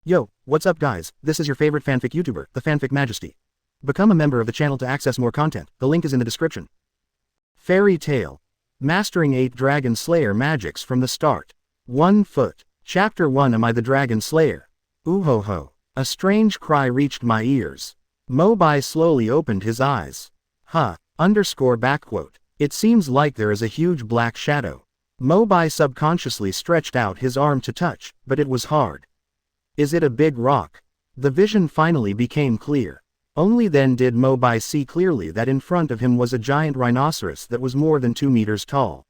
Yo, what's up guys, this is your favorite fanfic YouTuber, the Fanfic Majesty. Become a member of the channel to access more content, the link is in the description. Fairy Tale. Mastering 8 Dragon Slayer Magics from the Start. 1 Foot. Chapter 1 Am I the Dragon Slayer? Ooh ho ho. A strange cry reached my ears. Mobai slowly opened his eyes. It seems like there is a huge black shadow. Mobai subconsciously stretched out his arm to touch, but it was hard. Is it a big rock? The vision finally became clear. Only then did Mobai see clearly that in front of him was a giant rhinoceros that was more than 2 meters tall.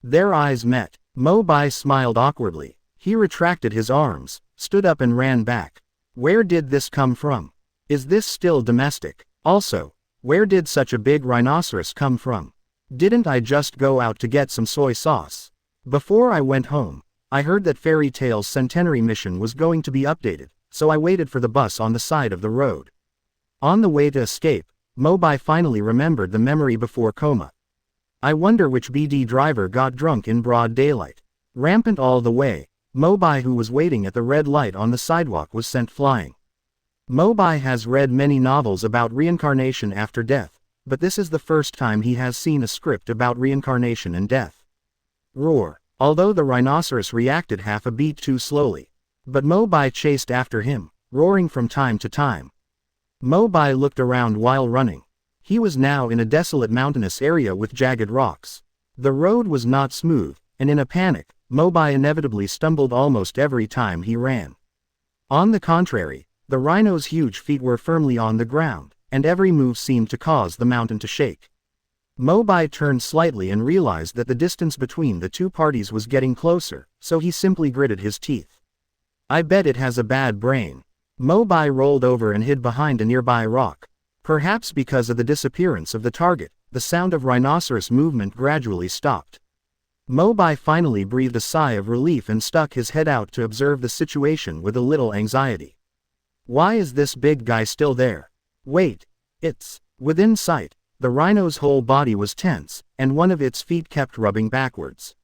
Their eyes met. Mobai smiled awkwardly. He retracted his arms, stood up and ran back. Where did this come from? Is this still domestic? Also, where did such a big rhinoceros come from? Didn't I just go out to get some soy sauce? Before I went home, I heard that Fairy Tale's centenary mission was going to be updated, so I waited for the bus on the side of the road. On the way to escape, Mobai finally remembered the memory before coma. I wonder which BD driver got drunk in broad daylight. Rampant all the way, Mobai, who was waiting at the red light on the sidewalk, was sent flying. Mobai has read many novels about reincarnation after death, but this is the first time he has seen a script about reincarnation and death. Roar. Although the rhinoceros reacted half a beat too slowly. But Mobai chased after him, roaring from time to time. Mobai looked around while running. He was now in a desolate mountainous area with jagged rocks. The road was not smooth, and in a panic, Mobai inevitably stumbled almost every time he ran. On the contrary, the rhino's huge feet were firmly on the ground, and every move seemed to cause the mountain to shake. Mobai turned slightly and realized that the distance between the two parties was getting closer, so he simply gritted his teeth. I bet it has a bad brain. Mobai rolled over and hid behind a nearby rock. Perhaps because of the disappearance of the target, the sound of rhinoceros movement gradually stopped. Mobai finally breathed a sigh of relief and stuck his head out to observe the situation with a little anxiety. Why is this big guy still there? Wait, it's within sight. The rhino's whole body was tense, and one of its feet kept rubbing backwards.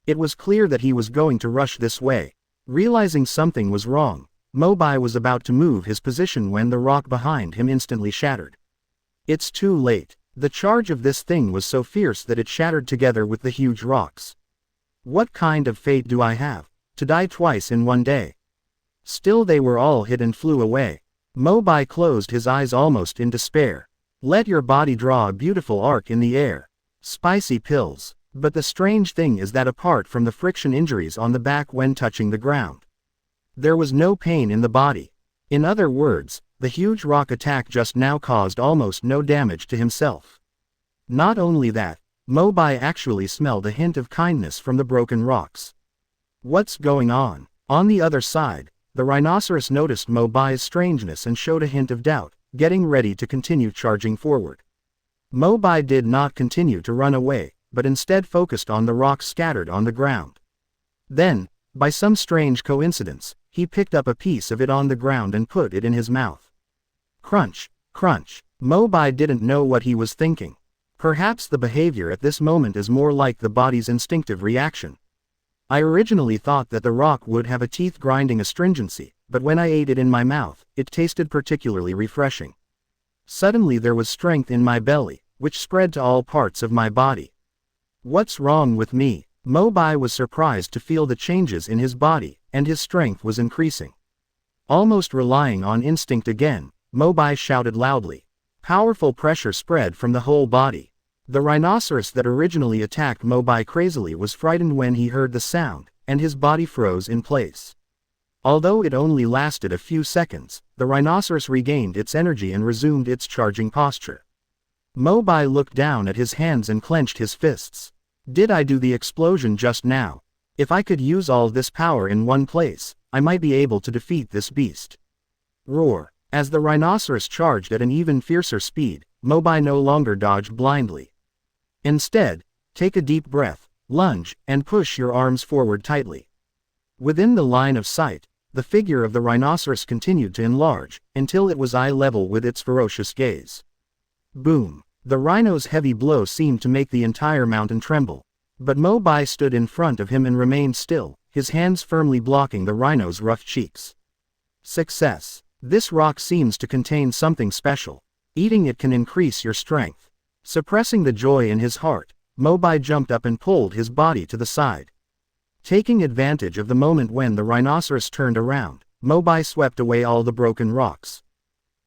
It was clear that he was going to rush this way. Realizing something was wrong, Mobai was about to move his position when the rock behind him instantly shattered. It's too late. The charge of this thing was so fierce that it shattered together with the huge rocks. What kind of fate do I have? To die twice in one day? Still they were all hit and flew away. Mobai closed his eyes almost in despair. Let your body draw a beautiful arc in the air. Spicy pills. But the strange thing is that apart from the friction injuries on the back when touching the ground, there was no pain in the body. In other words, the huge rock attack just now caused almost no damage to himself. Not only that, Mobai actually smelled a hint of kindness from the broken rocks. What's going on? On the other side, the rhinoceros noticed Mobai's strangeness and showed a hint of doubt, getting ready to continue charging forward. Mobai did not continue to run away, but instead focused on the rocks scattered on the ground. Then, by some strange coincidence, he picked up a piece of it on the ground and put it in his mouth. Crunch, crunch. Mobai didn't know what he was thinking. Perhaps the behavior at this moment is more like the body's instinctive reaction. I originally thought that the rock would have a teeth-grinding astringency, but when I ate it in my mouth, it tasted particularly refreshing. Suddenly there was strength in my belly, which spread to all parts of my body. What's wrong with me? Mobai was surprised to feel the changes in his body, and his strength was increasing. Almost relying on instinct again, Mobai shouted loudly. Powerful pressure spread from the whole body. The rhinoceros that originally attacked Mobai crazily was frightened when he heard the sound, and his body froze in place. Although it only lasted a few seconds, the rhinoceros regained its energy and resumed its charging posture. Mobai looked down at his hands and clenched his fists. Did I do the explosion just now? If I could use all this power in one place, I might be able to defeat this beast. Roar. As the rhinoceros charged at an even fiercer speed, Mobai no longer dodged blindly. Instead, take a deep breath, lunge, and push your arms forward tightly. Within the line of sight, the figure of the rhinoceros continued to enlarge, until it was eye level with its ferocious gaze. Boom! The rhino's heavy blow seemed to make the entire mountain tremble. But Mobai stood in front of him and remained still, his hands firmly blocking the rhino's rough cheeks. Success. This rock seems to contain something special. Eating it can increase your strength. Suppressing the joy in his heart, Mobai jumped up and pulled his body to the side. Taking advantage of the moment when the rhinoceros turned around, Mobai swept away all the broken rocks.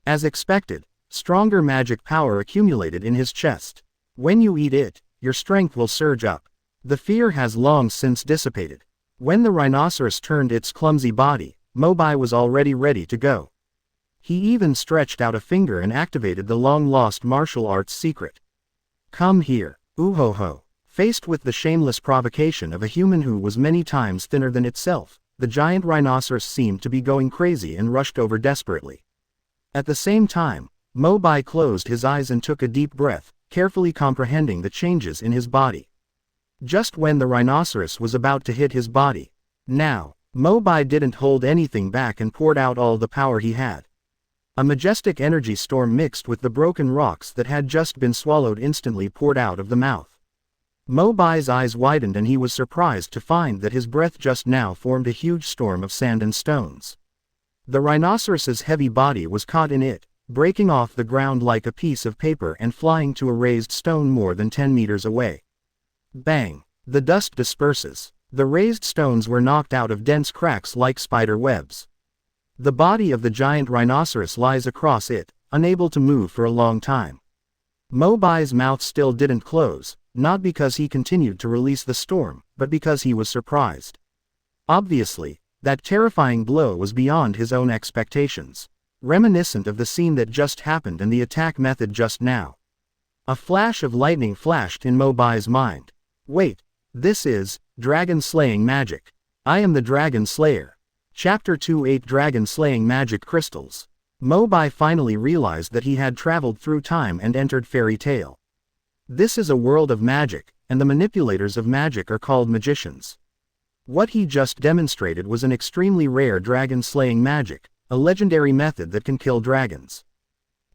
As expected, stronger magic power accumulated in his chest. When you eat it, your strength will surge up. The fear has long since dissipated. When the rhinoceros turned its clumsy body, Mobai was already ready to go. He even stretched out a finger and activated the long-lost martial arts secret. Come here, Uhoho. Faced with the shameless provocation of a human who was many times thinner than itself, the giant rhinoceros seemed to be going crazy and rushed over desperately. At the same time, Mobai closed his eyes and took a deep breath, carefully comprehending the changes in his body. Just when the rhinoceros was about to hit his body, now, Mobai didn't hold anything back and poured out all the power he had. A majestic energy storm mixed with the broken rocks that had just been swallowed instantly poured out of the mouth. Mobai's eyes widened and he was surprised to find that his breath just now formed a huge storm of sand and stones. The rhinoceros's heavy body was caught in it, breaking off the ground like a piece of paper and flying to a raised stone more than 10 meters away. Bang! The dust disperses. The raised stones were knocked out of dense cracks like spider webs. The body of the giant rhinoceros lies across it, unable to move for a long time. Mobai's mouth still didn't close, not because he continued to release the storm, but because he was surprised. Obviously, that terrifying blow was beyond his own expectations, reminiscent of the scene that just happened and the attack method just now. A flash of lightning flashed in Mobai's mind. Wait, this is dragon-slaying magic. I am the Dragon Slayer. Chapter 2-8 Dragon-slaying magic crystals. Mobai finally realized that he had traveled through time and entered fairy tale. This is a world of magic, and the manipulators of magic are called magicians. What he just demonstrated was an extremely rare dragon-slaying magic, a legendary method that can kill dragons.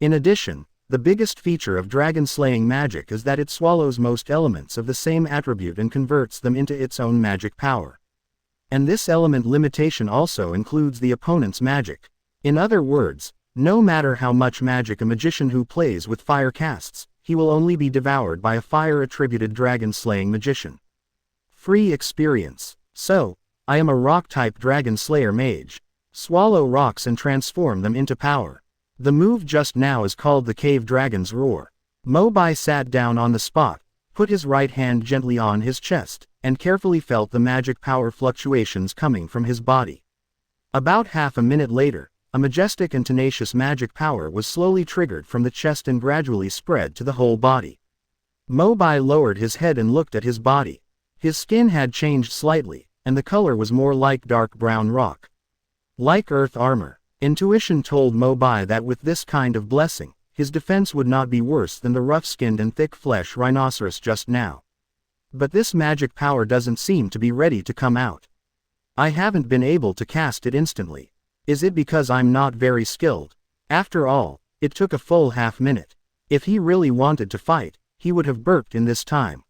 In addition, the biggest feature of dragon-slaying magic is that it swallows most elements of the same attribute and converts them into its own magic power. And this element limitation also includes the opponent's magic. In other words, no matter how much magic a magician who plays with fire casts, he will only be devoured by a fire-attributed dragon-slaying magician. Free experience. So, I am a rock-type dragon slayer mage. Swallow rocks and transform them into power. The move just now is called the Cave Dragon's Roar. Mobai sat down on the spot, put his right hand gently on his chest, and carefully felt the magic power fluctuations coming from his body. About half a minute later, a majestic and tenacious magic power was slowly triggered from the chest and gradually spread to the whole body. Mobai lowered his head and looked at his body. His skin had changed slightly, and the color was more like dark brown rock. Like earth armor. Intuition told Mobai that with this kind of blessing, his defense would not be worse than the rough-skinned and thick-flesh rhinoceros just now. But this magic power doesn't seem to be ready to come out. I haven't been able to cast it instantly. Is it because I'm not very skilled? After all, it took a full half-minute. If he really wanted to fight, he would have burped in this time.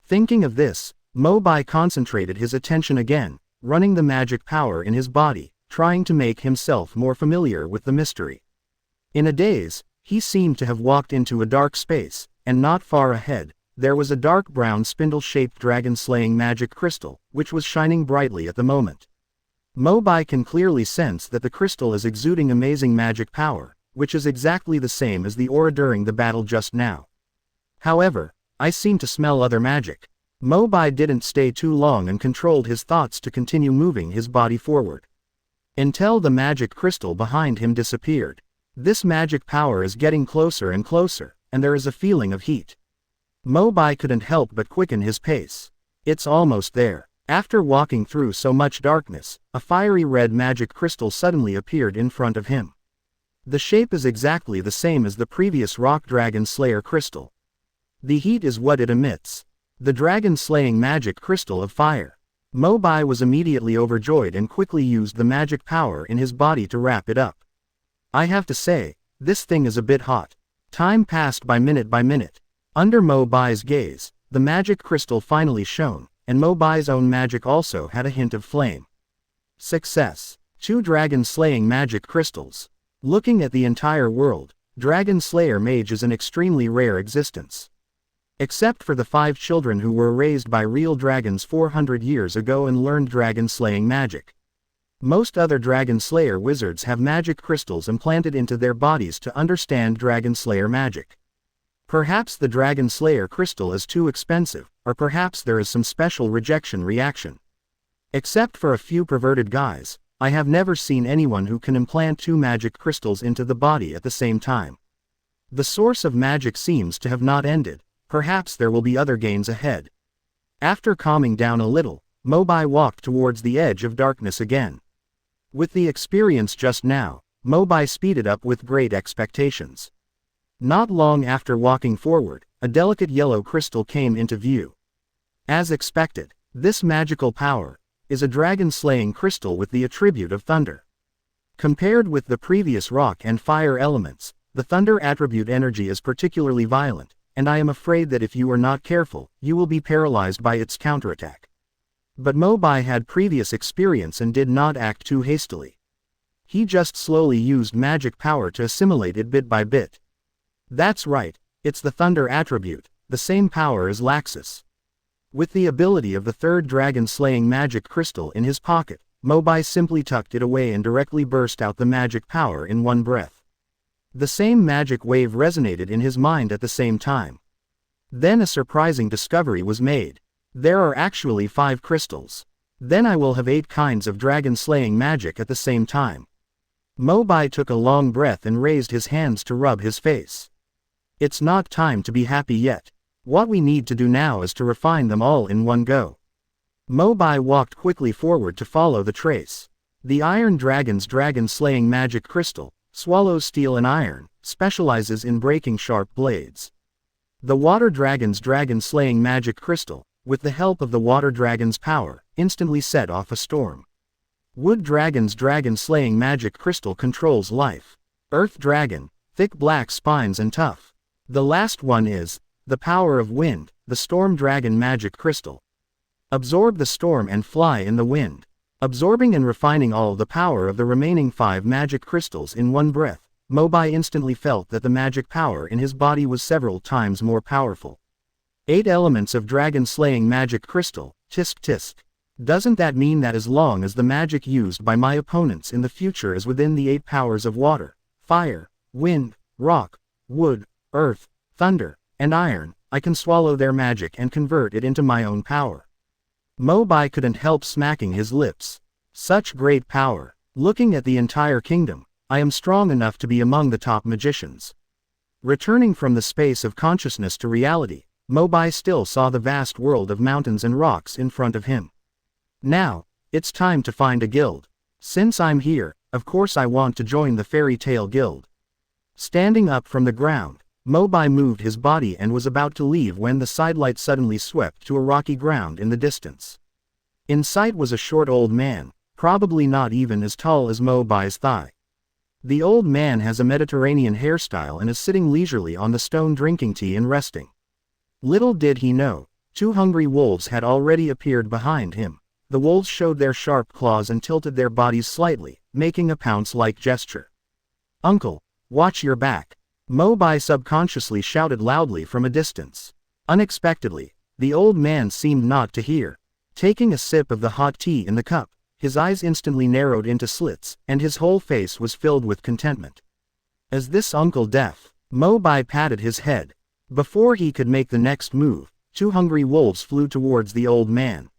Thinking of this, Mobai concentrated his attention again, running the magic power in his body, trying to make himself more familiar with the mystery. In a daze, he seemed to have walked into a dark space, and not far ahead, there was a dark brown spindle-shaped dragon-slaying magic crystal, which was shining brightly at the moment. Mobai can clearly sense that the crystal is exuding amazing magic power, which is exactly the same as the aura during the battle just now. However, I seem to smell other magic. Mobai didn't stay too long and controlled his thoughts to continue moving his body forward. Until the magic crystal behind him disappeared. This magic power is getting closer and closer, and there is a feeling of heat. Mobai couldn't help but quicken his pace. It's almost there. After walking through so much darkness, a fiery red magic crystal suddenly appeared in front of him. The shape is exactly the same as the previous rock dragon slayer crystal. The heat is what it emits. The dragon-slaying magic crystal of fire. Mobai was immediately overjoyed and quickly used the magic power in his body to wrap it up. I have to say, this thing is a bit hot. Time passed by minute. Under Mobai's gaze, the magic crystal finally shone, and Mobai's own magic also had a hint of flame. Success. 2 dragon-slaying magic crystals. Looking at the entire world, Dragon Slayer Mage is an extremely rare existence. Except for the 5 children who were raised by real dragons 400 years ago and learned dragon-slaying magic. Most other Dragon Slayer wizards have magic crystals implanted into their bodies to understand Dragon Slayer magic. Perhaps the Dragon Slayer crystal is too expensive, or perhaps there is some special rejection reaction. Except for a few perverted guys, I have never seen anyone who can implant 2 magic crystals into the body at the same time. The source of magic seems to have not ended, perhaps there will be other gains ahead. After calming down a little, Mobai walked towards the edge of darkness again. With the experience just now, Mobai speeded up with great expectations. Not long after walking forward, a delicate yellow crystal came into view. As expected, this magical power is a dragon-slaying crystal with the attribute of thunder. Compared with the previous rock and fire elements, the thunder attribute energy is particularly violent, and I am afraid that if you are not careful, you will be paralyzed by its counterattack. But Mobai had previous experience and did not act too hastily. He just slowly used magic power to assimilate it bit by bit. That's right, it's the thunder attribute, the same power as Laxus. With the ability of the 3rd dragon-slaying magic crystal in his pocket, Mobai simply tucked it away and directly burst out the magic power in one breath. The same magic wave resonated in his mind at the same time. Then a surprising discovery was made. There are actually 5 crystals. Then I will have 8 kinds of dragon-slaying magic at the same time. Mobai took a long breath and raised his hands to rub his face. It's not time to be happy yet. What we need to do now is to refine them all in one go. Mobai walked quickly forward to follow the trace. The Iron Dragon's dragon-slaying magic crystal, swallows steel and iron, specializes in breaking sharp blades. The Water Dragon's dragon-slaying magic crystal, with the help of the Water Dragon's power, instantly set off a storm. Wood Dragon's dragon-slaying magic crystal controls life. Earth Dragon, thick black spines and tough. The last one is the power of wind, the Storm Dragon magic crystal. Absorb the storm and fly in the wind. Absorbing and refining all the power of the remaining 5 magic crystals in one breath, Mobai instantly felt that the magic power in his body was several times more powerful. 8 elements of dragon-slaying magic crystal, tisk tisk. Doesn't that mean that as long as the magic used by my opponents in the future is within the 8 powers of water, fire, wind, rock, wood, earth, thunder, and iron, I can swallow their magic and convert it into my own power? Mobai couldn't help smacking his lips. Such great power. Looking at the entire kingdom, I am strong enough to be among the top magicians. Returning from the space of consciousness to reality, Mobai still saw the vast world of mountains and rocks in front of him. Now, it's time to find a guild. Since I'm here, of course I want to join the Fairy Tale Guild. Standing up from the ground, Mobai moved his body and was about to leave when the sidelight suddenly swept to a rocky ground in the distance. In sight was a short old man, probably not even as tall as Mobai's thigh. The old man has a Mediterranean hairstyle and is sitting leisurely on the stone drinking tea and resting. Little did he know, 2 hungry wolves had already appeared behind him. The wolves showed their sharp claws and tilted their bodies slightly, making a pounce-like gesture. "Uncle, watch your back," Mobai subconsciously shouted loudly from a distance. Unexpectedly, the old man seemed not to hear. Taking a sip of the hot tea in the cup, his eyes instantly narrowed into slits, and his whole face was filled with contentment. "Is this uncle deaf?" Mobai patted his head. Before he could make the next move, 2 hungry wolves flew towards the old man.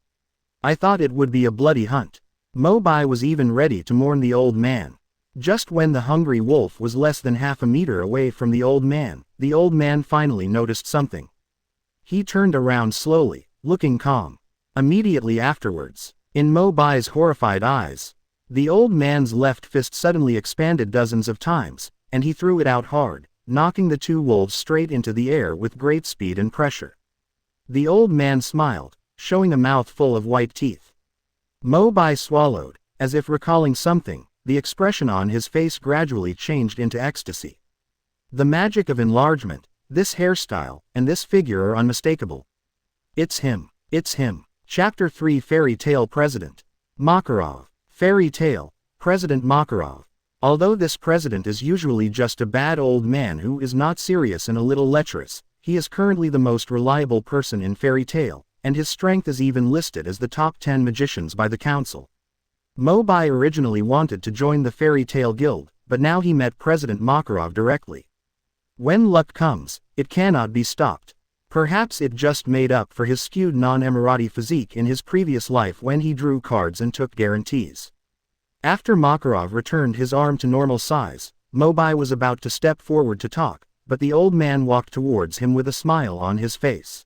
I thought it would be a bloody hunt. Mobai was even ready to mourn the old man. Just when the hungry wolf was less than half a meter away from the old man finally noticed something. He turned around slowly, looking calm. Immediately afterwards, in Mobai's horrified eyes, the old man's left fist suddenly expanded dozens of times, and he threw it out hard, knocking the 2 wolves straight into the air with great speed and pressure. The old man smiled, showing a mouth full of white teeth. Mobai swallowed, as if recalling something. The expression on his face gradually changed into ecstasy. The magic of enlargement, this hairstyle, and this figure are unmistakable. It's him. It's him. Chapter 3 Fairy Tale President. Makarov. Fairy Tale. President Makarov. Although this president is usually just a bad old man who is not serious and a little lecherous, he is currently the most reliable person in Fairy Tail, and his strength is even listed as the top 10 magicians by the council. Mo Bai originally wanted to join the Fairy Tail Guild, but now he met President Makarov directly. When luck comes, it cannot be stopped. Perhaps it just made up for his skewed non-Emirati physique in his previous life when he drew cards and took guarantees. After Makarov returned his arm to normal size, Mo Bai was about to step forward to talk, but the old man walked towards him with a smile on his face.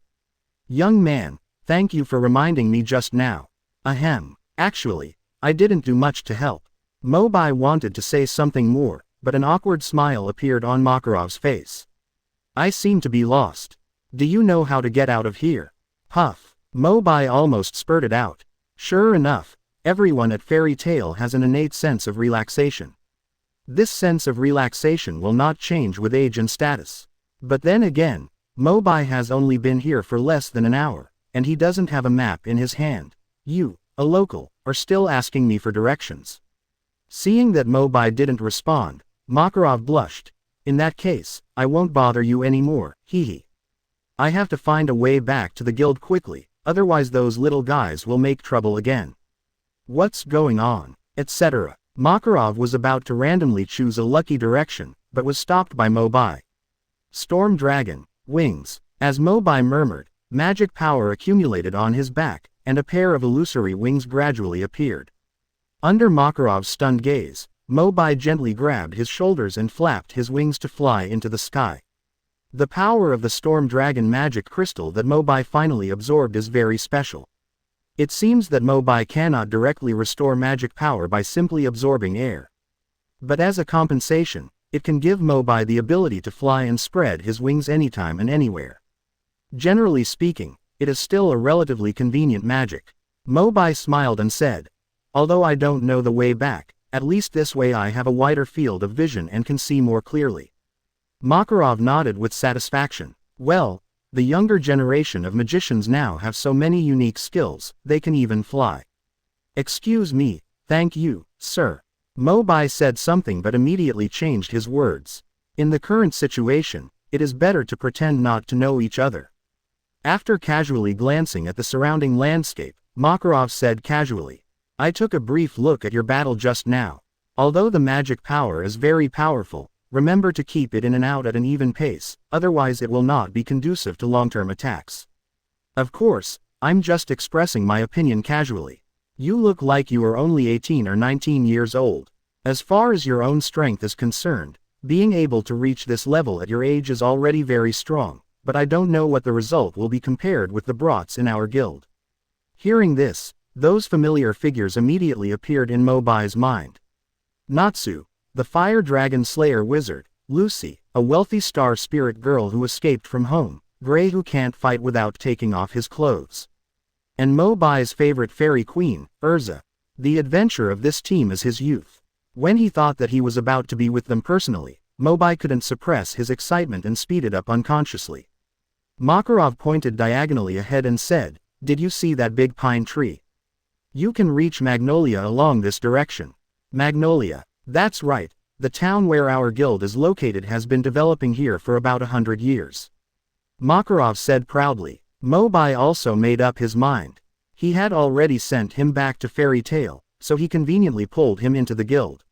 "Young man, thank you for reminding me just now. Ahem. Actually, I didn't do much to help." Mo Bai wanted to say something more, but an awkward smile appeared on Makarov's face. "I seem to be lost. Do you know how to get out of here?" Puff. Mo Bai almost spurted out. Sure enough, everyone at Fairy Tail has an innate sense of relaxation. This sense of relaxation will not change with age and status. But then again, Mo Bai has only been here for less than an hour, and he doesn't have a map in his hand. You, a local, are still asking me for directions. Seeing that Mo Bai didn't respond, Makarov blushed. "In that case, I won't bother you anymore, hee. I have to find a way back to the guild quickly, otherwise those little guys will make trouble again. What's going on?" etc. Makarov was about to randomly choose a lucky direction, but was stopped by Mo Bai. "Storm Dragon, wings." As Mo Bai murmured, magic power accumulated on his back, and a pair of illusory wings gradually appeared. Under Makarov's stunned gaze, Mo Bai gently grabbed his shoulders and flapped his wings to fly into the sky. The power of the Storm Dragon magic crystal that Mo Bai finally absorbed is very special. It seems that Mo Bai cannot directly restore magic power by simply absorbing air. But as a compensation, it can give Mo Bai the ability to fly and spread his wings anytime and anywhere. Generally speaking, it is still a relatively convenient magic. Mo Bai smiled and said, "Although I don't know the way back, at least this way I have a wider field of vision and can see more clearly." Makarov nodded with satisfaction. "Well, the younger generation of magicians now have so many unique skills, they can even fly." "Excuse me, thank you, sir." Mo Bai said something but immediately changed his words. In the current situation, it is better to pretend not to know each other. After casually glancing at the surrounding landscape, Makarov said casually, "I took a brief look at your battle just now. Although the magic power is very powerful, remember to keep it in and out at an even pace, otherwise it will not be conducive to long-term attacks. Of course, I'm just expressing my opinion casually. You look like you are only 18 or 19 years old. As far as your own strength is concerned, being able to reach this level at your age is already very strong, but I don't know what the result will be compared with the brats in our guild." Hearing this, those familiar figures immediately appeared in Mo Bai's mind. Natsu, the fire dragon slayer wizard; Lucy, a wealthy star spirit girl who escaped from home; Gray, who can't fight without taking off his clothes. And Mo Bai's favorite Fairy Queen, Erza. The adventure of this team is his youth. When he thought that he was about to be with them personally, Mo Bai couldn't suppress his excitement and speeded up unconsciously. Makarov pointed diagonally ahead and said, "Did you see that big pine tree? You can reach Magnolia along this direction." Magnolia. That's right, the town where our guild is located has been developing here for about 100 years. Makarov said proudly. Mo Bai also made up his mind. He had already sent him back to Fairy Tail, so he conveniently pulled him into the guild.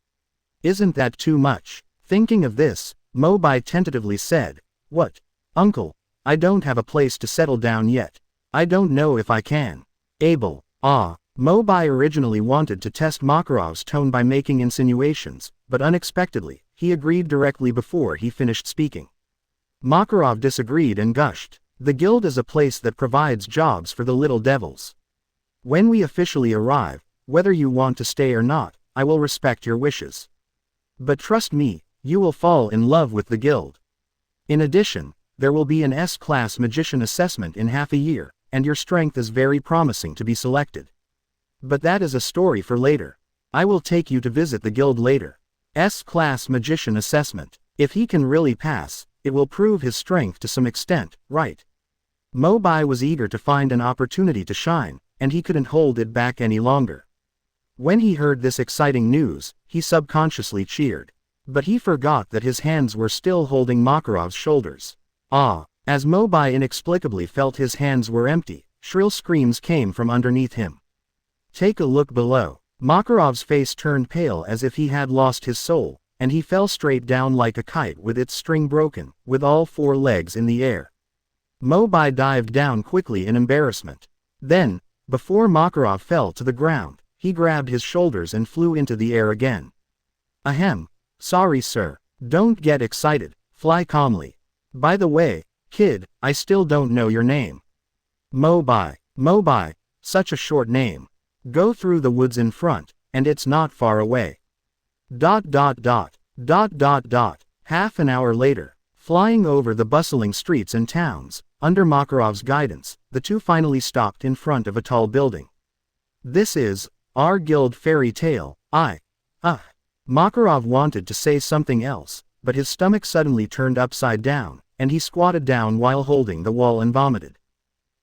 Isn't that too much? Thinking of this, Mo Bai tentatively said, "What? Uncle, I don't have a place to settle down yet. I don't know if I can." Able. Mo Bai originally wanted to test Makarov's tone by making insinuations, but unexpectedly, he agreed directly before he finished speaking. Makarov disagreed and gushed. "The guild is a place that provides jobs for the little devils. When we officially arrive, whether you want to stay or not, I will respect your wishes. But trust me, you will fall in love with the guild. In addition, there will be an S-class magician assessment in half a year, and your strength is very promising to be selected. But that is a story for later. I will take you to visit the guild later. S-class magician assessment. If he can really pass, it will prove his strength to some extent, right?" Mo Bai was eager to find an opportunity to shine, and he couldn't hold it back any longer. When he heard this exciting news, he subconsciously cheered. But he forgot that his hands were still holding Makarov's shoulders. Ah! As Mobai inexplicably felt his hands were empty, shrill screams came from underneath him. Take a look below. Makarov's face turned pale as if he had lost his soul, and he fell straight down like a kite with its string broken, with all 4 legs in the air. Mobai dived down quickly in embarrassment. Then, before Makarov fell to the ground, he grabbed his shoulders and flew into the air again. Ahem. Sorry sir. Don't get excited, fly calmly. By the way, kid, I still don't know your name. Mobai. Mobai, such a short name. Go through the woods in front, and it's not far away. ... Half an hour later, flying over the bustling streets and towns, under Makarov's guidance, the two finally stopped in front of a tall building. This is our guild fairy tale. Makarov wanted to say something else, but his stomach suddenly turned upside down, and he squatted down while holding the wall and vomited.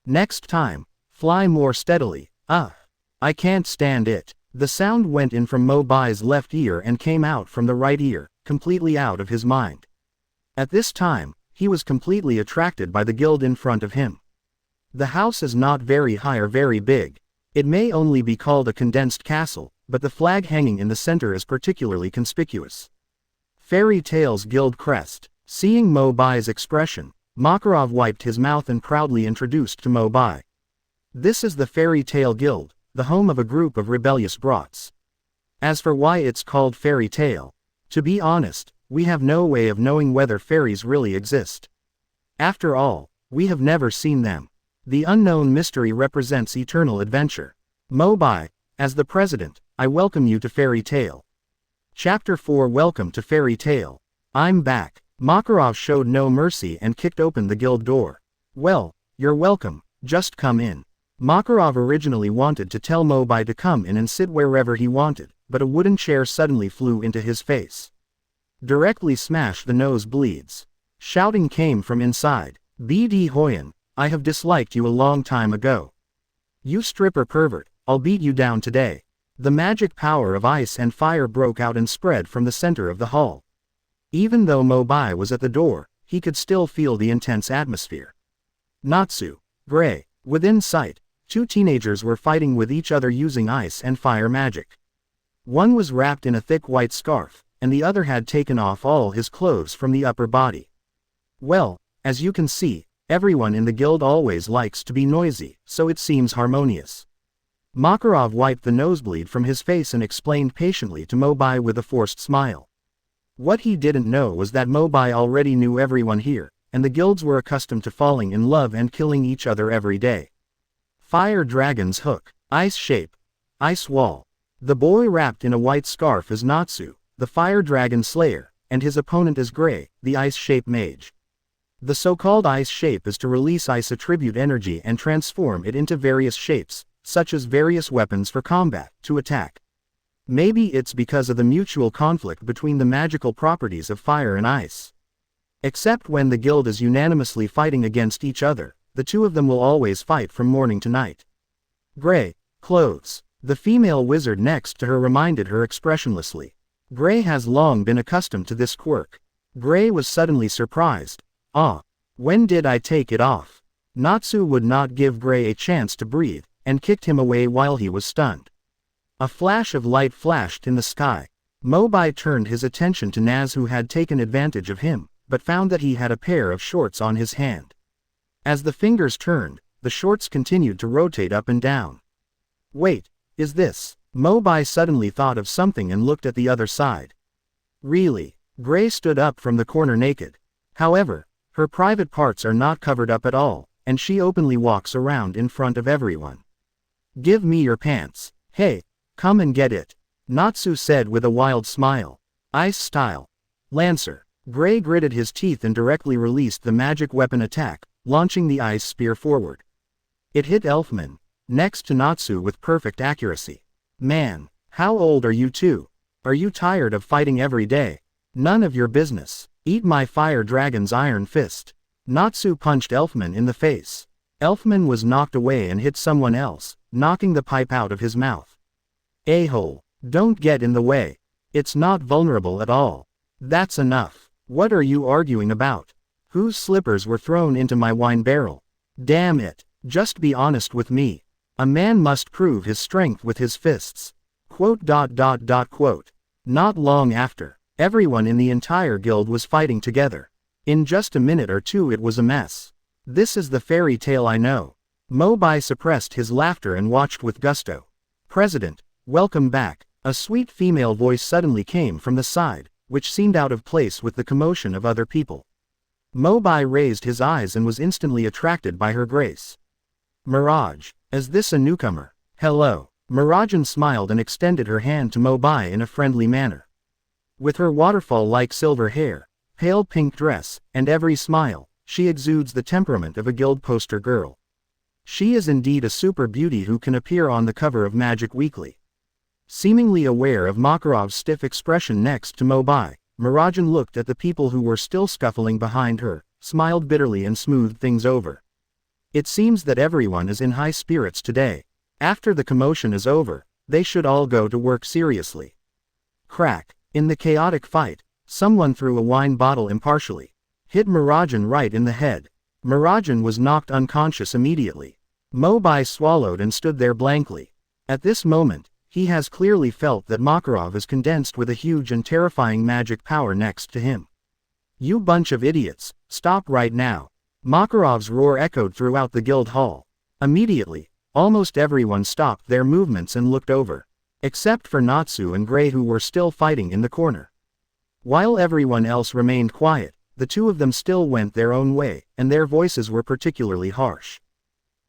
Next time, fly more steadily. I can't stand it. The sound went in from Mo Bai's left ear and came out from the right ear, completely out of his mind. At this time, he was completely attracted by the guild in front of him. The house is not very high or very big. It may only be called a condensed castle, but the flag hanging in the center is particularly conspicuous. Fairy Tale's guild crest. Seeing Mo Bai's expression, Makarov wiped his mouth and proudly introduced to Mo Bai. This is the Fairy Tale Guild, the home of a group of rebellious brats. As for why it's called Fairy Tale, to be honest, we have no way of knowing whether fairies really exist. After all, we have never seen them. The unknown mystery represents eternal adventure. Mo Bai, as the president, I welcome you to Fairy Tale. Chapter 4. Welcome to Fairy Tale. I'm back. Makarov showed no mercy and kicked open the guild door. Well, you're welcome, just come in. Makarov originally wanted to tell Mo Bai to come in and sit wherever he wanted, but a wooden chair suddenly flew into his face. Directly smashed the nosebleeds. Shouting came from inside. BD Hoyan, I have disliked you a long time ago. You stripper pervert, I'll beat you down today. The magic power of ice and fire broke out and spread from the center of the hall. Even though Mo Bai was at the door, he could still feel the intense atmosphere. Natsu, Gray, within sight, 2 teenagers were fighting with each other using ice and fire magic. One was wrapped in a thick white scarf, and the other had taken off all his clothes from the upper body. Well, as you can see, everyone in the guild always likes to be noisy, so it seems harmonious. Makarov wiped the nosebleed from his face and explained patiently to Mo Bai with a forced smile. What he didn't know was that Mo Bai already knew everyone here, and the guilds were accustomed to falling in love and killing each other every day. Fire Dragon's Hook. Ice Shape. Ice Wall. The boy wrapped in a white scarf is Natsu, the Fire Dragon Slayer, and his opponent is Gray, the Ice Shape Mage. The so-called Ice Shape is to release ice attribute energy and transform it into various shapes, such as various weapons for combat, to attack. Maybe it's because of the mutual conflict between the magical properties of fire and ice. Except when the guild is unanimously fighting against each other, the two of them will always fight from morning to night. Gray, clothes. The female wizard next to her reminded her expressionlessly. Gray has long been accustomed to this quirk. Gray was suddenly surprised. When did I take it off? Natsu would not give Gray a chance to breathe, and kicked him away while he was stunned. A flash of light flashed in the sky. Mo Bai turned his attention to Naz, who had taken advantage of him, but found that he had a pair of shorts on his hand. As the fingers turned, the shorts continued to rotate up and down. Wait, is this? Mo Bai suddenly thought of something and looked at the other side. Really? Gray stood up from the corner naked. However, her private parts are not covered up at all, and she openly walks around in front of everyone. Give me your pants. Hey, come and get it. Natsu said with a wild smile. Ice style. Lancer. Gray gritted his teeth and directly released the magic weapon attack, launching the ice spear forward. It hit Elfman, next to Natsu with perfect accuracy. Man, how old are you two? Are you tired of fighting every day? None of your business. Eat my fire dragon's iron fist. Natsu punched Elfman in the face. Elfman was knocked away and hit someone else, knocking the pipe out of his mouth. A-hole. Don't get in the way. It's not vulnerable at all. That's enough. What are you arguing about? Whose slippers were thrown into my wine barrel? Damn it. Just be honest with me. A man must prove his strength with his fists. Quote. Not long after, everyone in the entire guild was fighting together. In just a minute or two it was a mess. This is the fairy tale I know. Mo Bai suppressed his laughter and watched with gusto. President, welcome back. A sweet female voice suddenly came from the side, which seemed out of place with the commotion of other people. Mo Bai raised his eyes and was instantly attracted by her grace. Mirage, is this a newcomer? Hello. Mirajan smiled and extended her hand to Mo Bai in a friendly manner. With her waterfall-like silver hair, pale pink dress, and every smile, she exudes the temperament of a guild poster girl. She is indeed a super beauty who can appear on the cover of Magic Weekly. Seemingly aware of Makarov's stiff expression next to Mo Bai, Mirajan looked at the people who were still scuffling behind her, smiled bitterly and smoothed things over. It seems that everyone is in high spirits today. After the commotion is over, they should all go to work seriously. Crack. In the chaotic fight, someone threw a wine bottle impartially. Hit Mirajan right in the head. Mirajan was knocked unconscious immediately. Mo Bai swallowed and stood there blankly. At this moment, he has clearly felt that Makarov is condensed with a huge and terrifying magic power next to him. You bunch of idiots, stop right now. Makarov's roar echoed throughout the guild hall. Immediately, almost everyone stopped their movements and looked over. Except for Natsu and Gray who were still fighting in the corner. While everyone else remained quiet, the two of them still went their own way, and their voices were particularly harsh.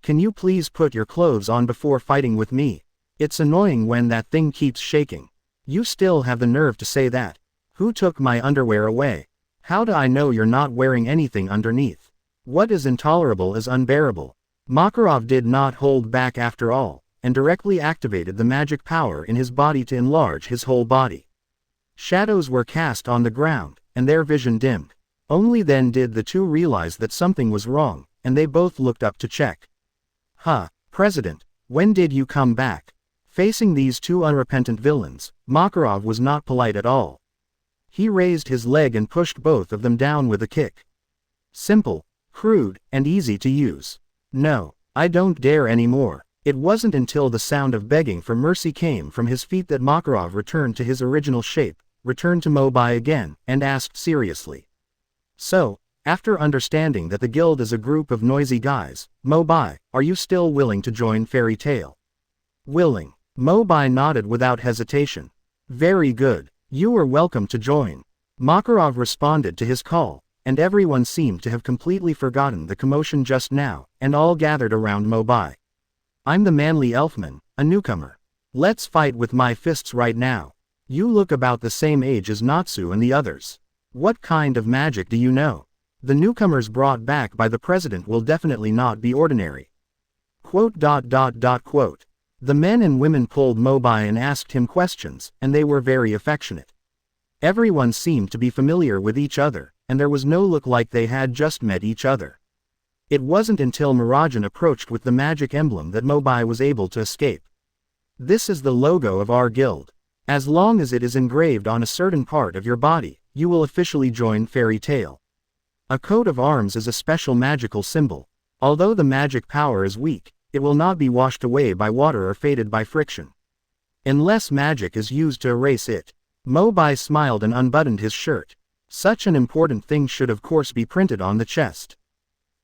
Can you please put your clothes on before fighting with me? It's annoying when that thing keeps shaking. You still have the nerve to say that. Who took my underwear away? How do I know you're not wearing anything underneath? What is intolerable is unbearable. Makarov did not hold back after all, and directly activated the magic power in his body to enlarge his whole body. Shadows were cast on the ground, and their vision dimmed. Only then did the two realize that something was wrong, and they both looked up to check. President, when did you come back? Facing these two unrepentant villains, Makarov was not polite at all. He raised his leg and pushed both of them down with a kick. Simple, crude, and easy to use. No, I don't dare anymore. It wasn't until the sound of begging for mercy came from his feet that Makarov returned to his original shape, returned to Mo Bai again, and asked seriously. So, after understanding that the guild is a group of noisy guys, Mo Bai, are you still willing to join Fairy Tale? Willing. Mo Bai nodded without hesitation. Very good. You are welcome to join. Makarov responded to his call, and everyone seemed to have completely forgotten the commotion just now, and all gathered around Mo Bai. I'm the manly elfman, a newcomer. Let's fight with my fists right now. You look about the same age as Natsu and the others. What kind of magic do you know? The newcomers brought back by the president will definitely not be ordinary. Quote. The men and women pulled Mo Bai and asked him questions, and they were very affectionate. Everyone seemed to be familiar with each other, and there was no look like they had just met each other. It wasn't until Mirajan approached with the magic emblem that Mo Bai was able to escape. This is the logo of our guild. As long as it is engraved on a certain part of your body, you will officially join Fairy Tale. A coat of arms is a special magical symbol. Although the magic power is weak, it will not be washed away by water or faded by friction. Unless magic is used to erase it. Mo Bai smiled and unbuttoned his shirt. Such an important thing should of course be printed on the chest.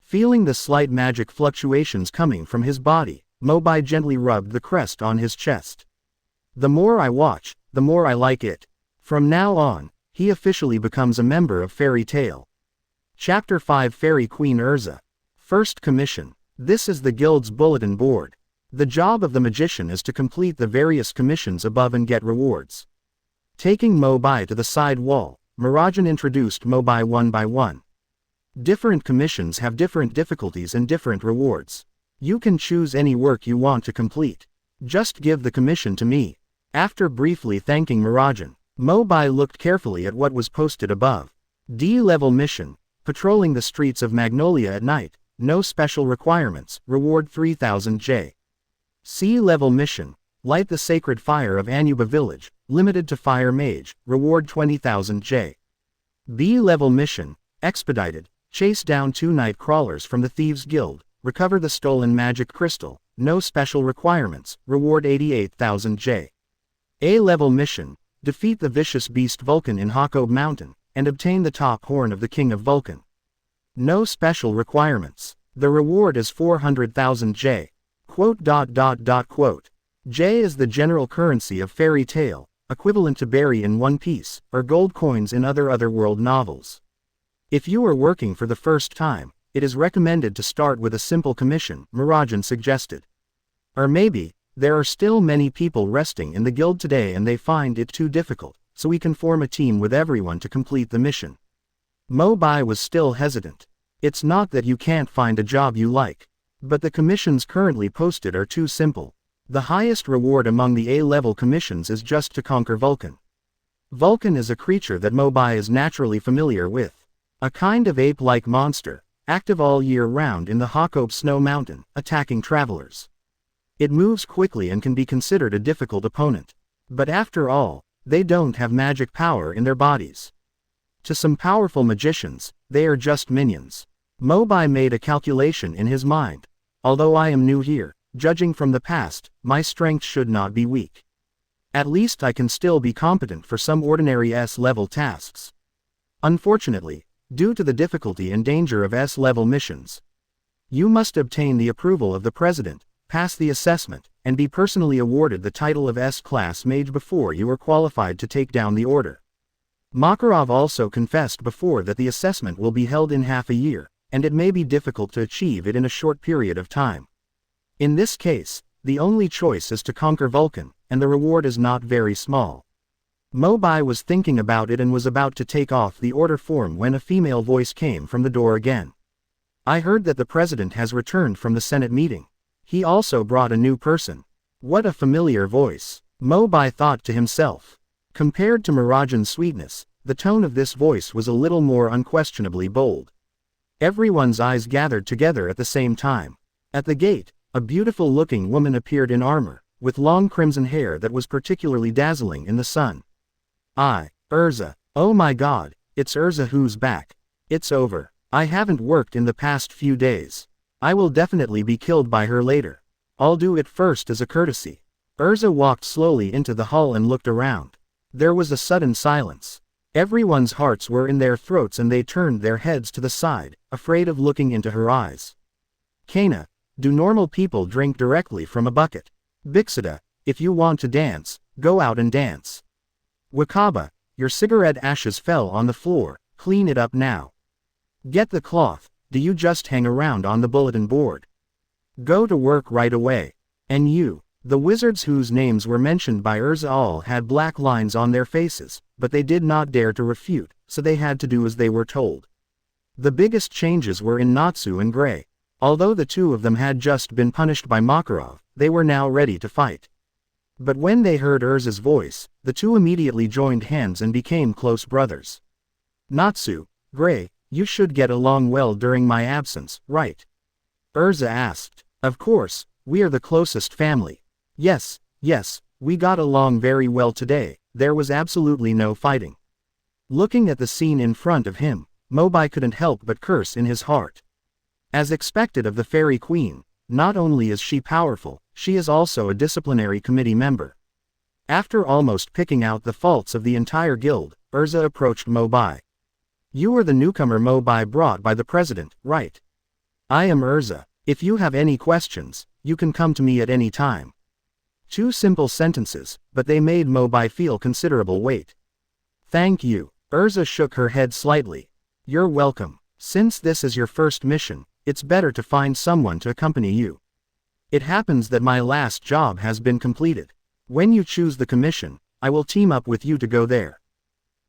Feeling the slight magic fluctuations coming from his body, Mo Bai gently rubbed the crest on his chest. The more I watch, the more I like it. From now on, he officially becomes a member of Fairy Tale. Chapter 5 Fairy Queen Erza. First Commission. This is the guild's bulletin board. The job of the magician is to complete the various commissions above and get rewards. Taking Mo Bai to the side wall, Mirajan introduced Mo Bai one by one. Different commissions have different difficulties and different rewards. You can choose any work you want to complete. Just give the commission to me. After briefly thanking Mirajan, Mo Bai looked carefully at what was posted above. D-level mission, patrolling the streets of Magnolia at night. No special requirements, reward 3000 J. C-level mission, light the sacred fire of Anuba village, limited to fire mage, reward 20,000 J. B-level mission, expedited, chase down 2 night crawlers from the Thieves Guild, recover the stolen magic crystal, no special requirements, reward 88,000 J. A-level mission, defeat the vicious beast Vulcan in Hakob Mountain, and obtain the top horn of the King of Vulcan. No special requirements. The reward is 400,000 J. Quote. J is the general currency of fairy tale, equivalent to berry in One Piece, or gold coins in other otherworld novels. If you are working for the first time, it is recommended to start with a simple commission, Mirajan suggested. Or maybe, there are still many people resting in the guild today and they find it too difficult, so we can form a team with everyone to complete the mission. Mo Bai was still hesitant. It's not that you can't find a job you like, but the commissions currently posted are too simple. The highest reward among the A-level commissions is just to conquer Vulcan. Vulcan is a creature that Mo Bai is naturally familiar with. A kind of ape-like monster, active all year round in the Hakob Snow Mountain, attacking travelers. It moves quickly and can be considered a difficult opponent. But after all, they don't have magic power in their bodies. To some powerful magicians, they are just minions. Mo Bai made a calculation in his mind. Although I am new here, judging from the past, my strength should not be weak. At least I can still be competent for some ordinary S-level tasks. Unfortunately, due to the difficulty and danger of S-level missions, you must obtain the approval of the President, pass the assessment, and be personally awarded the title of S-class mage before you are qualified to take down the order. Makarov also confessed before that the assessment will be held in half a year, and it may be difficult to achieve it in a short period of time. In this case, the only choice is to conquer Vulcan, and the reward is not very small. Mo Bai was thinking about it and was about to take off the order form when a female voice came from the door again. I heard that the President has returned from the Senate meeting. He also brought a new person. What a familiar voice, Mo Bai thought to himself. Compared to Mirajan's sweetness, the tone of this voice was a little more unquestionably bold. Everyone's eyes gathered together at the same time. At the gate, a beautiful-looking woman appeared in armor, with long crimson hair that was particularly dazzling in the sun. Erza. Oh my god, it's Erza who's back. It's over. I haven't worked in the past few days. I will definitely be killed by her later. I'll do it first as a courtesy. Erza walked slowly into the hall and looked around. There was a sudden silence. Everyone's hearts were in their throats and they turned their heads to the side, afraid of looking into her eyes. Kana, do normal people drink directly from a bucket? Bixida, if you want to dance, go out and dance. Wakaba, your cigarette ashes fell on the floor, clean it up now. Get the cloth, do you just hang around on the bulletin board? Go to work right away. And you, the wizards whose names were mentioned by Erza all had black lines on their faces, but they did not dare to refute, so they had to do as they were told. The biggest changes were in Natsu and Gray. Although the two of them had just been punished by Makarov, they were now ready to fight. But when they heard Erza's voice, the two immediately joined hands and became close brothers. Natsu, Gray, you should get along well during my absence, right? Erza asked. Of course, we are the closest family. Yes, we got along very well today, there was absolutely no fighting. Looking at the scene in front of him, Mobai couldn't help but curse in his heart. As expected of the Fairy Queen, not only is she powerful, she is also a disciplinary committee member. After almost picking out the faults of the entire guild, Erza approached Mobai. You are the newcomer Mobai brought by the President, right? I am Erza. If you have any questions, you can come to me at any time. 2 simple sentences, but they made Mobai feel considerable weight. Thank you. Erza shook her head slightly. You're welcome. Since this is your first mission, it's better to find someone to accompany you. It happens that my last job has been completed. When you choose the commission, I will team up with you to go there.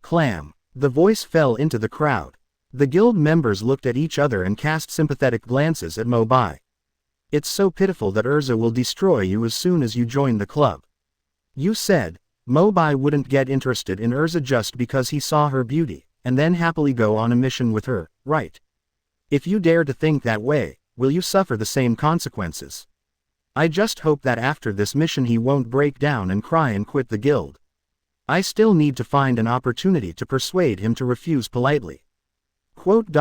Clam. The voice fell into the crowd. The guild members looked at each other and cast sympathetic glances at Mobai. It's so pitiful that Erza will destroy you as soon as you join the club. You said, Mobai wouldn't get interested in Erza just because he saw her beauty, and then happily go on a mission with her, right? If you dare to think that way, will you suffer the same consequences? I just hope that after this mission he won't break down and cry and quit the guild. I still need to find an opportunity to persuade him to refuse politely. Quote.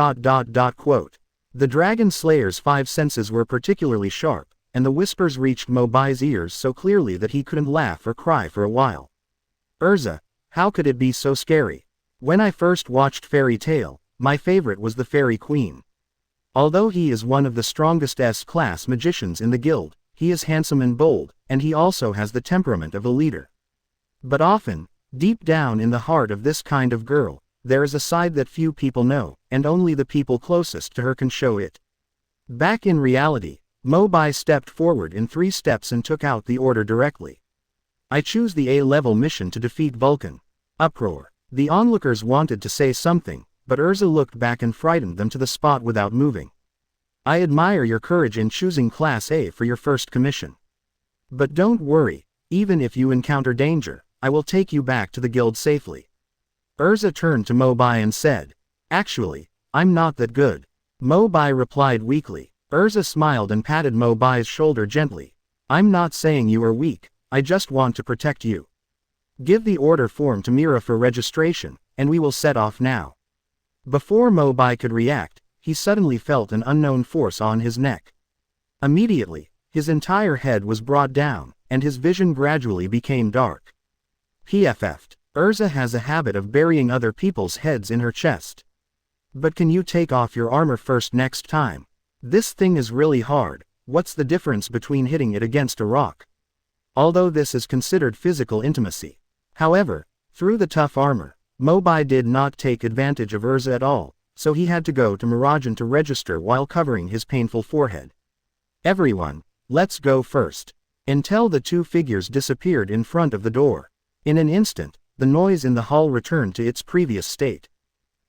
The Dragon Slayer's 5 senses were particularly sharp, and the whispers reached Mo Bai's ears so clearly that he couldn't laugh or cry for a while. Erza, how could it be so scary? When I first watched Fairy Tail, my favorite was the Fairy Queen. Although he is one of the strongest S-class magicians in the guild, he is handsome and bold, and he also has the temperament of a leader. But often, deep down in the heart of this kind of girl, there is a side that few people know, and only the people closest to her can show it. Back in reality, Mo Bai stepped forward in 3 steps and took out the order directly. I choose the A-level mission to defeat Vulcan. Uproar. The onlookers wanted to say something, but Erza looked back and frightened them to the spot without moving. I admire your courage in choosing Class A for your first commission. But don't worry, even if you encounter danger, I will take you back to the guild safely. Erza turned to Mo Bai and said, "Actually, I'm not that good." Mo Bai replied weakly. Erza smiled and patted Mo Bai's shoulder gently. "I'm not saying you are weak, I just want to protect you. Give the order form to Mira for registration, and we will set off now." Before Mo Bai could react, he suddenly felt an unknown force on his neck. Immediately, his entire head was brought down, and his vision gradually became dark. PFF'd. Erza has a habit of burying other people's heads in her chest. But can you take off your armor first next time? This thing is really hard, what's the difference between hitting it against a rock? Although this is considered physical intimacy. However, through the tough armor, Mo Bai did not take advantage of Erza at all, so he had to go to Mirajan to register while covering his painful forehead. "Everyone, let's go first." Until the 2 figures disappeared in front of the door. In an instant, the noise in the hall returned to its previous state.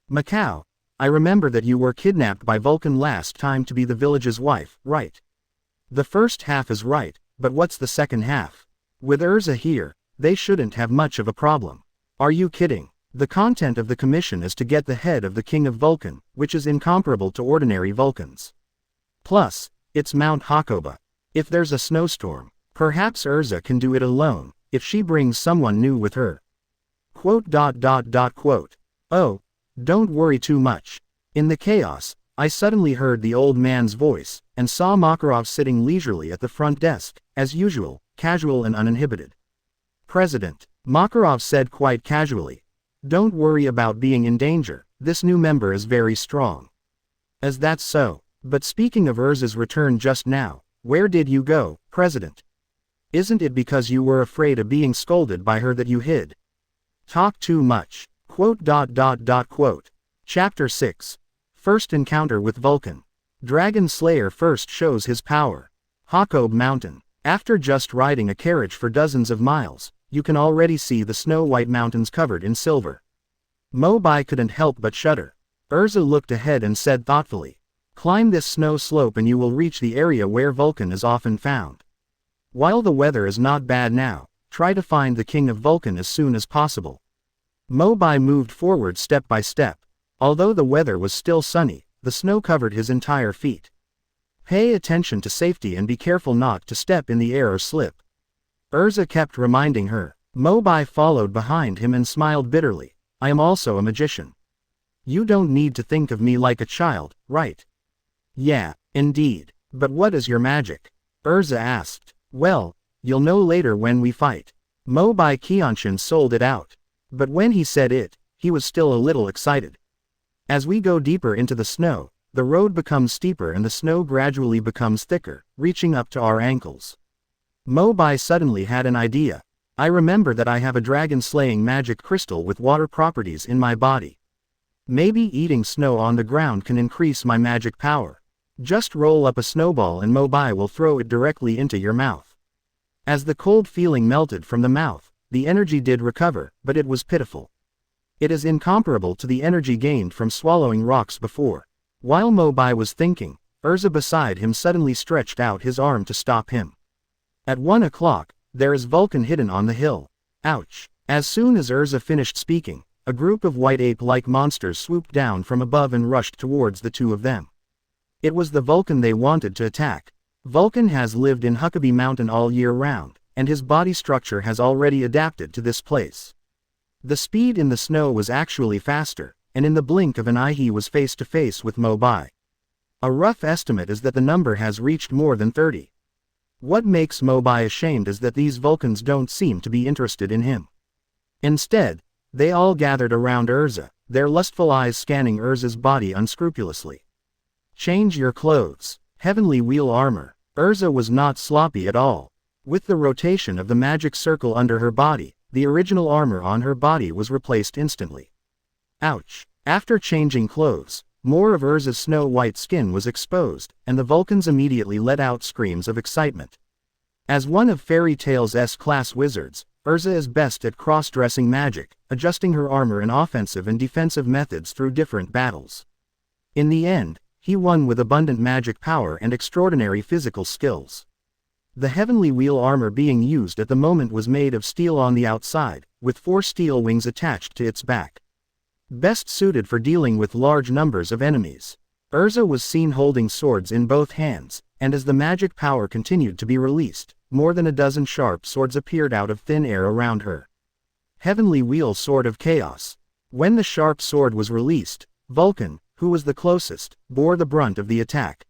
"Macau, I remember that you were kidnapped by Vulcan last time to be the village's wife, right?" "The first half is right, but what's the second half? With Erza here, they shouldn't have much of a problem." "Are you kidding? The content of the commission is to get the head of the King of Vulcan, which is incomparable to ordinary Vulcans. Plus, it's Mount Hakoba. If there's a snowstorm, perhaps Erza can do it alone, if she brings someone new with her." Quote. "Oh, don't worry too much." In the chaos, I suddenly heard the old man's voice, and saw Makarov sitting leisurely at the front desk, as usual, casual and uninhibited. "President," Makarov said quite casually, "don't worry about being in danger, this new member is very strong." "As that's so, but speaking of Erza's return just now, where did you go, President? Isn't it because you were afraid of being scolded by her that you hid?" "Talk too much." Quote. Chapter 6. First Encounter with Vulcan. Dragon Slayer first shows his power. Hakob Mountain. After just riding a carriage for dozens of miles, you can already see the snow-white mountains covered in silver. Mo Bai couldn't help but shudder. Erza looked ahead and said thoughtfully, "Climb this snow slope and you will reach the area where Vulcan is often found. While the weather is not bad now, try to find the King of Vulcan as soon as possible." Mo Bai moved forward step by step. Although the weather was still sunny, the snow covered his entire feet. "Pay attention to safety and be careful not to step in the air or slip." Erza kept reminding her. Mo Bai followed behind him and smiled bitterly. "I am also a magician. You don't need to think of me like a child, right?" "Yeah, indeed. But what is your magic?" Erza asked. "Well, you'll know later when we fight." Mo Bai Qianshan sold it out. But when he said it, he was still a little excited. As we go deeper into the snow, the road becomes steeper and the snow gradually becomes thicker, reaching up to our ankles. Mo Bai suddenly had an idea. "I remember that I have a dragon-slaying magic crystal with water properties in my body. Maybe eating snow on the ground can increase my magic power. Just roll up a snowball and Mo Bai will throw it directly into your mouth." As the cold feeling melted from the mouth, the energy did recover, but it was pitiful. It is incomparable to the energy gained from swallowing rocks before. While Mo Bai was thinking, Erza beside him suddenly stretched out his arm to stop him. "At 1 o'clock, there is Vulcan hidden on the hill." Ouch! As soon as Erza finished speaking, a group of white ape-like monsters swooped down from above and rushed towards the 2 of them. It was the Vulcan they wanted to attack. Vulcan has lived in Huckabee Mountain all year round, and his body structure has already adapted to this place. The speed in the snow was actually faster, and in the blink of an eye he was face to face with Mo Bai. A rough estimate is that the number has reached more than 30. What makes Mo Bai ashamed is that these Vulcans don't seem to be interested in him. Instead, they all gathered around Erza, their lustful eyes scanning Erza's body unscrupulously. Change your clothes. Heavenly wheel armor. Erza was not sloppy at all. With the rotation of the magic circle under her body, the original armor on her body was replaced instantly. Ouch. After changing clothes, more of Erza's snow-white skin was exposed, and the Vulcans immediately let out screams of excitement. As one of Fairy Tail's S-class wizards, Erza is best at cross-dressing magic, adjusting her armor and offensive and defensive methods through different battles. In the end, he won with abundant magic power and extraordinary physical skills. The heavenly wheel armor being used at the moment was made of steel on the outside, with 4 steel wings attached to its back. Best suited for dealing with large numbers of enemies. Erza was seen holding swords in both hands, and as the magic power continued to be released, more than a dozen sharp swords appeared out of thin air around her. Heavenly Wheel Sword of Chaos. When the sharp sword was released, Vulcan, who was the closest, bore the brunt of the attack.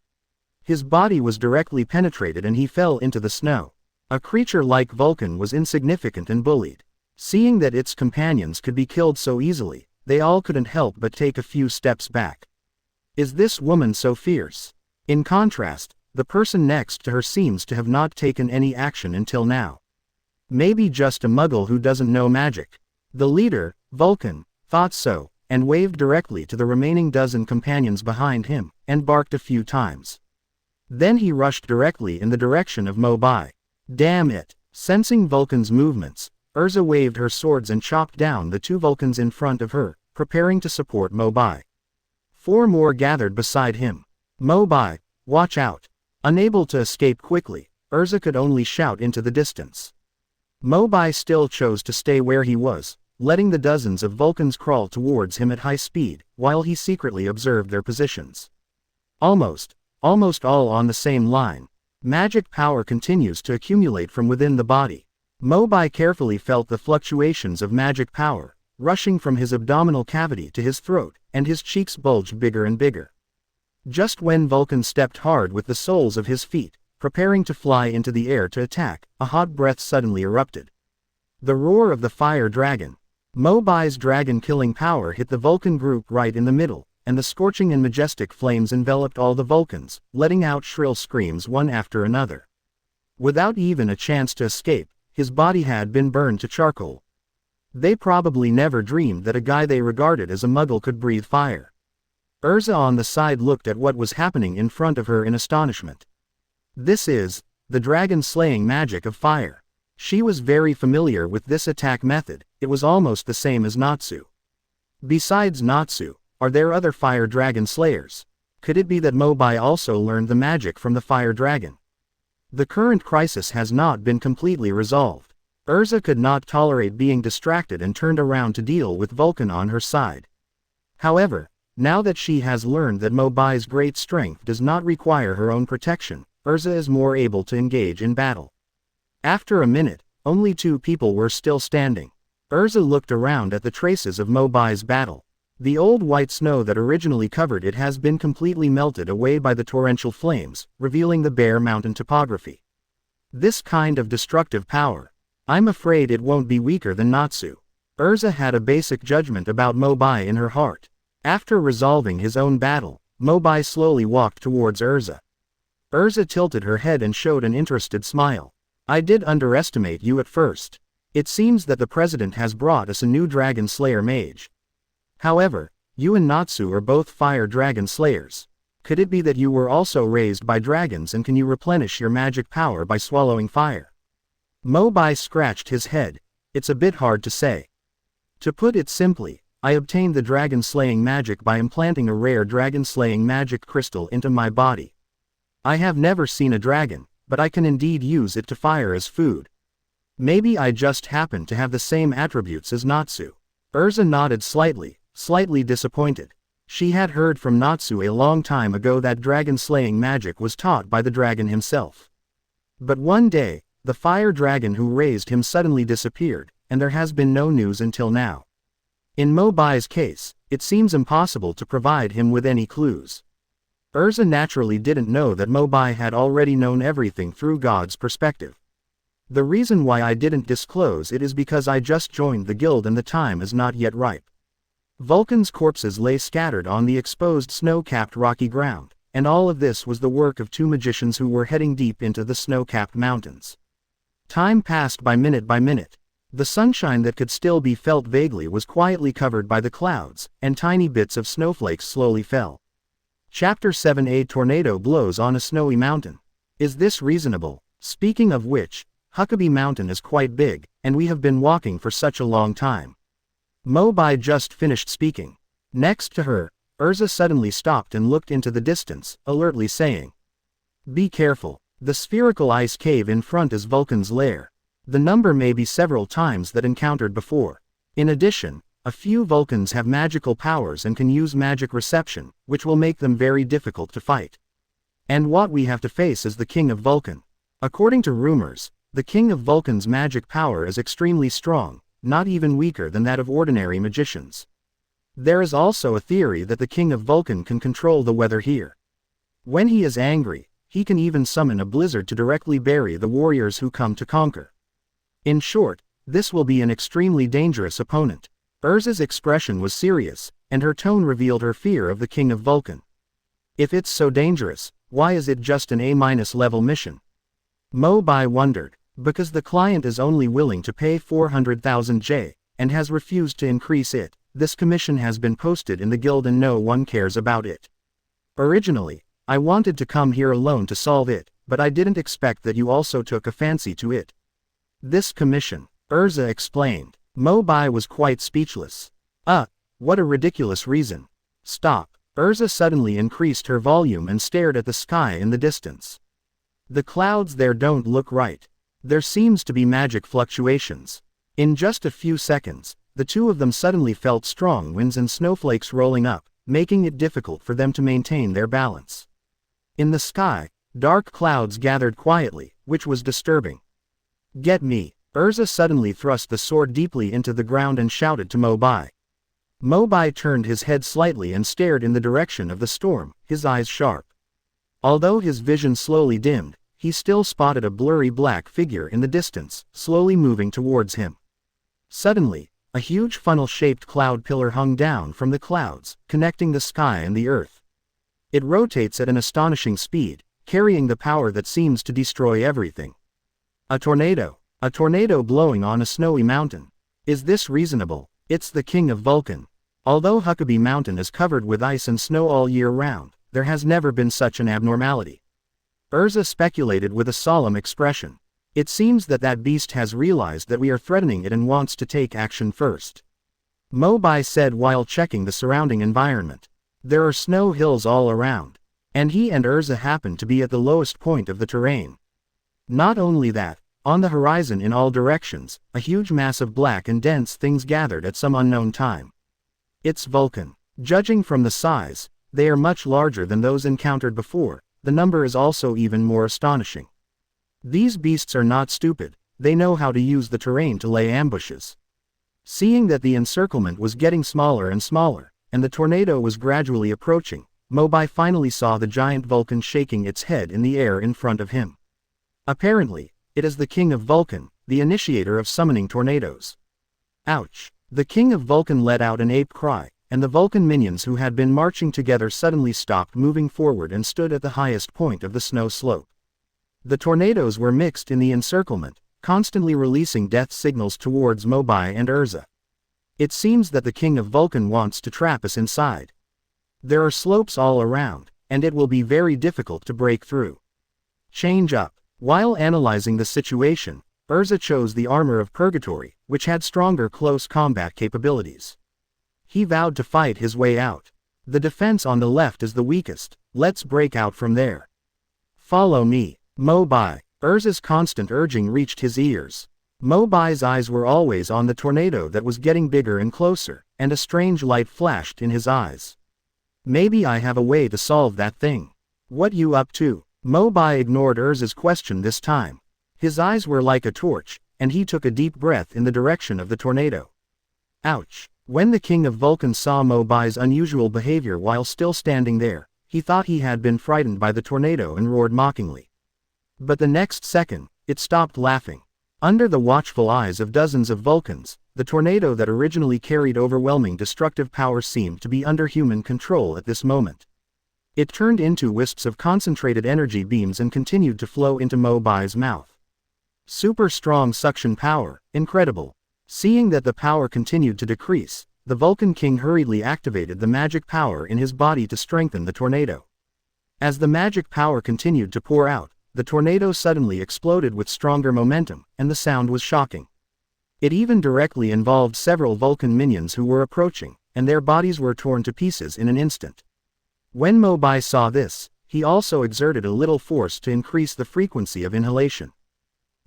His body was directly penetrated and he fell into the snow. A creature like Vulcan was insignificant and bullied. Seeing that its companions could be killed so easily, they all couldn't help but take a few steps back. Is this woman so fierce? In contrast, the person next to her seems to have not taken any action until now. Maybe just a muggle who doesn't know magic. The leader, Vulcan, thought so, and waved directly to the remaining dozen companions behind him, and barked a few times. Then he rushed directly in the direction of Mo Bai. Damn it! Sensing Vulcan's movements, Erza waved her swords and chopped down the 2 Vulcans in front of her, preparing to support Mo Bai. 4 more gathered beside him. Mo Bai, watch out! Unable to escape quickly, Erza could only shout into the distance. Mo Bai still chose to stay where he was, letting the dozens of Vulcans crawl towards him at high speed, while he secretly observed their positions. Almost all on the same line. Magic power continues to accumulate from within the body. Mo Bai carefully felt the fluctuations of magic power, rushing from his abdominal cavity to his throat, and his cheeks bulged bigger and bigger. Just when Vulcan stepped hard with the soles of his feet, preparing to fly into the air to attack, a hot breath suddenly erupted. The roar of the fire dragon. Mo Bai's dragon-killing power hit the Vulcan group right in the middle, and the scorching and majestic flames enveloped all the Vulcans, letting out shrill screams one after another. Without even a chance to escape, his body had been burned to charcoal. They probably never dreamed that a guy they regarded as a muggle could breathe fire. Erza on the side looked at what was happening in front of her in astonishment. This is the dragon-slaying magic of fire. She was very familiar with this attack method. It was almost the same as Natsu. Besides Natsu, are there other fire dragon slayers? Could it be that Mo Bai also learned the magic from the fire dragon? The current crisis has not been completely resolved. Erza could not tolerate being distracted and turned around to deal with Vulcan on her side. However, now that she has learned that Mo Bai's great strength does not require her own protection, Erza is more able to engage in battle. After a minute, only 2 people were still standing. Erza looked around at the traces of Mo Bai's battle. The old white snow that originally covered it has been completely melted away by the torrential flames, revealing the bare mountain topography. This kind of destructive power. I'm afraid it won't be weaker than Natsu. Erza had a basic judgment about Mo Bai in her heart. After resolving his own battle, Mo Bai slowly walked towards Erza. Erza tilted her head and showed an interested smile. I did underestimate you at first. It seems that the president has brought us a new dragon slayer mage. However, you and Natsu are both fire dragon slayers. Could it be that you were also raised by dragons, and can you replenish your magic power by swallowing fire? Mo Bai scratched his head. It's a bit hard to say. To put it simply, I obtained the dragon-slaying magic by implanting a rare dragon-slaying magic crystal into my body. I have never seen a dragon, but I can indeed use it to fire as food. Maybe I just happen to have the same attributes as Natsu. Erza nodded slightly disappointed. She had heard from Natsu a long time ago that dragon-slaying magic was taught by the dragon himself. But one day, the fire dragon who raised him suddenly disappeared, and there has been no news until now. In Mo Bai's case, it seems impossible to provide him with any clues. Erza naturally didn't know that Mo Bai had already known everything through God's perspective. The reason why I didn't disclose it is because I just joined the guild and the time is not yet ripe. Vulcan's corpses lay scattered on the exposed snow-capped rocky ground, and all of this was the work of 2 magicians who were heading deep into the snow-capped mountains. Time passed by minute by minute. The sunshine that could still be felt vaguely was quietly covered by the clouds, and tiny bits of snowflakes slowly fell. Chapter 7: A tornado blows on a snowy mountain. Is this reasonable? Speaking of which, Huckabee Mountain is quite big, and we have been walking for such a long time. Mo Bai just finished speaking. Next to her, Erza suddenly stopped and looked into the distance, alertly saying, "Be careful, the spherical ice cave in front is Vulcan's lair. The number may be several times that encountered before. In addition, a few Vulcans have magical powers and can use magic reception, which will make them very difficult to fight. And what we have to face is the King of Vulcan. According to rumors, the King of Vulcan's magic power is extremely strong, not even weaker than that of ordinary magicians. There is also a theory that the King of Vulcan can control the weather here. When he is angry, he can even summon a blizzard to directly bury the warriors who come to conquer. In short, this will be an extremely dangerous opponent." Erza's expression was serious, and her tone revealed her fear of the King of Vulcan. "If it's so dangerous, why is it just an A-level mission?" Mo Bai wondered. "Because the client is only willing to pay 400,000 J, and has refused to increase it. This commission has been posted in the guild and no one cares about it. Originally, I wanted to come here alone to solve it, but I didn't expect that you also took a fancy to it." "This commission," Erza explained. Mo Bai was quite speechless. What a ridiculous reason." "Stop." Erza suddenly increased her volume and stared at the sky in the distance. "The clouds there don't look right. There seems to be magic fluctuations." In just a few seconds, the 2 of them suddenly felt strong winds and snowflakes rolling up, making it difficult for them to maintain their balance. In the sky, dark clouds gathered quietly, which was disturbing. "Get me." Erza suddenly thrust the sword deeply into the ground and shouted to Mo Bai. Mo Bai turned his head slightly and stared in the direction of the storm, his eyes sharp. Although his vision slowly dimmed, he still spotted a blurry black figure in the distance, slowly moving towards him. Suddenly, a huge funnel-shaped cloud pillar hung down from the clouds, connecting the sky and the earth. It rotates at an astonishing speed, carrying the power that seems to destroy everything. A tornado. A tornado blowing on a snowy mountain. Is this reasonable? It's the King of Vulcan. Although Huckabee Mountain is covered with ice and snow all year round, there has never been such an abnormality. Erza speculated with a solemn expression. It seems that that beast has realized that we are threatening it and wants to take action first. Mo Bai said while checking the surrounding environment. There are snow hills all around. And he and Erza happen to be at the lowest point of the terrain. Not only that, on the horizon in all directions, a huge mass of black and dense things gathered at some unknown time. It's Vulcan. Judging from the size, they are much larger than those encountered before. The number is also even more astonishing. These beasts are not stupid, they know how to use the terrain to lay ambushes. Seeing that the encirclement was getting smaller and smaller, and the tornado was gradually approaching, Mo Bai finally saw the giant Vulcan shaking its head in the air in front of him. Apparently, it is the King of Vulcan, the initiator of summoning tornadoes. Ouch! The King of Vulcan let out an ape cry, and the Vulcan minions who had been marching together suddenly stopped moving forward and stood at the highest point of the snow slope. The tornadoes were mixed in the encirclement, constantly releasing death signals towards Mo Bai and Erza. It seems that the King of Vulcan wants to trap us inside. There are slopes all around, and it will be very difficult to break through. Change up. While analyzing the situation, Erza chose the armor of Purgatory, which had stronger close combat capabilities. He vowed to fight his way out. The defense on the left is the weakest, let's break out from there. Follow me, Mo Bai. Erza's constant urging reached his ears. Mo Bai's eyes were always on the tornado that was getting bigger and closer, and a strange light flashed in his eyes. Maybe I have a way to solve that thing. What you up to? Mo Bai ignored Erza's question this time. His eyes were like a torch, and he took a deep breath in the direction of the tornado. Ouch! When the king of Vulcan saw Mo Bai's unusual behavior while still standing there, he thought he had been frightened by the tornado and roared mockingly. But the next second, it stopped laughing. Under the watchful eyes of dozens of Vulcans, the tornado that originally carried overwhelming destructive power seemed to be under human control at this moment. It turned into wisps of concentrated energy beams and continued to flow into Mo Bai's mouth. Super strong suction power, incredible. Seeing that the power continued to decrease, the Vulcan King hurriedly activated the magic power in his body to strengthen the tornado. As the magic power continued to pour out, the tornado suddenly exploded with stronger momentum, and the sound was shocking. It even directly involved several Vulcan minions who were approaching, and their bodies were torn to pieces in an instant. When Mo Bai saw this, he also exerted a little force to increase the frequency of inhalation.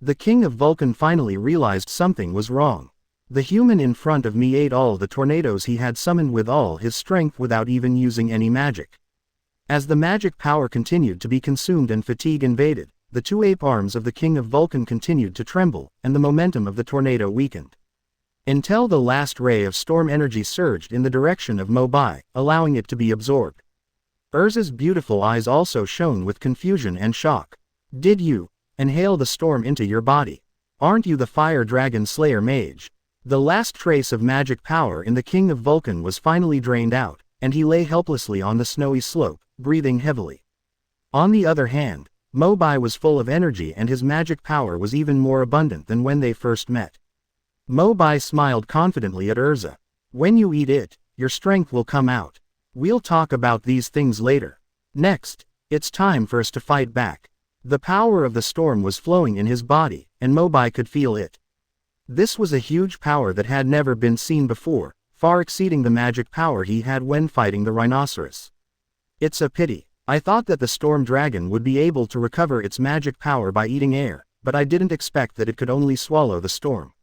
The king of Vulcan finally realized something was wrong. The human in front of me ate all the tornadoes he had summoned with all his strength without even using any magic. As the magic power continued to be consumed and fatigue invaded, the two ape arms of the king of Vulcan continued to tremble, and the momentum of the tornado weakened. Until the last ray of storm energy surged in the direction of Mo Bai, allowing it to be absorbed. Erza's beautiful eyes also shone with confusion and shock. Did you inhale the storm into your body? Aren't you the fire dragon slayer mage? The last trace of magic power in the king of Vulcan was finally drained out, and he lay helplessly on the snowy slope, breathing heavily. On the other hand, Mo Bai was full of energy and his magic power was even more abundant than when they first met. Mo Bai smiled confidently at Erza. When you eat it, your strength will come out. We'll talk about these things later. Next, it's time for us to fight back. The power of the storm was flowing in his body, and Mo Bai could feel it. This was a huge power that had never been seen before, far exceeding the magic power he had when fighting the rhinoceros. It's a pity. I thought that the storm dragon would be able to recover its magic power by eating air, but I didn't expect that it could only swallow the storm.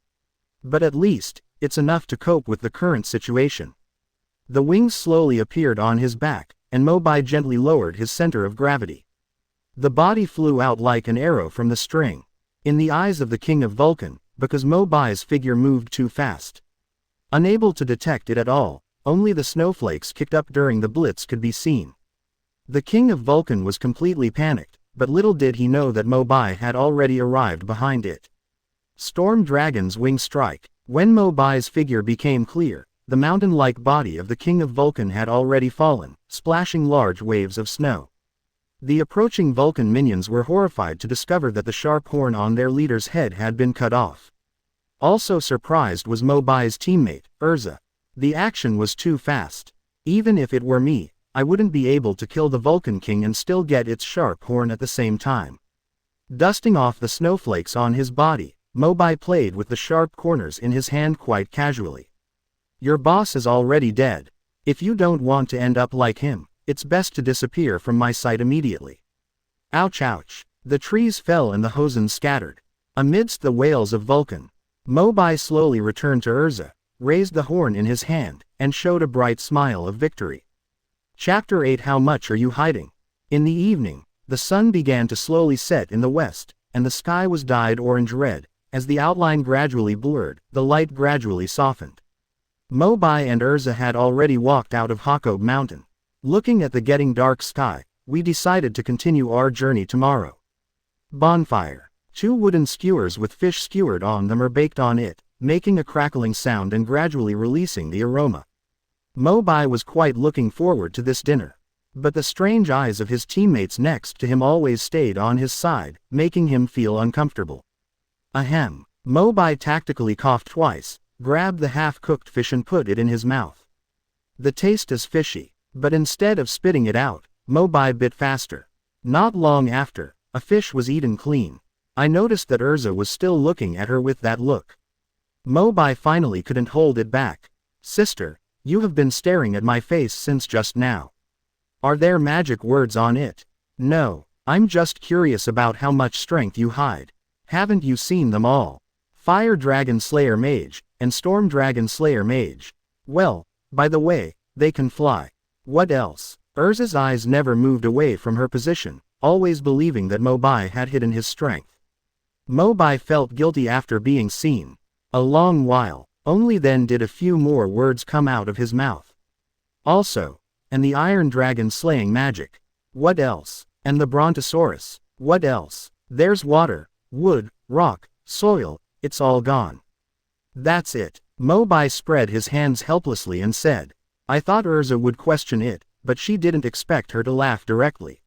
But at least, it's enough to cope with the current situation. The wings slowly appeared on his back, and Mo Bai gently lowered his center of gravity. The body flew out like an arrow from the string. In the eyes of the king of Vulcan, because Mo Bai's figure moved too fast. Unable to detect it at all, only the snowflakes kicked up during the blitz could be seen. The king of Vulcan was completely panicked, but little did he know that Mo Bai had already arrived behind it. Storm Dragon's Wing Strike. When Mo Bai's figure became clear, the mountain-like body of the king of Vulcan had already fallen, splashing large waves of snow. The approaching Vulcan minions were horrified to discover that the sharp horn on their leader's head had been cut off. Also surprised was Mo Bai's teammate, Erza. The action was too fast. Even if it were me, I wouldn't be able to kill the Vulcan King and still get its sharp horn at the same time. Dusting off the snowflakes on his body, Mo Bai played with the sharp corners in his hand quite casually. Your boss is already dead. If you don't want to end up like him, it's best to disappear from my sight immediately. Ouch ouch. The trees fell and the hosen scattered. Amidst the wails of Vulcan, Mo Bai slowly returned to Erza, raised the horn in his hand, and showed a bright smile of victory. Chapter 8. How much are you hiding? In the evening, the sun began to slowly set in the west, and the sky was dyed orange-red. As the outline gradually blurred, the light gradually softened. Mo Bai and Erza had already walked out of Hakob Mountain. Looking at the getting dark sky, we decided to continue our journey tomorrow. Bonfire. 2 wooden skewers with fish skewered on them are baked on it, making a crackling sound and gradually releasing the aroma. Mo Bai was quite looking forward to this dinner. But the strange eyes of his teammates next to him always stayed on his side, making him feel uncomfortable. Ahem. Mo Bai tactically coughed twice, grabbed the half-cooked fish and put it in his mouth. The taste is fishy, but instead of spitting it out, Mo Bai bit faster. Not long after, a fish was eaten clean. I noticed that Erza was still looking at her with that look. Mo Bai finally couldn't hold it back. Sister, you have been staring at my face since just now. Are there magic words on it? No, I'm just curious about how much strength you hide. Haven't you seen them all? Fire Dragon Slayer Mage, and Storm Dragon Slayer Mage. Well, by the way, they can fly. What else? Erza's eyes never moved away from her position, always believing that Mo Bai had hidden his strength. Mo Bai felt guilty after being seen. A long while, Only then did a few more words come out of his mouth. Also, and the iron dragon slaying magic. What else? And the brontosaurus. What else? There's water, wood, rock, soil, it's all gone. That's it. Mo Bai spread his hands helplessly and said. I thought Erza would question it, but she didn't expect her to laugh directly.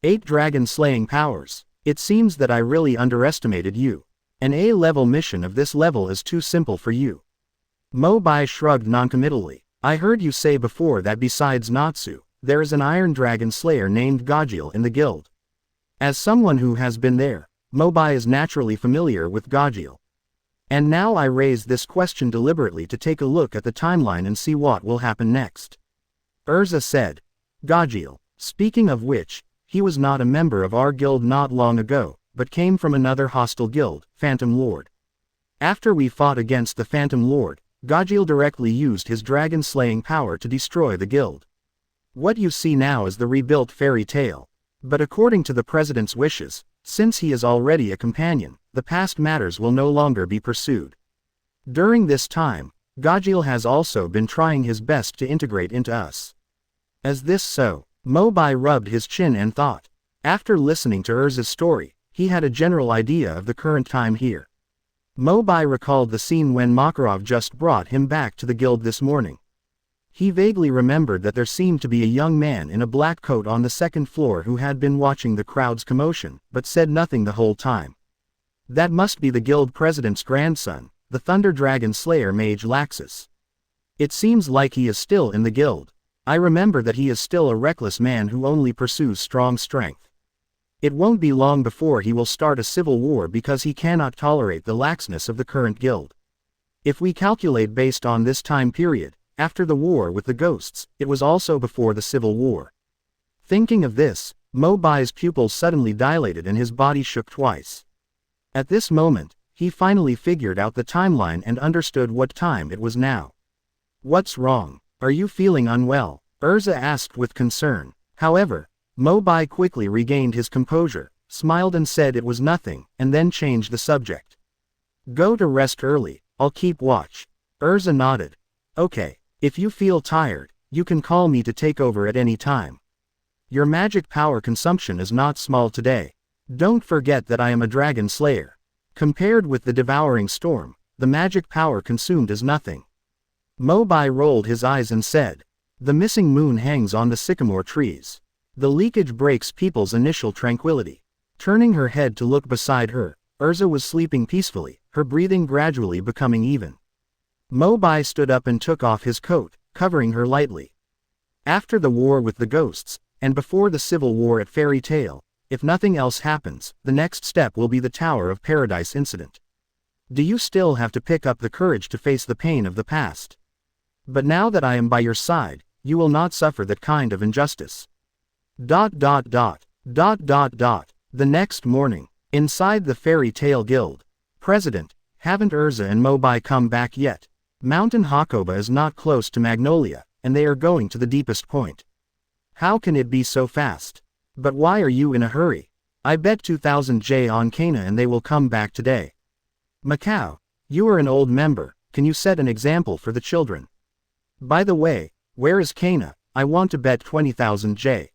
8 dragon slaying powers. It seems that I really underestimated you. An A-level mission of this level is too simple for you. Mo Bai shrugged noncommittally. I heard you say before that besides Natsu, there is an iron dragon slayer named Gajil in the guild. As someone who has been there, Mo Bai is naturally familiar with Gajil. And now I raise this question deliberately to take a look at the timeline and see what will happen next. Erza said. Gajil. Speaking of which, he was not a member of our guild not long ago, but came from another hostile guild, Phantom Lord. After we fought against the Phantom Lord, Gajil directly used his dragon-slaying power to destroy the guild. What you see now is the rebuilt fairy tale. But according to the president's wishes, since he is already a companion, the past matters will no longer be pursued. During this time, Gajil has also been trying his best to integrate into us. As this so, Mo Bai rubbed his chin and thought. After listening to Erza's story, he had a general idea of the current time here. Mo Bai recalled the scene when Makarov just brought him back to the guild this morning. He vaguely remembered that there seemed to be a young man in a black coat on the second floor who had been watching the crowd's commotion, but said nothing the whole time. That must be the guild president's grandson, the Thunder Dragon Slayer mage Laxus. It seems like he is still in the guild. I remember that he is still a reckless man who only pursues strong strength. It won't be long before he will start a civil war because he cannot tolerate the laxness of the current guild. If we calculate based on this time period, after the war with the ghosts, it was also before the civil war. Thinking of this, Mo Bai's pupils suddenly dilated and his body shook twice. At this moment, he finally figured out the timeline and understood what time it was now. What's wrong? Are you feeling unwell? Erza asked with concern. However, Mo Bai quickly regained his composure, smiled and said it was nothing, and then changed the subject. Go to rest early, I'll keep watch. Erza nodded. Okay. If you feel tired, you can call me to take over at any time. Your magic power consumption is not small today. Don't forget that I am a dragon slayer. Compared with the devouring storm, the magic power consumed is nothing. Mo Bai rolled his eyes and said, the missing moon hangs on the sycamore trees. The leakage breaks people's initial tranquility. Turning her head to look beside her, Erza was sleeping peacefully, her breathing gradually becoming even. Mo Bai stood up and took off his coat, covering her lightly. After the war with the ghosts, and before the civil war at Fairy Tale, if nothing else happens, the next step will be the Tower of Paradise incident. Do you still have to pick up the courage to face the pain of the past? But now that I am by your side, you will not suffer that kind of injustice. The next morning, inside the Fairy Tale Guild. President, haven't Erza and Mo Bai come back yet? Mountain Hakoba is not close to Magnolia, and they are going to the deepest point. How can it be so fast? But why are you in a hurry? I bet 2000 J on Kana and they will come back today. Macau, you are an old member, can you set an example for the children? By the way, where is Kana? I want to bet 20,000 J.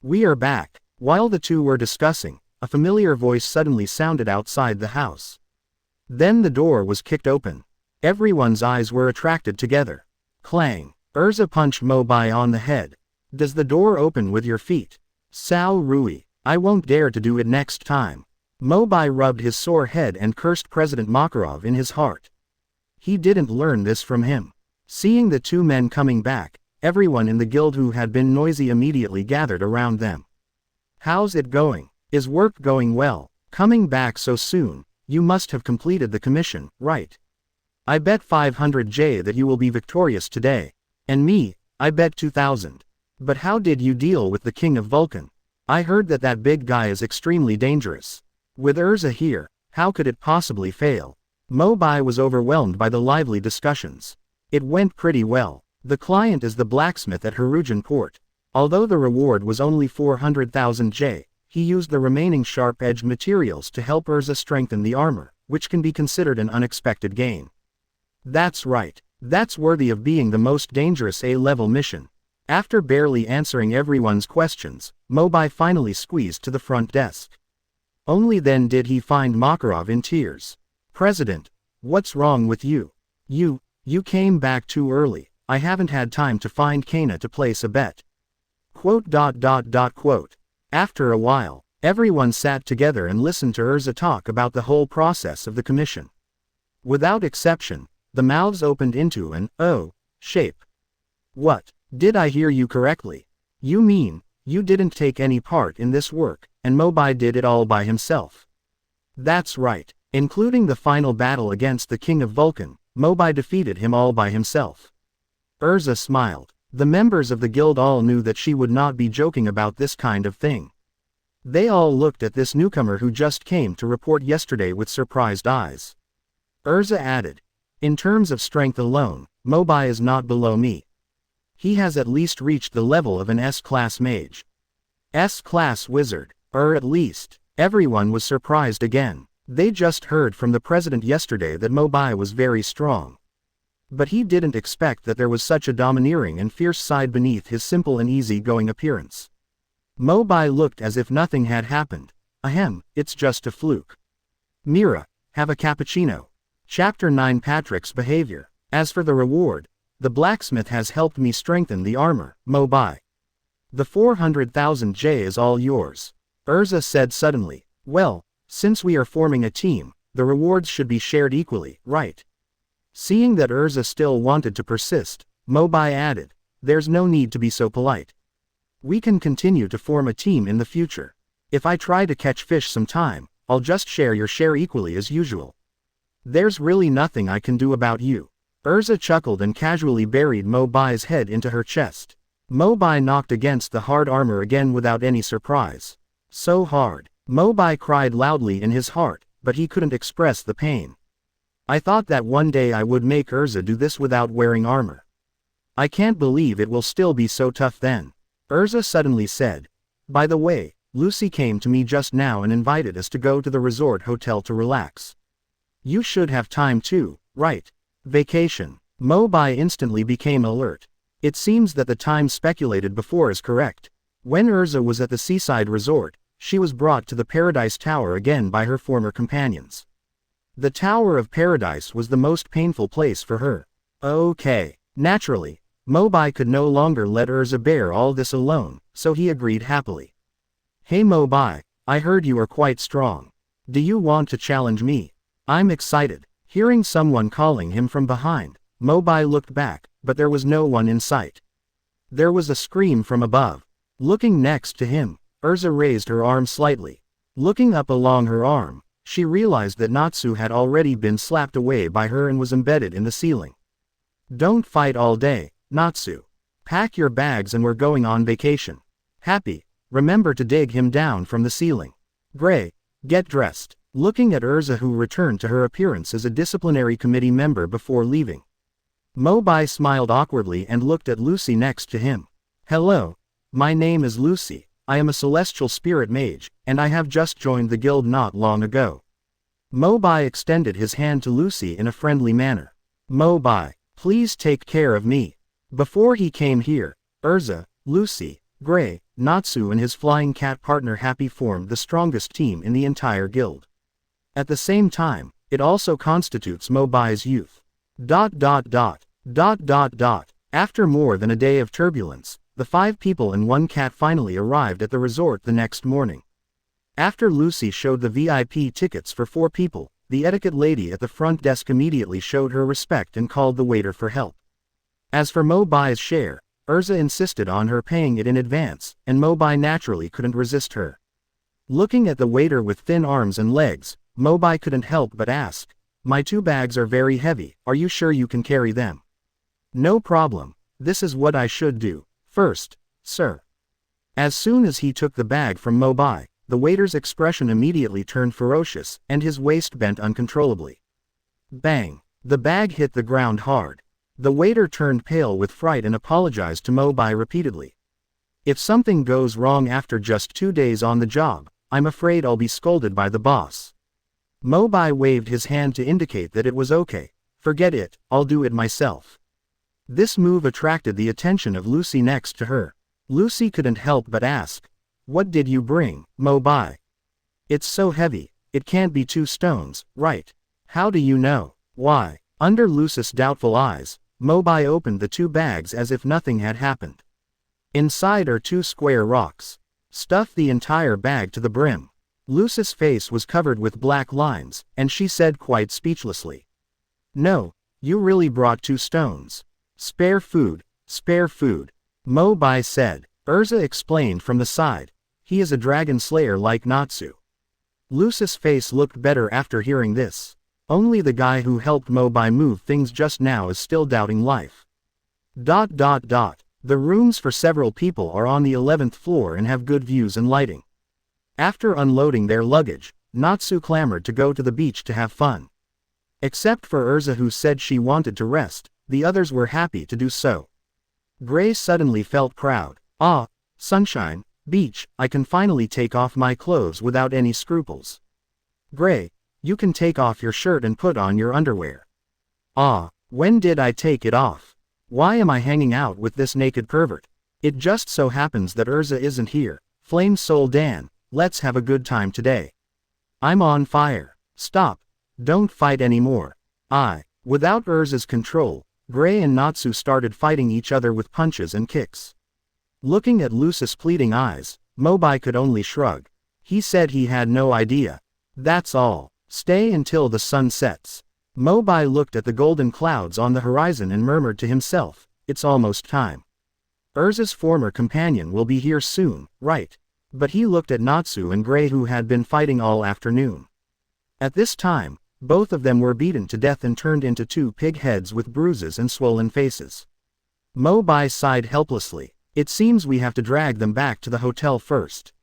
We are back. While the two were discussing, a familiar voice suddenly sounded outside the house. Then the door was kicked open. Everyone's eyes were attracted together. Clang. Erza punched Mo Bai on the head. Does the door open with your feet? Sao Rui. I won't dare to do it next time. Mo Bai rubbed his sore head and cursed President Makarov in his heart. He didn't learn this from him. Seeing the two men coming back, everyone in the guild who had been noisy immediately gathered around them. How's it going? Is work going well? Coming back so soon? You must have completed the commission, right? I bet 500 J that you will be victorious today. And me, I bet 2000. But how did you deal with the King of Vulcan? I heard that that big guy is extremely dangerous. With Erza here, how could it possibly fail? Mo Bai was overwhelmed by the lively discussions. It went pretty well. The client is the blacksmith at Harujan Port. Although the reward was only 400,000 J, he used the remaining sharp-edged materials to help Erza strengthen the armor, which can be considered an unexpected gain. That's right. That's worthy of being the most dangerous A-level mission. After barely answering everyone's questions, Mobai finally squeezed to the front desk. Only then did he find Makarov in tears. "President, what's wrong with you? You came back too early. I haven't had time to find Kana to place a bet." Quote. After a while, everyone sat together and listened to Erza talk about the whole process of the commission. Without exception, the mouths opened into an "oh" shape. "What? Did I hear you correctly? You mean, you didn't take any part in this work, and Mobai did it all by himself?" "That's right. Including the final battle against the King of Vulcan, Mobai defeated him all by himself." Erza smiled. The members of the guild all knew that she would not be joking about this kind of thing. They all looked at this newcomer who just came to report yesterday with surprised eyes. Erza added, "In terms of strength alone, Mobai is not below me. He has at least reached the level of an S-class mage." S-class wizard, at least. Everyone was surprised again. They just heard from the president yesterday that Mobai was very strong. But he didn't expect that there was such a domineering and fierce side beneath his simple and easy-going appearance. Mobai looked as if nothing had happened. "Ahem, it's just a fluke. Mira, have a cappuccino." Chapter 9 Patrick's Behavior. "As for the reward, the blacksmith has helped me strengthen the armor, Mobai. The 400,000 J is all yours," Erza said suddenly. "Well, since we are forming a team, the rewards should be shared equally, right?" Seeing that Erza still wanted to persist, Mobai added, "There's no need to be so polite. We can continue to form a team in the future. If I try to catch fish sometime, I'll just share your share equally as usual. There's really nothing I can do about you." Erza chuckled and casually buried Mobai's head into her chest. Mobai knocked against the hard armor again without any surprise. So hard. Mobai cried loudly in his heart, but he couldn't express the pain. "I thought that one day I would make Erza do this without wearing armor. I can't believe it will still be so tough then." Erza suddenly said, "By the way, Lucy came to me just now and invited us to go to the resort hotel to relax. You should have time too, right? Vacation." Mobai instantly became alert. It seems that the time speculated before is correct. When Erza was at the seaside resort, she was brought to the Paradise Tower again by her former companions. The Tower of Paradise was the most painful place for her. Okay. Naturally, Mobai could no longer let Erza bear all this alone, so he agreed happily. "Hey Mobai, I heard you are quite strong. Do you want to challenge me?" "I'm excited." Hearing someone calling him from behind, Mobai looked back, but there was no one in sight. There was a scream from above. Looking next to him, Erza raised her arm slightly. Looking up along her arm, she realized that Natsu had already been slapped away by her and was embedded in the ceiling. "Don't fight all day, Natsu. Pack your bags and we're going on vacation. Happy, remember to dig him down from the ceiling. Gray, get dressed." Looking at Erza, who returned to her appearance as a disciplinary committee member before leaving, Mobai smiled awkwardly and looked at Lucy next to him. "Hello, my name is Lucy. I am a celestial spirit mage, and I have just joined the guild not long ago." Mobai extended his hand to Lucy in a friendly manner. "Mobai, please take care of me." Before he came here, Erza, Lucy, Gray, Natsu and his flying cat partner Happy formed the strongest team in the entire guild. At the same time, it also constitutes Mobai's youth. After more than a day of turbulence, the 5 people and 1 cat finally arrived at the resort the next morning. After Lucy showed the VIP tickets for 4 people, the etiquette lady at the front desk immediately showed her respect and called the waiter for help. As for Mobai's share, Erza insisted on her paying it in advance, and Mobai naturally couldn't resist her. Looking at the waiter with thin arms and legs, Mobai couldn't help but ask, "My 2 bags are very heavy, are you sure you can carry them?" "No problem, this is what I should do. First, sir." As soon as he took the bag from Mobai, the waiter's expression immediately turned ferocious, and his waist bent uncontrollably. Bang! The bag hit the ground hard. The waiter turned pale with fright and apologized to Mobai repeatedly. "If something goes wrong after just 2 days on the job, I'm afraid I'll be scolded by the boss." Mobai waved his hand to indicate that it was okay. Forget it, I'll do it myself. This move attracted the attention of Lucy next to her. Lucy couldn't help but ask. What did you bring, Mobai? It's so heavy, it can't be 2 stones, right? How do you know? Why? Under Lucy's doubtful eyes, Mobai opened the 2 bags as if nothing had happened. Inside are 2 square rocks. Stuff the entire bag to the brim. Lucy's face was covered with black lines, and she said quite speechlessly. No, you really brought 2 stones. Spare food, Mo Bai said. Erza explained from the side. He is a dragon slayer like Natsu. Lucy's face looked better after hearing this. Only the guy who helped Mo Bai move things just now is still doubting life. The rooms for several people are on the 11th floor and have good views and lighting. After unloading their luggage, Natsu clamored to go to the beach to have fun. Except for Erza, who said she wanted to rest, the others were happy to do so. Gray suddenly felt proud. Ah, sunshine, beach, I can finally take off my clothes without any scruples. Gray, you can take off your shirt and put on your underwear. Ah, when did I take it off? Why am I hanging out with this naked pervert? It just so happens that Erza isn't here. Flame Soul Dan, let's have a good time today. I'm on fire. Stop. Don't fight anymore. Without Erza's control, Gray and Natsu started fighting each other with punches and kicks. Looking at Lucy's pleading eyes, Mobai could only shrug. He said he had no idea. That's all. Stay until the sun sets. Mobai looked at the golden clouds on the horizon and murmured to himself, it's almost time. Erza's former companion will be here soon, right? But he looked at Natsu and Gray, who had been fighting all afternoon. At this time, both of them were beaten to death and turned into 2 pig heads with bruises and swollen faces. Mobai sighed helplessly. It seems we have to drag them back to the hotel first.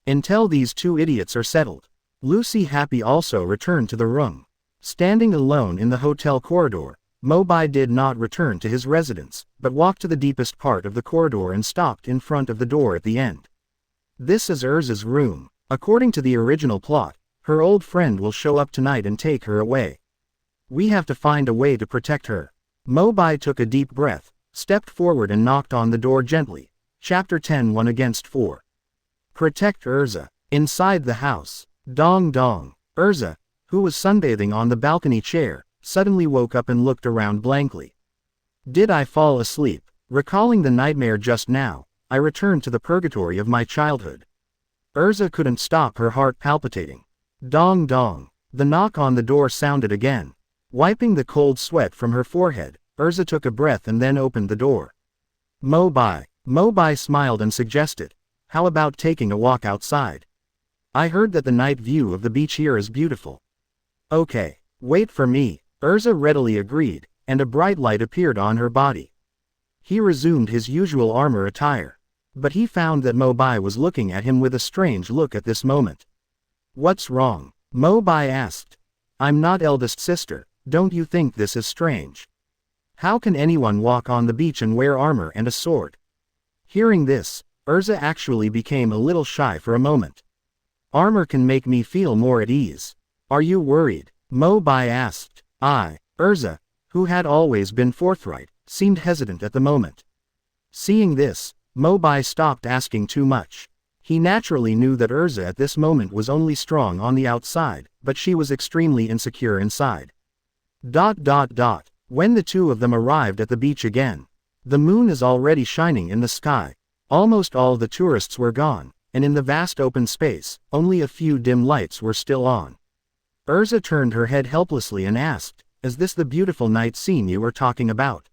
Until these 2 idiots are settled. Lucy Happy also returned to the room. Standing alone in the hotel corridor, Mobai did not return to his residence, but walked to the deepest part of the corridor and stopped in front of the door at the end. This is Erza's room. According to the original plot, her old friend will show up tonight and take her away. We have to find a way to protect her. Mobai took a deep breath, stepped forward and knocked on the door gently. Chapter 10 1 against 4. Protect Erza. Inside the house. Dong dong. Erza, who was sunbathing on the balcony chair, suddenly woke up and looked around blankly. Did I fall asleep? Recalling the nightmare just now, I returned to the purgatory of my childhood. Erza couldn't stop her heart palpitating. Dong dong. The knock on the door sounded again. Wiping the cold sweat from her forehead, Erza took a breath and then opened the door. Mobai. Mobai smiled and suggested, how about taking a walk outside? I heard that the night view of the beach here is beautiful. Okay, wait for me. Erza readily agreed, and a bright light appeared on her body. He resumed his usual armor attire. But he found that Mobai was looking at him with a strange look at this moment. What's wrong? Mobai asked. I'm not eldest sister, don't you think this is strange? How can anyone walk on the beach and wear armor and a sword? Hearing this, Erza actually became a little shy for a moment. Armor can make me feel more at ease. Are you worried? Mobai asked. Erza, who had always been forthright, seemed hesitant at the moment. Seeing this, Mobai stopped asking too much. He naturally knew that Erza at this moment was only strong on the outside, but she was extremely insecure inside. When the 2 of them arrived at the beach again. The moon is already shining in the sky. Almost all the tourists were gone, and in the vast open space, only a few dim lights were still on. Erza turned her head helplessly and asked, is this the beautiful night scene you were talking about?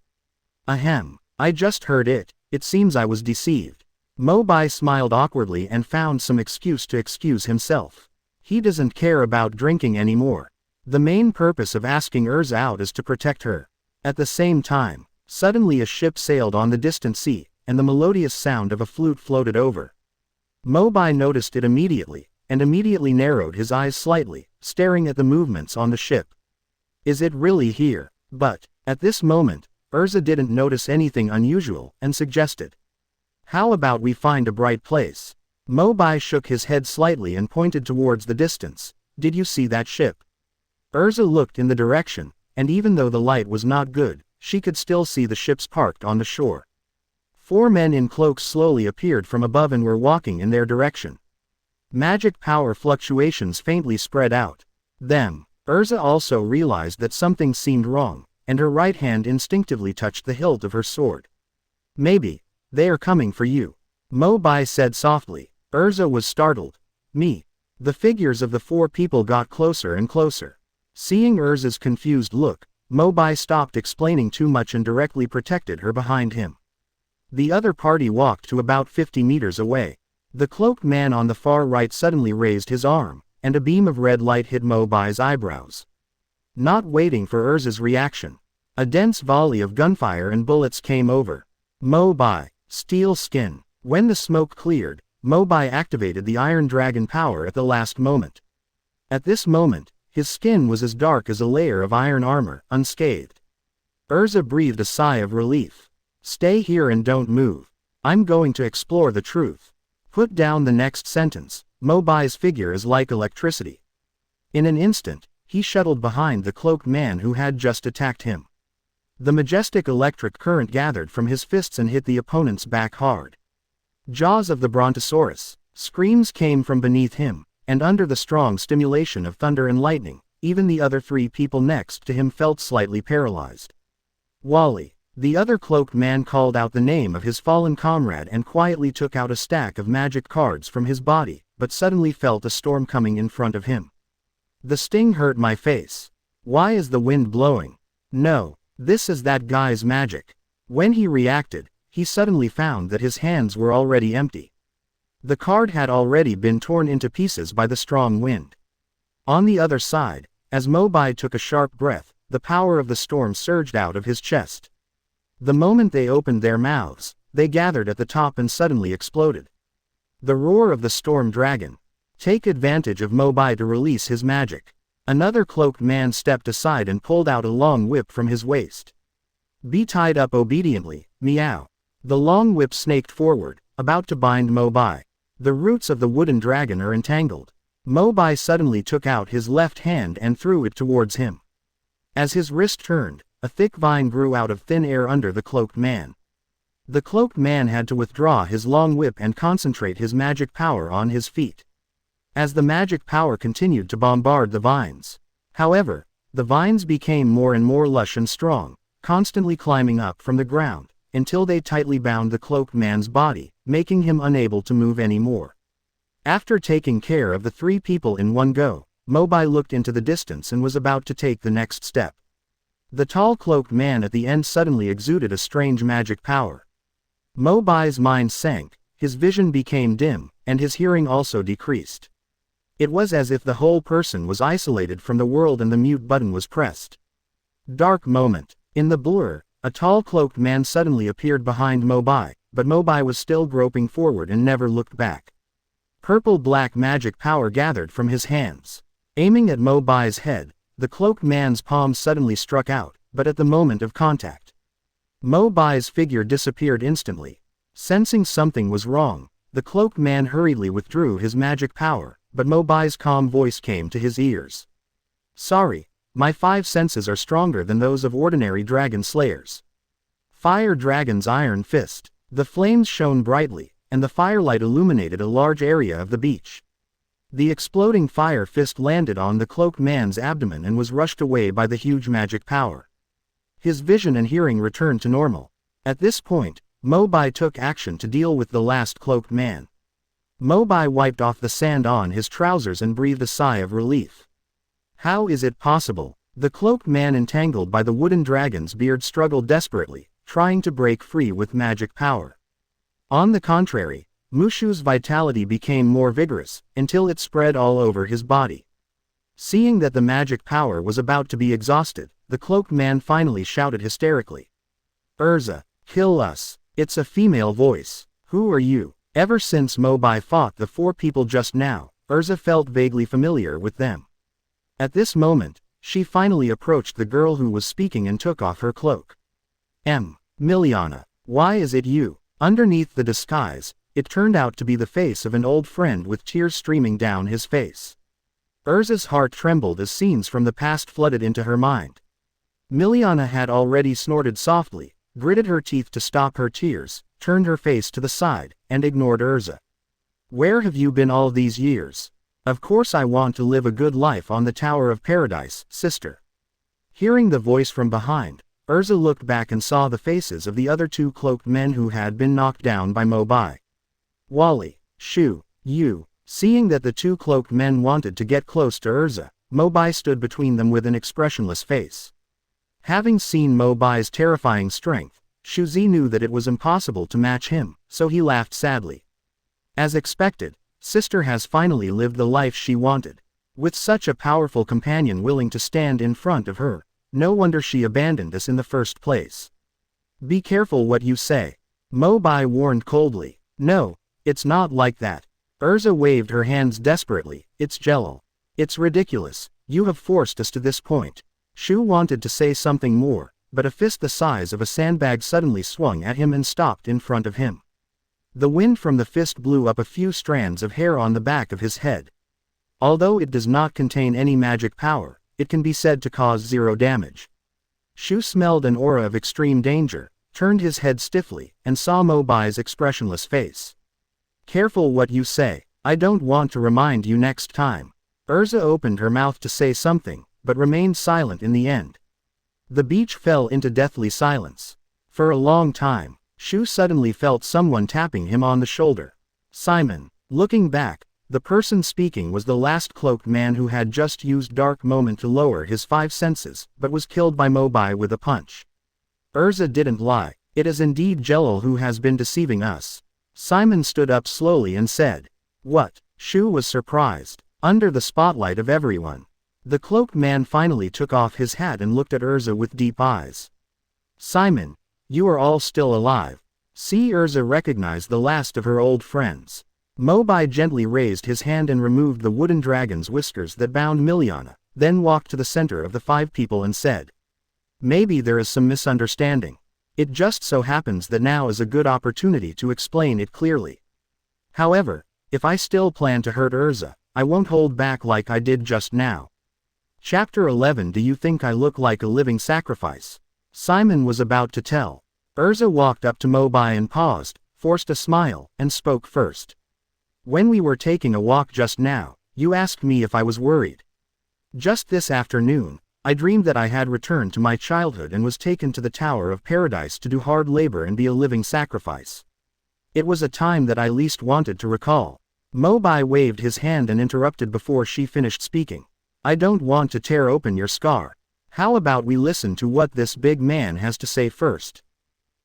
Ahem, I just heard it, it seems I was deceived. Mobai smiled awkwardly and found some excuse to excuse himself. He doesn't care about drinking anymore. The main purpose of asking Erza out is to protect her. At the same time, suddenly a ship sailed on the distant sea, and the melodious sound of a flute floated over. Mobai noticed it immediately, and immediately narrowed his eyes slightly, staring at the movements on the ship. Is it really here? But, at this moment, Erza didn't notice anything unusual, and suggested. How about we find a bright place? Mo Bai shook his head slightly and pointed towards the distance. Did you see that ship? Erza looked in the direction, and even though the light was not good, she could still see the ships parked on the shore. 4 men in cloaks slowly appeared from above and were walking in their direction. Magic power fluctuations faintly spread out. Erza also realized that something seemed wrong, and her right hand instinctively touched the hilt of her sword. Maybe, they are coming for you, Mo Bai said softly. Erza was startled. Me. The figures of the 4 people got closer and closer. Seeing Erza's confused look, Mo Bai stopped explaining too much and directly protected her behind him. The other party walked to about 50 meters away. The cloaked man on the far right suddenly raised his arm, and a beam of red light hit Mo Bai's eyebrows. Not waiting for Erza's reaction, a dense volley of gunfire and bullets came over Mo Bai. Steel skin. When the smoke cleared, Mo Bai activated the Iron Dragon power at the last moment. At this moment, his skin was as dark as a layer of iron armor, unscathed. Erza breathed a sigh of relief. Stay here and don't move. I'm going to explore the truth. Put down the next sentence. Mo Bai's figure is like electricity. In an instant, he shuttled behind the cloaked man who had just attacked him. The majestic electric current gathered from his fists and hit the opponent's back hard. Jaws of the Brontosaurus. Screams came from beneath him, and under the strong stimulation of thunder and lightning, even the other 3 people next to him felt slightly paralyzed. Wally. The other cloaked man called out the name of his fallen comrade and quietly took out a stack of magic cards from his body, but suddenly felt a storm coming in front of him. The sting hurt my face. Why is the wind blowing? No, this is that guy's magic. When he reacted, he suddenly found that his hands were already empty. The card had already been torn into pieces by the strong wind. On the other side, as Mo Bai took a sharp breath, the power of the storm surged out of his chest. The moment they opened their mouths, they gathered at the top and suddenly exploded. The roar of the storm dragon. Take advantage of Mo Bai to release his magic. Another cloaked man stepped aside and pulled out a long whip from his waist. Be tied up obediently, meow. The long whip snaked forward, about to bind Mo Bai. The roots of the wooden dragon are entangled. Mo Bai suddenly took out his left hand and threw it towards him. As his wrist turned, a thick vine grew out of thin air under the cloaked man. The cloaked man had to withdraw his long whip and concentrate his magic power on his feet. As the magic power continued to bombard the vines. However, the vines became more and more lush and strong, constantly climbing up from the ground, until they tightly bound the cloaked man's body, making him unable to move anymore. After taking care of the 3 people in one go, Mo Bai looked into the distance and was about to take the next step. The tall cloaked man at the end suddenly exuded a strange magic power. Mo Bai's mind sank, his vision became dim, and his hearing also decreased. It was as if the whole person was isolated from the world and the mute button was pressed. Dark moment. In the blur, a tall cloaked man suddenly appeared behind Mo Bai, but Mo Bai was still groping forward and never looked back. Purple-black magic power gathered from his hands. Aiming at Mo Bai's head, the cloaked man's palm suddenly struck out, but at the moment of contact, Mo Bai's figure disappeared instantly. Sensing something was wrong, the cloaked man hurriedly withdrew his magic power, but Mo Bai's calm voice came to his ears. Sorry, my 5 senses are stronger than those of ordinary dragon slayers. Fire Dragon's Iron Fist. The flames shone brightly, and the firelight illuminated a large area of the beach. The exploding fire fist landed on the cloaked man's abdomen and was rushed away by the huge magic power. His vision and hearing returned to normal. At this point, Mo Bai took action to deal with the last cloaked man. Mo Bai wiped off the sand on his trousers and breathed a sigh of relief. How is it possible? The cloaked man entangled by the wooden dragon's beard struggled desperately, trying to break free with magic power. On the contrary, Mushu's vitality became more vigorous, until it spread all over his body. Seeing that the magic power was about to be exhausted, the cloaked man finally shouted hysterically. Erza, kill us. It's a female voice. Who are you? Ever since Mo Bai fought the 4 people just now, Erza felt vaguely familiar with them. At this moment, she finally approached the girl who was speaking and took off her cloak. Miliana, why is it you? Underneath the disguise, It turned out to be the face of an old friend with tears streaming down his face. Erza's heart trembled as scenes from the past flooded into her mind. Miliana had already snorted softly, gritted her teeth to stop her tears, turned her face to the side, and ignored Erza. "Where have you been all these years? Of course I want to live a good life on the Tower of Paradise, sister." Hearing the voice from behind, Erza looked back and saw the faces of the other two cloaked men who had been knocked down by Mo Bai. "Wally, Shu, you." Seeing that the two cloaked men wanted to get close to Erza, Mo Bai stood between them with an expressionless face. Having seen Mo Bai's terrifying strength, Shu Zi knew that it was impossible to match him, so he laughed sadly. As expected, sister has finally lived the life she wanted. With such a powerful companion willing to stand in front of her, no wonder she abandoned us in the first place. "Be careful what you say," Mo Bai warned coldly. "No, it's not like that." Erza waved her hands desperately. "It's Jellal. It's ridiculous, you have forced us to this point." Shu wanted to say something more, but a fist the size of a sandbag suddenly swung at him and stopped in front of him. The wind from the fist blew up a few strands of hair on the back of his head. Although it does not contain any magic power, it can be said to cause 0 damage. Shu smelled an aura of extreme danger, turned his head stiffly, and saw Mo Bai's expressionless face. "Careful what you say, I don't want to remind you next time." Erza opened her mouth to say something, but remained silent in the end. The beach fell into deathly silence. For a long time, Shu suddenly felt someone tapping him on the shoulder. Simon. Looking back, the person speaking was the last cloaked man who had just used Dark Moment to lower his 5 senses, but was killed by Mo Bai with a punch. Erza didn't lie, it is indeed Jellal who has been deceiving us. Simon stood up slowly and said, "What?" Shu was surprised. Under the spotlight of everyone, the cloaked man finally took off his hat and looked at Erza with deep eyes. "Simon, you are all still alive." See, Erza recognized the last of her old friends. Mo Bai gently raised his hand and removed the wooden dragon's whiskers that bound Miliana, then walked to the center of the 5 people and said, "Maybe there is some misunderstanding. It just so happens that now is a good opportunity to explain it clearly. However, if I still plan to hurt Erza, I won't hold back like I did just now." Chapter 11. Do you think I look like a living sacrifice? Simon was about to tell. Erza walked up to Mo Bai and paused, forced a smile, and spoke first. "When we were taking a walk just now, you asked me if I was worried. Just this afternoon, I dreamed that I had returned to my childhood and was taken to the Tower of Paradise to do hard labor and be a living sacrifice. It was a time that I least wanted to recall." Mo Bai waved his hand and interrupted before she finished speaking. "I don't want to tear open your scar. How about we listen to what this big man has to say first?"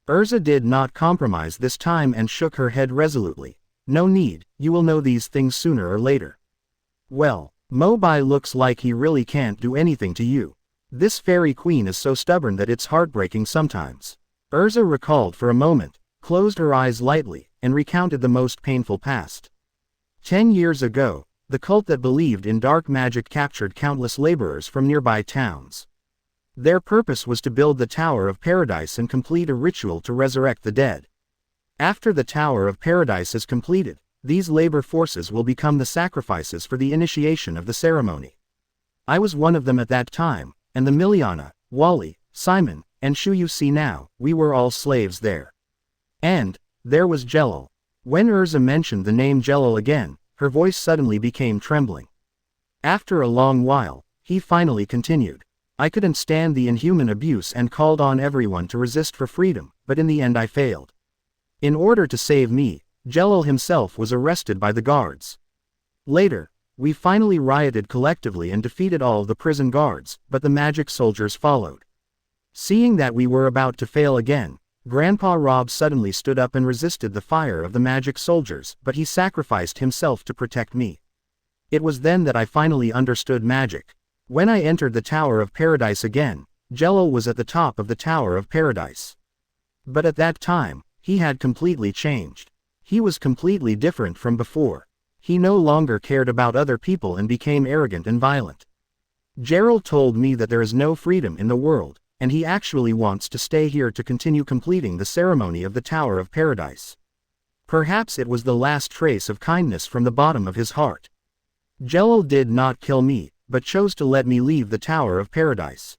Erza did not compromise this time and shook her head resolutely. "No need, you will know these things sooner or later." "Well, Mo Bai looks like he really can't do anything to you. This fairy queen is so stubborn that it's heartbreaking sometimes." Erza recalled for a moment, closed her eyes lightly, and recounted the most painful past. 10 years ago, the cult that believed in dark magic captured countless laborers from nearby towns. Their purpose was to build the Tower of Paradise and complete a ritual to resurrect the dead. After the Tower of Paradise is completed, these labor forces will become the sacrifices for the initiation of the ceremony. I was one of them at that time, and the Miliana, Wally, Simon, and Shu you see now, we were all slaves there. And there was Jellal. When Erza mentioned the name Jellal again, her voice suddenly became trembling. After a long while, he finally continued. "I couldn't stand the inhuman abuse and called on everyone to resist for freedom, but in the end I failed. In order to save me, Jellal himself was arrested by the guards. Later, we finally rioted collectively and defeated all the prison guards, but the magic soldiers followed. Seeing that we were about to fail again, Grandpa Rob suddenly stood up and resisted the fire of the magic soldiers, but he sacrificed himself to protect me. It was then that I finally understood magic. When I entered the Tower of Paradise again, Jellal was at the top of the Tower of Paradise. But at that time, he had completely changed. He was completely different from before. He no longer cared about other people and became arrogant and violent. Gerald told me that there is no freedom in the world, and he actually wants to stay here to continue completing the ceremony of the Tower of Paradise. Perhaps it was the last trace of kindness from the bottom of his heart. Jellal did not kill me, but chose to let me leave the Tower of Paradise.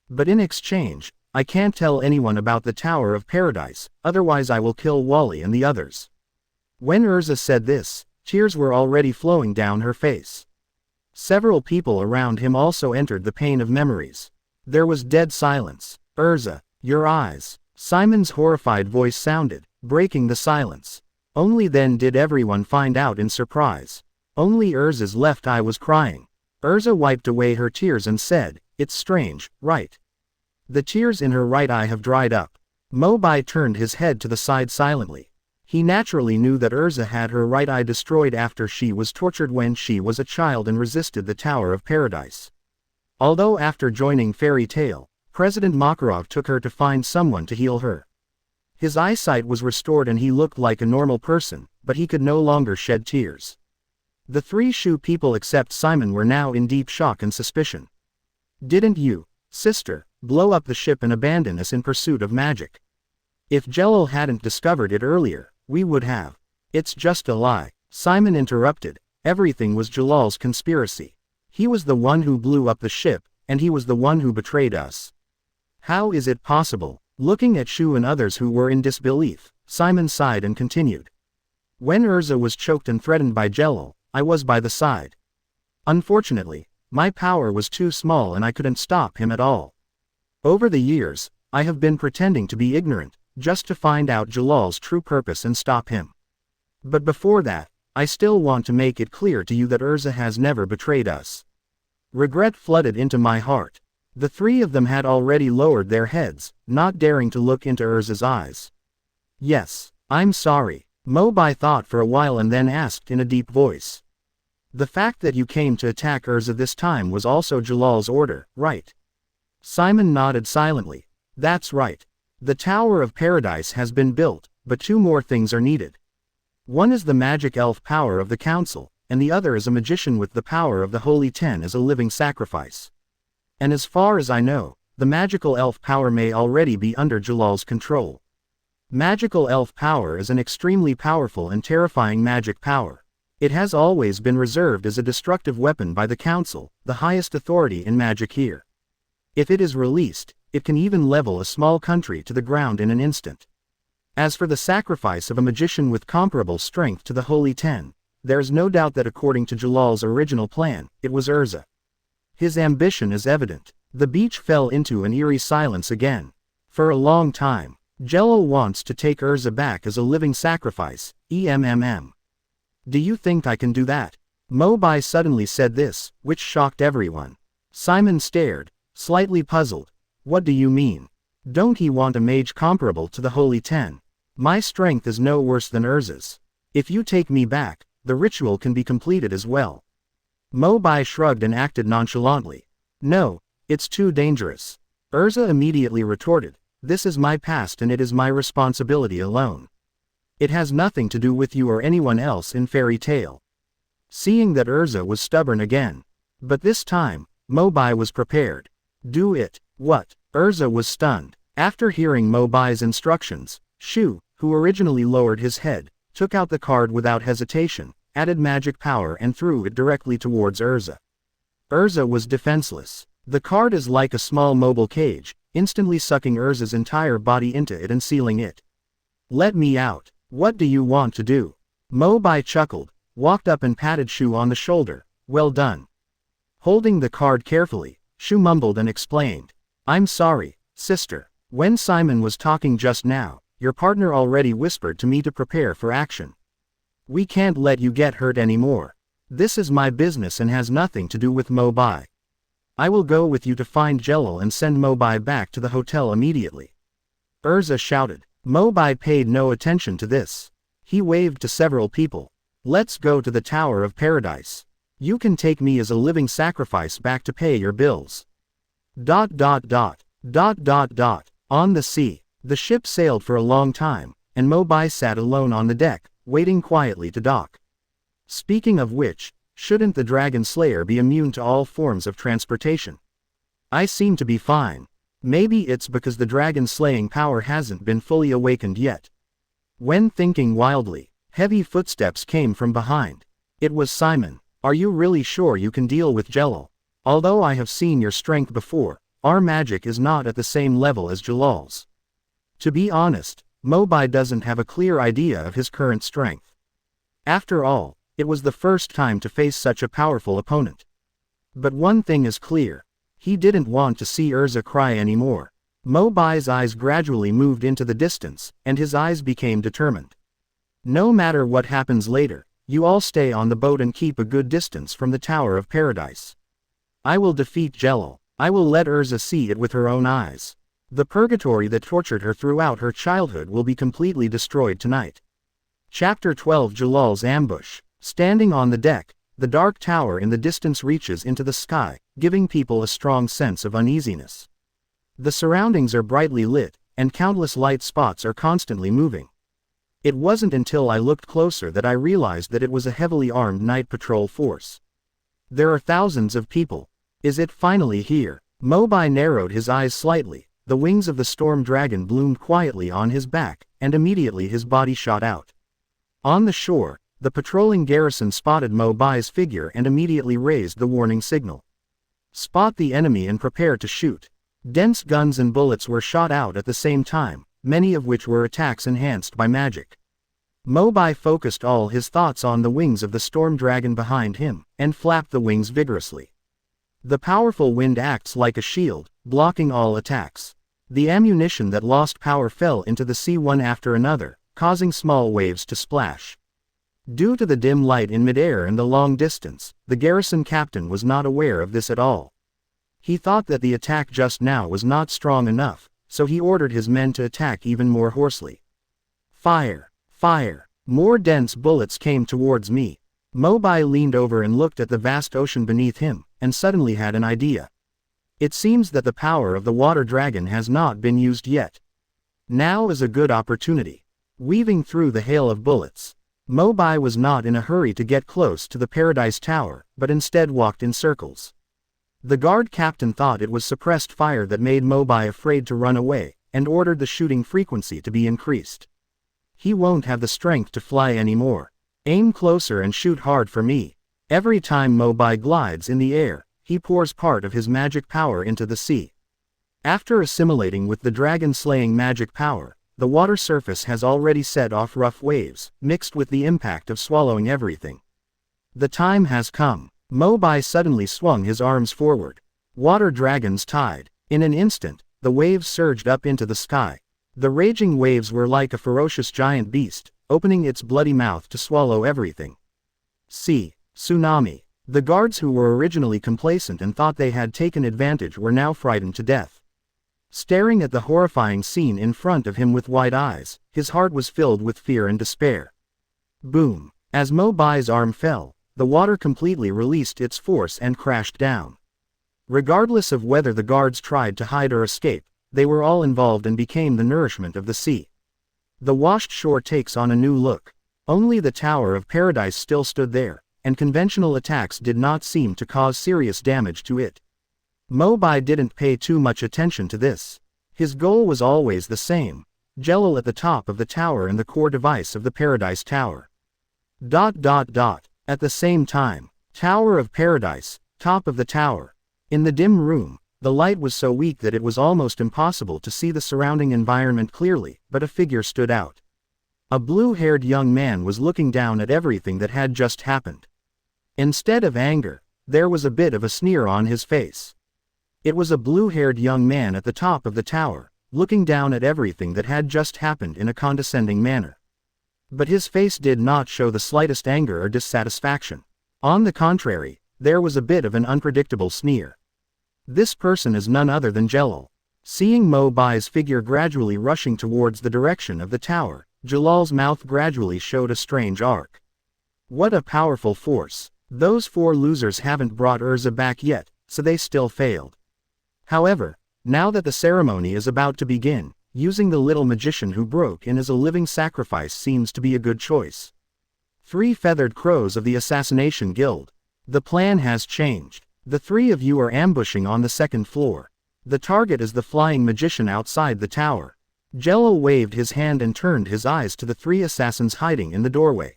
But in exchange, I can't tell anyone about the Tower of Paradise, otherwise I will kill Wally and the others. When Erza said this, tears were already flowing down her face. Several people around him also entered the pain of memories. There was dead silence. Erza, your eyes. Simon's horrified voice sounded, breaking the silence. Only then did everyone find out in surprise. Only Erza's left eye was crying. Erza wiped away her tears and said, "It's strange, right? The tears in her right eye have dried up." Mobai turned his head to the side silently. He naturally knew that Erza had her right eye destroyed after she was tortured when she was a child and resisted the Tower of Paradise. Although after joining Fairy Tail, President Makarov took her to find someone to heal her. His eyesight was restored and he looked like a normal person, but he could no longer shed tears. The three Shu people except Simon were now in deep shock and suspicion. "Didn't you, sister, blow up the ship and abandon us in pursuit of magic? If Jellal hadn't discovered it earlier, we would have." "It's just a lie," Simon interrupted. "Everything was Jallal's conspiracy. He was the one who blew up the ship, and he was the one who betrayed us." "How is it possible?" Looking at Shu and others who were in disbelief, Simon sighed and continued. "When Erza was choked and threatened by Jellal, I was by the side. Unfortunately, my power was too small and I couldn't stop him at all. Over the years, I have been pretending to be ignorant, just to find out Jallal's true purpose and stop him. But before that, I still want to make it clear to you that Erza has never betrayed us." Regret flooded into my heart. The three of them had already lowered their heads, not daring to look into Erza's eyes. "Yes, I'm sorry," Mobai thought for a while and then asked in a deep voice. "The fact that you came to attack Erza this time was also Jallal's order, right?" Simon nodded silently. "That's right. The Tower of Paradise has been built, but two more things are needed. One is the magic elf power of the Council, and the other is a magician with the power of the Holy Ten as a living sacrifice. And as far as I know, the magical elf power may already be under Jallal's control. Magical elf power is an extremely powerful and terrifying magic power. It has always been reserved as a destructive weapon by the Council, the highest authority in magic here. If it is released, it can even level a small country to the ground in an instant. As for the sacrifice of a magician with comparable strength to the Holy Ten, there is no doubt that according to Jallal's original plan, it was Erza. His ambition is evident." The beach fell into an eerie silence again. "For a long time, Jellal wants to take Erza back as a living sacrifice, EMMM. Do you think I can do that?" Mobai suddenly said this, which shocked everyone. Simon stared, slightly puzzled. "What do you mean? Don't he want a mage comparable to the Holy Ten? My strength is no worse than Erza's. If you take me back, the ritual can be completed as well." Mobai shrugged and acted nonchalantly. "No, it's too dangerous." Erza immediately retorted, "This is my past and it is my responsibility alone. It has nothing to do with you or anyone else in Fairy Tail." Seeing that Erza was stubborn again. But this time, Mobai was prepared. "Do it." "What?" Erza was stunned. After hearing Mobai's instructions, Shu, who originally lowered his head, took out the card without hesitation, added magic power and threw it directly towards Erza. Erza was defenseless. The card is like a small mobile cage, instantly sucking Erza's entire body into it and sealing it. "Let me out. What do you want to do?" Mobai chuckled, walked up and patted Shu on the shoulder. "Well done." Holding the card carefully, Shu mumbled and explained. "I'm sorry, sister. When Simon was talking just now, your partner already whispered to me to prepare for action. We can't let you get hurt anymore. This is my business and has nothing to do with Mobai. I will go with you to find Jellal and send Mobai back to the hotel immediately." Erza shouted. Mobai paid no attention to this. He waved to several people. "Let's go to the Tower of Paradise. You can take me as a living sacrifice back to pay your bills." On the sea, the ship sailed for a long time, and Mobai sat alone on the deck, waiting quietly to dock. Speaking of which, shouldn't the Dragon Slayer be immune to all forms of transportation? I seem to be fine. Maybe it's because the dragon slaying power hasn't been fully awakened yet. When thinking wildly, heavy footsteps came from behind. It was Simon. Are you really sure you can deal with Jellal? Although I have seen your strength before, our magic is not at the same level as Jellal's. To be honest, Mobai doesn't have a clear idea of his current strength. After all, it was the first time to face such a powerful opponent. But one thing is clear. He didn't want to see Erza cry anymore. Mobai's eyes gradually moved into the distance, and his eyes became determined. No matter what happens later, you all stay on the boat and keep a good distance from the Tower of Paradise. I will defeat Jellal. I will let Erza see it with her own eyes. The purgatory that tortured her throughout her childhood will be completely destroyed tonight. Chapter 12 Jellal's Ambush. Standing on the deck, the dark tower in the distance reaches into the sky, giving people a strong sense of uneasiness. The surroundings are brightly lit, and countless light spots are constantly moving. It wasn't until I looked closer that I realized that it was a heavily armed night patrol force. There are thousands of people. Is it finally here? Mobai narrowed his eyes slightly. The wings of the storm dragon bloomed quietly on his back, and immediately his body shot out. On the shore, the patrolling garrison spotted Mobai's figure and immediately raised the warning signal. Spot the enemy and prepare to shoot. Dense guns and bullets were shot out at the same time, many of which were attacks enhanced by magic. Mobai focused all his thoughts on the wings of the storm dragon behind him, and flapped the wings vigorously. The powerful wind acts like a shield, blocking all attacks. The ammunition that lost power fell into the sea one after another, causing small waves to splash. Due to the dim light in midair and the long distance, the garrison captain was not aware of this at all. He thought that the attack just now was not strong enough, so he ordered his men to attack even more hoarsely. Fire! Fire! More dense bullets came towards me. Mobai leaned over and looked at the vast ocean beneath him, and suddenly had an idea. It seems that the power of the water dragon has not been used yet. Now is a good opportunity. Weaving through the hail of bullets, Mobai was not in a hurry to get close to the Paradise Tower, but instead walked in circles. The guard captain thought it was suppressed fire that made Mobai afraid to run away, and ordered the shooting frequency to be increased. He won't have the strength to fly anymore. Aim closer and shoot hard for me. Every time Mobai glides in the air, he pours part of his magic power into the sea. After assimilating with the dragon-slaying magic power, the water surface has already set off rough waves, mixed with the impact of swallowing everything. The time has come. Mobai suddenly swung his arms forward. Water dragons tied. In an instant, the waves surged up into the sky. The raging waves were like a ferocious giant beast, opening its bloody mouth to swallow everything. Sea. Tsunami. The guards who were originally complacent and thought they had taken advantage were now frightened to death. Staring at the horrifying scene in front of him with wide eyes, his heart was filled with fear and despair. Boom. As Mobai's arm fell, the water completely released its force and crashed down. Regardless of whether the guards tried to hide or escape, they were all involved and became the nourishment of the sea. The washed shore takes on a new look. Only the Tower of Paradise still stood there, and conventional attacks did not seem to cause serious damage to it. Mobai didn't pay too much attention to this. His goal was always the same: Jellal at the top of the tower and the core device of the Paradise Tower. At the same time, Tower of Paradise, top of the tower. In the dim room, the light was so weak that it was almost impossible to see the surrounding environment clearly, but a figure stood out. A blue-haired young man was looking down at everything that had just happened. Instead of anger, there was a bit of a sneer on his face. It was a blue-haired young man at the top of the tower, looking down at everything that had just happened in a condescending manner. But his face did not show the slightest anger or dissatisfaction. On the contrary, there was a bit of an unpredictable sneer. This person is none other than Jellal. Seeing Mobai's figure gradually rushing towards the direction of the tower, Jellal's mouth gradually showed a strange arc. What a powerful force. Those four losers haven't brought Erza back yet, so they still failed. However, now that the ceremony is about to begin, using the little magician who broke in as a living sacrifice seems to be a good choice. 3 feathered crows of the Assassination Guild. The plan has changed. The 3 of you are ambushing on the 2nd floor. The target is the flying magician outside the tower. Jellal waved his hand and turned his eyes to the three assassins hiding in the doorway.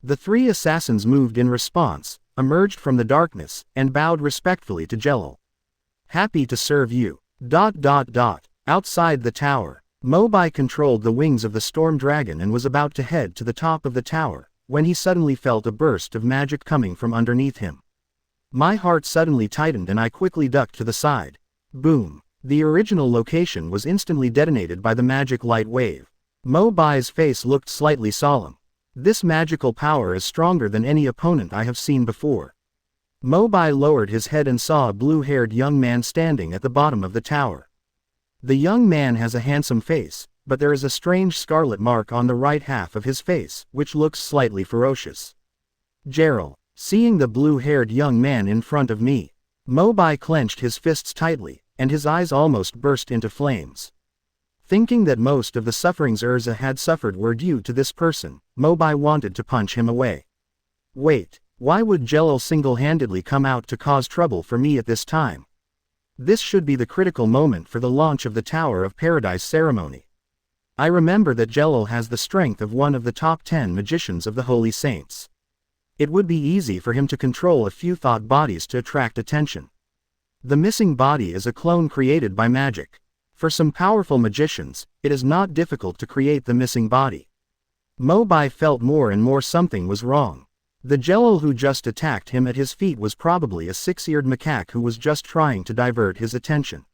The three assassins moved in response, emerged from the darkness, and bowed respectfully to Jellal. Happy to serve you. Outside the tower, Mobai controlled the wings of the storm dragon and was about to head to the top of the tower, when he suddenly felt a burst of magic coming from underneath him. My heart suddenly tightened and I quickly ducked to the side. Boom. The original location was instantly detonated by the magic light wave. Mobai's face looked slightly solemn. This magical power is stronger than any opponent I have seen before. Mobai lowered his head and saw a blue-haired young man standing at the bottom of the tower. The young man has a handsome face, but there is a strange scarlet mark on the right half of his face, which looks slightly ferocious. Jellal. Seeing the blue-haired young man in front of me, Mobai clenched his fists tightly, and his eyes almost burst into flames. Thinking that most of the sufferings Erza had suffered were due to this person, Mobai wanted to punch him away. Wait, why would Jellal single-handedly come out to cause trouble for me at this time? This should be the critical moment for the launch of the Tower of Paradise ceremony. I remember that Jellal has the strength of one of the top 10 magicians of the Holy Saints. It would be easy for him to control a few thought bodies to attract attention. The missing body is a clone created by magic. For some powerful magicians, it is not difficult to create the missing body. Mobai felt more and more something was wrong. The Jellal who just attacked him at his feet was probably a six-eared macaque who was just trying to divert his attention.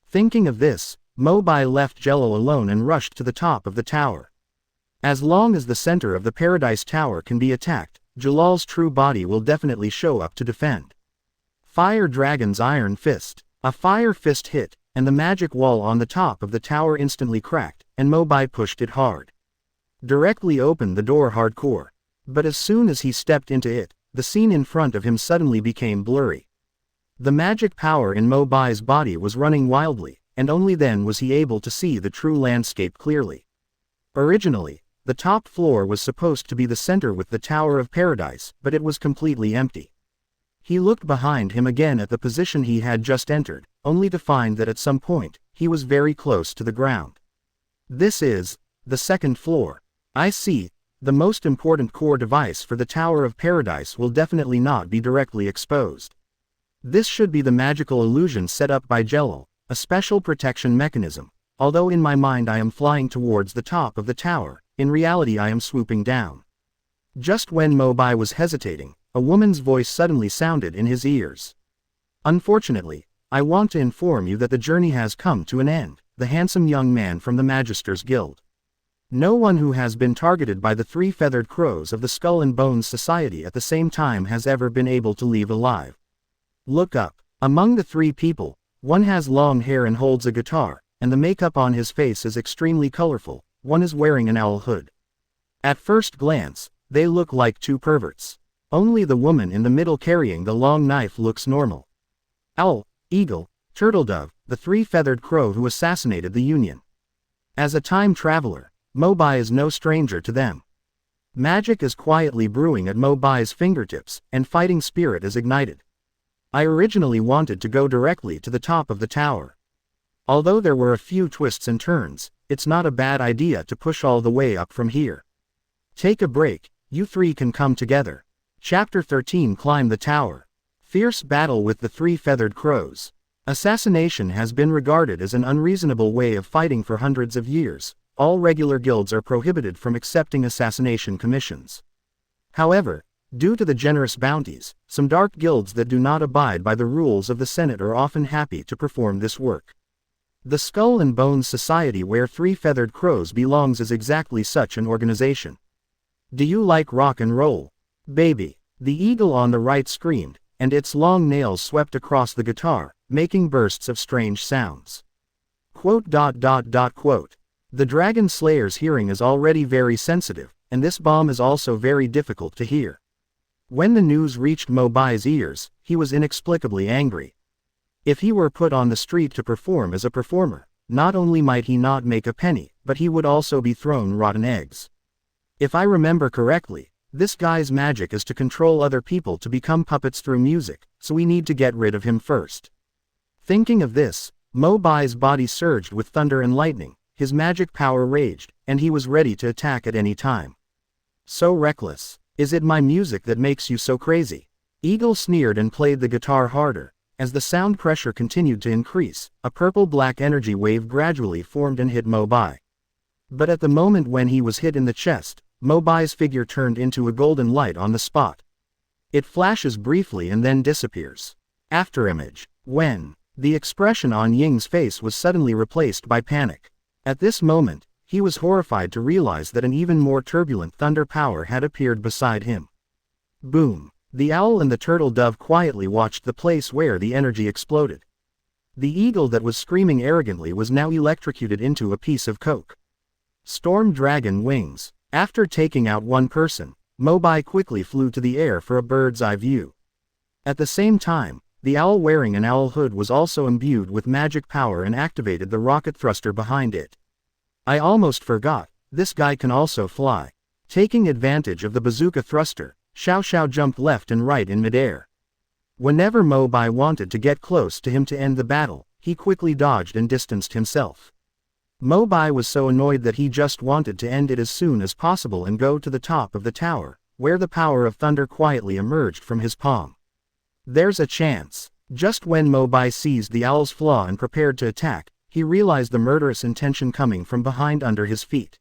Thinking of this, Mobai left Jellal alone and rushed to the top of the tower. As long as the center of the Paradise Tower can be attacked, Jellal's true body will definitely show up to defend. Fire Dragon's Iron Fist. A fire fist hit, and the magic wall on the top of the tower instantly cracked, and Mobai pushed it hard. Directly opened the door hardcore. But as soon as he stepped into it, the scene in front of him suddenly became blurry. The magic power in Mobai's body was running wildly, and only then was he able to see the true landscape clearly. Originally, the top floor was supposed to be the center with the Tower of Paradise, but it was completely empty. He looked behind him again at the position he had just entered, only to find that at some point, he was very close to the ground. This is the second floor. I see. The most important core device for the Tower of Paradise will definitely not be directly exposed. This should be the magical illusion set up by Jellal, a special protection mechanism. Although in my mind I am flying towards the top of the tower, in reality I am swooping down. Just when Mobai was hesitating, a woman's voice suddenly sounded in his ears. Unfortunately, I want to inform you that the journey has come to an end, the handsome young man from the Magister's Guild. No one who has been targeted by the three feathered crows of the Skull and Bones Society at the same time has ever been able to leave alive. Look up. Among the three people, one has long hair and holds a guitar, and the makeup on his face is extremely colorful. One is wearing an owl hood. At first glance, they look like two perverts. Only the woman in the middle carrying the long knife looks normal. Owl, eagle, turtledove, the three-feathered crow who assassinated the Union. As a time traveler, Mobai is no stranger to them. Magic is quietly brewing at Mobai's fingertips, and fighting spirit is ignited. I originally wanted to go directly to the top of the tower. Although there were a few twists and turns, it's not a bad idea to push all the way up from here. Take a break, you three can come together. Chapter 13 Climb the Tower. Fierce battle with the three-feathered crows. Assassination has been regarded as an unreasonable way of fighting for hundreds of years. All regular guilds are prohibited from accepting assassination commissions. However, due to the generous bounties, some dark guilds that do not abide by the rules of the Senate are often happy to perform this work. The Skull and Bones Society, where three-feathered crows belongs, is exactly such an organization. Do you like rock and roll, baby? The eagle on the right screamed, and its long nails swept across the guitar, making bursts of strange sounds. Quote. The Dragon Slayer's hearing is already very sensitive, and this bomb is also very difficult to hear. When the news reached Mobai's ears, he was inexplicably angry. If he were put on the street to perform as a performer, not only might he not make a penny, but he would also be thrown rotten eggs. If I remember correctly, this guy's magic is to control other people to become puppets through music, so we need to get rid of him first. Thinking of this, Mobai's body surged with thunder and lightning. his magic power raged, and he was ready to attack at any time. So reckless. Is it my music that makes you so crazy? Eagle sneered and played the guitar harder. As the sound pressure continued to increase, a purple-black energy wave gradually formed and hit Mo Bai. But at the moment when he was hit in the chest, Mo Bai's figure turned into a golden light on the spot. It flashes briefly and then disappears. Afterimage. When the expression on Ying's face was suddenly replaced by panic. At this moment, he was horrified to realize that an even more turbulent thunder power had appeared beside him. Boom! The owl and the turtle dove quietly watched the place where the energy exploded. The eagle that was screaming arrogantly was now electrocuted into a piece of coke. Storm dragon wings. After taking out one person, Mo Bai quickly flew to the air for a bird's eye view. At the same time, the owl wearing an owl hood was also imbued with magic power and activated the rocket thruster behind it. I almost forgot, this guy can also fly. Taking advantage of the bazooka thruster, Xiao Xiao jumped left and right in midair. Whenever Mo Bai wanted to get close to him to end the battle, he quickly dodged and distanced himself. Mo Bai was so annoyed that he just wanted to end it as soon as possible and go to the top of the tower, where the power of thunder quietly emerged from his palm. There's a chance. Just when Mo Bai seized the owl's flaw and prepared to attack, he realized the murderous intention coming from behind under his feet.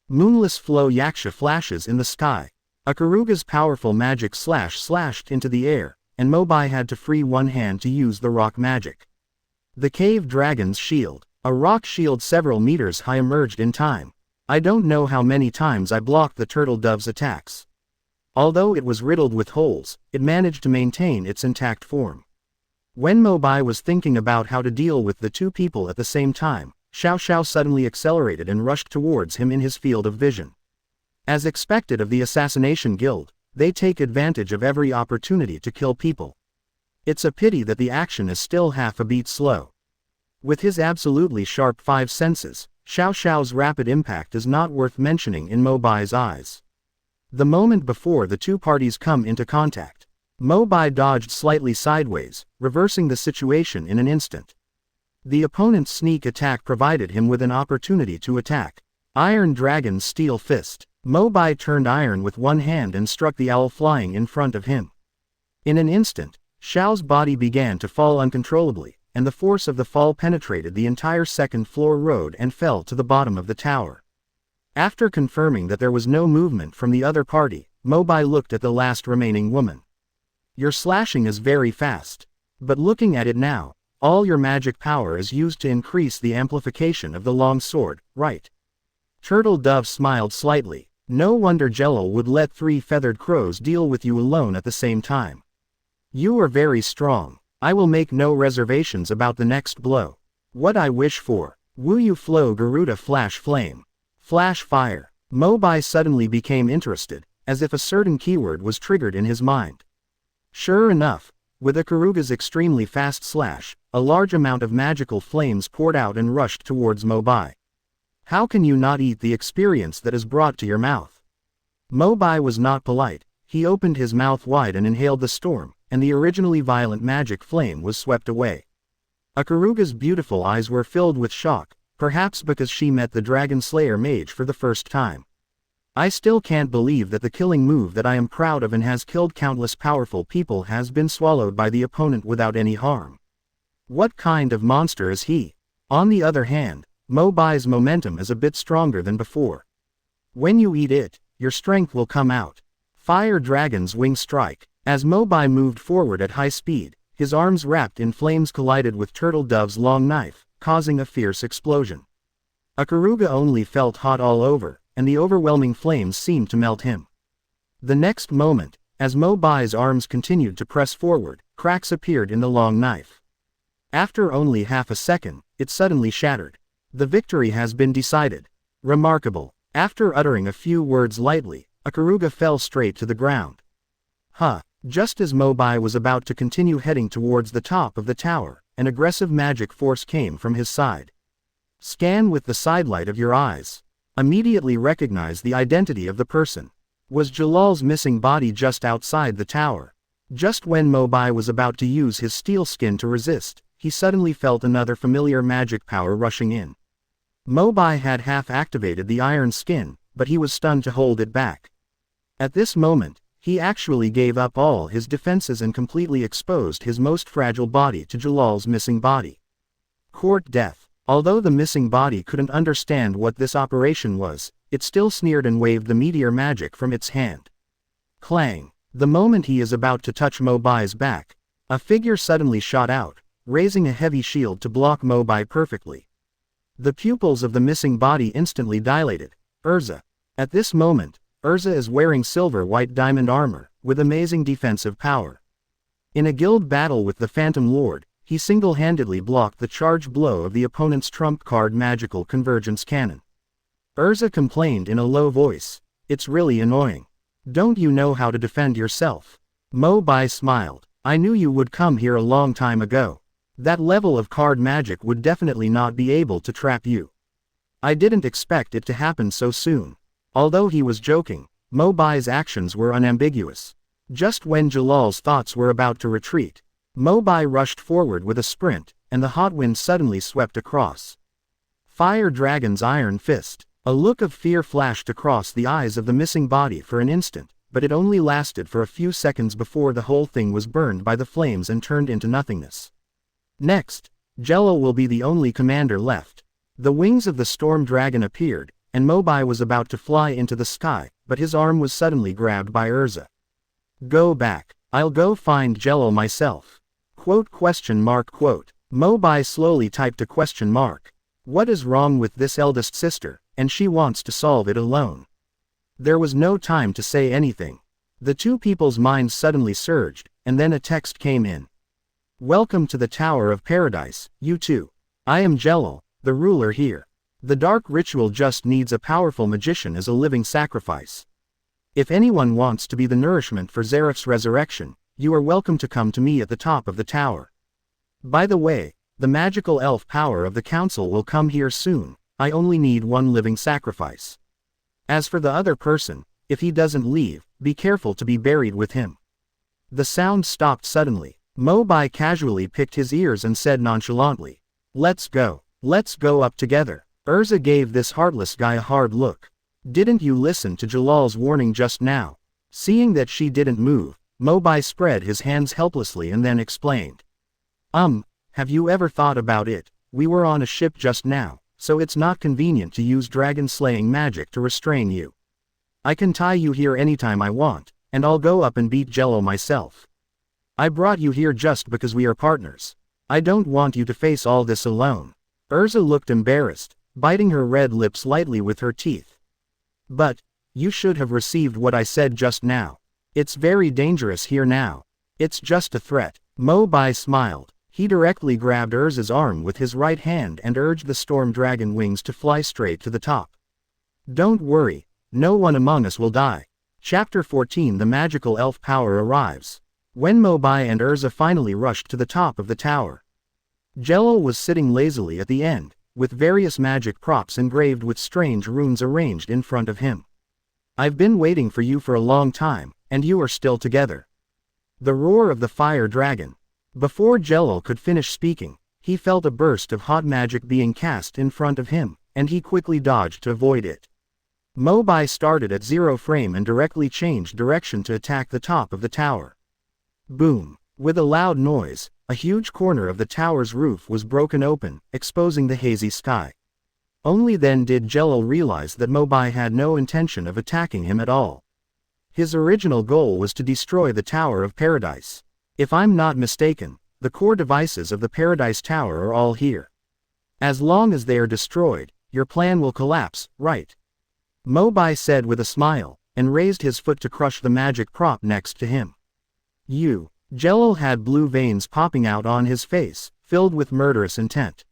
Moonless flow yaksha flashes in the sky. Akaruga's powerful magic slashed into the air, and Mo Bai had to free one hand to use the rock magic. The cave dragon's shield. A rock shield several meters high emerged in time. I don't know how many times I blocked the turtle dove's attacks. Although it was riddled with holes, it managed to maintain its intact form. When Mo Bai was thinking about how to deal with the two people at the same time, Xiao Xiao suddenly accelerated and rushed towards him in his field of vision. As expected of the Assassination Guild, they take advantage of every opportunity to kill people. It's a pity that the action is still half a beat slow. With his absolutely sharp five senses, Xiao Xiao's rapid impact is not worth mentioning in Mo Bai's eyes. The moment before the two parties come into contact, Mo Bai dodged slightly sideways, reversing the situation in an instant. The opponent's sneak attack provided him with an opportunity to attack. Iron Dragon's Steel Fist. Mo Bai turned iron with one hand and struck the owl flying in front of him. In an instant, Xiao's body began to fall uncontrollably, and the force of the fall penetrated the entire second-floor road and fell to the bottom of the tower. After confirming that there was no movement from the other party, Mo Bai looked at the last remaining woman. Your slashing is very fast. But looking at it now, all your magic power is used to increase the amplification of the long sword, right? Turtle Dove smiled slightly. No wonder Jellal would let 3 feathered crows deal with you alone at the same time. You are very strong. I will make no reservations about the next blow. What I wish for. Wu Yu Flow Garuda Flash Flame. Flash Fire. Mo Bai suddenly became interested, as if a certain keyword was triggered in his mind. Sure enough, with Akaruga's extremely fast slash, a large amount of magical flames poured out and rushed towards Mo Bai. How can you not eat the experience that is brought to your mouth? Mo Bai was not polite. He opened his mouth wide and inhaled the storm, and the originally violent magic flame was swept away. Akaruga's beautiful eyes were filled with shock, perhaps because she met the Dragon Slayer mage for the first time. I still can't believe that the killing move that I am proud of and has killed countless powerful people has been swallowed by the opponent without any harm. What kind of monster is he? On the other hand, Mo Bai's momentum is a bit stronger than before. When you eat it, your strength will come out. Fire Dragon's Wing Strike. As Mo Bai moved forward at high speed, his arms wrapped in flames collided with Turtle Dove's long knife, causing a fierce explosion. Akaruga only felt hot all over, and the overwhelming flames seemed to melt him. The next moment, as Mo Bai's arms continued to press forward, cracks appeared in the long knife. After only half a second, it suddenly shattered. The victory has been decided. Remarkable. After uttering a few words lightly, Akaruga fell straight to the ground. Just as Mo Bai was about to continue heading towards the top of the tower, an aggressive magic force came from his side. Scan with the sidelight of your eyes. Immediately recognize the identity of the person. Was Jellal's missing body just outside the tower? Just when Mo Bai was about to use his steel skin to resist, he suddenly felt another familiar magic power rushing in. Mobai had half-activated the iron skin, but he was stunned to hold it back. At this moment, he actually gave up all his defenses and completely exposed his most fragile body to Jellal's missing body. Court death. Although the missing body couldn't understand what this operation was, it still sneered and waved the meteor magic from its hand. Clang. The moment he is about to touch Mobai's back, a figure suddenly shot out, raising a heavy shield to block Mobai perfectly. The pupils of the missing body instantly dilated. Erza. At this moment, Erza is wearing silver-white diamond armor, with amazing defensive power. In a guild battle with the Phantom Lord, he single-handedly blocked the charge blow of the opponent's trump card magical convergence cannon. Erza complained in a low voice, "It's really annoying. Don't you know how to defend yourself?" Mo Bai smiled. "I knew you would come here a long time ago. That level of card magic would definitely not be able to trap you. I didn't expect it to happen so soon." Although he was joking, Mo Bai's actions were unambiguous. Just when Jellal's thoughts were about to retreat, Mo Bai rushed forward with a sprint, and the hot wind suddenly swept across. Fire Dragon's iron fist. A look of fear flashed across the eyes of the missing body for an instant, but it only lasted for a few seconds before the whole thing was burned by the flames and turned into nothingness. Next, Jellal will be the only commander left. The wings of the storm dragon appeared, and Mobai was about to fly into the sky, but his arm was suddenly grabbed by Erza. "Go back. I'll go find Jellal myself." Mobai slowly typed a question mark. What is wrong with this eldest sister, and she wants to solve it alone? There was no time to say anything. The two people's minds suddenly surged, and then a text came in. "Welcome to the Tower of Paradise, you two. I am Jellal, the ruler here. The dark ritual just needs a powerful magician as a living sacrifice. If anyone wants to be the nourishment for Zeref's resurrection, you are welcome to come to me at the top of the tower. By the way, the magical elf power of the council will come here soon. I only need one living sacrifice. As for the other person, if he doesn't leave, be careful to be buried with him." The sound stopped suddenly. Mobai casually picked his ears and said nonchalantly, "Let's go. Let's go up together." Erza gave this heartless guy a hard look. "Didn't you listen to Jellal's warning just now?" Seeing that she didn't move, Mobai spread his hands helplessly and then explained. Have you ever thought about it? We were on a ship just now, so it's not convenient to use dragon-slaying magic to restrain you. I can tie you here anytime I want, and I'll go up and beat Jellal myself. I brought you here just because we are partners. I don't want you to face all this alone." Erza looked embarrassed, biting her red lips lightly with her teeth. "But, you should have received what I said just now. It's very dangerous here now. It's just a threat." Mo Bai smiled. He directly grabbed Erza's arm with his right hand and urged the storm dragon wings to fly straight to the top. "Don't worry, no one among us will die." Chapter 14. The magical elf power arrives. When Mobai and Erza finally rushed to the top of the tower, Jellal was sitting lazily at the end, with various magic props engraved with strange runes arranged in front of him. "I've been waiting for you for a long time, and you are still together." The roar of the fire dragon. Before Jellal could finish speaking, he felt a burst of hot magic being cast in front of him, and he quickly dodged to avoid it. Mobai started at 0 frame and directly changed direction to attack the top of the tower. Boom! With a loud noise, a huge corner of the tower's roof was broken open, exposing the hazy sky. Only then did Jellal realize that Mobai had no intention of attacking him at all. His original goal was to destroy the Tower of Paradise. If I'm not mistaken, the core devices of the Paradise Tower are all here. As long as they are destroyed, your plan will collapse, right? Mobai said with a smile, and raised his foot to crush the magic prop next to him. Jellal had blue veins popping out on his face, filled with murderous intent.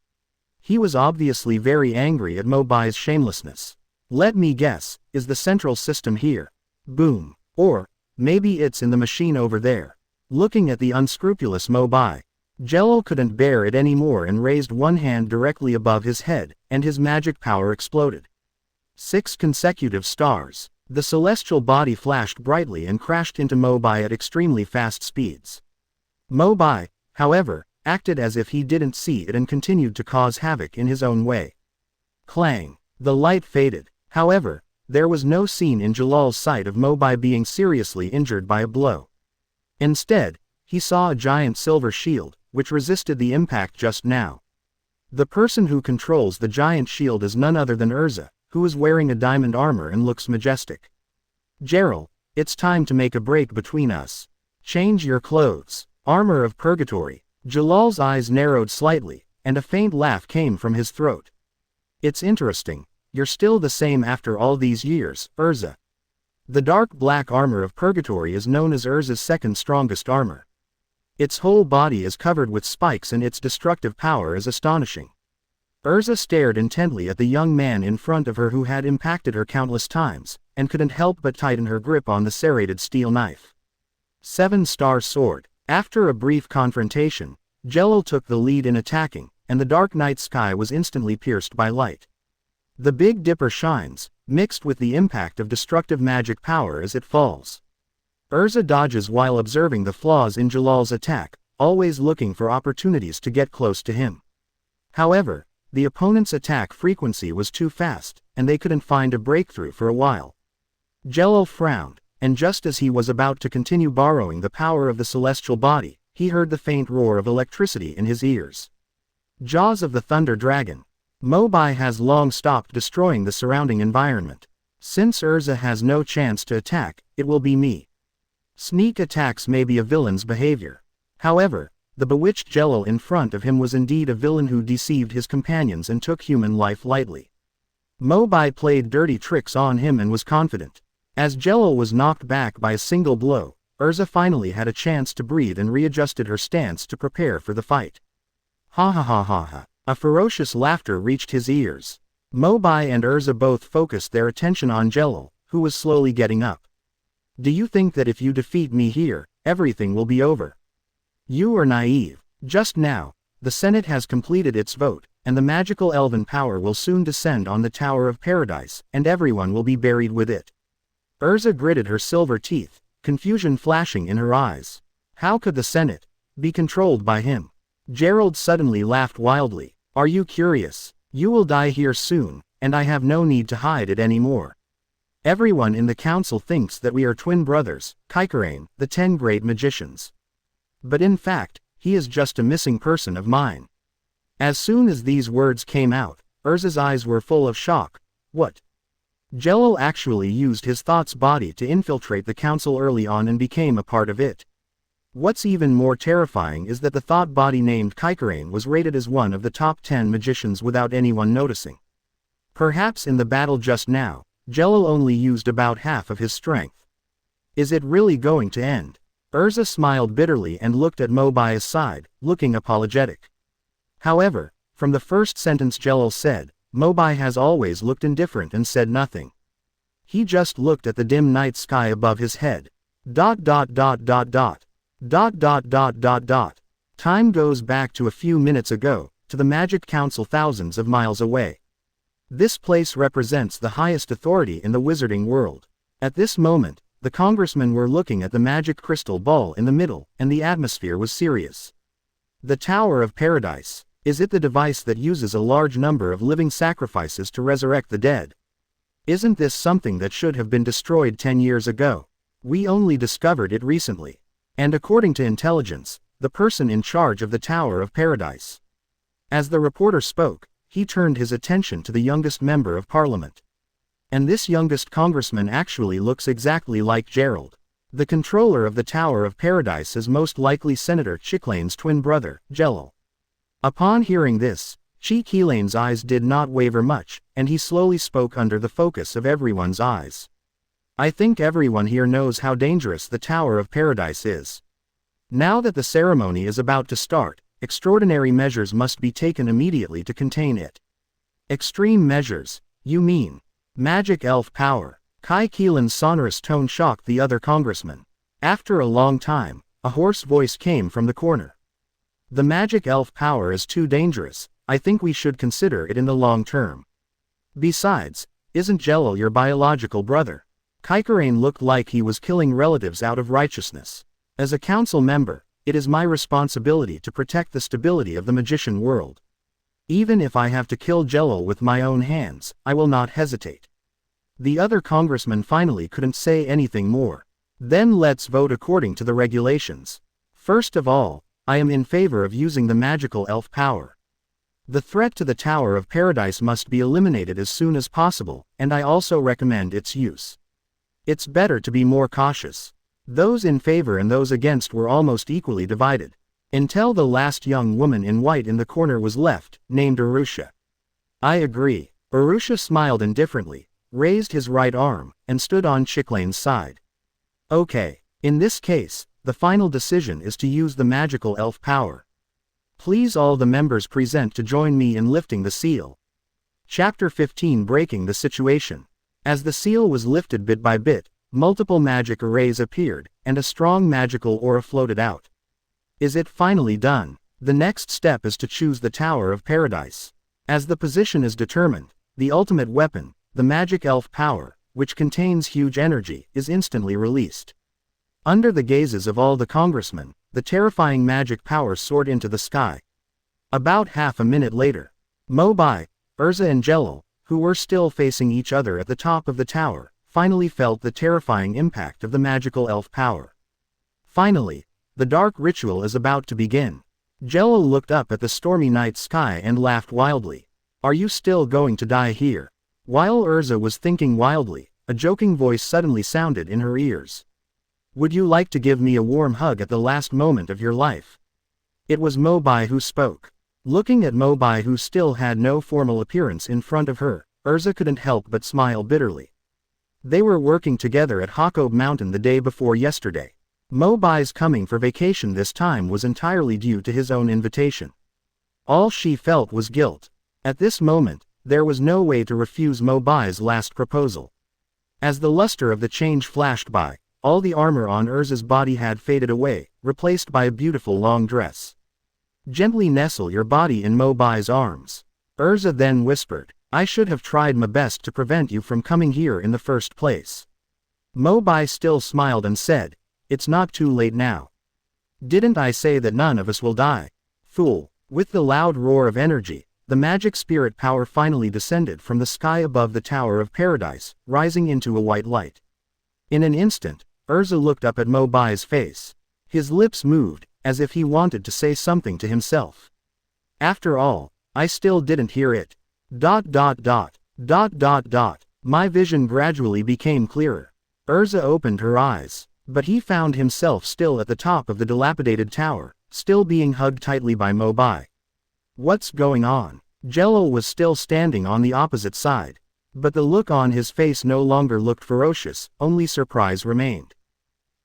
He was obviously very angry at Mobai's shamelessness. "Let me guess, is the central system here?" Boom. "Or, maybe it's in the machine over there." Looking at the unscrupulous Mobai, Jellal couldn't bear it anymore and raised one hand directly above his head, and his magic power exploded. 6 consecutive stars. The celestial body flashed brightly and crashed into Mobai at extremely fast speeds. Mobai, however, acted as if he didn't see it and continued to cause havoc in his own way. Clang. The light faded. However, there was no scene in Jellal's sight of Mo Bai being seriously injured by a blow. Instead, he saw a giant silver shield, which resisted the impact just now. The person who controls the giant shield is none other than Erza, who is wearing a diamond armor and looks majestic. Jellal, it's time to make a break between us. Change your clothes. Armor of Purgatory. Jellal's eyes narrowed slightly, and a faint laugh came from his throat. It's interesting, you're still the same after all these years, Erza. The dark black armor of Purgatory is known as Erza's second strongest armor. Its whole body is covered with spikes and its destructive power is astonishing. Erza stared intently at the young man in front of her who had impacted her countless times, and couldn't help but tighten her grip on the serrated steel knife. 7-star sword. After a brief confrontation, Jellal took the lead in attacking, and the dark night sky was instantly pierced by light. The Big Dipper shines, mixed with the impact of destructive magic power as it falls. Erza dodges while observing the flaws in Jellal's attack, always looking for opportunities to get close to him. However, the opponent's attack frequency was too fast, and they couldn't find a breakthrough for a while. Jellal frowned, and just as he was about to continue borrowing the power of the celestial body, he heard the faint roar of electricity in his ears. Jaws of the Thunder Dragon. Mobai has long stopped destroying the surrounding environment. Since Erza has no chance to attack, it will be me. Sneak attacks may be a villain's behavior. However, the bewitched Jellal in front of him was indeed a villain who deceived his companions and took human life lightly. Mobai played dirty tricks on him and was confident. As Jellal was knocked back by a single blow, Erza finally had a chance to breathe and readjusted her stance to prepare for the fight. Ha ha ha ha ha. A ferocious laughter reached his ears. Mobai and Erza both focused their attention on Jellal, who was slowly getting up. Do you think that if you defeat me here, everything will be over? You are naive. Just now, the Senate has completed its vote, and the magical elven power will soon descend on the Tower of Paradise, and everyone will be buried with it. Erza gritted her silver teeth, confusion flashing in her eyes. How could the Senate be controlled by him? Gerald suddenly laughed wildly. Are you curious? You will die here soon, and I have no need to hide it anymore. Everyone in the council thinks that we are twin brothers, Kaikarain, the 10 great magicians. But in fact, he is just a missing person of mine. As soon as these words came out, Erza's eyes were full of shock. What? Jellal actually used his thought's body to infiltrate the council early on and became a part of it. What's even more terrifying is that the thought body named Kaikarain was rated as one of the top 10 magicians without anyone noticing. Perhaps in the battle just now, Jellal only used about half of his strength. Is it really going to end? Erza smiled bitterly and looked at Mobai's side, looking apologetic. However, from the first sentence Jellal said, Mobai has always looked indifferent and said nothing. He just looked at the dim night sky above his head. ... Time goes back to a few minutes ago, to the Magic Council thousands of miles away. This place represents the highest authority in the wizarding world. At this moment, the congressmen were looking at the magic crystal ball in the middle, and the atmosphere was serious. The Tower of Paradise. Is it the device that uses a large number of living sacrifices to resurrect the dead? Isn't this something that should have been destroyed 10 years ago? We only discovered it recently. And according to intelligence, the person in charge of the Tower of Paradise. As the reporter spoke, he turned his attention to the youngest member of parliament. And this youngest congressman actually looks exactly like Gerald. The controller of the Tower of Paradise is most likely Senator Chiclane's twin brother, Jellal. Upon hearing this, Chiclane's eyes did not waver much, and he slowly spoke under the focus of everyone's eyes. I think everyone here knows how dangerous the Tower of Paradise is. Now that the ceremony is about to start, extraordinary measures must be taken immediately to contain it. Extreme measures, you mean? Magic elf power. Kai Keelan's sonorous tone shocked the other congressman. After a long time, a hoarse voice came from the corner. The magic elf power is too dangerous. I think we should consider it in the long term. Besides, isn't Jellal your biological brother? Kaikarain looked like he was killing relatives out of righteousness. As a council member, it is my responsibility to protect the stability of the magician world. Even if I have to kill Jellal with my own hands, I will not hesitate. The other congressman finally couldn't say anything more. Then let's vote according to the regulations. First of all, I am in favor of using the magical elf power. The threat to the Tower of Paradise must be eliminated as soon as possible, and I also recommend its use. It's better to be more cautious. Those in favor and those against were almost equally divided. Until the last young woman in white in the corner was left, named Arusha. I agree. Arusha smiled indifferently, raised his right arm, and stood on Chiclane's side. Okay, in this case, the final decision is to use the magical elf power. Please all the members present to join me in lifting the seal. Chapter 15 Breaking the Situation. As the seal was lifted bit by bit, multiple magic arrays appeared, and a strong magical aura floated out. Is it finally done? The next step is to choose the Tower of Paradise. As the position is determined, the ultimate weapon, the magic elf power, which contains huge energy, is instantly released. Under the gazes of all the congressmen, the terrifying magic power soared into the sky. About half a minute later, Mo Bai, Erza and Jellal, who were still facing each other at the top of the tower, finally felt the terrifying impact of the magical elf power. Finally, the dark ritual is about to begin. Jellal looked up at the stormy night sky and laughed wildly. Are you still going to die here? While Erza was thinking wildly, a joking voice suddenly sounded in her ears. Would you like to give me a warm hug at the last moment of your life? It was Mo Bai who spoke. Looking at Mo Bai, who still had no formal appearance in front of her, Erza couldn't help but smile bitterly. They were working together at Hakob Mountain the day before yesterday. Mo Bai's coming for vacation this time was entirely due to his own invitation. All she felt was guilt. At this moment, there was no way to refuse Mo Bai's last proposal. As the luster of the change flashed by, all the armor on Erza's body had faded away, replaced by a beautiful long dress. Gently nestle your body in Mo Bai's arms. Erza then whispered, I should have tried my best to prevent you from coming here in the first place. Mo Bai still smiled and said, it's not too late now. Didn't I say that none of us will die? Fool. With the loud roar of energy, the magic spirit power finally descended from the sky above the Tower of Paradise, rising into a white light. In an instant, Erza looked up at Mo Bai's face. His lips moved, as if he wanted to say something to himself. After all, I still didn't hear it. ... My vision gradually became clearer. Erza opened her eyes. But he found himself still at the top of the dilapidated tower, still being hugged tightly by Mo Bai. What's going on? Jellal was still standing on the opposite side. But the look on his face no longer looked ferocious, only surprise remained.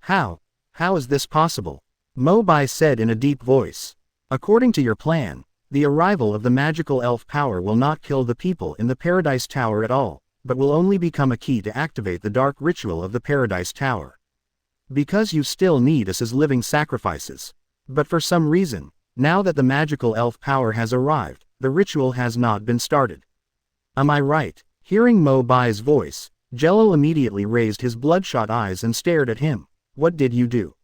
How is this possible? Mo Bai said in a deep voice. According to your plan, the arrival of the magical elf power will not kill the people in the Paradise Tower at all, but will only become a key to activate the dark ritual of the Paradise Tower. Because you still need us as living sacrifices. But for some reason, now that the magical elf power has arrived, the ritual has not been started. Am I right? Hearing Mo Bai's voice, Jellal immediately raised his bloodshot eyes and stared at him. What did you do?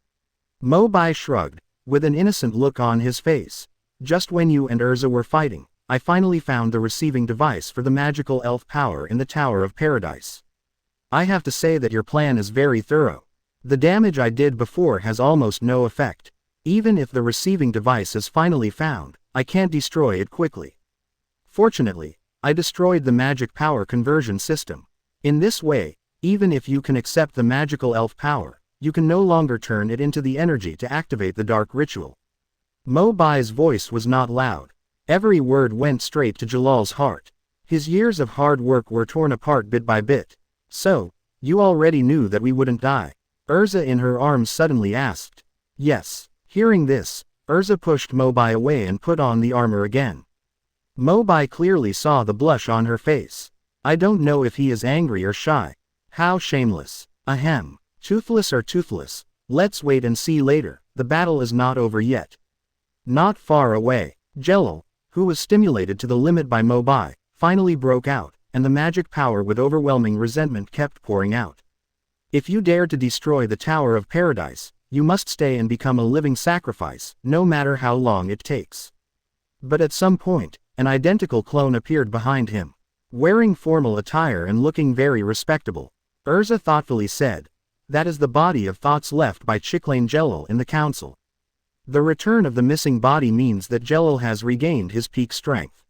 Mo Bai shrugged, with an innocent look on his face. Just when you and Erza were fighting, I finally found the receiving device for the magical elf power in the Tower of Paradise. I have to say that your plan is very thorough. The damage I did before has almost no effect. Even if the receiving device is finally found, I can't destroy it quickly. Fortunately, I destroyed the magic power conversion system. In this way, even if you can accept the magical elf power, you can no longer turn it into the energy to activate the dark ritual. Mo Bai's voice was not loud. Every word went straight to Jallal's heart. His years of hard work were torn apart bit by bit. So, you already knew that we wouldn't die? Erza in her arms suddenly asked. Yes. Hearing this, Erza pushed Mo Bai away and put on the armor again. Mo Bai clearly saw the blush on her face. I don't know if he is angry or shy. How shameless. Ahem. Toothless or toothless, let's wait and see later, the battle is not over yet. Not far away, Jellal, who was stimulated to the limit by Mo Bai, finally broke out, and the magic power with overwhelming resentment kept pouring out. If you dare to destroy the Tower of Paradise, you must stay and become a living sacrifice, no matter how long it takes. But at some point, An identical clone appeared behind him, wearing formal attire and looking very respectable. Erza thoughtfully said, "That is the body of thoughts left by Confronting Jellal in the council. The return of the missing body means that Jellal has regained his peak strength."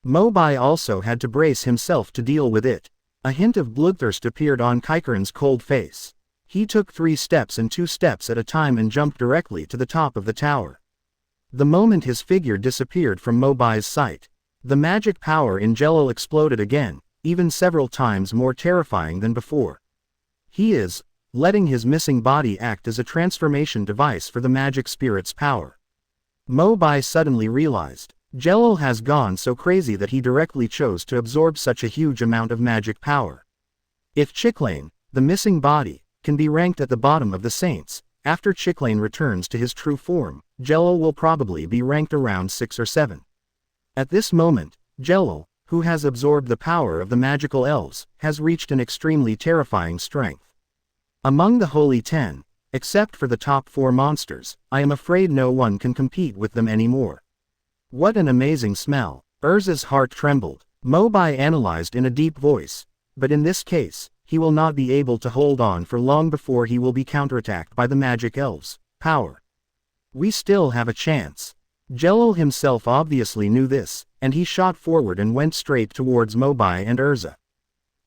Mobai also had to brace himself to deal with it. A hint of bloodthirst appeared on Kikaran's cold face. He took 3 steps and 2 steps at a time and jumped directly to the top of the tower. The moment his figure disappeared from Mobai's sight, the magic power in Jellal exploded again, even several times more terrifying than before. He is letting his missing body act as a transformation device for the magic spirit's power. Mobai suddenly realized, Jellal has gone so crazy that he directly chose to absorb such a huge amount of magic power. If Confronting, the missing body, can be ranked at the bottom of the saints, after Confronting returns to his true form, Jellal will probably be ranked around 6 or 7. At this moment, Jellal, who has absorbed the power of the magical elves, has reached an extremely terrifying strength. Among the Holy 10, except for the top 4 monsters, I am afraid no one can compete with them anymore. What an amazing smell. Erza's heart trembled. Mobai analyzed in a deep voice, but in this case, he will not be able to hold on for long before he will be counterattacked by the magic elves' power. We still have a chance. Jellal himself obviously knew this, and he shot forward and went straight towards Mobai and Erza.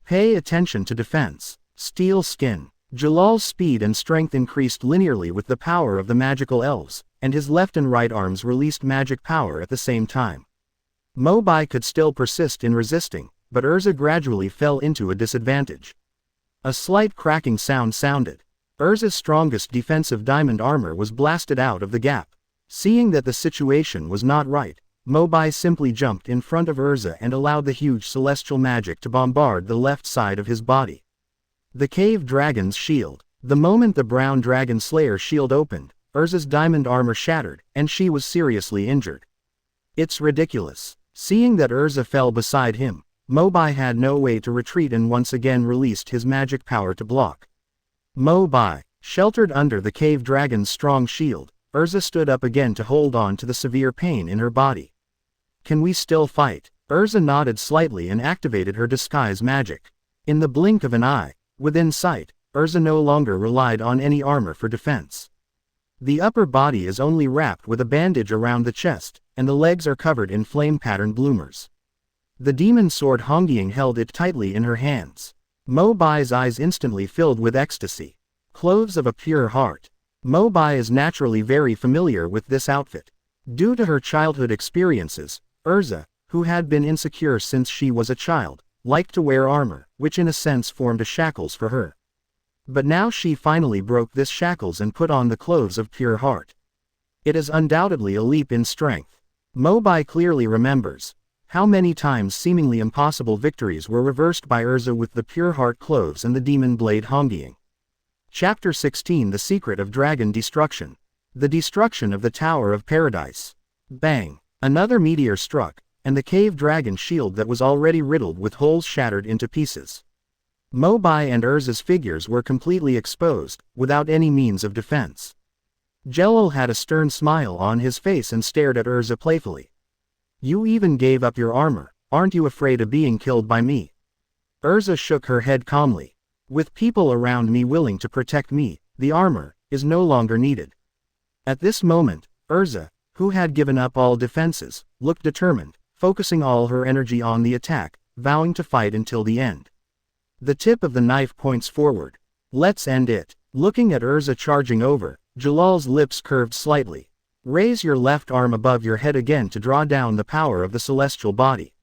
Pay attention to defense. Steel skin. Jellal's speed and strength increased linearly with the power of the magical elves, and his left and right arms released magic power at the same time. Mobai could still persist in resisting, but Erza gradually fell into a disadvantage. A slight cracking sound sounded. Erza's strongest defensive diamond armor was blasted out of the gap. Seeing that the situation was not right, Mobai simply jumped in front of Erza and allowed the huge celestial magic to bombard the left side of his body. The cave dragon's shield. The moment the brown dragon slayer shield opened, Erza's diamond armor shattered, and she was seriously injured. It's ridiculous. Seeing that Erza fell beside him, Mobai had no way to retreat and once again released his magic power to block. Mobai, sheltered under the cave dragon's strong shield, Erza stood up again to hold on to the severe pain in her body. Can we still fight? Erza nodded slightly and activated her disguise magic. In the blink of an eye, within sight, Erza no longer relied on any armor for defense. The upper body is only wrapped with a bandage around the chest, and the legs are covered in flame-patterned bloomers. The demon sword Hongying held it tightly in her hands. Mobai's eyes instantly filled with ecstasy. Clothes of a pure heart. Mobai is naturally very familiar with this outfit. Due to her childhood experiences, Erza, who had been insecure since she was a child, liked to wear armor, which in a sense formed a shackles for her. But now she finally broke this shackles and put on the clothes of pure heart. It is undoubtedly a leap in strength. Mobai clearly remembers how many times seemingly impossible victories were reversed by Erza with the pure heart clothes and the demon blade Hongying. Chapter 16 The Secret of Dragon Destruction. The destruction of the Tower of Paradise. Bang! Another meteor struck, and the cave dragon shield that was already riddled with holes shattered into pieces. Mobai and Erza's figures were completely exposed, without any means of defense. Jellal had a stern smile on his face and stared at Erza playfully. You even gave up your armor, aren't you afraid of being killed by me? Erza shook her head calmly. With people around me willing to protect me, the armor is no longer needed. At this moment, Erza, who had given up all defenses, looked determined, focusing all her energy on the attack, vowing to fight until the end. The tip of the knife points forward. Let's end it. Looking at Erza charging over, Jellal's lips curved slightly. Raise your left arm above your head again to draw down the power of the celestial body.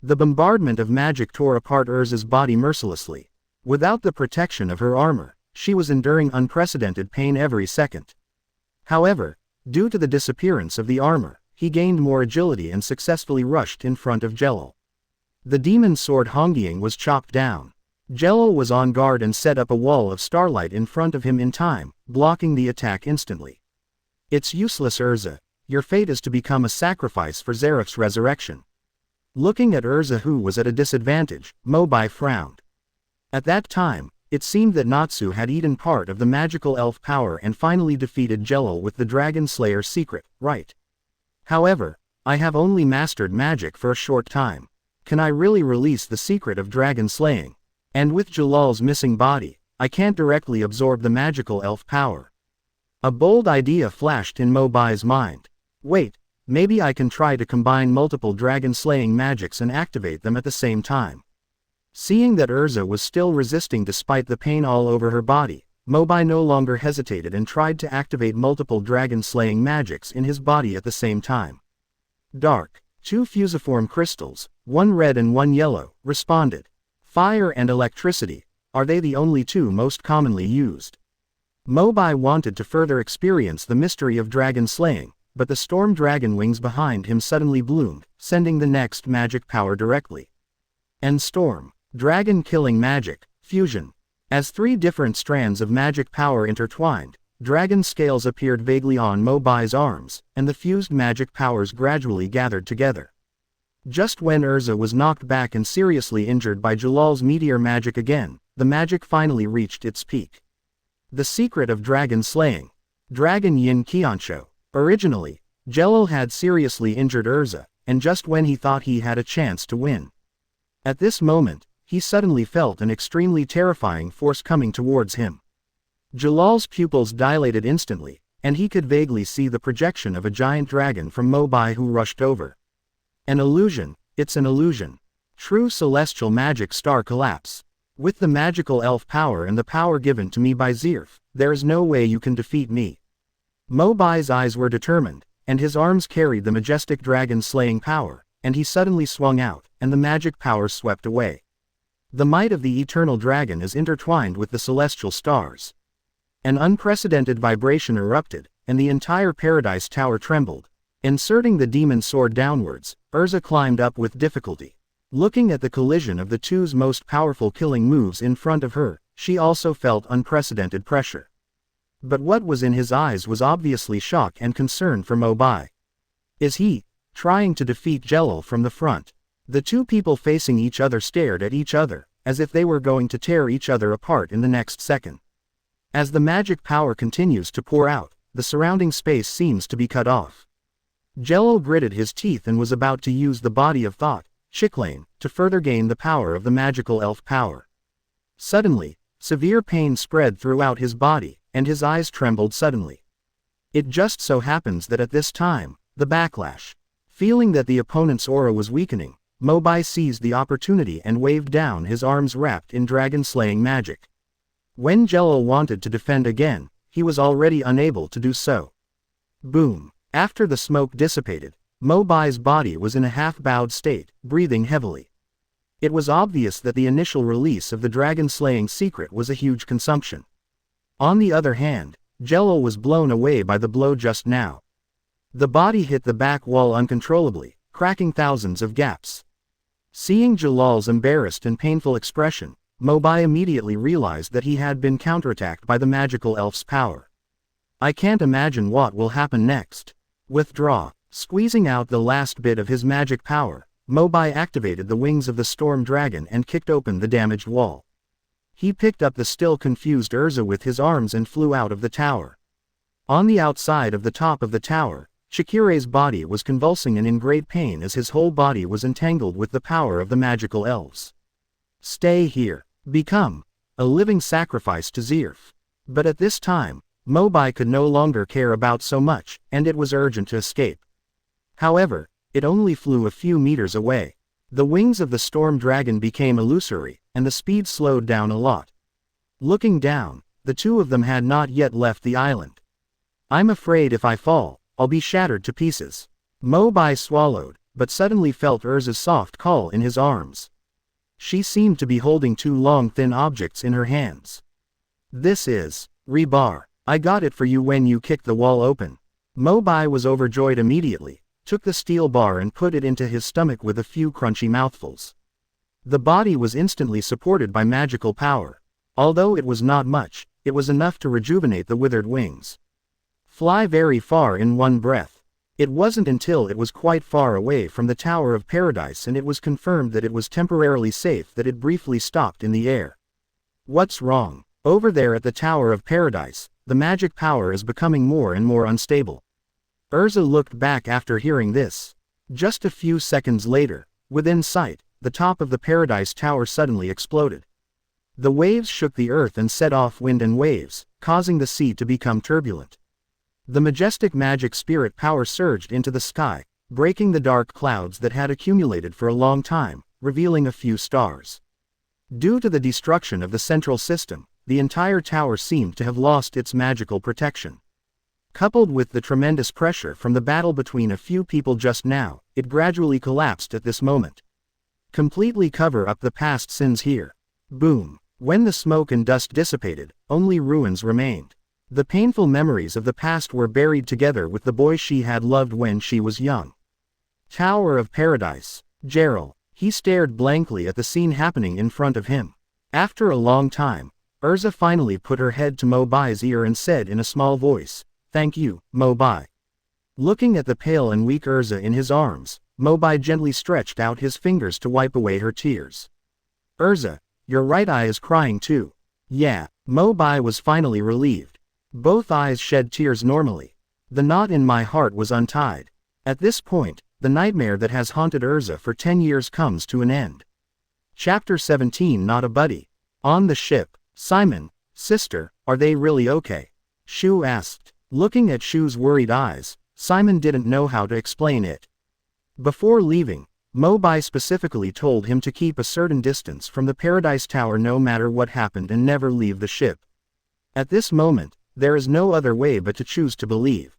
The bombardment of magic tore apart Erza's body mercilessly. Without the protection of her armor, she was enduring unprecedented pain every second. However, due to the disappearance of the armor, he gained more agility and successfully rushed in front of Jellal. The demon sword Hongying was chopped down. Jellal was on guard and set up a wall of starlight in front of him in time, blocking the attack instantly. It's useless, Erza. Your fate is to become a sacrifice for Zeref's resurrection. Looking at Erza, who was at a disadvantage, Mobai frowned. At that time, it seemed that Natsu had eaten part of the magical elf power and finally defeated Jellal with the Dragon Slayer's secret, right? However, I have only mastered magic for a short time. Can I really release the secret of dragon slaying? And with Jellal's missing body, I can't directly absorb the magical elf power. A bold idea flashed in Mo Bai's mind. Wait, maybe I can try to combine multiple dragon-slaying magics and activate them at the same time. Seeing that Erza was still resisting despite the pain all over her body, Mo Bai no longer hesitated and tried to activate multiple dragon-slaying magics in his body at the same time. Dark, 2 fusiform crystals, 1 red and 1 yellow, responded. Fire and electricity, are they the only 2 most commonly used? Mo Bai wanted to further experience the mystery of dragon slaying, but the storm dragon wings behind him suddenly bloomed, sending the next magic power directly. And storm, dragon killing magic, fusion. As 3 different strands of magic power intertwined, dragon scales appeared vaguely on Mo Bai's arms, and the fused magic powers gradually gathered together. Just when Erza was knocked back and seriously injured by Jellal's meteor magic again, the magic finally reached its peak. The secret of dragon slaying. Dragon Yin Qianshu. Originally, Jellal had seriously injured Erza, and just when he thought he had a chance to win. At this moment, he suddenly felt an extremely terrifying force coming towards him. Jellal's pupils dilated instantly, and he could vaguely see the projection of a giant dragon from Mo Bai who rushed over. An illusion, it's an illusion. True celestial magic star collapse. With the magical elf power and the power given to me by Zirf, there is no way you can defeat me. Mo Bai's eyes were determined, and his arms carried the majestic dragon-slaying power, and he suddenly swung out, and the magic powers swept away. The might of the eternal dragon is intertwined with the celestial stars. An unprecedented vibration erupted, and the entire paradise tower trembled. Inserting the demon sword downwards, Erza climbed up with difficulty. Looking at the collision of the 2's most powerful killing moves in front of her, she also felt unprecedented pressure. But what was in his eyes was obviously shock and concern for Mo Bai. Is he trying to defeat Jellal from the front? The 2 people facing each other stared at each other, as if they were going to tear each other apart in the next second. As the magic power continues to pour out, the surrounding space seems to be cut off. Jellal gritted his teeth and was about to use the body of thought, Chiclane, to further gain the power of the magical elf power. Suddenly, severe pain spread throughout his body, and his eyes trembled suddenly. It just so happens that at this time, the backlash. Feeling that the opponent's aura was weakening, Mo Bai seized the opportunity and waved down his arms wrapped in dragon-slaying magic. When Jellal wanted to defend again, he was already unable to do so. Boom. After the smoke dissipated, Mo Bai's body was in a half-bowed state, breathing heavily. It was obvious that the initial release of the dragon-slaying secret was a huge consumption. On the other hand, Jellal was blown away by the blow just now. The body hit the back wall uncontrollably, cracking thousands of gaps. Seeing Jellal's embarrassed and painful expression, Mo Bai immediately realized that he had been counterattacked by the magical elf's power. I can't imagine what will happen next. Withdraw. Squeezing out the last bit of his magic power, Mo Bai activated the wings of the storm dragon and kicked open the damaged wall. He picked up the still confused Erza with his arms and flew out of the tower. On the outside of the top of the tower, Shakire's body was convulsing and in great pain as his whole body was entangled with the power of the magical elves. Stay here. Become a living sacrifice to Zirf. But at this time, Mo Bai could no longer care about so much, and it was urgent to escape. However, it only flew a few meters away. The wings of the storm dragon became illusory, and the speed slowed down a lot. Looking down, the 2 of them had not yet left the island. I'm afraid if I fall, I'll be shattered to pieces. Mo Bai swallowed, but suddenly felt Erza's soft call in his arms. She seemed to be holding 2 long thin objects in her hands. This is rebar. I got it for you when you kicked the wall open. Mo Bai was overjoyed immediately, took the steel bar and put it into his stomach with a few crunchy mouthfuls. The body was instantly supported by magical power. Although it was not much, it was enough to rejuvenate the withered wings. Fly very far in one breath. It wasn't until it was quite far away from the Tower of Paradise and it was confirmed that it was temporarily safe that it briefly stopped in the air. What's wrong? Over there at the Tower of Paradise, the magic power is becoming more and more unstable. Erza looked back after hearing this. Just a few seconds later, within sight, the top of the Paradise Tower suddenly exploded. The waves shook the earth and set off wind and waves, causing the sea to become turbulent. The majestic magic spirit power surged into the sky, breaking the dark clouds that had accumulated for a long time, revealing a few stars. Due to the destruction of the central system, the entire tower seemed to have lost its magical protection. Coupled with the tremendous pressure from the battle between a few people just now, it gradually collapsed at this moment. Completely cover up the past sins here. Boom. When the smoke and dust dissipated, only ruins remained. The painful memories of the past were buried together with the boy she had loved when she was young. Tower of Paradise. Jellal. He stared blankly at the scene happening in front of him. After a long time, Erza finally put her head to Mo Bai's ear and said in a small voice, "Thank you, Mo Bai." Looking at the pale and weak Erza in his arms, Mo Bai gently stretched out his fingers to wipe away her tears. "Erza, your right eye is crying too." "Yeah." Mo Bai was finally relieved. Both eyes shed tears normally. The knot in my heart was untied. At this point, the nightmare that has haunted Erza for 10 years comes to an end. Chapter 17. Not a buddy. On the ship, Simon, sister, are they really okay? Shu asked. Looking at Shu's worried eyes, Simon didn't know how to explain it. Before leaving, Mo Bai specifically told him to keep a certain distance from the Paradise Tower no matter what happened and never leave the ship. At this moment, there is no other way but to choose to believe.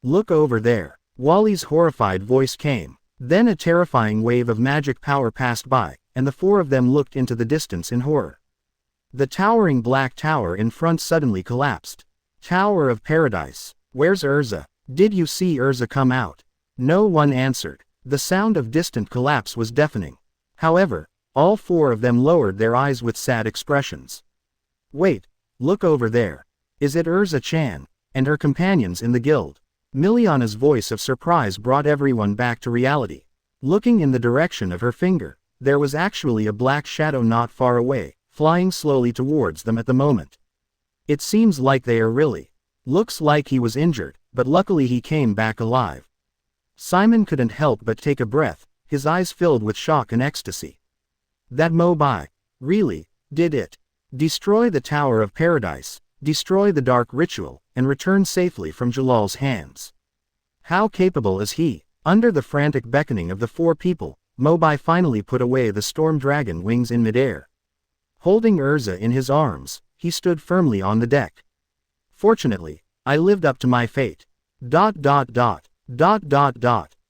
"Look over there." Wally's horrified voice came. Then a terrifying wave of magic power passed by, and the four of them looked into the distance in horror. The towering black tower in front suddenly collapsed. Tower of Paradise. Where's Erza? Did you see Erza come out? No one answered. The sound of distant collapse was deafening. However, all four of them lowered their eyes with sad expressions. "Wait, look over there. Is it Erza-chan, and her companions in the guild?" Miliana's voice of surprise brought everyone back to reality. Looking in the direction of her finger, there was actually a black shadow not far away, flying slowly towards them at the moment. "It seems like they are really. Looks like he was injured, but luckily he came back alive." Simon couldn't help but take a breath, his eyes filled with shock and ecstasy. That Mo Bai, really, did it. Destroy the Tower of Paradise, destroy the dark ritual, and return safely from Jellal's hands. How capable is he? Under the frantic beckoning of the four people, Mo Bai finally put away the storm dragon wings in midair. Holding Erza in his arms, he stood firmly on the deck. "Fortunately, I lived up to my fate. ...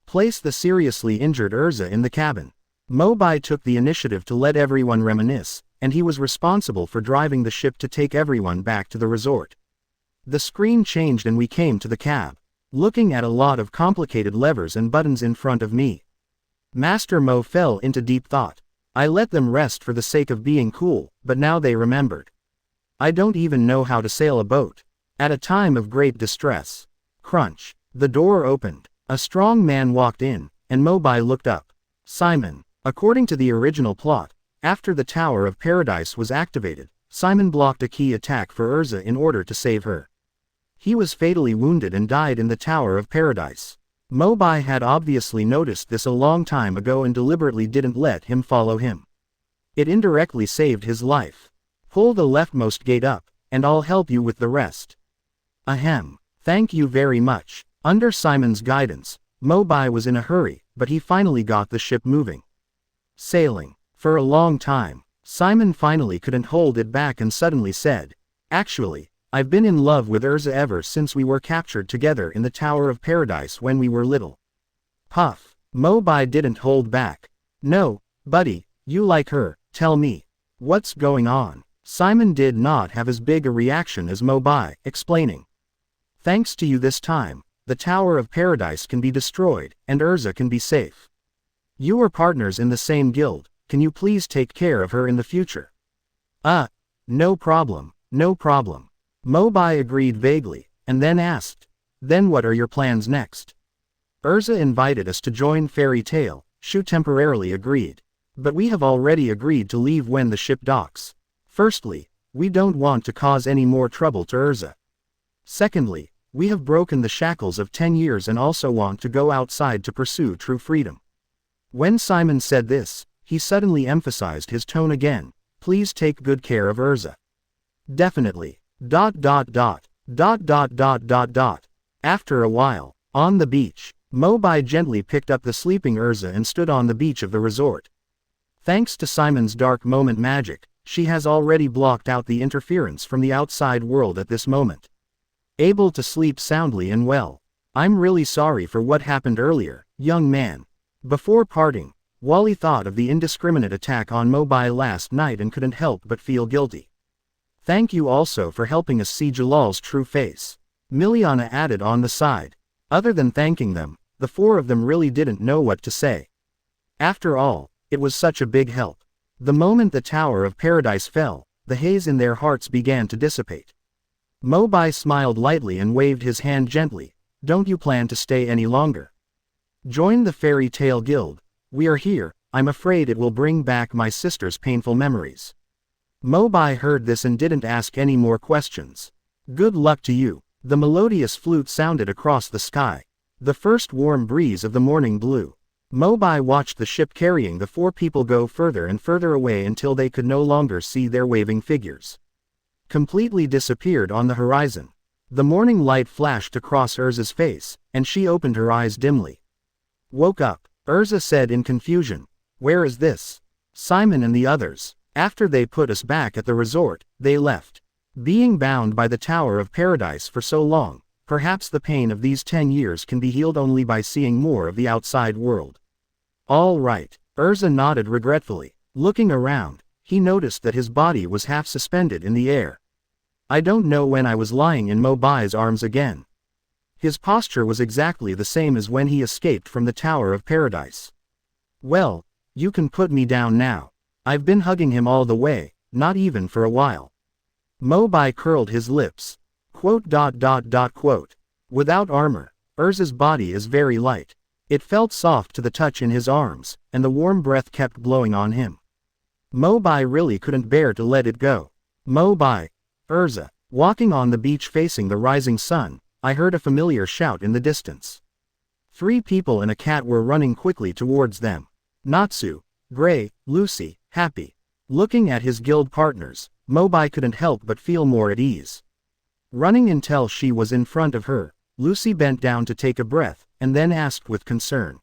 Place the seriously injured Erza in the cabin." Mo Bai took the initiative to let everyone reminisce, and he was responsible for driving the ship to take everyone back to the resort. The screen changed and we came to the cab. Looking at a lot of complicated levers and buttons in front of me, Master Mo fell into deep thought. I let them rest for the sake of being cool, but now they remembered. I don't even know how to sail a boat. At a time of great distress. Crunch. The door opened. A strong man walked in, and Mo Bai looked up. Simon. According to the original plot, after the Tower of Paradise was activated, Simon blocked a key attack for Erza in order to save her. He was fatally wounded and died in the Tower of Paradise. Mo Bai had obviously noticed this a long time ago and deliberately didn't let him follow him. It indirectly saved his life. Pull the leftmost gate up, and I'll help you with the rest. Ahem. Thank you very much. Under Simon's guidance, Mo Bai was in a hurry, but he finally got the ship moving. Sailing. For a long time, Simon finally couldn't hold it back and suddenly said, "Actually, I've been in love with Erza ever since we were captured together in the Tower of Paradise when we were little." Puff. Mo Bai didn't hold back. "No, buddy, you like her, tell me. What's going on?" Simon did not have as big a reaction as Mo Bai, explaining. "Thanks to you this time, the Tower of Paradise can be destroyed, and Erza can be safe. You are partners in the same guild, can you please take care of her in the future?" No problem, no problem." Mo Bai agreed vaguely, and then asked, "Then what are your plans next?" "Erza invited us to join Fairy Tail," Shu temporarily agreed. "But we have already agreed to leave when the ship docks. Firstly, we don't want to cause any more trouble to Erza. Secondly, We have broken the shackles of 10 years and also want to go outside to pursue true freedom. When Simon said this, he suddenly emphasized his tone again. Please take good care of Erza. Definitely. After a while, on the beach, Mobai gently picked up the sleeping Erza and stood on the beach of the resort. Thanks to Simon's dark moment magic, she has already blocked out the interference from the outside world at this moment. Able to sleep soundly and well. I'm really sorry for what happened earlier, young man. Before parting, Wally thought of the indiscriminate attack on Mobai last night and couldn't help but feel guilty. Thank you also for helping us see Jellal's true face. Miliana added on the side. Other than thanking them, the four of them really didn't know what to say. After all, it was such a big help. The moment the Tower of Paradise fell, the haze in their hearts began to dissipate. Mobai smiled lightly and waved his hand gently. Don't you plan to stay any longer? Join the Fairy Tale Guild. We are here. I'm afraid it will bring back my sister's painful memories. Mobai heard this and didn't ask any more questions. Good luck to you. The melodious flute sounded across the sky. The first warm breeze of the morning blew. Mobai watched the ship carrying the four people go further and further away until they could no longer see their waving figures. Completely disappeared on the horizon. The morning light flashed across Erza's face, and she opened her eyes dimly. Woke up, Erza said in confusion. Where is this? Simon and the others. After they put us back at the resort, they left. Being bound by the Tower of Paradise for so long, perhaps the pain of these 10 years can be healed only by seeing more of the outside world. All right, Erza nodded regretfully. Looking around, he noticed that his body was half suspended in the air. I don't know when I was lying in Mobai's arms again. His posture was exactly the same as when he escaped from the Tower of Paradise. Well, you can put me down now. I've been hugging him all the way, not even for a while. Mobai curled his lips. Without armor, Erza's body is very light. It felt soft to the touch in his arms, and the warm breath kept blowing on him. Mobai really couldn't bear to let it go. Mobai. Erza. Walking on the beach facing the rising sun, I heard a familiar shout in the distance. 3 people and a cat were running quickly towards them. Natsu, Gray, Lucy, Happy. Looking at his guild partners, Mobai couldn't help but feel more at ease. Running until she was in front of her, Lucy bent down to take a breath, and then asked with concern.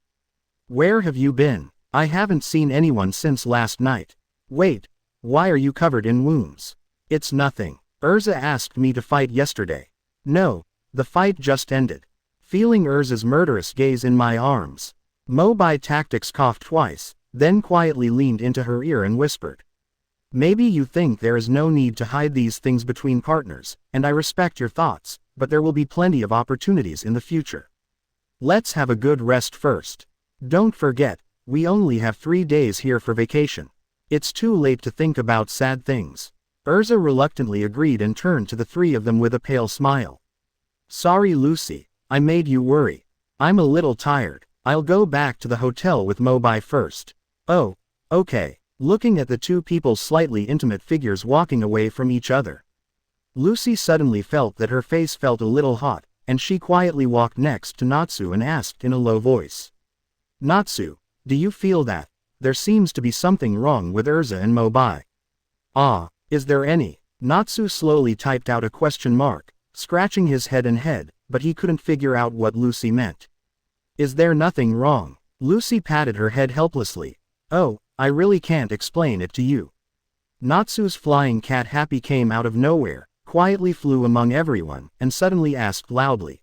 Where have you been? I haven't seen anyone since last night. Wait, why are you covered in wounds? It's nothing. Erza asked me to fight yesterday. No, the fight just ended. Feeling Erza's murderous gaze in my arms, Mobai Tactics coughed twice, then quietly leaned into her ear and whispered. Maybe you think there is no need to hide these things between partners, and I respect your thoughts, but there will be plenty of opportunities in the future. Let's have a good rest first. Don't forget, we only have 3 days here for vacation. It's too late to think about sad things. Erza reluctantly agreed and turned to the 3 of them with a pale smile. Sorry Lucy, I made you worry. I'm a little tired. I'll go back to the hotel with Mobai first. Oh, okay. Looking at the 2 people's slightly intimate figures walking away from each other, Lucy suddenly felt that her face felt a little hot, and she quietly walked next to Natsu and asked in a low voice. Natsu, do you feel that? There seems to be something wrong with Erza and Mobai. Ah, is there any? Natsu slowly typed out a question mark, scratching his head and head, but he couldn't figure out what Lucy meant. Is there nothing wrong? Lucy patted her head helplessly. Oh, I really can't explain it to you. Natsu's flying cat Happy came out of nowhere, quietly flew among everyone, and suddenly asked loudly.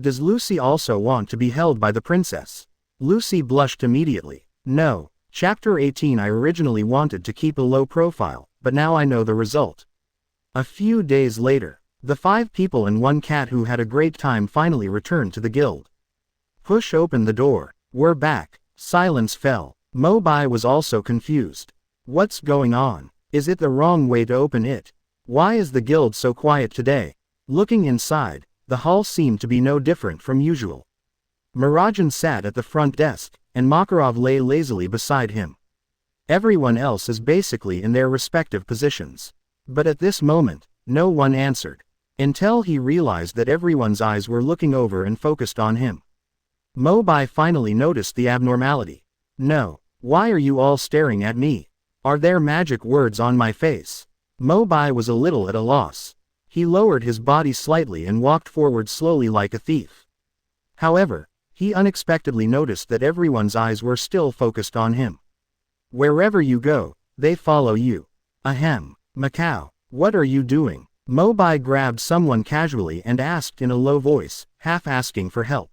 Does Lucy also want to be held by the princess? Lucy blushed immediately. No. Chapter 18. I originally wanted to keep a low profile, but now I know the result. A few days later, the 5 people and 1 cat who had a great time finally returned to the guild. Push open the door. We're back. Silence fell. Mobai was also confused. What's going on? Is it the wrong way to open it? Why is the guild so quiet today? Looking inside, the hall seemed to be no different from usual. Marajan sat at the front desk, and Makarov lay lazily beside him. Everyone else is basically in their respective positions. But at this moment, no one answered. Until he realized that everyone's eyes were looking over and focused on him. Mo Bai finally noticed the abnormality. No. Why are you all staring at me? Are there magic words on my face? Mo Bai was a little at a loss. He lowered his body slightly and walked forward slowly like a thief. However, he unexpectedly noticed that everyone's eyes were still focused on him. Wherever you go, they follow you. Ahem. Macau, what are you doing? Mo Bai grabbed someone casually and asked in a low voice, half asking for help.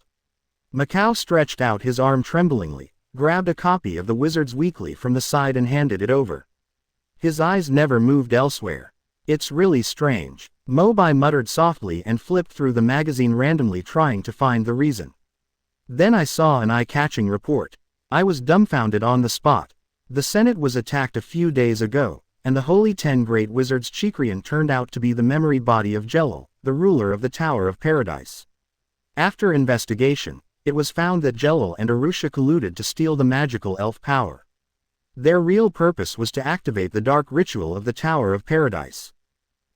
Macau stretched out his arm tremblingly, grabbed a copy of the Wizard's Weekly from the side and handed it over. His eyes never moved elsewhere. It's really strange. Mo Bai muttered softly and flipped through the magazine randomly trying to find the reason. Then I saw an eye-catching report. I was dumbfounded on the spot. The Senate was attacked a few days ago, and the Holy 10 Great Wizards Chikrian turned out to be the memory body of Jellal, the ruler of the Tower of Paradise. After investigation, it was found that Jellal and Arusha colluded to steal the magical elf power. Their real purpose was to activate the dark ritual of the Tower of Paradise.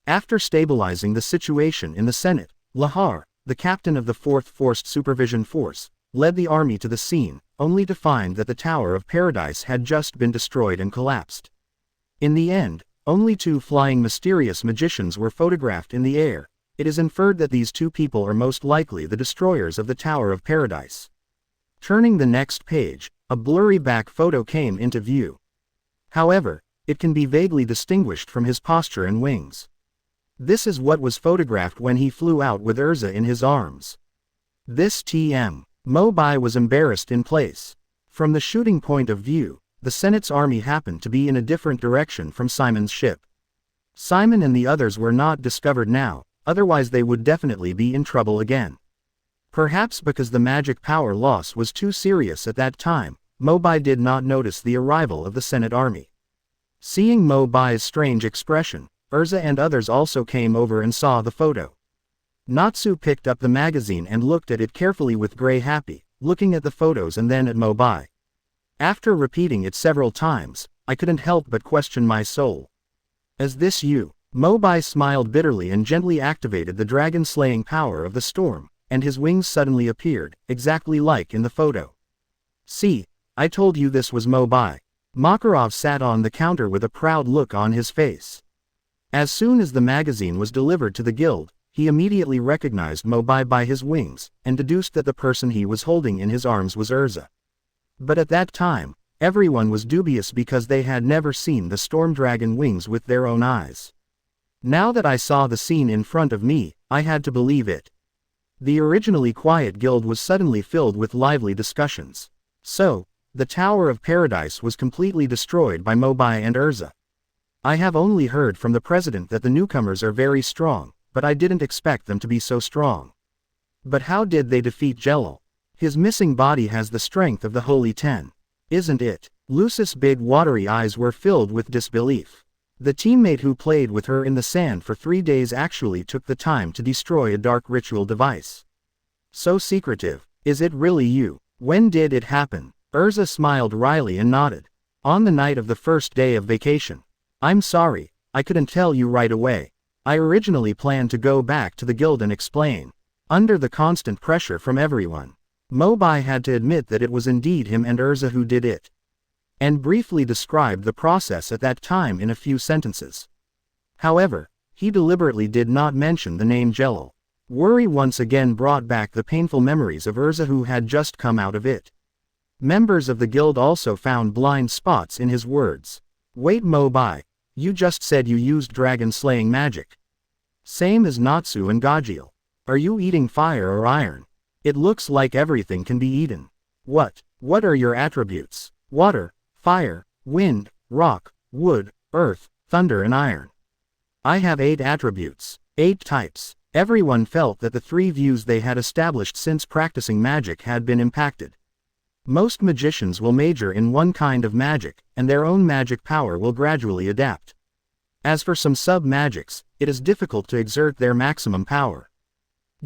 After stabilizing the situation in the Senate, Lahar, the captain of the 4th Forced Supervision Force, led the army to the scene, only to find that the Tower of Paradise had just been destroyed and collapsed. In the end, only 2 flying mysterious magicians were photographed in the air. It is inferred that these 2 people are most likely the destroyers of the Tower of Paradise. Turning the next page, a blurry back photo came into view. However, it can be vaguely distinguished from his posture and wings. This is what was photographed when he flew out with Erza in his arms. This TM. Mo Bai was embarrassed in place. From the shooting point of view, the Senate's army happened to be in a different direction from Simon's ship. Simon and the others were not discovered now, otherwise they would definitely be in trouble again. Perhaps because the magic power loss was too serious at that time, Mo Bai did not notice the arrival of the Senate army. Seeing Mo Bai's strange expression, Erza and others also came over and saw the photo. Natsu picked up the magazine and looked at it carefully with gray happy, looking at the photos and then at Mo Bai. After repeating it several times, I couldn't help but question my soul. Is this you? Mo Bai smiled bitterly and gently activated the dragon-slaying power of the storm, and his wings suddenly appeared, exactly like in the photo. See, I told you this was Mo Bai. Makarov sat on the counter with a proud look on his face. As soon as the magazine was delivered to the guild, he immediately recognized Mo Bai by his wings, and deduced that the person he was holding in his arms was Erza. But at that time, everyone was dubious because they had never seen the storm dragon wings with their own eyes. Now that I saw the scene in front of me, I had to believe it. The originally quiet guild was suddenly filled with lively discussions. So, the Tower of Paradise was completely destroyed by Mo Bai and Erza. I have only heard from the president that the newcomers are very strong, but I didn't expect them to be so strong. But how did they defeat Jellal? His missing body has the strength of the Holy 10. Isn't it? Lucis' big watery eyes were filled with disbelief. The teammate who played with her in the sand for 3 days actually took the time to destroy a dark ritual device. So secretive. Is it really you? When did it happen? Erza smiled wryly and nodded. On the night of the first day of vacation. I'm sorry, I couldn't tell you right away. I originally planned to go back to the guild and explain. Under the constant pressure from everyone, Mo Bai had to admit that it was indeed him and Erza who did it. And briefly described the process at that time in a few sentences. However, he deliberately did not mention the name Jellal. Worry once again brought back the painful memories of Erza who had just come out of it. Members of the guild also found blind spots in his words. Wait, Mo Bai, you just said you used dragon-slaying magic. Same as Natsu and Gajil. Are you eating fire or iron? It looks like everything can be eaten. What are your attributes? Water, fire, wind, rock, wood, earth, thunder and iron. I have 8 attributes, 8 types. Everyone felt that the 3 views they had established since practicing magic had been impacted. Most magicians will major in one kind of magic, and their own magic power will gradually adapt. As for some sub-magics, it is difficult to exert their maximum power.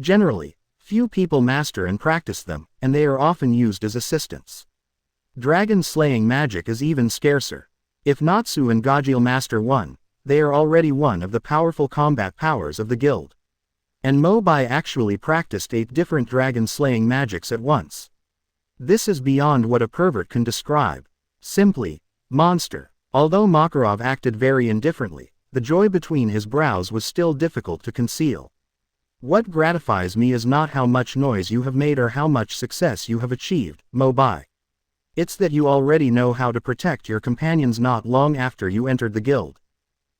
Generally, few people master and practice them, and they are often used as assistants. Dragon-slaying magic is even scarcer. If Natsu and Gajil master one, they are already one of the powerful combat powers of the guild. And Mo Bai actually practiced 8 different dragon-slaying magics at once. This is beyond what a pervert can describe. Simply, monster. Although Makarov acted very indifferently, the joy between his brows was still difficult to conceal. What gratifies me is not how much noise you have made or how much success you have achieved, Mo Bai. It's that you already know how to protect your companions not long after you entered the guild.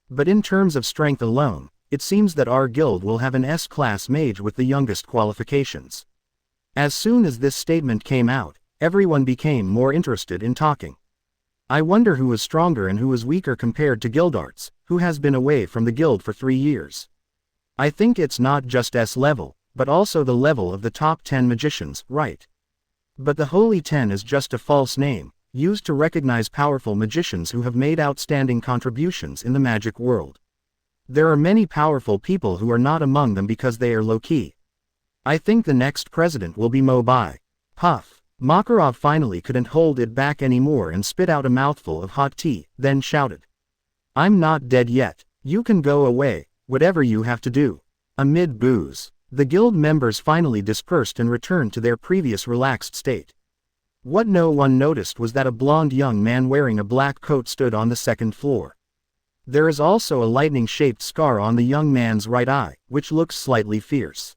But in terms of strength alone, it seems that our guild will have an S-class mage with the youngest qualifications. As soon as this statement came out, everyone became more interested in talking. I wonder who is stronger and who is weaker compared to Gildarts, who has been away from the guild for 3 years. I think it's not just S level, but also the level of the top 10 magicians, right? But the Holy 10 is just a false name, used to recognize powerful magicians who have made outstanding contributions in the magic world. There are many powerful people who are not among them because they are low-key. I think the next president will be Mo Bai. Puff. Makarov finally couldn't hold it back anymore and spit out a mouthful of hot tea, then shouted. I'm not dead yet. You can go away, whatever you have to do. Amid boos, the guild members finally dispersed and returned to their previous relaxed state. What no one noticed was that a blonde young man wearing a black coat stood on the second floor. There is also a lightning-shaped scar on the young man's right eye, which looks slightly fierce.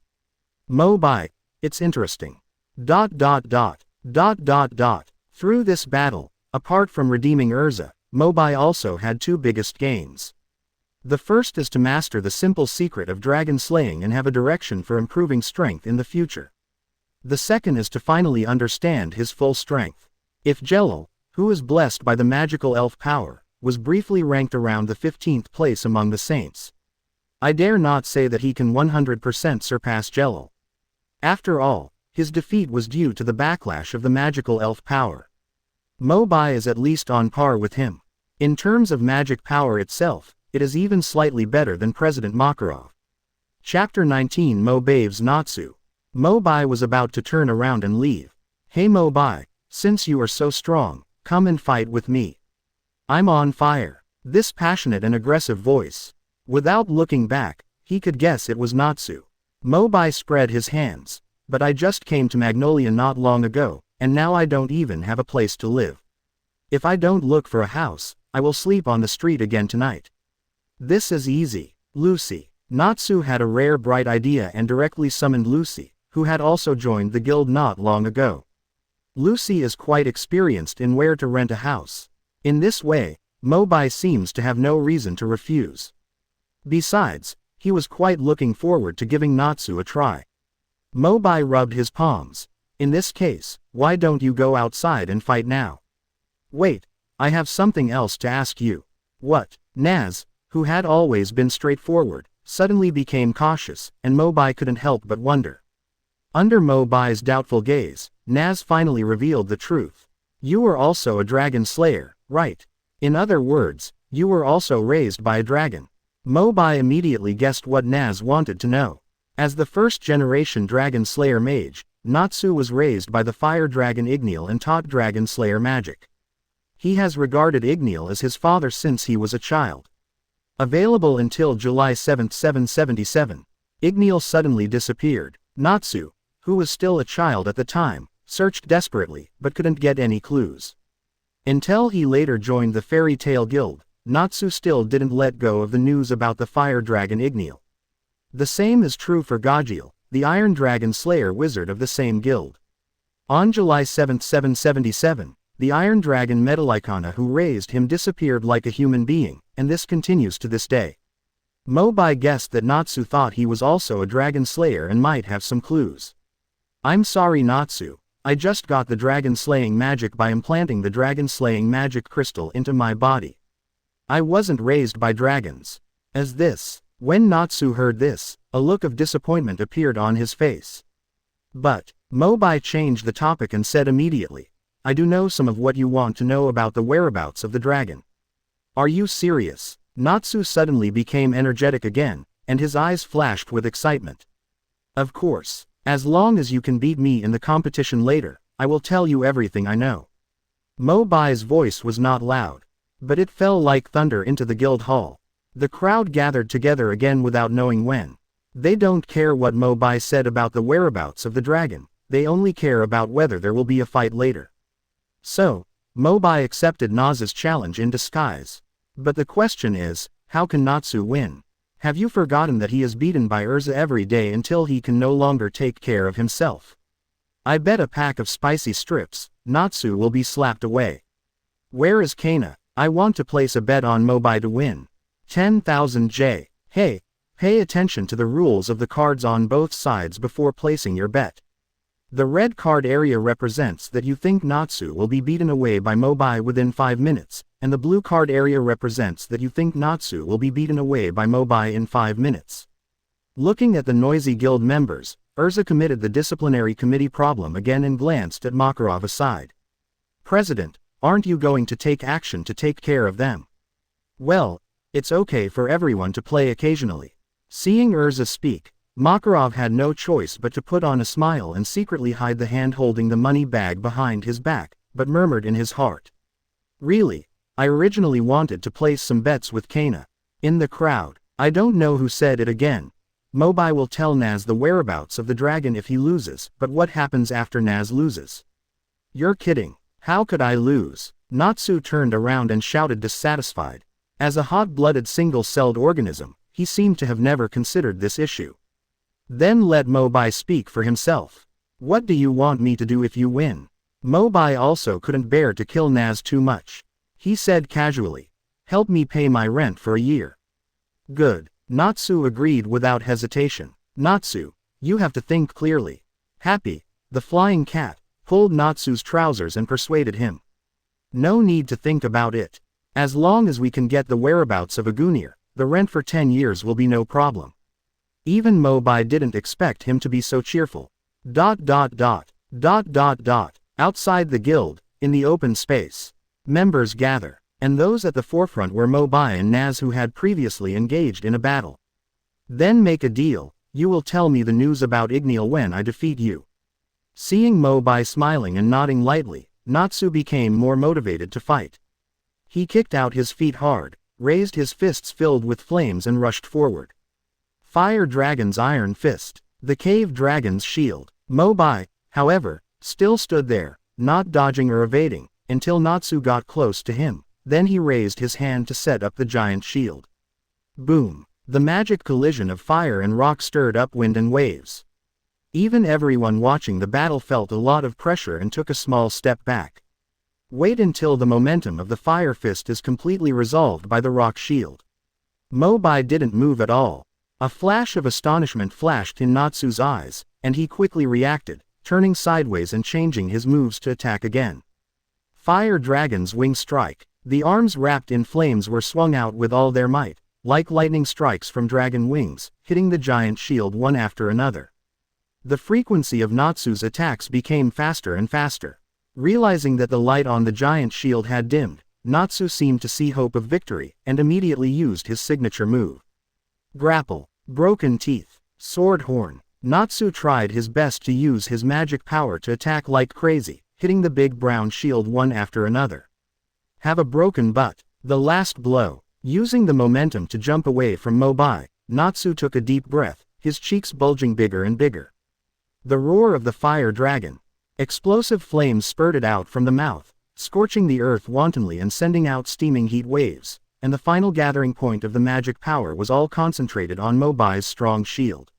Mo Bai, it's interesting. Through this battle, apart from redeeming Erza, Mo Bai also had 2 biggest gains. The first is to master the simple secret of dragon slaying and have a direction for improving strength in the future. The second is to finally understand his full strength. If Jellal, who is blessed by the magical elf power, was briefly ranked around the 15th place among the saints, I dare not say that he can 100% surpass Jellal. After all, his defeat was due to the backlash of the magical elf power. Mo Bai is at least on par with him. In terms of magic power itself, it is even slightly better than President Makarov. Chapter 19 Mo Bai's Natsu. Mo Bai was about to turn around and leave. Hey Mo Bai, since you are so strong, come and fight with me. I'm on fire. This passionate and aggressive voice. Without looking back, he could guess it was Natsu. Mo Bai spread his hands. But I just came to Magnolia not long ago, and now I don't even have a place to live. If I don't look for a house, I will sleep on the street again tonight. This is easy. Lucy. Natsu had a rare bright idea and directly summoned Lucy, who had also joined the guild not long ago. Lucy is quite experienced in where to rent a house. In this way, Mo Bai seems to have no reason to refuse. Besides, he was quite looking forward to giving Natsu a try. Mo Bai rubbed his palms. In this case, why don't you go outside and fight now? Wait, I have something else to ask you. What? Naz, who had always been straightforward, suddenly became cautious, and Mo Bai couldn't help but wonder. Under Mo Bai's doubtful gaze, Naz finally revealed the truth. You were also a dragon slayer, right? In other words, you were also raised by a dragon. Mo Bai immediately guessed what Naz wanted to know. As the first-generation dragon slayer mage, Natsu was raised by the fire dragon Igneal and taught dragon slayer magic. He has regarded Igneal as his father since he was a child. Available until July 7, 777. Igneal suddenly disappeared. Natsu, who was still a child at the time, searched desperately, but couldn't get any clues. Until he later joined the Fairy Tale Guild, Natsu still didn't let go of the news about the fire dragon Igneal. The same is true for Gajiel, the Iron Dragon Slayer wizard of the same guild. On July 7, 777, the Iron Dragon Medalicana who raised him disappeared like a human being, and this continues to this day. Mo Bai guessed that Natsu thought he was also a dragon slayer and might have some clues. I'm sorry Natsu, I just got the dragon slaying magic by implanting the dragon slaying magic crystal into my body. I wasn't raised by dragons. When Natsu heard this, a look of disappointment appeared on his face. But, Mo Bai changed the topic and said immediately, I do know some of what you want to know about the whereabouts of the dragon. Are you serious? Natsu suddenly became energetic again, and his eyes flashed with excitement. Of course, as long as you can beat me in the competition later, I will tell you everything I know. Mo Bai's voice was not loud, but it fell like thunder into the guild hall. The crowd gathered together again without knowing when. They don't care what Mo Bai said about the whereabouts of the dragon, they only care about whether there will be a fight later. So, Mo Bai accepted Naz's challenge in disguise. But the question is, how can Natsu win? Have you forgotten that he is beaten by Erza every day until he can no longer take care of himself? I bet a pack of spicy strips, Natsu will be slapped away. Where is Kana? I want to place a bet on Mo Bai to win. 10,000 J. Hey, pay attention to the rules of the cards on both sides before placing your bet. The red card area represents that you think Natsu will be beaten away by Mo Bai within 5 minutes, and the blue card area represents that you think Natsu will be beaten away by Mo Bai in 5 minutes. Looking at the noisy guild members, Erza committed the disciplinary committee problem again and glanced at Makarov aside. President, aren't you going to take action to take care of them? Well, it's okay for everyone to play occasionally. Seeing Erza speak, Makarov had no choice but to put on a smile and secretly hide the hand holding the money bag behind his back, but murmured in his heart. Really, I originally wanted to place some bets with Kana. In the crowd, I don't know who said it again. Mo Bai will tell Naz the whereabouts of the dragon if he loses, but what happens after Naz loses? You're kidding. How could I lose? Natsu turned around and shouted dissatisfied. As a hot-blooded single-celled organism, he seemed to have never considered this issue. Then let Mo Bai speak for himself. What do you want me to do if you win? Mo Bai also couldn't bear to kill Naz too much. He said casually, help me pay my rent for a year. Good. Natsu agreed without hesitation. Natsu, you have to think clearly. Happy, the flying cat, pulled Natsu's trousers and persuaded him. No need to think about it. As long as we can get the whereabouts of Agunir, the rent for 10 years will be no problem. Even Mo Bai didn't expect him to be so cheerful. Outside the guild, in the open space, members gather, and those at the forefront were Mo Bai and Naz who had previously engaged in a battle. Then make a deal, you will tell me the news about Igneel when I defeat you. Seeing Mo Bai smiling and nodding lightly, Natsu became more motivated to fight. He kicked out his feet hard, raised his fists filled with flames and rushed forward. Fire Dragon's Iron Fist, the Cave Dragon's Shield. Mo Bai, however, still stood there, not dodging or evading, until Natsu got close to him. Then he raised his hand to set up the giant shield. Boom! The magic collision of fire and rock stirred up wind and waves. Even everyone watching the battle felt a lot of pressure and took a small step back. Wait until the momentum of the fire fist is completely resolved by the rock shield. Mo Bai didn't move at all. A flash of astonishment flashed in Natsu's eyes, and he quickly reacted, turning sideways and changing his moves to attack again. Fire Dragon's Wing Strike. The arms wrapped in flames were swung out with all their might, like lightning strikes from dragon wings, hitting the giant shield one after another. The frequency of Natsu's attacks became faster and faster. Realizing that the light on the giant shield had dimmed, Natsu seemed to see hope of victory, and immediately used his signature move. Grapple, Broken Teeth, Sword Horn. Natsu tried his best to use his magic power to attack like crazy, hitting the big brown shield one after another. Have a broken butt. The last blow. Using the momentum to jump away from Mo Bai, Natsu took a deep breath, his cheeks bulging bigger and bigger. The roar of the fire dragon. Explosive flames spurted out from the mouth, scorching the earth wantonly and sending out steaming heat waves, and the final gathering point of the magic power was all concentrated on Mo Bai's strong shield.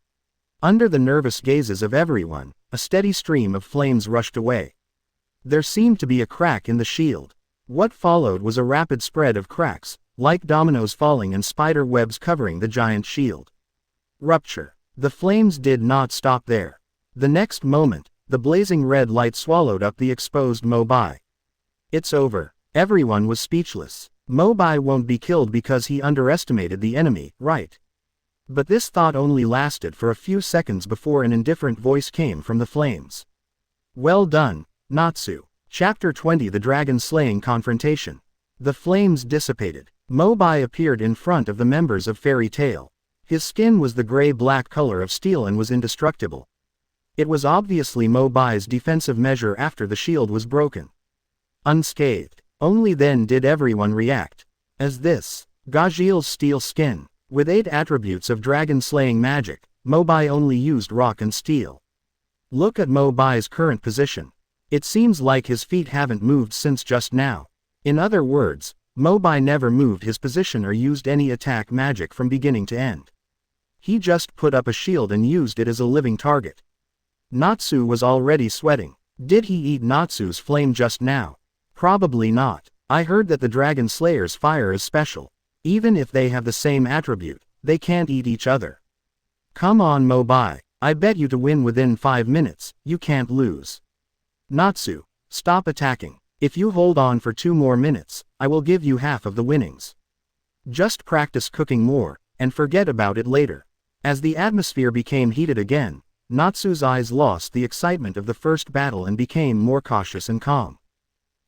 Under the nervous gazes of everyone, a steady stream of flames rushed away. There seemed to be a crack in the shield. What followed was a rapid spread of cracks, like dominoes falling and spider webs covering the giant shield. Rupture. The flames did not stop there. The next moment, the blazing red light swallowed up the exposed Mo Bai. It's over. Everyone was speechless. Mo Bai won't be killed because he underestimated the enemy, right? But this thought only lasted for a few seconds before an indifferent voice came from the flames. Well done, Natsu. Chapter 20 The Dragon Slaying Confrontation. The flames dissipated. Mo Bai appeared in front of the members of Fairy Tail. His skin was the gray-black color of steel and was indestructible. It was obviously Mo Bai's defensive measure after the shield was broken. Unscathed. Only then did everyone react. As this, Gajil's steel skin, with 8 attributes of dragon-slaying magic, Mobai only used rock and steel. Look at Mobai's current position. It seems like his feet haven't moved since just now. In other words, Mobai never moved his position or used any attack magic from beginning to end. He just put up a shield and used it as a living target. Natsu was already sweating. Did he eat Natsu's flame just now? Probably not. I heard that the Dragon Slayer's fire is special. Even if they have the same attribute, they can't eat each other. Come on Mobai, I bet you to win within 5 minutes, you can't lose. Natsu, stop attacking. If you hold on for 2 more minutes, I will give you half of the winnings. Just practice cooking more, and forget about it later. As the atmosphere became heated again, Natsu's eyes lost the excitement of the first battle and became more cautious and calm.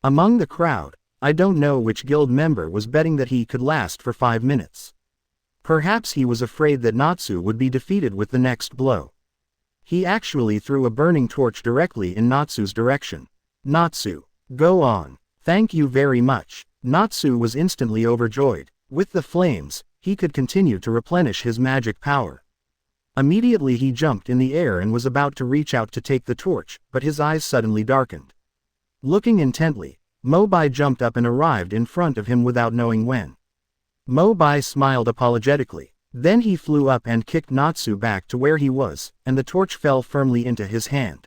Among the crowd, I don't know which guild member was betting that he could last for 5 minutes. Perhaps he was afraid that Natsu would be defeated with the next blow. He actually threw a burning torch directly in Natsu's direction. Natsu, go on. Thank you very much. Natsu was instantly overjoyed. With the flames, he could continue to replenish his magic power. Immediately he jumped in the air and was about to reach out to take the torch, but his eyes suddenly darkened. Looking intently, Mobai jumped up and arrived in front of him without knowing when. Mobai smiled apologetically. Then he flew up and kicked Natsu back to where he was, and the torch fell firmly into his hand.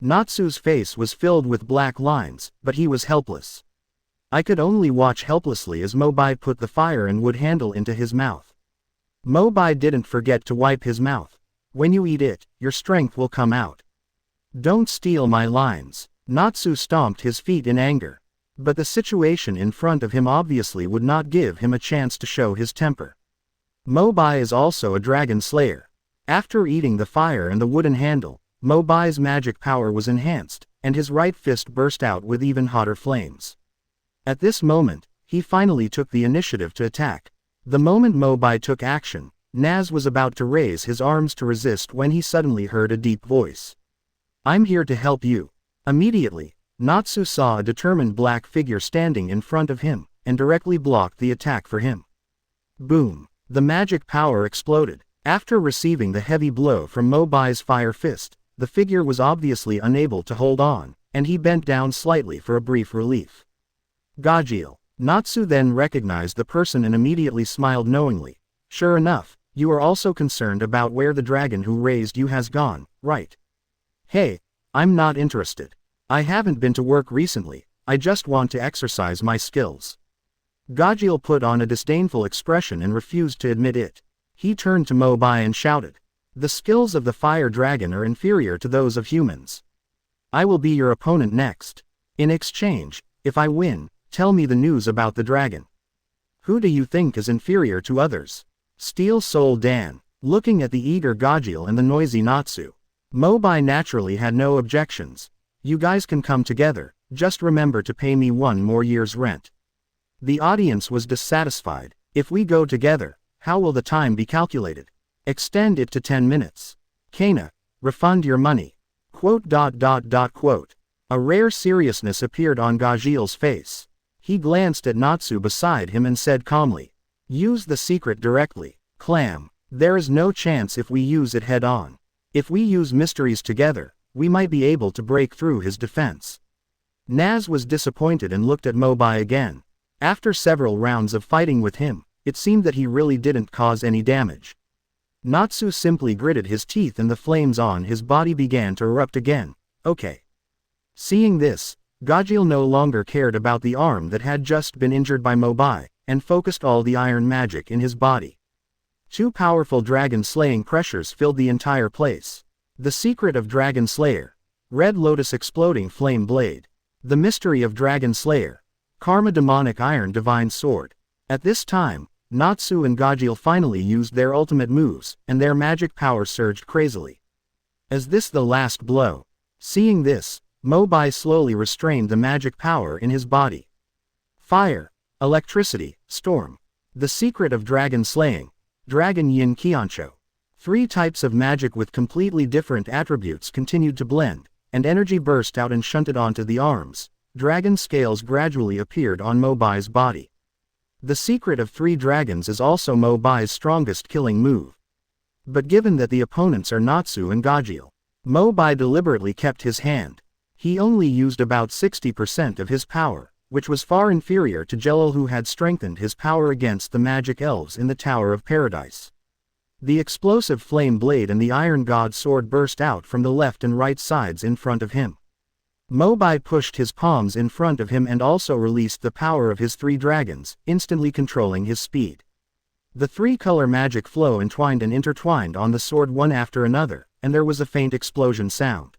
Natsu's face was filled with black lines, but he was helpless. I could only watch helplessly as Mobai put the fire and wood handle into his mouth. Mobai didn't forget to wipe his mouth. When you eat it, your strength will come out. Don't steal my lines. Natsu stomped his feet in anger. But the situation in front of him obviously would not give him a chance to show his temper. Mobai is also a dragon slayer. After eating the fire and the wooden handle, Mobai's magic power was enhanced, and his right fist burst out with even hotter flames. At this moment, he finally took the initiative to attack. The moment Mobai took action, Naz was about to raise his arms to resist when he suddenly heard a deep voice. I'm here to help you. Immediately, Natsu saw a determined black figure standing in front of him, and directly blocked the attack for him. Boom! The magic power exploded. After receiving the heavy blow from Mobai's fire fist, the figure was obviously unable to hold on, and he bent down slightly for a brief relief. Gajil. Natsu then recognized the person and immediately smiled knowingly. Sure enough, you are also concerned about where the dragon who raised you has gone, right? Hey, I'm not interested. I haven't been to work recently, I just want to exercise my skills. Gajil put on a disdainful expression and refused to admit it. He turned to Mobai and shouted. The skills of the fire dragon are inferior to those of humans. I will be your opponent next. In exchange, if I win, tell me the news about the dragon. Who do you think is inferior to others? Steel Soul Dan. Looking at the eager Gajil and the noisy Natsu, Mobai naturally had no objections. You guys can come together, just remember to pay me 1 more year's rent. The audience was dissatisfied. If we go together, how will the time be calculated? Extend it to 10 minutes. Kana, refund your money. Quote. A rare seriousness appeared on Gajil's face. He glanced at Natsu beside him and said calmly. Use the secret directly. Clam. There is no chance if we use it head on. If we use mysteries together, we might be able to break through his defense. Naz was disappointed and looked at Mobai again. After several rounds of fighting with him, it seemed that he really didn't cause any damage. Natsu simply gritted his teeth and the flames on his body began to erupt again. Okay. Seeing this, Gajil no longer cared about the arm that had just been injured by Mobai, and focused all the iron magic in his body. 2 powerful dragon-slaying pressures filled the entire place. The secret of Dragon Slayer. Red Lotus Exploding Flame Blade. The mystery of Dragon Slayer. Karma Demonic Iron Divine Sword. At this time, Natsu and Gajil finally used their ultimate moves, and their magic power surged crazily. Is this the last blow? Seeing this, Mobai slowly restrained the magic power in his body. Fire, electricity, storm. The secret of dragon slaying. Dragon Yin Qiancho. 3 types of magic with completely different attributes continued to blend, and energy burst out and shunted onto the arms. Dragon scales gradually appeared on Mobai's body. The secret of 3 dragons is also Mobai's strongest killing move. But given that the opponents are Natsu and Gildarts, Mo Bai deliberately kept his hand. He only used about 60% of his power, which was far inferior to Jellal, who had strengthened his power against the magic elves in the Tower of Paradise. The explosive flame blade and the iron god sword burst out from the left and right sides in front of him. Mo Bai pushed his palms in front of him and also released the power of his 3 dragons, instantly controlling his speed. The 3-color magic flow entwined and intertwined on the sword one after another, and there was a faint explosion sound.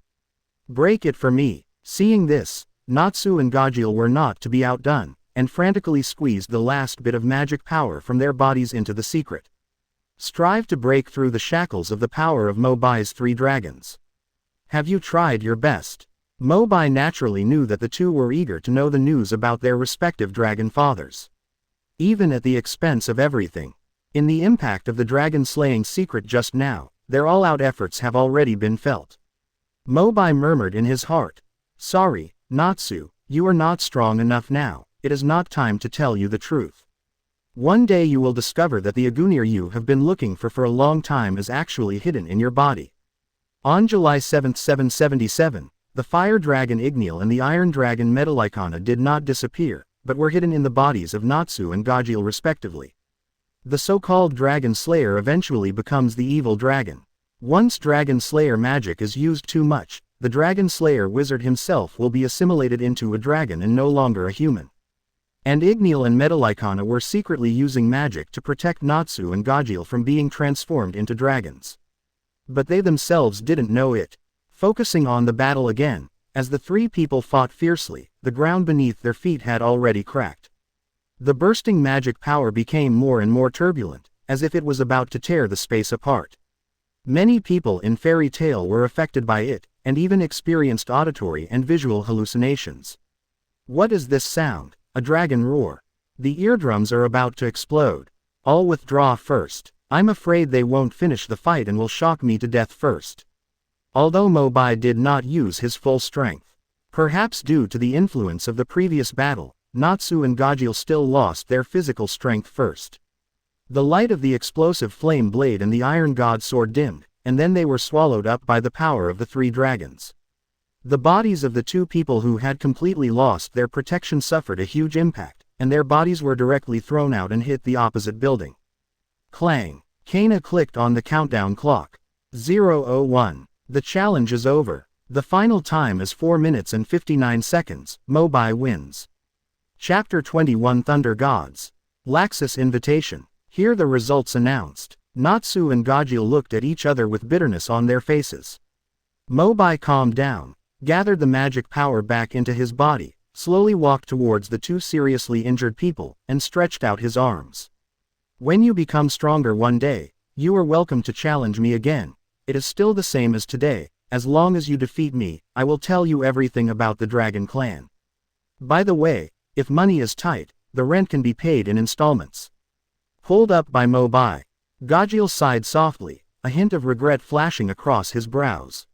"Break it for me." Seeing this, Natsu and Gildarts were not to be outdone, and frantically squeezed the last bit of magic power from their bodies into the secret. Strive to break through the shackles of the power of Mo Bai's 3 dragons. Have you tried your best? Mo Bai naturally knew that the two were eager to know the news about their respective dragon fathers. Even at the expense of everything. In the impact of the dragon-slaying secret just now, their all-out efforts have already been felt. Mo Bai murmured in his heart. "Sorry, Natsu, you are not strong enough now. It is not time to tell you the truth. One day you will discover that the Agunir you have been looking for a long time is actually hidden in your body." On July 7, 777, the fire dragon Ignial and the iron dragon Medalicana did not disappear, but were hidden in the bodies of Natsu and Gildarts respectively. The so-called Dragon Slayer eventually becomes the evil dragon. Once Dragon Slayer magic is used too much, the Dragon Slayer wizard himself will be assimilated into a dragon and no longer a human. And Ignial and Medalicana were secretly using magic to protect Natsu and Gildarts from being transformed into dragons. But they themselves didn't know it. Focusing on the battle again, as the 3 people fought fiercely, the ground beneath their feet had already cracked. The bursting magic power became more and more turbulent, as if it was about to tear the space apart. Many people in Fairy Tale were affected by it, and even experienced auditory and visual hallucinations. What is this sound? A dragon roar. The eardrums are about to explode. I'll withdraw first. I'm afraid they won't finish the fight and will shock me to death first. Although Mo Bai did not use his full strength. Perhaps due to the influence of the previous battle, Natsu and Gildarts still lost their physical strength first. The light of the explosive flame blade and the iron god sword dimmed, and then they were swallowed up by the power of the 3 dragons. The bodies of the 2 people who had completely lost their protection suffered a huge impact, and their bodies were directly thrown out and hit the opposite building. Clang! Kana clicked on the countdown clock. 0:01. The challenge is over. The final time is 4 minutes and 59 seconds, Mo Bai wins. Chapter 21 Thunder Gods. Laxus Invitation. Here the results announced. Natsu and Gildarts looked at each other with bitterness on their faces. Mo Bai calmed down, gathered the magic power back into his body, slowly walked towards the 2 seriously injured people, and stretched out his arms. "When you become stronger one day, you are welcome to challenge me again. It is still the same as today. As long as you defeat me, I will tell you everything about the Dragon Clan. By the way, if money is tight, the rent can be paid in installments." Pulled up by Mo Bai. Gildarts sighed softly, a hint of regret flashing across his brows.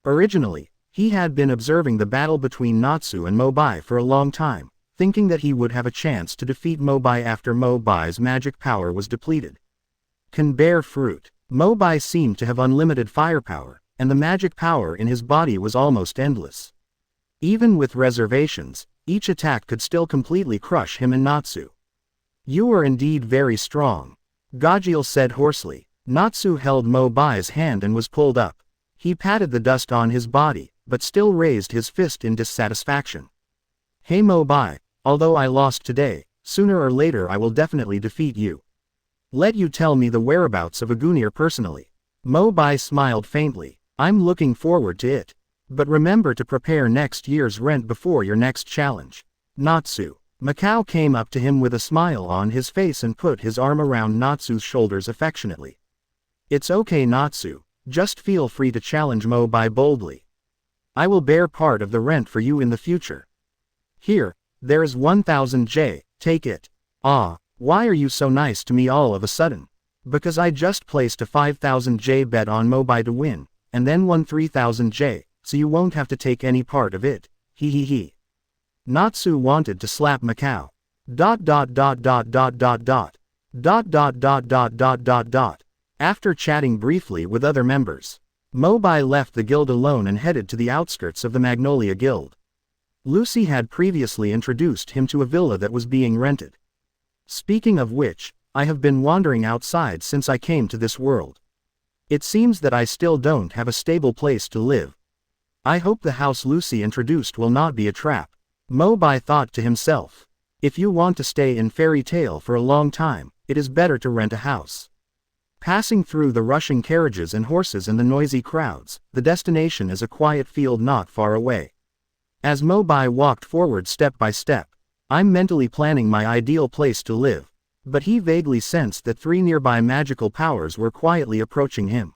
Originally, he had been observing the battle between Natsu and Mo Bai for a long time, thinking that he would have a chance to defeat Mo Bai after Mo Bai's magic power was depleted. Can bear fruit. Mo Bai seemed to have unlimited firepower, and the magic power in his body was almost endless. Even with reservations, each attack could still completely crush him and Natsu. "You are indeed very strong," Gildarts said hoarsely. Natsu held Mo Bai's hand and was pulled up. He patted the dust on his body, but still raised his fist in dissatisfaction. "Hey Mo Bai, although I lost today, sooner or later I will definitely defeat you. Let you tell me the whereabouts of Agunir personally." Mo Bai smiled faintly. "I'm looking forward to it. But remember to prepare next year's rent before your next challenge." Natsu. Macau came up to him with a smile on his face and put his arm around Natsu's shoulders affectionately. "It's okay Natsu, just feel free to challenge Mo Bai boldly. I will bear part of the rent for you in the future. Here, there is 1000 J, take it." "Ah, why are you so nice to me all of a sudden?" "Because I just placed a 5000 J bet on Mo Bai to win, and then won 3000 J, so you won't have to take any part of it, he he he." Natsu wanted to slap Macau. Dot dot dot dot dot dot dot. Dot dot dot dot dot dot dot. After chatting briefly with other members, Mobai left the guild alone and headed to the outskirts of the Magnolia Guild. Lucy had previously introduced him to a villa that was being rented. Speaking of which, I have been wandering outside since I came to this world. It seems that I still don't have a stable place to live. I hope the house Lucy introduced will not be a trap. Mobai thought to himself. If you want to stay in Fairy Tale for a long time, it is better to rent a house. Passing through the rushing carriages and horses and the noisy crowds, the destination is a quiet field not far away. As Mobai walked forward step by step, I'm mentally planning my ideal place to live, but he vaguely sensed that 3 nearby magical powers were quietly approaching him.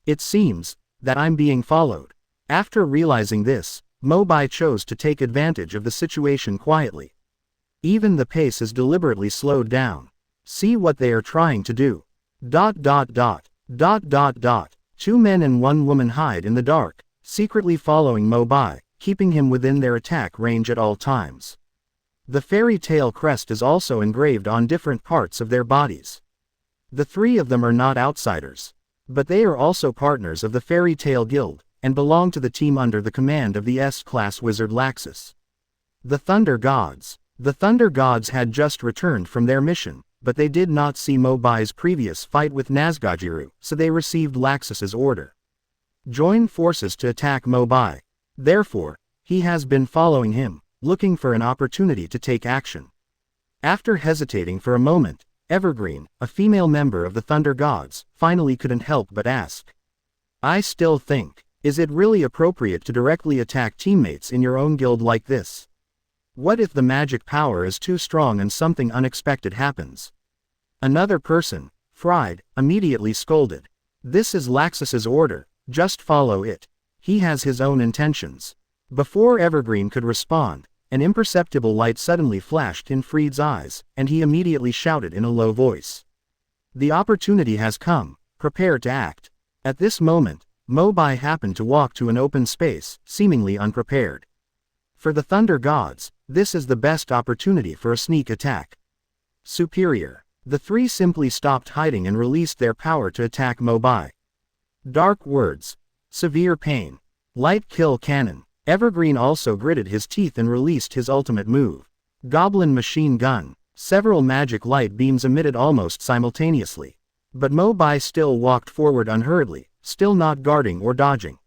It seems that I'm being followed. After realizing this, Mobai chose to take advantage of the situation quietly. Even the pace is deliberately slowed down. See what they are trying to do. ... 2 men and 1 woman hide in the dark, secretly following Mobai, keeping him within their attack range at all times. The Fairy Tale crest is also engraved on different parts of their bodies. The 3 of them are not outsiders, but they are also partners of the Fairy Tale Guild, and belong to the team under the command of the S-class wizard Laxus. The Thunder Gods. The Thunder Gods had just returned from their mission, but they did not see Mobai's previous fight with Nazgajiru, so they received Laxus's order. Join forces to attack Mobai. Therefore, he has been following him, looking for an opportunity to take action. After hesitating for a moment, Evergreen, a female member of the Thunder Gods, finally couldn't help but ask. I still think, is it really appropriate to directly attack teammates in your own guild like this? What if the magic power is too strong and something unexpected happens? Another person, Fried, immediately scolded. This is Laxus's order, just follow it. He has his own intentions. Before Evergreen could respond, an imperceptible light suddenly flashed in Fried's eyes, and he immediately shouted in a low voice. The opportunity has come, prepare to act. At this moment, Mobai happened to walk to an open space, seemingly unprepared. For the Thunder Gods, this is the best opportunity for a sneak attack. Superior. The 3 simply stopped hiding and released their power to attack Mobai. Dark words. Severe pain. Light kill cannon. Evergreen also gritted his teeth and released his ultimate move. Goblin machine gun. Several magic light beams emitted almost simultaneously. But Mobai still walked forward unhurriedly, still not guarding or dodging.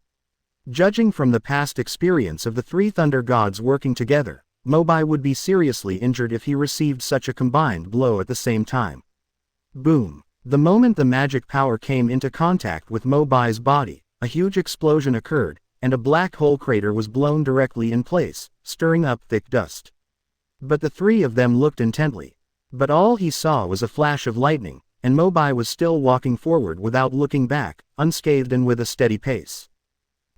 Judging from the past experience of the 3 Thunder Gods working together, Mobai would be seriously injured if he received such a combined blow at the same time. Boom! The moment the magic power came into contact with Mobai's body, a huge explosion occurred, and a black hole crater was blown directly in place, stirring up thick dust. But the 3 of them looked intently. But all he saw was a flash of lightning, and Mobai was still walking forward without looking back, unscathed and with a steady pace.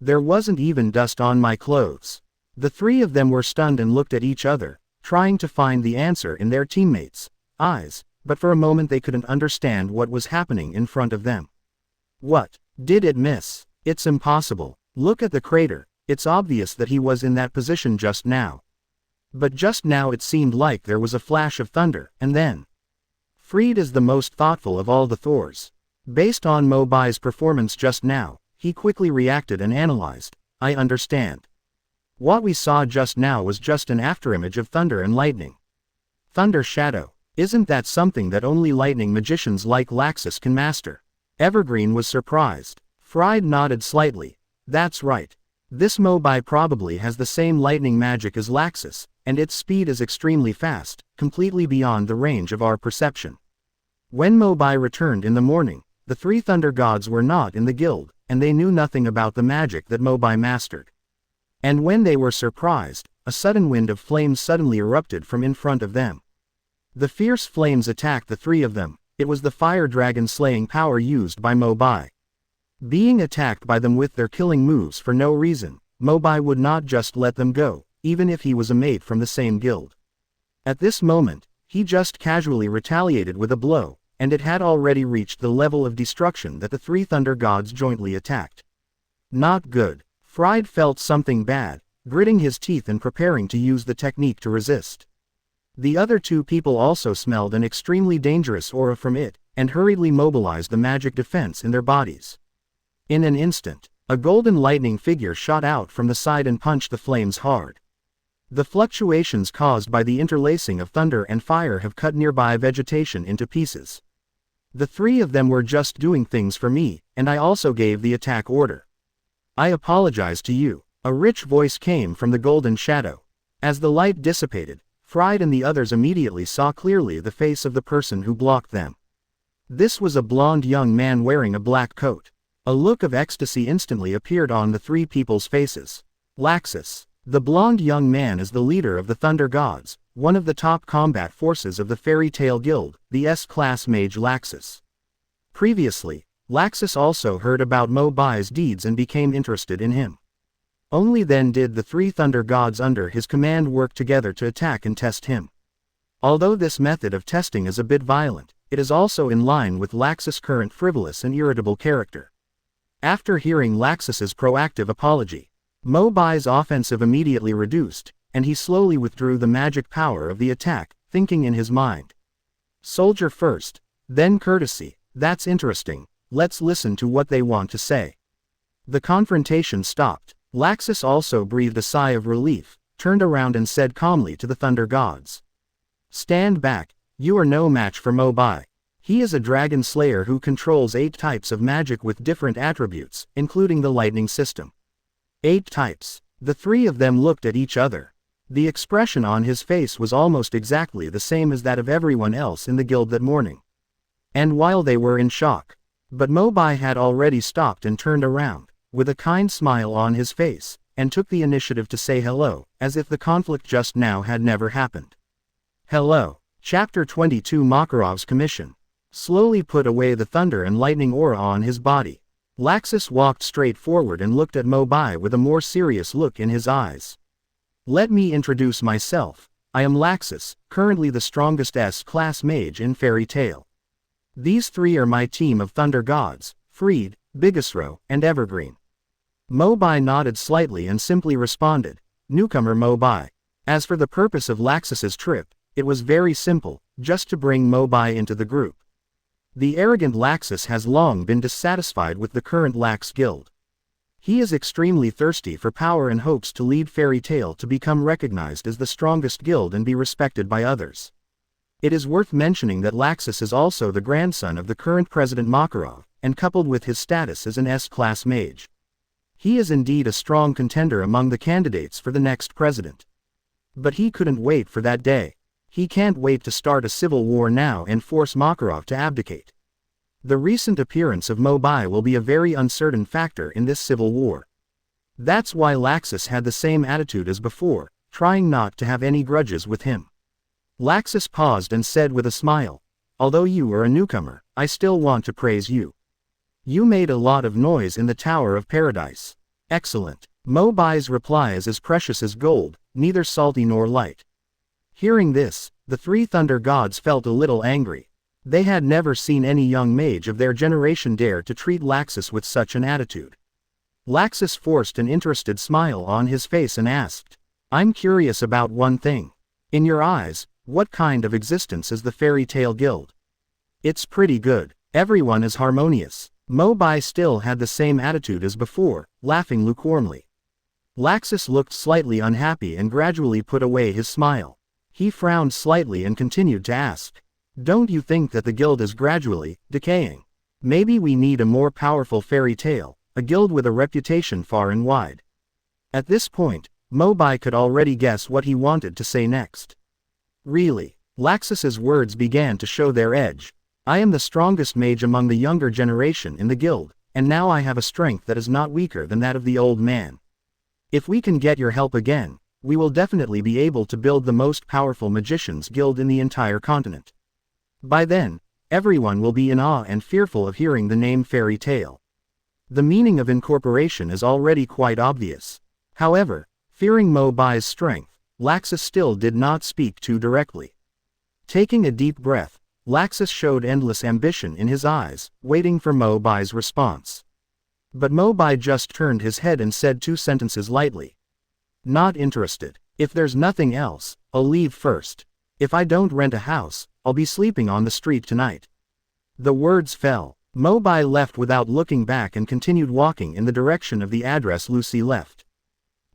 There wasn't even dust on my clothes. The 3 of them were stunned and looked at each other, trying to find the answer in their teammates' eyes, but for a moment they couldn't understand what was happening in front of them. What? Did it miss? It's impossible. Look at the crater, it's obvious that he was in that position just now. But just now it seemed like there was a flash of thunder, and then. Fried is the most thoughtful of all the Thors. Based on Mobai's performance just now, he quickly reacted and analyzed. I understand. What we saw just now was just an afterimage of thunder and lightning. Thunder shadow. Isn't that something that only lightning magicians like Laxus can master? Evergreen was surprised. Fried nodded slightly. That's right. This Mobai probably has the same lightning magic as Laxus, and its speed is extremely fast, completely beyond the range of our perception. When Mobai returned in the morning, the 3 Thunder Gods were not in the guild, and they knew nothing about the magic that Mobai mastered. And when they were surprised, a sudden wind of flames suddenly erupted from in front of them. The fierce flames attacked the 3 of them. It was the fire dragon slaying power used by Mobai. Being attacked by them with their killing moves for no reason, Mobai would not just let them go, even if he was a mate from the same guild. At this moment, he just casually retaliated with a blow, and it had already reached the level of destruction that the 3 Thunder Gods jointly attacked. Not good. Fried felt something bad, gritting his teeth and preparing to use the technique to resist. The other 2 people also smelled an extremely dangerous aura from it, and hurriedly mobilized the magic defense in their bodies. In an instant, a golden lightning figure shot out from the side and punched the flames hard. The fluctuations caused by the interlacing of thunder and fire have cut nearby vegetation into pieces. The three of them were just doing things for me, and I also gave the attack order. I apologize to you. A rich voice came from the golden shadow. As the light dissipated, Fried and the others immediately saw clearly the face of the person who blocked them. This was a blond young man wearing a black coat. A look of ecstasy instantly appeared on the three people's faces. Laxus. The blond young man is the leader of the Thunder Gods, one of the top combat forces of the Fairy Tail Guild, the S-class mage Laxus. Previously, Laxus also heard about Mo Bai's deeds and became interested in him. Only then did the three Thunder Gods under his command work together to attack and test him. Although this method of testing is a bit violent, it is also in line with Laxus' current frivolous and irritable character. After hearing Laxus's proactive apology, Mo Bai's offensive immediately reduced, and he slowly withdrew the magic power of the attack, thinking in his mind. Soldier first, then courtesy. That's interesting, let's listen to what they want to say. The confrontation stopped. Laxus also breathed a sigh of relief, turned around and said calmly to the Thunder Gods. Stand back, you are no match for Mo Bai. He is a dragon slayer who controls 8 types of magic with different attributes, including the lightning system. 8 types. The three of them looked at each other. The expression on his face was almost exactly the same as that of everyone else in the guild that morning. And while they were in shock, but Mo Bai had already stopped and turned around, with a kind smile on his face, and took the initiative to say hello, as if the conflict just now had never happened. Hello. Chapter 22 Makarov's Commission. Slowly put away the thunder and lightning aura on his body. Laxus walked straight forward and looked at Mo Bai with a more serious look in his eyes. Let me introduce myself. I am Laxus, currently the strongest S-class mage in Fairy Tail. These three are my team of Thunder Gods, Freed, Bigasro, and Evergreen. Mo Bai nodded slightly and simply responded, Newcomer Mo Bai. As for the purpose of Laxus's trip, it was very simple, just to bring Mo Bai into the group. The arrogant Laxus has long been dissatisfied with the current Lax Guild. He is extremely thirsty for power and hopes to lead Fairy Tail to become recognized as the strongest guild and be respected by others. It is worth mentioning that Laxus is also the grandson of the current President Makarov, and coupled with his status as an S-class mage. He is indeed a strong contender among the candidates for the next president. But he couldn't wait for that day. He can't wait to start a civil war now and force Makarov to abdicate. The recent appearance of Mo Bai will be a very uncertain factor in this civil war. That's why Laxus had the same attitude as before, trying not to have any grudges with him. Laxus paused and said with a smile, although you are a newcomer, I still want to praise you. You made a lot of noise in the Tower of Paradise. Excellent. Mo Bai's reply is as precious as gold, neither salty nor light. Hearing this, the three Thunder Gods felt a little angry. They had never seen any young mage of their generation dare to treat Laxus with such an attitude. Laxus forced an interested smile on his face and asked, I'm curious about one thing. In your eyes, what kind of existence is the Fairy Tail Guild? It's pretty good. Everyone is harmonious. Mo Bai still had the same attitude as before, laughing lukewarmly. Laxus looked slightly unhappy and gradually put away his smile. He frowned slightly and continued to ask, don't you think that the guild is gradually decaying? Maybe we need a more powerful fairy tale, a guild with a reputation far and wide. At this point, Mo Bai could already guess what he wanted to say next. Really? Laxus's words began to show their edge. I am the strongest mage among the younger generation in the guild, and now I have a strength that is not weaker than that of the old man. If we can get your help again, we will definitely be able to build the most powerful magicians guild in the entire continent. By then, everyone will be in awe and fearful of hearing the name Fairy Tail. The meaning of incorporation is already quite obvious. However, fearing Mo Bai's strength, Laxus still did not speak too directly. Taking a deep breath, Laxus showed endless ambition in his eyes, waiting for Mo Bai's response. But Mo Bai just turned his head and said 2 sentences lightly. Not interested. If there's nothing else, I'll leave first. If I don't rent a house, I'll be sleeping on the street tonight. The words fell. Mobai left without looking back and continued walking in the direction of the address Lucy left.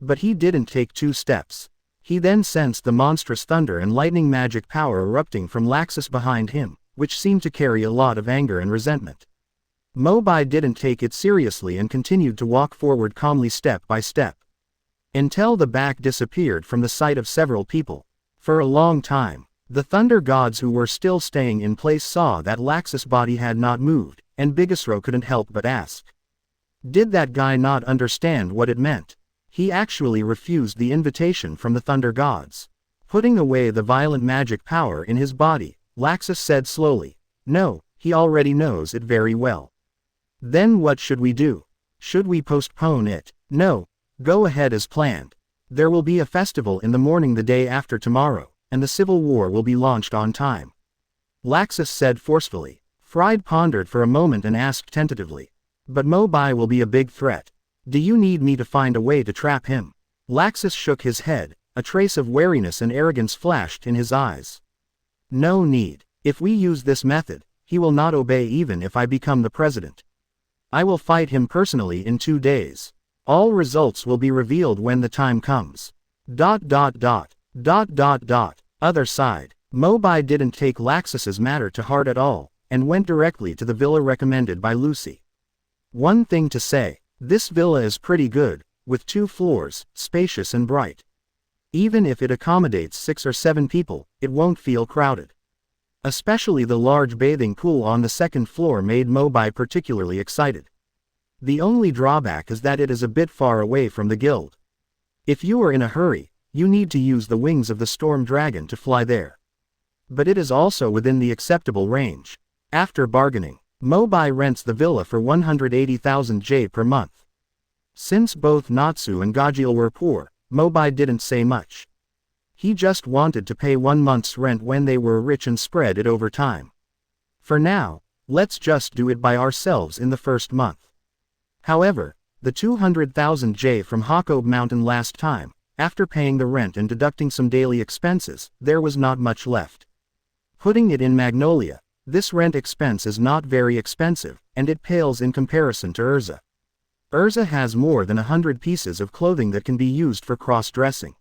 But he didn't take 2 steps. He then sensed the monstrous thunder and lightning magic power erupting from Laxus behind him, which seemed to carry a lot of anger and resentment. Mobai didn't take it seriously and continued to walk forward calmly step by step, until the back disappeared from the sight of several people. For a long time, the thunder gods who were still staying in place saw that Laxus' body had not moved, and Bigasro couldn't help but ask. Did that guy not understand what it meant? He actually refused the invitation from the thunder gods. Putting away the violent magic power in his body, Laxus said slowly, "No, he already knows it very well." "Then what should we do? Should we postpone it?" "No. Go ahead as planned. There will be a festival in the morning the day after tomorrow, and the civil war will be launched on time," Laxus said forcefully. Fried pondered for a moment and asked tentatively, "But Mobai will be a big threat. Do you need me to find a way to trap him?" Laxus shook his head, a trace of wariness and arrogance flashed in his eyes. "No need. If we use this method, he will not obey even if I become the president. I will fight him personally in 2 days. All results will be revealed when the time comes. ... Other side. Mobai didn't take Laxus's matter to heart at all, and went directly to the villa recommended by Lucy. One thing to say, this villa is pretty good, with 2 floors, spacious and bright. Even if it accommodates 6 or 7 people, it won't feel crowded. Especially the large bathing pool on the 2nd floor made Mobai particularly excited. The only drawback is that it is a bit far away from the guild. If you are in a hurry, you need to use the wings of the storm dragon to fly there. But it is also within the acceptable range. After bargaining, Mobai rents the villa for 180,000 J per month. Since both Natsu and Gajil were poor, Mobai didn't say much. He just wanted to pay 1 month's rent when they were rich and spread it over time. For now, let's just do it by ourselves in the first month. However, the 200,000 J from Hakob Mountain last time, after paying the rent and deducting some daily expenses, there was not much left. Putting it in Magnolia, this rent expense is not very expensive, and it pales in comparison to Erza. Erza has more than 100 pieces of clothing that can be used for cross-dressing.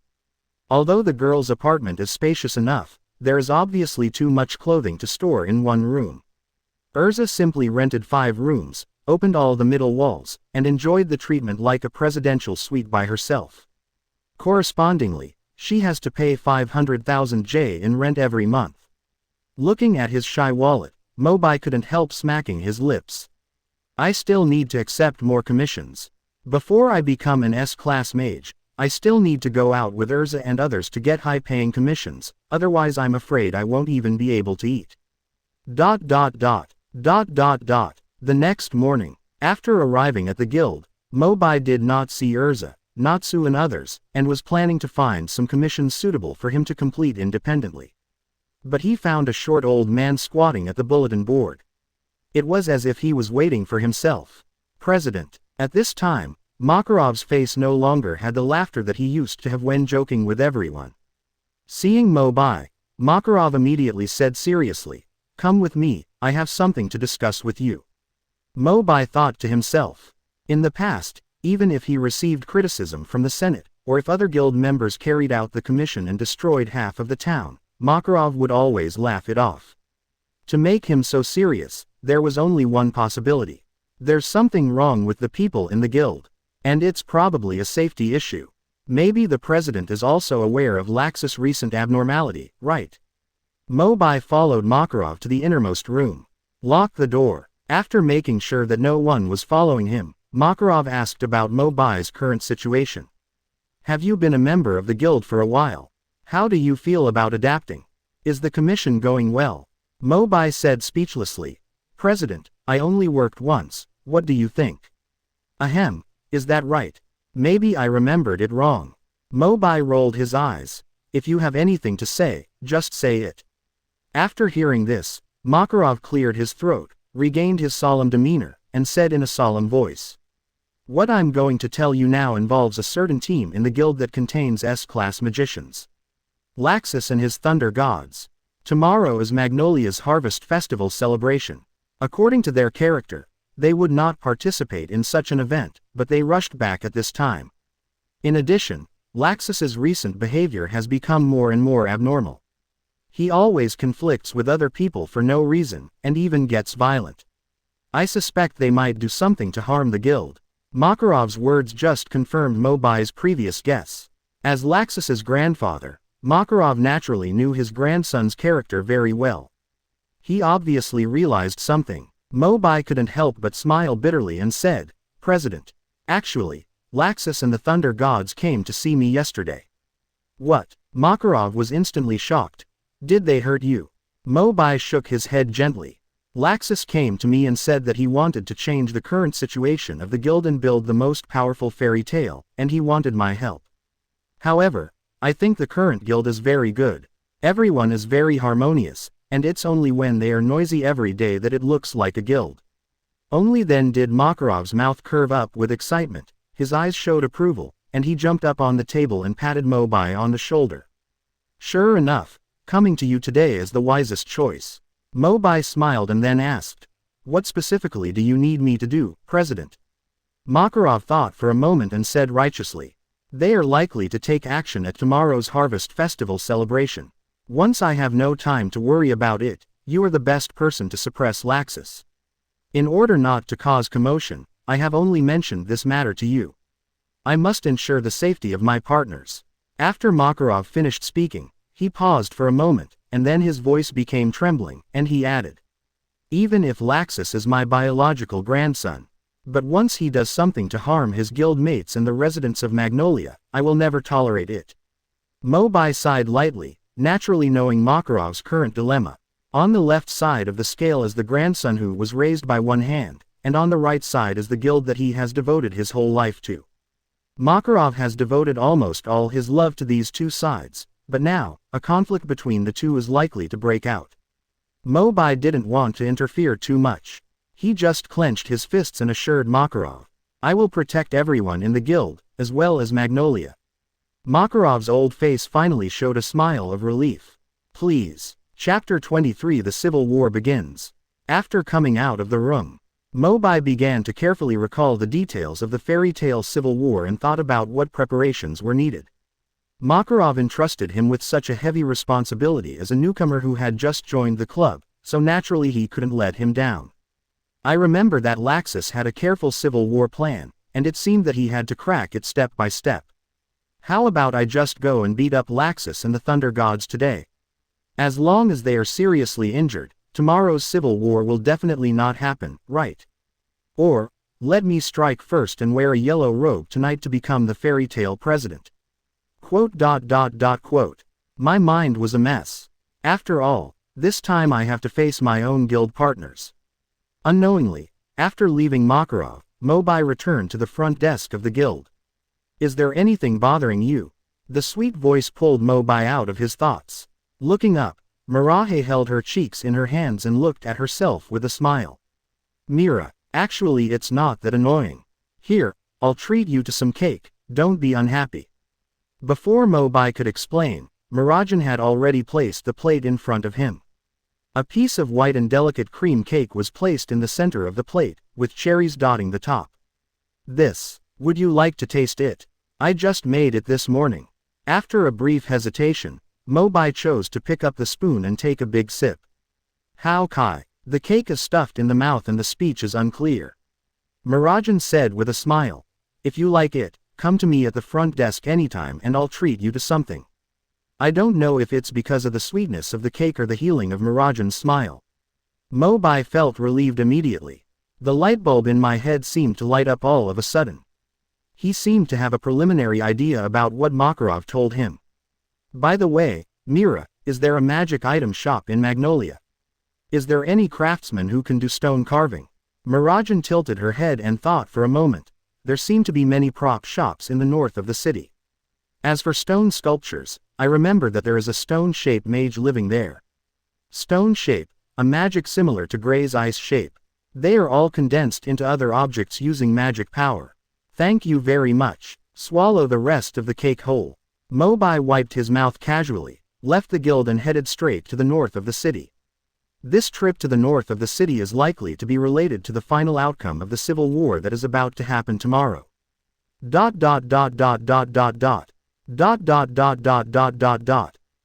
Although the girl's apartment is spacious enough, there is obviously too much clothing to store in one room. Erza simply rented 5 rooms, opened all the middle walls, and enjoyed the treatment like a presidential suite by herself. Correspondingly, she has to pay 500,000 J in rent every month. Looking at his shy wallet, Mobai couldn't help smacking his lips. I still need to accept more commissions. Before I become an S-class mage, I still need to go out with Erza and others to get high-paying commissions, otherwise I'm afraid I won't even be able to eat. The next morning, after arriving at the guild, Mobai did not see Erza, Natsu and others, and was planning to find some commissions suitable for him to complete independently. But he found a short old man squatting at the bulletin board. It was as if he was waiting for himself. President. At this time, Makarov's face no longer had the laughter that he used to have when joking with everyone. Seeing Mo Bai, Makarov immediately said seriously, "Come with me, I have something to discuss with you." Mo Bai thought to himself. In the past, even if he received criticism from the Senate, or if other guild members carried out the commission and destroyed half of the town, Makarov would always laugh it off. To make him so serious, there was only one possibility. There's something wrong with the people in the guild. And it's probably a safety issue. Maybe the president is also aware of Laxus' recent abnormality, right? Mo Bai followed Makarov to the innermost room. Lock the door. After making sure that no one was following him, Makarov asked about Mo Bai's current situation. Have you been a member of the guild for a while? How do you feel about adapting? Is the commission going well? Mo Bai said speechlessly, "President, I only worked once, what do you think?" Ahem, is that right? Maybe I remembered it wrong. Mo Bai rolled his eyes. If you have anything to say, just say it. After hearing this, Makarov cleared his throat, regained his solemn demeanor, and said in a solemn voice, "What I'm going to tell you now involves a certain team in the guild that contains S-class magicians. Laxus and his thunder gods. Tomorrow is Magnolia's harvest festival celebration. According to their character, they would not participate in such an event, but they rushed back at this time. In addition, Laxus's recent behavior has become more and more abnormal. He always conflicts with other people for no reason, and even gets violent. I suspect they might do something to harm the guild. Makarov's words just confirmed Mo Bai's previous guess. As Laxus's grandfather, Makarov naturally knew his grandson's character very well. He obviously realized something. Mo Bai couldn't help but smile bitterly and said, "President, actually, Laxus and the Thunder Gods came to see me yesterday." "What?" Makarov was instantly shocked. "Did they hurt you?" Mo Bai shook his head gently. "Laxus came to me and said that he wanted to change the current situation of the guild and build the most powerful fairy tale, and he wanted my help. However, I think the current guild is very good. Everyone is very harmonious, and it's only when they are noisy every day that it looks like a guild." Only then did Makarov's mouth curve up with excitement, his eyes showed approval, and he jumped up on the table and patted Mo Bai on the shoulder. "Sure enough, coming to you today is the wisest choice." Mo Bai smiled and then asked, "What specifically do you need me to do, President?" Makarov thought for a moment and said righteously, "They are likely to take action at tomorrow's Harvest Festival celebration. Once I have no time to worry about it, you are the best person to suppress Laxus. In order not to cause commotion, I have only mentioned this matter to you. I must ensure the safety of my partners." After Makarov finished speaking, he paused for a moment, and then his voice became trembling, and he added, "Even if Laxus is my biological grandson, but once he does something to harm his guild mates and the residents of Magnolia, I will never tolerate it." Mo Bai sighed lightly, naturally knowing Makarov's current dilemma. On the left side of the scale is the grandson who was raised by one hand, and on the right side is the guild that he has devoted his whole life to. Makarov has devoted almost all his love to these two sides, but now, a conflict between the two is likely to break out. Mo Bai didn't want to interfere too much. He just clenched his fists and assured Makarov, "I will protect everyone in the guild, as well as Magnolia." Makarov's old face finally showed a smile of relief. "Please." Chapter 23 The Civil War begins. After coming out of the room, Mo Bai began to carefully recall the details of the fairy tale civil war and thought about what preparations were needed. Makarov entrusted him with such a heavy responsibility as a newcomer who had just joined the club, so naturally he couldn't let him down. I remember that Laxus had a careful civil war plan, and it seemed that he had to crack it step by step. How about I just go and beat up Laxus and the Thunder Gods today? As long as they are seriously injured, tomorrow's civil war will definitely not happen, right? Or, let me strike first and wear a yellow robe tonight to become the fairy tale president. Quote. My mind was a mess. After all, this time I have to face my own guild partners. Unknowingly, after leaving Makarov, Mo Bai returned to the front desk of the guild. "Is there anything bothering you?" The sweet voice pulled Mo Bai out of his thoughts. Looking up, Mirahe held her cheeks in her hands and looked at herself with a smile. "Mira, actually it's not that annoying. Here, I'll treat you to some cake, don't be unhappy." Before Mo Bai could explain, Mirajan had already placed the plate in front of him. A piece of white and delicate cream cake was placed in the center of the plate, with cherries dotting the top. "This, would you like to taste it? I just made it this morning." After a brief hesitation, Mo Bai chose to pick up the spoon and take a big sip. "How Kai? The cake is stuffed in the mouth and the speech is unclear." Mirajan said with a smile, "If you like it, come to me at the front desk anytime and I'll treat you to something." I don't know if it's because of the sweetness of the cake or the healing of Mirajan's smile. Mo Bai felt relieved immediately. The light bulb in my head seemed to light up all of a sudden. He seemed to have a preliminary idea about what Makarov told him. "By the way, Mira, is there a magic item shop in Magnolia? Is there any craftsman who can do stone carving?" Mirajan tilted her head and thought for a moment. There seemed to be many prop shops in the north of the city. As for stone sculptures, I remember that there is a stone-shaped mage living there. Stone shape, a magic similar to Grey's ice shape. They are all condensed into other objects using magic power. Thank you very much. Swallow the rest of the cake whole. Mo Bai wiped his mouth casually, left the guild and headed straight to the north of the city. This trip to the north of the city is likely to be related to the final outcome of the civil war that is about to happen tomorrow.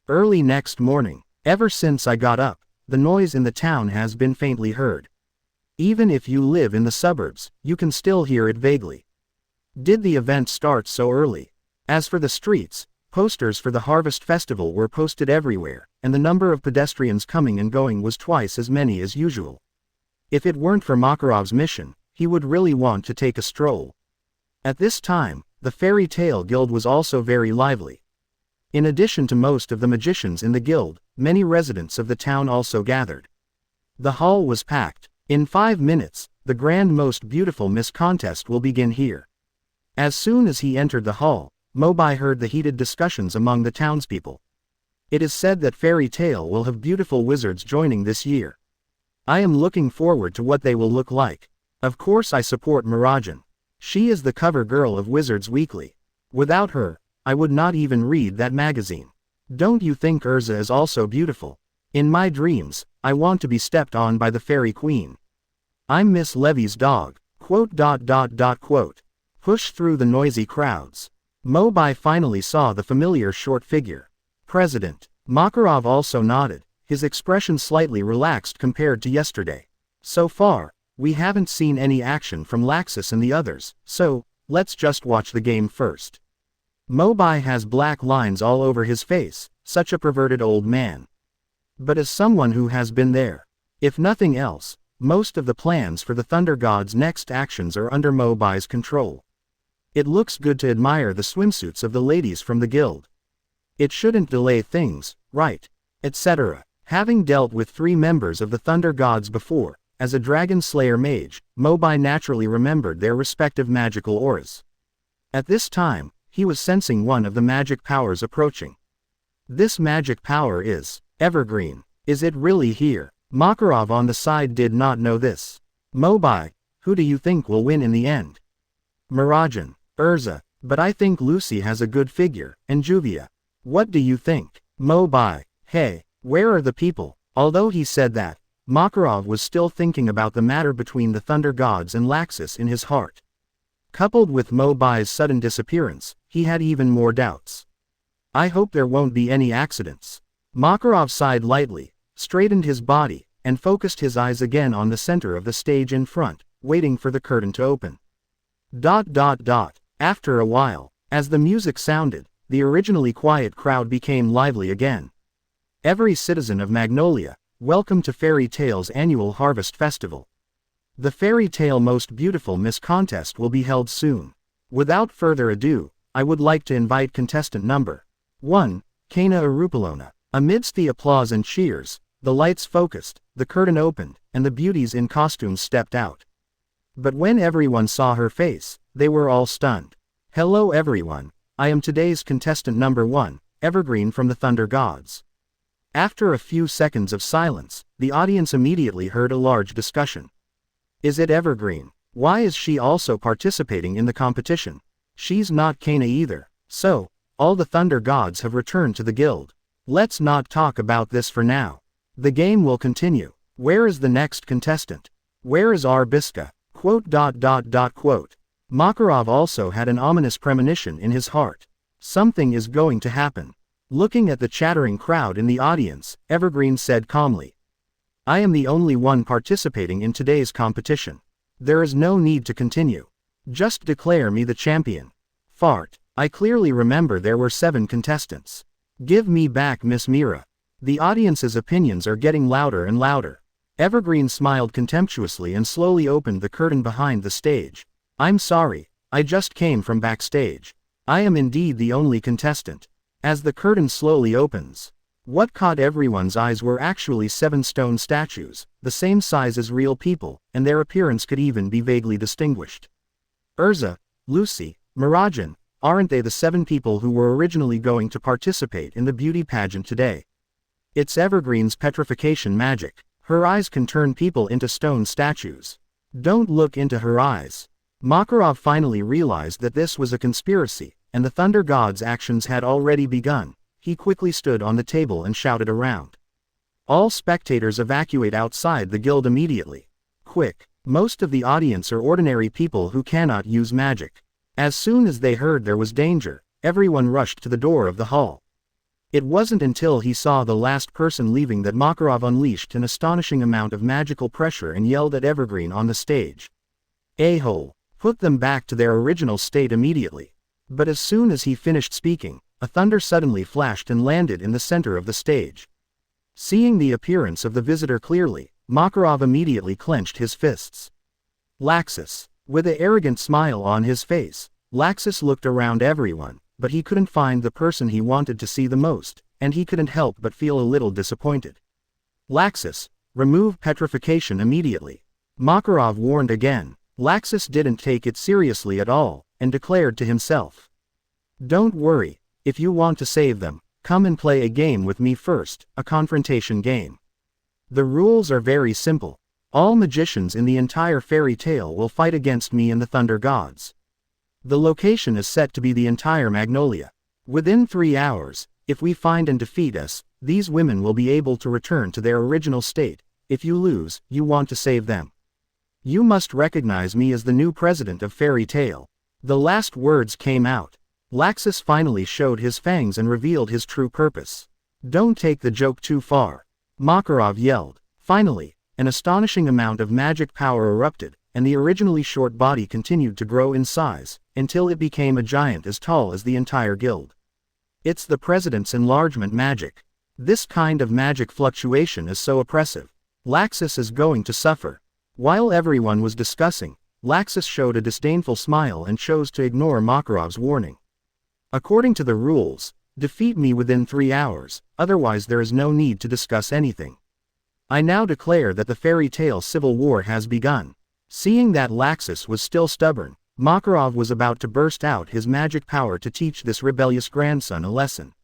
Early next morning, ever since I got up, the noise in the town has been faintly heard. Even if you live in the suburbs, you can still hear it vaguely. Did the event start so early? As for the streets, posters for the Harvest Festival were posted everywhere, and the number of pedestrians coming and going was twice as many as usual. If it weren't for Makarov's mission, he would really want to take a stroll. At this time, the Fairy Tale Guild was also very lively. In addition to most of the magicians in the guild, many residents of the town also gathered. The hall was packed. In 5 minutes, the Grand Most Beautiful Miss contest will begin here. As soon as he entered the hall, Mobai heard the heated discussions among the townspeople. It is said that Fairy Tale will have beautiful wizards joining this year. I am looking forward to what they will look like. Of course I support Mirajan. She is the cover girl of Wizards Weekly. Without her, I would not even read that magazine. Don't you think Erza is also beautiful? In my dreams, I want to be stepped on by the Fairy Queen. I'm Miss Levy's dog. Push through the noisy crowds. Mo Bai finally saw the familiar short figure. President. Makarov also nodded, his expression slightly relaxed compared to yesterday. So far, we haven't seen any action from Laxus and the others, so, let's just watch the game first. Mo Bai has black lines all over his face, such a perverted old man. But as someone who has been there, if nothing else, most of the plans for the Thunder God's next actions are under Mo Bai's control. It looks good to admire the swimsuits of the ladies from the guild. It shouldn't delay things, right? Etc. Having dealt with 3 members of the Thunder Gods before, as a Dragon Slayer mage, Mo Bai naturally remembered their respective magical auras. At this time, he was sensing one of the magic powers approaching. This magic power is evergreen. Is it really here? Makarov on the side did not know this. Mo Bai, who do you think will win in the end? Mirajan. Erza, but I think Lucy has a good figure, and Juvia. What do you think? Mo Bai, hey, where are the people? Although he said that, Makarov was still thinking about the matter between the Thunder Gods and Laxus in his heart. Coupled with Mo Bai's sudden disappearance, he had even more doubts. I hope there won't be any accidents. Makarov sighed lightly, straightened his body, and focused his eyes again on the center of the stage in front, waiting for the curtain to open. After a while, as the music sounded, the originally quiet crowd became lively again. Every citizen of Magnolia, welcome to Fairy Tale's annual Harvest Festival. The Fairy Tale Most Beautiful Miss contest will be held soon. Without further ado, I would like to invite contestant number 1, Kana Arupalona. Amidst the applause and cheers, the lights focused, the curtain opened, and the beauties in costumes stepped out. But when everyone saw her face, they were all stunned. Hello everyone, I am today's contestant number 1, Evergreen from the Thunder Gods. After a few seconds of silence, the audience immediately heard a large discussion. Is it Evergreen? Why is she also participating in the competition? She's not Kana either. So, all the Thunder Gods have returned to the guild. Let's not talk about this for now. The game will continue. Where is the next contestant? Where is Arbiska? Makarov also had an ominous premonition in his heart. Something is going to happen. Looking at the chattering crowd in the audience, Evergreen said calmly. I am the only one participating in today's competition. There is no need to continue. Just declare me the champion. Fart. I clearly remember there were 7 contestants. Give me back Miss Mira. The audience's opinions are getting louder and louder. Evergreen smiled contemptuously and slowly opened the curtain behind the stage. I'm sorry, I just came from backstage. I am indeed the only contestant. As the curtain slowly opens, what caught everyone's eyes were actually 7 stone statues, the same size as real people, and their appearance could even be vaguely distinguished. Erza, Lucy, Mirajan, aren't they the 7 people who were originally going to participate in the beauty pageant today? It's Evergreen's petrification magic. Her eyes can turn people into stone statues. Don't look into her eyes. Makarov finally realized that this was a conspiracy, and the Thunder God's actions had already begun. He quickly stood on the table and shouted around. All spectators evacuate outside the guild immediately. Quick. Most of the audience are ordinary people who cannot use magic. As soon as they heard there was danger, everyone rushed to the door of the hall. It wasn't until he saw the last person leaving that Makarov unleashed an astonishing amount of magical pressure and yelled at Evergreen on the stage. "A-hole, put them back to their original state immediately." But as soon as he finished speaking, a thunder suddenly flashed and landed in the center of the stage. Seeing the appearance of the visitor clearly, Makarov immediately clenched his fists. Laxus. With an arrogant smile on his face, Laxus looked around everyone, but he couldn't find the person he wanted to see the most, and he couldn't help but feel a little disappointed. "Laxus, remove petrification immediately," Makarov warned again. Laxus didn't take it seriously at all, and declared to himself, "Don't worry, if you want to save them, come and play a game with me first, a confrontation game. The rules are very simple. All magicians in the entire fairy tale will fight against me and the Thunder Gods. The location is set to be the entire Magnolia. Within 3 hours, if we find and defeat us, these women will be able to return to their original state. If you lose, you want to save them. You must recognize me as the new president of Fairy Tale." The last words came out. Laxus finally showed his fangs and revealed his true purpose. "Don't take the joke too far," Makarov yelled. Finally, an astonishing amount of magic power erupted, and the originally short body continued to grow in size, until it became a giant as tall as the entire guild. It's the president's enlargement magic. This kind of magic fluctuation is so oppressive. Laxus is going to suffer. While everyone was discussing, Laxus showed a disdainful smile and chose to ignore Makarov's warning. "According to the rules, defeat me within 3 hours, otherwise there is no need to discuss anything. I now declare that the fairy tale civil war has begun." Seeing that Laxus was still stubborn, Makarov was about to burst out his magic power to teach this rebellious grandson a lesson.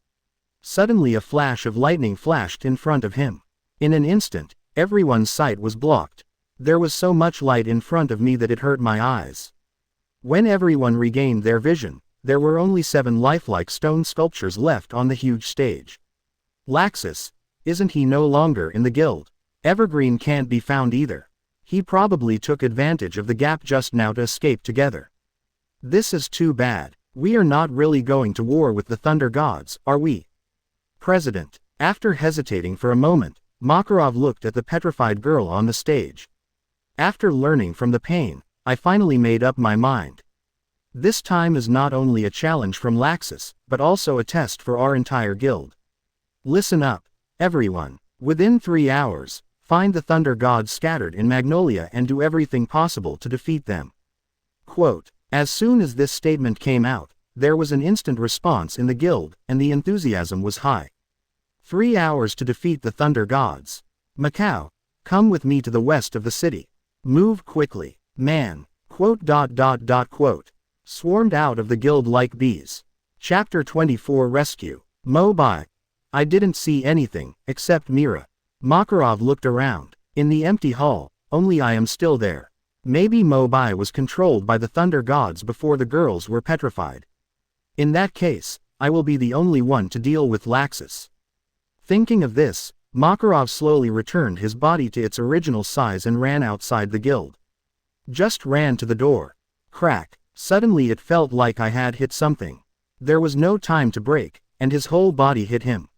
Suddenly a flash of lightning flashed in front of him. In an instant, everyone's sight was blocked. There was so much light in front of me that it hurt my eyes. When everyone regained their vision, there were only 7 lifelike stone sculptures left on the huge stage. Laxus, isn't he no longer in the guild? Evergreen can't be found either. He probably took advantage of the gap just now to escape together. This is too bad. We are not really going to war with the Thunder Gods, are we? President. After hesitating for a moment, Makarov looked at the petrified girl on the stage. "After learning from the pain, I finally made up my mind. This time is not only a challenge from Laxus, but also a test for our entire guild. Listen up, everyone. Within 3 hours, find the Thunder Gods scattered in Magnolia and do everything possible to defeat them." Quote. As soon as this statement came out, there was an instant response in the guild, and the enthusiasm was high. 3 hours to defeat the Thunder Gods. Macau, come with me to the west of the city. Move quickly, man. Quote. Swarmed out of the guild like bees. Chapter 24 Rescue. Mo Bai. I didn't see anything, except Mira. Makarov looked around. In the empty hall, only I am still there. Maybe Mo Bai was controlled by the Thunder Gods before the girls were petrified. In that case, I will be the only one to deal with Laxus. Thinking of this, Makarov slowly returned his body to its original size and ran outside the guild. Just ran to the door. Crack. Suddenly it felt like I had hit something. There was no time to break, and his whole body hit him.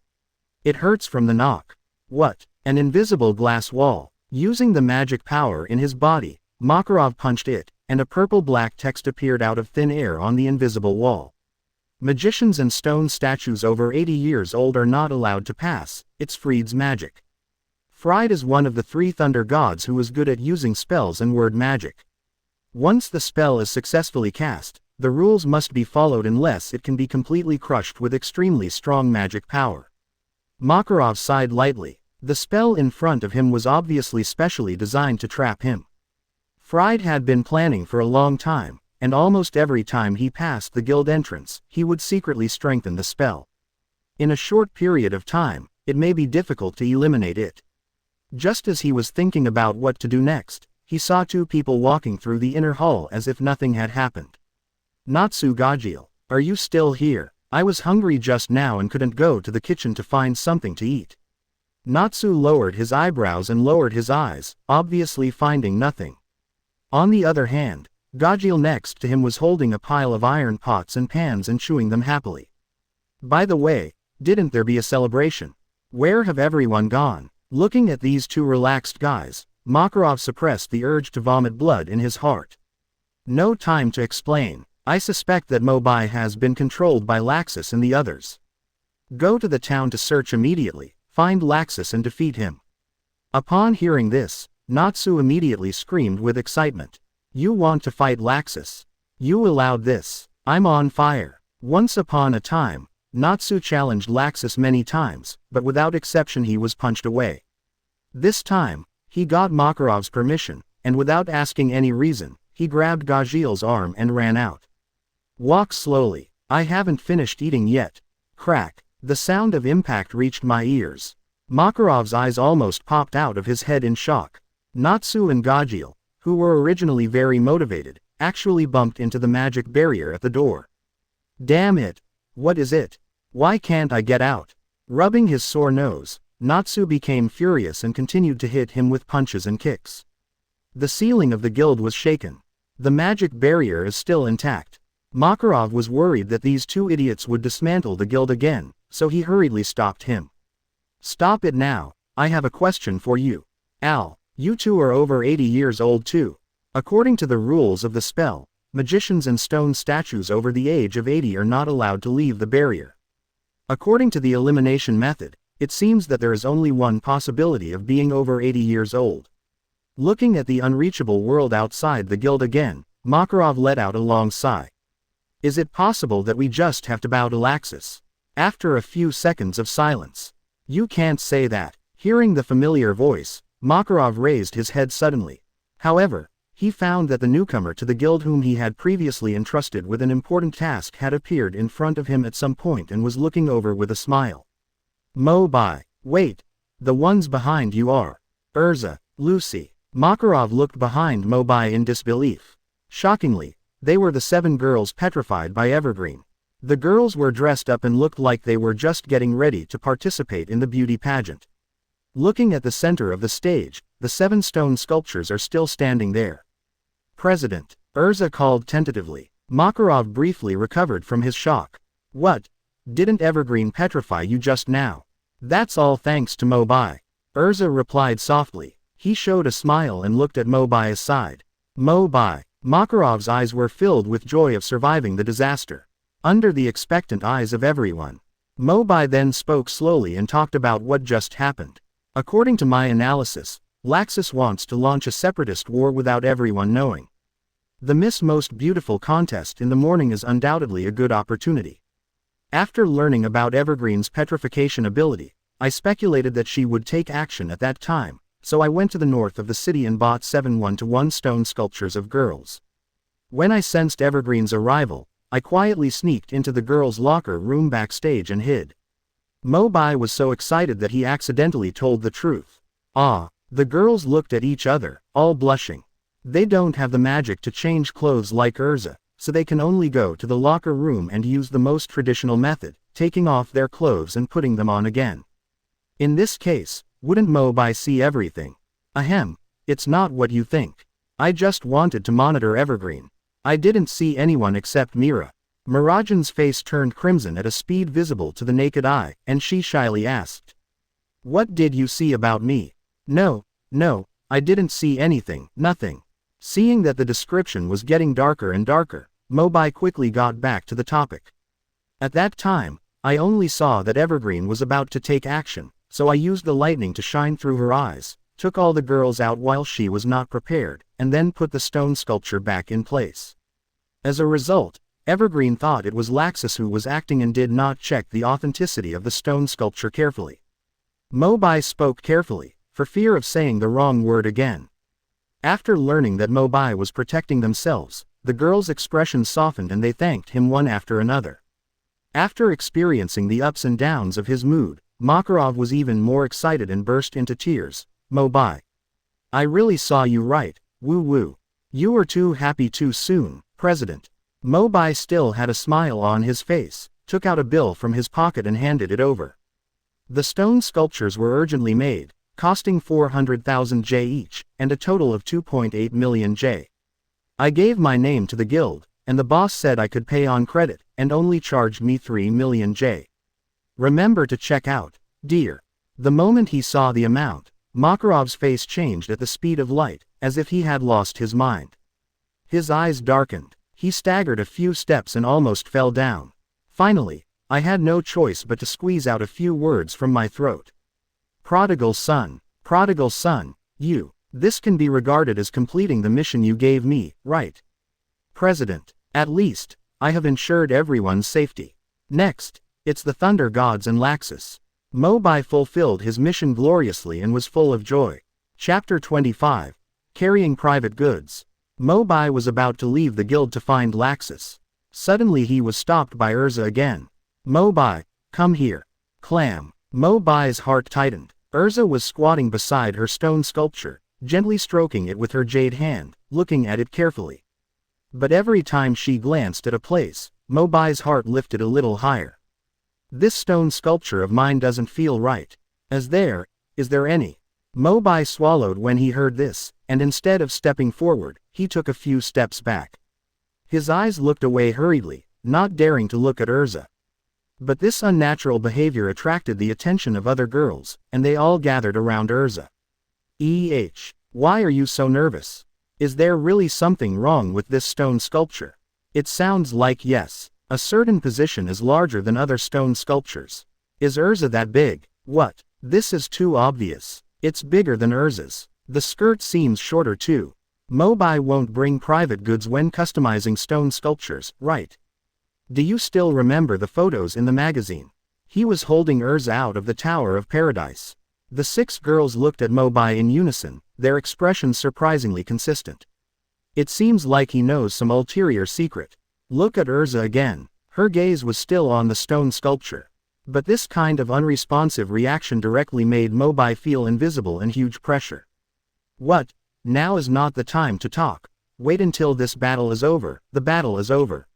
It hurts from the knock. What? An invisible glass wall. Using the magic power in his body, Makarov punched it, and a purple-black text appeared out of thin air on the invisible wall. Magicians and stone statues over 80 years old are not allowed to pass. It's Fried's magic. Fried is one of the 3 Thunder Gods who is good at using spells and word magic. Once the spell is successfully cast, the rules must be followed unless it can be completely crushed with extremely strong magic power. Makarov sighed lightly. The spell in front of him was obviously specially designed to trap him. Fried had been planning for a long time, and almost every time he passed the guild entrance, he would secretly strengthen the spell. In a short period of time, it may be difficult to eliminate it. Just as he was thinking about what to do next, he saw 2 people walking through the inner hall as if nothing had happened. Natsu Gajil, are you still here? I was hungry just now and couldn't go to the kitchen to find something to eat. Natsu lowered his eyebrows and lowered his eyes, obviously finding nothing. On the other hand, Gajil next to him was holding a pile of iron pots and pans and chewing them happily. By the way, didn't there be a celebration? Where have everyone gone? Looking at these two relaxed guys, Makarov suppressed the urge to vomit blood in his heart. No time to explain. I suspect that Mobai has been controlled by Laxus and the others. Go to the town to search immediately, find Laxus and defeat him. Upon hearing this, Natsu immediately screamed with excitement. You want to fight Laxus? You allowed this? I'm on fire. Once upon a time, Natsu challenged Laxus many times, but without exception he was punched away. This time, he got Makarov's permission, and without asking any reason, he grabbed Gajil's arm and ran out. Walk slowly. I haven't finished eating yet. Crack. The sound of impact reached my ears. Makarov's eyes almost popped out of his head in shock. Natsu and Gajil, who were originally very motivated, actually bumped into the magic barrier at the door. Damn it. What is it? Why can't I get out? Rubbing his sore nose, Natsu became furious and continued to hit him with punches and kicks. The ceiling of the guild was shaken. The magic barrier is still intact. Makarov was worried that these two idiots would dismantle the guild again, so he hurriedly stopped him. Stop it now. I have a question for you. Al, you two are over 80 years old too. According to the rules of the spell, magicians and stone statues over the age of 80 are not allowed to leave the barrier. According to the elimination method, it seems that there is only one possibility of being over 80 years old. Looking at the unreachable world outside the guild again, Makarov let out a long sigh. Is it possible that we just have to bow to Laxus? After a few seconds of silence. You can't say that. Hearing the familiar voice, Makarov raised his head suddenly. However, he found that the newcomer to the guild whom he had previously entrusted with an important task had appeared in front of him at some point and was looking over with a smile. Mo Bai. Wait. The ones behind you are Erza, Lucy. Makarov looked behind Mo Bai in disbelief. Shockingly, they were the 7 girls petrified by Evergreen. The girls were dressed up and looked like they were just getting ready to participate in the beauty pageant. Looking at the center of the stage, the 7 stone sculptures are still standing there. President, Erza called tentatively. Makarov briefly recovered from his shock. What? Didn't Evergreen petrify you just now? That's all thanks to Mo Bai. Erza replied softly. He showed a smile and looked at Mo Bai's side. Mo Bai. Makarov's eyes were filled with joy of surviving the disaster. Under the expectant eyes of everyone, Mo Bai then spoke slowly and talked about what just happened. According to my analysis, Laxus wants to launch a separatist war without everyone knowing. The Miss Most Beautiful contest in the morning is undoubtedly a good opportunity. After learning about Evergreen's petrification ability, I speculated that she would take action at that time, so I went to the north of the city and bought 7 1-to-1 stone sculptures of girls. When I sensed Evergreen's arrival, I quietly sneaked into the girls' locker room backstage and hid. Mo Bai was so excited that he accidentally told the truth. The girls looked at each other, all blushing. They don't have the magic to change clothes like Erza, so they can only go to the locker room and use the most traditional method, taking off their clothes and putting them on again. In this case, wouldn't Mo Bai see everything? Ahem, it's not what you think. I just wanted to monitor Evergreen. I didn't see anyone except Mira. Mirajan's face turned crimson at a speed visible to the naked eye, and she shyly asked. What did you see about me? No, I didn't see anything, nothing. Seeing that the description was getting darker and darker, Mo Bai quickly got back to the topic. At that time, I only saw that Evergreen was about to take action, so I used the lightning to shine through her eyes, took all the girls out while she was not prepared, and then put the stone sculpture back in place. As a result, Evergreen thought it was Laxus who was acting and did not check the authenticity of the stone sculpture carefully. Mo Bai spoke carefully, for fear of saying the wrong word again. After learning that Mo Bai was protecting themselves, the girls' expressions softened and they thanked him one after another. After experiencing the ups and downs of his mood, Makarov was even more excited and burst into tears. Mo Bai. I really saw you right, woo woo. You were too happy too soon, President. Mo Bai still had a smile on his face, took out a bill from his pocket and handed it over. The stone sculptures were urgently made, costing 400,000 J each, and a total of 2.8 million J. I gave my name to the guild, and the boss said I could pay on credit, and only charged me 3 million J. Remember to check out, dear. The moment he saw the amount, Makarov's face changed at the speed of light, as if he had lost his mind. His eyes darkened, he staggered a few steps and almost fell down. Finally, I had no choice but to squeeze out a few words from my throat. Prodigal son, you. This can be regarded as completing the mission you gave me, right? President, at least, I have ensured everyone's safety. Next, it's the Thunder Gods and Laxus. Mo Bai fulfilled his mission gloriously and was full of joy. Chapter 25. Carrying Private Goods. Mo Bai was about to leave the guild to find Laxus. Suddenly he was stopped by Erza again. Mo Bai, come here. Clam. Mo Bai's heart tightened. Erza was squatting beside her stone sculpture, gently stroking it with her jade hand, looking at it carefully. But every time she glanced at a place, Mo Bai's heart lifted a little higher. This stone sculpture of mine doesn't feel right. Is there any? Mo Bai swallowed when he heard this, and instead of stepping forward, he took a few steps back. His eyes looked away hurriedly, not daring to look at Erza. But this unnatural behavior attracted the attention of other girls, and they all gathered around Erza. Why are you so nervous? Is there really something wrong with this stone sculpture? It sounds like yes. A certain position is larger than other stone sculptures. Is Erza that big? What? This is too obvious. It's bigger than Erza's. The skirt seems shorter too. Mo Bai won't bring private goods when customizing stone sculptures, right? Do you still remember the photos in the magazine? He was holding Erza out of the Tower of Paradise. The 6 girls looked at Mo Bai in unison, their expressions surprisingly consistent. It seems like he knows some ulterior secret. Look at Erza again. Her gaze was still on the stone sculpture. But this kind of unresponsive reaction directly made Mo Bai feel invisible and huge pressure. What? Now is not the time to talk. Wait until this battle is over. The battle is over.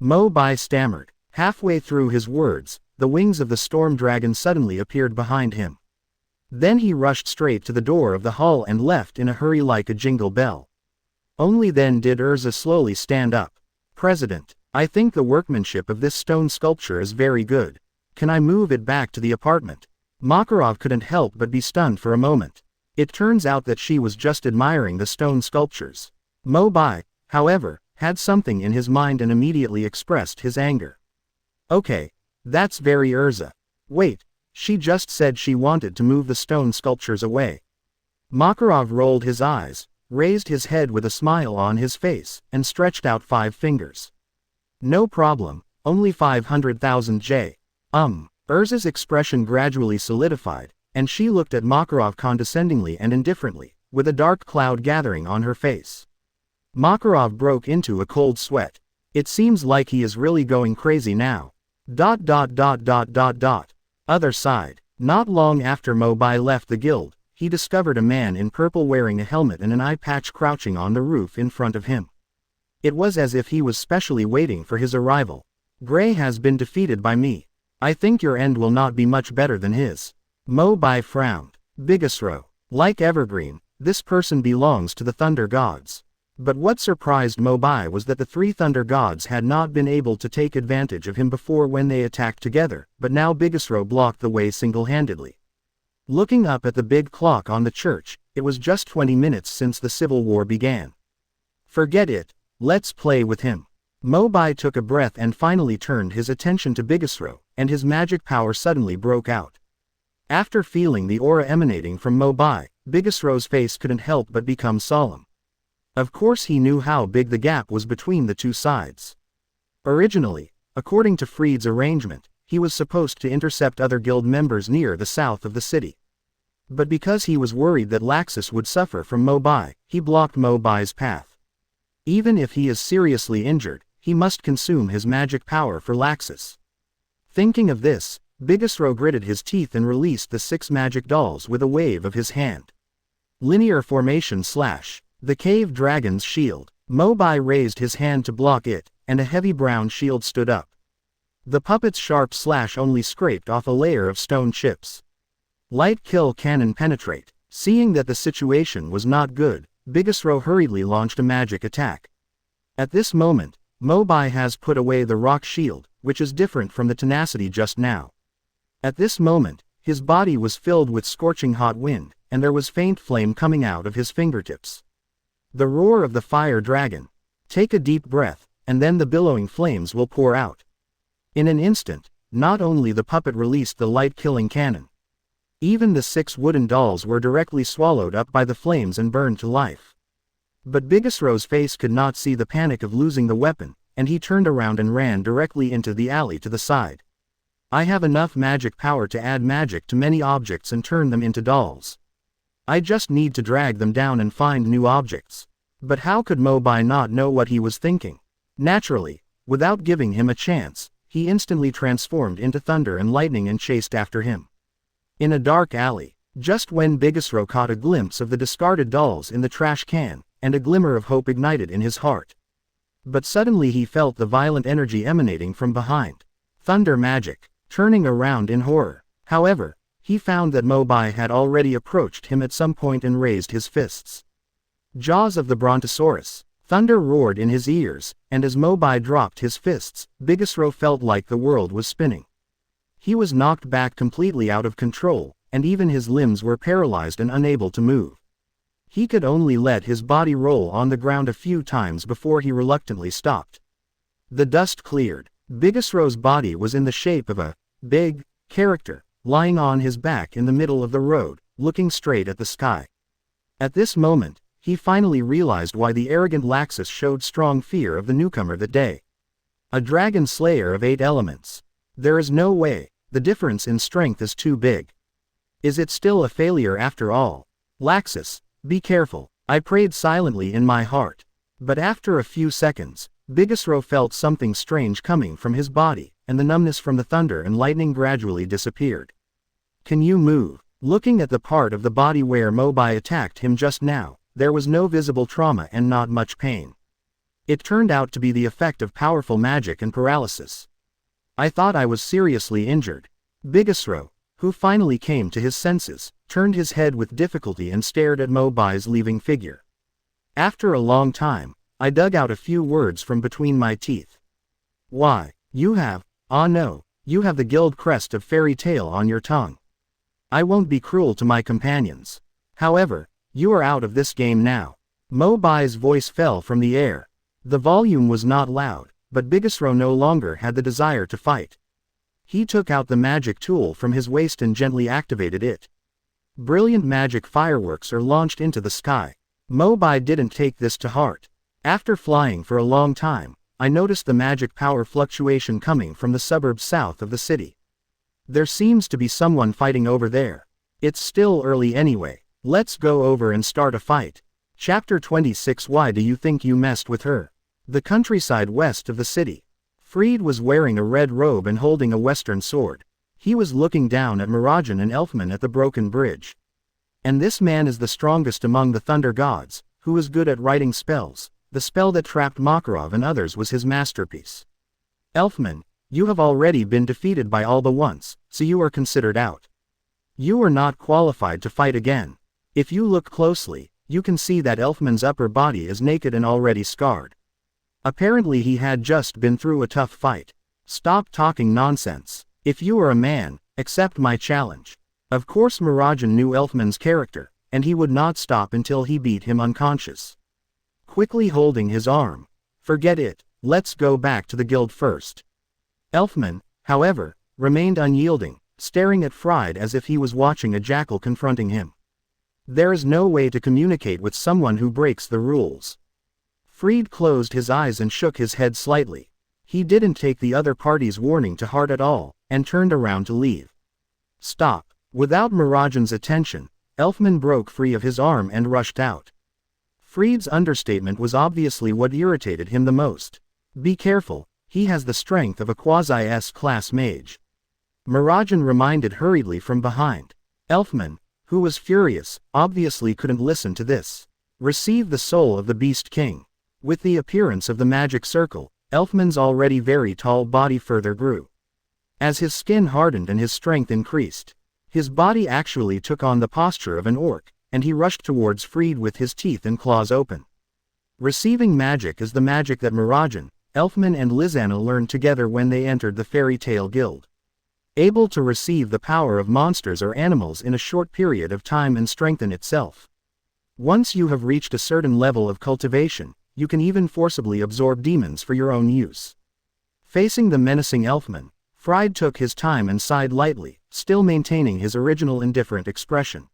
Mo Bai stammered. Halfway through his words, the wings of the storm dragon suddenly appeared behind him. Then he rushed straight to the door of the hall and left in a hurry like a jingle bell. Only then did Erza slowly stand up. President, I think the workmanship of this stone sculpture is very good. Can I move it back to the apartment? Makarov couldn't help but be stunned for a moment. It turns out that she was just admiring the stone sculptures. Mo Bai, however, had something in his mind and immediately expressed his anger. Okay, that's very Erza. Wait, she just said she wanted to move the stone sculptures away. Makarov rolled his eyes, raised his head with a smile on his face, and stretched out 5 fingers. No problem, only 500,000 J. Erza's expression gradually solidified, and she looked at Makarov condescendingly and indifferently, with a dark cloud gathering on her face. Makarov broke into a cold sweat. It seems like he is really going crazy now. Other side. Not long after Mo Bai left the guild, he discovered a man in purple wearing a helmet and an eye patch crouching on the roof in front of him. It was as if he was specially waiting for his arrival. Gray has been defeated by me. I think your end will not be much better than his. Mo Bai frowned. Bigasro. Like Evergreen, this person belongs to the Thunder Gods. But what surprised Mo Bai was that the 3 Thunder Gods had not been able to take advantage of him before when they attacked together, but now Bigasro blocked the way single-handedly. Looking up at the big clock on the church, it was just 20 minutes since the civil war began. Forget it, let's play with him. Mo Bai took a breath and finally turned his attention to Bigasro, and his magic power suddenly broke out. After feeling the aura emanating from Mo Bai, Bigasro's face couldn't help but become solemn. Of course he knew how big the gap was between the 2 sides. Originally, according to Freed's arrangement, he was supposed to intercept other guild members near the south of the city. But because he was worried that Laxus would suffer from Mo Bai, he blocked Mo Bai's path. Even if he is seriously injured, he must consume his magic power for Laxus. Thinking of this, Bigasro gritted his teeth and released the 6 magic dolls with a wave of his hand. Linear formation / the cave dragon's shield. Mo Bai raised his hand to block it, and a heavy brown shield stood up. The puppet's sharp slash only scraped off a layer of stone chips. Light kill cannon penetrate. Seeing that the situation was not good, Bigisro hurriedly launched a magic attack. At this moment, Mobai has put away the rock shield, which is different from the tenacity just now. At this moment, his body was filled with scorching hot wind, and there was faint flame coming out of his fingertips. The roar of the fire dragon. Take a deep breath, and then the billowing flames will pour out. In an instant, not only the puppet released the light-killing cannon. Even the 6 wooden dolls were directly swallowed up by the flames and burned to life. But Bigisro's face could not see the panic of losing the weapon, and he turned around and ran directly into the alley to the side. I have enough magic power to add magic to many objects and turn them into dolls. I just need to drag them down and find new objects. But how could Mobai not know what he was thinking? Naturally, without giving him a chance, he instantly transformed into thunder and lightning and chased after him. In a dark alley, just when Bigisro caught a glimpse of the discarded dolls in the trash can, and a glimmer of hope ignited in his heart. But suddenly he felt the violent energy emanating from behind. Thunder magic. Turning around in horror. However, he found that Mobai had already approached him at some point and raised his fists. Jaws of the Brontosaurus. Thunder roared in his ears, and as Mobai dropped his fists, Bigisro felt like the world was spinning. He was knocked back completely out of control, and even his limbs were paralyzed and unable to move. He could only let his body roll on the ground a few times before he reluctantly stopped. The dust cleared. Bigisro's body was in the shape of a big character, lying on his back in the middle of the road, looking straight at the sky. At this moment, he finally realized why the arrogant Laxus showed strong fear of the newcomer that day. A dragon slayer of 8 elements. There is no way, the difference in strength is too big. Is it still a failure after all? Laxus, be careful, I prayed silently in my heart. But after a few seconds, Bigisro felt something strange coming from his body, and the numbness from the thunder and lightning gradually disappeared. Can you move? Looking at the part of the body where Mobai attacked him just now, there was no visible trauma and not much pain. It turned out to be the effect of powerful magic and paralysis. I thought I was seriously injured. Bigisro, who finally came to his senses, turned his head with difficulty and stared at Mobai's leaving figure. After a long time, I dug out a few words from between my teeth. Why, you have, no, you have the guild crest of fairy tale on your tongue. I won't be cruel to my companions. However, you are out of this game now. Mobai's voice fell from the air. The volume was not loud, but Bigisro no longer had the desire to fight. He took out the magic tool from his waist and gently activated it. Brilliant magic fireworks are launched into the sky. Mobai didn't take this to heart. After flying for a long time, I noticed the magic power fluctuation coming from the suburbs south of the city. There seems to be someone fighting over there. It's still early anyway. Let's go over and start a fight. Chapter 26. Why do you think you messed with her? The countryside west of the city. Fried was wearing a red robe and holding a western sword. He was looking down at Mirajan and Elfman at the broken bridge. And this man is the strongest among the thunder gods, who is good at writing spells. The spell that trapped Makarov and others was his masterpiece. Elfman, you have already been defeated by all but once, so you are considered out. You are not qualified to fight again. If you look closely, you can see that Elfman's upper body is naked and already scarred. Apparently he had just been through a tough fight. Stop talking nonsense. If you are a man, accept my challenge. Of course Mirajan knew Elfman's character, and he would not stop until he beat him unconscious. Quickly holding his arm. Forget it, let's go back to the guild first. Elfman, however, remained unyielding, staring at Fried as if he was watching a jackal confronting him. There is no way to communicate with someone who breaks the rules. Fried closed his eyes and shook his head slightly. He didn't take the other party's warning to heart at all, and turned around to leave. Stop. Without Mirajan's attention, Elfman broke free of his arm and rushed out. Fried's understatement was obviously what irritated him the most. Be careful, he has the strength of a quasi-S-class mage. Mirajan reminded hurriedly from behind. Elfman, who was furious, obviously couldn't listen to this. Receive the soul of the Beast King. With the appearance of the magic circle, Elfman's already very tall body further grew. As his skin hardened and his strength increased, his body actually took on the posture of an orc, and he rushed towards Fried with his teeth and claws open. Receiving magic is the magic that Mirajan, Elfman and Lizanna learned together when they entered the Fairy Tale Guild. Able to receive the power of monsters or animals in a short period of time and strengthen itself. Once you have reached a certain level of cultivation, you can even forcibly absorb demons for your own use. Facing the menacing Elfman, Fried took his time and sighed lightly, still maintaining his original indifferent expression.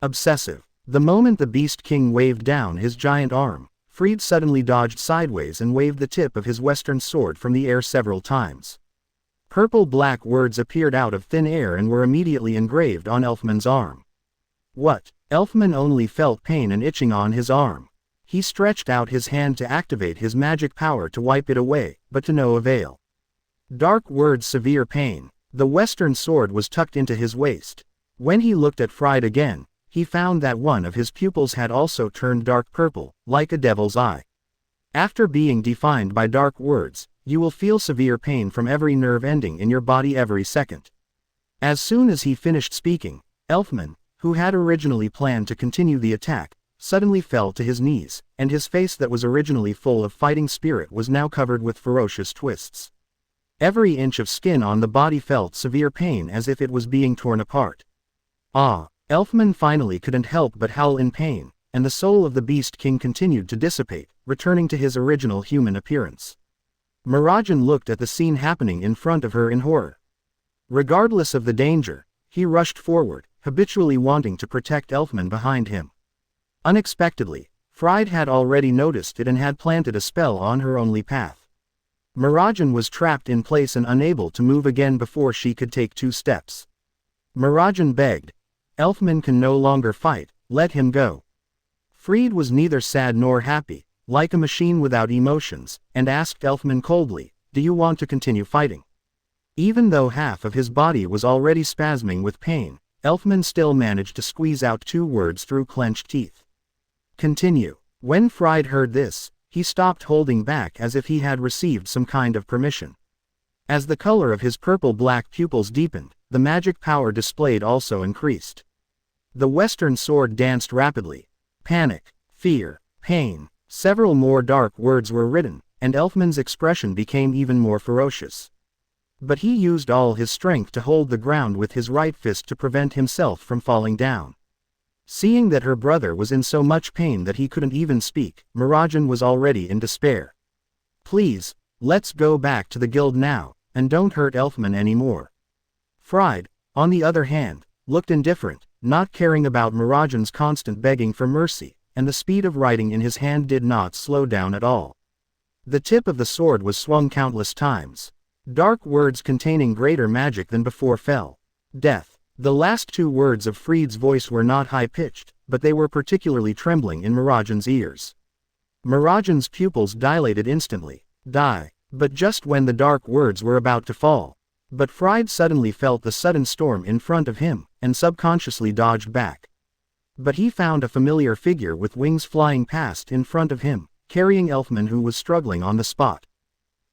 Obsessive. The moment the Beast King waved down his giant arm, Fried suddenly dodged sideways and waved the tip of his western sword from the air several times. Purple-black words appeared out of thin air and were immediately engraved on Elfman's arm. What? Elfman only felt pain and itching on his arm. He stretched out his hand to activate his magic power to wipe it away, but to no avail. Dark words severe pain. The western sword was tucked into his waist. When he looked at Fried again, he found that one of his pupils had also turned dark purple, like a devil's eye. After being defined by dark words, you will feel severe pain from every nerve ending in your body every second. As soon as he finished speaking, Elfman, who had originally planned to continue the attack, suddenly fell to his knees, and his face that was originally full of fighting spirit was now covered with ferocious twists. Every inch of skin on the body felt severe pain as if it was being torn apart. Ah! Elfman finally couldn't help but howl in pain, and the soul of the Beast King continued to dissipate, returning to his original human appearance. Mirajan looked at the scene happening in front of her in horror. Regardless of the danger, he rushed forward, habitually wanting to protect Elfman behind him. Unexpectedly, Fried had already noticed it and had planted a spell on her only path. Mirajan was trapped in place and unable to move again before she could take 2 steps. Mirajan begged, "Elfman can no longer fight, let him go." Fried was neither sad nor happy, like a machine without emotions, and asked Elfman coldly, "Do you want to continue fighting?" Even though half of his body was already spasming with pain, Elfman still managed to squeeze out 2 words through clenched teeth. "Continue." When Fried heard this, he stopped holding back as if he had received some kind of permission. As the color of his purple-black pupils deepened, the magic power displayed also increased. The western sword danced rapidly. Panic, fear, pain. Several more dark words were written, and Elfman's expression became even more ferocious. But he used all his strength to hold the ground with his right fist to prevent himself from falling down. Seeing that her brother was in so much pain that he couldn't even speak, Mirajan was already in despair. "Please, let's go back to the guild now, and don't hurt Elfman anymore." Fried, on the other hand, looked indifferent, not caring about Mirajan's constant begging for mercy, and the speed of writing in his hand did not slow down at all. The tip of the sword was swung countless times. Dark words containing greater magic than before fell. Death. The last 2 words of Fried's voice were not high-pitched, but they were particularly trembling in Mirajan's ears. Mirajan's pupils dilated instantly. Die. But just when the dark words were about to fall. But Fried suddenly felt the sudden storm in front of him, and subconsciously dodged back. But he found a familiar figure with wings flying past in front of him, carrying Elfman who was struggling on the spot.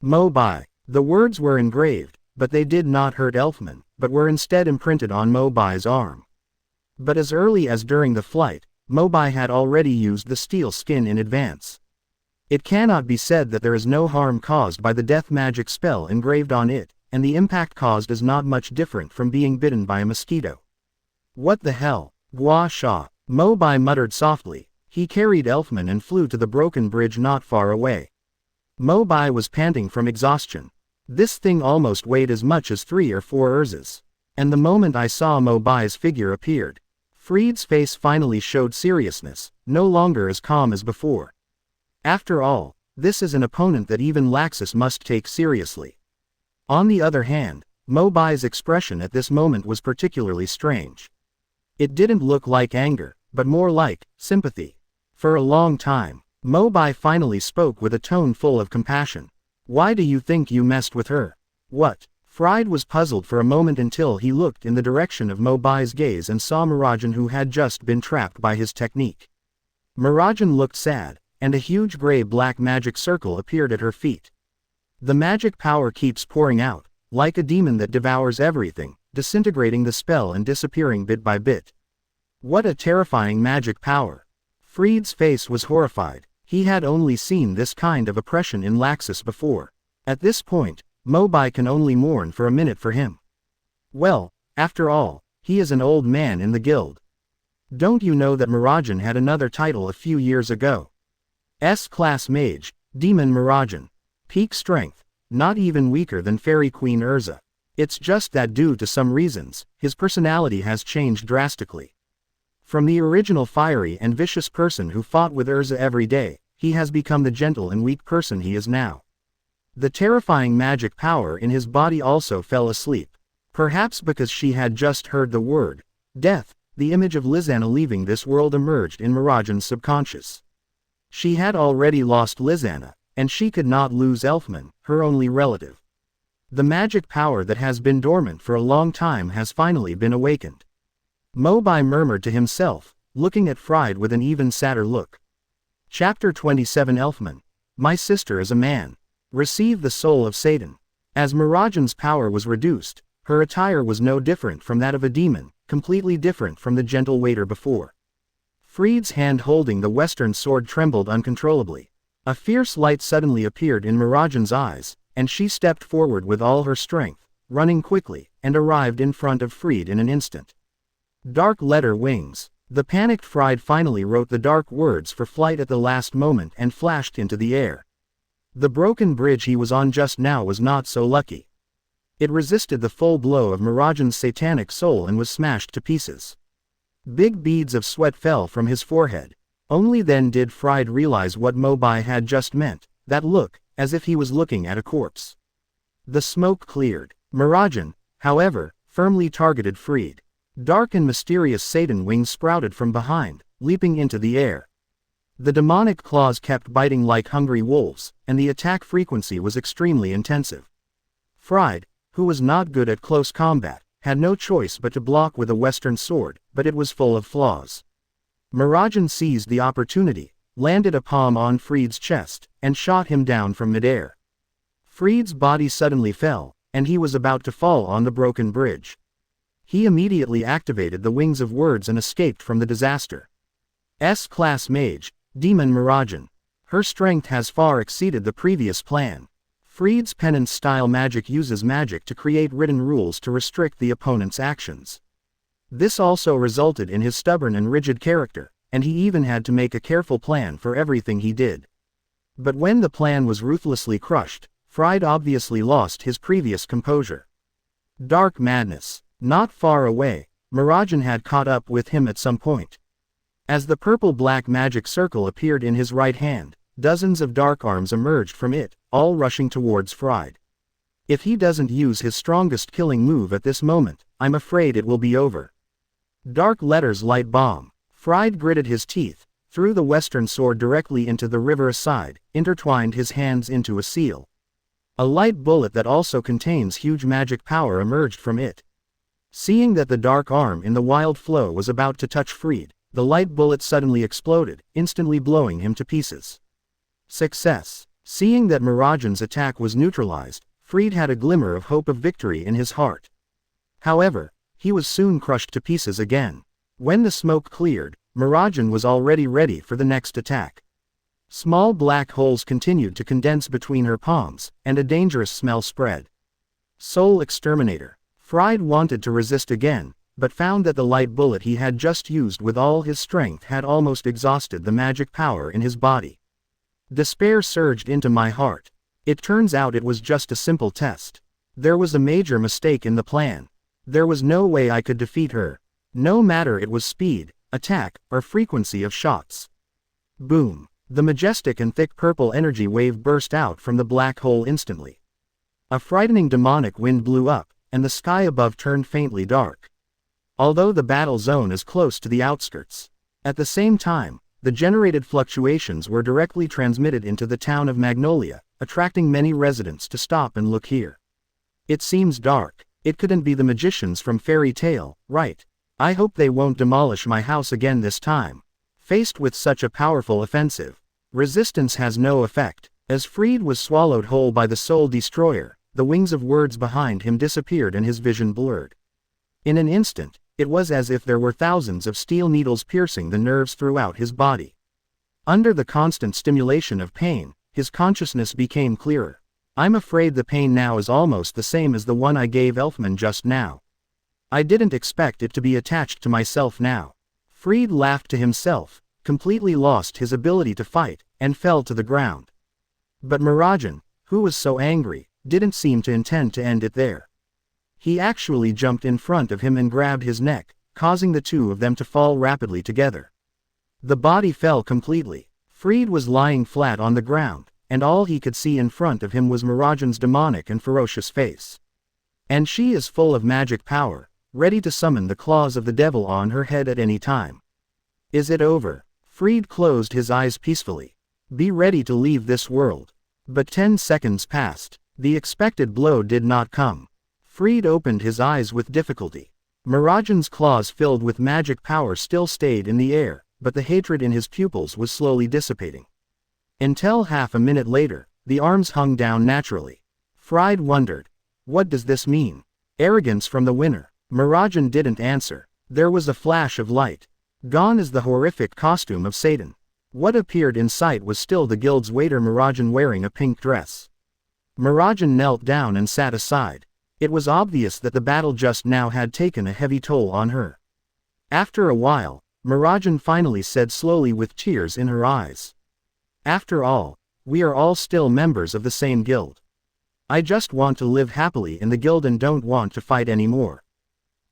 Mo Bai. The words were engraved, but they did not hurt Elfman, but were instead imprinted on Mo Bai's arm. But as early as during the flight, Mo Bai had already used the steel skin in advance. It cannot be said that there is no harm caused by the death magic spell engraved on it, and the impact caused is not much different from being bitten by a mosquito. What the hell? Gua Sha. Mo Bai muttered softly. He carried Elfman and flew to the broken bridge not far away. Mo Bai was panting from exhaustion. This thing almost weighed as much as 3 or 4 Erzas. And the moment I saw Mo Bai's figure appeared, Fried's face finally showed seriousness, no longer as calm as before. After all, this is an opponent that even Laxus must take seriously. On the other hand, Mo Bai's expression at this moment was particularly strange. It didn't look like anger, but more like sympathy. For a long time, Mo Bai finally spoke with a tone full of compassion. "Why do you think you messed with her?" "What?" Fried was puzzled for a moment until he looked in the direction of Mo Bai's gaze and saw Mirajan who had just been trapped by his technique. Mirajan looked sad, and a huge gray-black magic circle appeared at her feet. "The magic power keeps pouring out, like a demon that devours everything, disintegrating the spell and disappearing bit by bit. What a terrifying magic power! Fried's face was horrified. He had only seen this kind of oppression in Laxus before. At this point, Mobai can only mourn for a minute for him. Well, after all, he is an old man in the guild. Don't you know that Mirajan had another title a few years ago? S-class mage, Demon Mirajan. Peak strength, not even weaker than Fairy Queen Erza. It's just that due to some reasons, his personality has changed drastically. From the original fiery and vicious person who fought with Erza every day, he has become the gentle and weak person he is now. The terrifying magic power in his body also fell asleep. Perhaps because she had just heard the word death, the image of Lizanna leaving this world emerged in Mirajan's subconscious. She had already lost Lizanna, and she could not lose Elfman, her only relative. The magic power that has been dormant for a long time has finally been awakened. Mobai murmured to himself, looking at Fried with an even sadder look. Chapter 27 Elfman. My sister is a man. Receive the soul of Satan. As Mirajan's power was reduced, her attire was no different from that of a demon, completely different from the gentle waiter before. Fried's hand holding the western sword trembled uncontrollably. A fierce light suddenly appeared in Mirajan's eyes, and she stepped forward with all her strength, running quickly, and arrived in front of Fried in an instant. Dark letter wings. The panicked Fried finally wrote the dark words for flight at the last moment and flashed into the air. The broken bridge he was on just now was not so lucky. It resisted the full blow of Mirajan's satanic soul and was smashed to pieces. Big beads of sweat fell from his forehead. Only then did Fried realize what Mobai had just meant, that look, as if he was looking at a corpse. The smoke cleared. Mirajan, however, firmly targeted Fried. Dark and mysterious Satan wings sprouted from behind, leaping into the air. The demonic claws kept biting like hungry wolves, and the attack frequency was extremely intensive. Fried, who was not good at close combat, had no choice but to block with a western sword, but it was full of flaws. Mirajan seized the opportunity, landed a palm on Fried's chest, and shot him down from midair. Fried's body suddenly fell, and he was about to fall on the broken bridge. He immediately activated the Wings of Words and escaped from the disaster. S-class mage, Demon Mirajan. Her strength has far exceeded the previous plan. Fried's penance-style magic uses magic to create written rules to restrict the opponent's actions. This also resulted in his stubborn and rigid character, and he even had to make a careful plan for everything he did. But when the plan was ruthlessly crushed, Fried obviously lost his previous composure. Dark madness. Not far away, Mirajan had caught up with him at some point. As the purple-black magic circle appeared in his right hand, dozens of dark arms emerged from it, all rushing towards Fried. If he doesn't use his strongest killing move at this moment, I'm afraid it will be over. Dark letters light bomb. Fried gritted his teeth, threw the western sword directly into the river aside, intertwined his hands into a seal. A light bullet that also contains huge magic power emerged from it. Seeing that the dark arm in the wild flow was about to touch Fried, the light bullet suddenly exploded, instantly blowing him to pieces. Success. Seeing that Mirajan's attack was neutralized, Fried had a glimmer of hope of victory in his heart. However, he was soon crushed to pieces again. When the smoke cleared, Mirajan was already ready for the next attack. Small black holes continued to condense between her palms, and a dangerous smell spread. Soul Exterminator. Fried wanted to resist again, but found that the light bullet he had just used with all his strength had almost exhausted the magic power in his body. Despair surged into my heart. It turns out it was just a simple test. There was a major mistake in the plan. There was no way I could defeat her. No matter it was speed, attack, or frequency of shots. Boom. The majestic and thick purple energy wave burst out from the black hole instantly. A frightening demonic wind blew up, and the sky above turned faintly dark. Although the battle zone is close to the outskirts. At the same time, the generated fluctuations were directly transmitted into the town of Magnolia, attracting many residents to stop and look here. It seems dark. It couldn't be the magicians from Fairy Tale, right? I hope they won't demolish my house again this time. Faced with such a powerful offensive, resistance has no effect. As Fried was swallowed whole by the Soul Destroyer, the wings of words behind him disappeared and his vision blurred. In an instant, it was as if there were thousands of steel needles piercing the nerves throughout his body. Under the constant stimulation of pain, his consciousness became clearer. I'm afraid the pain now is almost the same as the one I gave Elfman just now. I didn't expect it to be attached to myself now. Fried laughed to himself, completely lost his ability to fight, and fell to the ground. But Mirajan, who was so angry, didn't seem to intend to end it there. He actually jumped in front of him and grabbed his neck, causing the two of them to fall rapidly together. The body fell completely. Fried was lying flat on the ground, and all he could see in front of him was Mirajan's demonic and ferocious face. And she is full of magic power, ready to summon the claws of the devil on her head at any time. Is it over? Fried closed his eyes peacefully. Be ready to leave this world. But 10 seconds passed. The expected blow did not come. Fried opened his eyes with difficulty. Mirajan's claws filled with magic power still stayed in the air, but the hatred in his pupils was slowly dissipating. Until half a minute later, the arms hung down naturally. Fried wondered. What does this mean? Arrogance from the winner. Mirajan didn't answer. There was a flash of light. Gone is the horrific costume of Satan. What appeared in sight was still the guild's waiter Mirajan wearing a pink dress. Mirajan knelt down and sat aside. It was obvious that the battle just now had taken a heavy toll on her. After a while, Mirajan finally said slowly with tears in her eyes. After all, we are all still members of the same guild. I just want to live happily in the guild and don't want to fight anymore.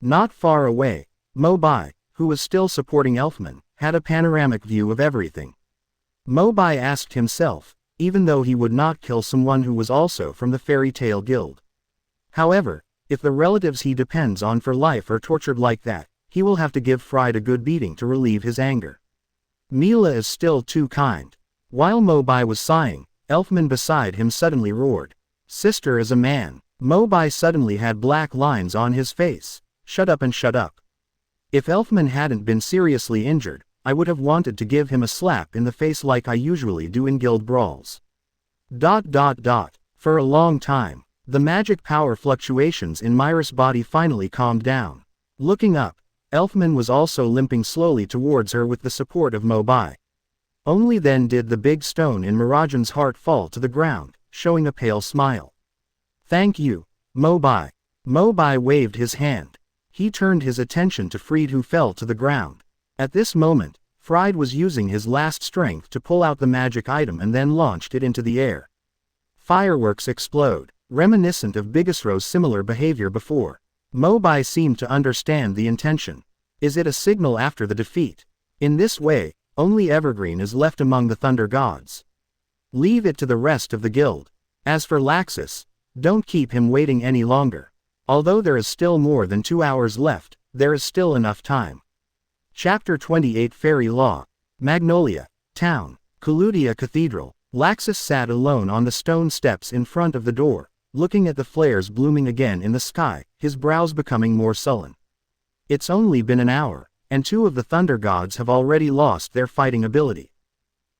Not far away, Mo Bai, who was still supporting Elfman, had a panoramic view of everything. Mo Bai asked himself, even though he would not kill someone who was also from the Fairy Tale Guild. However, if the relatives he depends on for life are tortured like that, he will have to give Fried a good beating to relieve his anger. Mila is still too kind. While Mo Bai was sighing, Elfman beside him suddenly roared. Sister is a man. Mo Bai suddenly had black lines on his face. Shut up and shut up. If Elfman hadn't been seriously injured, I would have wanted to give him a slap in the face like I usually do in guild brawls. For a long time, the magic power fluctuations in Myra's body finally calmed down. Looking up, Elfman was also limping slowly towards her with the support of Mo Bai. Only then did the big stone in Mirajan's heart fall to the ground, showing a pale smile. Thank you, Mo Bai. Mo Bai waved his hand. He turned his attention to Fried who fell to the ground. At this moment, Fried was using his last strength to pull out the magic item and then launched it into the air. Fireworks explode, reminiscent of Bigasro's similar behavior before. Mo Bai seemed to understand the intention. Is it a signal after the defeat? In this way, only Evergreen is left among the Thunder Gods. Leave it to the rest of the guild. As for Laxus, don't keep him waiting any longer. Although there is still more than 2 hours left, there is still enough time. Chapter 28 Fairy Law. Magnolia, Town, Kuludia Cathedral. Laxus sat alone on the stone steps in front of the door, looking at the flares blooming again in the sky, his brows becoming more sullen. It's only been an hour, and 2 of the Thunder Gods have already lost their fighting ability.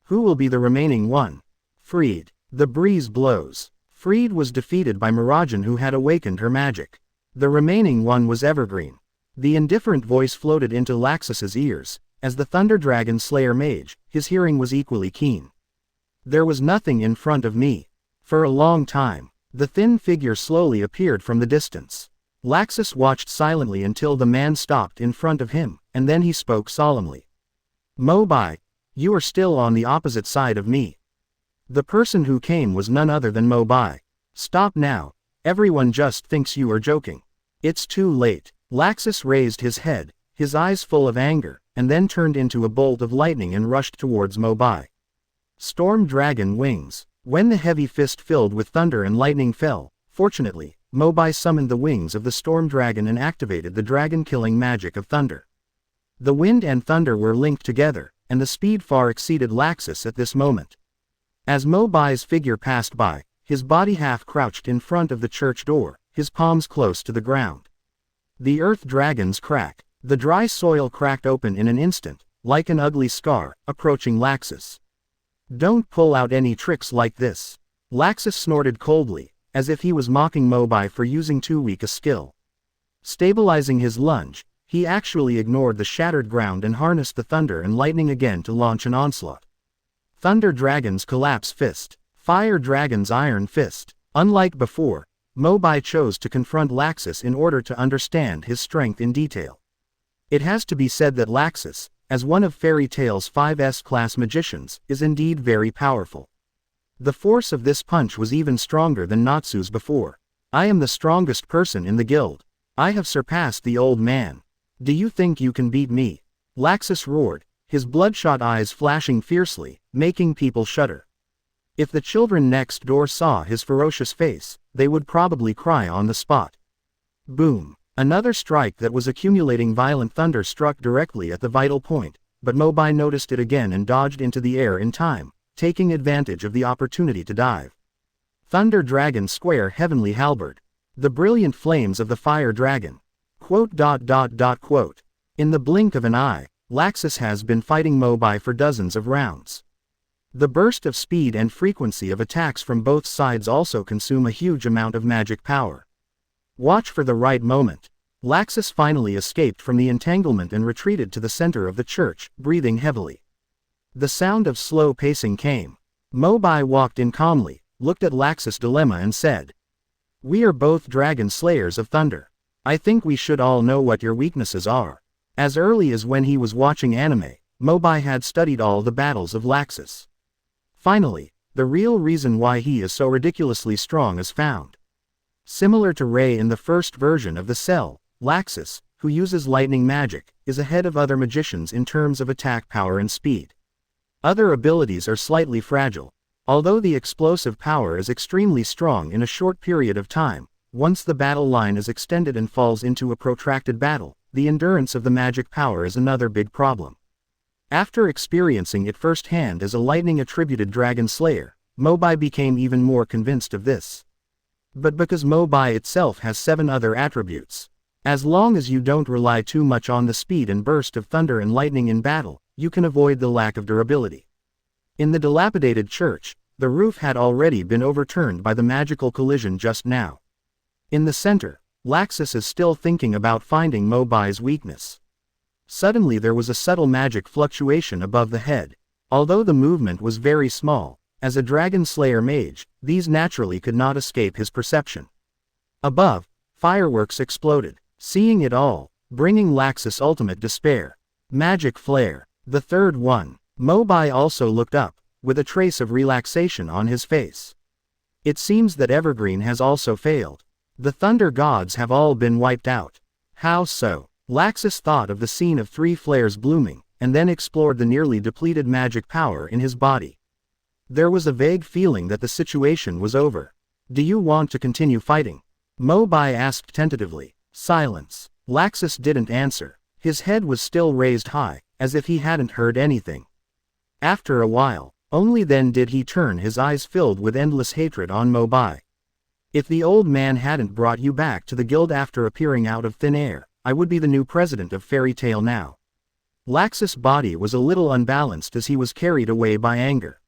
Who will be the remaining one? Fried. The breeze blows. Fried was defeated by Mirajan who had awakened her magic. The remaining one was Evergreen. The indifferent voice floated into Laxus's ears. As the Thunder Dragon Slayer mage, his hearing was equally keen. There was nothing in front of me. For a long time, the thin figure slowly appeared from the distance. Laxus watched silently until the man stopped in front of him, and then he spoke solemnly. Mo Bai, you are still on the opposite side of me. The person who came was none other than Mo Bai. Stop now, everyone just thinks you are joking. It's too late. Laxus raised his head, his eyes full of anger, and then turned into a bolt of lightning and rushed towards Mo Bai. Storm Dragon Wings. When the heavy fist filled with thunder and lightning fell, fortunately, Mo Bai summoned the wings of the Storm Dragon and activated the dragon-killing magic of thunder. The wind and thunder were linked together, and the speed far exceeded Laxus at this moment. As Mo Bai's figure passed by, his body half crouched in front of the church door, his palms close to the ground. The earth dragons crack. The dry soil cracked open in an instant, like an ugly scar, approaching Laxus. Don't pull out any tricks like this. Laxus snorted coldly, as if he was mocking Mobai for using too weak a skill. Stabilizing his lunge, he actually ignored the shattered ground and harnessed the thunder and lightning again to launch an onslaught. Thunder Dragon's Collapse Fist. Fire Dragon's Iron Fist. Unlike before, Mobai chose to confront Laxus in order to understand his strength in detail. It has to be said that Laxus, as one of Fairy Tail's 5S class magicians, is indeed very powerful. The force of this punch was even stronger than Natsu's before. I am the strongest person in the guild. I have surpassed the old man. Do you think you can beat me? Laxus roared, his bloodshot eyes flashing fiercely, making people shudder. If the children next door saw his ferocious face, they would probably cry on the spot. Boom! Another strike that was accumulating violent thunder struck directly at the vital point, but Mobai noticed it again and dodged into the air in time, taking advantage of the opportunity to dive. Thunder Dragon Square Heavenly Halberd. The brilliant flames of the Fire Dragon. Quote. In the blink of an eye, Laxus has been fighting Mobai for dozens of rounds. The burst of speed and frequency of attacks from both sides also consume a huge amount of magic power. Watch for the right moment. Laxus finally escaped from the entanglement and retreated to the center of the church, breathing heavily. The sound of slow pacing came. Mobai walked in calmly, looked at Laxus' dilemma and said, "We are both dragon slayers of thunder. I think we should all know what your weaknesses are." As early as when he was watching anime, Mobai had studied all the battles of Laxus. Finally, the real reason why he is so ridiculously strong is found. Similar to Ray in the first version of the Cell, Laxus, who uses lightning magic, is ahead of other magicians in terms of attack power and speed. Other abilities are slightly fragile. Although the explosive power is extremely strong in a short period of time, once the battle line is extended and falls into a protracted battle, the endurance of the magic power is another big problem. After experiencing it firsthand as a lightning-attributed dragon slayer, Mobai became even more convinced of this. But because Mobai itself has 7 other attributes. As long as you don't rely too much on the speed and burst of thunder and lightning in battle, you can avoid the lack of durability. In the dilapidated church, the roof had already been overturned by the magical collision just now. In the center, Laxus is still thinking about finding Mobai's weakness. Suddenly there was a subtle magic fluctuation above the head. Although the movement was very small, as a dragon slayer mage, these naturally could not escape his perception. Above, fireworks exploded, seeing it all, bringing Laxus ultimate despair. Magic flare. The third one. Mobai also looked up, with a trace of relaxation on his face. It seems that Evergreen has also failed. The thunder gods have all been wiped out. How so? Laxus thought of the scene of 3 flares blooming, and then explored the nearly depleted magic power in his body. There was a vague feeling that the situation was over. Do you want to continue fighting? Mobai asked tentatively. Silence. Laxus didn't answer. His head was still raised high, as if he hadn't heard anything. After a while, only then did he turn his eyes filled with endless hatred on Mobai. If the old man hadn't brought you back to the guild after appearing out of thin air, I would be the new president of Fairy Tail now. Laxus' body was a little unbalanced as he was carried away by anger.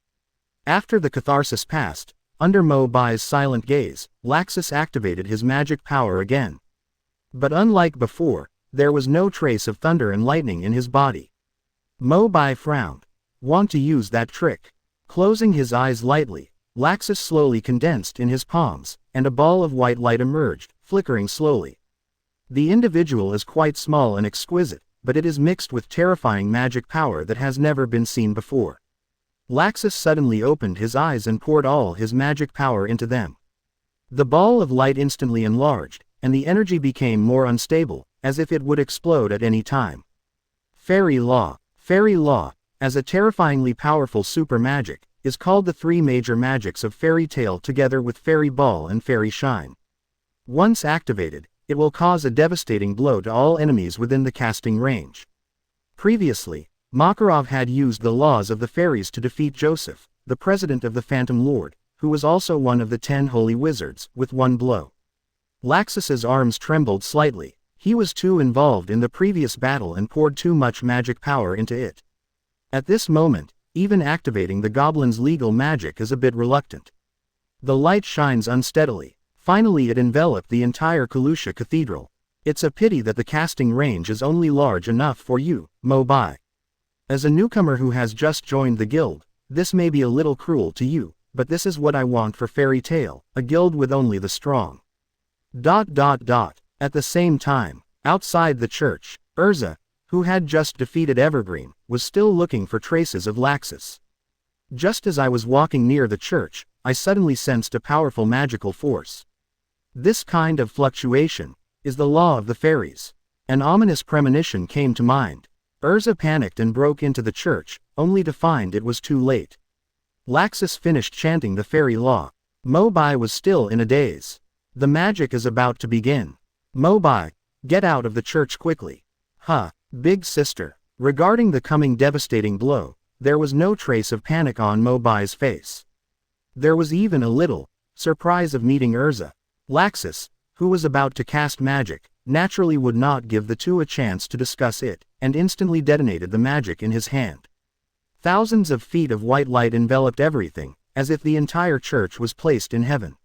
After the catharsis passed, under Mobai's silent gaze, Laxus activated his magic power again. But unlike before, there was no trace of thunder and lightning in his body. Mobai frowned. Want to use that trick? Closing his eyes lightly, Laxus slowly condensed in his palms, and a ball of white light emerged, flickering slowly. The individual is quite small and exquisite, but it is mixed with terrifying magic power that has never been seen before. Laxus suddenly opened his eyes and poured all his magic power into them. The ball of light instantly enlarged, and the energy became more unstable, as if it would explode at any time. Fairy Law. Fairy Law, as a terrifyingly powerful super magic, is called the 3 major magics of Fairy Tail together with Fairy Ball and Fairy Shine. Once activated, it will cause a devastating blow to all enemies within the casting range. Previously, Makarov had used the laws of the fairies to defeat Joseph, the president of the Phantom Lord, who was also one of the 10 holy wizards, with one blow. Laxus's arms trembled slightly. He was too involved in the previous battle and poured too much magic power into it. At this moment, even activating the goblin's legal magic is a bit reluctant. The light shines unsteadily. Finally it enveloped the entire Kalusha Cathedral. It's a pity that the casting range is only large enough for you, Mo Bai. As a newcomer who has just joined the guild, this may be a little cruel to you, but this is what I want for Fairy Tail, a guild with only the strong. At the same time, outside the church, Erza, who had just defeated Evergreen, was still looking for traces of Laxus. Just as I was walking near the church, I suddenly sensed a powerful magical force. This kind of fluctuation is the law of the fairies. An ominous premonition came to mind. Erza panicked and broke into the church, only to find it was too late. Laxus finished chanting the fairy law. Mobai was still in a daze. The magic is about to begin. Mobai, get out of the church quickly. Big sister. Regarding the coming devastating blow, there was no trace of panic on Mobai's face. There was even a little surprise of meeting Erza. Laxus, who was about to cast magic, naturally would not give the two a chance to discuss it, and instantly detonated the magic in his hand. Thousands of feet of white light enveloped everything, as if the entire church was placed in heaven.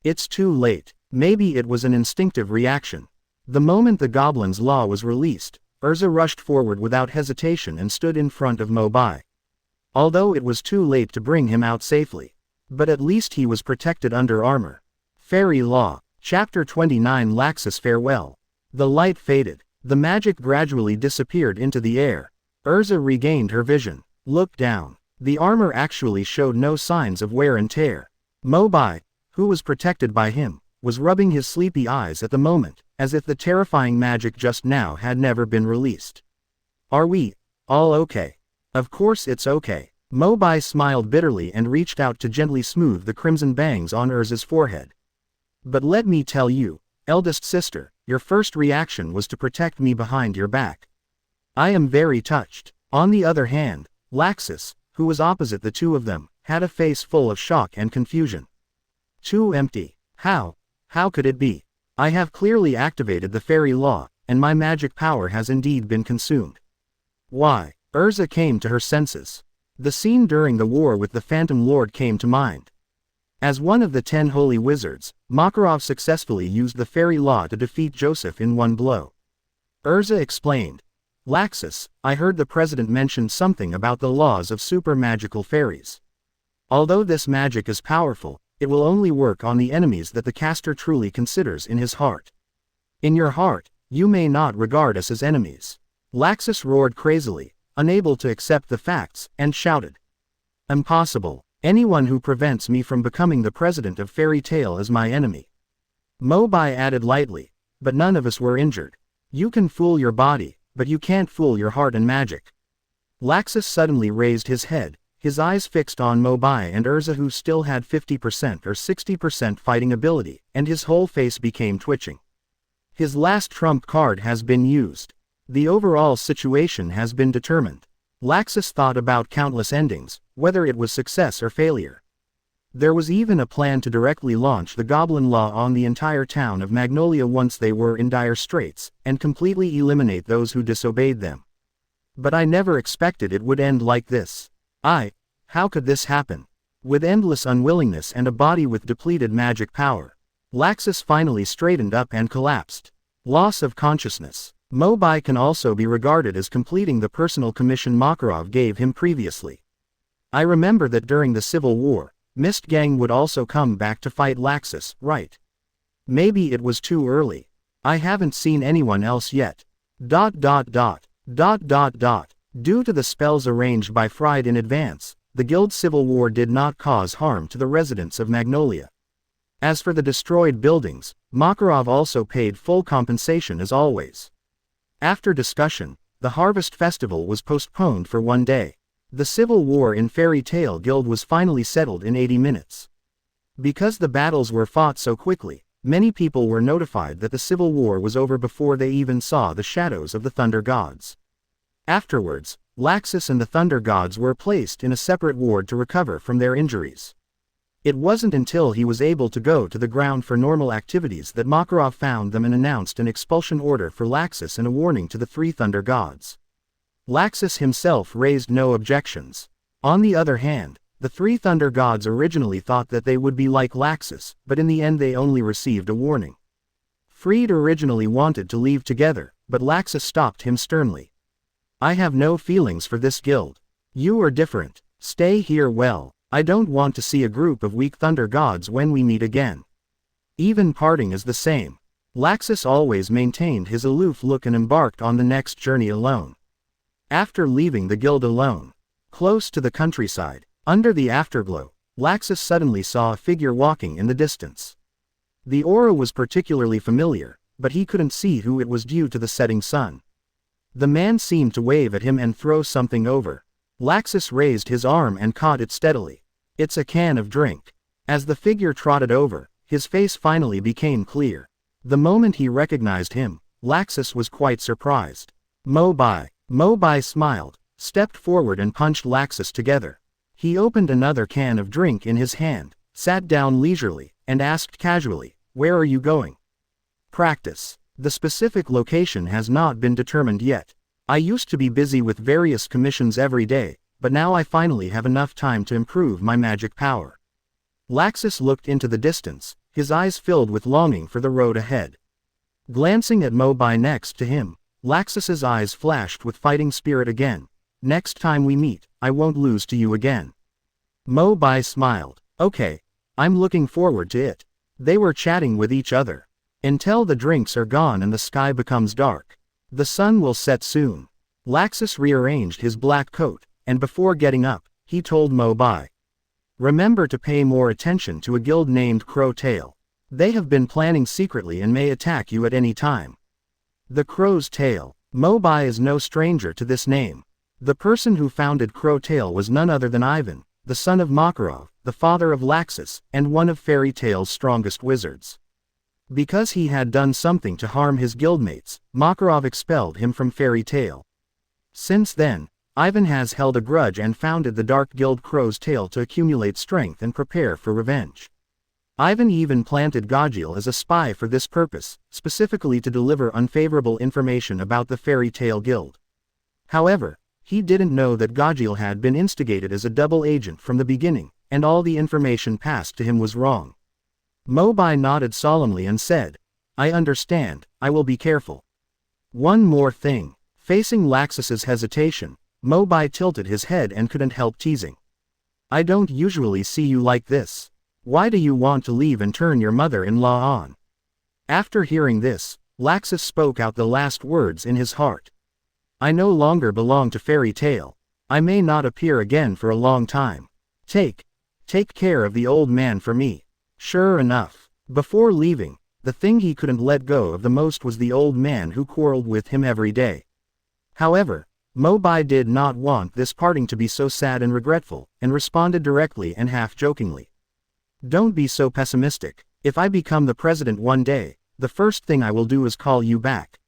It's too late. Maybe it was an instinctive reaction. The moment the goblin's law was released, Erza rushed forward without hesitation and stood in front of Mo Bai. Although it was too late to bring him out safely. But at least he was protected under armor. Fairy Law. Chapter 29 Laxus Farewell. The light faded. The magic gradually disappeared into the air. Erza regained her vision. Looked down. The armor actually showed no signs of wear and tear. Mo Bai, who was protected by him, was rubbing his sleepy eyes at the moment, as if the terrifying magic just now had never been released. Are we all okay? Of course it's okay. Mo Bai smiled bitterly and reached out to gently smooth the crimson bangs on Erza's forehead. But let me tell you, eldest sister, your first reaction was to protect me behind your back. I am very touched. On the other hand, Laxus, who was opposite the two of them, had a face full of shock and confusion. Too empty. How could it be? I have clearly activated the fairy law, and my magic power has indeed been consumed. Why? Erza came to her senses. The scene during the war with the Phantom Lord came to mind. As one of the 10 holy wizards, Makarov successfully used the fairy law to defeat Joseph in one blow. Erza explained. Laxus, I heard the president mention something about the laws of super magical fairies. Although this magic is powerful, it will only work on the enemies that the caster truly considers in his heart. In your heart, you may not regard us as enemies. Laxus roared crazily, unable to accept the facts, and shouted. Impossible. Anyone who prevents me from becoming the president of Fairy Tail is my enemy. Mo Bai added lightly, but none of us were injured. You can fool your body, but you can't fool your heart and magic. Laxus suddenly raised his head, his eyes fixed on Mo Bai and Erza, who still had 50% or 60% fighting ability, and his whole face became twitching. His last trump card has been used. The overall situation has been determined. Laxus thought about countless endings, whether it was success or failure. There was even a plan to directly launch the Goblin Law on the entire town of Magnolia once they were in dire straits, and completely eliminate those who disobeyed them. But I never expected it would end like this. How could this happen? With endless unwillingness and a body with depleted magic power, Laxus finally straightened up and collapsed. Loss of consciousness. Mo Bai can also be regarded as completing the personal commission Makarov gave him previously. I remember that during the Civil War, Mist Gang would also come back to fight Laxus, right? Maybe it was too early. I haven't seen anyone else yet. Due to the spells arranged by Fried in advance, the guild civil war did not cause harm to the residents of Magnolia. As for the destroyed buildings, Makarov also paid full compensation as always. After discussion, the Harvest Festival was postponed for one day. The civil war in Fairy Tail Guild was finally settled in 80 minutes. Because the battles were fought so quickly, many people were notified that the civil war was over before they even saw the shadows of the Thunder Gods. Afterwards, Laxus and the Thunder Gods were placed in a separate ward to recover from their injuries. It wasn't until he was able to go to the ground for normal activities that Makarov found them and announced an expulsion order for Laxus and a warning to the 3 Thunder Gods. Laxus himself raised no objections. On the other hand, The three thunder gods originally thought that they would be like Laxus, but in the end they only received a warning. Freed originally wanted to leave together, but Laxus stopped him sternly. I have no feelings for this guild. You are different. Stay here well. I don't want to see a group of weak thunder gods when we meet again. Even parting is the same. Laxus always maintained his aloof look and embarked on the next journey alone. After leaving the guild alone, close to the countryside, under the afterglow, Laxus suddenly saw a figure walking in the distance. The aura was particularly familiar, but he couldn't see who it was due to the setting sun. The man seemed to wave at him and throw something over. Laxus raised his arm and caught it steadily. It's a can of drink. As the figure trotted over, his face finally became clear. The moment he recognized him, Laxus was quite surprised. Mo Bai. Mo Bai smiled, stepped forward and punched Laxus together. He opened another can of drink in his hand, sat down leisurely, and asked casually, "Where are you going?" "Practice. The specific location has not been determined yet. I used to be busy with various commissions every day, but now I finally have enough time to improve my magic power." Laxus looked into the distance, his eyes filled with longing for the road ahead. Glancing at Mo Bai next to him, Laxus's eyes flashed with fighting spirit again. "Next time we meet, I won't lose to you again." Mo Bai smiled. "Okay. I'm looking forward to it." They were chatting with each other. "Until the drinks are gone and the sky becomes dark. The sun will set soon." Laxus rearranged his black coat, and before getting up, he told Mo Bai, "Remember to pay more attention to a guild named Crow Tail. They have been planning secretly and may attack you at any time." The Crow's Tail. Mo Bai is no stranger to this name. The person who founded Crow Tail was none other than Ivan, the son of Makarov, the father of Laxus, and one of Fairy Tail's strongest wizards. Because he had done something to harm his guildmates, Makarov expelled him from Fairy Tail. Since then, Ivan has held a grudge and founded the dark guild Crow's Tail to accumulate strength and prepare for revenge. Ivan even planted Gajil as a spy for this purpose, specifically to deliver unfavorable information about the Fairy Tail Guild. However, he didn't know that Gajil had been instigated as a double agent from the beginning, and all the information passed to him was wrong. Mo Bai nodded solemnly and said, "I understand, I will be careful." "One more thing." Facing Laxus's hesitation, Mo Bai tilted his head and couldn't help teasing. "I don't usually see you like this. Why do you want to leave and turn your mother-in-law on?" After hearing this, Laxus spoke out the last words in his heart. "I no longer belong to Fairy Tail. I may not appear again for a long time. Take care of the old man for me." Sure enough, before leaving, the thing he couldn't let go of the most was the old man who quarreled with him every day. However, Mo Bai did not want this parting to be so sad and regretful, and responded directly and half-jokingly. "Don't be so pessimistic. If I become the president one day, the first thing I will do is call you back."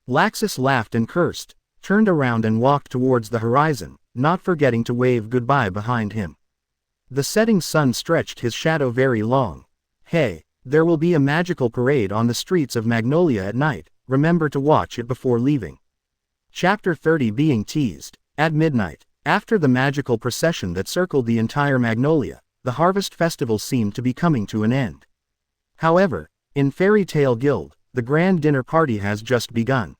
Laxus laughed and cursed, turned around and walked towards the horizon, not forgetting to wave goodbye behind him. The setting sun stretched his shadow very long. "Hey, there will be a magical parade on the streets of Magnolia at night, remember to watch it before leaving." Chapter 30 Being Teased. At midnight, after the magical procession that circled the entire Magnolia, the harvest festival seemed to be coming to an end. However, in Fairy Tail Guild, the grand dinner party has just begun.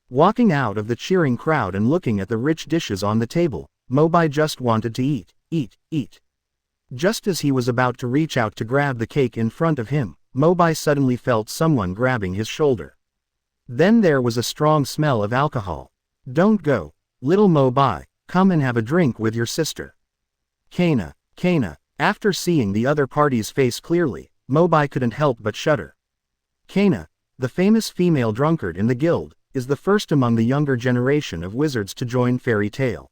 Walking out of the cheering crowd and looking at the rich dishes on the table, Mo Bai just wanted to eat. Just as he was about to reach out to grab the cake in front of him, Mo Bai suddenly felt someone grabbing his shoulder. Then there was a strong smell of alcohol. "Don't go, little Mo Bai, come and have a drink with your sister." Kana. After seeing the other party's face clearly, Mo Bai couldn't help but shudder. Kana, the famous female drunkard in the guild, is the first among the younger generation of wizards to join Fairy Tail.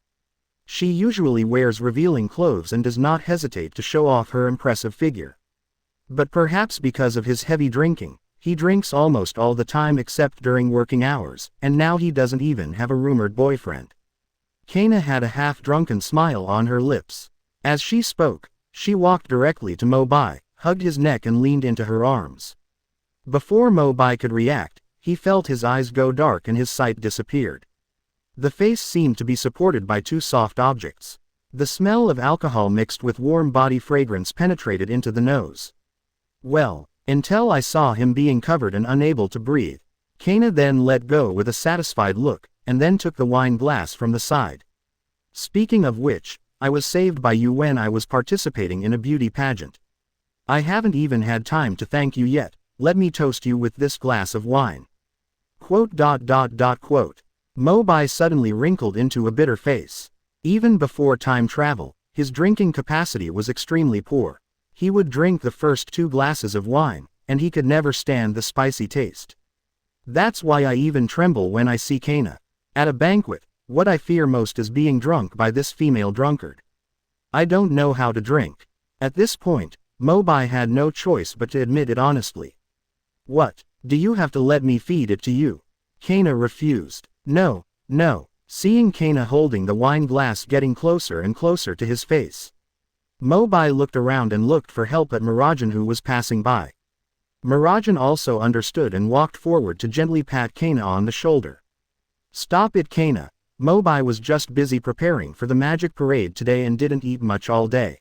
She usually wears revealing clothes and does not hesitate to show off her impressive figure. But perhaps because of his heavy drinking, he drinks almost all the time except during working hours, and now he doesn't even have a rumored boyfriend. Kana had a half-drunken smile on her lips. As she spoke, she walked directly to Mo Bai, hugged his neck and leaned into her arms. Before Mo Bai could react, he felt his eyes go dark and his sight disappeared. The face seemed to be supported by two soft objects. The smell of alcohol mixed with warm body fragrance penetrated into the nose. Well, until I saw him being covered and unable to breathe. Kana then let go with a satisfied look, and then took the wine glass from the side. Speaking of which, I was saved by you when I was participating in a beauty pageant. I haven't even had time to thank you yet, let me toast you with this glass of wine. Quote. Mo Bai suddenly wrinkled into a bitter face. Even before time travel, his drinking capacity was extremely poor. He would drink the first 2 glasses of wine, and he could never stand the spicy taste. That's why I even tremble when I see Kana. At a banquet, what I fear most is being drunk by this female drunkard. I don't know how to drink. At this point, Mo Bai had no choice but to admit it honestly. What, do you have to let me feed it to you? Kana refused. No. Seeing Kana holding the wine glass getting closer and closer to his face. Mo Bai looked around and looked for help at Marajan, who was passing by. Marajan also understood and walked forward to gently pat Kana on the shoulder. Stop it, Kana. Mo Bai was just busy preparing for the magic parade today and didn't eat much all day.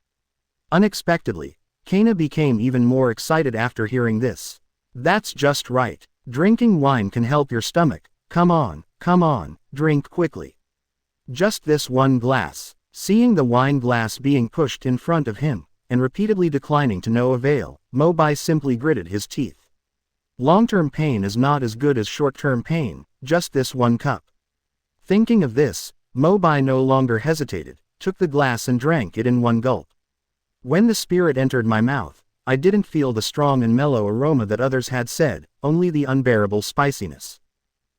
Unexpectedly, Kana became even more excited after hearing this. That's just right. Drinking wine can help your stomach. Come on, drink quickly. Just this one glass. Seeing the wine glass being pushed in front of him, and repeatedly declining to no avail, Mo Bai simply gritted his teeth. Long-term pain is not as good as short-term pain, just this one cup. Thinking of this, Mo Bai no longer hesitated, took the glass and drank it in one gulp. When the spirit entered my mouth, I didn't feel the strong and mellow aroma that others had said, only the unbearable spiciness.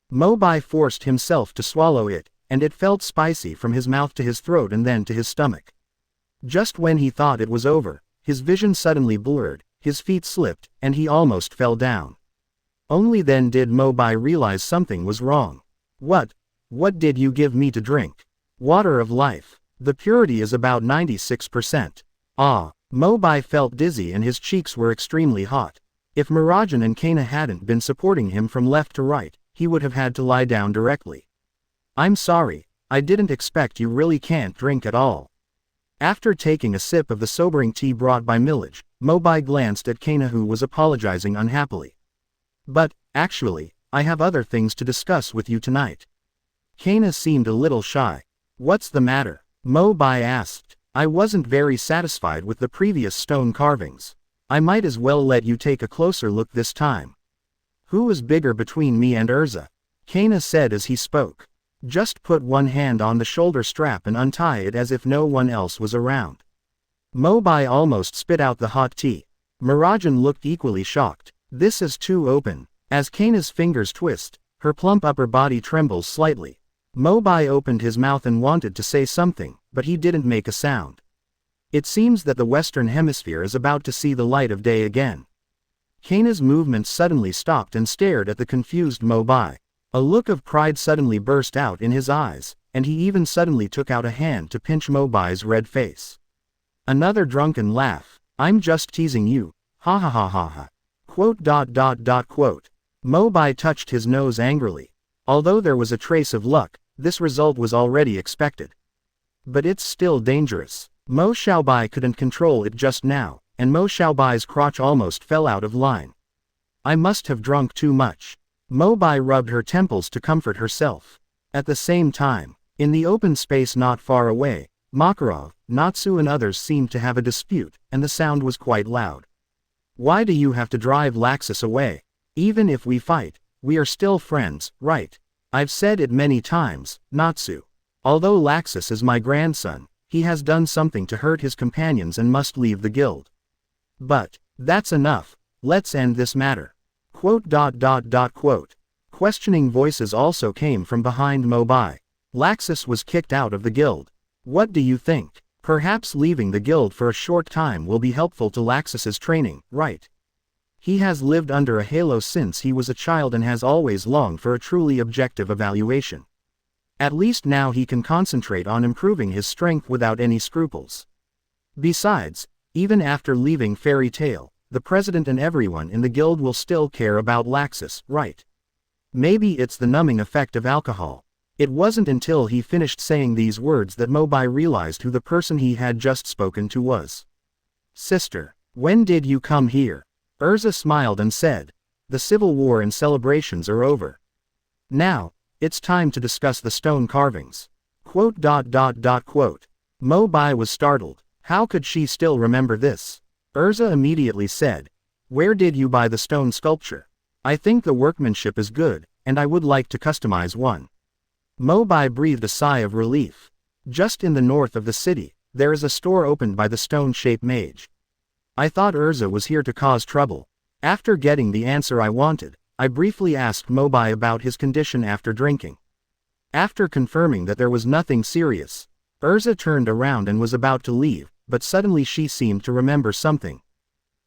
Mo Bai forced himself to swallow it, and it felt spicy from his mouth to his throat and then to his stomach. Just when he thought it was over, his vision suddenly blurred, his feet slipped, and he almost fell down. Only then did Mo Bai realize something was wrong. What did you give me to drink? Water of life. The purity is about 96%. Mo Bai felt dizzy and his cheeks were extremely hot. If Marajan and Kana hadn't been supporting him from left to right, he would have had to lie down directly. I'm sorry, I didn't expect you really can't drink at all. After taking a sip of the sobering tea brought by Millage, Mo Bai glanced at Kana, who was apologizing unhappily. But, actually, I have other things to discuss with you tonight. Kana seemed a little shy. What's the matter? Mo Bai asked. I wasn't very satisfied with the previous stone carvings. I might as well let you take a closer look this time. Who is bigger between me and Erza? Kana said as he spoke. Just put one hand on the shoulder strap and untie it as if no one else was around. Mo Bai almost spit out the hot tea. Marajan looked equally shocked. This is too open. As Kana's fingers twist, her plump upper body trembles slightly. Mo Bai opened his mouth and wanted to say something, but he didn't make a sound. It seems that the Western Hemisphere is about to see the light of day again. Kana's movements suddenly stopped and stared at the confused Mo Bai. A look of pride suddenly burst out in his eyes, and he even suddenly took out a hand to pinch Mo Bai's red face. Another drunken laugh. I'm just teasing you. Ha ha ha ha ha. Quote. Mo Bai touched his nose angrily. Although there was a trace of luck, this result was already expected. But it's still dangerous. Mo Bai couldn't control it just now, and Mo Bai's crotch almost fell out of line. I must have drunk too much. Mo Bai rubbed her temples to comfort herself. At the same time, in the open space not far away, Makarov, Natsu and others seemed to have a dispute, and the sound was quite loud. Why do you have to drive Laxus away? Even if we fight, we are still friends, right? I've said it many times, Natsu. Although Laxus is my grandson, he has done something to hurt his companions and must leave the guild. But, that's enough, let's end this matter. Quote. Questioning voices also came from behind Mo Bai. Laxus was kicked out of the guild. What do you think? Perhaps leaving the guild for a short time will be helpful to Laxus's training, right? He has lived under a halo since he was a child and has always longed for a truly objective evaluation. At least now he can concentrate on improving his strength without any scruples. Besides, even after leaving Fairy Tail, the president and everyone in the guild will still care about Laxus, right? Maybe it's the numbing effect of alcohol. It wasn't until he finished saying these words that Mobai realized who the person he had just spoken to was. Sister, when did you come here? Erza smiled and said, the civil war and celebrations are over. Now, it's time to discuss the stone carvings. Mo Bai was startled. How could she still remember this? Erza immediately said, where did you buy the stone sculpture? I think the workmanship is good, and I would like to customize one. Mo Bai breathed a sigh of relief. Just in the north of the city, there is a store opened by the stone-shaped mage. I thought Erza was here to cause trouble. After getting the answer I wanted, I briefly asked Mo Bai about his condition after drinking. After confirming that there was nothing serious, Erza turned around and was about to leave, but suddenly she seemed to remember something.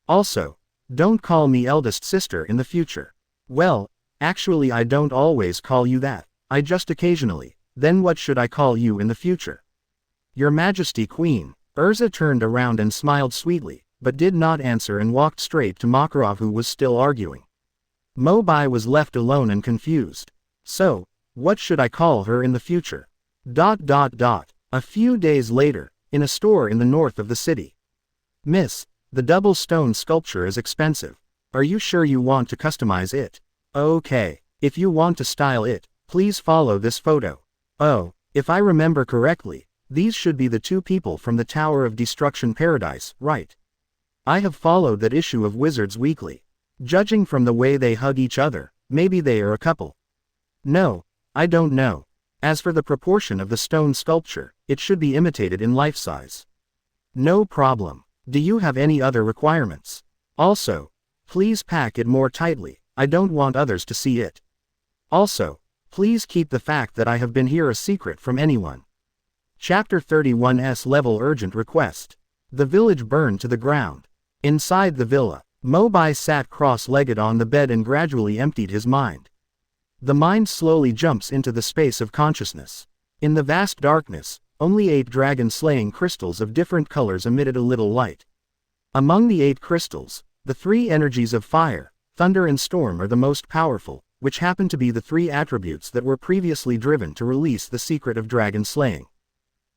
Also, don't call me eldest sister in the future. Well, actually I don't always call you that, I just occasionally. Then what should I call you in the future? Your Majesty Queen. Erza turned around and smiled sweetly, but did not answer and walked straight to Makarov, who was still arguing. Mo Bai was left alone and confused. So, what should I call her in the future? A few days later, in a store in the north of the city. Miss, the double stone sculpture is expensive. Are you sure you want to customize it? Okay, if you want to style it, please follow this photo. Oh, if I remember correctly, these should be the two people from the Tower of Destruction Paradise, right? I have followed that issue of Wizards Weekly. Judging from the way they hug each other, maybe they are a couple. No, I don't know. As for the proportion of the stone sculpture, it should be imitated in life size. No problem. Do you have any other requirements? Also, please pack it more tightly, I don't want others to see it. Also, please keep the fact that I have been here a secret from anyone. Chapter 31's level urgent request. The village burned to the ground. Inside the villa, Mo Bai sat cross-legged on the bed and gradually emptied his mind. The mind slowly jumps into the space of consciousness. In the vast darkness, only 8 dragon-slaying crystals of different colors emitted a little light. Among the 8 crystals, the 3 energies of fire, thunder and storm are the most powerful, which happen to be the 3 attributes that were previously driven to release the secret of dragon slaying.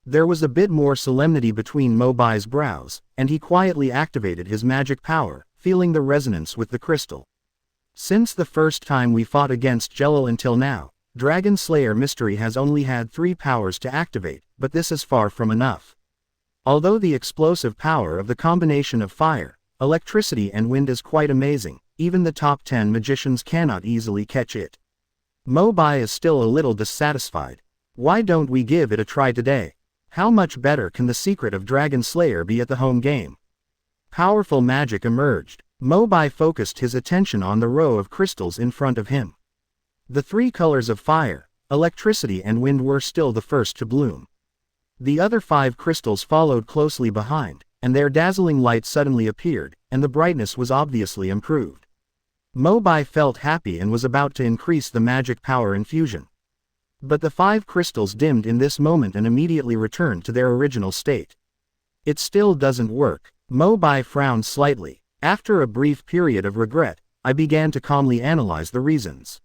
There was a bit more solemnity between Mo Bai's brows, and he quietly activated his magic power, feeling the resonance with the crystal. Since the first time we fought against Jellal until now, Dragon Slayer Mystery has only had 3 powers to activate, but this is far from enough. Although the explosive power of the combination of fire, electricity and wind is quite amazing, even the top 10 magicians cannot easily catch it. Mo Bai is still a little dissatisfied. Why don't we give it a try today? How much better can the secret of Dragon Slayer be at the home game? Powerful magic emerged. Mo Bai focused his attention on the row of crystals in front of him. The 3 colors of fire, electricity and wind were still the first to bloom. The other 5 crystals followed closely behind, and their dazzling light suddenly appeared, and the brightness was obviously improved. Mo Bai felt happy and was about to increase the magic power infusion. But the 5 crystals dimmed in this moment and immediately returned to their original state. It still doesn't work. Mo Bai frowned slightly. After a brief period of regret, I began to calmly analyze the reasons.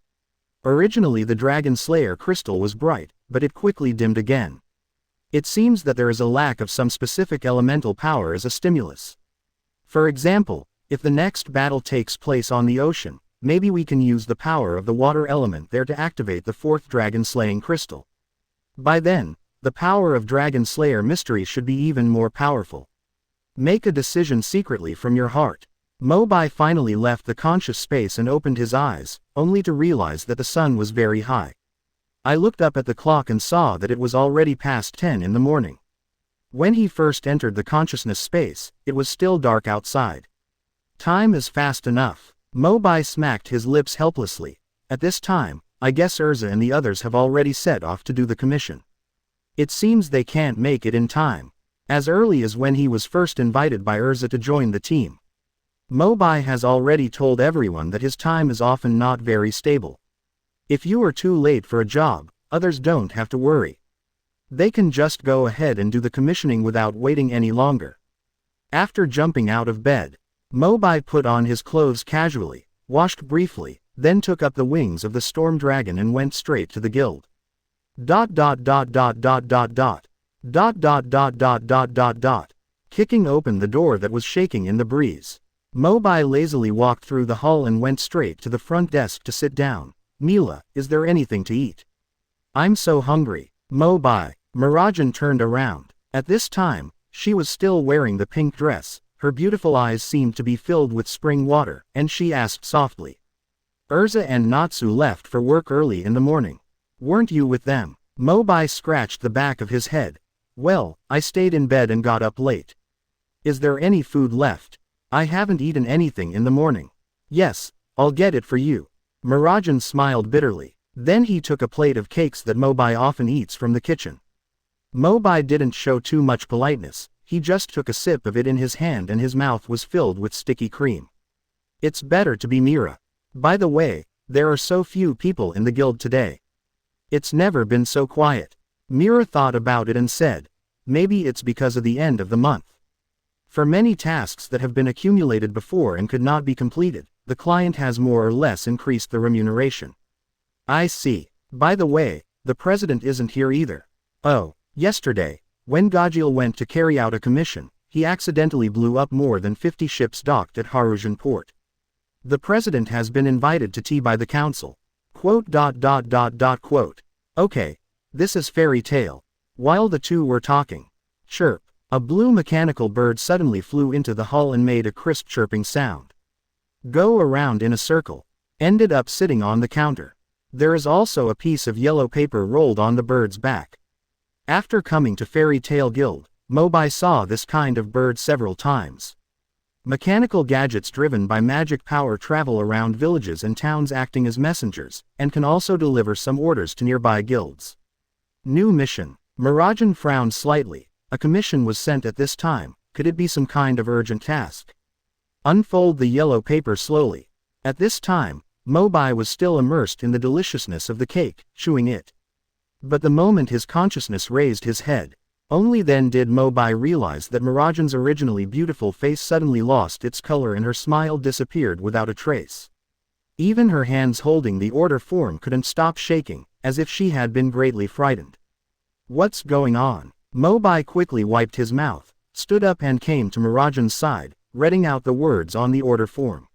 Originally the Dragon Slayer crystal was bright, but it quickly dimmed again. It seems that there is a lack of some specific elemental power as a stimulus. For example, if the next battle takes place on the ocean, maybe we can use the power of the water element there to activate the 4th Dragon Slaying crystal. By then, the power of Dragon Slayer Mystery should be even more powerful. Make a decision secretly from your heart. Mo Bai finally left the conscious space and opened his eyes, only to realize that the sun was very high. I looked up at the clock and saw that it was already past 10 in the morning. When he first entered the consciousness space, it was still dark outside. Time is fast enough. Mo Bai smacked his lips helplessly. At this time, I guess Erza and the others have already set off to do the commission. It seems they can't make it in time. As early as when he was first invited by Erza to join the team. Mo Bai has already told everyone that his time is often not very stable. If you are too late for a job, others don't have to worry. They can just go ahead and do the commissioning without waiting any longer. After jumping out of bed, Mo Bai put on his clothes casually, washed briefly, then took up the wings of the storm dragon and went straight to the guild. Dot dot dot dot dot dot dot. Dot dot dot dot dot dot dot. Kicking open the door that was shaking in the breeze, Mobai lazily walked through the hall and went straight to the front desk to sit down. Mila, is there anything to eat? I'm so hungry. Mobai. Marajan turned around. At this time, she was still wearing the pink dress, her beautiful eyes seemed to be filled with spring water, and she asked softly. Erza and Natsu left for work early in the morning. Weren't you with them? Mobai scratched the back of his head. Well, I stayed in bed and got up late. Is there any food left? I haven't eaten anything in the morning. Yes, I'll get it for you. Marajan smiled bitterly. Then he took a plate of cakes that Mobai often eats from the kitchen. Mobai didn't show too much politeness, he just took a sip of it in his hand and his mouth was filled with sticky cream. It's better to be Mira. By the way, there are so few people in the guild today. It's never been so quiet. Mira thought about it and said, maybe it's because of the end of the month. For many tasks that have been accumulated before and could not be completed, the client has more or less increased the remuneration. I see. By the way, the president isn't here either. Oh, yesterday, when Gajil went to carry out a commission, he accidentally blew up more than 50 ships docked at Harujan port. The president has been invited to tea by the council. Quote. Okay, this is fairy tale. While the two were talking, chirp, a blue mechanical bird suddenly flew into the hall and made a crisp chirping sound. Go around in a circle. Ended up sitting on the counter. There is also a piece of yellow paper rolled on the bird's back. After coming to Fairy Tale Guild, Mobai saw this kind of bird several times. Mechanical gadgets driven by magic power travel around villages and towns acting as messengers, and can also deliver some orders to nearby guilds. New mission. Marajan frowned slightly. A commission was sent at this time. Could it be some kind of urgent task? Unfold the yellow paper slowly. At this time, Mobai was still immersed in the deliciousness of the cake, chewing it. But the moment his consciousness raised his head, only then did Mobai realize that Marajan's originally beautiful face suddenly lost its color and her smile disappeared without a trace. Even her hands holding the order form couldn't stop shaking, as if she had been greatly frightened. What's going on? Mobai quickly wiped his mouth, stood up and came to Marajan's side, reading out the words on the order form.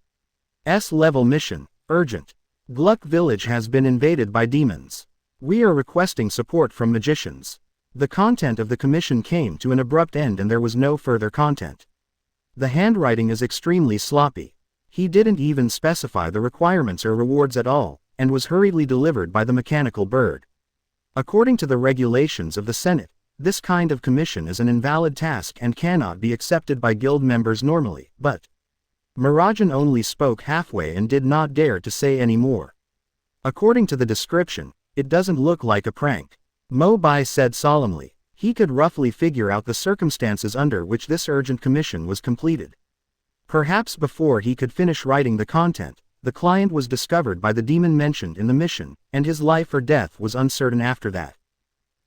S-level mission, urgent. Gluck village has been invaded by demons. We are requesting support from magicians. The content of the commission came to an abrupt end and there was no further content. The handwriting is extremely sloppy. He didn't even specify the requirements or rewards at all, and was hurriedly delivered by the mechanical bird. According to the regulations of the Senate, this kind of commission is an invalid task and cannot be accepted by guild members normally, but Marajan only spoke halfway and did not dare to say any more. According to the description, it doesn't look like a prank. Mo Bai said solemnly. He could roughly figure out the circumstances under which this urgent commission was completed. Perhaps before he could finish writing the content, the client was discovered by the demon mentioned in the mission, and his life or death was uncertain after that.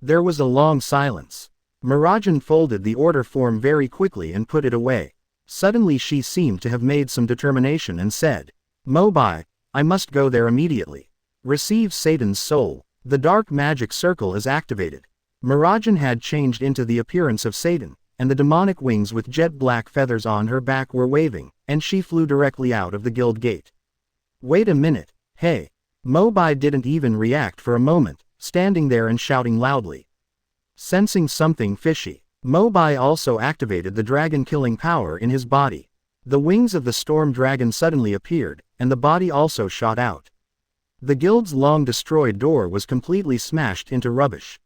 There was a long silence. Marajan folded the order form very quickly and put it away. Suddenly she seemed to have made some determination and said, Mo Bai, I must go there immediately. Receive Satan's soul. The dark magic circle is activated. Marajan had changed into the appearance of Satan, and the demonic wings with jet black feathers on her back were waving, and she flew directly out of the guild gate. Wait a minute, hey. Mo Bai didn't even react for a moment, standing there and shouting loudly. Sensing something fishy, Mo Bai also activated the dragon-killing power in his body. The wings of the storm dragon suddenly appeared, and the body also shot out. The guild's long-destroyed door was completely smashed into rubbish.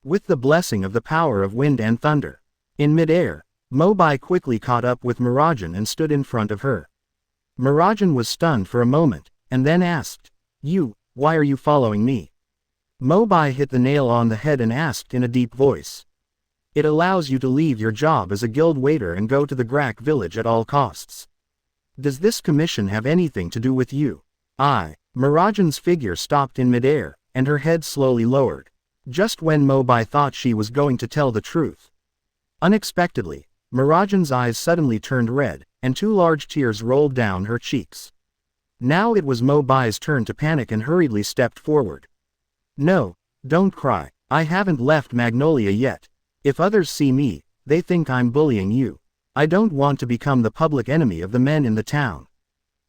With the blessing of the power of wind and thunder. In mid-air, Mo Bai quickly caught up with Marajan and stood in front of her. Marajan was stunned for a moment, and then asked, why are you following me? Mo Bai hit the nail on the head and asked in a deep voice. It allows you to leave your job as a guild waiter and go to the Grak village at all costs. Does this commission have anything to do with you? Marajan's figure stopped in midair, and her head slowly lowered. Just when Mo Bai thought she was going to tell the truth. Unexpectedly, Marajan's eyes suddenly turned red, and two large tears rolled down her cheeks. Now it was Mo Bai's turn to panic and hurriedly stepped forward. No, don't cry. I haven't left Magnolia yet. If others see me, they think I'm bullying you. I don't want to become the public enemy of the men in the town.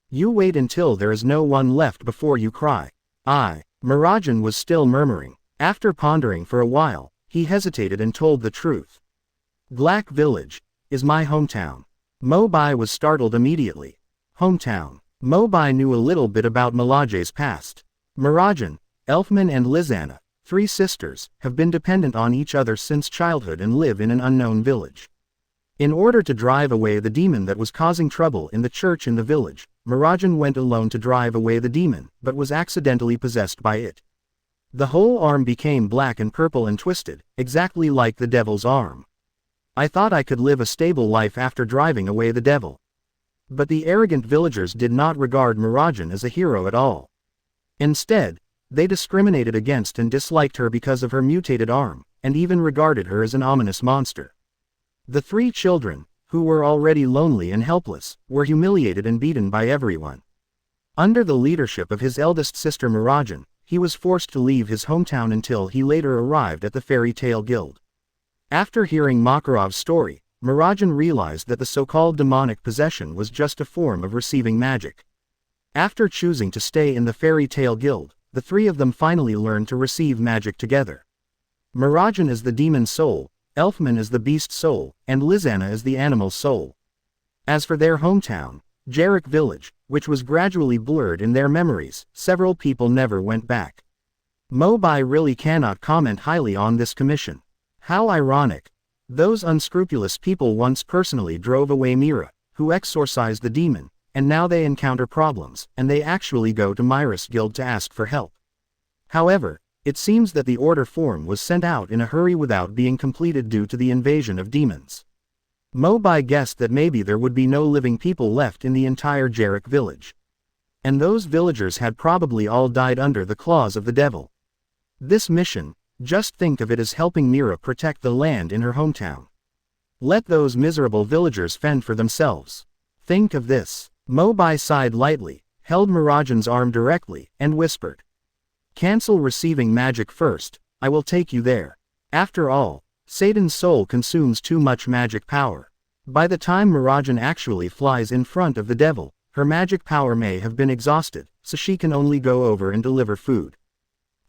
You wait until there is no one left before you cry. Marajan was still murmuring. After pondering for a while, he hesitated and told the truth. Glac Village is my hometown. Mo Bai was startled immediately. Hometown. Mo Bai knew a little bit about Malaje's past. Marajan, Elfman and Lizanna, 3 sisters, have been dependent on each other since childhood and live in an unknown village. In order to drive away the demon that was causing trouble in the church in the village, Marajan went alone to drive away the demon, but was accidentally possessed by it. The whole arm became black and purple and twisted, exactly like the devil's arm. I thought I could live a stable life after driving away the devil. But the arrogant villagers did not regard Marajan as a hero at all. Instead, they discriminated against and disliked her because of her mutated arm, and even regarded her as an ominous monster. The 3 children, who were already lonely and helpless, were humiliated and beaten by everyone. Under the leadership of his eldest sister Marajan, he was forced to leave his hometown until he later arrived at the Fairy Tale Guild. After hearing Makarov's story, Marajan realized that the so-called demonic possession was just a form of receiving magic. After choosing to stay in the Fairy Tale Guild, the 3 of them finally learned to receive magic together. Marajan is the demon soul, Elfman is the beast soul, and Lizanna is the animal soul. As for their hometown, Jarek Village, which was gradually blurred in their memories, several people never went back. Mo Bai really cannot comment highly on this commission. How ironic. Those unscrupulous people once personally drove away Mira, who exorcised the demon, and now they encounter problems, and they actually go to Myra's guild to ask for help. However, it seems that the order form was sent out in a hurry without being completed due to the invasion of demons. Mo Bai guessed that maybe there would be no living people left in the entire Jarek village. And those villagers had probably all died under the claws of the devil. This mission, just think of it as helping Mira protect the land in her hometown. Let those miserable villagers fend for themselves. Think of this. Mo Bai sighed lightly, held Marajan's arm directly, and whispered. Cancel receiving magic first, I will take you there. After all, Satan's soul consumes too much magic power. By the time Marajan actually flies in front of the devil, her magic power may have been exhausted, so she can only go over and deliver food.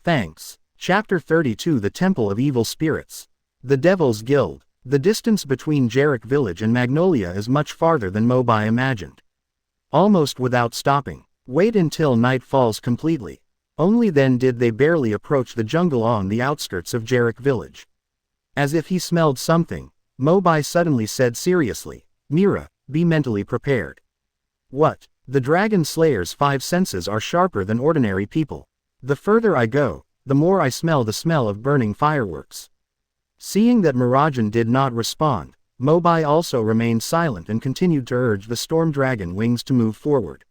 Thanks. Chapter 32 The Temple of Evil Spirits. The Devil's Guild. The distance between Jarek Village and Magnolia is much farther than Mo Bai imagined. Almost without stopping. Wait until night falls completely. Only then did they barely approach the jungle on the outskirts of Jarek Village. As if he smelled something, Mo Bai suddenly said seriously, Mira, be mentally prepared. What? The Dragon Slayer's 5 senses are sharper than ordinary people. The further I go, the more I smell the smell of burning fireworks. Seeing that Marajan did not respond, Mo Bai also remained silent and continued to urge the storm dragon wings to move forward.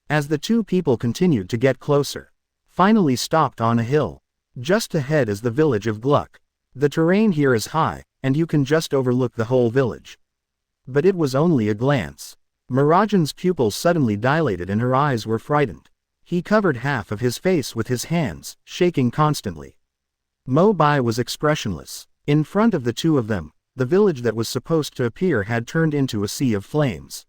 As the 2 people continued to get closer, finally stopped on a hill. Just ahead is the village of Gluck. The terrain here is high, and you can just overlook the whole village. But it was only a glance. Marajan's pupils suddenly dilated and her eyes were frightened. He covered half of his face with his hands, shaking constantly. Mo Bai was expressionless. In front of the 2 of them, the village that was supposed to appear had turned into a sea of flames. ...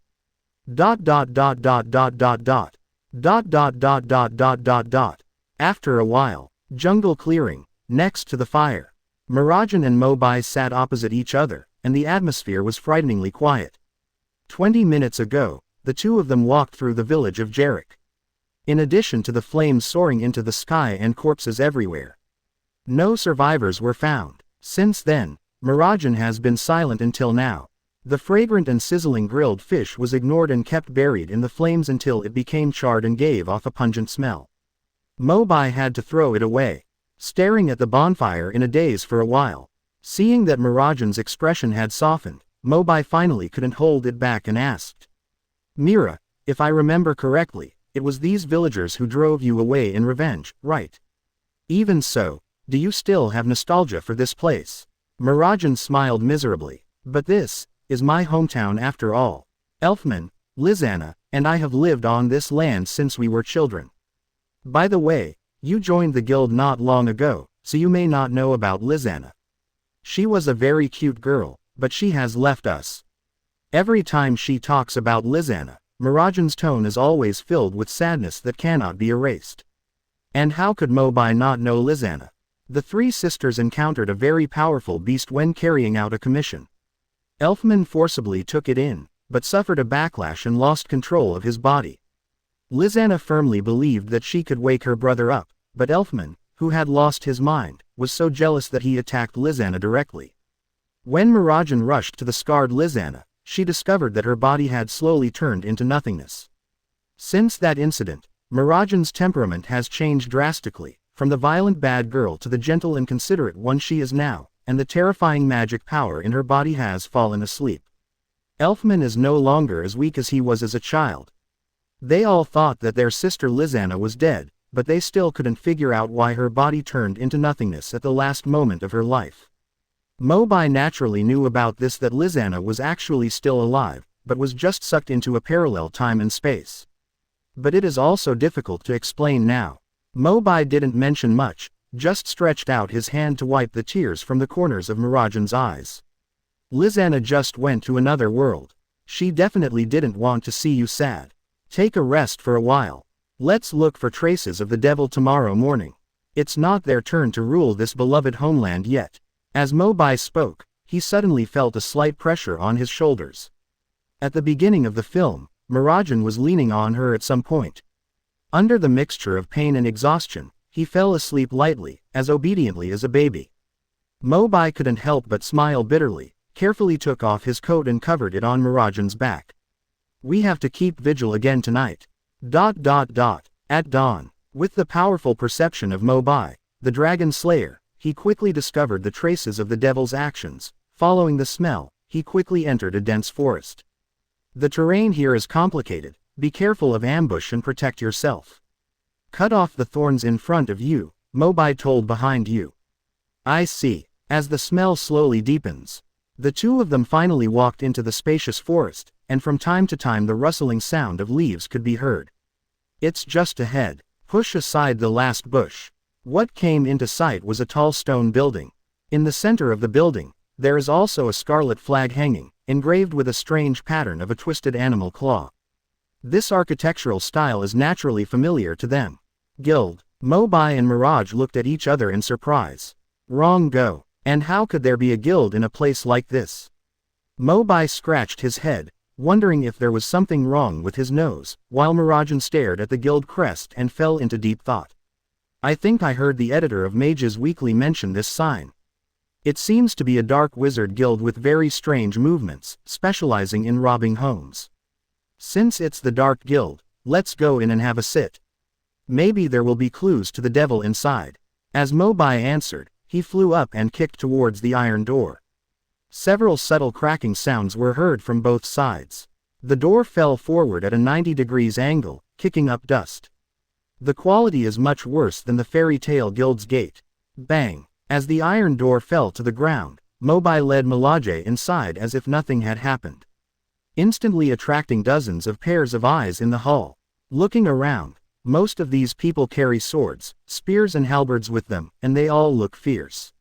After a while, jungle clearing, next to the fire. Marajan and Mo Bai sat opposite each other, and the atmosphere was frighteningly quiet. 20 minutes ago, the 2 of them walked through the village of Jarek. In addition to the flames soaring into the sky and corpses everywhere, no survivors were found. Since then, Marajan has been silent until now. The fragrant and sizzling grilled fish was ignored and kept buried in the flames until it became charred and gave off a pungent smell. Mo Bai had to throw it away, staring at the bonfire in a daze for a while. Seeing that Marajan's expression had softened, Mo Bai finally couldn't hold it back and asked. Mira, if I remember correctly, it was these villagers who drove you away in revenge, right? Even so, do you still have nostalgia for this place? Marajan smiled miserably. But this is my hometown after all. Elfman, Lizana, and I have lived on this land since we were children. By the way, you joined the guild not long ago, so you may not know about Lizana. She was a very cute girl, but she has left us. Every time she talks about Lizana, Mirajan's tone is always filled with sadness that cannot be erased. And how could Mobai not know Lizana? The three sisters encountered a very powerful beast when carrying out a commission. Elfman forcibly took it in, but suffered a backlash and lost control of his body. Lizana firmly believed that she could wake her brother up, but Elfman, who had lost his mind, was so jealous that he attacked Lizana directly. When Mirajan rushed to the scarred Lizana, she discovered that her body had slowly turned into nothingness. Since that incident, Mirajan's temperament has changed drastically, from the violent bad girl to the gentle and considerate one she is now, and the terrifying magic power in her body has fallen asleep. Elfman is no longer as weak as he was as a child. They all thought that their sister Lizana was dead, but they still couldn't figure out why her body turned into nothingness at the last moment of her life. Mobai naturally knew about this, that Lizana was actually still alive, but was just sucked into a parallel time and space. But it is also difficult to explain now. Mobai didn't mention much, just stretched out his hand to wipe the tears from the corners of Mirajan's eyes. Lizana just went to another world. She definitely didn't want to see you sad. Take a rest for a while. Let's look for traces of the devil tomorrow morning. It's not their turn to rule this beloved homeland yet. As Mobai spoke, he suddenly felt a slight pressure on his shoulders. At the beginning of the film, Mirajan was leaning on her at some point. Under the mixture of pain and exhaustion, he fell asleep lightly, as obediently as a baby. Mobai couldn't help but smile bitterly, carefully took off his coat and covered it on Mirajan's back. We have to keep vigil again tonight. At dawn, with the powerful perception of Mobai, the dragon slayer, he quickly discovered the traces of the devil's actions. Following the smell, he quickly entered a dense forest. The terrain here is complicated, be careful of ambush and protect yourself. Cut off the thorns in front of you, Mobai told behind you. I see. As the smell slowly deepens, the two of them finally walked into the spacious forest, and from time to time the rustling sound of leaves could be heard. It's just ahead. Push aside the last bush. What came into sight was a tall stone building. In the center of the building, there is also a scarlet flag hanging, engraved with a strange pattern of a twisted animal claw. This architectural style is naturally familiar to them. Guild. Mobai and Mirage looked at each other in surprise. Wrong go. And how could there be a guild in a place like this? Mobai scratched his head, wondering if there was something wrong with his nose, while Mirajan stared at the guild crest and fell into deep thought. I think I heard the editor of Mage's Weekly mention this sign. It seems to be a dark wizard guild with very strange movements, specializing in robbing homes. Since it's the Dark Guild, let's go in and have a sit. Maybe there will be clues to the devil inside. As Mobai answered, he flew up and kicked towards the iron door. Several subtle cracking sounds were heard from both sides. The door fell forward at a 90 degrees angle, kicking up dust. The quality is much worse than the fairy tale Guild's Gate. Bang! As the iron door fell to the ground, Mobai led Melage inside as if nothing had happened, instantly attracting dozens of pairs of eyes in the hall. Looking around, most of these people carry swords, spears and halberds with them, and they all look fierce.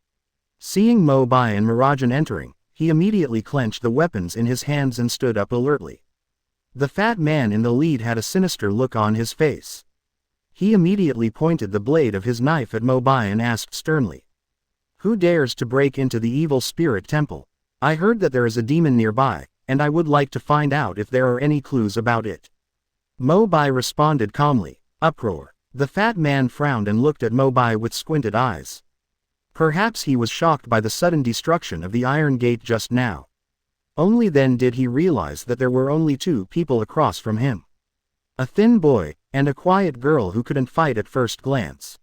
Seeing Mobai and Mirajan entering, he immediately clenched the weapons in his hands and stood up alertly. The fat man in the lead had a sinister look on his face. He immediately pointed the blade of his knife at Mobai and asked sternly, "Who dares to break into the evil spirit temple? I heard that there is a demon nearby, and I would like to find out if there are any clues about it." Mobai responded calmly. Uproar. The fat man frowned and looked at Mobai with squinted eyes. Perhaps he was shocked by the sudden destruction of the Iron Gate just now. Only then did he realize that there were only two people across from him. A thin boy, and a quiet girl who couldn't fight at first glance.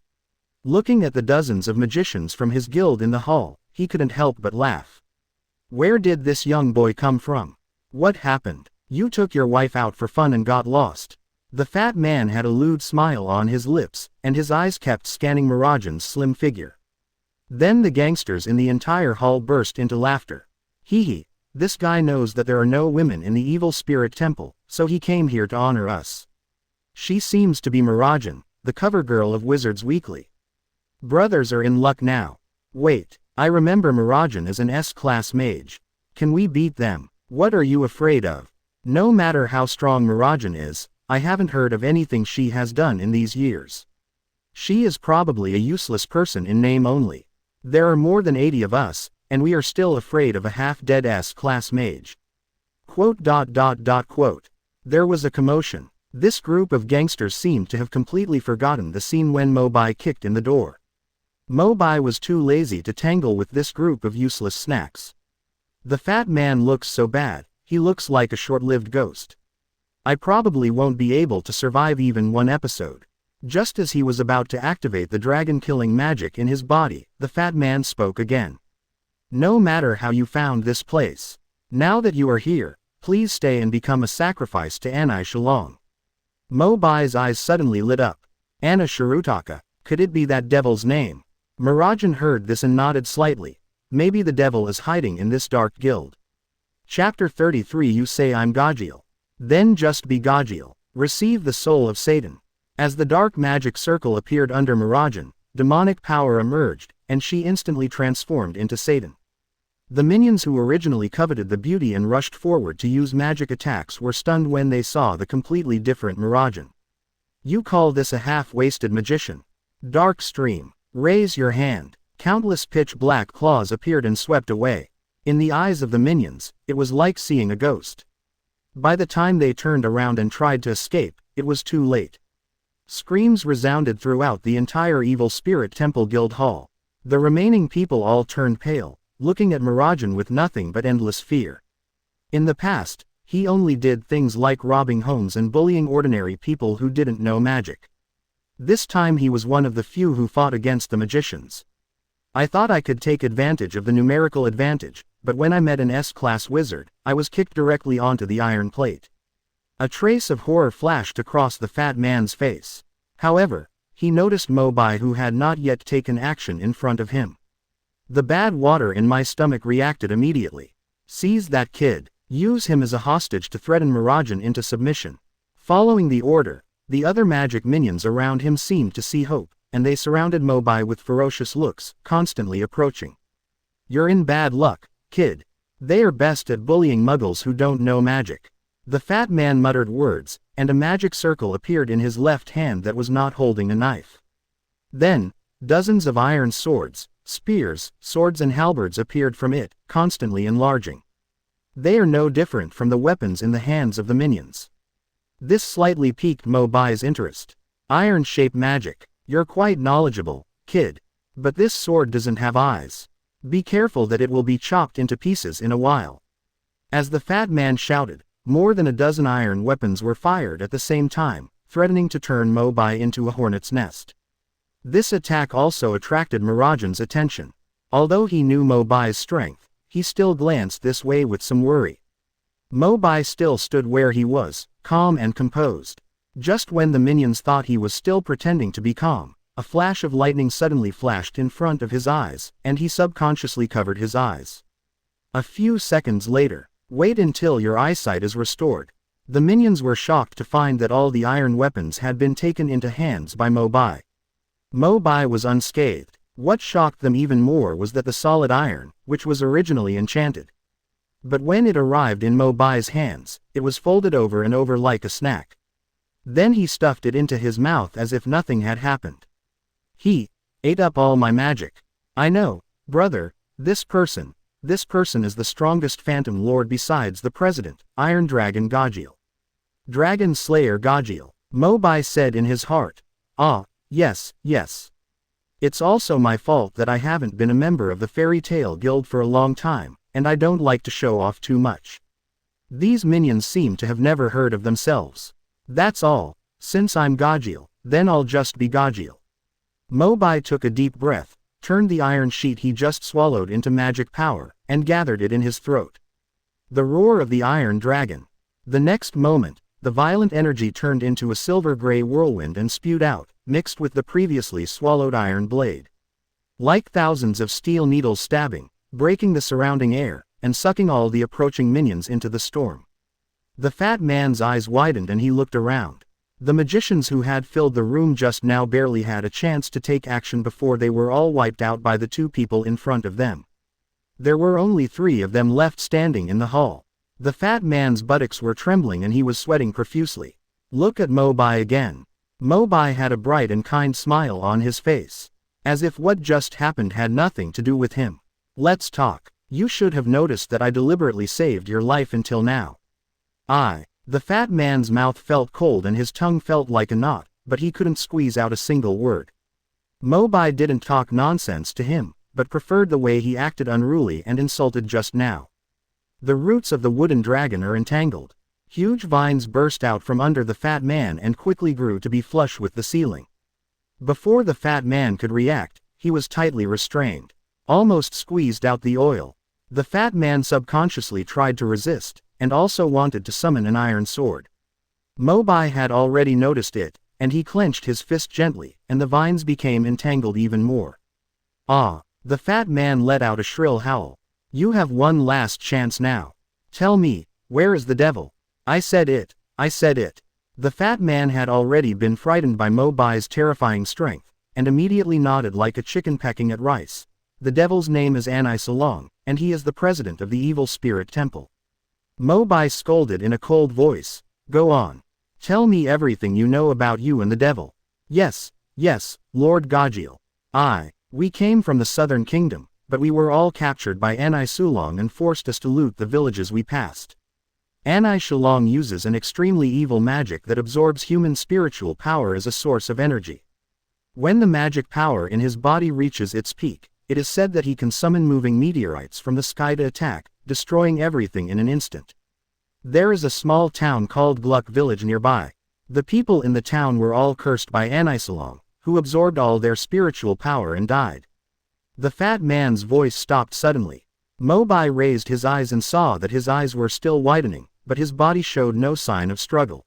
Looking at the dozens of magicians from his guild in the hall, he couldn't help but laugh. Where did this young boy come from? What happened? You took your wife out for fun and got lost. The fat man had a lewd smile on his lips, and his eyes kept scanning Mirajan's slim figure. Then the gangsters in the entire hall burst into laughter. Hee hee, This guy knows that there are no women in the evil spirit temple, so he came here to honor us. She seems to be Mirajan, the cover girl of Wizards Weekly. Brothers are in luck now. Wait, I remember Mirajan as an S-class mage. Can we beat them? What are you afraid of? No matter how strong Mirajan is, I haven't heard of anything she has done in these years. She is probably a useless person in name only. There are more than 80 of us, and we are still afraid of a half-dead S-class mage. Quote. There was a commotion. This group of gangsters seemed to have completely forgotten the scene when Mo Bai kicked in the door. Mo Bai was too lazy to tangle with this group of useless snacks. The fat man looks so bad, he looks like a short-lived ghost. I probably won't be able to survive even one episode. Just as he was about to activate the dragon-killing magic in his body, the fat man spoke again. No matter how you found this place. Now that you are here, please stay and become a sacrifice to Anai Shalong. Mo Bai's eyes suddenly lit up. Anna Shirutaka, could it be that devil's name? Mirajan heard this and nodded slightly. Maybe the devil is hiding in this dark guild. Chapter 33. You say I'm Gajiel. Then just be Gajiel. Receive the soul of Satan. As the dark magic circle appeared under Mirajan, demonic power emerged, and she instantly transformed into Satan. The minions who originally coveted the beauty and rushed forward to use magic attacks were stunned when they saw the completely different Mirajan. You call this a half-wasted magician? Dark stream. Raise your hand. Countless pitch-black claws appeared and swept away. In the eyes of the minions, it was like seeing a ghost. By the time they turned around and tried to escape, it was too late. Screams resounded throughout the entire Evil Spirit Temple Guild Hall. The remaining people all turned pale, looking at Mirajan with nothing but endless fear. In the past, he only did things like robbing homes and bullying ordinary people who didn't know magic. This time he was one of the few who fought against the magicians. I thought I could take advantage of the numerical advantage, but when I met an S-class wizard, I was kicked directly onto the iron plate. A trace of horror flashed across the fat man's face. However, he noticed Mo Bai, who had not yet taken action in front of him. The bad water in my stomach reacted immediately. Seize that kid. Use him as a hostage to threaten Mirajan into submission. Following the order, the other magic minions around him seemed to see hope, and they surrounded Mo Bai with ferocious looks, constantly approaching. You're in bad luck, kid. They are best at bullying muggles who don't know magic. The fat man muttered words, and a magic circle appeared in his left hand that was not holding a knife. Then, dozens of iron swords, spears, swords and halberds appeared from it, constantly enlarging. They are no different from the weapons in the hands of the minions. This slightly piqued Mo Bai's interest. Iron-shaped magic. You're quite knowledgeable, kid. But this sword doesn't have eyes. Be careful that it will be chopped into pieces in a while. As the fat man shouted, more than a dozen iron weapons were fired at the same time, threatening to turn Mo Bai into a hornet's nest. This attack also attracted Mirajan's attention. Although he knew Mo Bai's strength, he still glanced this way with some worry. Mo Bai still stood where he was, calm and composed. Just when the minions thought he was still pretending to be calm, a flash of lightning suddenly flashed in front of his eyes, and he subconsciously covered his eyes. A few seconds later, wait until your eyesight is restored. The minions were shocked to find that all the iron weapons had been taken into hands by Mo Bai. Mo Bai was unscathed. What shocked them even more was that the solid iron, which was originally enchanted. But when it arrived in Mo Bai's hands, it was folded over and over like a snack. Then he stuffed it into his mouth as if nothing had happened. He ate up all my magic. I know, brother, this person is the strongest Phantom Lord besides the President, Iron Dragon Gajiel. Dragon Slayer Gajiel, Mo Bai said in his heart. Ah, yes. It's also my fault that I haven't been a member of the Fairy Tale Guild for a long time, and I don't like to show off too much. These minions seem to have never heard of themselves. That's all. Since I'm Gajiel, then I'll just be Gajiel. Mo Bai took a deep breath, turned the iron sheet he just swallowed into magic power, and gathered it in his throat. The roar of the Iron Dragon. The next moment, the violent energy turned into a silver-gray whirlwind and spewed out, mixed with the previously swallowed iron blade. Like thousands of steel needles stabbing, breaking the surrounding air, and sucking all the approaching minions into the storm. The fat man's eyes widened and he looked around. The magicians who had filled the room just now barely had a chance to take action before they were all wiped out by the two people in front of them. There were only 3 of them left standing in the hall. The fat man's buttocks were trembling and he was sweating profusely. Look at Mo Bai again. Mo Bai had a bright and kind smile on his face. As if what just happened had nothing to do with him. Let's talk. You should have noticed that I deliberately saved your life until now. The fat man's mouth felt cold and his tongue felt like a knot, but he couldn't squeeze out a single word. Mo Bai didn't talk nonsense to him, but preferred the way he acted unruly and insulted just now. The roots of the wooden dragon are entangled. Huge vines burst out from under the fat man and quickly grew to be flush with the ceiling. Before the fat man could react, he was tightly restrained. Almost squeezed out the oil. The fat man subconsciously tried to resist, and also wanted to summon an iron sword. Mo Bai had already noticed it, and he clenched his fist gently, and the vines became entangled even more. The fat man let out a shrill howl. You have one last chance now. Tell me, where is the devil? I said it. The fat man had already been frightened by Mo Bai's terrifying strength, and immediately nodded like a chicken pecking at rice. The devil's name is Anai Salong, and he is the president of the Evil Spirit Temple. Mo Bai scolded in a cold voice. Go on. Tell me everything you know about you and the devil. Yes, Lord Gajil. We came from the southern kingdom, but we were all captured by Anai Sulong and forced us to loot the villages we passed. Anai Sulong uses an extremely evil magic that absorbs human spiritual power as a source of energy. When the magic power in his body reaches its peak, it is said that he can summon moving meteorites from the sky to attack, destroying everything in an instant. There is a small town called Gluck Village nearby. The people in the town were all cursed by Anai Sulong, who absorbed all their spiritual power and died. The fat man's voice stopped suddenly. Mo Bai raised his eyes and saw that his eyes were still widening, but his body showed no sign of struggle.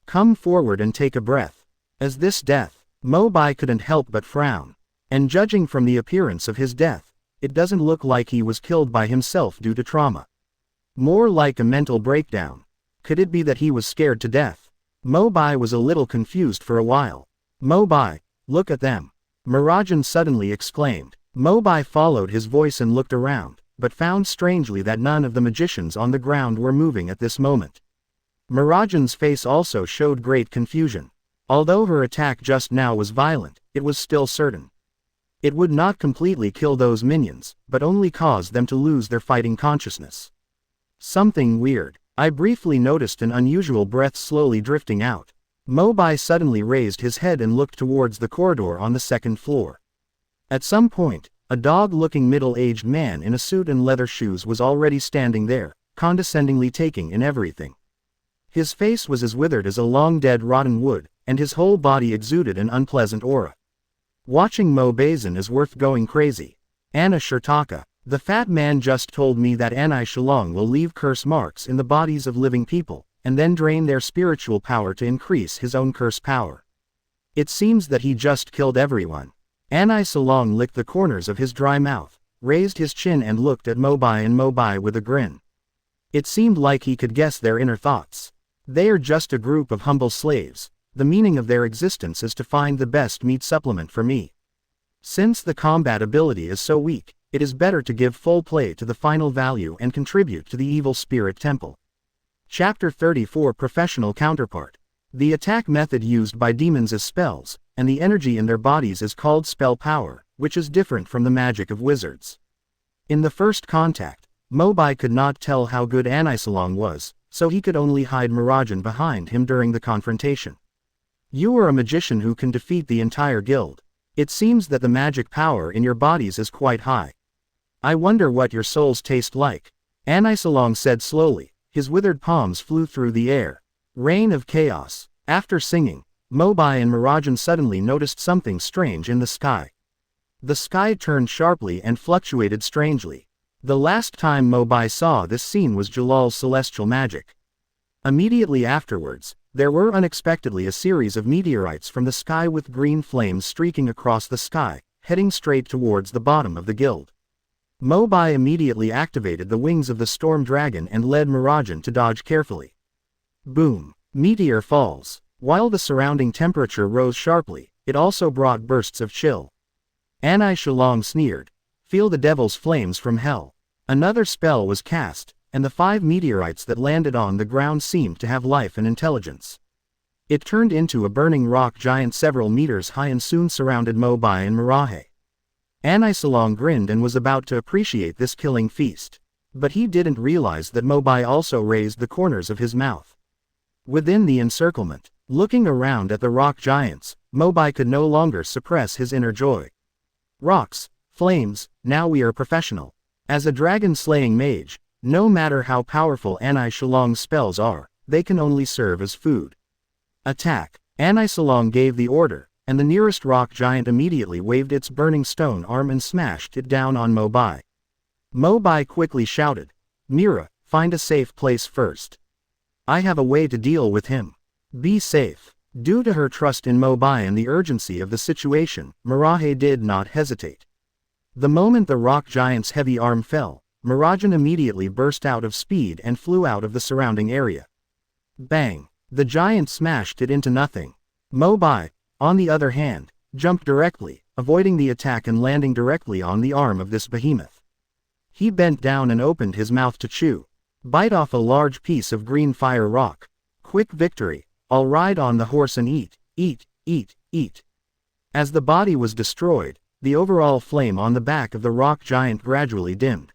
Come forward and take a breath. As this death, Mo Bai couldn't help but frown. And judging from the appearance of his death, it doesn't look like he was killed by himself due to trauma. More like a mental breakdown. Could it be that he was scared to death? Mo Bai was a little confused for a while. Mo Bai, look at them. Mirajan suddenly exclaimed. Mo Bai followed his voice and looked around, but found strangely that none of the magicians on the ground were moving at this moment. Mirajan's face also showed great confusion. Although her attack just now was violent, it was still certain. It would not completely kill those minions, but only cause them to lose their fighting consciousness. Something weird. I briefly noticed an unusual breath slowly drifting out. Mo Bai suddenly raised his head and looked towards the corridor on the second floor. At some point, a dog-looking middle-aged man in a suit and leather shoes was already standing there, condescendingly taking in everything. His face was as withered as a long-dead rotten wood, and his whole body exuded an unpleasant aura. Watching Mo Baizan is worth going crazy. Anna Shirtaka. The fat man just told me that Anai Shalong will leave curse marks in the bodies of living people, and then drain their spiritual power to increase his own curse power. It seems that he just killed everyone. Anai Salong licked the corners of his dry mouth, raised his chin and looked at Mobai and Mobai with a grin. It seemed like he could guess their inner thoughts. They are just a group of humble slaves. The meaning of their existence is to find the best meat supplement for me. Since the combat ability is so weak, it is better to give full play to the final value and contribute to the Evil Spirit Temple. Chapter 34 Professional Counterpart. The attack method used by demons is spells, and the energy in their bodies is called spell power, which is different from the magic of wizards. In the first contact, Mobai could not tell how good Anisalong was, so he could only hide Mirajan behind him during the confrontation. You are a magician who can defeat the entire guild. It seems that the magic power in your bodies is quite high. I wonder what your souls taste like. Anisalong said slowly, his withered palms flew through the air. Reign of chaos. After singing, Mobai and Mirajan suddenly noticed something strange in the sky. The sky turned sharply and fluctuated strangely. The last time Mobai saw this scene was Jellal's celestial magic. Immediately afterwards, there were unexpectedly a series of meteorites from the sky with green flames streaking across the sky, heading straight towards the bottom of the guild. Mo Bai immediately activated the wings of the storm dragon and led Mirajan to dodge carefully. Boom! Meteor falls. While the surrounding temperature rose sharply, it also brought bursts of chill. Anai Shalong sneered. Feel the devil's flames from hell. Another spell was cast, and the 5 meteorites that landed on the ground seemed to have life and intelligence. It turned into a burning rock giant several meters high and soon surrounded Mo Bai and Mirahe. Anai Shalong grinned and was about to appreciate this killing feast. But he didn't realize that Mo Bai also raised the corners of his mouth. Within the encirclement, looking around at the rock giants, Mo Bai could no longer suppress his inner joy. Rocks, flames, now we are professional. As a dragon-slaying mage, no matter how powerful Anai Shalong's spells are, they can only serve as food. Attack! Anai Shalong gave the order, and the nearest rock giant immediately waved its burning stone arm and smashed it down on Mo Bai. Mo Bai quickly shouted, "Mira, find a safe place first. I have a way to deal with him. Be safe." Due to her trust in Mo Bai and the urgency of the situation, Mirahe did not hesitate. The moment the rock giant's heavy arm fell, Mirajan immediately burst out of speed and flew out of the surrounding area. Bang! The giant smashed it into nothing. Mo Bai, on the other hand, jumped directly, avoiding the attack and landing directly on the arm of this behemoth. He bent down and opened his mouth to chew. Bite off a large piece of green fire rock. Quick victory. I'll ride on the horse and eat, eat, eat, eat. As the body was destroyed, the overall flame on the back of the rock giant gradually dimmed.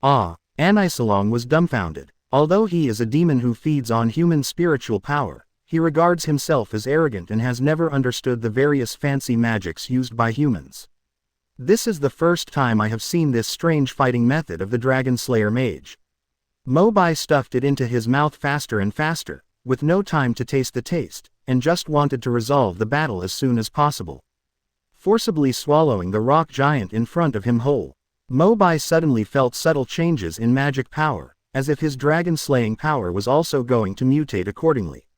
Ah, Anai Shalong was dumbfounded. Although he is a demon who feeds on human spiritual power, he regards himself as arrogant and has never understood the various fancy magics used by humans. This is the first time I have seen this strange fighting method of the Dragon Slayer mage. Mo Bai stuffed it into his mouth faster and faster, with no time to taste the taste, and just wanted to resolve the battle as soon as possible. Forcibly swallowing the rock giant in front of him whole, Mo Bai suddenly felt subtle changes in magic power, as if his dragon-slaying power was also going to mutate accordingly.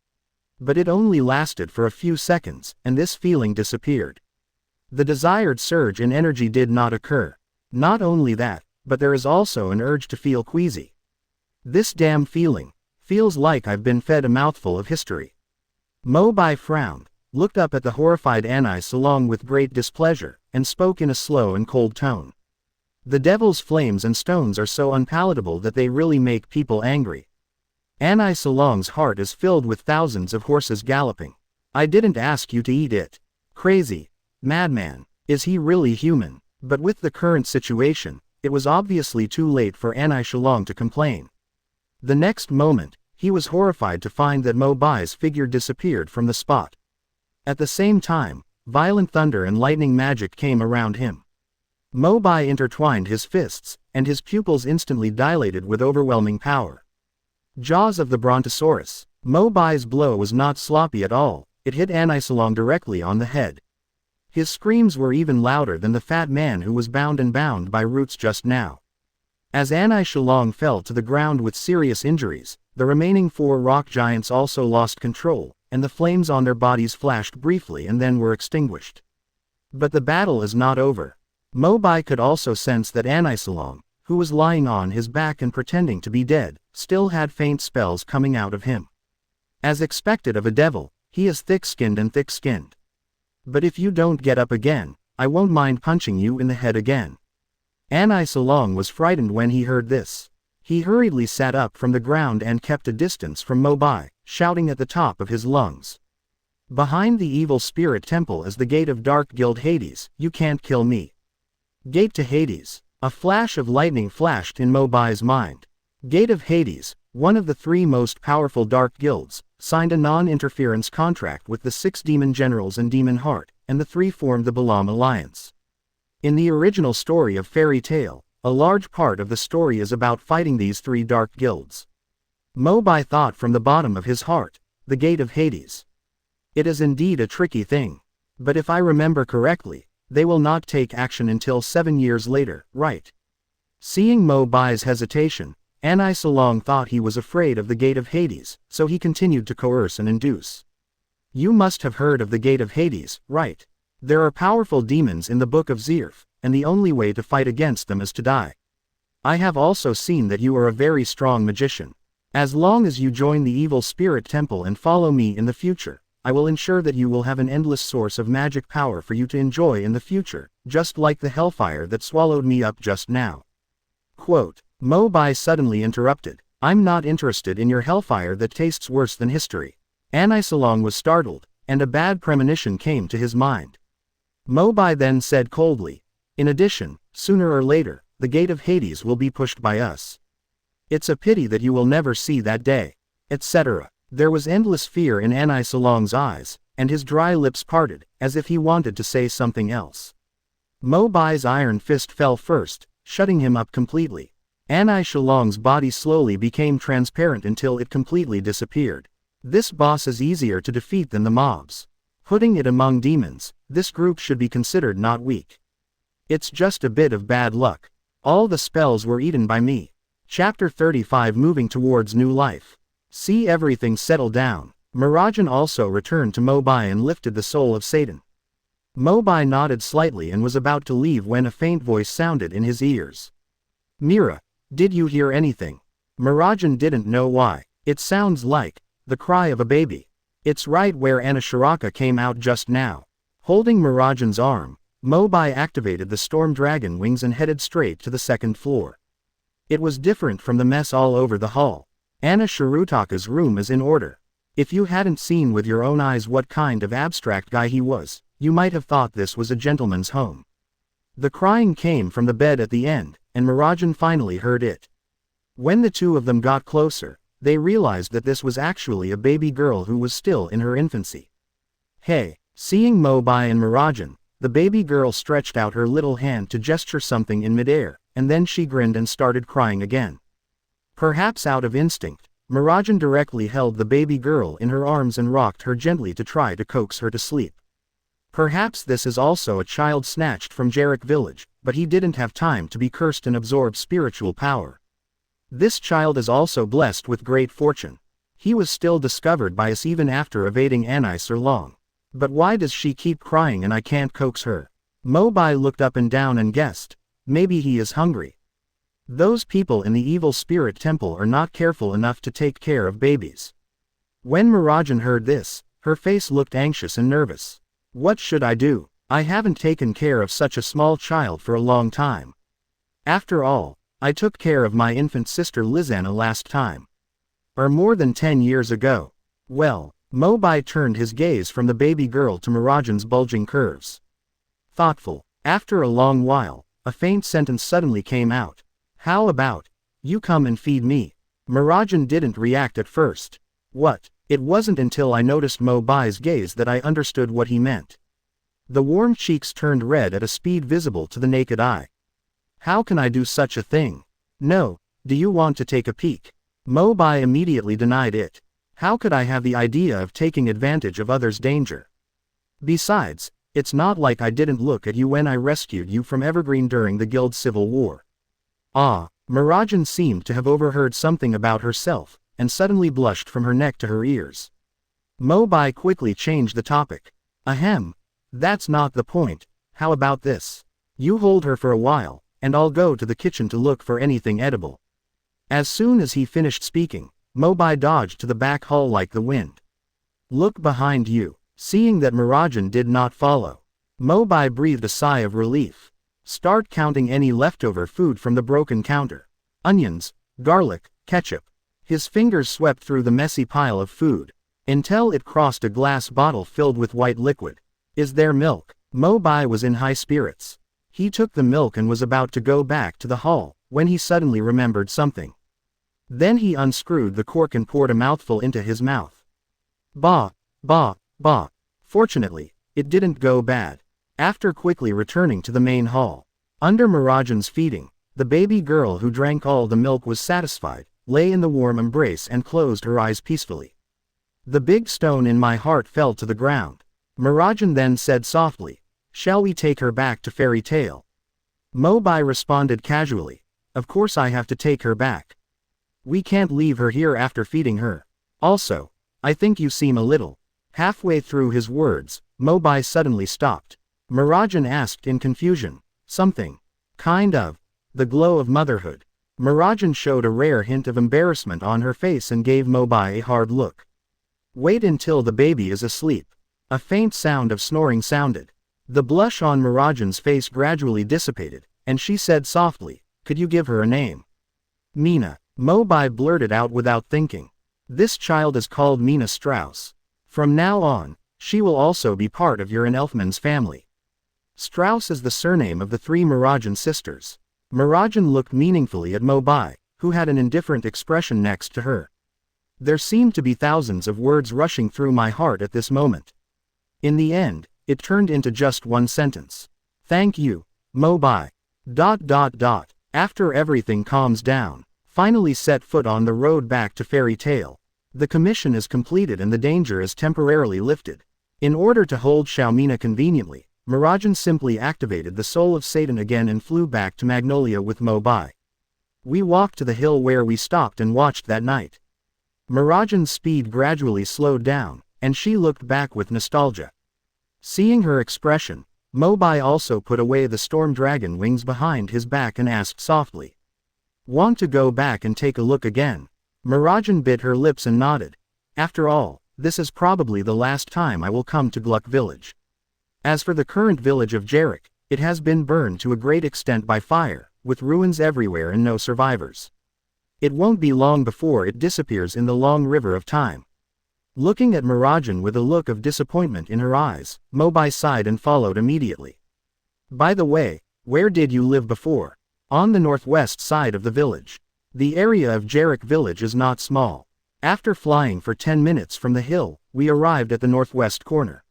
But it only lasted for a few seconds, and this feeling disappeared. The desired surge in energy did not occur. Not only that, but there is also an urge to feel queasy. This damn feeling feels like I've been fed a mouthful of history. Mo Bai frowned, looked up at the horrified Anai Shalong with great displeasure, and spoke in a slow and cold tone. The devil's flames and stones are so unpalatable that they really make people angry. Anai Shalong's heart is filled with thousands of horses galloping. I didn't ask you to eat it. Crazy. Madman. Is he really human? But with the current situation, it was obviously too late for Anai Shalong to complain. The next moment, he was horrified to find that Mo Bai's figure disappeared from the spot. At the same time, violent thunder and lightning magic came around him. Mo Bai intertwined his fists, and his pupils instantly dilated with overwhelming power. Jaws of the Brontosaurus. Mo Bai's blow was not sloppy at all, it hit Anai Shalong directly on the head. His screams were even louder than the fat man who was bound by roots just now. As Anai Shalong fell to the ground with serious injuries, the remaining 4 rock giants also lost control, and the flames on their bodies flashed briefly and then were extinguished. But the battle is not over. Mo Bai could also sense that Anai Shalong, who was lying on his back and pretending to be dead, still had faint spells coming out of him. As expected of a devil, he is thick-skinned and thick-skinned. But if you don't get up again, I won't mind punching you in the head again. Anai Shalong was frightened when he heard this. He hurriedly sat up from the ground and kept a distance from Mo Bai, shouting at the top of his lungs. Behind the evil spirit temple is the gate of dark guild Hades. You can't kill me. Gate to Hades. A flash of lightning flashed in Mo Bai's mind. Gate of Hades, one of the 3 most powerful dark guilds, signed a non-interference contract with the 6 demon generals and Demon Heart, and the 3 formed the Balam Alliance. In the original story of Fairy Tale, a large part of the story is about fighting these 3 dark guilds. Mo Bai thought from the bottom of his heart, the Gate of Hades. It is indeed a tricky thing. But if I remember correctly, they will not take action until 7 years later, right? Seeing Mo Bai's hesitation, Anai Shalong thought he was afraid of the Gate of Hades, so he continued to coerce and induce. You must have heard of the Gate of Hades, right? There are powerful demons in the Book of Zirf, and the only way to fight against them is to die. I have also seen that you are a very strong magician. As long as you join the Evil Spirit Temple and follow me in the future, I will ensure that you will have an endless source of magic power for you to enjoy in the future, just like the hellfire that swallowed me up just now. Quote, Mo Bai suddenly interrupted, I'm not interested in your hellfire that tastes worse than history. Anisalong was startled, and a bad premonition came to his mind. Mo Bai then said coldly, in addition, sooner or later, the gate of Hades will be pushed by us. It's a pity that you will never see that day, etc. There was endless fear in Anisalong's eyes, and his dry lips parted, as if he wanted to say something else. Mo Bai's iron fist fell first, shutting him up completely. Anisalong's body slowly became transparent until it completely disappeared. This boss is easier to defeat than the mobs. Putting it among demons, this group should be considered not weak. It's just a bit of bad luck. All the spells were eaten by me. Chapter 35 Moving Towards New Life. See everything settle down. Mirajan also returned to Mo Bai and lifted the soul of Satan. Mo Bai nodded slightly and was about to leave when a faint voice sounded in his ears. Mira, did you hear anything? Mirajan didn't know why. It sounds like the cry of a baby. It's right where Anasharaka came out just now. Holding Mirajan's arm, Mo Bai activated the storm dragon wings and headed straight to the second floor. It was different from the mess all over the hall. Anna Shirutaka's room is in order. If you hadn't seen with your own eyes what kind of abstract guy he was, you might have thought this was a gentleman's home. The crying came from the bed at the end, and Mirajan finally heard it. When the two of them got closer, they realized that this was actually a baby girl who was still in her infancy. Hey, seeing Mo Bai and Mirajan, the baby girl stretched out her little hand to gesture something in midair, and then she grinned and started crying again. Perhaps out of instinct, Mirajan directly held the baby girl in her arms and rocked her gently to try to coax her to sleep. Perhaps this is also a child snatched from Jarek village, but he didn't have time to be cursed and absorb spiritual power. This child is also blessed with great fortune. He was still discovered by us even after evading Anisalong. But why does she keep crying and I can't coax her? Mo Bai looked up and down and guessed, maybe he is hungry. Those people in the Evil Spirit Temple are not careful enough to take care of babies. When Mirajan heard this, her face looked anxious and nervous. What should I do? I haven't taken care of such a small child for a long time. After all, I took care of my infant sister Lizanna last time. Or more than 10 years ago. Well, Mo Bai turned his gaze from the baby girl to Mirajan's bulging curves. Thoughtful. After a long while, a faint sentence suddenly came out. How about, you come and feed me? Mirajan didn't react at first. What? It wasn't until I noticed Mo Bai's gaze that I understood what he meant. The warm cheeks turned red at a speed visible to the naked eye. How can I do such a thing? No, do you want to take a peek? Mo Bai immediately denied it. How could I have the idea of taking advantage of others' danger? Besides, it's not like I didn't look at you when I rescued you from Evergreen during the guild civil war. Ah, Mirajan seemed to have overheard something about herself, and suddenly blushed from her neck to her ears. Mo Bai quickly changed the topic. Ahem. That's not the point. How about this? You hold her for a while, and I'll go to the kitchen to look for anything edible. As soon as he finished speaking, Mo Bai dodged to the back hall like the wind. Look behind you. Seeing that Mirajan did not follow, Mo Bai breathed a sigh of relief. Start counting any leftover food from the broken counter. Onions, garlic, ketchup. His fingers swept through the messy pile of food, until it crossed a glass bottle filled with white liquid. Is there milk? Mo Bai was in high spirits. He took the milk and was about to go back to the hall, when he suddenly remembered something. Then he unscrewed the cork and poured a mouthful into his mouth. Bah, bah, bah. Fortunately, it didn't go bad. After quickly returning to the main hall, under Mirajan's feeding, the baby girl who drank all the milk was satisfied, lay in the warm embrace and closed her eyes peacefully. The big stone in my heart fell to the ground. Mirajan then said softly, shall we take her back to Fairy Tale? Mo Bai responded casually, of course I have to take her back. We can't leave her here after feeding her. Also, I think you seem a little. Halfway through his words, Mo Bai suddenly stopped. Mirajan asked in confusion. Something. Kind of. The glow of motherhood. Mirajan showed a rare hint of embarrassment on her face and gave Mobai a hard look. Wait until the baby is asleep. A faint sound of snoring sounded. The blush on Mirajan's face gradually dissipated, and she said softly, "Could you give her a name?" Mina. Mobai blurted out without thinking. This child is called Mina Strauss. From now on, she will also be part of your and Elfman's family. Strauss is the surname of the 3 Mirajan sisters. Mirajan looked meaningfully at Mobai, who had an indifferent expression next to her. There seemed to be thousands of words rushing through my heart at this moment. In the end, it turned into just one sentence. Thank you, Mobai. After everything calms down, finally set foot on the road back to Fairy Tale. The commission is completed and the danger is temporarily lifted. In order to hold Xiaomina conveniently, Mirajan simply activated the Soul of Satan again and flew back to Magnolia with Mobai. We walked to the hill where we stopped and watched that night. Mirajan's speed gradually slowed down, and she looked back with nostalgia. Seeing her expression, Mobai also put away the storm dragon wings behind his back and asked softly. Want to go back and take a look again? Mirajan bit her lips and nodded. After all, this is probably the last time I will come to Gluck village. As for the current village of Jarek, it has been burned to a great extent by fire, with ruins everywhere and no survivors. It won't be long before it disappears in the long river of time. Looking at Mirajan with a look of disappointment in her eyes, Mobai sighed and followed immediately. By the way, where did you live before? On the northwest side of the village. The area of Jarek village is not small. After flying for 10 minutes from the hill, we arrived at the northwest corner.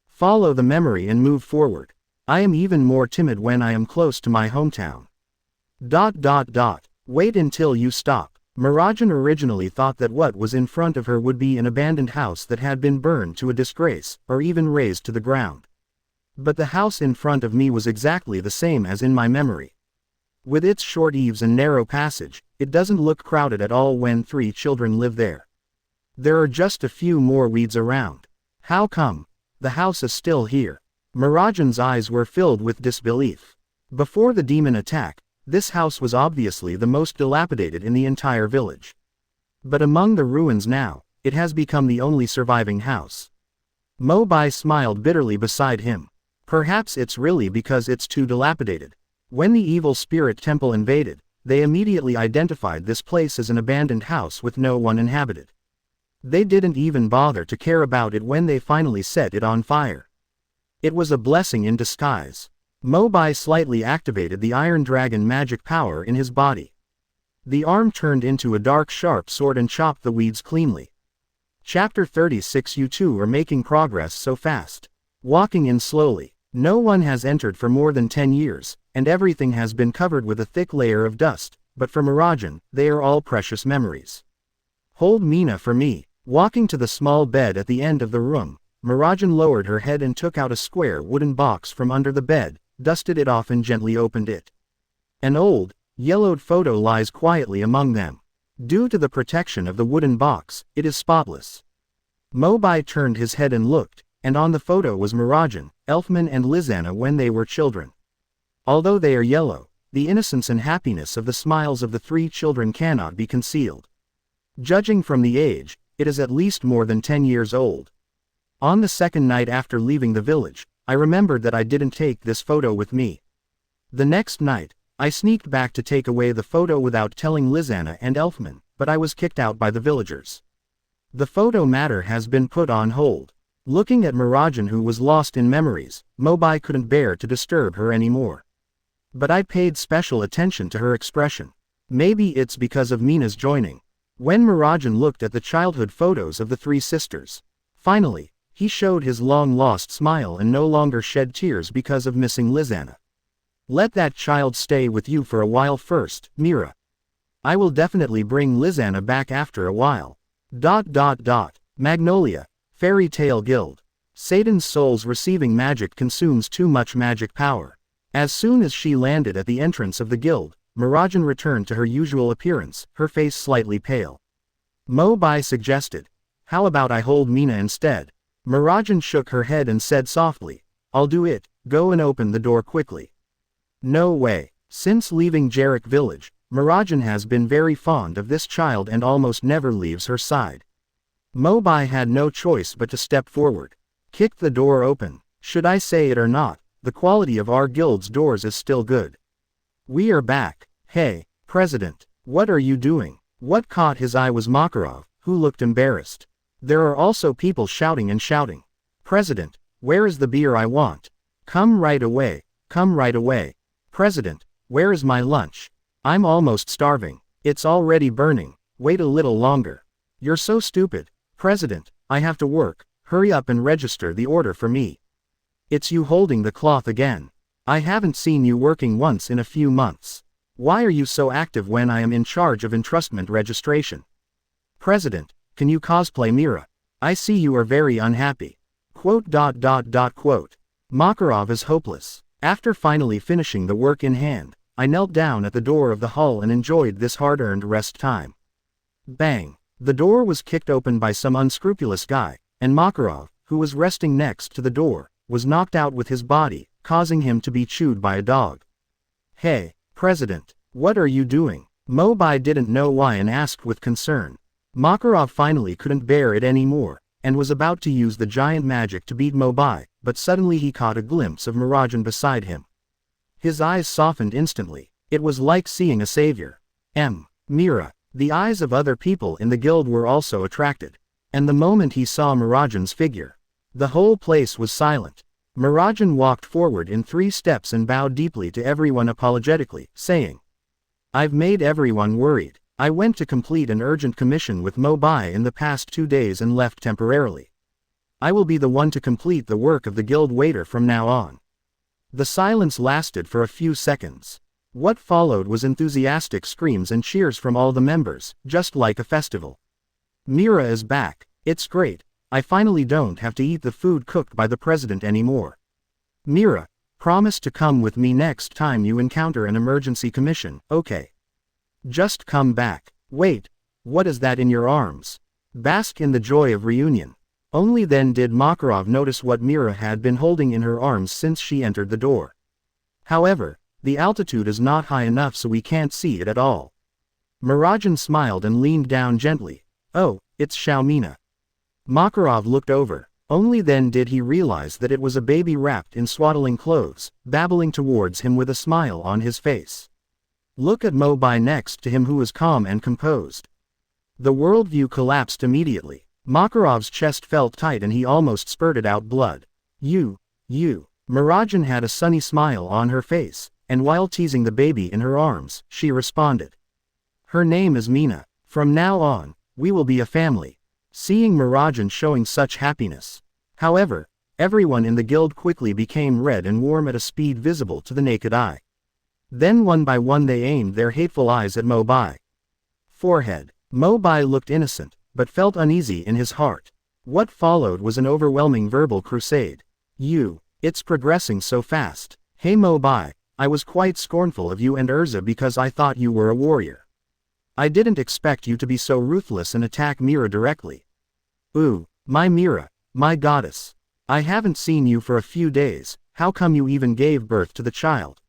Follow the memory and move forward. I am even more timid when I am close to my hometown. Wait until you stop. Mirajan originally thought that what was in front of her would be an abandoned house that had been burned to a disgrace, or even razed to the ground. But the house in front of me was exactly the same as in my memory. With its short eaves and narrow passage, it doesn't look crowded at all when 3 children live there. There are just a few more weeds around. How come? The house is still here. Mirajan's eyes were filled with disbelief. Before the demon attack, this house was obviously the most dilapidated in the entire village. But among the ruins now, it has become the only surviving house. Mobai smiled bitterly beside him. Perhaps it's really because it's too dilapidated. When the evil spirit temple invaded, they immediately identified this place as an abandoned house with no one inhabited. They didn't even bother to care about it when they finally set it on fire. It was a blessing in disguise. Mobai slightly activated the Iron Dragon magic power in his body. The arm turned into a dark sharp sword and chopped the weeds cleanly. Chapter 36. You two are making progress so fast. Walking in slowly. No one has entered for more than 10 years, and everything has been covered with a thick layer of dust, but for Mirajan, they are all precious memories. Hold Mina for me. Walking to the small bed at the end of the room, Mirajan lowered her head and took out a square wooden box from under the bed, dusted it off and gently opened it. An old, yellowed photo lies quietly among them. Due to the protection of the wooden box, it is spotless. Mobai turned his head and looked, and on the photo was Mirajan, Elfman and Lizana when they were children. Although they are yellow, the innocence and happiness of the smiles of the 3 children cannot be concealed. Judging from the age, it is at least more than 10 years old. On the second night after leaving the village, I remembered that I didn't take this photo with me. The next night, I sneaked back to take away the photo without telling Lizana and Elfman, but I was kicked out by the villagers. The photo matter has been put on hold. Looking at Mirajan, who was lost in memories, Mobai couldn't bear to disturb her anymore. But I paid special attention to her expression. Maybe it's because of Mina's joining. When Mirajan looked at the childhood photos of the 3 sisters, finally, he showed his long-lost smile and no longer shed tears because of missing Lizana. Let that child stay with you for a while first, Mira. I will definitely bring Lizana back after a while. Magnolia, Fairy Tale Guild. Satan's soul's receiving magic consumes too much magic power. As soon as she landed at the entrance of the guild, Mirajan returned to her usual appearance, her face slightly pale. Mo Bai suggested, "How about I hold Mina instead?" Mirajan shook her head and said softly, "I'll do it, go and open the door quickly. No way. Since leaving Jarek village, Mirajan has been very fond of this child and almost never leaves her side. Mobai had no choice but to step forward. Kick the door open. Should I say it or not, the quality of our guild's doors is still good. We are back. Hey, President, what are you doing? What caught his eye was Makarov, who looked embarrassed. There are also people shouting and shouting. President, where is the beer I want? Come right away, come right away. President, where is my lunch? I'm almost starving. It's already burning. Wait a little longer. You're so stupid. President, I have to work. Hurry up and register the order for me. It's you holding the cloth again. I haven't seen you working once in a few months. Why are you so active when I am in charge of entrustment registration? President, can you cosplay Mira? I see you are very unhappy. Quote. Makarov is hopeless. After finally finishing the work in hand, I knelt down at the door of the hall and enjoyed this hard-earned rest time. Bang! The door was kicked open by some unscrupulous guy, and Makarov, who was resting next to the door, was knocked out with his body, causing him to be chewed by a dog. Hey, President, what are you doing? Mobai didn't know why and asked with concern. Makarov finally couldn't bear it anymore, and was about to use the giant magic to beat Mobai, but suddenly he caught a glimpse of Mirajan beside him. His eyes softened instantly. It was like seeing a savior. Mira. The eyes of other people in the guild were also attracted. And the moment he saw Mirajan's figure, the whole place was silent. Mirajan walked forward in 3 steps and bowed deeply to everyone apologetically, saying, I've made everyone worried. I went to complete an urgent commission with Mo Bai in the past 2 days and left temporarily. I will be the one to complete the work of the guild waiter from now on. The silence lasted for a few seconds. What followed was enthusiastic screams and cheers from all the members, just like a festival. Mira is back. It's great. I finally don't have to eat the food cooked by the president anymore. Mira, promise to come with me next time you encounter an emergency commission, okay? Just come back. Wait, what is that in your arms? Bask in the joy of reunion. Only then did Makarov notice what Mira had been holding in her arms since she entered the door. However, the altitude is not high enough so we can't see it at all. Mirajan smiled and leaned down gently. Oh, it's Xiaomina. Makarov looked over. Only then did he realize that it was a baby wrapped in swaddling clothes, babbling towards him with a smile on his face. Look at Mo Bai next to him, who was calm and composed. The worldview collapsed immediately. Makarov's chest felt tight and he almost spurted out blood. You. Mirajan had a sunny smile on her face, and while teasing the baby in her arms, she responded. Her name is Mina. From now on, we will be a family. Seeing Mirajan showing such happiness. However, everyone in the guild quickly became red and warm at a speed visible to the naked eye. Then one by one they aimed their hateful eyes at Mo Bai. Forehead. Mo Bai looked innocent, but felt uneasy in his heart. What followed was an overwhelming verbal crusade. It's progressing so fast. Hey Mo Bai, I was quite scornful of you and Erza because I thought you were a warrior. I didn't expect you to be so ruthless and attack Mira directly. Ooh, my Mira, my goddess. I haven't seen you for a few days, how come you even gave birth to the child?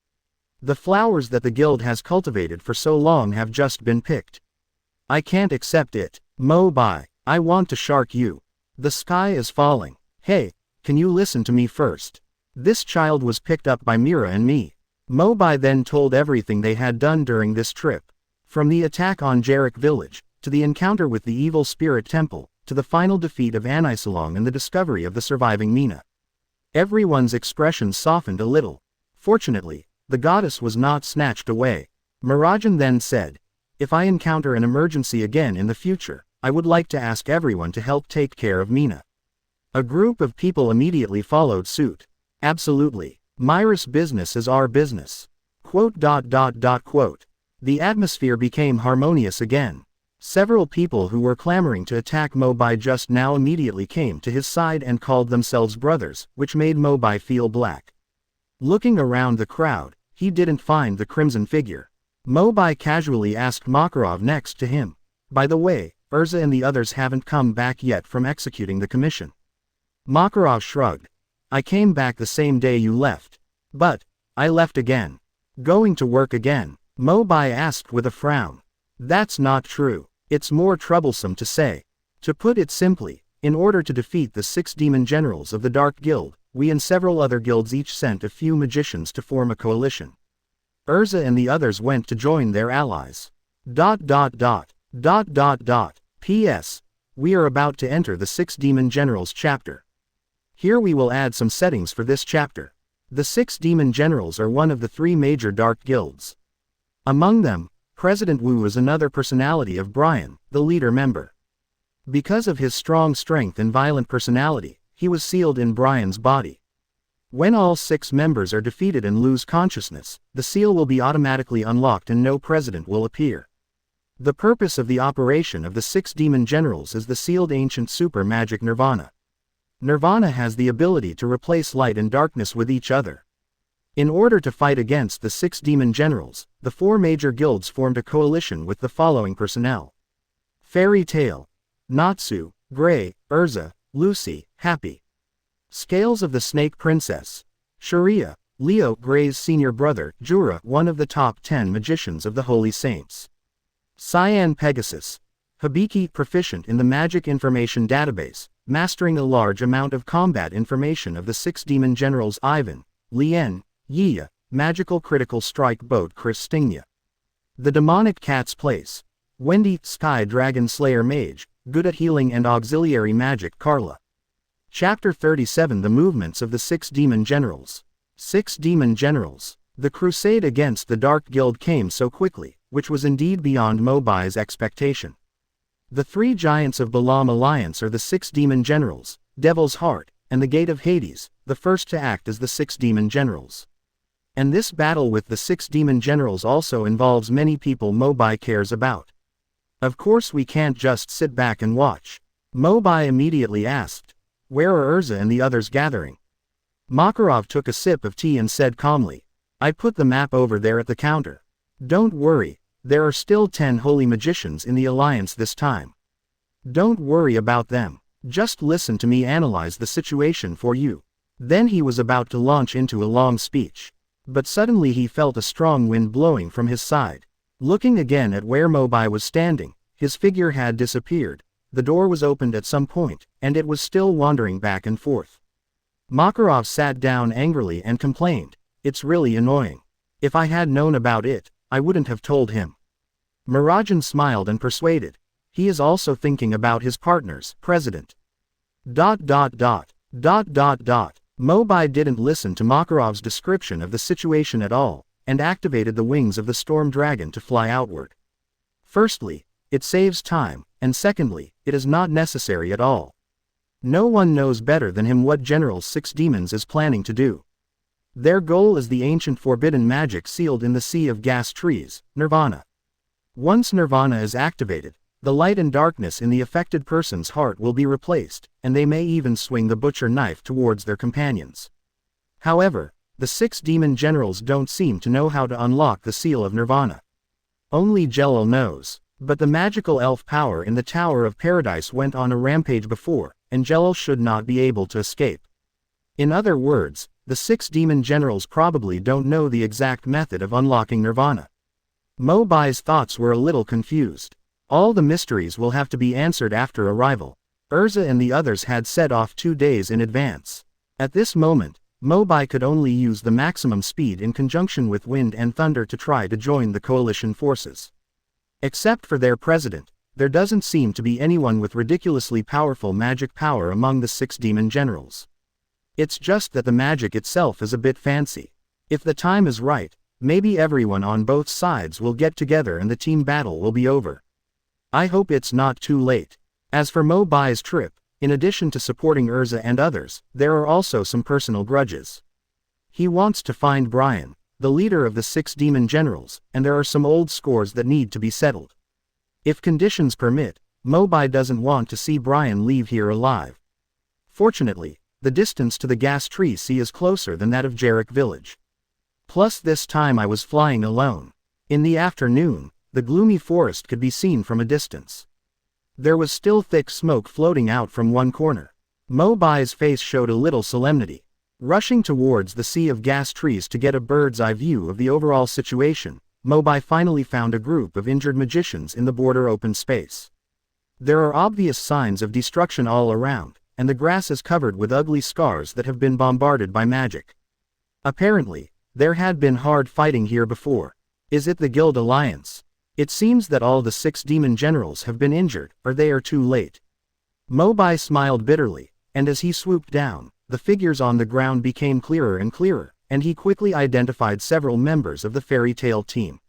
The flowers that the guild has cultivated for so long have just been picked. I can't accept it. Mo Bai, I want to shark you. The sky is falling. Hey, can you listen to me first? This child was picked up by Mira and me. Mo Bai then told everything they had done during this trip. From the attack on Jarek village, to the encounter with the evil spirit temple, to the final defeat of Anisalong and the discovery of the surviving Mina. Everyone's expressions softened a little. Fortunately, the goddess was not snatched away. Mirajan then said, if I encounter an emergency again in the future, I would like to ask everyone to help take care of Mina. A group of people immediately followed suit. Absolutely. Myra's business is our business. Quote. The atmosphere became harmonious again. Several people who were clamoring to attack Mo Bai just now immediately came to his side and called themselves brothers, which made Mo Bai feel black. Looking around the crowd, he didn't find the crimson figure. Mo Bai casually asked Makarov next to him. By the way, Erza and the others haven't come back yet from executing the commission. Makarov shrugged. I came back the same day you left. But, I left again. Going to work again? Mo Bai asked with a frown. That's not true. It's more troublesome to say. To put it simply, in order to defeat the 6 demon generals of the Dark Guild, we and several other guilds each sent a few magicians to form a coalition. Erza and the others went to join their allies. P.S. We are about to enter the 6 demon generals chapter. Here we will add some settings for this chapter. The 6 demon generals are one of the 3 major dark guilds. Among them, President Wu is another personality of Brian, the leader member. Because of his strong strength and violent personality, he was sealed in Brian's body. When all 6 members are defeated and lose consciousness, the seal will be automatically unlocked and no president will appear. The purpose of the operation of the 6 demon generals is the sealed ancient super magic Nirvana. Nirvana has the ability to replace light and darkness with each other. In order to fight against the 6 demon generals, the 4 major guilds formed a coalition with the following personnel. Fairy Tail, Natsu, Gray, Erza, Lucy, Happy. Scales of the Snake Princess, Sharia, Leo, Gray's senior brother, Jura, one of the top 10 magicians of the Holy Saints. Cyan Pegasus, Hibiki, proficient in the Magic Information Database, mastering a large amount of combat information of the 6 demon generals Ivan, Lien, Yia, Magical Critical Strike Boat Christigna. The Demonic Cat's Place, Wendy, Sky Dragon Slayer Mage, good at healing and auxiliary magic Carla. Chapter 37 The Movements of the 6 Demon Generals. 6 Demon Generals. The crusade against the Dark Guild came so quickly, which was indeed beyond Mo Bai's expectation. The 3 giants of Balaam Alliance are the 6 Demon Generals, Devil's Heart, and the Gate of Hades, the first to act as the 6 Demon Generals. And this battle with the 6 Demon Generals also involves many people Mo Bai cares about. Of course we can't just sit back and watch. Mo Bai immediately asked, "Where are Erza and the others gathering?" Makarov took a sip of tea and said calmly, "I put the map over there at the counter. Don't worry, there are still 10 holy magicians in the alliance this time. Don't worry about them, just listen to me analyze the situation for you." Then he was about to launch into a long speech. But suddenly he felt a strong wind blowing from his side. Looking again at where Mo Bai was standing, his figure had disappeared, the door was opened at some point, and it was still wandering back and forth. Makarov sat down angrily and complained, "It's really annoying. If I had known about it, I wouldn't have told him." Marajan smiled and persuaded, "He is also thinking about his partners, President." Mo Bai didn't listen to Makarov's description of the situation at all, and activated the wings of the storm dragon to fly outward. Firstly, it saves time, and secondly, it is not necessary at all. No one knows better than him what General 6 Demons is planning to do. Their goal is the ancient forbidden magic sealed in the Sea of Gas Trees, Nirvana. Once Nirvana is activated, the light and darkness in the affected person's heart will be replaced, and they may even swing the butcher knife towards their companions. However, the 6 demon generals don't seem to know how to unlock the seal of Nirvana. Only Jellal knows, but the magical elf power in the Tower of Paradise went on a rampage before, and Jellal should not be able to escape. In other words, the 6 demon generals probably don't know the exact method of unlocking Nirvana. Mo Bai's thoughts were a little confused. All the mysteries will have to be answered after arrival. Erza and the others had set off 2 days in advance. At this moment, Mo Bai could only use the maximum speed in conjunction with wind and thunder to try to join the coalition forces. Except for their president, there doesn't seem to be anyone with ridiculously powerful magic power among the 6 demon generals. It's just that the magic itself is a bit fancy. If the time is right, maybe everyone on both sides will get together and the team battle will be over. I hope it's not too late. As for Mo Bai's trip, in addition to supporting Erza and others, there are also some personal grudges. He wants to find Brian, the leader of the 6 demon generals, and there are some old scores that need to be settled. If conditions permit, Mo Bai doesn't want to see Brian leave here alive. Fortunately, the distance to the Gas Tree Sea is closer than that of Jarek village. Plus this time I was flying alone. In the afternoon, the gloomy forest could be seen from a distance. There was still thick smoke floating out from one corner. Mo Bai's face showed a little solemnity. Rushing towards the sea of gas trees to get a bird's-eye view of the overall situation, Mobai finally found a group of injured magicians in the border open space. There are obvious signs of destruction all around, and the grass is covered with ugly scars that have been bombarded by magic. Apparently, there had been hard fighting here before. Is it the Guild Alliance? It seems that all the 6 demon generals have been injured, or they are too late. Mobai smiled bitterly, and as he swooped down, the figures on the ground became clearer and clearer, and he quickly identified several members of the fairy tale team.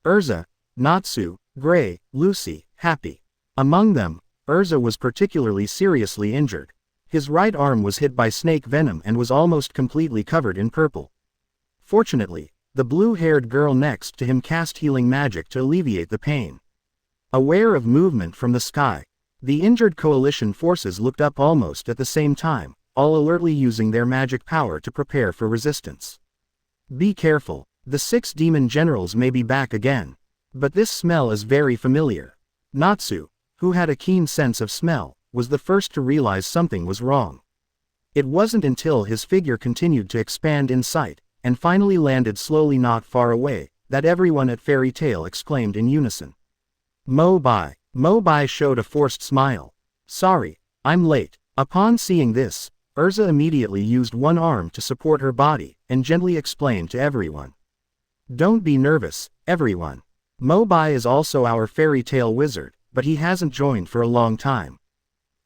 Erza, Natsu, Gray, Lucy, Happy. Among them, Erza was particularly seriously injured. His right arm was hit by snake venom and was almost completely covered in purple. Fortunately, the blue-haired girl next to him cast healing magic to alleviate the pain. Aware of movement from the sky, the injured coalition forces looked up almost at the same time, all alertly using their magic power to prepare for resistance. Be careful, the 6 demon generals may be back again. But this smell is very familiar. Natsu, who had a keen sense of smell, was the first to realize something was wrong. It wasn't until his figure continued to expand in sight, and finally landed slowly not far away, that everyone at Fairy Tale exclaimed in unison. Mo Bai. Mo Bai showed a forced smile. Sorry, I'm late. Upon seeing this, Erza immediately used one arm to support her body, and gently explained to everyone. Don't be nervous, everyone. Mo Bai is also our fairy tale wizard, but he hasn't joined for a long time.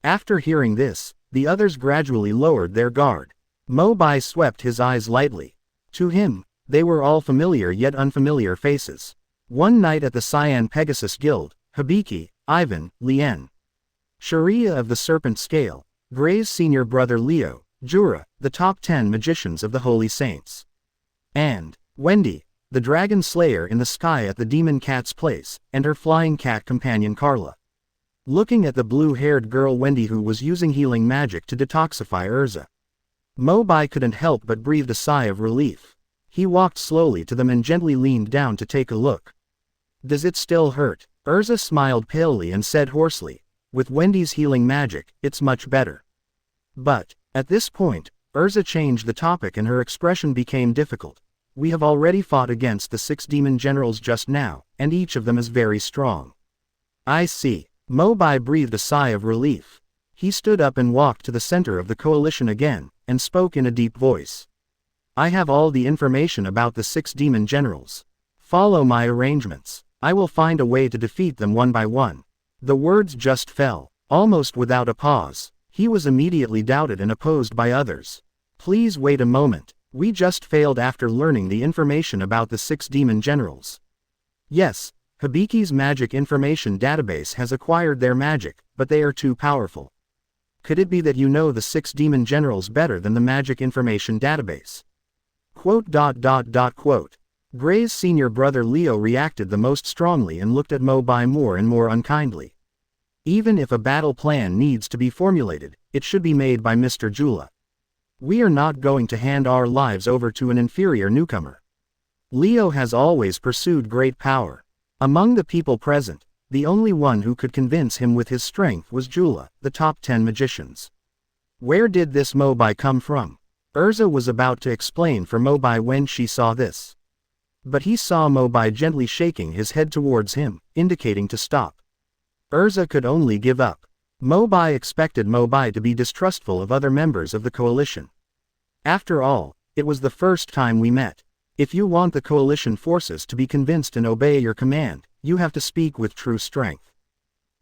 After hearing this, the others gradually lowered their guard. Mo Bai swept his eyes lightly. To him, they were all familiar yet unfamiliar faces. One night at the Cyan Pegasus Guild, Hibiki, Ivan, Lien. Sharia of the Serpent Scale, Gray's senior brother Leo, Jura, the top 10 magicians of the Holy Saints. And Wendy, the dragon slayer in the sky at the demon cat's place, and her flying cat companion Carla. Looking at the blue-haired girl Wendy who was using healing magic to detoxify Erza, Mo Bai couldn't help but breathe a sigh of relief. He walked slowly to them and gently leaned down to take a look. Does it still hurt? Erza smiled palely and said hoarsely, with Wendy's healing magic, it's much better. But, at this point, Erza changed the topic and her expression became difficult. We have already fought against the 6 demon generals just now, and each of them is very strong. I see. Mo Bai breathed a sigh of relief. He stood up and walked to the center of the coalition again, and spoke in a deep voice. I have all the information about the 6 demon generals. Follow my arrangements. I will find a way to defeat them one by one. The words just fell, almost without a pause. He was immediately doubted and opposed by others. Please wait a moment. We just failed after learning the information about the 6 demon generals. Yes, Hibiki's magic information database has acquired their magic, but they are too powerful. Could it be that you know the 6 demon generals better than the magic information database? Quote. Gray's senior brother Leo reacted the most strongly and looked at Mo Bai more and more unkindly. Even if a battle plan needs to be formulated, it should be made by Mr. Jula. We are not going to hand our lives over to an inferior newcomer. Leo has always pursued great power. Among the people present, the only one who could convince him with his strength was Jula, the top 10 magicians. Where did this Mo Bai come from? Erza was about to explain for Mo Bai when she saw this. But he saw Mo Bai gently shaking his head towards him, indicating to stop. Erza could only give up. Mo Bai expected Mo Bai to be distrustful of other members of the coalition. After all, it was the first time we met. If you want the coalition forces to be convinced and obey your command, you have to speak with true strength.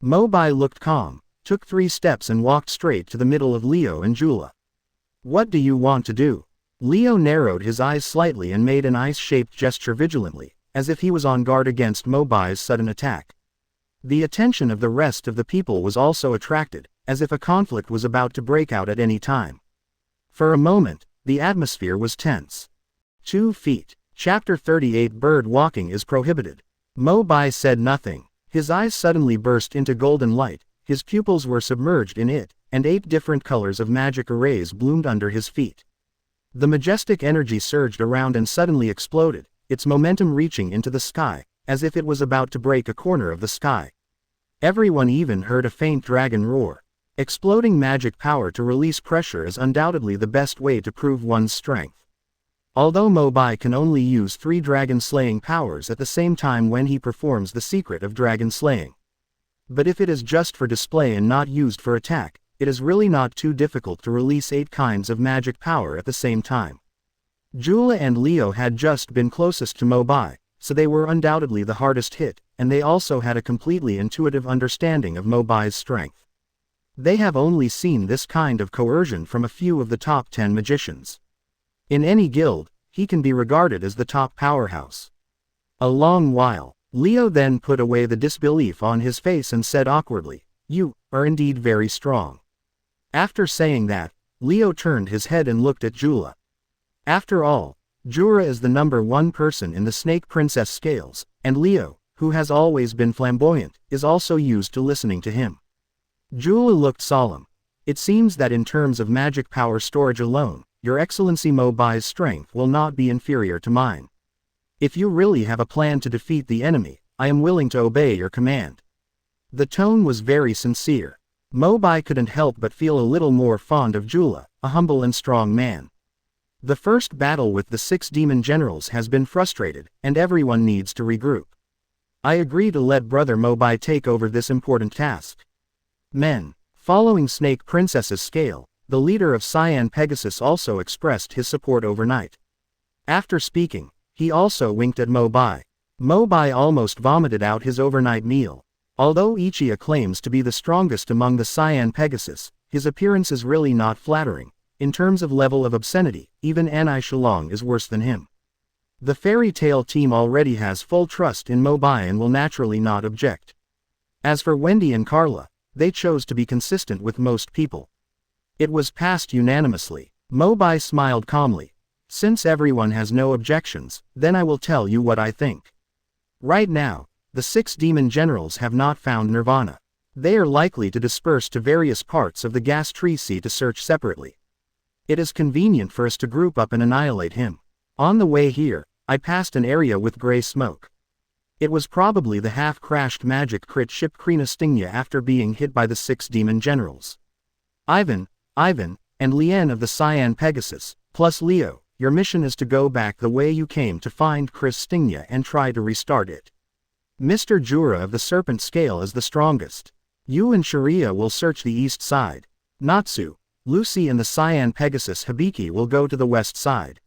Mo Bai looked calm, took 3 steps and walked straight to the middle of Leo and Jula. What do you want to do? Leo narrowed his eyes slightly and made an ice-shaped gesture vigilantly, as if he was on guard against Mo Bai's sudden attack. The attention of the rest of the people was also attracted, as if a conflict was about to break out at any time. For a moment, the atmosphere was tense. 2 feet. Chapter 38 Bird walking is prohibited. Mo Bai said nothing. His eyes suddenly burst into golden light, his pupils were submerged in it, and 8 different colors of magic arrays bloomed under his feet. The majestic energy surged around and suddenly exploded, its momentum reaching into the sky, as if it was about to break a corner of the sky. Everyone even heard a faint dragon roar. Exploding magic power to release pressure is undoubtedly the best way to prove one's strength. Although Mo Bai can only use 3 dragon-slaying powers at the same time when he performs the secret of dragon slaying. But if it is just for display and not used for attack, it is really not too difficult to release 8 kinds of magic power at the same time. Jellal and Leo had just been closest to Mo Bai, so they were undoubtedly the hardest hit, and they also had a completely intuitive understanding of Mo Bai's strength. They have only seen this kind of coercion from a few of the top 10 magicians. In any guild, he can be regarded as the top powerhouse. A long while, Leo then put away the disbelief on his face and said awkwardly, "You are indeed very strong." After saying that, Leo turned his head and looked at Jellal. After all, Jura is the number 1 person in the Snake Princess scales, and Leo, who has always been flamboyant, is also used to listening to him. Jellal looked solemn. "It seems that in terms of magic power storage alone, Your Excellency Mo Bai's strength will not be inferior to mine. If you really have a plan to defeat the enemy, I am willing to obey your command." The tone was very sincere. Mo Bai couldn't help but feel a little more fond of Jellal, a humble and strong man. The first battle with the 6 demon generals has been frustrated, and everyone needs to regroup. I agree to let Brother Mo Bai take over this important task. Men. Following Snake Princess's scale, the leader of Cyan Pegasus also expressed his support overnight. After speaking, he also winked at Mo Bai. Mo Bai almost vomited out his overnight meal. Although Ichia claims to be the strongest among the Cyan Pegasus, his appearance is really not flattering. In terms of level of obscenity, even Anai Shalong is worse than him. The fairy tale team already has full trust in Mo Bai and will naturally not object. As for Wendy and Carla, they chose to be consistent with most people. It was passed unanimously. Mo Bai smiled calmly. "Since everyone has no objections, then I will tell you what I think. Right now, the 6 demon generals have not found Nirvana. They are likely to disperse to various parts of the gas tree sea to search separately. It is convenient for us to group up and annihilate him. On the way here, I passed an area with gray smoke. It was probably the half-crashed magic crit ship Krina Stingya after being hit by the 6 demon generals. Ivan, and Lien of the Cyan Pegasus, plus Leo, your mission is to go back the way you came to find Chris Stingya and try to restart it. Mr. Jura of the Serpent Scale is the strongest. You and Sharia will search the east side. Natsu, Lucy and the Cyan Pegasus Hibiki will go to the west side.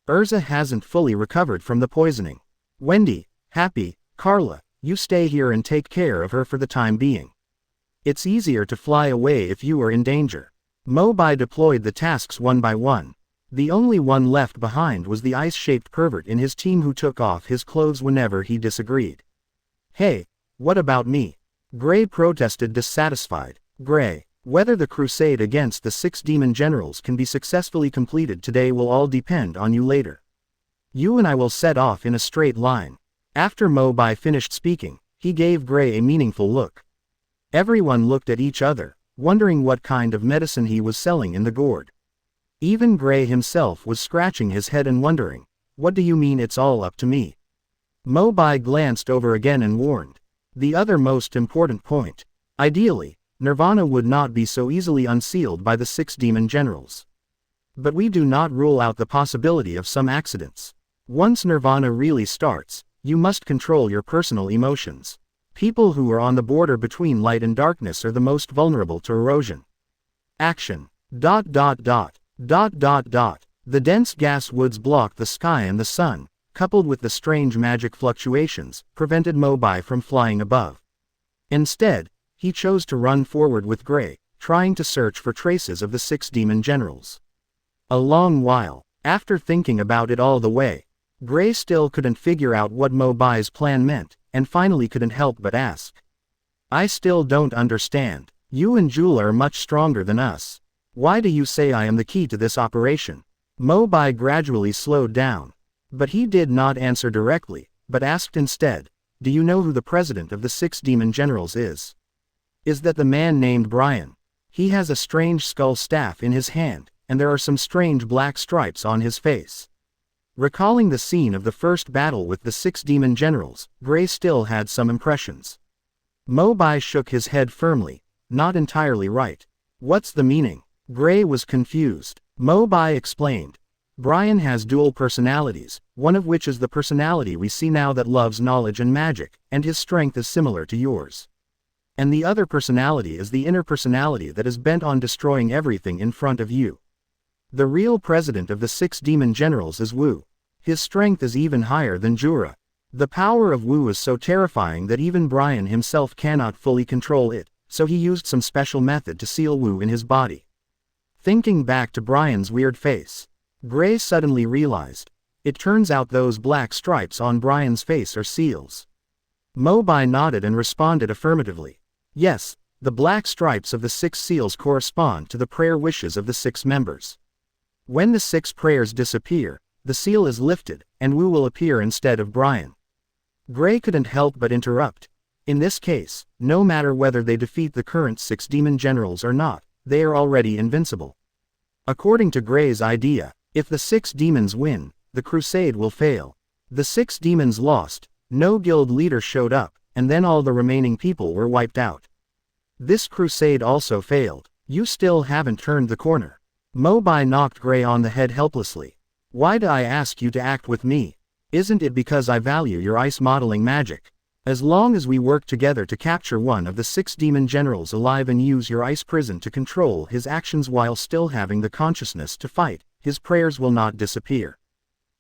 Erza hasn't fully recovered from the poisoning. Wendy, Happy, Carla, you stay here and take care of her for the time being. It's easier to fly away if you are in danger." Mo Bai deployed the tasks one by one. The only one left behind was the ice-shaped pervert in his team who took off his clothes whenever he disagreed. "Hey, what about me?" Gray protested dissatisfied. "Gray, whether the crusade against the 6 demon generals can be successfully completed today will all depend on you later. You and I will set off in a straight line." After Mo Bai finished speaking, he gave Gray a meaningful look. Everyone looked at each other, wondering what kind of medicine he was selling in the gourd. Even Gray himself was scratching his head and wondering, "What do you mean it's all up to me?" Mo Bai glanced over again and warned. The other most important point. Ideally, Nirvana would not be so easily unsealed by the 6 demon generals. But we do not rule out the possibility of some accidents. Once Nirvana really starts, you must control your personal emotions. People who are on the border between light and darkness are the most vulnerable to erosion. Action. The dense gas woods blocked the sky, and the sun, coupled with the strange magic fluctuations, prevented Mo Bai from flying above. Instead, he chose to run forward with Gray, trying to search for traces of the 6 demon generals. A long while, after thinking about it all the way, Gray still couldn't figure out what Mo Bai's plan meant, and finally couldn't help but ask. "I still don't understand. You and Jula are much stronger than us. Why do you say I am the key to this operation?" Mo Bai gradually slowed down. But he did not answer directly, but asked instead, "Do you know who the president of the 6 demon generals is? Is that the man named Brian? He has a strange skull staff in his hand, and there are some strange black stripes on his face." Recalling the scene of the first battle with the 6 demon generals, Gray still had some impressions. Mo Bai shook his head firmly. not entirely right. What's the meaning? Gray was confused. Mo Bai explained. Brian has dual personalities, one of which is the personality we see now that loves knowledge and magic, and his strength is similar to yours. And the other personality is the inner personality that is bent on destroying everything in front of you. The real president of the 6 demon generals is Wu. His strength is even higher than Jura. The power of Wu is so terrifying that even Brian himself cannot fully control it, so he used some special method to seal Wu in his body. Thinking back to Brian's weird face, Gray suddenly realized. It turns out those black stripes on Brian's face are seals. Mo Bai nodded and responded affirmatively. Yes, the black stripes of the 6 seals correspond to the prayer wishes of the 6 members. When the 6 prayers disappear, the seal is lifted, and Wu will appear instead of Brian. Gray couldn't help but interrupt. In this case, no matter whether they defeat the current 6 demon generals or not, they are already invincible. According to Gray's idea, if the 6 demons win, the crusade will fail. The 6 demons lost, no guild leader showed up, and then all the remaining people were wiped out. This crusade also failed. You still haven't turned the corner. Mo Bai knocked Gray on the head helplessly. Why do I ask you to act with me? Isn't it because I value your ice modeling magic? As long as we work together to capture one of the 6 demon generals alive and use your ice prison to control his actions while still having the consciousness to fight, his prayers will not disappear.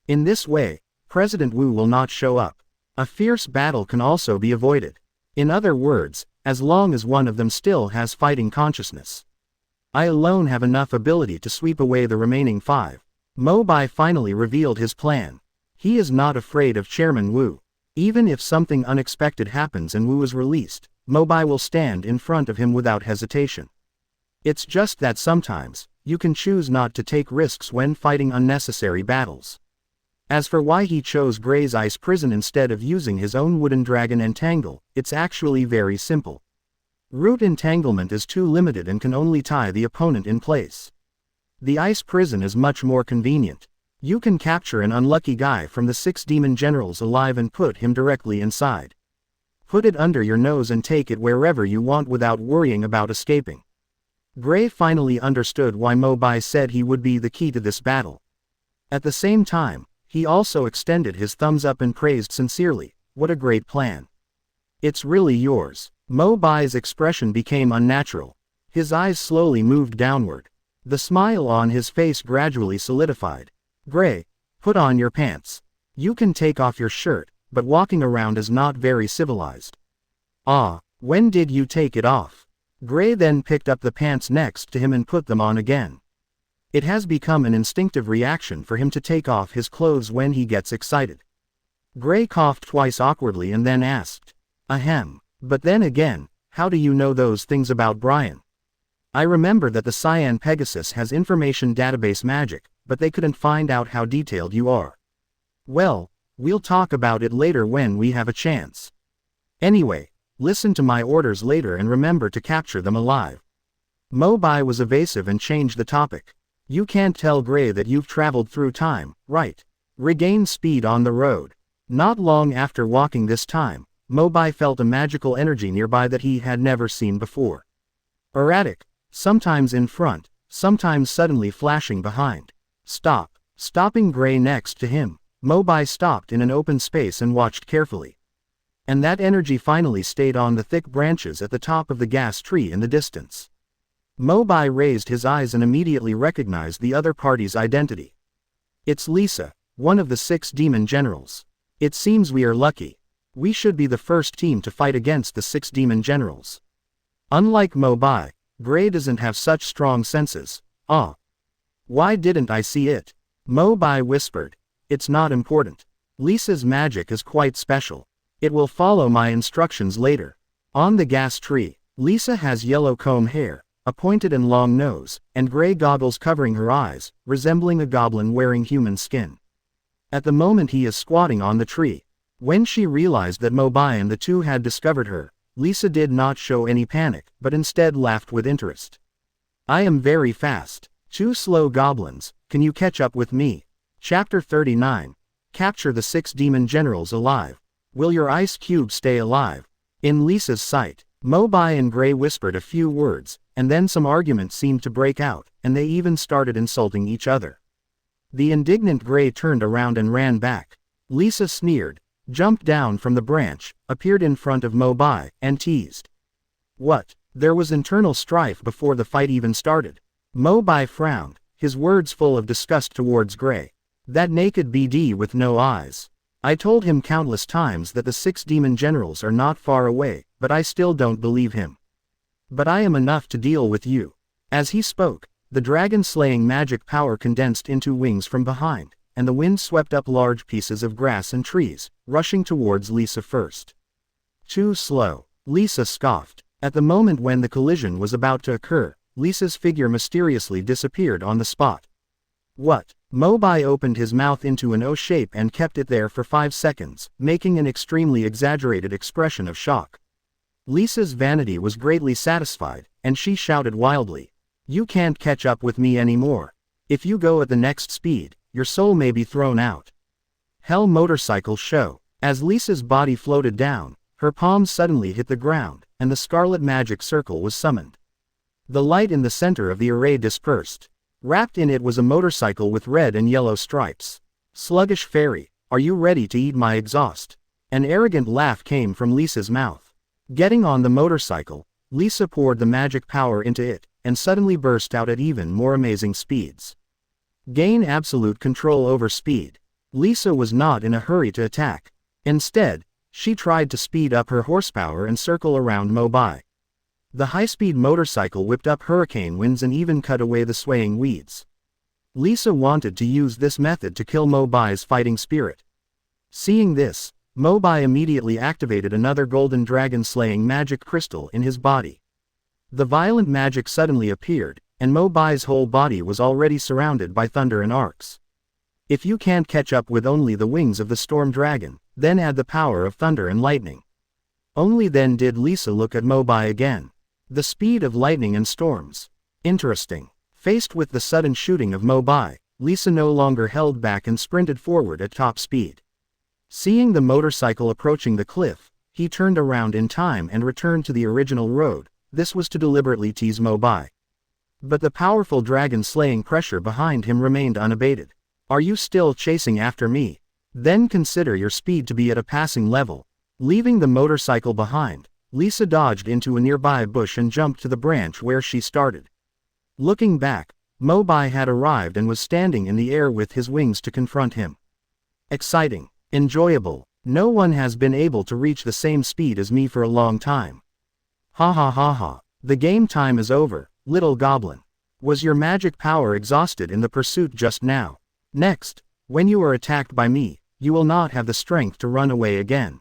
In this way, President Wu will not show up. A fierce battle can also be avoided. In other words, as long as one of them still has fighting consciousness. I alone have enough ability to sweep away the remaining 5. Mo Bai finally revealed his plan. He is not afraid of Chairman Wu. Even if something unexpected happens and Wu is released, Mo Bai will stand in front of him without hesitation. It's just that sometimes, you can choose not to take risks when fighting unnecessary battles. As for why he chose Gray's ice prison instead of using his own wooden dragon entangle, it's actually very simple. Root entanglement is too limited and can only tie the opponent in place. The ice prison is much more convenient. You can capture an unlucky guy from the 6 demon generals alive and put him directly inside. Put it under your nose and take it wherever you want without worrying about escaping. Gray finally understood why Mo Bai said he would be the key to this battle. At the same time, he also extended his thumbs up and praised sincerely, "What a great plan. It's really yours." Mo Bai's expression became unnatural. His eyes slowly moved downward. The smile on his face gradually solidified. "Gray, put on your pants. You can take off your shirt, but walking around is not very civilized." "Ah, when did you take it off?" Gray then picked up the pants next to him and put them on again. It has become an instinctive reaction for him to take off his clothes when he gets excited. Gray coughed twice awkwardly and then asked, "Ahem. But then again, how do you know those things about Brian?" "I remember that the Cyan Pegasus has information database magic, but they couldn't find out how detailed you are." "Well, we'll talk about it later when we have a chance. Anyway, listen to my orders later and remember to capture them alive." Mo Bai was evasive and changed the topic. "You can't tell Gray that you've traveled through time, right? Regain speed on the road." Not long after walking this time, Mo Bai felt a magical energy nearby that he had never seen before. Erratic, sometimes in front, sometimes suddenly flashing behind. "Stop." Stopping Gray next to him, Mo Bai stopped in an open space and watched carefully. And that energy finally stayed on the thick branches at the top of the gas tree in the distance. Mo Bai raised his eyes and immediately recognized the other party's identity. "It's Lisa, one of the 6 demon generals. It seems we are lucky. We should be the first team to fight against the 6 demon generals." Unlike Mo Bai, Gray doesn't have such strong senses. "Ah. Why didn't I see it?" Mo Bai whispered. "It's not important. Lisa's magic is quite special. It will follow my instructions later." On the gas tree, Lisa has yellow comb hair, a pointed and long nose, and gray goggles covering her eyes, resembling a goblin wearing human skin. At the moment he is squatting on the tree. When she realized that Mo Bai and the 2 had discovered her, Lisa did not show any panic, but instead laughed with interest. "I am very fast. 2 slow goblins, can you catch up with me?" Chapter 39. Capture the 6 demon generals alive. Will your ice cube stay alive? In Lisa's sight, Mobai and Gray whispered a few words, and then some argument seemed to break out, and they even started insulting each other. The indignant Gray turned around and ran back. Lisa sneered, jumped down from the branch, appeared in front of Mobai, and teased. What? There was internal strife before the fight even started. Mobai frowned, his words full of disgust towards Gray. That naked BD with no eyes. I told him countless times that the 6 demon generals are not far away, but I still don't believe him. But I am enough to deal with you. As he spoke, the dragon-slaying magic power condensed into wings from behind, and the wind swept up large pieces of grass and trees, rushing towards Lisa first. Too slow, Lisa scoffed. At the moment when the collision was about to occur, Lisa's figure mysteriously disappeared on the spot. What? Mobai opened his mouth into an O shape and kept it there for 5 seconds, making an extremely exaggerated expression of shock. Lisa's vanity was greatly satisfied, and she shouted wildly. You can't catch up with me anymore. If you go at the next speed, your soul may be thrown out. Hell motorcycle show. As Lisa's body floated down, her palms suddenly hit the ground, and the scarlet magic circle was summoned. The light in the center of the array dispersed. Wrapped in it was a motorcycle with red and yellow stripes. Sluggish fairy, are you ready to eat my exhaust? An arrogant laugh came from Lisa's mouth. Getting on the motorcycle, Lisa poured the magic power into it, and suddenly burst out at even more amazing speeds. Gain absolute control over speed. Lisa was not in a hurry to attack. Instead, she tried to speed up her horsepower and circle around Mobai. The high-speed motorcycle whipped up hurricane winds and even cut away the swaying weeds. Lisa wanted to use this method to kill Mobai's fighting spirit. Seeing this, Mobai immediately activated another golden dragon-slaying magic crystal in his body. The violent magic suddenly appeared, and Mobai's whole body was already surrounded by thunder and arcs. If you can't catch up with only the wings of the storm dragon, then add the power of thunder and lightning. Only then did Lisa look at Mobai again. The speed of lightning and storms. Interesting. Faced with the sudden shooting of Mobai, Lisa no longer held back and sprinted forward at top speed. Seeing the motorcycle approaching the cliff, he turned around in time and returned to the original road. This was to deliberately tease Mobai. But the powerful dragon-slaying pressure behind him remained unabated. Are you still chasing after me? Then consider your speed to be at a passing level. Leaving the motorcycle behind, Lisa dodged into a nearby bush and jumped to the branch where she started. Looking back, Mobai had arrived and was standing in the air with his wings to confront him. Exciting. Enjoyable. No one has been able to reach the same speed as me for a long time. Ha ha ha ha. The game time is over, little goblin. Was your magic power exhausted in the pursuit just now? Next, when you are attacked by me, you will not have the strength to run away again.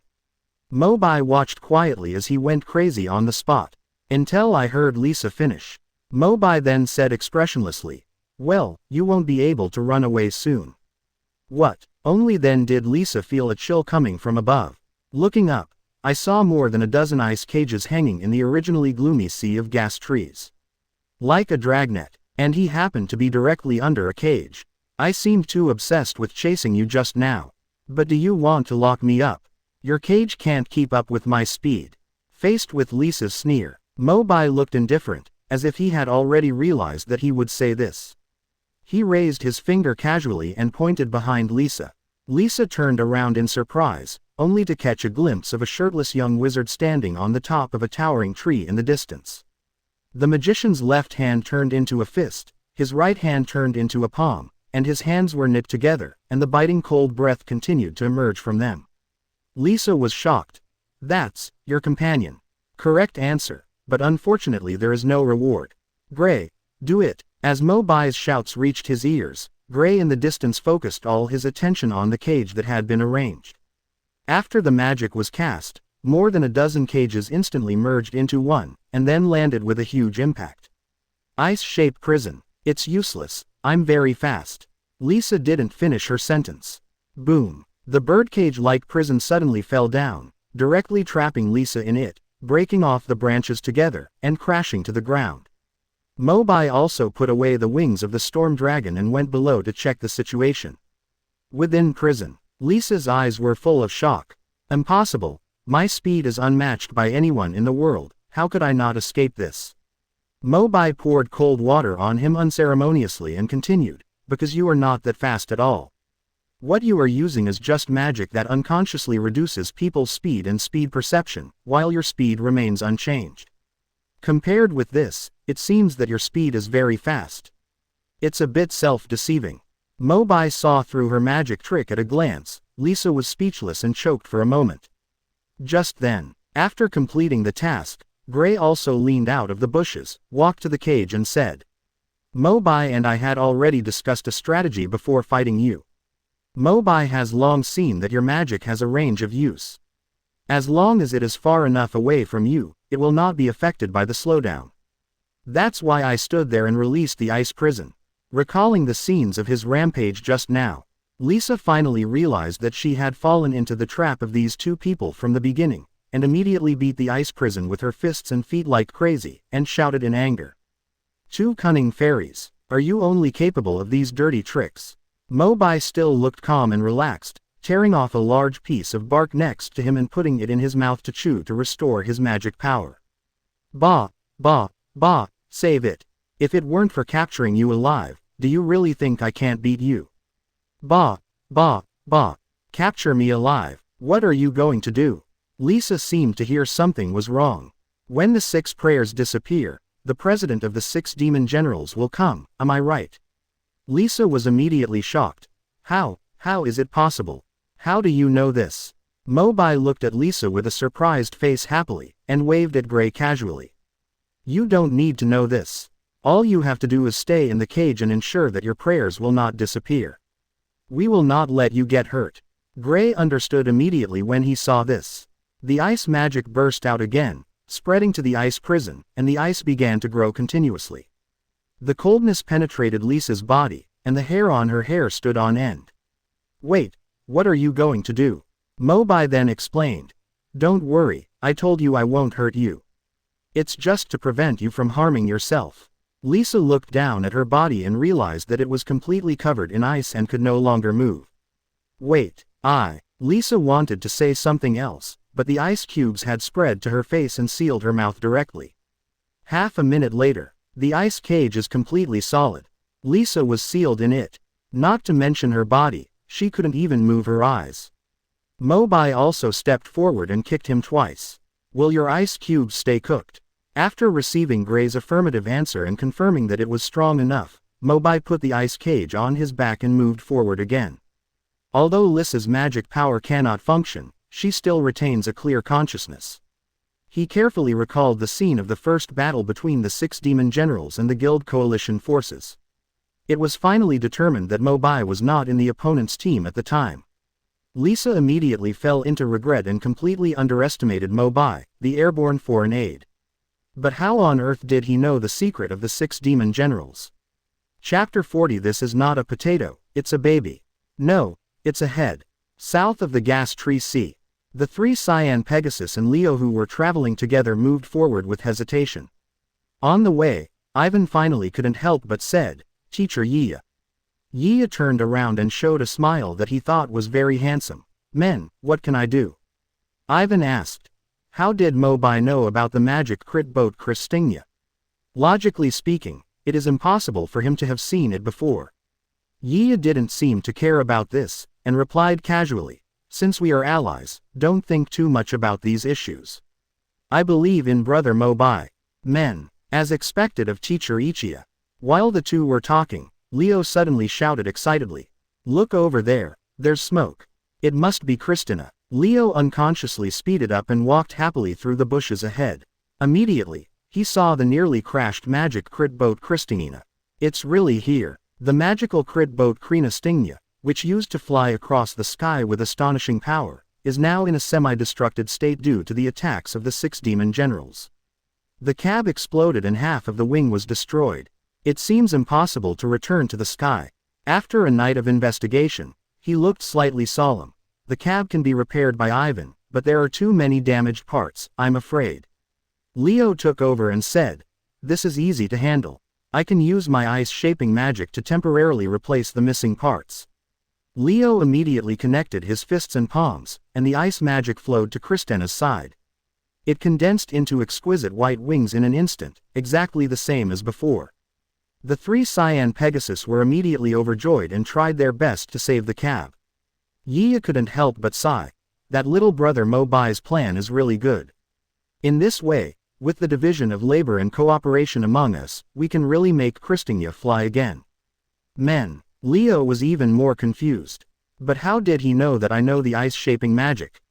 Mobai watched quietly as he went crazy on the spot, until I heard Lisa finish. Mobai then said expressionlessly, well, you won't be able to run away soon. What? Only then did Lisa feel a chill coming from above. Looking up, I saw more than a dozen ice cages hanging in the originally gloomy sea of gas trees. Like a dragnet, and he happened to be directly under a cage. I seemed too obsessed with chasing you just now. But do you want to lock me up? Your cage can't keep up with my speed. Faced with Lisa's sneer, Mobai looked indifferent, as if he had already realized that he would say this. He raised his finger casually and pointed behind Lisa. Lisa turned around in surprise, only to catch a glimpse of a shirtless young wizard standing on the top of a towering tree in the distance. The magician's left hand turned into a fist, his right hand turned into a palm, and his hands were knit together, and the biting cold breath continued to emerge from them. Lisa was shocked. That's your companion. Correct answer, but unfortunately there is no reward. Gray, do it. As Mobai's shouts reached his ears, Gray in the distance focused all his attention on the cage that had been arranged. After the magic was cast, more than a dozen cages instantly merged into one, and then landed with a huge impact. Ice-shaped prison. It's useless, I'm very fast. Lisa didn't finish her sentence. Boom. The birdcage-like prison suddenly fell down, directly trapping Lisa in it, breaking off the branches together, and crashing to the ground. Mobai also put away the wings of the storm dragon and went below to check the situation. Within prison, Lisa's eyes were full of shock. Impossible, my speed is unmatched by anyone in the world, how could I not escape this? Mobai poured cold water on him unceremoniously and continued, because you are not that fast at all. What you are using is just magic that unconsciously reduces people's speed and speed perception, while your speed remains unchanged. Compared with this, it seems that your speed is very fast. It's a bit self-deceiving. Mobai saw through her magic trick at a glance. Lisa was speechless and choked for a moment. Just then, after completing the task, Gray also leaned out of the bushes, walked to the cage and said, Mobai and I had already discussed a strategy before fighting you. Mobai has long seen that your magic has a range of use. As long as it is far enough away from you, it will not be affected by the slowdown. That's why I stood there and released the ice prison. Recalling the scenes of his rampage just now, Lisa finally realized that she had fallen into the trap of these two people from the beginning, and immediately beat the ice prison with her fists and feet like crazy, and shouted in anger. Two cunning fairies, are you only capable of these dirty tricks? Mobai still looked calm and relaxed, tearing off a large piece of bark next to him and putting it in his mouth to chew to restore his magic power. Bah, bah, bah, save it. If it weren't for capturing you alive, do you really think I can't beat you? Bah, bah, bah, capture me alive, what are you going to do? Lisa seemed to hear something was wrong. When the 6 prayers disappear, the president of the 6 demon generals will come, am I right? Lisa was immediately shocked. How is it possible? How do you know this? Mobai looked at Lisa with a surprised face happily, and waved at Gray casually. You don't need to know this. All you have to do is stay in the cage and ensure that your prayers will not disappear. We will not let you get hurt. Gray understood immediately when he saw this. The ice magic burst out again, spreading to the ice prison, and the ice began to grow continuously. The coldness penetrated Lisa's body, and the hair on her hair stood on end. Wait, what are you going to do? Mobai then explained. Don't worry, I told you I won't hurt you. It's just to prevent you from harming yourself. Lisa looked down at her body and realized that it was completely covered in ice and could no longer move. Wait, Lisa wanted to say something else, but the ice cubes had spread to her face and sealed her mouth directly. Half a minute later, the ice cage is completely solid. Lisa was sealed in it. Not to mention her body, she couldn't even move her eyes. Mobai also stepped forward and kicked him twice. Will your ice cubes stay cooked? After receiving Gray's affirmative answer and confirming that it was strong enough, Mobai put the ice cage on his back and moved forward again. Although Lisa's magic power cannot function, she still retains a clear consciousness. He carefully recalled the scene of the first battle between the 6 demon generals and the guild coalition forces. It was finally determined that Mobai was not in the opponent's team at the time. Lisa immediately fell into regret and completely underestimated Mobai, the airborne foreign aide. But how on earth did he know the secret of the 6 demon generals? Chapter 40. This is not a potato, it's a baby. No, it's a head. South of the gas tree sea, the 3 Cyan Pegasus and Leo who were traveling together moved forward with hesitation. On the way, Ivan finally couldn't help but said, Teacher Yiya. Yiya turned around and showed a smile that he thought was very handsome. Men, what can I do? Ivan asked. How did Mobai know about the magic crit boat Christinha? Logically speaking, it is impossible for him to have seen it before. Yiya didn't seem to care about this, and replied casually, since we are allies, don't think too much about these issues. I believe in brother Mobai. Men, as expected of teacher Ichiya. While the two were talking, Leo suddenly shouted excitedly. Look over there, there's smoke. It must be Christina. Leo unconsciously speeded up and walked happily through the bushes ahead. Immediately, he saw the nearly crashed magic crit boat Christina. It's really here. The magical crit boat Christinha, which used to fly across the sky with astonishing power, is now in a semi-destructed state due to the attacks of the 6 demon generals. The cab exploded and half of the wing was destroyed. It seems impossible to return to the sky. After a night of investigation, he looked slightly solemn. The cab can be repaired by Ivan, but there are too many damaged parts, I'm afraid. Leo took over and said, this is easy to handle. I can use my ice-shaping magic to temporarily replace the missing parts. Leo immediately connected his fists and palms, and the ice magic flowed to Christina's side. It condensed into exquisite white wings in an instant, exactly the same as before. The three Cyan Pegasus were immediately overjoyed and tried their best to save the cab. Yia couldn't help but sigh. That little brother Mo Bai's plan is really good. In this way, with the division of labor and cooperation among us, we can really make Christinia fly again. Men. Leo was even more confused. But how did he know that I know the ice-shaping magic?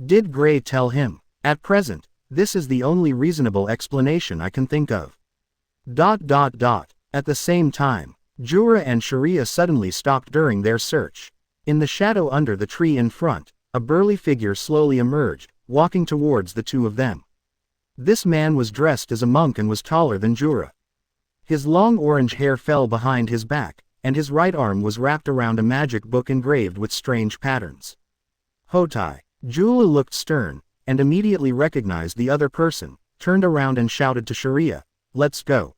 Did Gray tell him? At present, this is the only reasonable explanation I can think of. At the same time, Jura and Sharia suddenly stopped during their search. In the shadow under the tree in front, a burly figure slowly emerged, walking towards the two of them. This man was dressed as a monk and was taller than Jura. His long orange hair fell behind his back, and his right arm was wrapped around a magic book engraved with strange patterns. Hotai. Jula looked stern, and immediately recognized the other person, turned around and shouted to Sharia, "Let's go."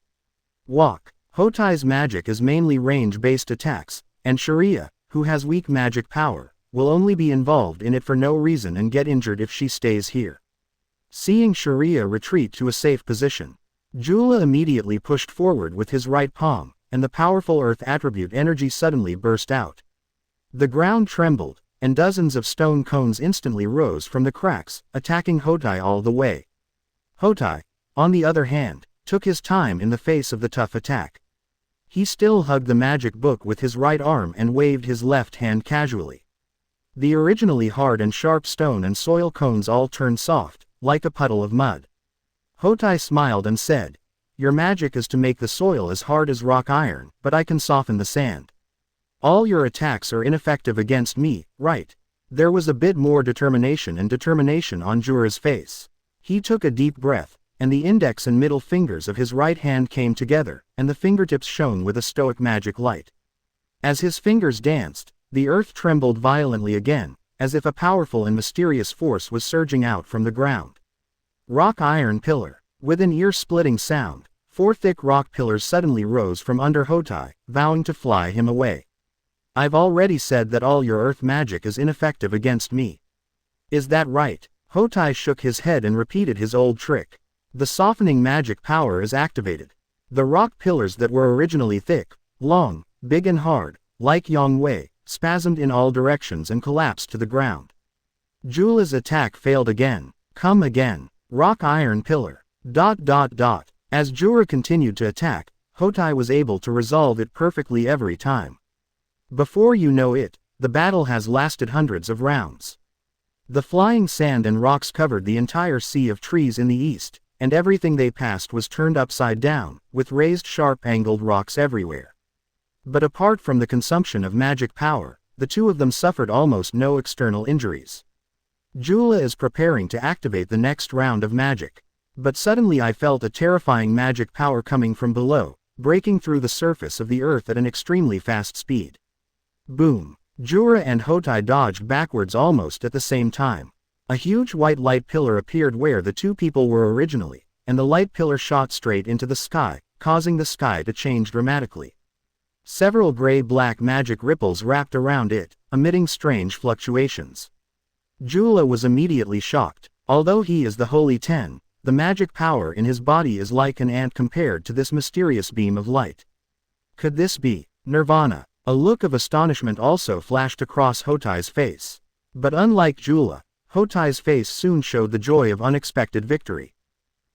Walk. Hotai's magic is mainly range-based attacks, and Sharia, who has weak magic power, will only be involved in it for no reason and get injured if she stays here. Seeing Sharia retreat to a safe position, Jula immediately pushed forward with his right palm, and the powerful earth attribute energy suddenly burst out. The ground trembled, and dozens of stone cones instantly rose from the cracks, attacking Hotai all the way. Hotai, on the other hand, took his time in the face of the tough attack. He still hugged the magic book with his right arm and waved his left hand casually. The originally hard and sharp stone and soil cones all turned soft, like a puddle of mud. Hotai smiled and said, "Your magic is to make the soil as hard as rock iron, but I can soften the sand. All your attacks are ineffective against me, right?" There was a bit more determination on Jura's face. He took a deep breath, and the index and middle fingers of his right hand came together, and the fingertips shone with a stoic magic light. As his fingers danced, the earth trembled violently again, as if a powerful and mysterious force was surging out from the ground. Rock iron pillar. With an ear-splitting sound, 4 thick rock pillars suddenly rose from under Hotai, vowing to fly him away. "I've already said that all your earth magic is ineffective against me. Is that right?" Hotai shook his head and repeated his old trick. The softening magic power is activated. The rock pillars that were originally thick, long, big and hard, like Yongwei, spasmed in all directions and collapsed to the ground. Jula's attack failed again. Come again. Rock iron pillar. As Jura continued to attack, Hotai was able to resolve it perfectly every time. Before you know it, the battle has lasted hundreds of rounds. The flying sand and rocks covered the entire sea of trees in the east, and everything they passed was turned upside down, with raised sharp-angled rocks everywhere. But apart from the consumption of magic power, the two of them suffered almost no external injuries. Jula is preparing to activate the next round of magic. But suddenly I felt a terrifying magic power coming from below, breaking through the surface of the earth at an extremely fast speed. Boom! Jura and Hotai dodged backwards almost at the same time. A huge white light pillar appeared where the two people were originally, and the light pillar shot straight into the sky, causing the sky to change dramatically. Several gray-black magic ripples wrapped around it, emitting strange fluctuations. Jula was immediately shocked. Although he is the Holy Ten, the magic power in his body is like an ant compared to this mysterious beam of light. Could this be Nirvana? A look of astonishment also flashed across Hotai's face. But unlike Jula, Hotai's face soon showed the joy of unexpected victory.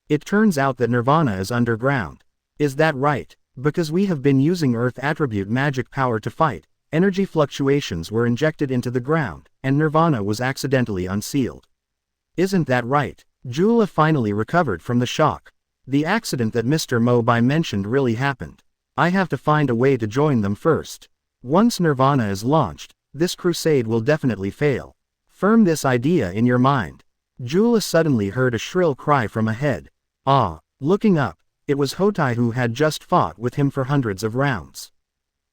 It turns out that Nirvana is underground. Is that right? Because we have been using Earth attribute magic power to fight, energy fluctuations were injected into the ground, and Nirvana was accidentally unsealed. Isn't that right? Jula finally recovered from the shock. The accident that Mr. Mo Bai mentioned really happened. I have to find a way to join them first. Once Nirvana is launched, this crusade will definitely fail. Firm this idea in your mind. Jula suddenly heard a shrill cry from ahead. Looking up, it was Hotai who had just fought with him for hundreds of rounds.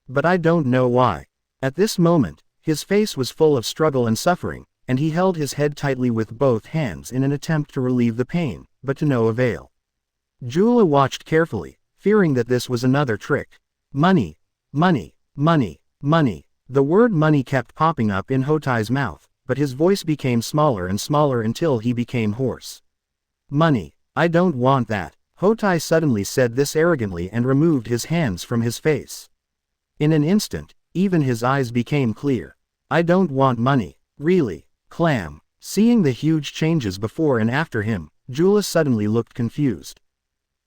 But I don't know why. At this moment, his face was full of struggle and suffering, and he held his head tightly with both hands in an attempt to relieve the pain, but to no avail. Jula watched carefully, fearing that this was another trick. Money, money, money, money. The word money kept popping up in Hotai's mouth, but his voice became smaller and smaller until he became hoarse. Money. I don't want that. Hotai suddenly said this arrogantly and removed his hands from his face. In an instant, even his eyes became clear. I don't want money. Really? Clam. Seeing the huge changes before and after him, Jula suddenly looked confused.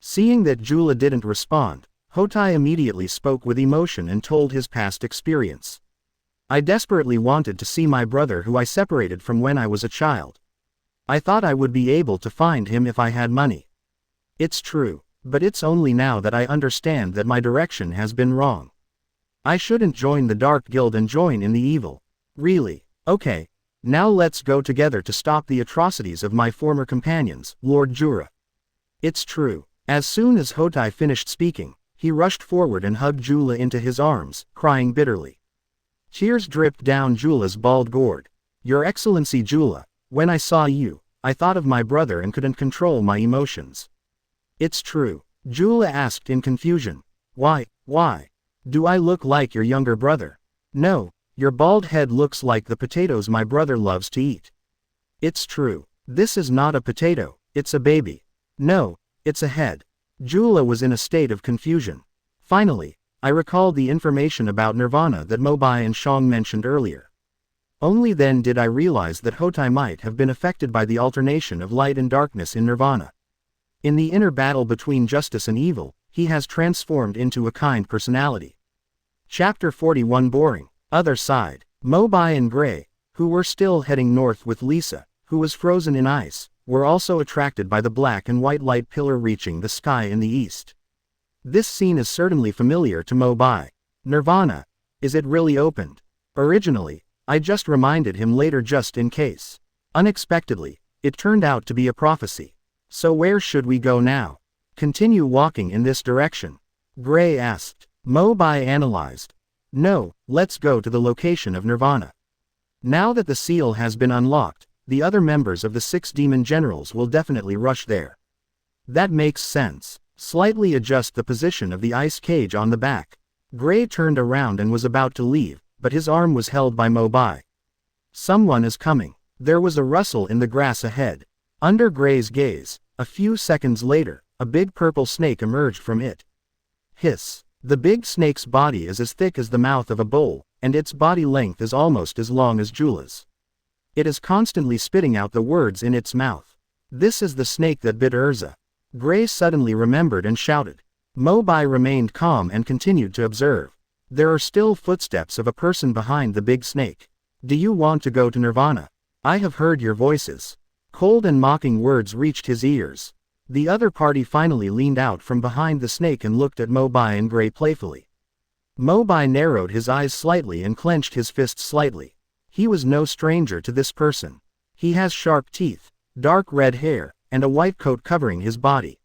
Seeing that Jula didn't respond, Hotai immediately spoke with emotion and told his past experience. I desperately wanted to see my brother who I separated from when I was a child. I thought I would be able to find him if I had money. It's true, but it's only now that I understand that my direction has been wrong. I shouldn't join the Dark Guild and join in the evil. Really? Okay. Now let's go together to stop the atrocities of my former companions, Lord Jura. It's true. As soon as Hotai finished speaking, he rushed forward and hugged Jula into his arms, crying bitterly. Tears dripped down Jula's bald gourd. Your Excellency Jula, when I saw you, I thought of my brother and couldn't control my emotions. It's true. Jula asked in confusion. Why? Do I look like your younger brother? No, your bald head looks like the potatoes my brother loves to eat. It's true. This is not a potato, it's a baby. No, it's a head. Jula was in a state of confusion. Finally, I recalled the information about Nirvana that Mo Bai and Shong mentioned earlier. Only then did I realize that Hotai might have been affected by the alternation of light and darkness in Nirvana. In the inner battle between justice and evil, he has transformed into a kind personality. Chapter 41 Boring. Other side. Mo Bai and Gray, who were still heading north with Lisa, who was frozen in ice, were also attracted by the black and white light pillar reaching the sky in the east. This scene is certainly familiar to Mo Bai. Nirvana. Is it really opened? Originally, I just reminded him later just in case. Unexpectedly, it turned out to be a prophecy. So where should we go now? Continue walking in this direction? Gray asked. Mo Bai analyzed. No, let's go to the location of Nirvana. Now that the seal has been unlocked, the other members of the 6 demon generals will definitely rush there. That makes sense. Slightly adjust the position of the ice cage on the back. Gray turned around and was about to leave, but his arm was held by Mo Bai. Someone is coming. There was a rustle in the grass ahead. Under Gray's gaze, a few seconds later, a big purple snake emerged from it. Hiss. The big snake's body is as thick as the mouth of a bull, and its body length is almost as long as Jula's. It is constantly spitting out the words in its mouth. This is the snake that bit Erza. Gray suddenly remembered and shouted. Mo Bai remained calm and continued to observe. There are still footsteps of a person behind the big snake. Do you want to go to Nirvana? I have heard your voices. Cold and mocking words reached his ears. The other party finally leaned out from behind the snake and looked at Mo Bai and Gray playfully. Mo Bai narrowed his eyes slightly and clenched his fists slightly. He was no stranger to this person. He has sharp teeth, dark red hair, and a white coat covering his body.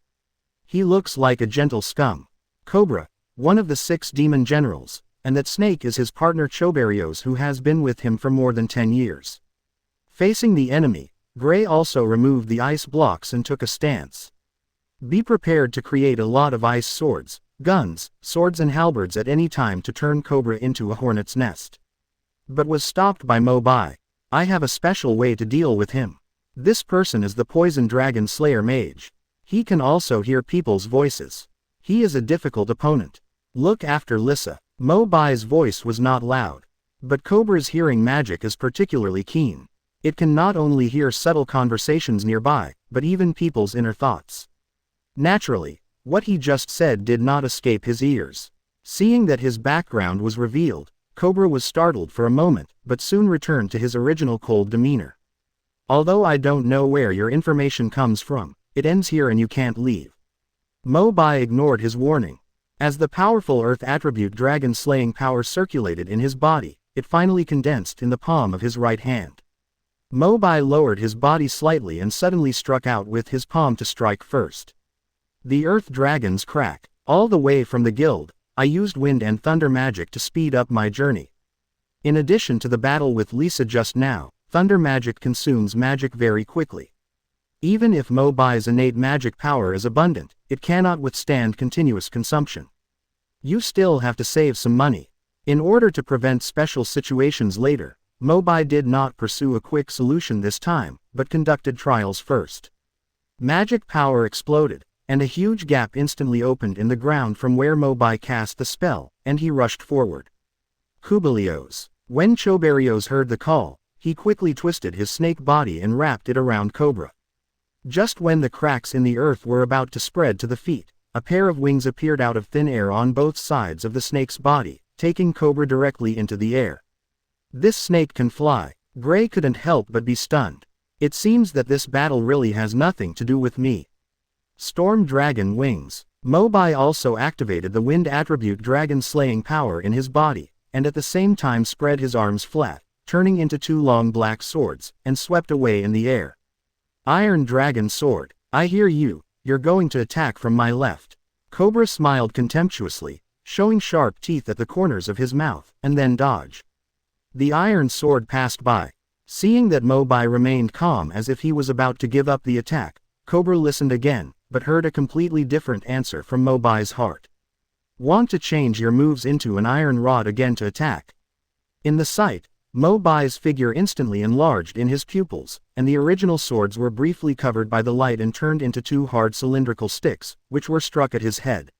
He looks like a gentle scum. Cobra, one of the 6 demon generals, and that snake is his partner Choberios, who has been with him for more than 10 years. Facing the enemy, Gray also removed the ice blocks and took a stance. Be prepared to create a lot of ice swords, guns, swords and halberds at any time to turn Cobra into a hornet's nest. But was stopped by Mo Bai. I have a special way to deal with him. This person is the Poison Dragon Slayer mage. He can also hear people's voices. He is a difficult opponent. Look after Lissa. Mo Bai's voice was not loud. But Cobra's hearing magic is particularly keen. It can not only hear subtle conversations nearby, but even people's inner thoughts. Naturally, what he just said did not escape his ears. Seeing that his background was revealed, Cobra was startled for a moment, but soon returned to his original cold demeanor. Although I don't know where your information comes from, it ends here and you can't leave. Mo Bai ignored his warning. As the powerful earth attribute dragon slaying power circulated in his body, it finally condensed in the palm of his right hand. Mo Bai lowered his body slightly and suddenly struck out with his palm to strike first. The earth dragons crack. All the way from the guild, I used wind and thunder magic to speed up my journey. In addition to the battle with Lisa just now, thunder magic consumes magic very quickly. Even if Mo Bai's innate magic power is abundant, it cannot withstand continuous consumption. You still have to save some money. In order to prevent special situations later, Mo Bai did not pursue a quick solution this time, but conducted trials first. Magic power exploded, and a huge gap instantly opened in the ground from where Mo Bai cast the spell, and he rushed forward. Kubalios. When Choberios heard the call, he quickly twisted his snake body and wrapped it around Cobra. Just when the cracks in the earth were about to spread to the feet, a pair of wings appeared out of thin air on both sides of the snake's body, taking Cobra directly into the air. This snake can fly. Gray couldn't help but be stunned. It seems that this battle really has nothing to do with me. Storm Dragon Wings. Mobai also activated the wind attribute dragon slaying power in his body, and at the same time spread his arms flat, turning into two long black swords, and swept away in the air. Iron Dragon Sword. I hear you, you're going to attack from my left. Cobra smiled contemptuously, showing sharp teeth at the corners of his mouth, and then dodge. The iron sword passed by. Seeing that Mobai remained calm as if he was about to give up the attack, Cobra listened again, but heard a completely different answer from Mobai's heart. Want to change your moves into an iron rod again to attack? In the sight, Mobai's figure instantly enlarged in his pupils, and the original swords were briefly covered by the light and turned into two hard cylindrical sticks, which were struck at his head.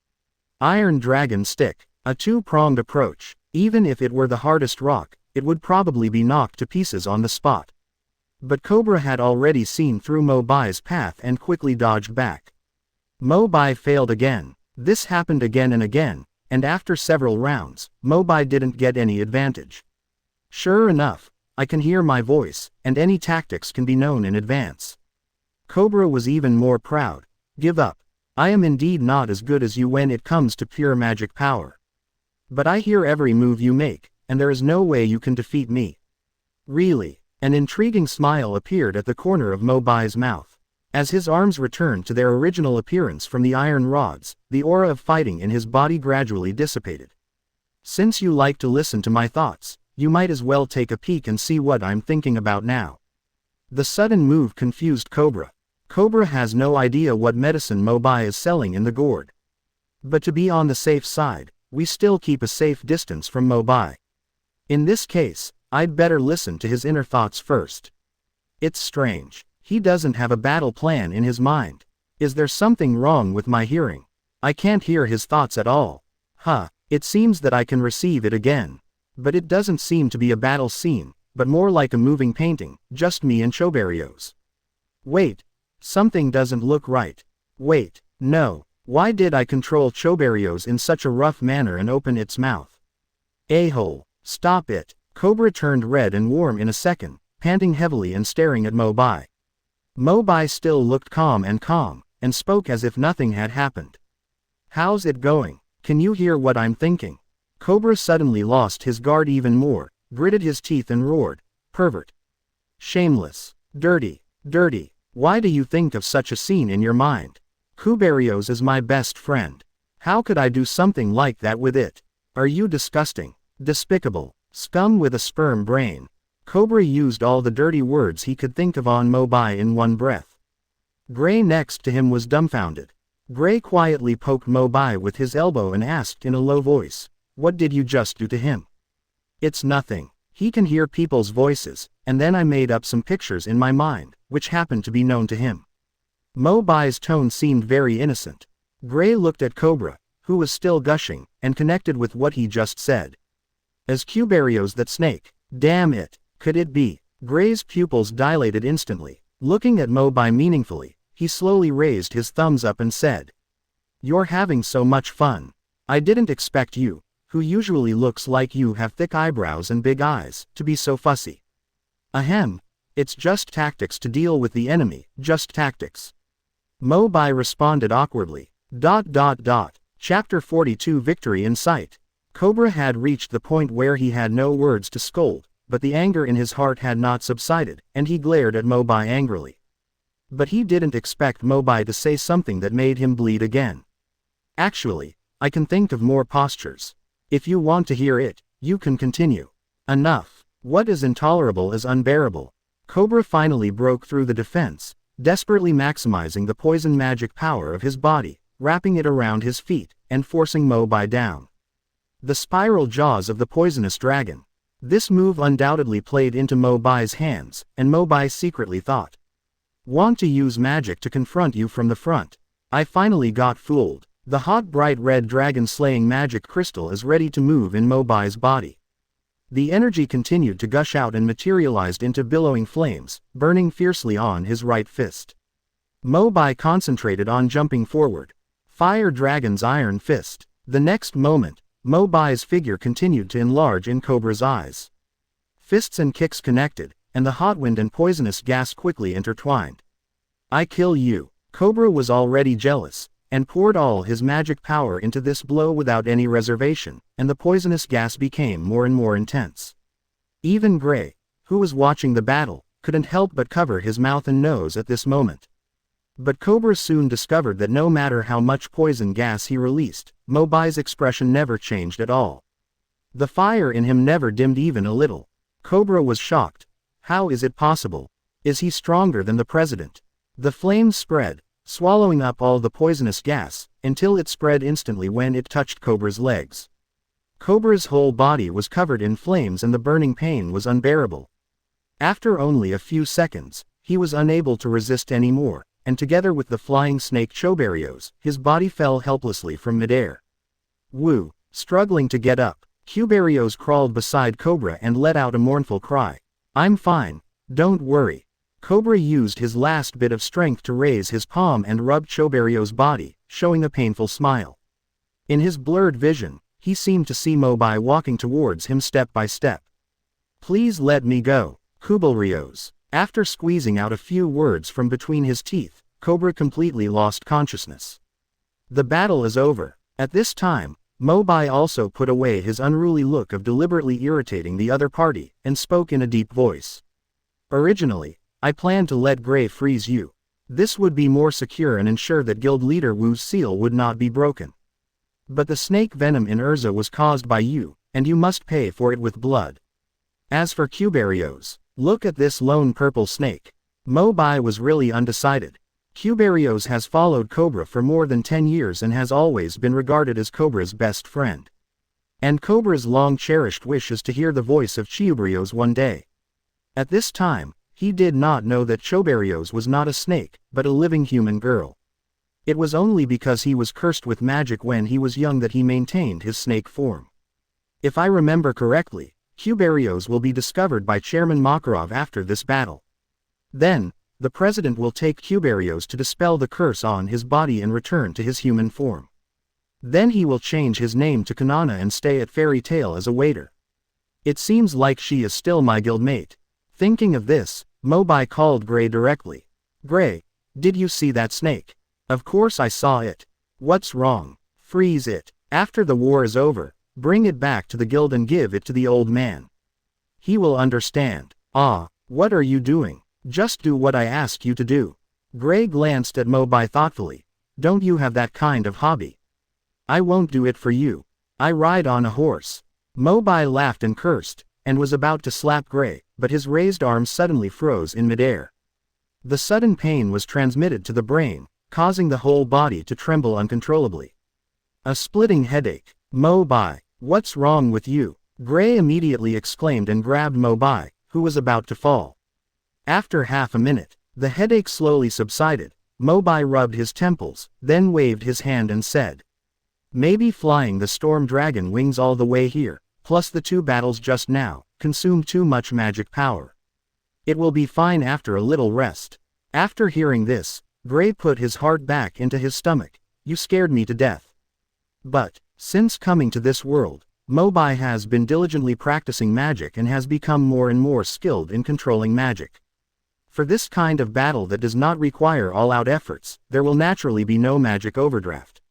Iron Dragon Stick. A two-pronged approach. Even if it were the hardest rock, it would probably be knocked to pieces on the spot. But Cobra had already seen through Mobai's path and quickly dodged back. Mobai failed again. This happened again and again, and after several rounds, Mobai didn't get any advantage. Sure enough, I can hear my voice, and any tactics can be known in advance. Cobra was even more proud. Give up. I am indeed not as good as you when it comes to pure magic power. But I hear every move you make, and there is no way you can defeat me. Really? An intriguing smile appeared at the corner of Mobai's mouth. As his arms returned to their original appearance from the iron rods, the aura of fighting in his body gradually dissipated. Since you like to listen to my thoughts, you might as well take a peek and see what I'm thinking about now. The sudden move confused Cobra. Cobra has no idea what medicine Mobai is selling in the gourd. But to be on the safe side, we still keep a safe distance from Mobai. In this case, I'd better listen to his inner thoughts first. It's strange. He doesn't have a battle plan in his mind. Is there something wrong with my hearing? I can't hear his thoughts at all. It seems that I can receive it again. But it doesn't seem to be a battle scene, but more like a moving painting, just me and Choberios. Wait. Something doesn't look right. Wait. No. Why did I control Choberios in such a rough manner and open its mouth? A-hole. Stop it. Cobra turned red and warm in a second, panting heavily and staring at Mobai. Mobai still looked calm, and spoke as if nothing had happened. How's it going? Can you hear what I'm thinking? Cobra suddenly lost his guard even more, gritted his teeth and roared, Pervert. Shameless. Dirty. Dirty. Why do you think of such a scene in your mind? Choberios is my best friend. How could I do something like that with it? Are you disgusting? Despicable. Scum with a sperm brain. Cobra used all the dirty words he could think of on Mobai in one breath. Gray next to him was dumbfounded. Gray quietly poked Mobai with his elbow and asked in a low voice, What did you just do to him? It's nothing. He can hear people's voices, and then I made up some pictures in my mind, which happened to be known to him. Mobai's tone seemed very innocent. Gray looked at Cobra, who was still gushing, and connected with what he just said. As Choberios that snake? Damn it, could it be? Gray's pupils dilated instantly. Looking at Mobai meaningfully, he slowly raised his thumbs up and said, You're having so much fun. I didn't expect you, who usually looks like you have thick eyebrows and big eyes, to be so fussy. Ahem. It's just tactics to deal with the enemy, just tactics. Mobai responded awkwardly. Chapter 42 Victory in Sight. Cobra had reached the point where he had no words to scold, but the anger in his heart had not subsided, and he glared at Mobai angrily. But he didn't expect Mobai to say something that made him bleed again. Actually, I can think of more postures. If you want to hear it, you can continue. Enough. What is intolerable is unbearable. Cobra finally broke through the defense, desperately maximizing the poison magic power of his body, wrapping it around his feet, and forcing Mobai down. The spiral jaws of the poisonous dragon. This move undoubtedly played into Mobai's hands, and Mobai secretly thought. Want to use magic to confront you from the front. I finally got fooled. The hot bright red dragon-slaying magic crystal is ready to move in Mo Bai's body. The energy continued to gush out and materialized into billowing flames, burning fiercely on his right fist. Mo Bai concentrated on jumping forward. Fire Dragon's iron fist. The next moment, Mo Bai's figure continued to enlarge in Cobra's eyes. Fists and kicks connected, and the hot wind and poisonous gas quickly intertwined. I kill you. Cobra was already jealous, and poured all his magic power into this blow without any reservation, and the poisonous gas became more and more intense. Even Gray, who was watching the battle, couldn't help but cover his mouth and nose at this moment. But Cobra soon discovered that no matter how much poison gas he released, Mo Bai's expression never changed at all. The fire in him never dimmed even a little. Cobra was shocked. How is it possible? Is he stronger than the president? The flames spread, swallowing up all the poisonous gas, until it spread instantly when it touched Cobra's legs. Cobra's whole body was covered in flames and the burning pain was unbearable. After only a few seconds, he was unable to resist anymore, and together with the flying snake Choberios, his body fell helplessly from midair. Woo! Struggling to get up, Choberios crawled beside Cobra and let out a mournful cry. I'm fine, don't worry. Cobra used his last bit of strength to raise his palm and rub Choberios' body, showing a painful smile. In his blurred vision, he seemed to see Mo Bai walking towards him step by step. Please let me go, Choberios. After squeezing out a few words from between his teeth, Cobra completely lost consciousness. The battle is over. At this time, Mo Bai also put away his unruly look of deliberately irritating the other party, and spoke in a deep voice. Originally, I planned to let Gray freeze you. This would be more secure and ensure that Guild Leader Wu's seal would not be broken. But the snake venom in Erza was caused by you, and you must pay for it with blood. As for Choberios, look at this lone purple snake. Mo Bai was really undecided. Choberios has followed Cobra for more than 10 years and has always been regarded as Cobra's best friend. And Cobra's long-cherished wish is to hear the voice of Choberios one day. At this time, he did not know that Choberios was not a snake, but a living human girl. It was only because he was cursed with magic when he was young that he maintained his snake form. If I remember correctly, Choberios will be discovered by Chairman Makarov after this battle. Then, the president will take Choberios to dispel the curse on his body and return to his human form. Then he will change his name to Kanana and stay at Fairy Tail as a waiter. It seems like she is still my guildmate. Thinking of this, Mo Bai called Gray directly. Gray, did you see that snake? Of course I saw it. What's wrong? Freeze it. After the war is over, bring it back to the guild and give it to the old man. He will understand. Ah, what are you doing? Just do what I ask you to do. Gray glanced at Mo Bai thoughtfully. Don't you have that kind of hobby? I won't do it for you. I ride on a horse. Mo Bai laughed and cursed, and was about to slap Gray, but his raised arms suddenly froze in midair. The sudden pain was transmitted to the brain, causing the whole body to tremble uncontrollably. A splitting headache. Mo Bai, what's wrong with you? Gray immediately exclaimed and grabbed Mo Bai, who was about to fall. After half a minute, the headache slowly subsided. Mo Bai rubbed his temples, then waved his hand and said, maybe flying the storm dragon wings all the way here, plus the 2 battles just now, consumed too much magic power. It will be fine after a little rest. After hearing this, Gray put his heart back into his stomach. You scared me to death. But, since coming to this world, Mo Bai has been diligently practicing magic and has become more and more skilled in controlling magic. For this kind of battle that does not require all-out efforts, there will naturally be no magic overdraft.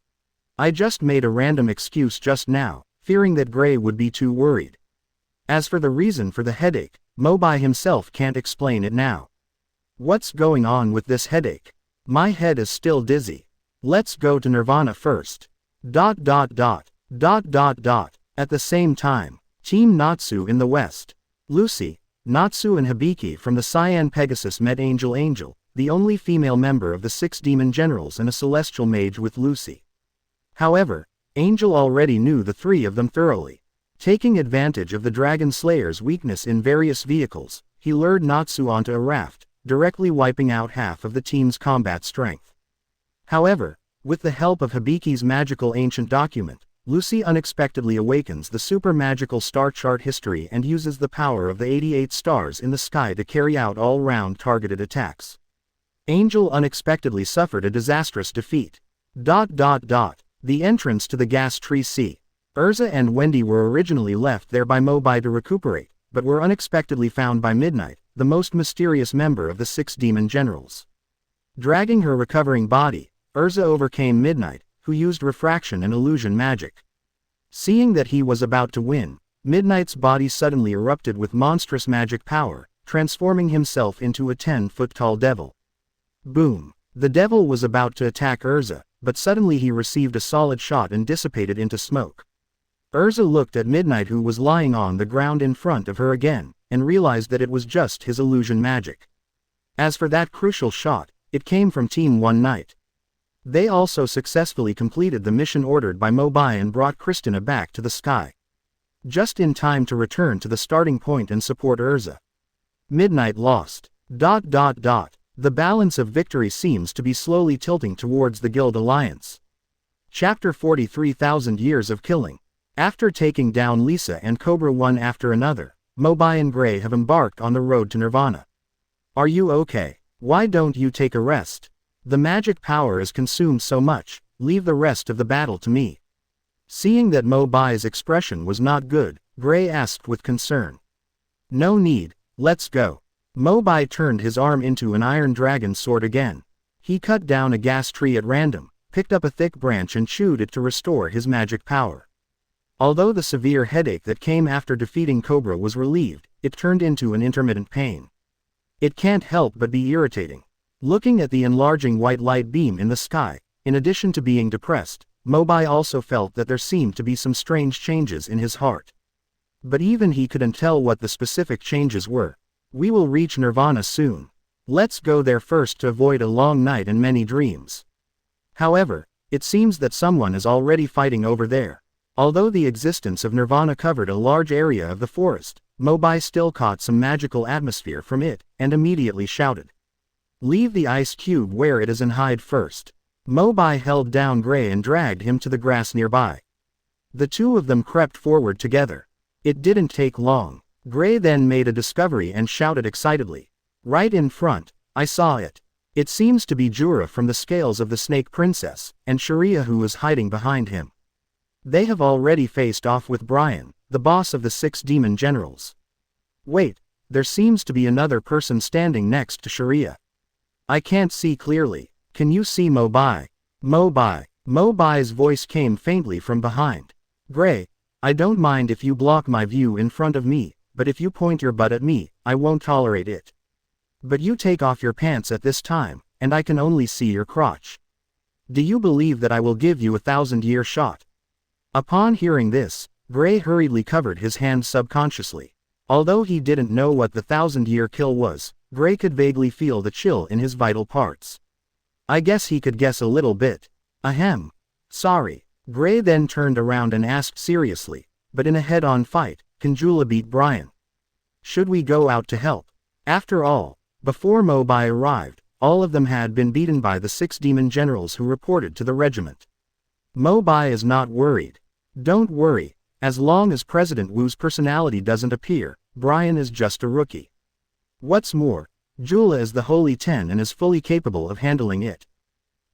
I just made a random excuse just now, fearing that Gray would be too worried. As for the reason for the headache, Mo Bai himself can't explain it now. What's going on with this headache? My head is still dizzy. Let's go to Nirvana first. At the same time, Team Natsu in the west. Lucy, Natsu and Hibiki from the Cyan Pegasus met Angel, the only female member of the 6 demon generals and a celestial mage with Lucy. However, Angel already knew the 3 of them thoroughly. Taking advantage of the Dragon Slayer's weakness in various vehicles, he lured Natsu onto a raft, directly wiping out half of the team's combat strength. However, with the help of Hibiki's magical ancient document, Lucy unexpectedly awakens the super magical star chart history and uses the power of the 88 stars in the sky to carry out all-round targeted attacks. Angel unexpectedly suffered a disastrous defeat. The entrance to the gas tree sea. Erza and Wendy were originally left there by Mo Bai to recuperate, but were unexpectedly found by Midnight, the most mysterious member of the 6 demon generals. Dragging her recovering body, Erza overcame Midnight, who used refraction and illusion magic. Seeing that he was about to win, Midnight's body suddenly erupted with monstrous magic power, transforming himself into a 10-foot-tall devil. Boom! The devil was about to attack Erza, but suddenly he received a solid shot and dissipated into smoke. Erza looked at Midnight, who was lying on the ground in front of her again, and realized that it was just his illusion magic. As for that crucial shot, it came from Team One Night. They also successfully completed the mission ordered by Mobai and brought Christina back to the sky. Just in time to return to the starting point and support Erza. Midnight lost. The balance of victory seems to be slowly tilting towards the Guild Alliance. Chapter 43,000 Years of Killing. After taking down Lisa and Cobra one after another, Mobai and Gray have embarked on the road to Nirvana. Are you okay? Why don't you take a rest? The magic power is consumed so much, leave the rest of the battle to me. Seeing that Mobai's expression was not good, Gray asked with concern. No need, let's go. Mobai turned his arm into an iron dragon sword again. He cut down a gas tree at random, picked up a thick branch and chewed it to restore his magic power. Although the severe headache that came after defeating Cobra was relieved, it turned into an intermittent pain. It can't help but be irritating. Looking at the enlarging white light beam in the sky, in addition to being depressed, Mobai also felt that there seemed to be some strange changes in his heart. But even he couldn't tell what the specific changes were. We will reach Nirvana soon. Let's go there first to avoid a long night and many dreams. However, it seems that someone is already fighting over there. Although the existence of Nirvana covered a large area of the forest, Mobai still caught some magical atmosphere from it, and immediately shouted. Leave the ice cube where it is and hide first. Mobai held down Gray and dragged him to the grass nearby. The two of them crept forward together. It didn't take long. Gray then made a discovery and shouted excitedly. Right in front, I saw it. It seems to be Jura from the scales of the Snake Princess, and Sharia who is hiding behind him. They have already faced off with Brian, the boss of the 6 demon generals. Wait, there seems to be another person standing next to Sharia. I can't see clearly. Can you see Mobai? Mobai. Mobai's voice came faintly from behind. Gray, I don't mind if you block my view in front of me, but if you point your butt at me, I won't tolerate it. But you take off your pants at this time, and I can only see your crotch. Do you believe that I will give you a 1,000-year shot? Upon hearing this, Gray hurriedly covered his hand subconsciously. Although he didn't know what the 1,000-year kill was, Gray could vaguely feel the chill in his vital parts. I guess he could guess a little bit. Ahem. Sorry. Gray then turned around and asked seriously, but in a head-on fight, can Jula beat Brian? Should we go out to help? After all, before Mobai arrived, all of them had been beaten by the 6 demon generals who reported to the regiment. Mobai is not worried. Don't worry, as long as President Wu's personality doesn't appear, Brian is just a rookie. What's more, Jula is the Holy 10 and is fully capable of handling it.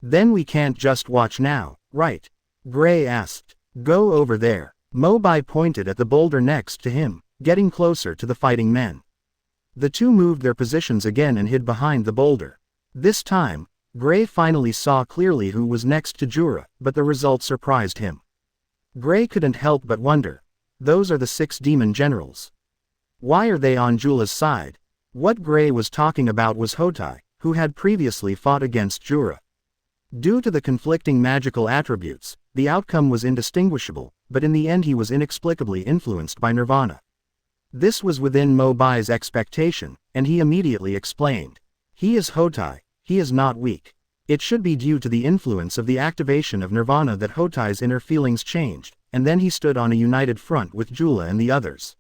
Then we can't just watch now, right? Gray asked. Go over there. Mobai pointed at the boulder next to him, getting closer to the fighting men. The two moved their positions again and hid behind the boulder. This time, Gray finally saw clearly who was next to Jura, but the result surprised him. Gray couldn't help but wonder. Those are the 6 demon generals. Why are they on Jula's side? What Gray was talking about was Hotai, who had previously fought against Jura. Due to the conflicting magical attributes, the outcome was indistinguishable, but in the end he was inexplicably influenced by Nirvana. This was within Mobai's expectation, and he immediately explained. He is Hotai, he is not weak. It should be due to the influence of the activation of Nirvana that Hotai's inner feelings changed, and then he stood on a united front with Jula and the others.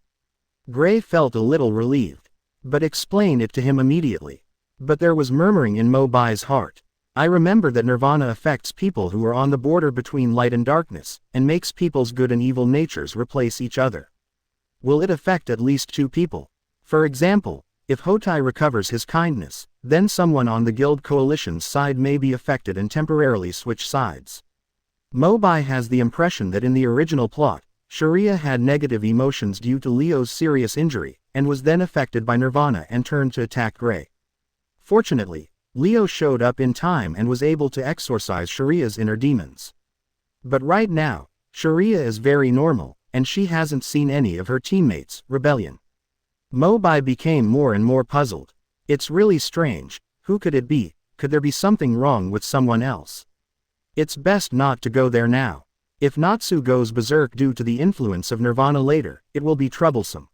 Gray felt a little relieved. But explain it to him immediately. But there was murmuring in Mo Bai's heart. I remember that nirvana affects people who are on the border between light and darkness, and makes people's good and evil natures replace each other. Will it affect at least two people? For example, if Hotai recovers his kindness, then someone on the guild coalition's side may be affected and temporarily switch sides. Mo Bai has the impression that in the original plot, Sharia had negative emotions due to Leo's serious injury, and was then affected by nirvana and turned to attack Grey. Fortunately, Leo showed up in time and was able to exorcise Sharia's inner demons. But right now, Sharia is very normal, and she hasn't seen any of her teammates' rebellion. Mo Bai became more and more puzzled. It's really strange. Who could it be? Could there be something wrong with someone else? It's best not to go there now. If Natsu goes berserk due to the influence of nirvana later, it will be troublesome.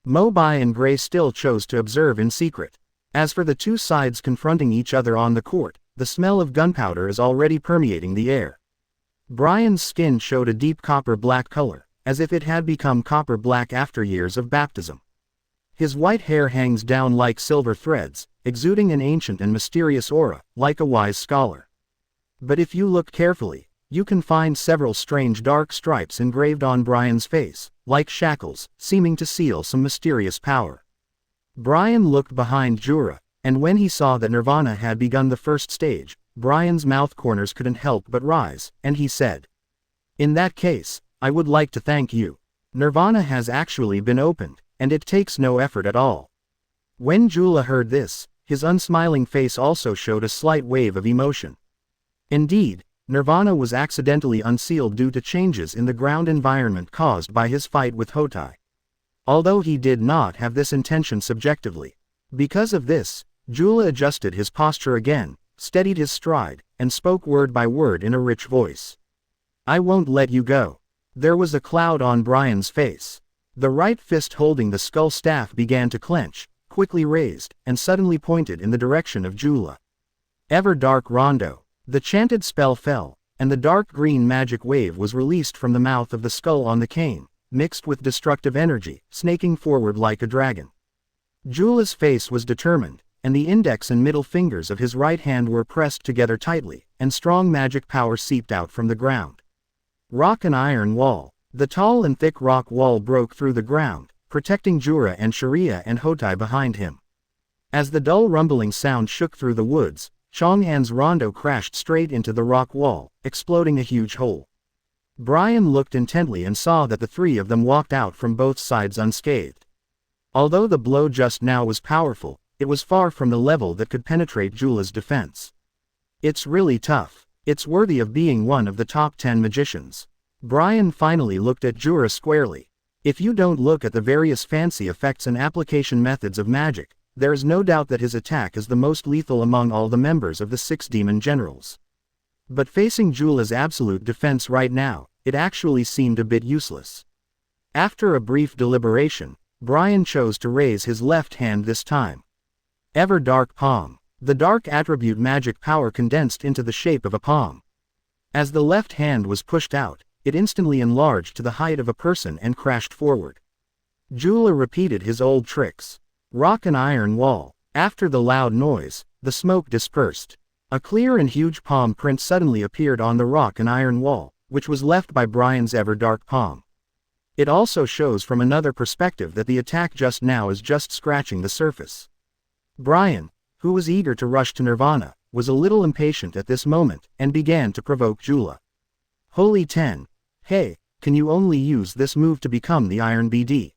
Mo Bai and Grey still chose to observe in secret. As for the two sides confronting each other on the court, the smell of gunpowder is already permeating the air. Brian's skin showed a deep copper-black color, as if it had become copper-black after years of baptism. His white hair hangs down like silver threads, exuding an ancient and mysterious aura, like a wise scholar. But if you look carefully, you can find several strange dark stripes engraved on Brian's face, like shackles, seeming to seal some mysterious power. Brian looked behind Jura, and when he saw that nirvana had begun the first stage, Brian's mouth corners couldn't help but rise, and he said, "In that case, I would like to thank you. Nirvana has actually been opened, and it takes no effort at all." When Jula heard this, his unsmiling face also showed a slight wave of emotion. Indeed, Nirvana was accidentally unsealed due to changes in the ground environment caused by his fight with Hotai. Although he did not have this intention subjectively. Because of this, Jula adjusted his posture again, steadied his stride, and spoke word by word in a rich voice. "I won't let you go." There was a cloud on Brian's face. The right fist holding the skull staff began to clench, quickly raised, and suddenly pointed in the direction of Jula. Ever Dark Rondo. The chanted spell fell, and the dark green magic wave was released from the mouth of the skull on the cane, mixed with destructive energy, snaking forward like a dragon. Jula's face was determined, and the index and middle fingers of his right hand were pressed together tightly, and strong magic power seeped out from the ground. Rock and iron wall. The tall and thick rock wall broke through the ground, protecting Jura and Sharia and Hotai behind him. As the dull rumbling sound shook through the woods, Chang'an's rondo crashed straight into the rock wall, exploding a huge hole. Brian looked intently and saw that the three of them walked out from both sides unscathed. Although the blow just now was powerful, it was far from the level that could penetrate Jula's defense. It's really tough. It's worthy of being one of the top 10 magicians. Brian finally looked at Jura squarely. If you don't look at the various fancy effects and application methods of magic, there is no doubt that his attack is the most lethal among all the members of the 6 demon generals. But facing Jula's absolute defense right now, it actually seemed a bit useless. After a brief deliberation, Brian chose to raise his left hand this time. Ever Dark Palm. The dark attribute magic power condensed into the shape of a palm. As the left hand was pushed out, it instantly enlarged to the height of a person and crashed forward. Jula repeated his old tricks. Rock and iron wall. After the loud noise, the smoke dispersed. A clear and huge palm print suddenly appeared on the rock and iron wall, which was left by Brian's ever dark palm. It also shows from another perspective that the attack just now is just scratching the surface. Brian, who was eager to rush to Nirvana, was a little impatient at this moment, and began to provoke Jula. Holy 10. Hey, can you only use this move to become the Iron BD?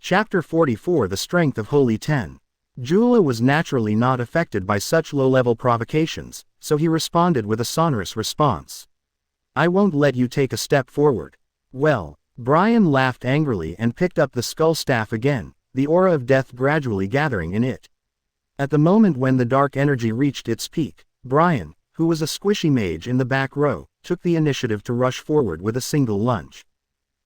Chapter 44 The Strength of Holy 10. Jula was naturally not affected by such low-level provocations, so he responded with a sonorous response. I won't let you take a step forward. Well, Brian laughed angrily and picked up the skull staff again, the aura of death gradually gathering in it. At the moment when the dark energy reached its peak, Brian, who was a squishy mage in the back row, took the initiative to rush forward with a single lunge.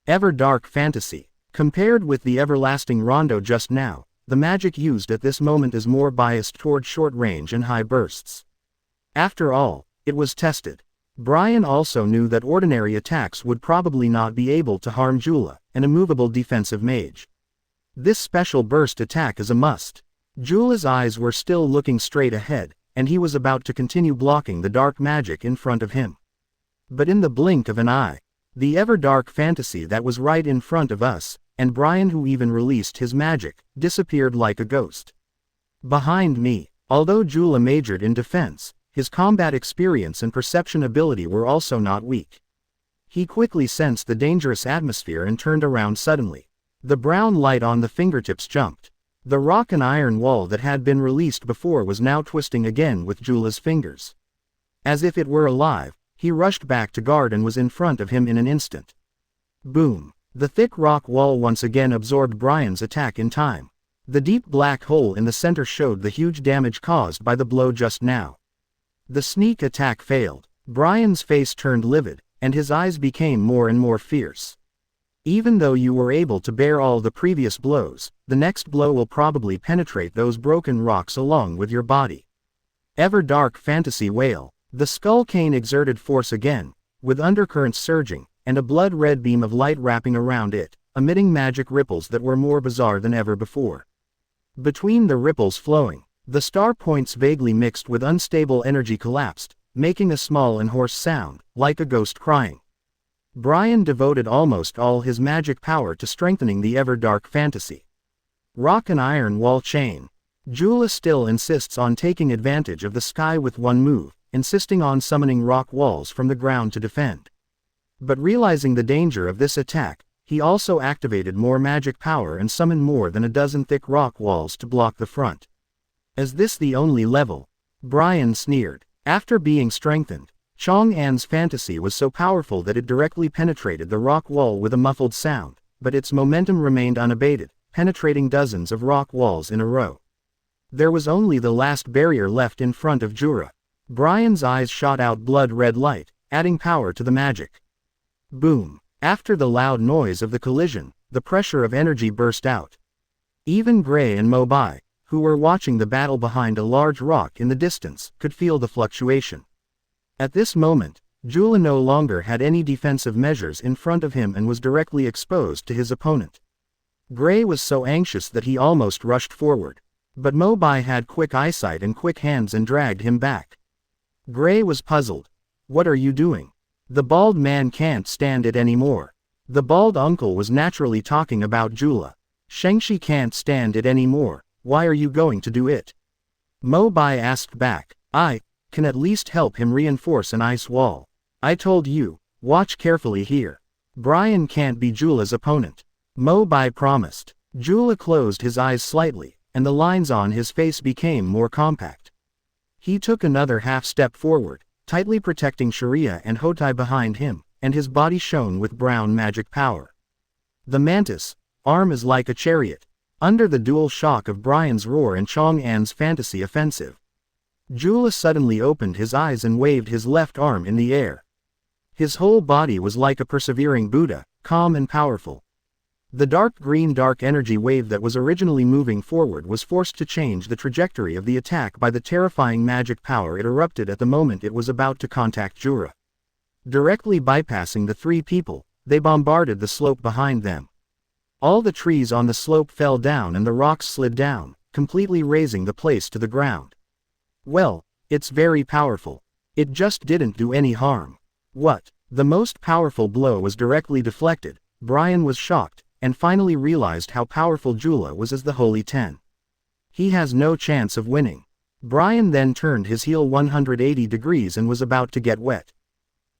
Ever Dark Fantasy. Compared with the everlasting rondo just now, the magic used at this moment is more biased toward short range and high bursts. After all, it was tested. Brian also knew that ordinary attacks would probably not be able to harm Jula, an immovable defensive mage. This special burst attack is a must. Jellal's eyes were still looking straight ahead, and he was about to continue blocking the dark magic in front of him. But in the blink of an eye, the ever-dark fantasy that was right in front of us, and Brian, who even released his magic, disappeared like a ghost. Behind me, although Jellal majored in defense, his combat experience and perception ability were also not weak. He quickly sensed the dangerous atmosphere and turned around suddenly. The brown light on the fingertips jumped. The rock and iron wall that had been released before was now twisting again with Jellal's fingers. As if it were alive, he rushed back to guard and was in front of him in an instant. Boom! The thick rock wall once again absorbed Brian's attack in time. The deep black hole in the center showed the huge damage caused by the blow just now. The sneak attack failed. Brian's face turned livid, and his eyes became more and more fierce. Even though you were able to bear all the previous blows, the next blow will probably penetrate those broken rocks along with your body. Ever-dark fantasy wail. The skull cane exerted force again, with undercurrents surging, and a blood-red beam of light wrapping around it, emitting magic ripples that were more bizarre than ever before. Between the ripples flowing, the star points vaguely mixed with unstable energy collapsed, making a small and hoarse sound, like a ghost crying. Brian devoted almost all his magic power to strengthening the ever-dark fantasy. Rock and iron wall chain. Jellal still insists on taking advantage of the sky with one move, insisting on summoning rock walls from the ground to defend. But realizing the danger of this attack, he also activated more magic power and summoned more than a dozen thick rock walls to block the front. Is this the only level? Brian sneered. After being strengthened, Chang'an's fantasy was so powerful that it directly penetrated the rock wall with a muffled sound, but its momentum remained unabated, penetrating dozens of rock walls in a row. There was only the last barrier left in front of Jura. Brian's eyes shot out blood-red light, adding power to the magic. Boom! After the loud noise of the collision, the pressure of energy burst out. Even Gray and Mo Bai, who were watching the battle behind a large rock in the distance, could feel the fluctuation. At this moment, Jellal no longer had any defensive measures in front of him and was directly exposed to his opponent. Gray was so anxious that he almost rushed forward. But Mo Bai had quick eyesight and quick hands and dragged him back. Gray was puzzled. What are you doing? The bald man can't stand it anymore. The bald uncle was naturally talking about Jellal. Shengshi can't stand it anymore. Why are you going to do it? Mo Bai asked back. I can at least help him reinforce an ice wall. I told you, watch carefully here. Brian can't be Jellal's opponent. Mo Bai promised. Jellal closed his eyes slightly, and the lines on his face became more compact. He took another half step forward, tightly protecting Sharia and Hotai behind him, and his body shone with brown magic power. The mantis arm is like a chariot. Under the dual shock of Brian's roar and Chang'an's fantasy offensive, Jellal suddenly opened his eyes and waved his left arm in the air. His whole body was like a persevering Buddha, calm and powerful. The dark green dark energy wave that was originally moving forward was forced to change the trajectory of the attack by the terrifying magic power it erupted at the moment it was about to contact Jura. Directly bypassing the three people, they bombarded the slope behind them. All the trees on the slope fell down and the rocks slid down, completely razing the place to the ground. Well, it's very powerful. It just didn't do any harm. What? The most powerful blow was directly deflected. Brian was shocked, and finally realized how powerful Jellal was as the Holy Ten. He has no chance of winning. Brian then turned his heel 180 degrees and was about to get wet.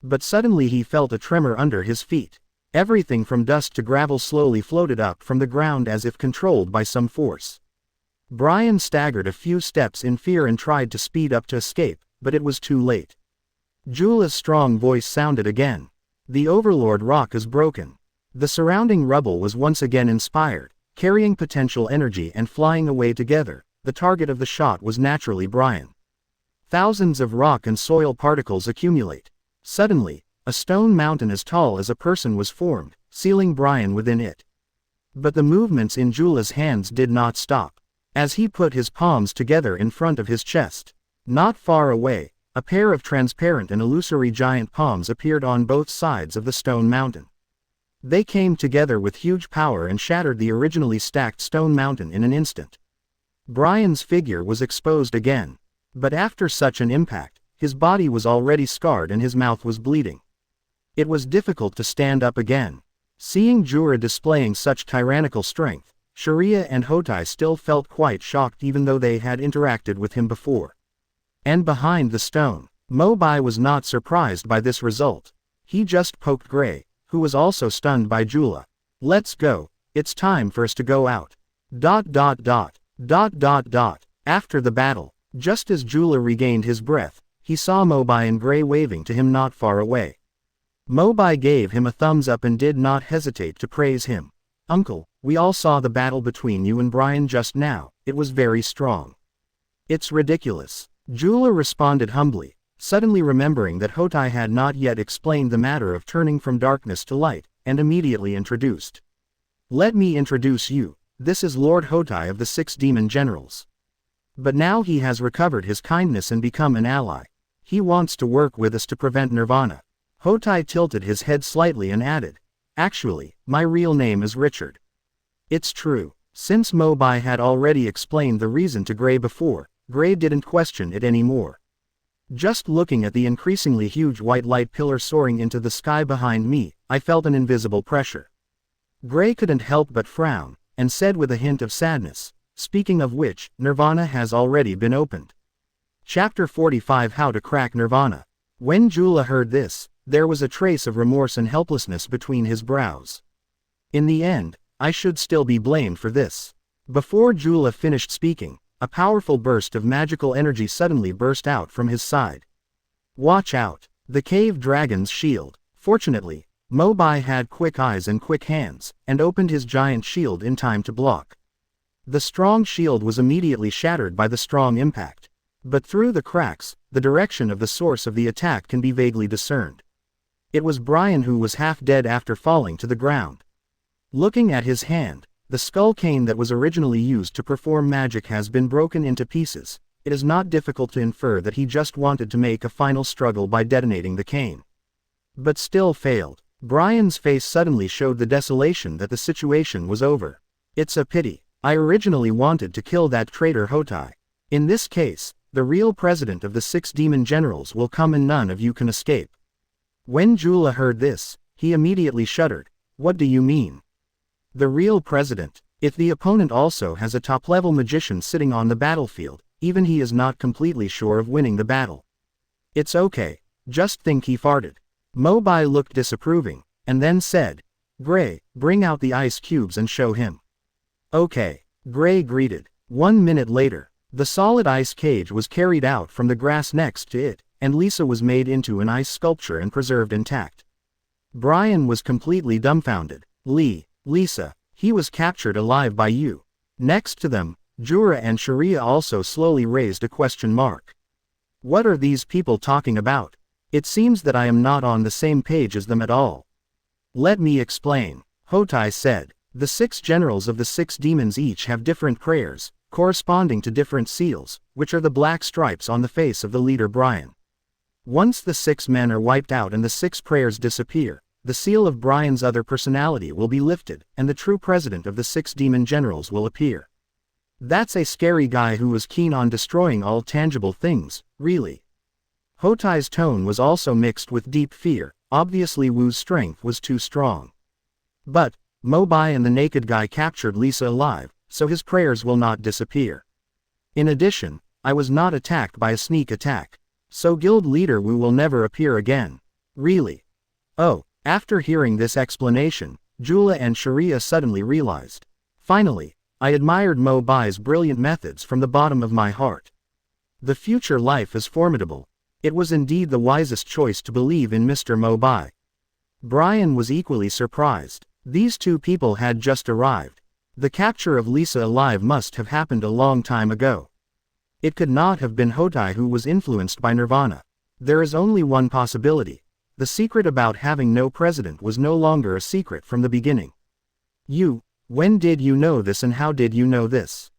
But suddenly he felt a tremor under his feet. Everything from dust to gravel slowly floated up from the ground as if controlled by some force. Brian staggered a few steps in fear and tried to speed up to escape, but it was too late. Jellal's strong voice sounded again. The Overlord Rock is broken. The surrounding rubble was once again inspired, carrying potential energy and flying away together. The target of the shot was naturally Brian. Thousands of rock and soil particles accumulate. Suddenly, a stone mountain as tall as a person was formed, sealing Brian within it. But the movements in Jellal's hands did not stop. As he put his palms together in front of his chest, not far away, a pair of transparent and illusory giant palms appeared on both sides of the stone mountain. They came together with huge power and shattered the originally stacked stone mountain in an instant. Brian's figure was exposed again. But after such an impact, his body was already scarred and his mouth was bleeding. It was difficult to stand up again. Seeing Jura displaying such tyrannical strength, Sharia and Hotai still felt quite shocked even though they had interacted with him before. And behind the stone, Mobai was not surprised by this result. He just poked Gray, who was also stunned by Jula. Let's go, it's time for us to go out. After the battle, just as Jula regained his breath, he saw Mobai and Gray waving to him not far away. Mobai gave him a thumbs up and did not hesitate to praise him. Uncle, we all saw the battle between you and Brian just now, it was very strong. It's ridiculous. Jula responded humbly, suddenly remembering that Hotai had not yet explained the matter of turning from darkness to light, and immediately introduced. Let me introduce you, this is Lord Hotai of the 6 Demon Generals. But now he has recovered his kindness and become an ally. He wants to work with us to prevent Nirvana. Hotai tilted his head slightly and added, actually, my real name is Richard. It's true, since Mobai had already explained the reason to Gray before, Gray didn't question it anymore. Just looking at the increasingly huge white light pillar soaring into the sky behind me, I felt an invisible pressure. Gray couldn't help but frown, and said with a hint of sadness, speaking of which, Nirvana has already been opened. Chapter 45 How to Crack Nirvana. When Jula heard this, there was a trace of remorse and helplessness between his brows. In the end, I should still be blamed for this. Before Jula finished speaking, a powerful burst of magical energy suddenly burst out from his side. Watch out, the cave dragon's shield. Fortunately, Mobai had quick eyes and quick hands, and opened his giant shield in time to block. The strong shield was immediately shattered by the strong impact. But through the cracks, the direction of the source of the attack can be vaguely discerned. It was Brian who was half dead after falling to the ground. Looking at his hand, the skull cane that was originally used to perform magic has been broken into pieces. It is not difficult to infer that he just wanted to make a final struggle by detonating the cane. But still failed. Brian's face suddenly showed the desolation that the situation was over. It's a pity. I originally wanted to kill that traitor Hotai. In this case, the real president of the 6 demon generals will come and none of you can escape. When Jula heard this, he immediately shuddered. What do you mean? The real president? If the opponent also has a top-level magician sitting on the battlefield, even he is not completely sure of winning the battle. It's okay, just think he farted. Mobai looked disapproving, and then said, Gray, bring out the ice cubes and show him. Okay, Gray greeted. 1 minute later, the solid ice cage was carried out from the grass next to it, and Lisa was made into an ice sculpture and preserved intact. Brian was completely dumbfounded. Lisa, he was captured alive by you. Next to them, Jura and Sharia also slowly raised a question mark. What are these people talking about? It seems that I am not on the same page as them at all. Let me explain, Hotai said. The 6 generals of the 6 demons each have different prayers, corresponding to different seals, which are the black stripes on the face of the leader Brian. Once the 6 men are wiped out and the 6 prayers disappear, the seal of Brian's other personality will be lifted, and the true president of the 6 demon generals will appear. That's a scary guy who was keen on destroying all tangible things, really. Hotai's tone was also mixed with deep fear. Obviously Wu's strength was too strong. But Mobai and the naked guy captured Lisa alive, so his prayers will not disappear. In addition, I was not attacked by a sneak attack. So guild leader Wu will never appear again. Really? Oh, after hearing this explanation, Jula and Sharia suddenly realized. Finally, I admired Mo Bai's brilliant methods from the bottom of my heart. The future life is formidable. It was indeed the wisest choice to believe in Mr. Mo Bai. Brian was equally surprised. These 2 people had just arrived. The capture of Lisa alive must have happened a long time ago. It could not have been Hotai who was influenced by Nirvana. There is only one possibility. The secret about having no president was no longer a secret from the beginning. When did you know this and how did you know this?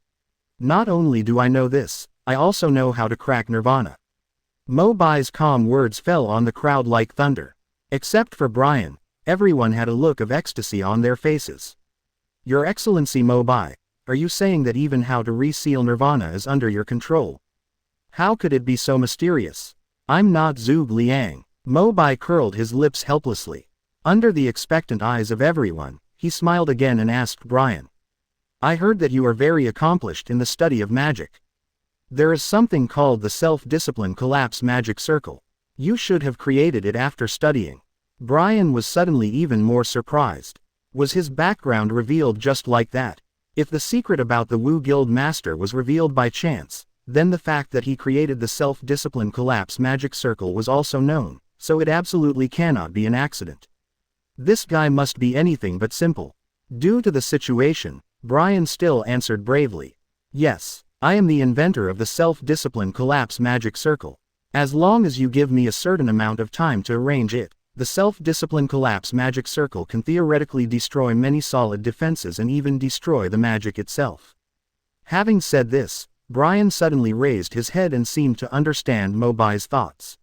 Not only do I know this, I also know how to crack Nirvana. Mo Bai's calm words fell on the crowd like thunder. Except for Brian, Everyone had a look of ecstasy on their faces. Your Excellency Mo Bai, are you saying that even how to reseal Nirvana is under your control? How could it be so mysterious? I'm not Zhuge Liang. Mo Bai curled his lips helplessly. Under the expectant eyes of everyone, he smiled again and asked Brian. I heard that you are very accomplished in the study of magic. There is something called the self-discipline collapse magic circle. You should have created it after studying. Brian was suddenly even more surprised. Was his background revealed just like that? If the secret about the Wu Guild Master was revealed by chance, then the fact that he created the self-discipline collapse magic circle was also known, so it absolutely cannot be an accident. This guy must be anything but simple. Due to the situation, Brian still answered bravely. Yes, I am the inventor of the self-discipline collapse magic circle. As long as you give me a certain amount of time to arrange it, the self-discipline collapse magic circle can theoretically destroy many solid defenses and even destroy the magic itself. Having said this, Brian suddenly raised his head and seemed to understand Mo Bai's thoughts.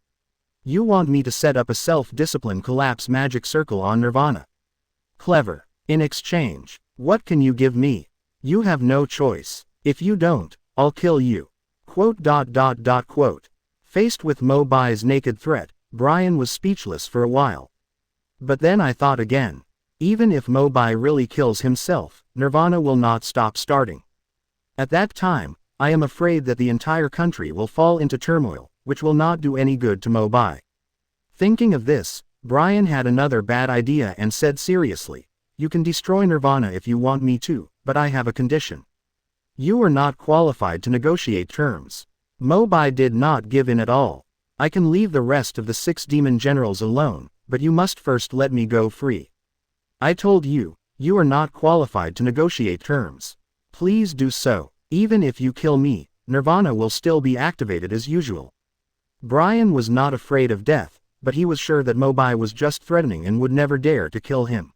You want me to set up a self-discipline collapse magic circle on Nirvana? Clever. In exchange, what can you give me? You have no choice. If you don't, I'll kill you. Quote. Faced with Mo Bai's naked threat, Brian was speechless for a while. But then I thought again. Even if Mo Bai really kills himself, Nirvana will not stop starting. At that time, I am afraid that the entire country will fall into turmoil, which will not do any good to Mo Bai. Thinking of this, Brian had another bad idea and said seriously, you can destroy Nirvana if you want me to, but I have a condition. You are not qualified to negotiate terms. Mo Bai did not give in at all. I can leave the rest of the 6 demon generals alone, but you must first let me go free. I told you, you are not qualified to negotiate terms. Please do so. Even if you kill me, Nirvana will still be activated as usual. Brian was not afraid of death, but he was sure that Mo Bai was just threatening and would never dare to kill him.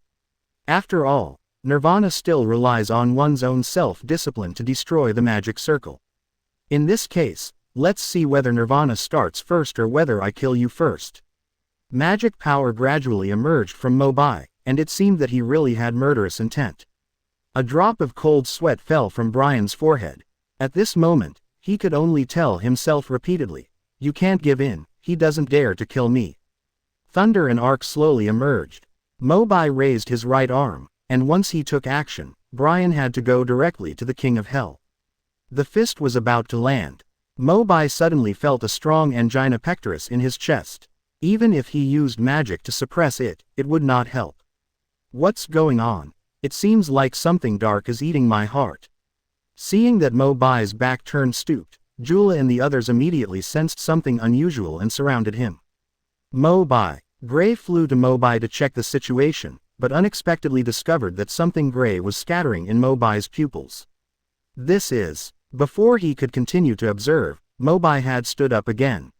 After all, Nirvana still relies on one's own self-discipline to destroy the magic circle. In this case, let's see whether Nirvana starts first or whether I kill you first. Magic power gradually emerged from Mo Bai, and it seemed that he really had murderous intent. A drop of cold sweat fell from Brian's forehead. At this moment, he could only tell himself repeatedly, you can't give in, he doesn't dare to kill me. Thunder and arc slowly emerged. Mo Bai raised his right arm, and once he took action, Brian had to go directly to the King of Hell. The fist was about to land. Mo Bai suddenly felt a strong angina pectoris in his chest. Even if he used magic to suppress it, it would not help. What's going on? It seems like something dark is eating my heart. Seeing that Mo Bai's back turned stooped, Jula and the others immediately sensed something unusual and surrounded him. Mo Bai. Gray flew to Mo Bai to check the situation, but unexpectedly discovered that something gray was scattering in Mo Bai's pupils. This is... Before he could continue to observe, Mo Bai had stood up again.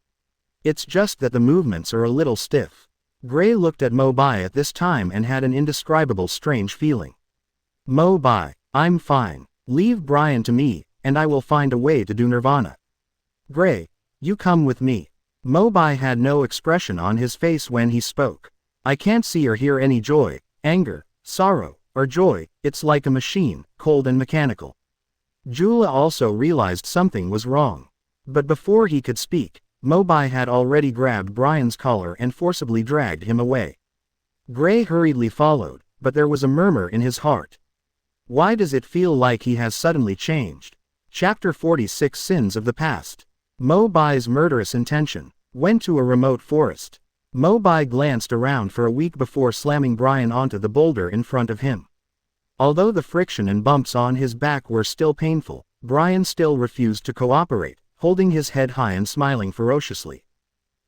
It's just that the movements are a little stiff. Gray looked at Mo Bai at this time and had an indescribable strange feeling. Mo Bai, I'm fine. Leave Brian to me, and I will find a way to do Nirvana. Gray, you come with me. Mo Bai had no expression on his face when he spoke. I can't see or hear any joy, anger, sorrow, or joy, it's like a machine, cold and mechanical. Jula also realized something was wrong. But before he could speak, Mo Bai had already grabbed Brian's collar and forcibly dragged him away. Gray hurriedly followed, but there was a murmur in his heart. Why does it feel like he has suddenly changed? Chapter 46 Sins of the Past. Mo Bai's murderous intention. Went to a remote forest. Mo Bai glanced around for a week before slamming Brian onto the boulder in front of him. Although the friction and bumps on his back were still painful, Brian still refused to cooperate, holding his head high and smiling ferociously.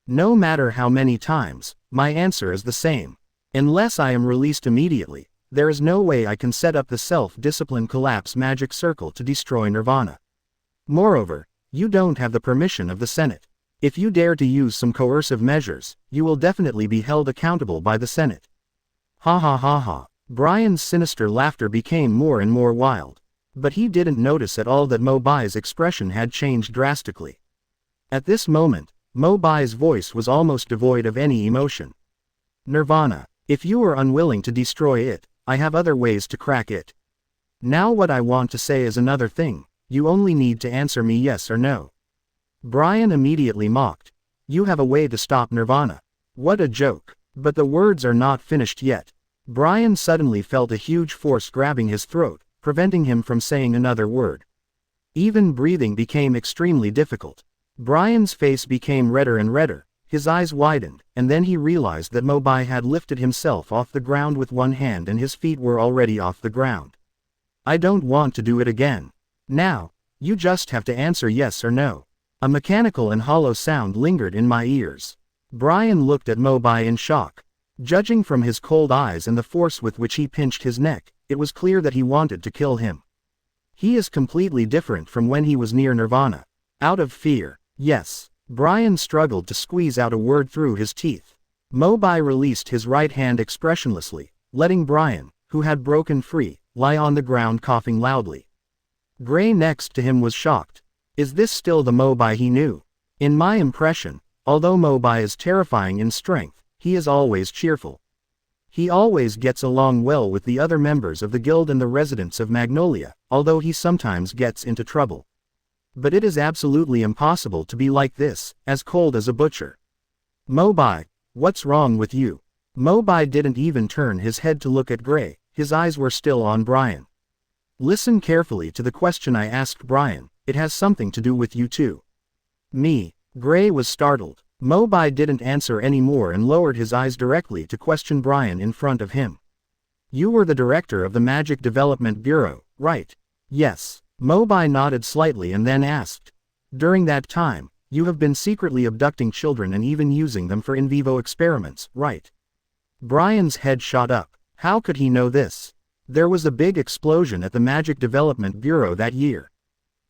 No matter how many times, my answer is the same. Unless I am released immediately, there is no way I can set up the self-discipline collapse magic circle to destroy Nirvana. Moreover, you don't have the permission of the Senate. If you dare to use some coercive measures, you will definitely be held accountable by the Senate. Ha ha ha ha. Brian's sinister laughter became more and more wild. But he didn't notice at all that Mo Bai's expression had changed drastically. At this moment, Mo Bai's voice was almost devoid of any emotion. Nirvana. If you are unwilling to destroy it, I have other ways to crack it. Now what I want to say is another thing, you only need to answer me yes or no. Brian immediately mocked. You have a way to stop Nirvana. What a joke. But the words are not finished yet. Brian suddenly felt a huge force grabbing his throat, preventing him from saying another word. Even breathing became extremely difficult. Brian's face became redder and redder, his eyes widened, and then he realized that Mobai had lifted himself off the ground with one hand and his feet were already off the ground. I don't want to do it again. Now, you just have to answer yes or no. A mechanical and hollow sound lingered in my ears. Brian looked at Mobai in shock. Judging from his cold eyes and the force with which he pinched his neck, it was clear that he wanted to kill him. He is completely different from when he was near Nirvana. Out of fear, yes. Brian struggled to squeeze out a word through his teeth. Mobai released his right hand expressionlessly, letting Brian, who had broken free, lie on the ground coughing loudly. Gray next to him was shocked. Is this still the Mobai he knew? In my impression, although Mobai is terrifying in strength, he is always cheerful. He always gets along well with the other members of the guild and the residents of Magnolia, although he sometimes gets into trouble. But it is absolutely impossible to be like this, as cold as a butcher. Mobai, what's wrong with you? Mobai didn't even turn his head to look at Gray, his eyes were still on Brian. Listen carefully to the question I asked Brian, it has something to do with you too. Me. Gray was startled. Mobai didn't answer anymore and lowered his eyes directly to question Brian in front of him. You were the director of the Magic Development Bureau, right? Yes. Mobai nodded slightly and then asked. During that time, you have been secretly abducting children and even using them for in vivo experiments, right? Brian's head shot up. How could he know this? There was a big explosion at the Magic Development Bureau that year.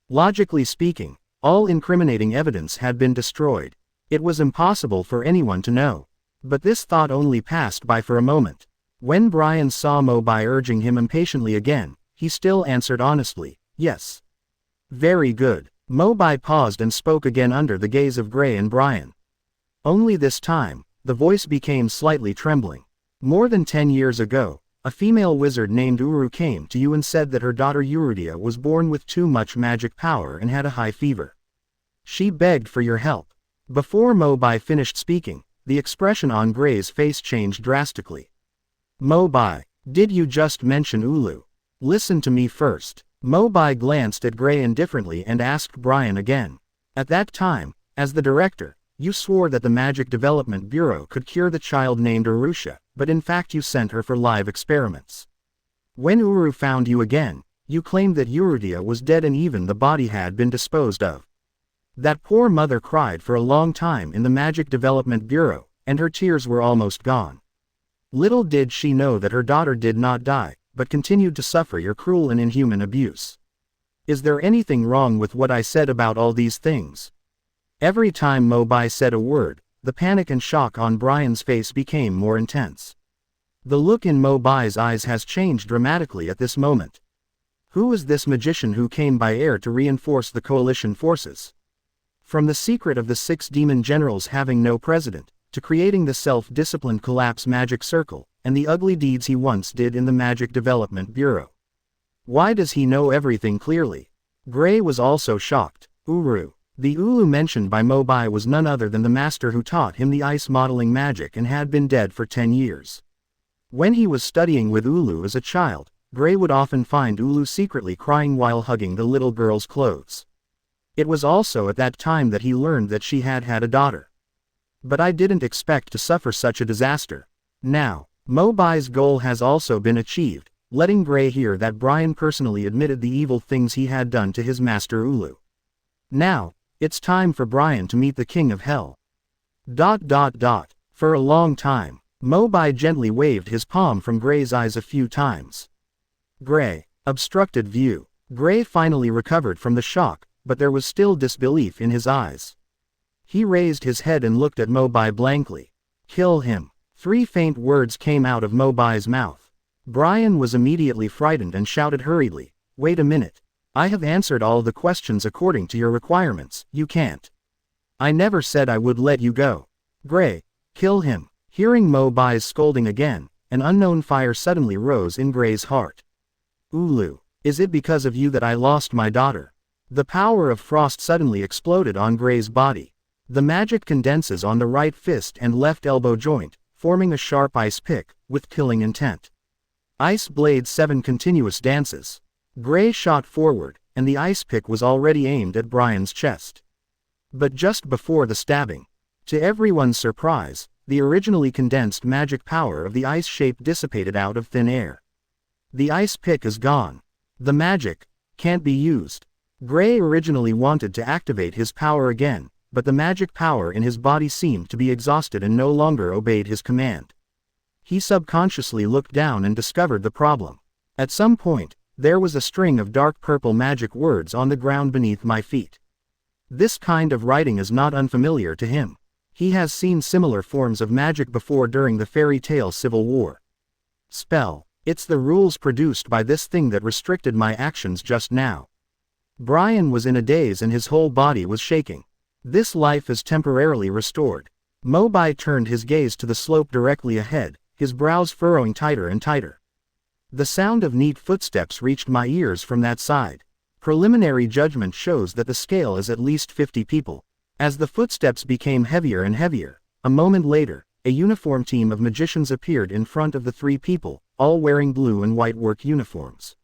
Logically speaking, all incriminating evidence had been destroyed. It was impossible for anyone to know. But this thought only passed by for a moment. When Brian saw Mobai urging him impatiently again, he still answered honestly, yes. Very good. Mobai paused and spoke again under the gaze of Gray and Brian. Only this time, the voice became slightly trembling. More than 10 years ago, a female wizard named Uru came to you and said that her daughter Eurydia was born with too much magic power and had a high fever. She begged for your help. Before Mobai finished speaking, the expression on Gray's face changed drastically. Mobai, did you just mention Ulu? Listen to me first. Mobai glanced at Gray indifferently and asked Brian again. At that time, as the director, you swore that the Magic Development Bureau could cure the child named Urusha, but in fact you sent her for live experiments. When Uru found you again, you claimed that Eurydia was dead and even the body had been disposed of. That poor mother cried for a long time in the Magic Development Bureau, and her tears were almost gone. Little did she know that her daughter did not die, but continued to suffer your cruel and inhuman abuse. Is there anything wrong with what I said about all these things? Every time Mobai said a word, the panic and shock on Brian's face became more intense. The look in Mobai's eyes has changed dramatically at this moment. Who is this magician who came by air to reinforce the coalition forces? From the secret of the 6 demon generals having no president, to creating the self-disciplined collapse magic circle, and the ugly deeds he once did in the Magic Development Bureau. Why does he know everything clearly? Gray was also shocked. Uru. The Ulu mentioned by Mobai was none other than the master who taught him the ice modeling magic and had been dead for 10 years. When he was studying with Ulu as a child, Gray would often find Ulu secretly crying while hugging the little girl's clothes. It was also at that time that he learned that she had had a daughter. But I didn't expect to suffer such a disaster. Now, Mobai's goal has also been achieved, letting Gray hear that Brian personally admitted the evil things he had done to his master Ulu. Now, it's time for Brian to meet the King of Hell. For a long time, Mobai gently waved his palm from Gray's eyes a few times. Gray. Obstructed view. Gray finally recovered from the shock, but there was still disbelief in his eyes. He raised his head and looked at Mobai blankly. Kill him. 3 faint words came out of Mobai's mouth. Brian was immediately frightened and shouted hurriedly, wait a minute. I have answered all the questions according to your requirements, you can't. I never said I would let you go. Gray, kill him. Hearing Mo Bai's scolding again, an unknown fire suddenly rose in Gray's heart. Ulu, is it because of you that I lost my daughter? The power of frost suddenly exploded on Gray's body. The magic condenses on the right fist and left elbow joint, forming a sharp ice pick, with killing intent. Ice Blade 7 continuous dances. Gray shot forward, and the ice pick was already aimed at Brian's chest. But just before the stabbing, to everyone's surprise, the originally condensed magic power of the ice shape dissipated out of thin air. The ice pick is gone. The magic can't be used. Gray originally wanted to activate his power again, but the magic power in his body seemed to be exhausted and no longer obeyed his command. He subconsciously looked down and discovered the problem. At some point, there was a string of dark purple magic words on the ground beneath my feet. This kind of writing is not unfamiliar to him. He has seen similar forms of magic before during the fairy tale Civil War. Spell. It's the rules produced by this thing that restricted my actions just now. Brian was in a daze and his whole body was shaking. This life is temporarily restored. Mobai turned his gaze to the slope directly ahead, his brows furrowing tighter and tighter. The sound of neat footsteps reached my ears from that side. Preliminary judgment shows that the scale is at least 50 people. As the footsteps became heavier and heavier, a moment later, a uniform team of magicians appeared in front of the 3 people, all wearing blue and white work uniforms.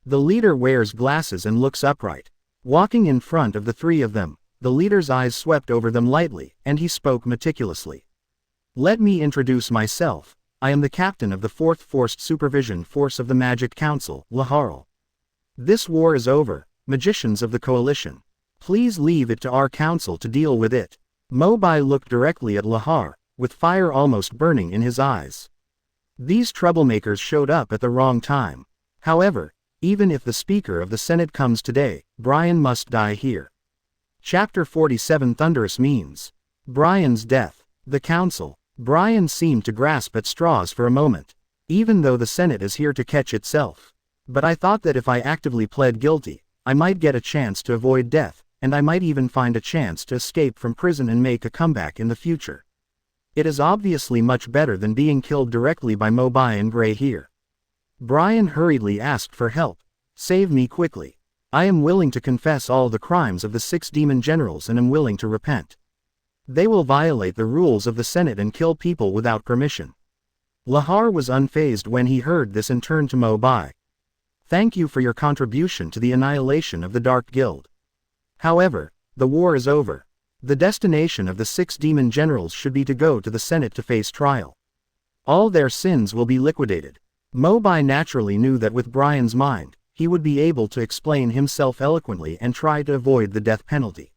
The leader wears glasses and looks upright. Walking in front of the 3 of them, the leader's eyes swept over them lightly, and he spoke meticulously. Let me introduce myself. I am the captain of the 4th Forced Supervision Force of the Magic Council, Laharl. This war is over, magicians of the coalition. Please leave it to our council to deal with it. Mobai looked directly at Lahar, with fire almost burning in his eyes. These troublemakers showed up at the wrong time. However, even if the Speaker of the Senate comes today, Brian must die here. Chapter 47 Thunderous Means. Brian's death. The Council. Brian seemed to grasp at straws for a moment. Even though the Senate is here to catch itself. But I thought that if I actively pled guilty, I might get a chance to avoid death, and I might even find a chance to escape from prison and make a comeback in the future. It is obviously much better than being killed directly by Mobai and Gray here. Brian hurriedly asked for help. Save me quickly. I am willing to confess all the crimes of the 6 demon generals and am willing to repent. They will violate the rules of the Senate and kill people without permission. Lahar was unfazed when he heard this and turned to Mobai. Thank you for your contribution to the annihilation of the Dark Guild. However, the war is over. The destination of the 6 demon generals should be to go to the Senate to face trial. All their sins will be liquidated. Mobai naturally knew that with Brian's mind, he would be able to explain himself eloquently and try to avoid the death penalty.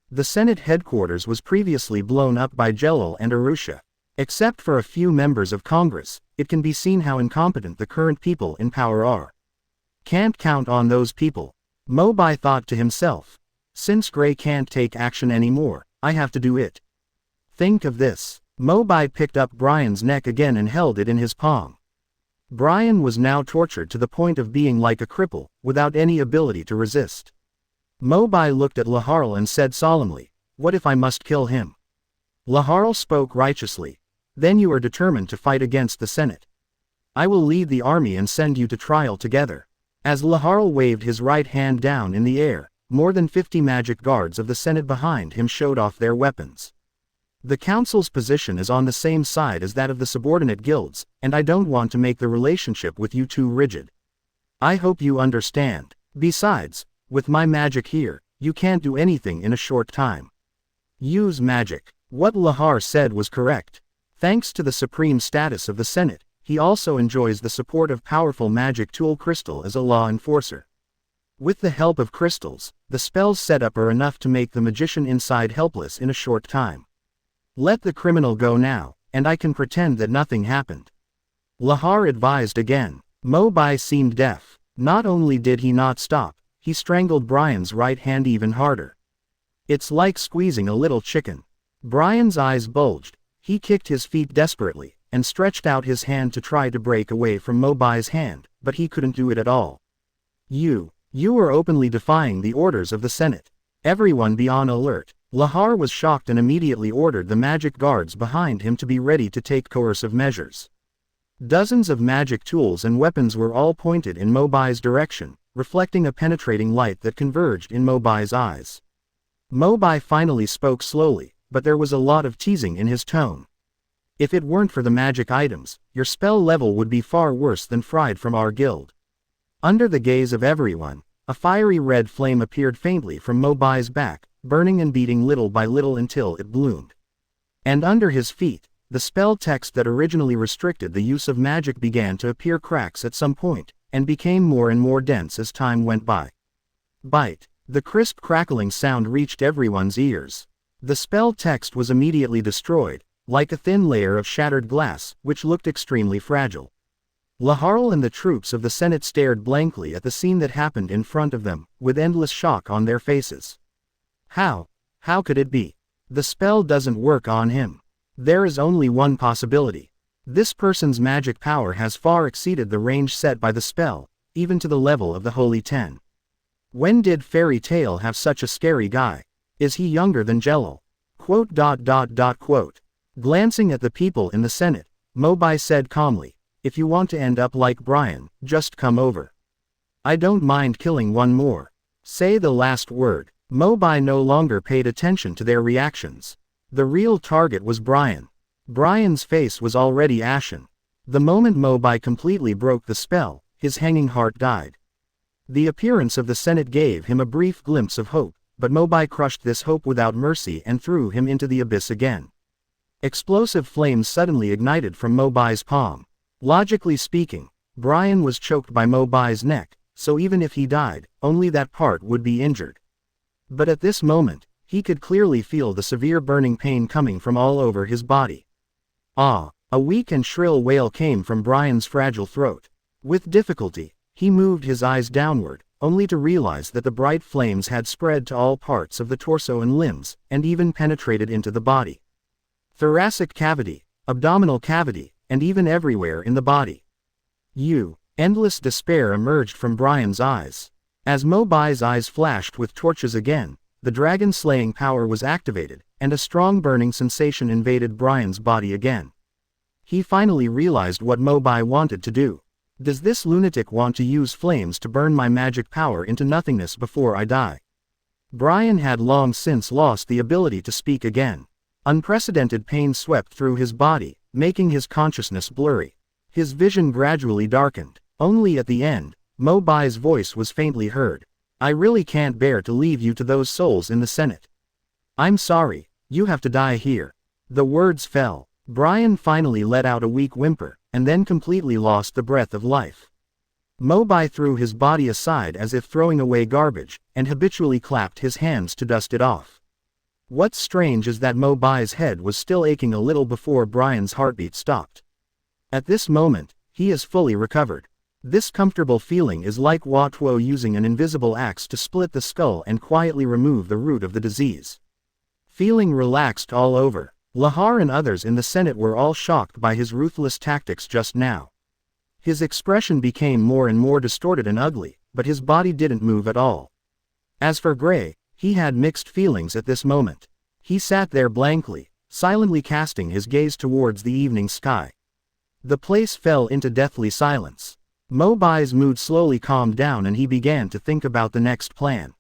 The Senate headquarters was previously blown up by Jellal and Arusha. Except for a few members of Congress, it can be seen how incompetent the current people in power are. Can't count on those people. Mobai thought to himself. Since Gray can't take action anymore, I have to do it. Think of this. Mobai picked up Brian's neck again and held it in his palm. Brian was now tortured to the point of being like a cripple, without any ability to resist. Mobai looked at Laharl and said solemnly, "What if I must kill him?" Laharl spoke righteously. "Then you are determined to fight against the Senate. I will lead the army and send you to trial together." As Laharl waved his right hand down in the air, more than 50 magic guards of the Senate behind him showed off their weapons. The Council's position is on the same side as that of the subordinate guilds, and I don't want to make the relationship with you too rigid. I hope you understand. Besides, with my magic here, you can't do anything in a short time. Use magic. What Lahar said was correct. Thanks to the supreme status of the Senate, he also enjoys the support of powerful magic tool Crystal as a law enforcer. With the help of crystals, the spells set up are enough to make the magician inside helpless in a short time. Let the criminal go now, and I can pretend that nothing happened. Lahar advised again. Mobai seemed deaf. Not only did he not stop, he strangled Brian's right hand even harder. It's like squeezing a little chicken. Brian's eyes bulged. He kicked his feet desperately, and stretched out his hand to try to break away from Mobai's hand, but he couldn't do it at all. You are openly defying the orders of the Senate. Everyone be on alert. Lahar was shocked and immediately ordered the magic guards behind him to be ready to take coercive measures. Dozens of magic tools and weapons were all pointed in Mobai's direction, reflecting a penetrating light that converged in Mobai's eyes. Mobai finally spoke slowly, but there was a lot of teasing in his tone. If it weren't for the magic items, your spell level would be far worse than fried from our guild. Under the gaze of everyone, a fiery red flame appeared faintly from Mobai's back, burning and beating little by little until it bloomed. And under his feet, the spell text that originally restricted the use of magic began to appear cracks at some point, and became more and more dense as time went by. Bite. The crisp crackling sound reached everyone's ears. The spell text was immediately destroyed, like a thin layer of shattered glass, which looked extremely fragile. Laharl and the troops of the Senate stared blankly at the scene that happened in front of them, with endless shock on their faces. How could it be? The spell doesn't work on him. There is only one possibility. This person's magic power has far exceeded the range set by the spell, even to the level of the Holy 10. When did Fairy Tail have such a scary guy? Is he younger than Jellal? Glancing at the people in the Senate, Mobai said calmly, "If you want to end up like Brian, just come over. I don't mind killing one more. Say the last word." Mobai no longer paid attention to their reactions. The real target was Brian. Brian's face was already ashen. The moment Mobai completely broke the spell, his hanging heart died. The appearance of the Senate gave him a brief glimpse of hope, but Mobai crushed this hope without mercy and threw him into the abyss again. Explosive flames suddenly ignited from Mobai's palm. Logically speaking, Brian was choked by Mobai's neck, so even if he died, only that part would be injured. But at this moment, he could clearly feel the severe burning pain coming from all over his body. Ah! A weak and shrill wail came from Brian's fragile throat. With difficulty, he moved his eyes downward, only to realize that the bright flames had spread to all parts of the torso and limbs, and even penetrated into the body. Thoracic cavity, abdominal cavity, and even everywhere in the body. Endless despair emerged from Brian's eyes. As Mobai's eyes flashed with torches again, the dragon-slaying power was activated, and a strong burning sensation invaded Brian's body again. He finally realized what Mobai wanted to do. Does this lunatic want to use flames to burn my magic power into nothingness before I die? Brian had long since lost the ability to speak again. Unprecedented pain swept through his body, making his consciousness blurry. His vision gradually darkened. Only at the end, Mobai's voice was faintly heard. "I really can't bear to leave you to those souls in the Senate. I'm sorry, you have to die here." The words fell. Brian finally let out a weak whimper, and then completely lost the breath of life. Mobai threw his body aside as if throwing away garbage, and habitually clapped his hands to dust it off. What's strange is that Mobai's head was still aching a little before Brian's heartbeat stopped. At this moment, he is fully recovered. This comfortable feeling is like Watuo using an invisible axe to split the skull and quietly remove the root of the disease. Feeling relaxed all over, Lahar and others in the Senate were all shocked by his ruthless tactics just now. His expression became more and more distorted and ugly, but his body didn't move at all. As for Gray, he had mixed feelings at this moment. He sat there blankly, silently casting his gaze towards the evening sky. The place fell into deathly silence. Mobai's mood slowly calmed down and he began to think about the next plan.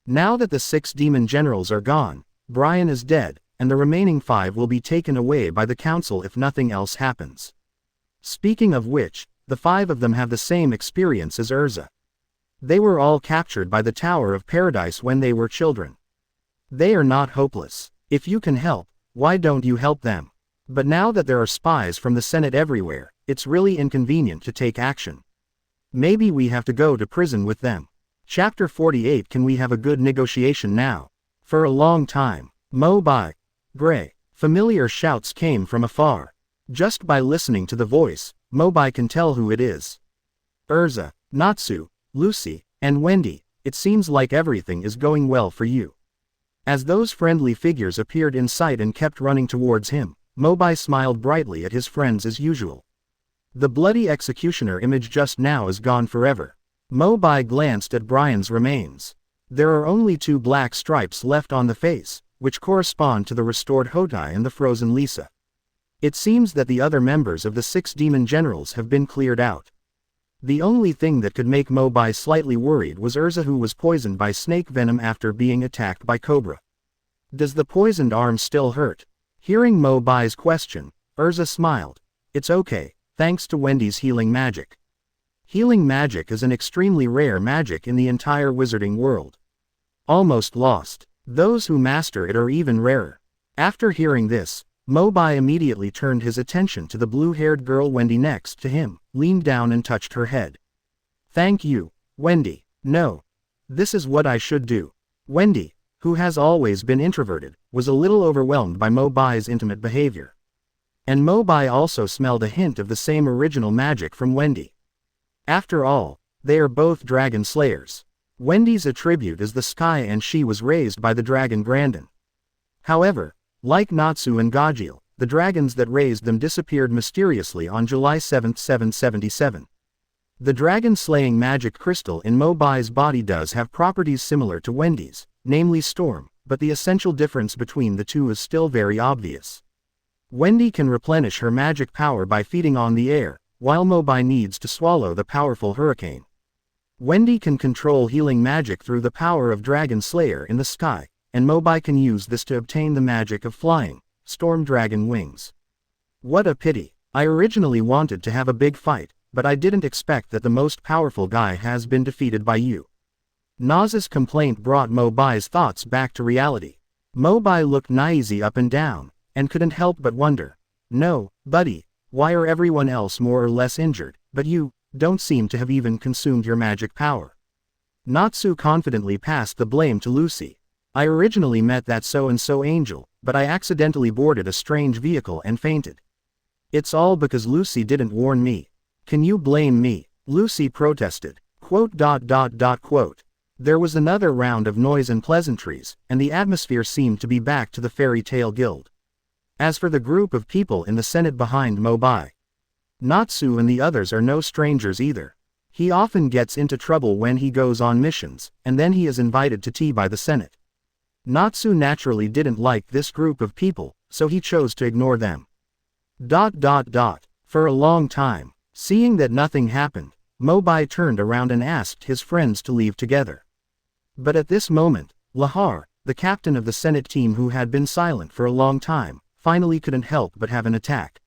Now that the 6 demon generals are gone, Brian is dead, and the remaining 5 will be taken away by the council if nothing else happens. Speaking of which, the 5 of them have the same experience as Erza. They were all captured by the Tower of Paradise when they were children. They are not hopeless. If you can help, why don't you help them? But now that there are spies from the Senate everywhere, it's really inconvenient to take action. Maybe we have to go to prison with them. Chapter 48. Can we have a good negotiation now? For a long time, Mo Bai, Gray. Familiar shouts came from afar. Just by listening to the voice, Mobai can tell who it is. Erza, Natsu, Lucy, and Wendy, it seems like everything is going well for you. As those friendly figures appeared in sight and kept running towards him, Mobai smiled brightly at his friends as usual. The bloody executioner image just now is gone forever. Mobai glanced at Brian's remains. There are only 2 black stripes left on the face, which correspond to the restored Hotai and the frozen Lisa. It seems that the other members of the 6 demon generals have been cleared out. The only thing that could make Mo Bai slightly worried was Erza, who was poisoned by snake venom after being attacked by Cobra. Does the poisoned arm still hurt? Hearing Mo Bai's question, Erza smiled. It's okay, thanks to Wendy's healing magic. Healing magic is an extremely rare magic in the entire wizarding world. Almost lost. Those who master it are even rarer. After hearing this, Mo Bai immediately turned his attention to the blue-haired girl Wendy next to him, leaned down and touched her head. Thank you, Wendy. No. This is what I should do. Wendy, who has always been introverted, was a little overwhelmed by Mo Bai's intimate behavior. And Mo Bai also smelled a hint of the same original magic from Wendy. After all, they are both dragon slayers. Wendy's attribute is the sky and she was raised by the dragon Grandin. However, like Natsu and Gajil, the dragons that raised them disappeared mysteriously on July 7, 777. The dragon-slaying magic crystal in Mo Bai's body does have properties similar to Wendy's, namely storm, but the essential difference between the two is still very obvious. Wendy can replenish her magic power by feeding on the air, while Mo Bai needs to swallow the powerful hurricane. Wendy can control healing magic through the power of Dragon Slayer in the sky, and Mo Bai can use this to obtain the magic of flying, storm dragon wings. What a pity. I originally wanted to have a big fight, but I didn't expect that the most powerful guy has been defeated by you. Naz's complaint brought Mo Bai's thoughts back to reality. Mo Bai looked Naizi up and down, and couldn't help but wonder. No, buddy, why are everyone else more or less injured, but you don't seem to have even consumed your magic power? Natsu confidently passed the blame to Lucy. I originally met that so-and-so angel, but I accidentally boarded a strange vehicle and fainted. It's all because Lucy didn't warn me. Can you blame me? Lucy protested. Quote. There was another round of noise and pleasantries, and the atmosphere seemed to be back to the Fairy Tale Guild. As for the group of people in the Senate behind Mo Bai, Natsu and the others are no strangers either. He often gets into trouble when he goes on missions, and then he is invited to tea by the Senate. Natsu naturally didn't like this group of people, so he chose to ignore them. For a long time, seeing that nothing happened, Mo Bai turned around and asked his friends to leave together. But at this moment, Lahar, the captain of the Senate team who had been silent for a long time, finally couldn't help but have an attack.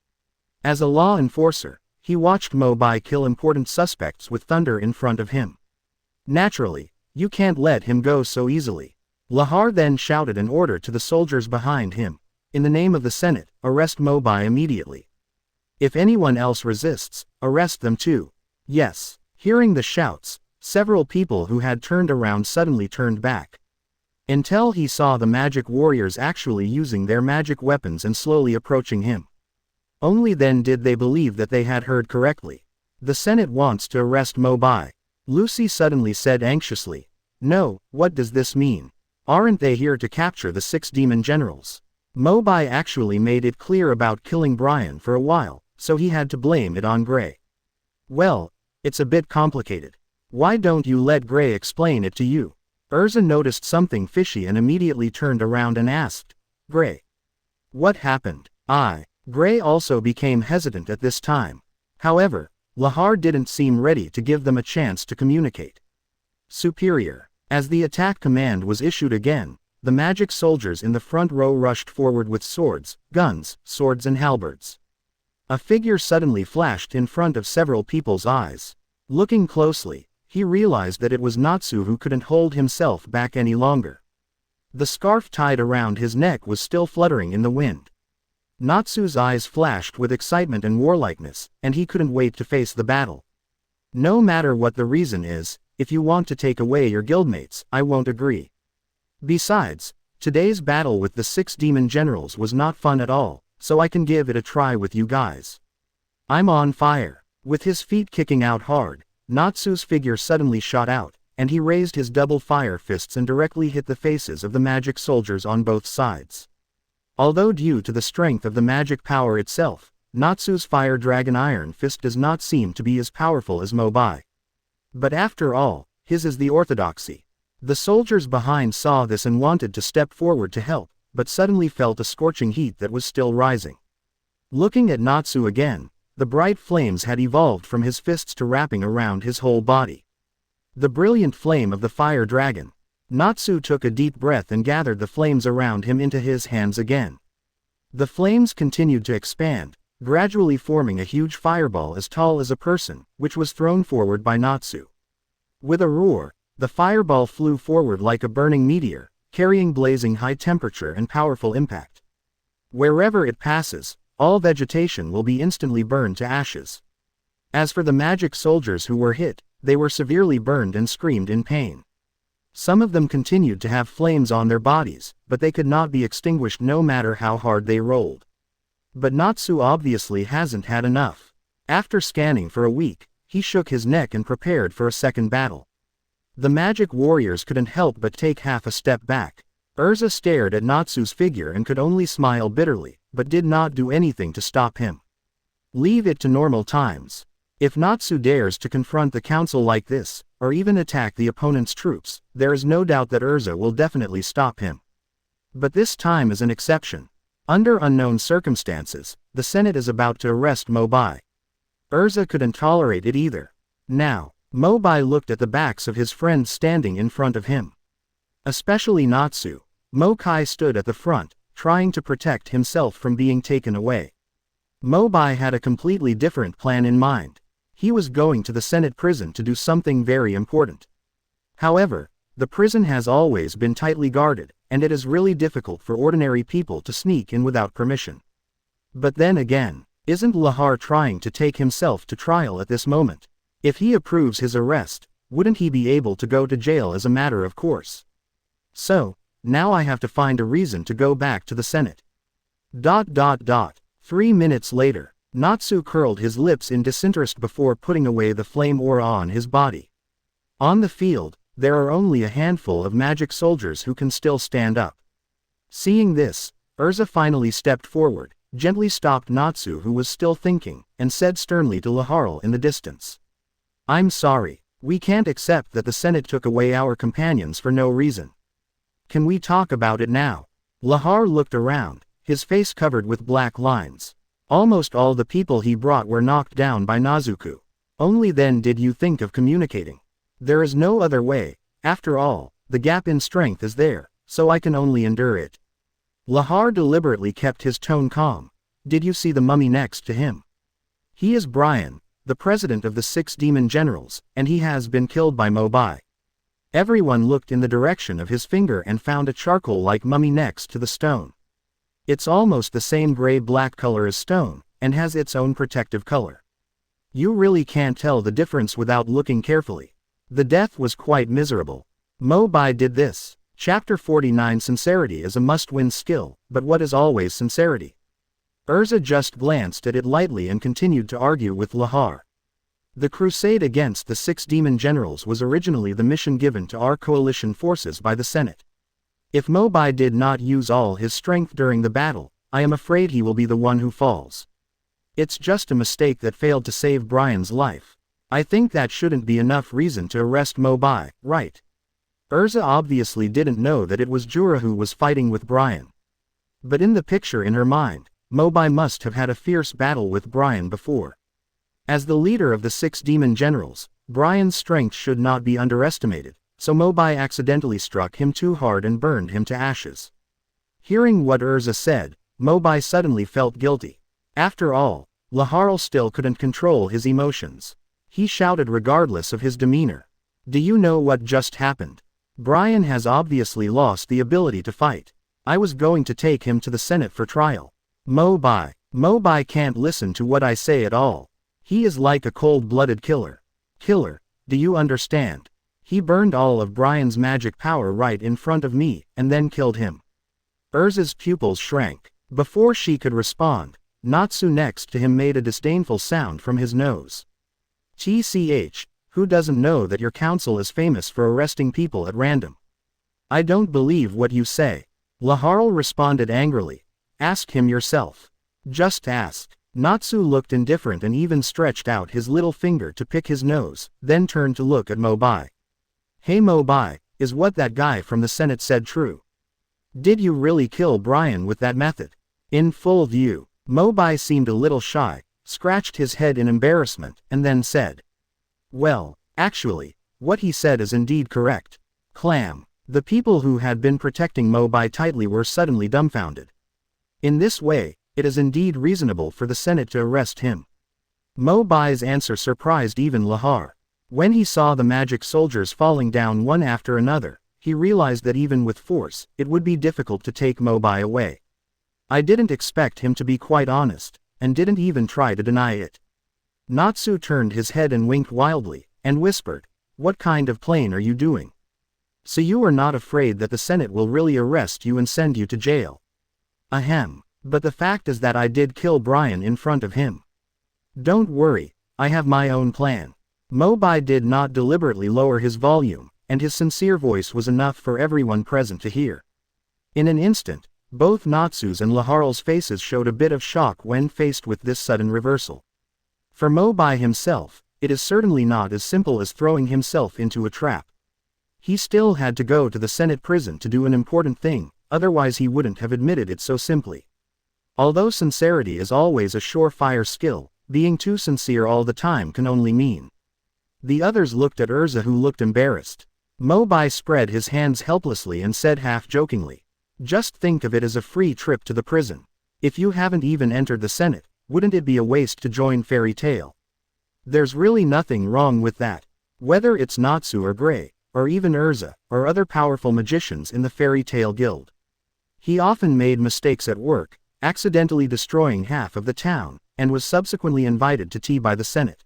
As a law enforcer, he watched Mo Bai kill important suspects with thunder in front of him. Naturally, you can't let him go so easily. Lahar then shouted an order to the soldiers behind him. In the name of the Senate, arrest Mo Bai immediately. If anyone else resists, arrest them too. Yes. Hearing the shouts, several people who had turned around suddenly turned back. Until he saw the magic warriors actually using their magic weapons and slowly approaching him. Only then did they believe that they had heard correctly. The Senate wants to arrest Mo Bai. Lucy suddenly said anxiously. No, what does this mean? Aren't they here to capture the 6 demon generals? Mo Bai actually made it clear about killing Brian for a while, so he had to blame it on Gray. Well, it's a bit complicated. Why don't you let Gray explain it to you? Erza noticed something fishy and immediately turned around and asked, Gray, what happened? Gray also became hesitant at this time. However, Lahar didn't seem ready to give them a chance to communicate. Superior. As the attack command was issued again, the magic soldiers in the front row rushed forward with swords, guns, swords and halberds. A figure suddenly flashed in front of several people's eyes. Looking closely, he realized that it was Natsu, who couldn't hold himself back any longer. The scarf tied around his neck was still fluttering in the wind. Natsu's eyes flashed with excitement and warlikeness, and he couldn't wait to face the battle. No matter what the reason is, if you want to take away your guildmates, I won't agree. Besides, today's battle with the 6 demon generals was not fun at all, so I can give it a try with you guys. I'm on fire. With his feet kicking out hard, Natsu's figure suddenly shot out, and he raised his double fire fists and directly hit the faces of the magic soldiers on both sides. Although due to the strength of the magic power itself, Natsu's fire dragon iron fist does not seem to be as powerful as Mo Bai. But after all, his is the orthodoxy. The soldiers behind saw this and wanted to step forward to help, but suddenly felt a scorching heat that was still rising. Looking at Natsu again, the bright flames had evolved from his fists to wrapping around his whole body. The brilliant flame of the fire dragon. Natsu took a deep breath and gathered the flames around him into his hands again. The flames continued to expand, gradually forming a huge fireball as tall as a person, which was thrown forward by Natsu. With a roar, the fireball flew forward like a burning meteor, carrying blazing high temperature and powerful impact. Wherever it passes, all vegetation will be instantly burned to ashes. As for the magic soldiers who were hit, they were severely burned and screamed in pain. Some of them continued to have flames on their bodies, but they could not be extinguished no matter how hard they rolled. But Natsu obviously hasn't had enough. After scanning for a week, he shook his neck and prepared for a second battle. The magic warriors couldn't help but take half a step back. Erza stared at Natsu's figure and could only smile bitterly, but did not do anything to stop him. Leave it to normal times. If Natsu dares to confront the council like this, or even attack the opponent's troops, there is no doubt that Erza will definitely stop him. But this time is an exception. Under unknown circumstances, the Senate is about to arrest Mo Bai. Erza couldn't tolerate it either. Now, Mo Bai looked at the backs of his friends standing in front of him. Especially Natsu. Mo Kai stood at the front, trying to protect himself from being taken away. Mo Bai had a completely different plan in mind. He was going to the Senate prison to do something very important. However, the prison has always been tightly guarded, and it is really difficult for ordinary people to sneak in without permission. But then again, isn't Lahar trying to take himself to trial at this moment? If he approves his arrest, wouldn't he be able to go to jail as a matter of course? So, now I have to find a reason to go back to the Senate. 3 minutes later, Natsu curled his lips in disinterest before putting away the flame aura on his body. On the field, there are only a handful of magic soldiers who can still stand up. Seeing this, Erza finally stepped forward, gently stopped Natsu who was still thinking, and said sternly to Laharl in the distance. I'm sorry, we can't accept that the Senate took away our companions for no reason. Can we talk about it now? Lahar looked around, his face covered with black lines. Almost all the people he brought were knocked down by Nazuku. Only then did you think of communicating. There is no other way. After all, the gap in strength is there, so I can only endure it. Lahar deliberately kept his tone calm. Did you see the mummy next to him? He is Brian, the president of the 6 demon generals, and he has been killed by Mo Bai. Everyone looked in the direction of his finger and found a charcoal-like mummy next to the stone. It's almost the same gray-black color as stone, and has its own protective color. You really can't tell the difference without looking carefully. The death was quite miserable. Mo Bai did this. Chapter 49. Sincerity is a must-win skill, but what is always sincerity? Erza just glanced at it lightly and continued to argue with Lahar. The crusade against the 6 demon generals was originally the mission given to our coalition forces by the Senate. If Mo Bai did not use all his strength during the battle, I am afraid he will be the one who falls. It's just a mistake that failed to save Brian's life. I think that shouldn't be enough reason to arrest Mo Bai, right? Erza obviously didn't know that it was Jura who was fighting with Brian. But in the picture in her mind, Mo Bai must have had a fierce battle with Brian before. As the leader of the 6 demon generals, Brian's strength should not be underestimated, so Mo Bai accidentally struck him too hard and burned him to ashes. Hearing what Erza said, Mo Bai suddenly felt guilty. After all, Laharl still couldn't control his emotions. He shouted regardless of his demeanor. Do you know what just happened? Brian has obviously lost the ability to fight. I was going to take him to the Senate for trial. Mo Bai can't listen to what I say at all. He is like a cold-blooded killer. Killer, do you understand? He burned all of Brian's magic power right in front of me, and then killed him. Erza's pupils shrank. Before she could respond, Natsu next to him made a disdainful sound from his nose. TCH, who doesn't know that your council is famous for arresting people at random? I don't believe what you say. Laharl responded angrily. Ask him yourself. Just ask. Natsu looked indifferent and even stretched out his little finger to pick his nose, then turned to look at Mo Bai. Hey Mo Bai, is what that guy from the Senate said true? Did you really kill Brian with that method? In full view. Mobai seemed a little shy, scratched his head in embarrassment, and then said, "Well, actually, what he said is indeed correct." Clam. The people who had been protecting Mobai tightly were suddenly dumbfounded. In this way, it is indeed reasonable for the Senate to arrest him. Mobai's answer surprised even Lahar. When he saw the magic soldiers falling down one after another, he realized that even with force, it would be difficult to take Mobai away. I didn't expect him to be quite honest, and didn't even try to deny it. Natsu turned his head and winked wildly, and whispered, "What kind of plane are you doing? So you are not afraid that the Senate will really arrest you and send you to jail?" "Ahem, but the fact is that I did kill Brian in front of him." "Don't worry, I have my own plan." Mobai did not deliberately lower his volume, and his sincere voice was enough for everyone present to hear. In an instant, both Natsu's and Laharl's faces showed a bit of shock when faced with this sudden reversal. For Mobai himself, it is certainly not as simple as throwing himself into a trap. He still had to go to the Senate prison to do an important thing, otherwise he wouldn't have admitted it so simply. Although sincerity is always a surefire skill, being too sincere all the time can only mean. The others looked at Erza, who looked embarrassed. Mobai spread his hands helplessly and said half-jokingly, "Just think of it as a free trip to the prison. If you haven't even entered the Senate, wouldn't it be a waste to join Fairy Tail? There's really nothing wrong with that. Whether it's Natsu or Grey, or even Erza, or other powerful magicians in the Fairy Tail Guild. He often made mistakes at work, accidentally destroying half of the town, and was subsequently invited to tea by the Senate.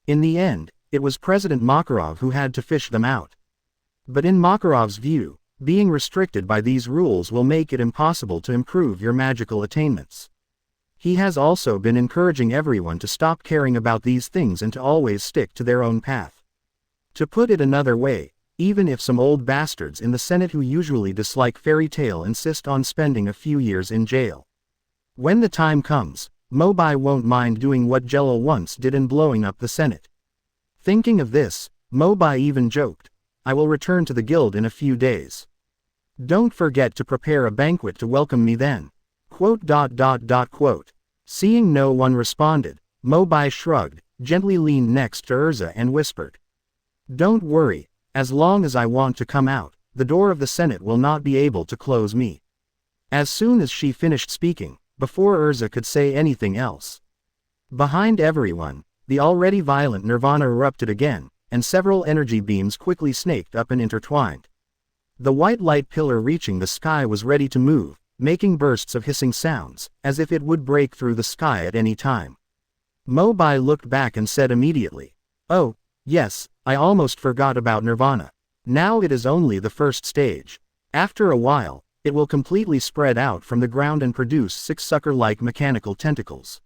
In the end, it was President Makarov who had to fish them out. But in Makarov's view, being restricted by these rules will make it impossible to improve your magical attainments. He has also been encouraging everyone to stop caring about these things and to always stick to their own path. To put it another way, even if some old bastards in the Senate who usually dislike Fairy Tail insist on spending a few years in jail, when the time comes, Mobai won't mind doing what Jellal once did in blowing up the Senate." Thinking of this, Mobai even joked, "I will return to the guild in a few days. Don't forget to prepare a banquet to welcome me then." Seeing no one responded, Mobai shrugged, gently leaned next to Erza and whispered, "Don't worry, as long as I want to come out, the door of the Senate will not be able to close me." As soon as she finished speaking, before Erza could say anything else, behind everyone, the already violent Nirvana erupted again, and several energy beams quickly snaked up and intertwined. The white light pillar reaching the sky was ready to move, making bursts of hissing sounds, as if it would break through the sky at any time. Mobai looked back and said immediately, "Oh, yes, I almost forgot about Nirvana. Now it is only the first stage. After a while, it will completely spread out from the ground and produce 6 sucker-like mechanical tentacles.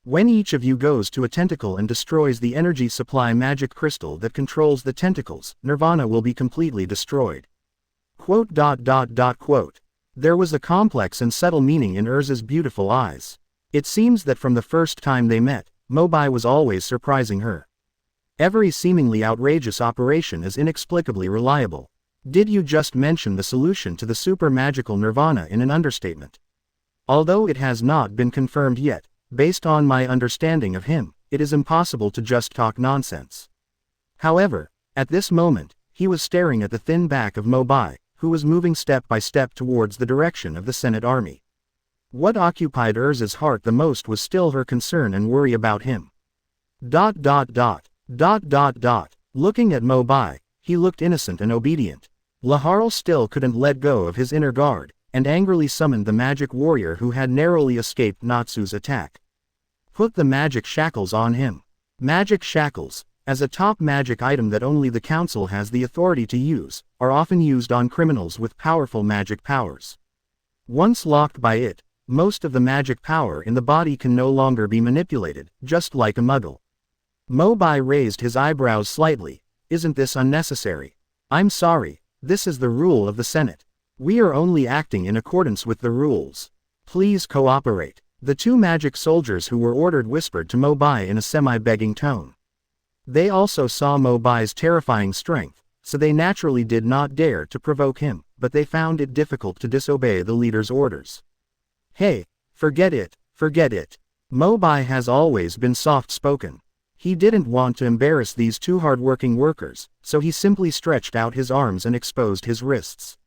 When each of you goes to a tentacle and destroys the energy supply magic crystal that controls the tentacles, Nirvana will be completely destroyed." There was a complex and subtle meaning in Erza's beautiful eyes. It seems that from the first time they met, Mobai was always surprising her. Every seemingly outrageous operation is inexplicably reliable. Did you just mention the solution to the super magical Nirvana in an understatement? Although it has not been confirmed yet, based on my understanding of him, it is impossible to just talk nonsense. However, at this moment, he was staring at the thin back of Mobai, who was moving step by step towards the direction of the Senate army. What occupied Erza's heart the most was still her concern and worry about him. Looking at Mobai, he looked innocent and obedient. Laharl still couldn't let go of his inner guard, and angrily summoned the magic warrior who had narrowly escaped Natsu's attack. Put the magic shackles on him. Magic shackles, as a top magic item that only the council has the authority to use, are often used on criminals with powerful magic powers. Once locked by it, most of the magic power in the body can no longer be manipulated, just like a muggle. Mobai raised his eyebrows slightly. "Isn't this unnecessary?" "I'm sorry, this is the rule of the Senate. We are only acting in accordance with the rules. Please cooperate." The 2 magic soldiers who were ordered whispered to Mobai in a semi-begging tone. They also saw Mobai's terrifying strength, so they naturally did not dare to provoke him, but they found it difficult to disobey the leader's orders. Hey, forget it, forget it. Mo Bai has always been soft-spoken. He didn't want to embarrass these two hard-working workers, so he simply stretched out his arms and exposed his wrists.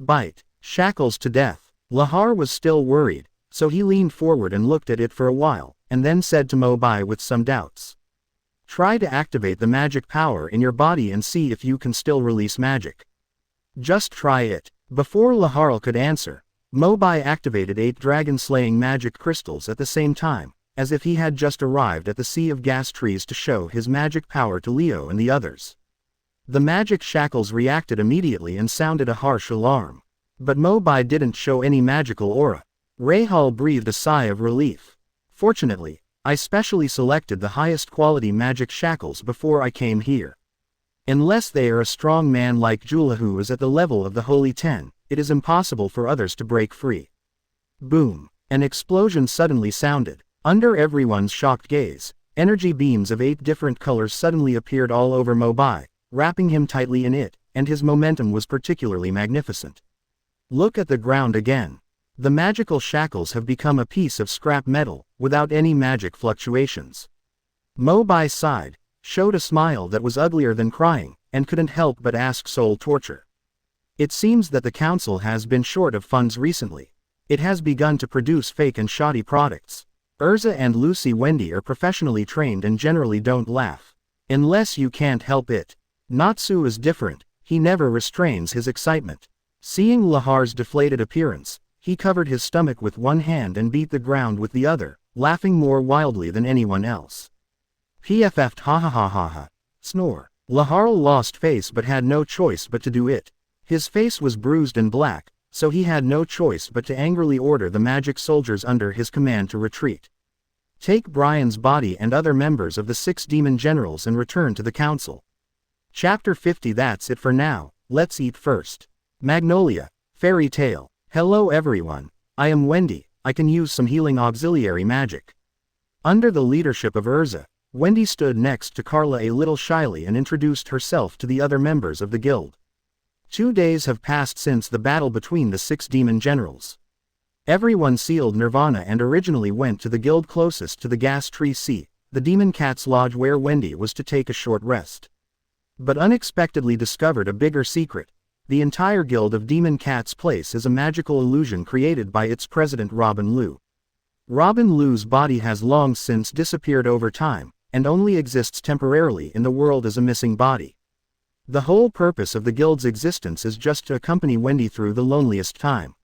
Bite. Shackles to death. Lahar was still worried, so he leaned forward and looked at it for a while, and then said to Mo Bai with some doubts. Try to activate the magic power in your body and see if you can still release magic. Just try it. Before Lahar could answer, Mo Bai activated 8 dragon-slaying magic crystals at the same time, as if he had just arrived at the sea of gas trees to show his magic power to Leo and the others. The magic shackles reacted immediately and sounded a harsh alarm. But Mo Bai didn't show any magical aura. Rahal breathed a sigh of relief. Fortunately, I specially selected the highest quality magic shackles before I came here. Unless they are a strong man like Jula who is at the level of the Holy 10, it is impossible for others to break free. Boom! An explosion suddenly sounded. Under everyone's shocked gaze, energy beams of 8 different colors suddenly appeared all over Mo Bai, wrapping him tightly in it, and his momentum was particularly magnificent. Look at the ground again. The magical shackles have become a piece of scrap metal, without any magic fluctuations. Mo Bai sighed, showed a smile that was uglier than crying, and couldn't help but ask soul torture. It seems that the council has been short of funds recently. It has begun to produce fake and shoddy products. Erza and Lucy Wendy are professionally trained and generally don't laugh. Unless you can't help it. Natsu is different, he never restrains his excitement. Seeing Lahar's deflated appearance, he covered his stomach with one hand and beat the ground with the other, laughing more wildly than anyone else. PFF'd ha ha ha ha ha. Snore. Lahar lost face but had no choice but to do it. His face was bruised and black, so he had no choice but to angrily order the magic soldiers under his command to retreat. Take Brian's body and other members of the 6 demon generals and return to the council. Chapter 50. That's it for now, let's eat first. Magnolia. Fairy Tale. Hello everyone, I am Wendy, I can use some healing auxiliary magic. Under the leadership of Erza, Wendy stood next to Carla a little shyly and introduced herself to the other members of the guild. 2 days have passed since the battle between the 6 demon generals. Everyone sealed Nirvana and originally went to the guild closest to the gas tree sea, the Demon Cat's Lodge where Wendy was to take a short rest. But unexpectedly discovered a bigger secret. The entire guild of Demon Cat's Place is a magical illusion created by its president Robin Liu. Robin Liu's body has long since disappeared over time, and only exists temporarily in the world as a missing body. The whole purpose of the guild's existence is just to accompany Wendy through the loneliest time.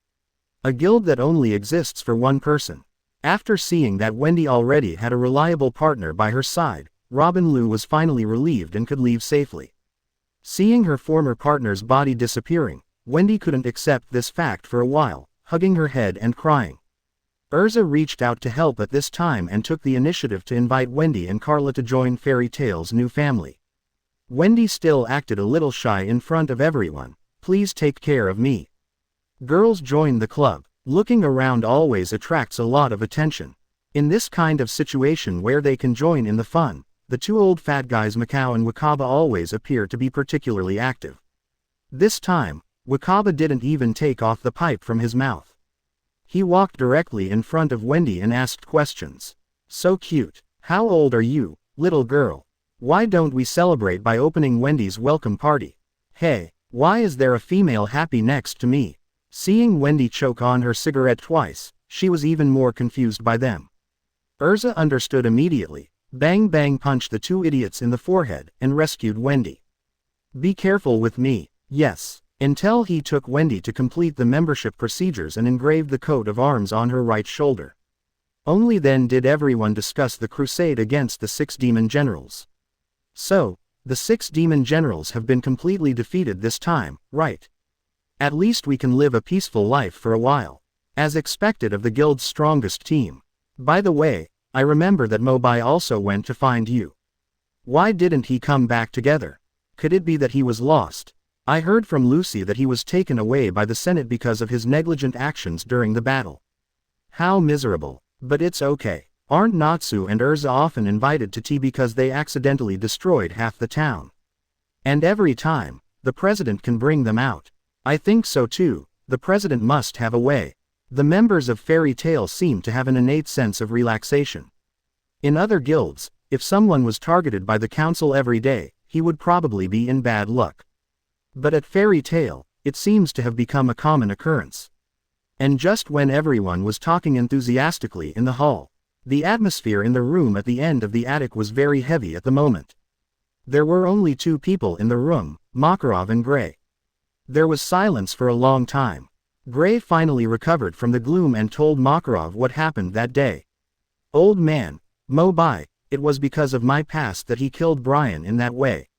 A guild that only exists for one person. After seeing that Wendy already had a reliable partner by her side, Robin Liu was finally relieved and could leave safely. Seeing her former partner's body disappearing, Wendy couldn't accept this fact for a while, hugging her head and crying. Erza reached out to help at this time and took the initiative to invite Wendy and Carla to join Fairy Tale's new family. Wendy still acted a little shy in front of everyone. Please take care of me. Girls joined the club. Looking around always attracts a lot of attention. In this kind of situation where they can join in the fun, the 2 old fat guys Macau and Wakaba always appear to be particularly active. This time, Wakaba didn't even take off the pipe from his mouth. He walked directly in front of Wendy and asked questions. So cute. How old are you, little girl? Why don't we celebrate by opening Wendy's welcome party? Hey, why is there a female happy next to me? Seeing Wendy choke on her cigarette twice, she was even more confused by them. Erza understood immediately. Bang bang punched the 2 idiots in the forehead and rescued Wendy. Be careful with me, yes, until he took Wendy to complete the membership procedures and engraved the coat of arms on her right shoulder. Only then did everyone discuss the crusade against the 6 demon generals. So, the 6 demon generals have been completely defeated this time, right? At least we can live a peaceful life for a while. As expected of the guild's strongest team. By the way, I remember that Mobai also went to find you. Why didn't he come back together? Could it be that he was lost? I heard from Lucy that he was taken away by the Senate because of his negligent actions during the battle. How miserable, but it's okay. Aren't Natsu and Erza often invited to tea because they accidentally destroyed half the town? And every time, the president can bring them out. I think so too, the president must have a way. The members of Fairy Tail seem to have an innate sense of relaxation. In other guilds, if someone was targeted by the council every day, he would probably be in bad luck. But at Fairy Tail, it seems to have become a common occurrence. And just when everyone was talking enthusiastically in the hall, the atmosphere in the room at the end of the attic was very heavy at the moment. There were only two people in the room, Makarov and Gray. There was silence for a long time. Gray finally recovered from the gloom and told Makarov what happened that day. "Old man, Mo Bai, it was because of my past that he killed Brian in that way."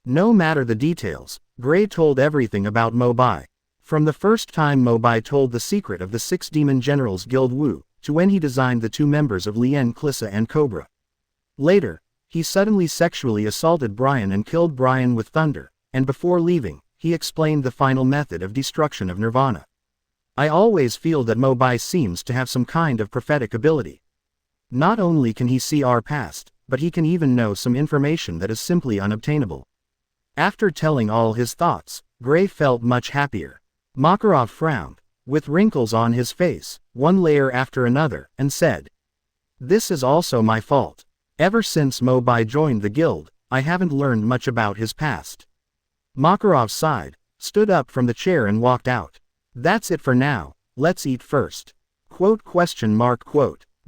No matter the details, Gray told everything about Mo Bai. From the first time Mo Bai told the secret of the 6 Demon Generals Guild Wu, to when he designed the 2 members of Lien Klissa and Cobra. Later, he suddenly sexually assaulted Brian and killed Brian with thunder, and before leaving, he explained the final method of destruction of Nirvana. I always feel that Mo Bai seems to have some kind of prophetic ability. Not only can he see our past, but he can even know some information that is simply unobtainable. After telling all his thoughts, Gray felt much happier. Makarov frowned, with wrinkles on his face, one layer after another, and said, "This is also my fault. Ever since Mo Bai joined the guild, I haven't learned much about his past." Makarov sighed, stood up from the chair and walked out. "That's it for now, let's eat first." Quote.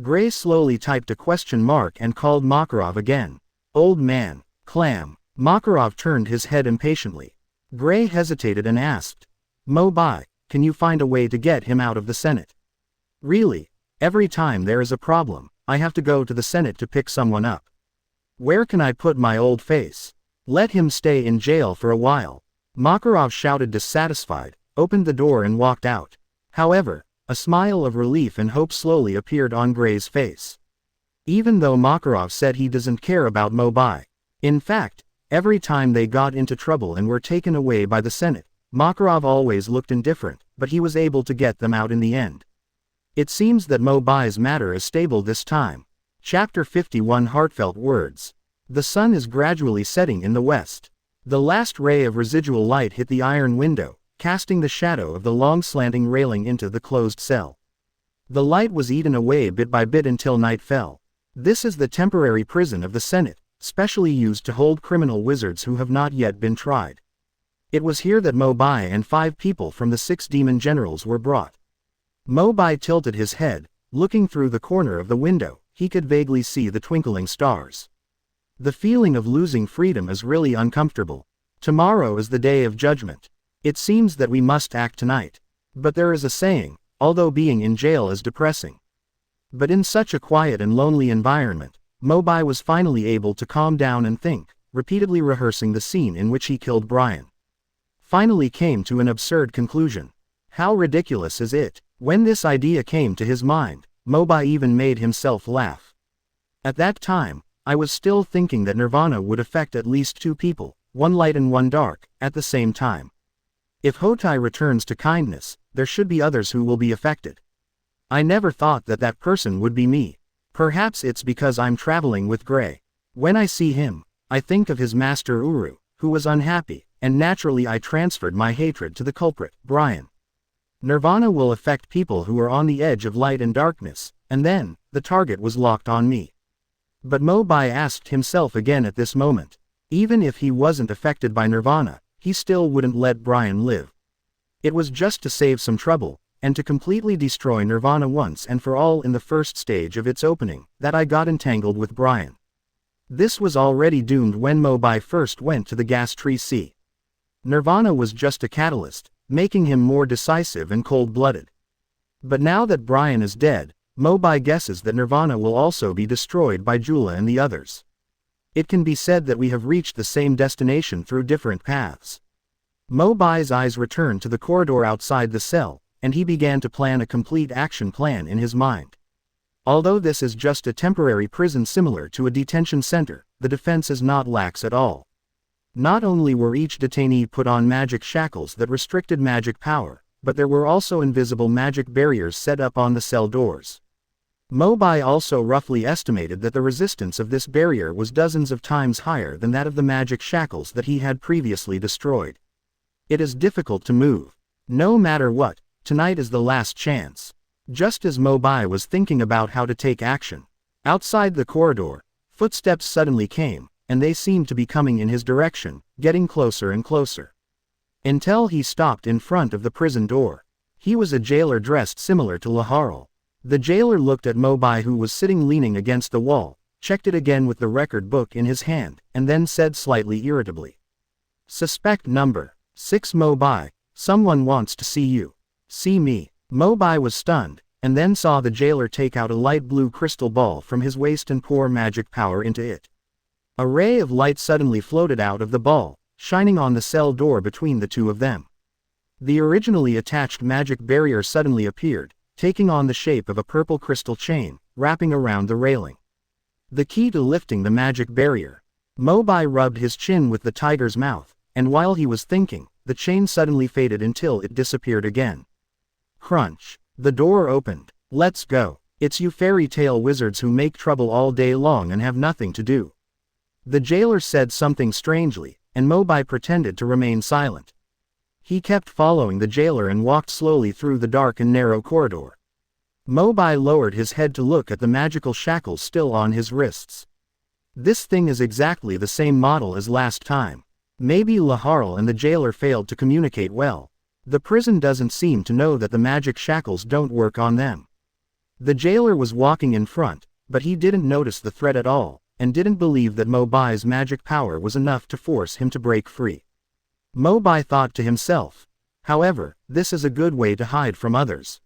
Gray slowly typed a question mark and called Makarov again. "Old man, clam." Makarov turned his head impatiently. Gray hesitated and asked, "Mo Bai, can you find a way to get him out of the Senate?" "Really, every time there is a problem, I have to go to the Senate to pick someone up. Where can I put my old face? Let him stay in jail for a while." Makarov shouted dissatisfied, opened the door and walked out. However, a smile of relief and hope slowly appeared on Gray's face. Even though Makarov said he doesn't care about Mo Bai. In fact, every time they got into trouble and were taken away by the Senate, Makarov always looked indifferent, but he was able to get them out in the end. It seems that Mo Bai's matter is stable this time. Chapter 51 Heartfelt Words. The sun is gradually setting in the west. The last ray of residual light hit the iron window, casting the shadow of the long slanting railing into the closed cell. The light was eaten away bit by bit until night fell. This is the temporary prison of the Senate, specially used to hold criminal wizards who have not yet been tried. It was here that Mo Bai and 5 people from the 6 demon generals were brought. Mo Bai tilted his head, looking through the corner of the window. He could vaguely see the twinkling stars. The feeling of losing freedom is really uncomfortable. Tomorrow is the day of judgment. It seems that we must act tonight. But there is a saying, although being in jail is depressing. But in such a quiet and lonely environment, Mo Bai was finally able to calm down and think, repeatedly rehearsing the scene in which he killed Brian. Finally came to an absurd conclusion. How ridiculous is it? When this idea came to his mind, Mo Bai even made himself laugh. At that time, I was still thinking that Nirvana would affect at least 2 people, one light and one dark, at the same time. If Hotai returns to kindness, there should be others who will be affected. I never thought that that person would be me. Perhaps it's because I'm traveling with Gray. When I see him, I think of his master Uru, who was unhappy, and naturally I transferred my hatred to the culprit, Brian. Nirvana will affect people who are on the edge of light and darkness, and then, the target was locked on me. But Mo Bai asked himself again at this moment. Even if he wasn't affected by Nirvana, he still wouldn't let Brian live. It was just to save some trouble, and to completely destroy Nirvana once and for all in the first stage of its opening, that I got entangled with Brian. This was already doomed when Mo Bai first went to the Gas Tree Sea. Nirvana was just a catalyst, making him more decisive and cold-blooded. But now that Brian is dead, Mo Bai guesses that Nirvana will also be destroyed by Jula and the others. It can be said that we have reached the same destination through different paths. Mo Bai's eyes returned to the corridor outside the cell, and he began to plan a complete action plan in his mind. Although this is just a temporary prison similar to a detention center, the defense is not lax at all. Not only were each detainee put on magic shackles that restricted magic power, but there were also invisible magic barriers set up on the cell doors. Mobai also roughly estimated that the resistance of this barrier was dozens of times higher than that of the magic shackles that he had previously destroyed. It is difficult to move. No matter what, tonight is the last chance. Just as Mobai was thinking about how to take action, outside the corridor, footsteps suddenly came, and they seemed to be coming in his direction, getting closer and closer. Until he stopped in front of the prison door. He was a jailer dressed similar to Laharl. The jailer looked at Mobai, who was sitting leaning against the wall, checked it again with the record book in his hand, and then said slightly irritably, "Suspect number 6 Mobai, someone wants to see you." "See me?" Mobai was stunned, and then saw the jailer take out a light blue crystal ball from his waist and pour magic power into it. A ray of light suddenly floated out of the ball, shining on the cell door between the two of them. The originally attached magic barrier suddenly appeared, taking on the shape of a purple crystal chain, wrapping around the railing. The key to lifting the magic barrier. Mobai rubbed his chin with the tiger's mouth, and while he was thinking, the chain suddenly faded until it disappeared again. Crunch. The door opened. "Let's go. It's you fairy tale wizards who make trouble all day long and have nothing to do." The jailer said something strangely, and Mobai pretended to remain silent. He kept following the jailer and walked slowly through the dark and narrow corridor. Mobai lowered his head to look at the magical shackles still on his wrists. This thing is exactly the same model as last time. Maybe Laharl and the jailer failed to communicate well. The prison doesn't seem to know that the magic shackles don't work on them. The jailer was walking in front, but he didn't notice the threat at all, and didn't believe that Mobai's magic power was enough to force him to break free. Mobai thought to himself, however, this is a good way to hide from others.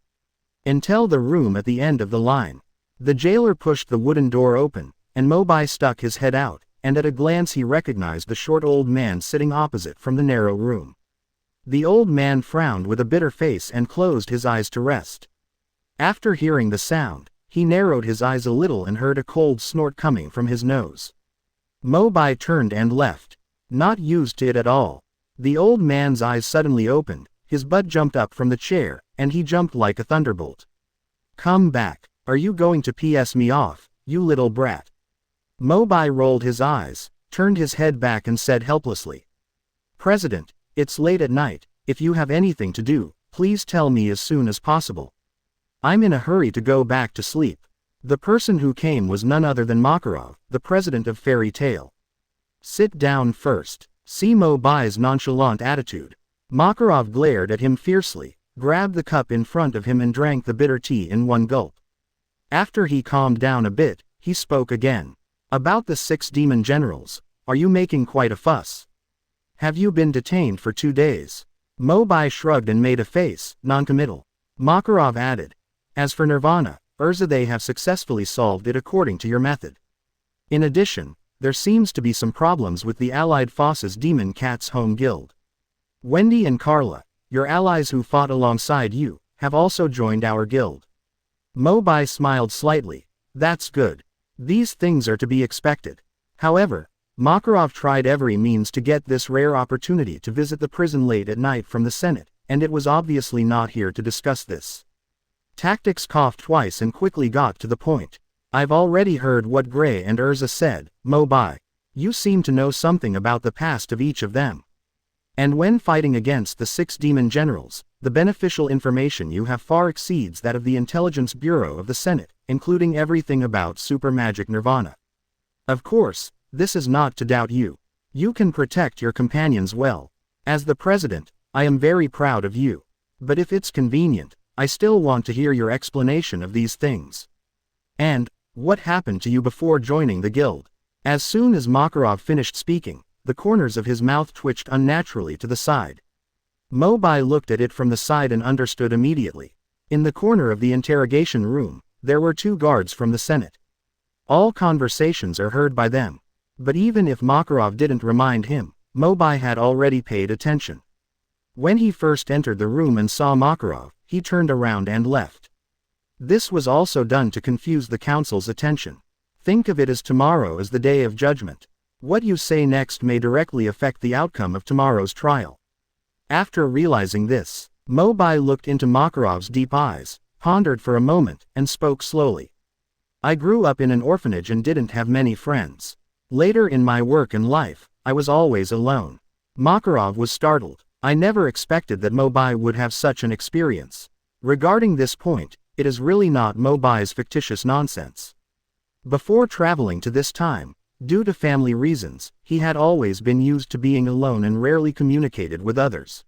Until the room at the end of the line. The jailer pushed the wooden door open, and Mobai stuck his head out, and at a glance he recognized the short old man sitting opposite from the narrow room. The old man frowned with a bitter face and closed his eyes to rest. After hearing the sound, he narrowed his eyes a little and heard a cold snort coming from his nose. Mobai turned and left. Not used to it at all. The old man's eyes suddenly opened, his butt jumped up from the chair, and he jumped like a thunderbolt. "Come back. Are you going to piss me off, you little brat?" Mobai rolled his eyes, turned his head back and said helplessly, "President, it's late at night. If you have anything to do, please tell me as soon as possible. I'm in a hurry to go back to sleep." The person who came was none other than Makarov, the president of Fairy Tale. "Sit down first." See Mobai's nonchalant attitude. Makarov glared at him fiercely, grabbed the cup in front of him and drank the bitter tea in one gulp. After he calmed down a bit, he spoke again. "About the 6 demon generals, are you making quite a fuss? Have you been detained for 2 days? Mobai shrugged and made a face, non-committal. Makarov added, "As for Nirvana, Erza, they have successfully solved it according to your method. In addition, there seems to be some problems with the allied Foss's Demon Cats home guild. Wendy and Carla, your allies who fought alongside you, have also joined our guild." Mobai smiled slightly. "That's good. These things are to be expected." However, Makarov tried every means to get this rare opportunity to visit the prison late at night from the Senate, and it was obviously not here to discuss this. Tactics coughed twice and quickly got to the point. "I've already heard what Gray and Erza said, Mobai. You seem to know something about the past of each of them. And when fighting against the 6 demon generals, the beneficial information you have far exceeds that of the Intelligence Bureau of the Senate, including everything about super magic Nirvana. Of course, this is not to doubt you. You can protect your companions well. As the president, I am very proud of you. But if it's convenient, I still want to hear your explanation of these things. And, what happened to you before joining the guild?" As soon as Makarov finished speaking, the corners of his mouth twitched unnaturally to the side. Mobai looked at it from the side and understood immediately. In the corner of the interrogation room, there were 2 guards from the Senate. All conversations are heard by them. But even if Makarov didn't remind him, Mobai had already paid attention. When he first entered the room and saw Makarov, he turned around and left. This was also done to confuse the council's attention. Think of it as tomorrow is the day of judgment. What you say next may directly affect the outcome of tomorrow's trial. After realizing this, Mobai looked into Makarov's deep eyes, pondered for a moment, and spoke slowly. I grew up in an orphanage and didn't have many friends. Later in my work and life, I was always alone. Makarov was startled. I never expected that Mobai would have such an experience. Regarding this point, it is really not Mobai's fictitious nonsense. Before traveling to this time, due to family reasons, he had always been used to being alone and rarely communicated with others.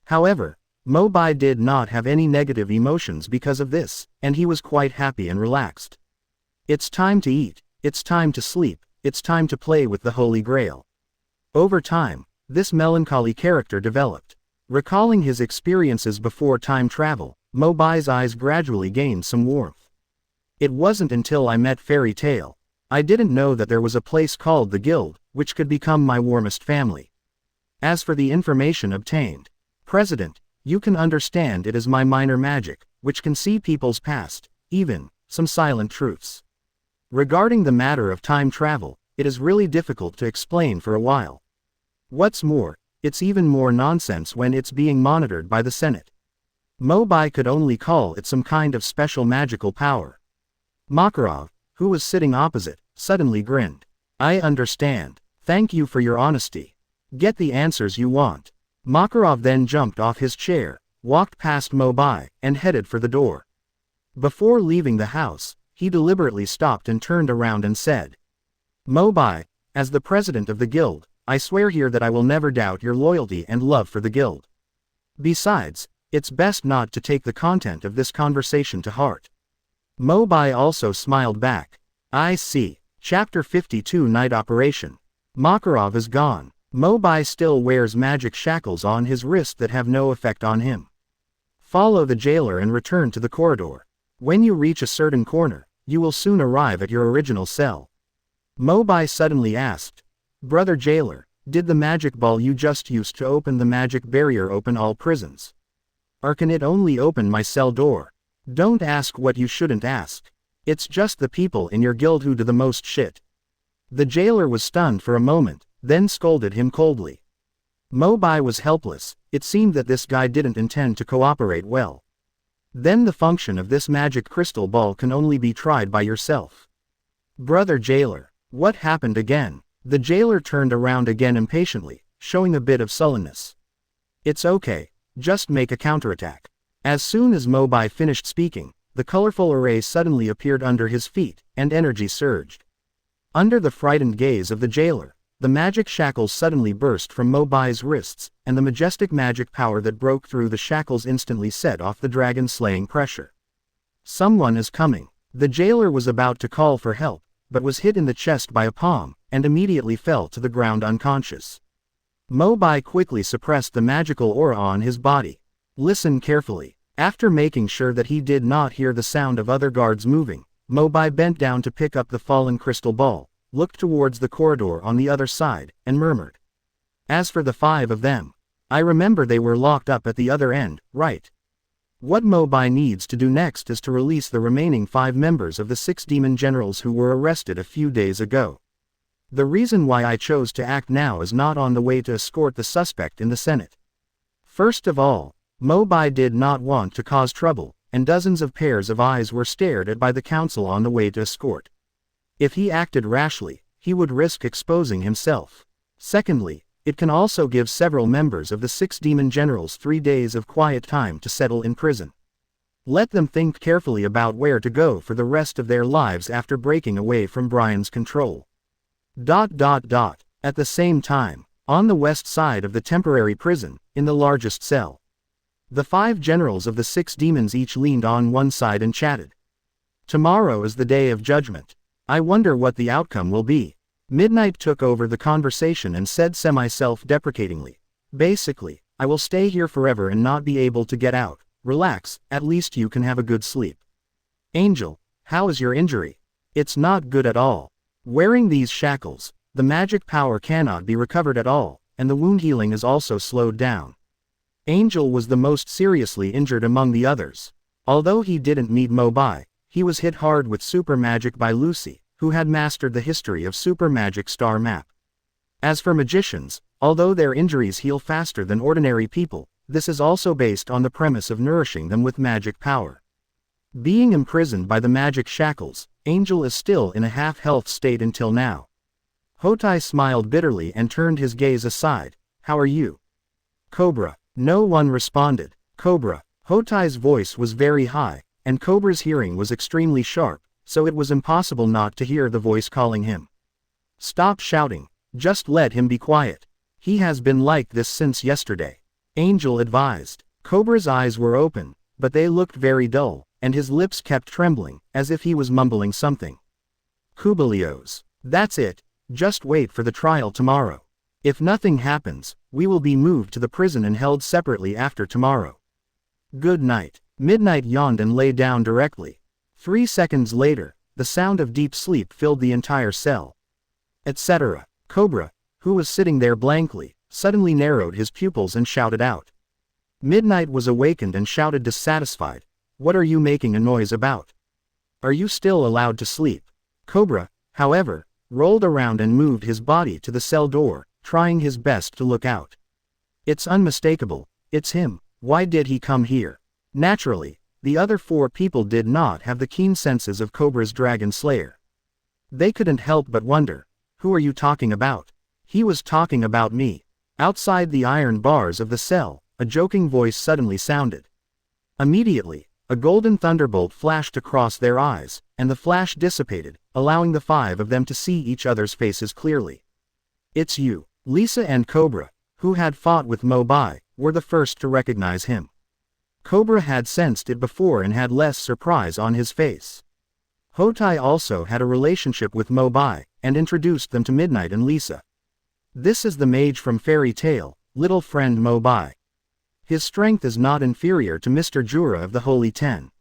However, Mobai did not have any negative emotions because of this, and he was quite happy and relaxed. It's time to eat, it's time to sleep, it's time to play with the Holy Grail. Over time, this melancholy character developed. Recalling his experiences before time travel, Mobai's eyes gradually gained some warmth. It wasn't until I met Fairy Tail. I didn't know that there was a place called the Guild, which could become my warmest family. As for the information obtained, President, you can understand it is my minor magic, which can see people's past, even some silent truths. Regarding the matter of time travel, it is really difficult to explain for a while. What's more, it's even more nonsense when it's being monitored by the Senate. Mobai could only call it some kind of special magical power. Makarov, who was sitting opposite, suddenly grinned. I understand. Thank you for your honesty. Get the answers you want. Makarov then jumped off his chair, walked past Mobai, and headed for the door. Before leaving the house, he deliberately stopped and turned around and said, Mobai, as the president of the guild, I swear here that I will never doubt your loyalty and love for the guild. Besides, it's best not to take the content of this conversation to heart. Mobai also smiled back. I see. Chapter 52 Night Operation. Makarov is gone. Mobai still wears magic shackles on his wrist that have no effect on him. Follow the jailer and return to the corridor. When you reach a certain corner, you will soon arrive at your original cell. Mobai suddenly asked, Brother Jailer, did the magic ball you just used to open the magic barrier open all prisons? Or can it only open my cell door? Don't ask what you shouldn't ask. It's just the people in your guild who do the most shit. The jailer was stunned for a moment, then scolded him coldly. Mobai was helpless. It seemed that this guy didn't intend to cooperate well. Then the function of this magic crystal ball can only be tried by yourself. Brother Jailer, what happened again? The jailer turned around again impatiently, showing a bit of sullenness. It's okay, just make a counterattack. As soon as Mobai finished speaking, the colorful array suddenly appeared under his feet, and energy surged. Under the frightened gaze of the jailer, the magic shackles suddenly burst from Mobai's wrists, and the majestic magic power that broke through the shackles instantly set off the dragon-slaying pressure. Someone is coming. The jailer was about to call for help, but was hit in the chest by a palm, and immediately fell to the ground unconscious. Mobai quickly suppressed the magical aura on his body. Listen carefully. After making sure that he did not hear the sound of other guards moving, Mobai bent down to pick up the fallen crystal ball, looked towards the corridor on the other side, and murmured. As for the 5 of them, I remember they were locked up at the other end, right? What Mobai needs to do next is to release the remaining 5 members of the 6 demon generals who were arrested a few days ago. The reason why I chose to act now is not on the way to escort the suspect in the Senate. First of all, Mobai did not want to cause trouble, and dozens of pairs of eyes were stared at by the council on the way to escort. If he acted rashly, he would risk exposing himself. Secondly, it can also give several members of the 6 demon generals 3 days of quiet time to settle in prison. Let them think carefully about where to go for the rest of their lives after breaking away from Brian's control. At the same time, on the west side of the temporary prison, in the largest cell, the 5 generals of the 6 demons each leaned on one side and chatted. Tomorrow is the day of judgment. I wonder what the outcome will be. Midnight took over the conversation and said semi-self-deprecatingly. Basically, I will stay here forever and not be able to get out. Relax, at least you can have a good sleep. Angel, how is your injury? It's not good at all. Wearing these shackles, the magic power cannot be recovered at all, and the wound healing is also slowed down. Angel was the most seriously injured among the others. Although he didn't meet Mobai, he was hit hard with super magic by Lucy, who had mastered the history of super magic star map. As for magicians, although their injuries heal faster than ordinary people, this is also based on the premise of nourishing them with magic power. Being imprisoned by the magic shackles, Angel is still in a half-health state until now. Hotai smiled bitterly and turned his gaze aside. How are you? Cobra. No one responded. Cobra. Hotai's voice was very high, and Cobra's hearing was extremely sharp, so it was impossible not to hear the voice calling him. Stop shouting. Just let him be quiet. He has been like this since yesterday. Angel advised. Cobra's eyes were open, but they looked very dull, and his lips kept trembling, as if he was mumbling something. Kubalios. That's it. Just wait for the trial tomorrow. If nothing happens, we will be moved to the prison and held separately after tomorrow. Good night. Midnight yawned and lay down directly. 3 seconds later, the sound of deep sleep filled the entire cell. Etc. Cobra, who was sitting there blankly, suddenly narrowed his pupils and shouted out. Midnight was awakened and shouted dissatisfied. What are you making a noise about? Are you still allowed to sleep? Cobra, however, rolled around and moved his body to the cell door, trying his best to look out. It's unmistakable, it's him. Why did he come here? Naturally, the other 4 people did not have the keen senses of Cobra's dragon slayer. They couldn't help but wonder, who are you talking about? He was talking about me. Outside the iron bars of the cell, a joking voice suddenly sounded. Immediately, a golden thunderbolt flashed across their eyes, and the flash dissipated, allowing the 5 of them to see each other's faces clearly. It's you. Lisa and Cobra, who had fought with Mo Bai, were the first to recognize him. Cobra had sensed it before and had less surprise on his face. Hotai also had a relationship with Mo Bai, and introduced them to Midnight and Lisa. This is the mage from Fairy Tale, little friend Mo Bai. His strength is not inferior to Mr. Jura of the Holy 10.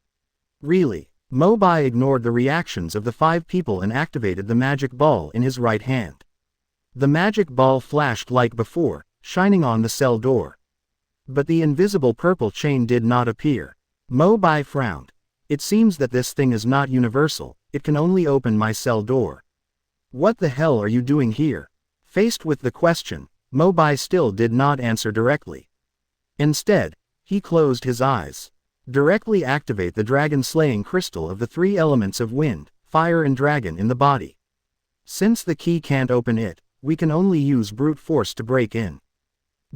Really, Mo Bai ignored the reactions of the 5 people and activated the magic ball in his right hand. The magic ball flashed like before, shining on the cell door. But the invisible purple chain did not appear. Mo Bai frowned. It seems that this thing is not universal, it can only open my cell door. What the hell are you doing here? Faced with the question, Mo Bai still did not answer directly. Instead, he closed his eyes. Directly activate the dragon-slaying crystal of the 3 elements of wind, fire and dragon in the body. Since the key can't open it, we can only use brute force to break in.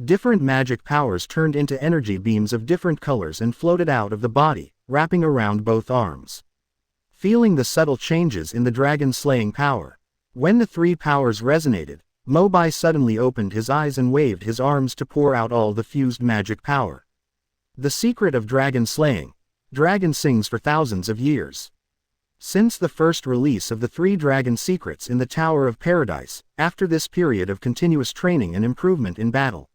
Different magic powers turned into energy beams of different colors and floated out of the body, wrapping around both arms. Feeling the subtle changes in the dragon-slaying power. When the 3 powers resonated, Mo Bai suddenly opened his eyes and waved his arms to pour out all the fused magic power. The secret of dragon slaying. Dragon sings for thousands of years. Since the first release of the 3 dragon secrets in the Tower of Paradise, after this period of continuous training and improvement in battle,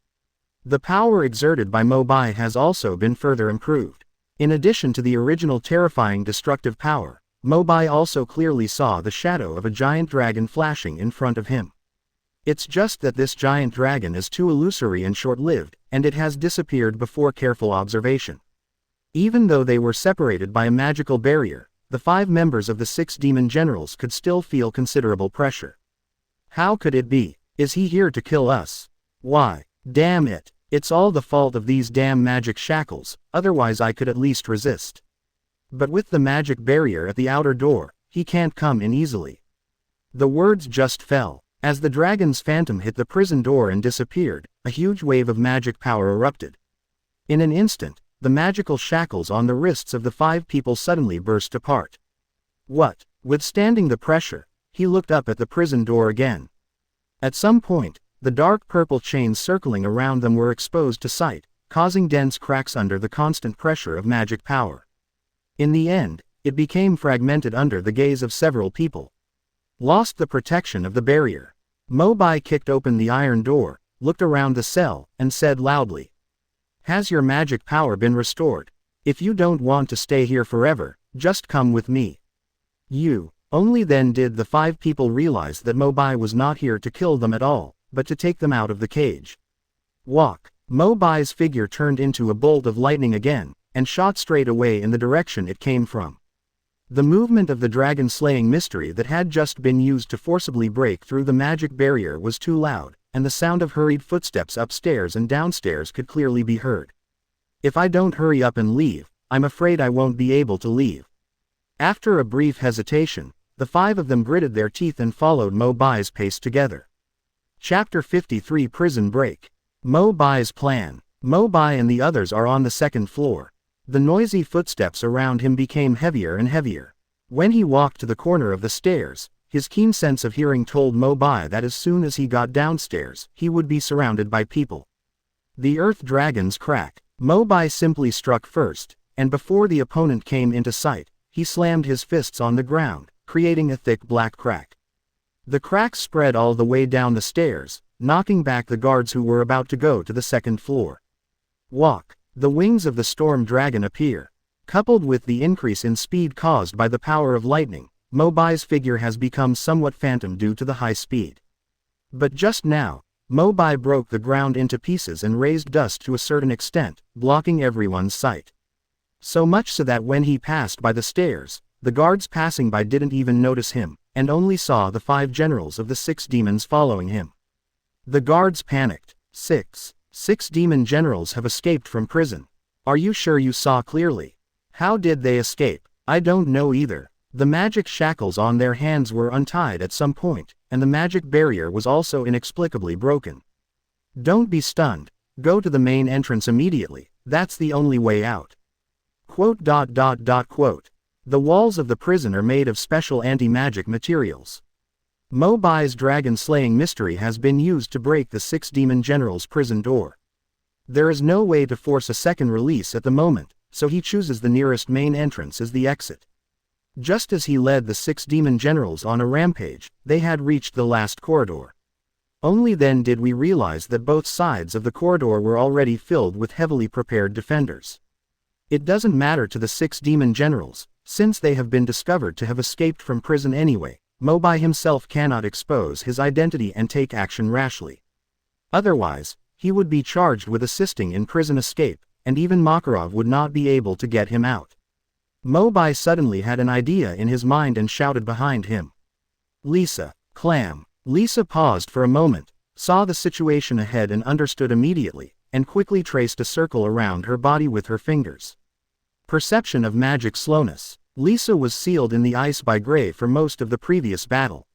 the power exerted by Mo Bai has also been further improved. In addition to the original terrifying destructive power, Mo Bai also clearly saw the shadow of a giant dragon flashing in front of him. It's just that this giant dragon is too illusory and short-lived, and it has disappeared before careful observation. Even though they were separated by a magical barrier, the 5 members of the 6 demon generals could still feel considerable pressure. How could it be? Is he here to kill us? Why, damn it, it's all the fault of these damn magic shackles, otherwise I could at least resist. But with the magic barrier at the outer door, he can't come in easily. The words just fell. As the dragon's phantom hit the prison door and disappeared, a huge wave of magic power erupted. In an instant, the magical shackles on the wrists of the 5 people suddenly burst apart. What? Withstanding the pressure, he looked up at the prison door again. At some point, the dark purple chains circling around them were exposed to sight, causing dense cracks under the constant pressure of magic power. In the end, it became fragmented under the gaze of several people. Lost the protection of the barrier. Mo Bai kicked open the iron door, looked around the cell, and said loudly, "Has your magic power been restored? If you don't want to stay here forever, just come with me." Only then did the 5 people realize that Mo Bai was not here to kill them at all, but to take them out of the cage. Walk. Mo Bai's figure turned into a bolt of lightning again, and shot straight away in the direction it came from. The movement of the dragon-slaying mystery that had just been used to forcibly break through the magic barrier was too loud, and the sound of hurried footsteps upstairs and downstairs could clearly be heard. If I don't hurry up and leave, I'm afraid I won't be able to leave." After a brief hesitation, the 5 of them gritted their teeth and followed Mo Bai's pace together. Chapter 53 Prison Break. Mo Bai's plan. Mo Bai and the others are on the second floor. The noisy footsteps around him became heavier and heavier. When he walked to the corner of the stairs, his keen sense of hearing told Mo Bai that as soon as he got downstairs, he would be surrounded by people. The Earth Dragon's crack. Mo Bai simply struck first, and before the opponent came into sight, he slammed his fists on the ground, creating a thick black crack. The crack spread all the way down the stairs, knocking back the guards who were about to go to the second floor. Walk. The wings of the storm dragon appear. Coupled with the increase in speed caused by the power of lightning, Mo Bai's figure has become somewhat phantom due to the high speed. But just now, Mo Bai broke the ground into pieces and raised dust to a certain extent, blocking everyone's sight. So much so that when he passed by the stairs, the guards passing by didn't even notice him, and only saw the 5 generals of the 6 demons following him. The guards panicked. Six demon generals have escaped from prison. Are you sure you saw clearly? How did they escape? I don't know either. The magic shackles on their hands were untied at some point, and the magic barrier was also inexplicably broken. Don't be stunned. Go to the main entrance immediately. That's the only way out. Quote. The walls of the prison are made of special anti-magic materials. Mo Bai's dragon-slaying mystery has been used to break the 6 demon generals' prison door. There is no way to force a second release at the moment, so he chooses the nearest main entrance as the exit. Just as he led the 6 demon generals on a rampage, they had reached the last corridor. Only then did we realize that both sides of the corridor were already filled with heavily prepared defenders. It doesn't matter to the 6 demon generals, since they have been discovered to have escaped from prison anyway. Mo Bai himself cannot expose his identity and take action rashly. Otherwise, he would be charged with assisting in prison escape, and even Makarov would not be able to get him out. Mo Bai suddenly had an idea in his mind and shouted behind him. "Lisa, clam." Lisa paused for a moment, saw the situation ahead and understood immediately, and quickly traced a circle around her body with her fingers. Perception of magic slowness. Lisa was sealed in the ice by Gray for most of the previous battle.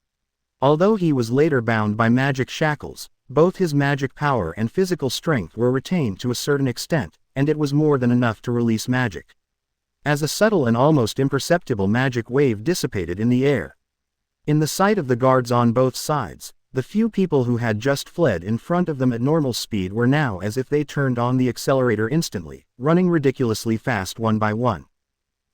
Although he was later bound by magic shackles, both his magic power and physical strength were retained to a certain extent, and it was more than enough to release magic. As a subtle and almost imperceptible magic wave dissipated in the air. In the sight of the guards on both sides, the few people who had just fled in front of them at normal speed were now as if they turned on the accelerator instantly, running ridiculously fast one by one.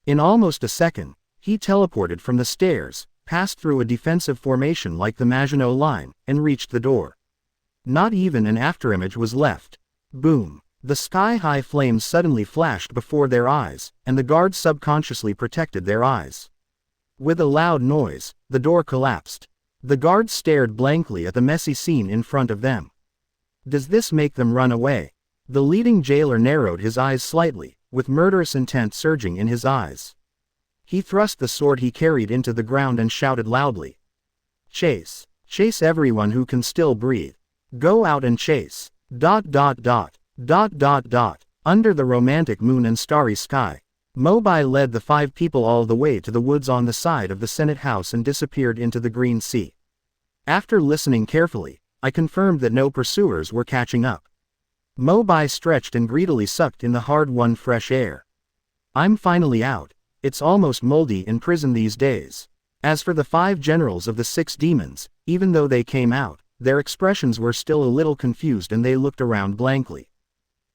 In almost a second, he teleported from the stairs, passed through a defensive formation like the Maginot Line, and reached the door. Not even an afterimage was left. Boom! The sky-high flames suddenly flashed before their eyes, and the guards subconsciously protected their eyes. With a loud noise, the door collapsed. The guards stared blankly at the messy scene in front of them. Does this make them run away? The leading jailer narrowed his eyes slightly, with murderous intent surging in his eyes. He thrust the sword he carried into the ground and shouted loudly. "Chase! Chase everyone who can still breathe. Go out and chase. .. Under the romantic moon and starry sky, Mo Bai led the 5 people all the way to the woods on the side of the Senate House and disappeared into the green sea. After listening carefully, I confirmed that no pursuers were catching up. Mo Bai stretched and greedily sucked in the hard-won fresh air. I'm finally out. It's almost moldy in prison these days. As for the 5 generals of the 6 demons, even though they came out, their expressions were still a little confused and they looked around blankly.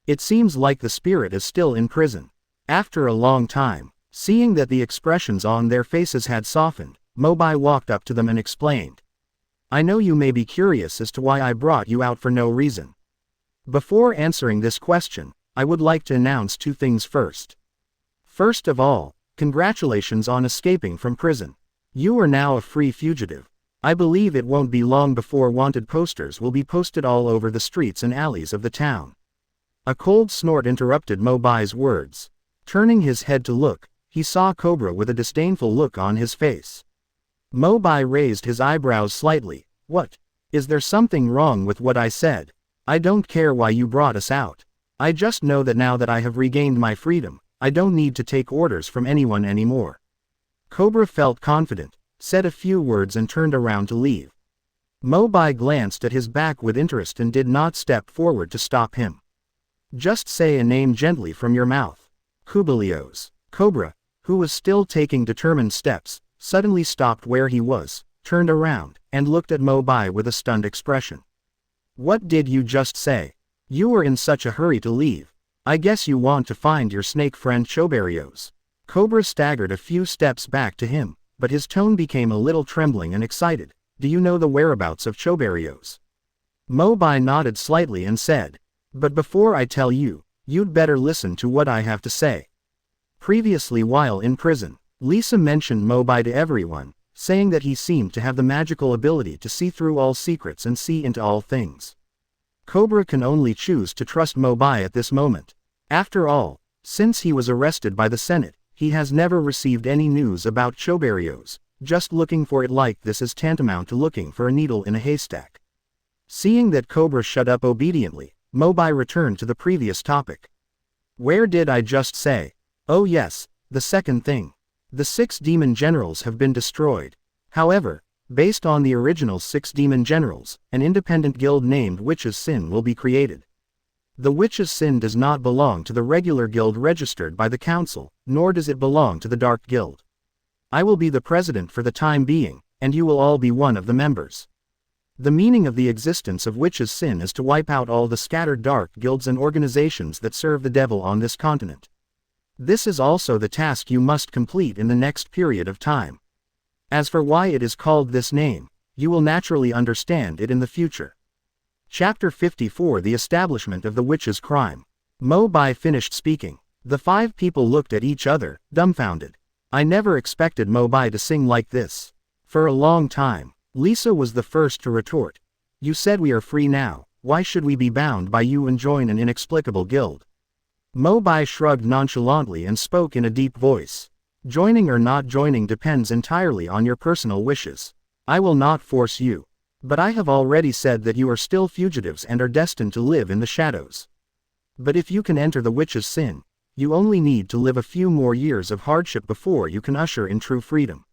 It seems like the spirit is still in prison. After a long time, seeing that the expressions on their faces had softened, Mo Bai walked up to them and explained. I know you may be curious as to why I brought you out for no reason. Before answering this question, I would like to announce 2 things first. First of all, congratulations on escaping from prison. You are now a free fugitive. I believe it won't be long before wanted posters will be posted all over the streets and alleys of the town. A cold snort interrupted Mo Bai's words. Turning his head to look, he saw Cobra with a disdainful look on his face. Mo Bai raised his eyebrows slightly. What? Is there something wrong with what I said? I don't care why you brought us out. I just know that now that I have regained my freedom, I don't need to take orders from anyone anymore. Cobra felt confident, said a few words and turned around to leave. Mobai glanced at his back with interest and did not step forward to stop him. Just say a name gently from your mouth. Kubalios. Cobra, who was still taking determined steps, suddenly stopped where he was, turned around, and looked at Mobai with a stunned expression. What did you just say? You were in such a hurry to leave. I guess you want to find your snake friend Choberios. Cobra staggered a few steps back to him, but his tone became a little trembling and excited. Do you know the whereabouts of Choberios? Mobai nodded slightly and said, but before I tell you, you'd better listen to what I have to say. Previously while in prison, Lisa mentioned Mobai to everyone, saying that he seemed to have the magical ability to see through all secrets and see into all things. Cobra can only choose to trust Mobai at this moment. After all, since he was arrested by the Senate, he has never received any news about Choberios. Just looking for it like this is tantamount to looking for a needle in a haystack. Seeing that Cobra shut up obediently, Mobai returned to the previous topic. Where did I just say? Oh yes, the second thing. The 6 demon generals have been destroyed. However, based on the original 6 demon generals, an independent guild named Witch's Sin will be created. The Witch's Sin does not belong to the regular guild registered by the council, nor does it belong to the Dark Guild. I will be the president for the time being, and you will all be one of the members. The meaning of the existence of Witch's Sin is to wipe out all the scattered dark guilds and organizations that serve the devil on this continent. This is also the task you must complete in the next period of time. As for why it is called this name, you will naturally understand it in the future. Chapter 54 The Establishment of the Witch's Crime. Mo Bai finished speaking. The 5 people looked at each other, dumbfounded. I never expected Mo Bai to sing like this. For a long time, Lisa was the first to retort. You said we are free now, why should we be bound by you and join an inexplicable guild? Mo Bai shrugged nonchalantly and spoke in a deep voice. Joining or not joining depends entirely on your personal wishes. I will not force you. But I have already said that you are still fugitives and are destined to live in the shadows. But if you can enter the Witch's Sin, you only need to live a few more years of hardship before you can usher in true freedom.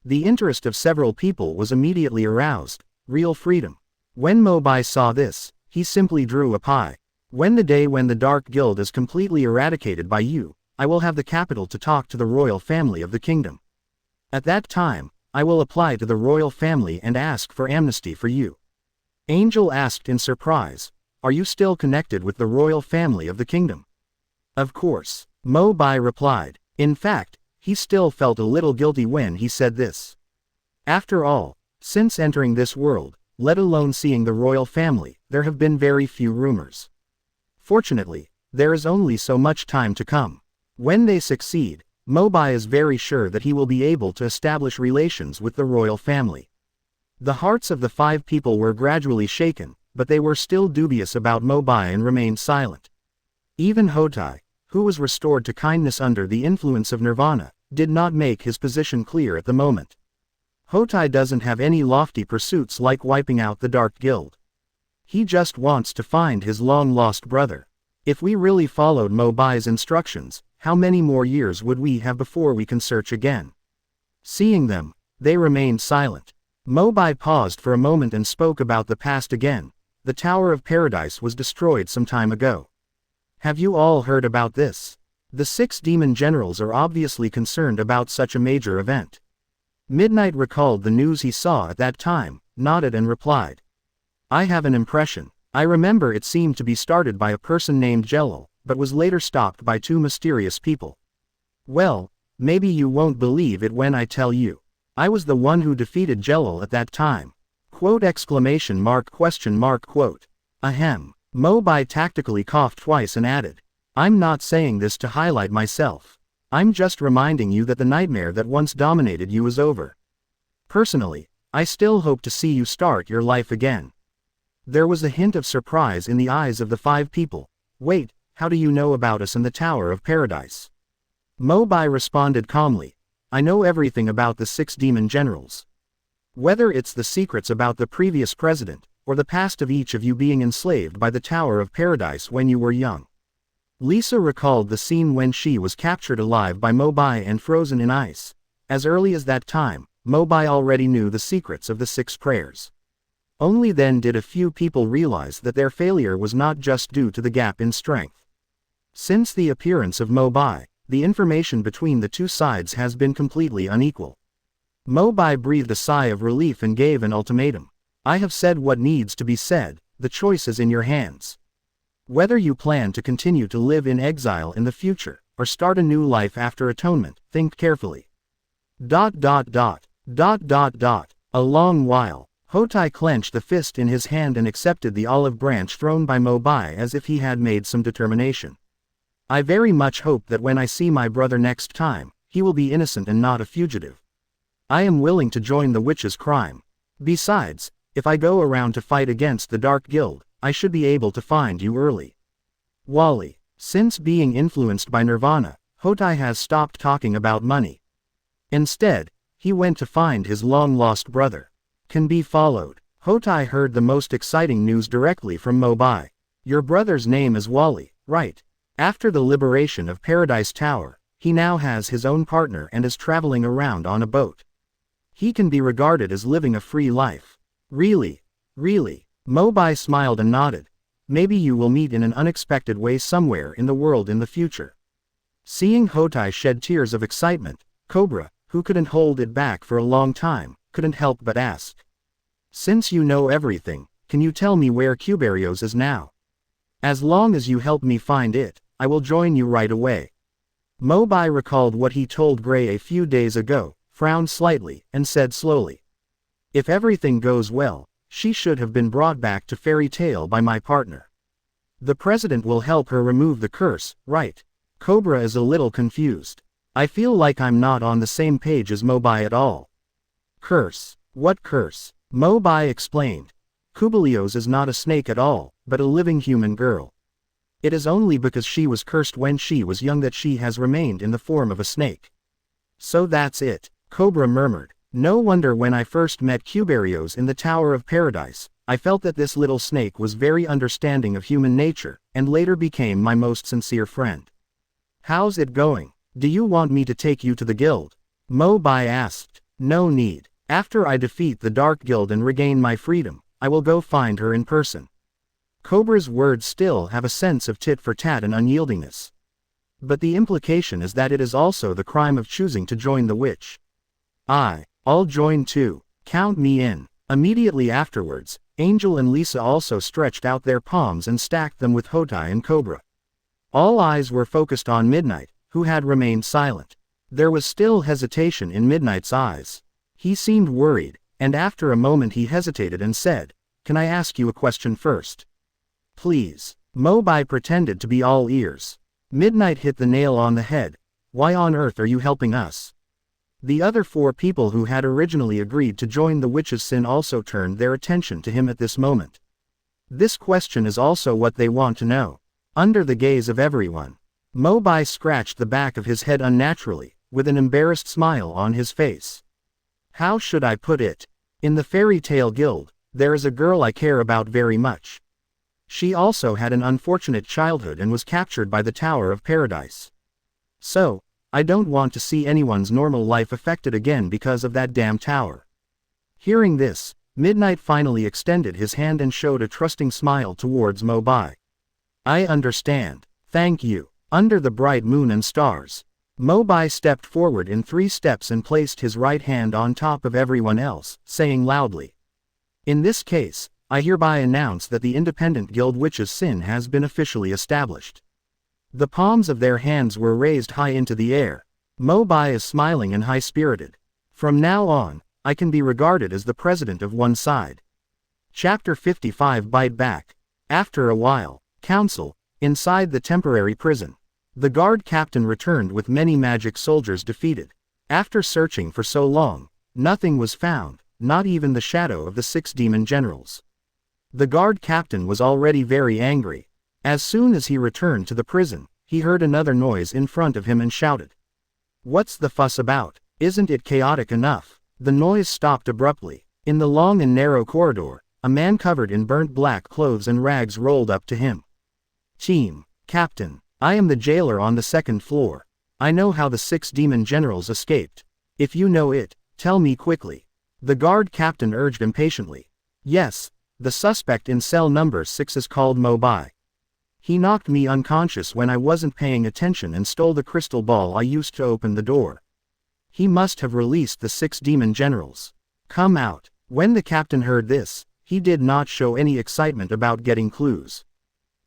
The interest of several people was immediately aroused. Real freedom. When Mo Bai saw this, he simply drew a pie. When the day when the Dark Guild is completely eradicated by you, I will have the capital to talk to the royal family of the kingdom. At that time, I will apply to the royal family and ask for amnesty for you. Angel asked in surprise, are you still connected with the royal family of the kingdom? Of course, Mo Bai replied. In fact, he still felt a little guilty when he said this. After all, since entering this world, let alone seeing the royal family, there have been very few rumors. Fortunately, there is only so much time to come. When they succeed, Mo Bai is very sure that he will be able to establish relations with the royal family. The hearts of the 5 people were gradually shaken, but they were still dubious about Mo Bai and remained silent. Even Hotai, who was restored to kindness under the influence of Nirvana, did not make his position clear at the moment. Hotai doesn't have any lofty pursuits like wiping out the Dark Guild. He just wants to find his long-lost brother. If we really followed Mo Bai's instructions, how many more years would we have before we can search again? Seeing them, they remained silent. Mo Bai paused for a moment and spoke about the past again. The Tower of Paradise was destroyed some time ago. Have you all heard about this? The 6 demon generals are obviously concerned about such a major event. Midnight recalled the news he saw at that time, nodded and replied. I have an impression. I remember it seemed to be started by a person named Jellal, but was later stopped by 2 mysterious people. Well, maybe you won't believe it when I tell you. I was the one who defeated Jellal at that time. Quote exclamation mark question mark quote. Ahem. Mo Bai tactically coughed twice and added. I'm not saying this to highlight myself. I'm just reminding you that the nightmare that once dominated you is over. Personally, I still hope to see you start your life again. There was a hint of surprise in the eyes of the 5 people. Wait, how do you know about us in the Tower of Paradise? Mo Bai responded calmly. I know everything about the 6 demon generals. Whether it's the secrets about the previous president, or the past of each of you being enslaved by the Tower of Paradise when you were young. Lisa recalled the scene when she was captured alive by Mobai and frozen in ice. As early as that time, Mobai already knew the secrets of the 6 prayers. Only then did a few people realize that their failure was not just due to the gap in strength. Since the appearance of Mobai, the information between the two sides has been completely unequal. Mobai breathed a sigh of relief and gave an ultimatum. I have said what needs to be said, the choice is in your hands. Whether you plan to continue to live in exile in the future, or start a new life after atonement, think carefully. A long while, Hotai clenched the fist in his hand and accepted the olive branch thrown by Mobai as if he had made some determination. I very much hope that when I see my brother next time, he will be innocent and not a fugitive. I am willing to join the witch's crime. Besides, if I go around to fight against the Dark Guild, I should be able to find you early. Wally. Since being influenced by Nirvana, Hotai has stopped talking about money. Instead, he went to find his long-lost brother. Can be followed. Hotai heard the most exciting news directly from Mobai. Your brother's name is Wally, right? After the liberation of Paradise Tower, he now has his own partner and is traveling around on a boat. He can be regarded as living a free life. Really? Really? Mobai smiled and nodded. Maybe you will meet in an unexpected way somewhere in the world in the future. Seeing Hotai shed tears of excitement, Cobra, who couldn't hold it back for a long time, couldn't help but ask. Since you know everything, can you tell me where Cuberios is now? As long as you help me find it, I will join you right away. Mobai recalled what he told Gray a few days ago, frowned slightly, and said slowly. If everything goes well, she should have been brought back to Fairy Tail by my partner. The president will help her remove the curse, right? Cobra is a little confused. I feel like I'm not on the same page as Mobai at all. Curse? What curse? Mobai explained. Cubelios is not a snake at all, but a living human girl. It is only because she was cursed when she was young that she has remained in the form of a snake. So that's it, Cobra murmured. No wonder when I first met Cuberios in the Tower of Paradise, I felt that this little snake was very understanding of human nature, and later became my most sincere friend. How's it going? Do you want me to take you to the guild? Mobai asked. No need. After I defeat the Dark Guild and regain my freedom, I will go find her in person. Cobra's words still have a sense of tit-for-tat and unyieldingness. But the implication is that it is also the crime of choosing to join the witch. I'll join too. Count me in. Immediately afterwards, Angel and Lisa also stretched out their palms and stacked them with Hotai and Cobra. All eyes were focused on Midnight, who had remained silent. There was still hesitation in Midnight's eyes. He seemed worried, and after a moment he hesitated and said, Can I ask you a question first? Please. Mobai pretended to be all ears. Midnight hit the nail on the head. Why on earth are you helping us? The other 4 people who had originally agreed to join the Witch's Sin also turned their attention to him at this moment. This question is also what they want to know. Under the gaze of everyone, Mobai scratched the back of his head unnaturally, with an embarrassed smile on his face. How should I put it? In the Fairy Tail Guild, there is a girl I care about very much. She also had an unfortunate childhood and was captured by the Tower of Paradise. So, I don't want to see anyone's normal life affected again because of that damn tower. Hearing this, Midnight finally extended his hand and showed a trusting smile towards Mobai. I understand. Thank you. Under the bright moon and stars, Mobai stepped forward in 3 steps and placed his right hand on top of everyone else, saying loudly. In this case, I hereby announce that the Independent Guild Witch's Sin has been officially established. The palms of their hands were raised high into the air. Mobai is smiling and high-spirited. From now on, I can be regarded as the president of one side. Chapter 55 Bite Back. After a while, Council, inside the temporary prison. The guard captain returned with many magic soldiers defeated. After searching for so long, nothing was found, not even the shadow of the 6 demon generals. The guard captain was already very angry. As soon as he returned to the prison, he heard another noise in front of him and shouted. What's the fuss about? Isn't it chaotic enough? The noise stopped abruptly. In the long and narrow corridor, a man covered in burnt black clothes and rags rolled up to him. Team, Captain, I am the jailer on the second floor. I know how the 6 demon generals escaped. If you know it, tell me quickly. The guard captain urged impatiently. Yes, the suspect in cell number 6 is called Mo Bai. He knocked me unconscious when I wasn't paying attention and stole the crystal ball I used to open the door. He must have released the 6 demon generals. Come out. When the captain heard this, he did not show any excitement about getting clues.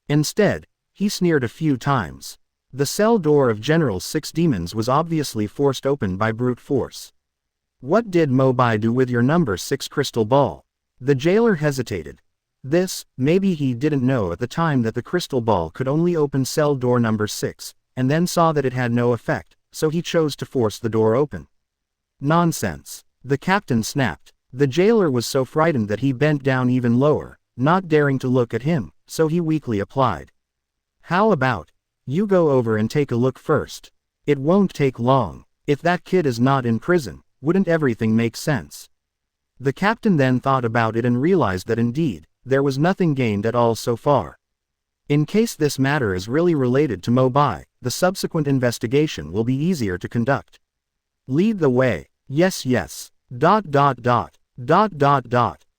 Instead, he sneered a few times. The cell door of General 6 demons was obviously forced open by brute force. What did Mo Bai do with your number 6 crystal ball? The jailer hesitated. Maybe he didn't know at the time that the crystal ball could only open cell door number 6, and then saw that it had no effect, so he chose to force the door open. Nonsense. The captain snapped. The jailer was so frightened that he bent down even lower, not daring to look at him, so he weakly applied. How about, you go over and take a look first? It won't take long. If that kid is not in prison, wouldn't everything make sense? The captain then thought about it and realized that indeed, there was nothing gained at all so far. In case this matter is really related to Mo Bai, the subsequent investigation will be easier to conduct. Lead the way. Yes.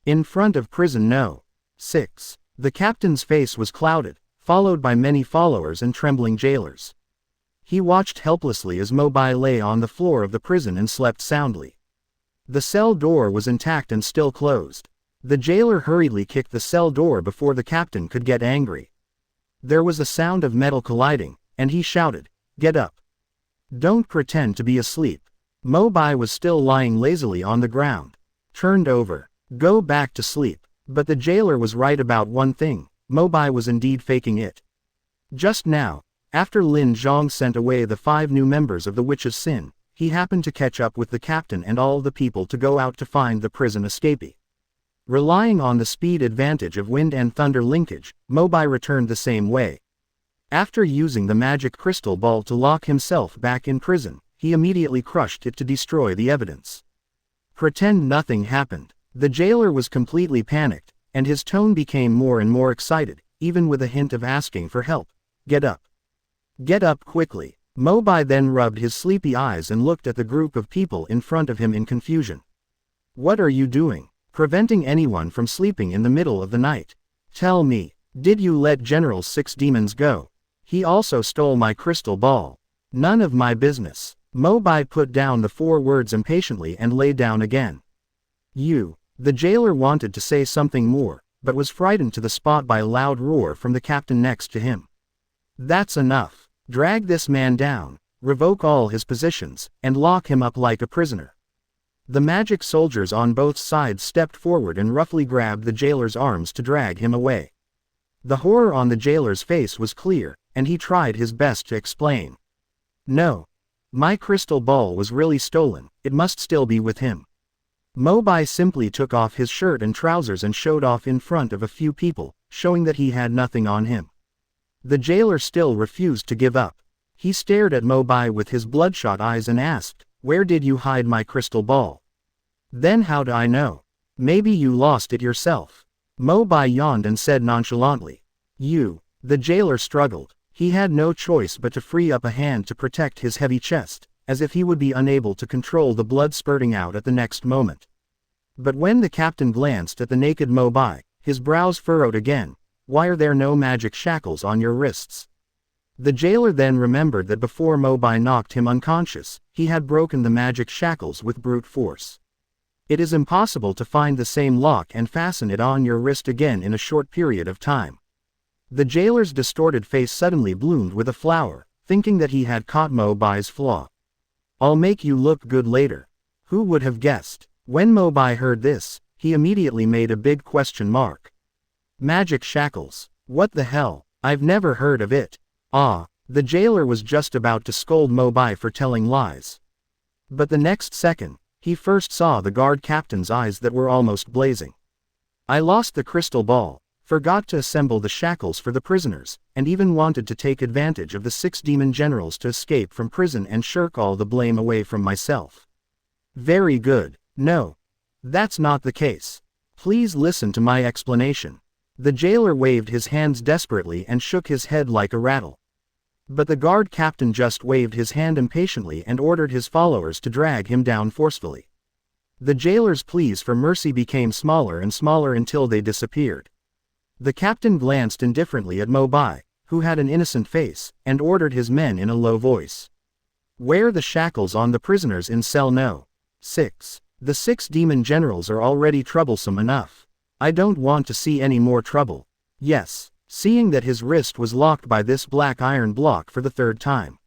In front of prison no. 6. The captain's face was clouded, followed by many followers and trembling jailers. He watched helplessly as Mo Bai lay on the floor of the prison and slept soundly. The cell door was intact and still closed. The jailer hurriedly kicked the cell door before the captain could get angry. There was a sound of metal colliding, and he shouted, "Get up. Don't pretend to be asleep." Mo Bai was still lying lazily on the ground. Turned over. Go back to sleep. But the jailer was right about one thing, Mo Bai was indeed faking it. Just now, after Lin Zhong sent away the 5 new members of the Witch of Sin, he happened to catch up with the captain and all the people to go out to find the prison escapee. Relying on the speed advantage of wind and thunder linkage, Mo Bai returned the same way. After using the magic crystal ball to lock himself back in prison, he immediately crushed it to destroy the evidence. Pretend nothing happened. The jailer was completely panicked, and his tone became more and more excited, even with a hint of asking for help. Get up. Get up quickly. Mo Bai then rubbed his sleepy eyes and looked at the group of people in front of him in confusion. What are you doing? Preventing anyone from sleeping in the middle of the night. Tell me, did you let General 6 demons go? He also stole my crystal ball. None of my business. Mo Bai put down the 4 words impatiently and lay down again. The jailer wanted to say something more, but was frightened to the spot by a loud roar from the captain next to him. That's enough. Drag this man down, revoke all his positions, and lock him up like a prisoner. The magic soldiers on both sides stepped forward and roughly grabbed the jailer's arms to drag him away. The horror on the jailer's face was clear, and he tried his best to explain. No. My crystal ball was really stolen, it must still be with him. Mo Bai simply took off his shirt and trousers and showed off in front of a few people, showing that he had nothing on him. The jailer still refused to give up. He stared at Mo Bai with his bloodshot eyes and asked, "Where did you hide my crystal ball?" "Then how do I know? Maybe you lost it yourself." Mo Bai yawned and said nonchalantly. The jailer struggled. He had no choice but to free up a hand to protect his heavy chest, as if he would be unable to control the blood spurting out at the next moment. But when the captain glanced at the naked Mo Bai, his brows furrowed again. Why are there no magic shackles on your wrists? The jailer then remembered that before Mo Bai knocked him unconscious, he had broken the magic shackles with brute force. It is impossible to find the same lock and fasten it on your wrist again in a short period of time. The jailer's distorted face suddenly bloomed with a flower, thinking that he had caught Mo Bai's flaw. "I'll make you look good later." Who would have guessed? When Mo Bai heard this, he immediately made a big question mark. Magic shackles. What the hell? I've never heard of it. The jailer was just about to scold Mo Bai for telling lies. But the next second, he first saw the guard captain's eyes that were almost blazing. "I lost the crystal ball, forgot to assemble the shackles for the prisoners, and even wanted to take advantage of the 6 demon generals to escape from prison and shirk all the blame away from myself." Very good. No. That's not the case. Please listen to my explanation. The jailer waved his hands desperately and shook his head like a rattle. But the guard captain just waved his hand impatiently and ordered his followers to drag him down forcefully. The jailer's pleas for mercy became smaller and smaller until they disappeared. The captain glanced indifferently at Mo Bai, who had an innocent face, and ordered his men in a low voice. Wear the shackles on the prisoners in cell No. 6. The 6 demon generals are already troublesome enough. I don't want to see any more trouble. Yes. Seeing that his wrist was locked by this black iron block for the 3rd time.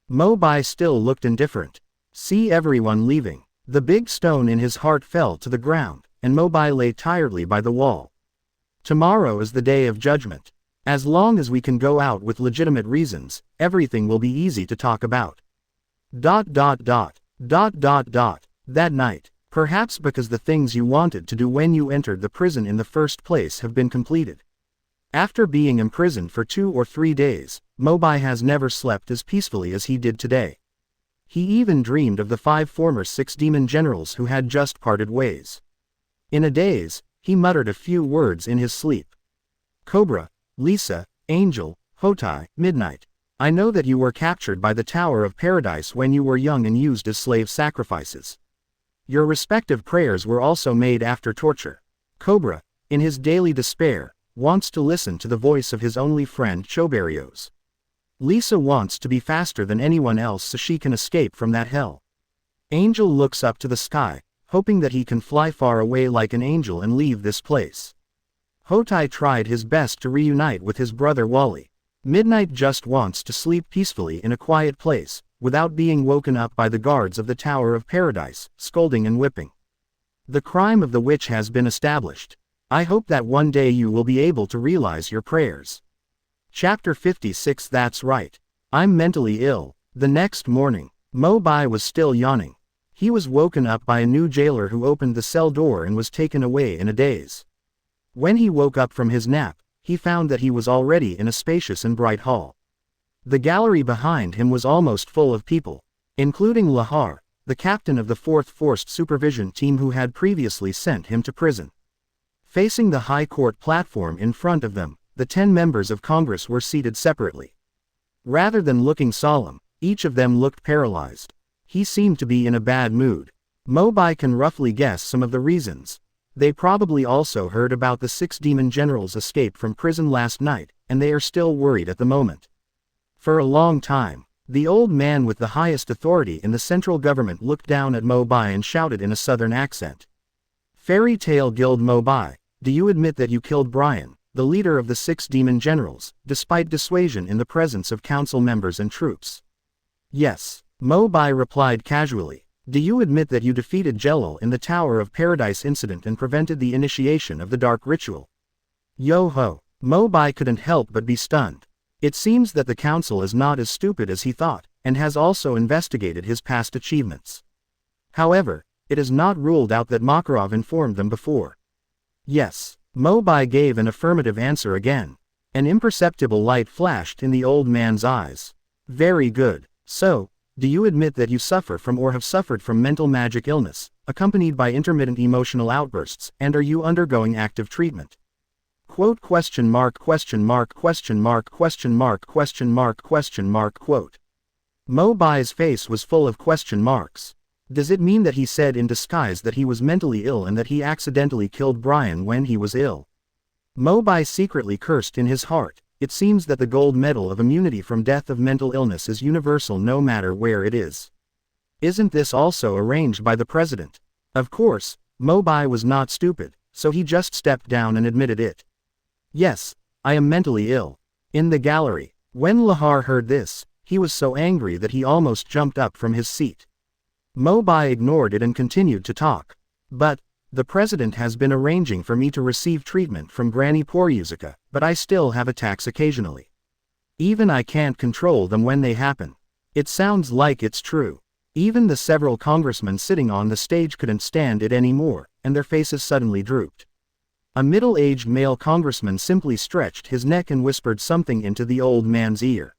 Mo Bai still looked indifferent. See everyone leaving. The big stone in his heart fell to the ground, and Mo Bai lay tiredly by the wall. Tomorrow is the day of judgment. As long as we can go out with legitimate reasons, everything will be easy to talk about. That night, perhaps because the things you wanted to do when you entered the prison in the first place have been completed. After being imprisoned for 2 or 3 days, Mo Bai has never slept as peacefully as he did today. He even dreamed of the 5 former 6 demon generals who had just parted ways. In a daze, he muttered a few words in his sleep. Cobra, Lisa, Angel, Hotai, Midnight. I know that you were captured by the Tower of Paradise when you were young and used as slave sacrifices. Your respective prayers were also made after torture. Cobra, in his daily despair, wants to listen to the voice of his only friend Choberios. Lisa wants to be faster than anyone else so she can escape from that hell. Angel looks up to the sky, hoping that he can fly far away like an angel and leave this place. Hotai tried his best to reunite with his brother Wally. Midnight just wants to sleep peacefully in a quiet place, without being woken up by the guards of the Tower of Paradise, scolding and whipping. The crime of the witch has been established. I hope that one day you will be able to realize your prayers. Chapter 56. That's right. I'm mentally ill. The next morning, Mo Bai was still yawning. He was woken up by a new jailer who opened the cell door and was taken away in a daze. When he woke up from his nap, he found that he was already in a spacious and bright hall. The gallery behind him was almost full of people, including Lahar, the captain of the 4th Forced Supervision Team who had previously sent him to prison. Facing the High Court platform in front of them, the 10 members of Congress were seated separately. Rather than looking solemn, each of them looked paralyzed. He seemed to be in a bad mood. Mo Bai can roughly guess some of the reasons. They probably also heard about the 6 demon generals' escape from prison last night, and they are still worried at the moment. For a long time, the old man with the highest authority in the central government looked down at Mo Bai and shouted in a southern accent. Fairy Tale Guild Mo Bai, do you admit that you killed Brian, the leader of the 6 demon generals, despite dissuasion in the presence of council members and troops? Yes, Mo Bai replied casually. Do you admit that you defeated Jellal in the Tower of Paradise incident and prevented the initiation of the Dark Ritual? Yo-ho, Mo Bai couldn't help but be stunned. It seems that the council is not as stupid as he thought, and has also investigated his past achievements. However, it is not ruled out that Makarov informed them before. Yes, Mo Bai gave an affirmative answer again. An imperceptible light flashed in the old man's eyes. Very good. So, do you admit that you suffer from or have suffered from mental magic illness, accompanied by intermittent emotional outbursts, and are you undergoing active treatment? Quote question mark question mark question mark question mark question mark question mark quote. Mo Bai's face was full of question marks. Does it mean that he said in disguise that he was mentally ill and that he accidentally killed Brian when he was ill? Mo Bai secretly cursed in his heart. It seems that the gold medal of immunity from death of mental illness is universal no matter where it is. Isn't this also arranged by the president? Of course, Mo Bai was not stupid, so he just stepped down and admitted it. Yes, I am mentally ill. In the gallery, when Lahar heard this, he was so angry that he almost jumped up from his seat. Mo Bai ignored it and continued to talk. But, the president has been arranging for me to receive treatment from Granny Poryuzica, but I still have attacks occasionally. Even I can't control them when they happen. It sounds like it's true. Even the several congressmen sitting on the stage couldn't stand it anymore, and their faces suddenly drooped. A middle-aged male congressman simply stretched his neck and whispered something into the old man's ear.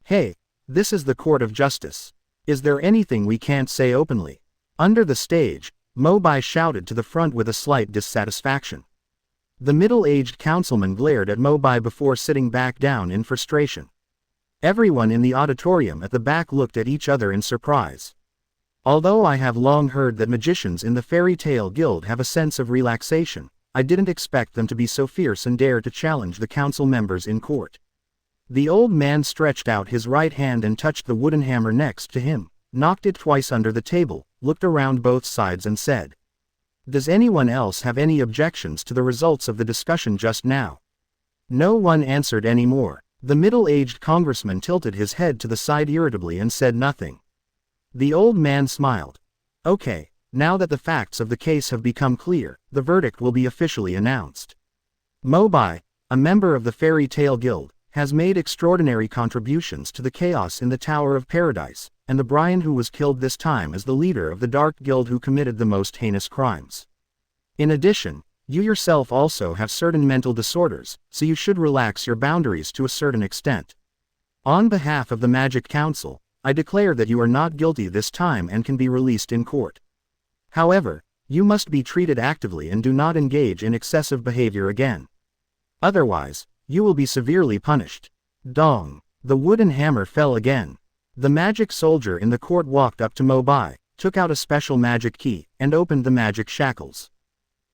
Hey, this is the court of justice. Is there anything we can't say openly? Under the stage, Mo Bai shouted to the front with a slight dissatisfaction. The middle-aged councilman glared at Mo Bai before sitting back down in frustration. Everyone in the auditorium at the back looked at each other in surprise. Although I have long heard that magicians in the Fairy Tale Guild have a sense of relaxation, I didn't expect them to be so fierce and dare to challenge the council members in court. The old man stretched out his right hand and touched the wooden hammer next to him, knocked it twice under the table, looked around both sides and said, "Does anyone else have any objections to the results of the discussion just now?" No one answered anymore. The middle-aged congressman tilted his head to the side irritably and said nothing. The old man smiled. "Okay, now that the facts of the case have become clear, the verdict will be officially announced. Mobai, a member of the Fairy Tale Guild, has made extraordinary contributions to the chaos in the Tower of Paradise, and the Brian who was killed this time is the leader of the Dark Guild who committed the most heinous crimes. In addition, you yourself also have certain mental disorders, so you should relax your boundaries to a certain extent. On behalf of the Magic Council, I declare that you are not guilty this time and can be released in court. However, you must be treated actively and do not engage in excessive behavior again. Otherwise, you will be severely punished." Dong! The wooden hammer fell again. The magic soldier in the court walked up to Mobai, took out a special magic key, and opened the magic shackles.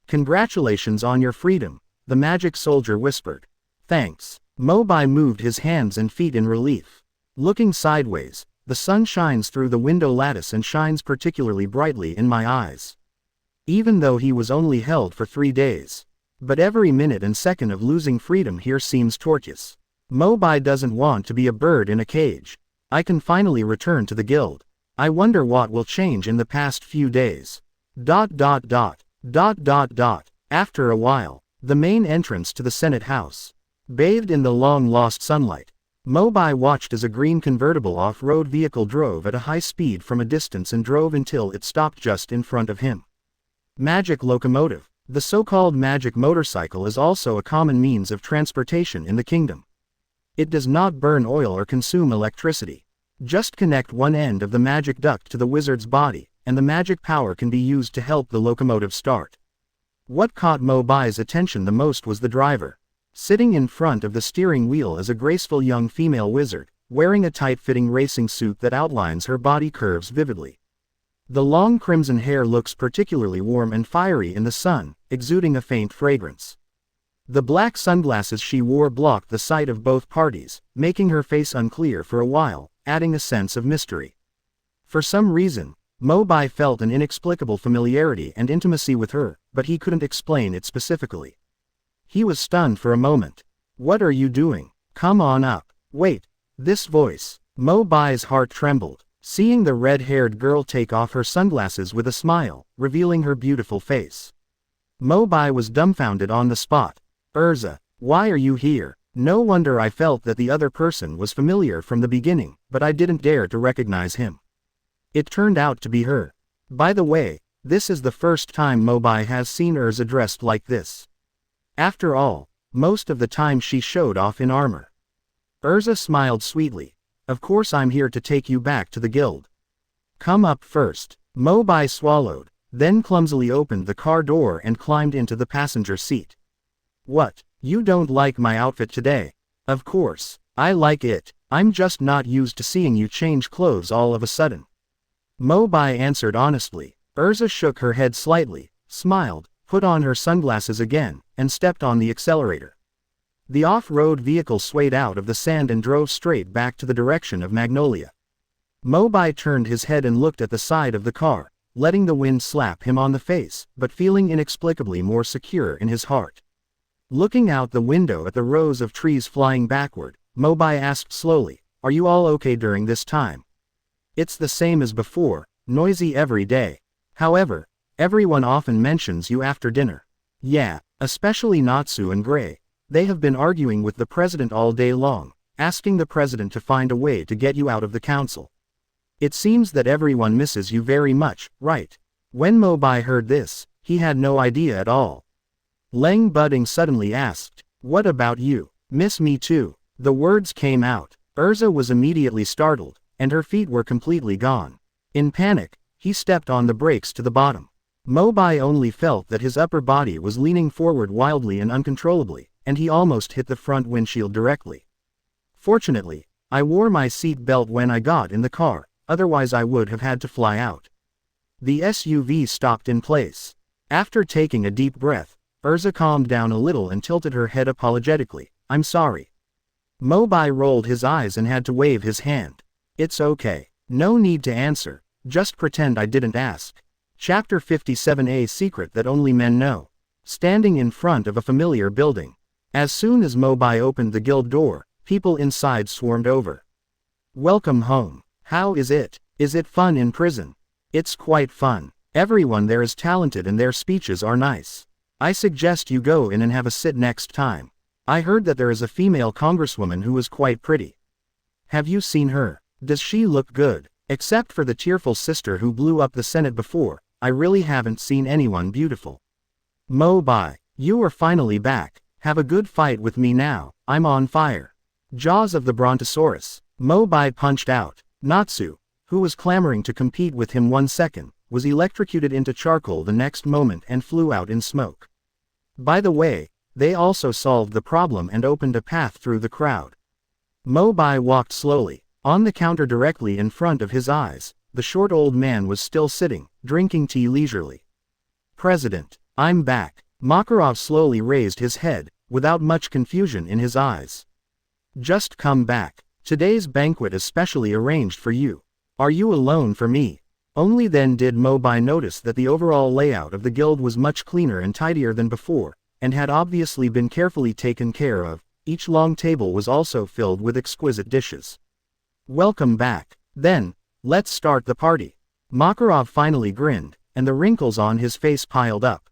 "Congratulations on your freedom," the magic soldier whispered. "Thanks." Mobai moved his hands and feet in relief. Looking sideways, "The sun shines through the window lattice and shines particularly brightly in my eyes." Even though he was only held for 3 days. But every minute and second of losing freedom here seems tortuous. Mobai doesn't want to be a bird in a cage. I can finally return to the guild. I wonder what will change in the past few days. ... After a while, the main entrance to the Senate House. Bathed in the long-lost sunlight, Mobai watched as a green convertible off-road vehicle drove at a high speed from a distance and drove until it stopped just in front of him. Magic locomotive. The so-called magic motorcycle is also a common means of transportation in the kingdom. It does not burn oil or consume electricity. Just connect one end of the magic duct to the wizard's body, and the magic power can be used to help the locomotive start. What caught Mobai's attention the most was the driver. Sitting in front of the steering wheel is a graceful young female wizard, wearing a tight-fitting racing suit that outlines her body curves vividly. The long crimson hair looks particularly warm and fiery in the sun, exuding a faint fragrance. The black sunglasses she wore blocked the sight of both parties, making her face unclear for a while, adding a sense of mystery. For some reason, Mobai felt an inexplicable familiarity and intimacy with her, but he couldn't explain it specifically. He was stunned for a moment. "What are you doing? Come on up." "Wait." This voice. Mobai's heart trembled, seeing the red-haired girl take off her sunglasses with a smile, revealing her beautiful face. Mobai was dumbfounded on the spot. "Erza, why are you here?" No wonder I felt that the other person was familiar from the beginning, but I didn't dare to recognize him. It turned out to be her. By the way, this is the first time Mobai has seen Erza dressed like this. After all, most of the time she showed off in armor. Erza smiled sweetly. "Of course I'm here to take you back to the guild." "Come up first." Mobai swallowed, then clumsily opened the car door and climbed into the passenger seat. "What, you don't like my outfit today?" "Of course, I like it. I'm just not used to seeing you change clothes all of a sudden." Mobai answered honestly. Erza shook her head slightly, smiled, put on her sunglasses again, and stepped on the accelerator. The off-road vehicle swayed out of the sand and drove straight back to the direction of Magnolia. Mobai turned his head and looked at the side of the car, letting the wind slap him on the face, but feeling inexplicably more secure in his heart. Looking out the window at the rows of trees flying backward, Mobai asked slowly, "Are you all okay during this time?" "It's the same as before, noisy every day. However, everyone often mentions you after dinner." "Yeah, especially Natsu and Gray. They have been arguing with the president all day long, asking the president to find a way to get you out of the council. It seems that everyone misses you very much, right?" When Mobai heard this, he had no idea at all. Leng Budding suddenly asked, "What about you?" "Miss me too." The words came out. Erza was immediately startled, and her feet were completely gone. In panic, he stepped on the brakes to the bottom. Mobai only felt that his upper body was leaning forward wildly and uncontrollably, and he almost hit the front windshield directly. Fortunately, I wore my seat belt when I got in the car, otherwise I would have had to fly out. The SUV stopped in place. After taking a deep breath, Erza calmed down a little and tilted her head apologetically. I'm sorry. Mobai rolled his eyes and had to wave his hand. It's okay. No need to answer. Just pretend I didn't ask. Chapter 57, a secret that only men know. Standing in front of a familiar building. As soon as Mobai opened the guild door, people inside swarmed over. Welcome home. How is it? Is it fun in prison? It's quite fun. Everyone there is talented and their speeches are nice. I suggest you go in and have a sit next time. I heard that there is a female congresswoman who is quite pretty. Have you seen her? Does she look good? Except for the tearful sister who blew up the Senate before, I really haven't seen anyone beautiful. Mo Bai, you are finally back. Have a good fight with me now, I'm on fire. Jaws of the Brontosaurus. Mo Bai punched out. Natsu, who was clamoring to compete with him 1 second, was electrocuted into charcoal the next moment and flew out in smoke. By the way, they also solved the problem and opened a path through the crowd. Mo Bai walked slowly. On the counter directly in front of his eyes, the short old man was still sitting, drinking tea leisurely. President, I'm back. Makarov slowly raised his head, without much confusion in his eyes. Just come back. Today's banquet is specially arranged for you. Are you alone for me? Only then did Mobai notice that the overall layout of the guild was much cleaner and tidier than before, and had obviously been carefully taken care of. Each long table was also filled with exquisite dishes. Welcome back. Then, let's start the party. Makarov finally grinned, and the wrinkles on his face piled up.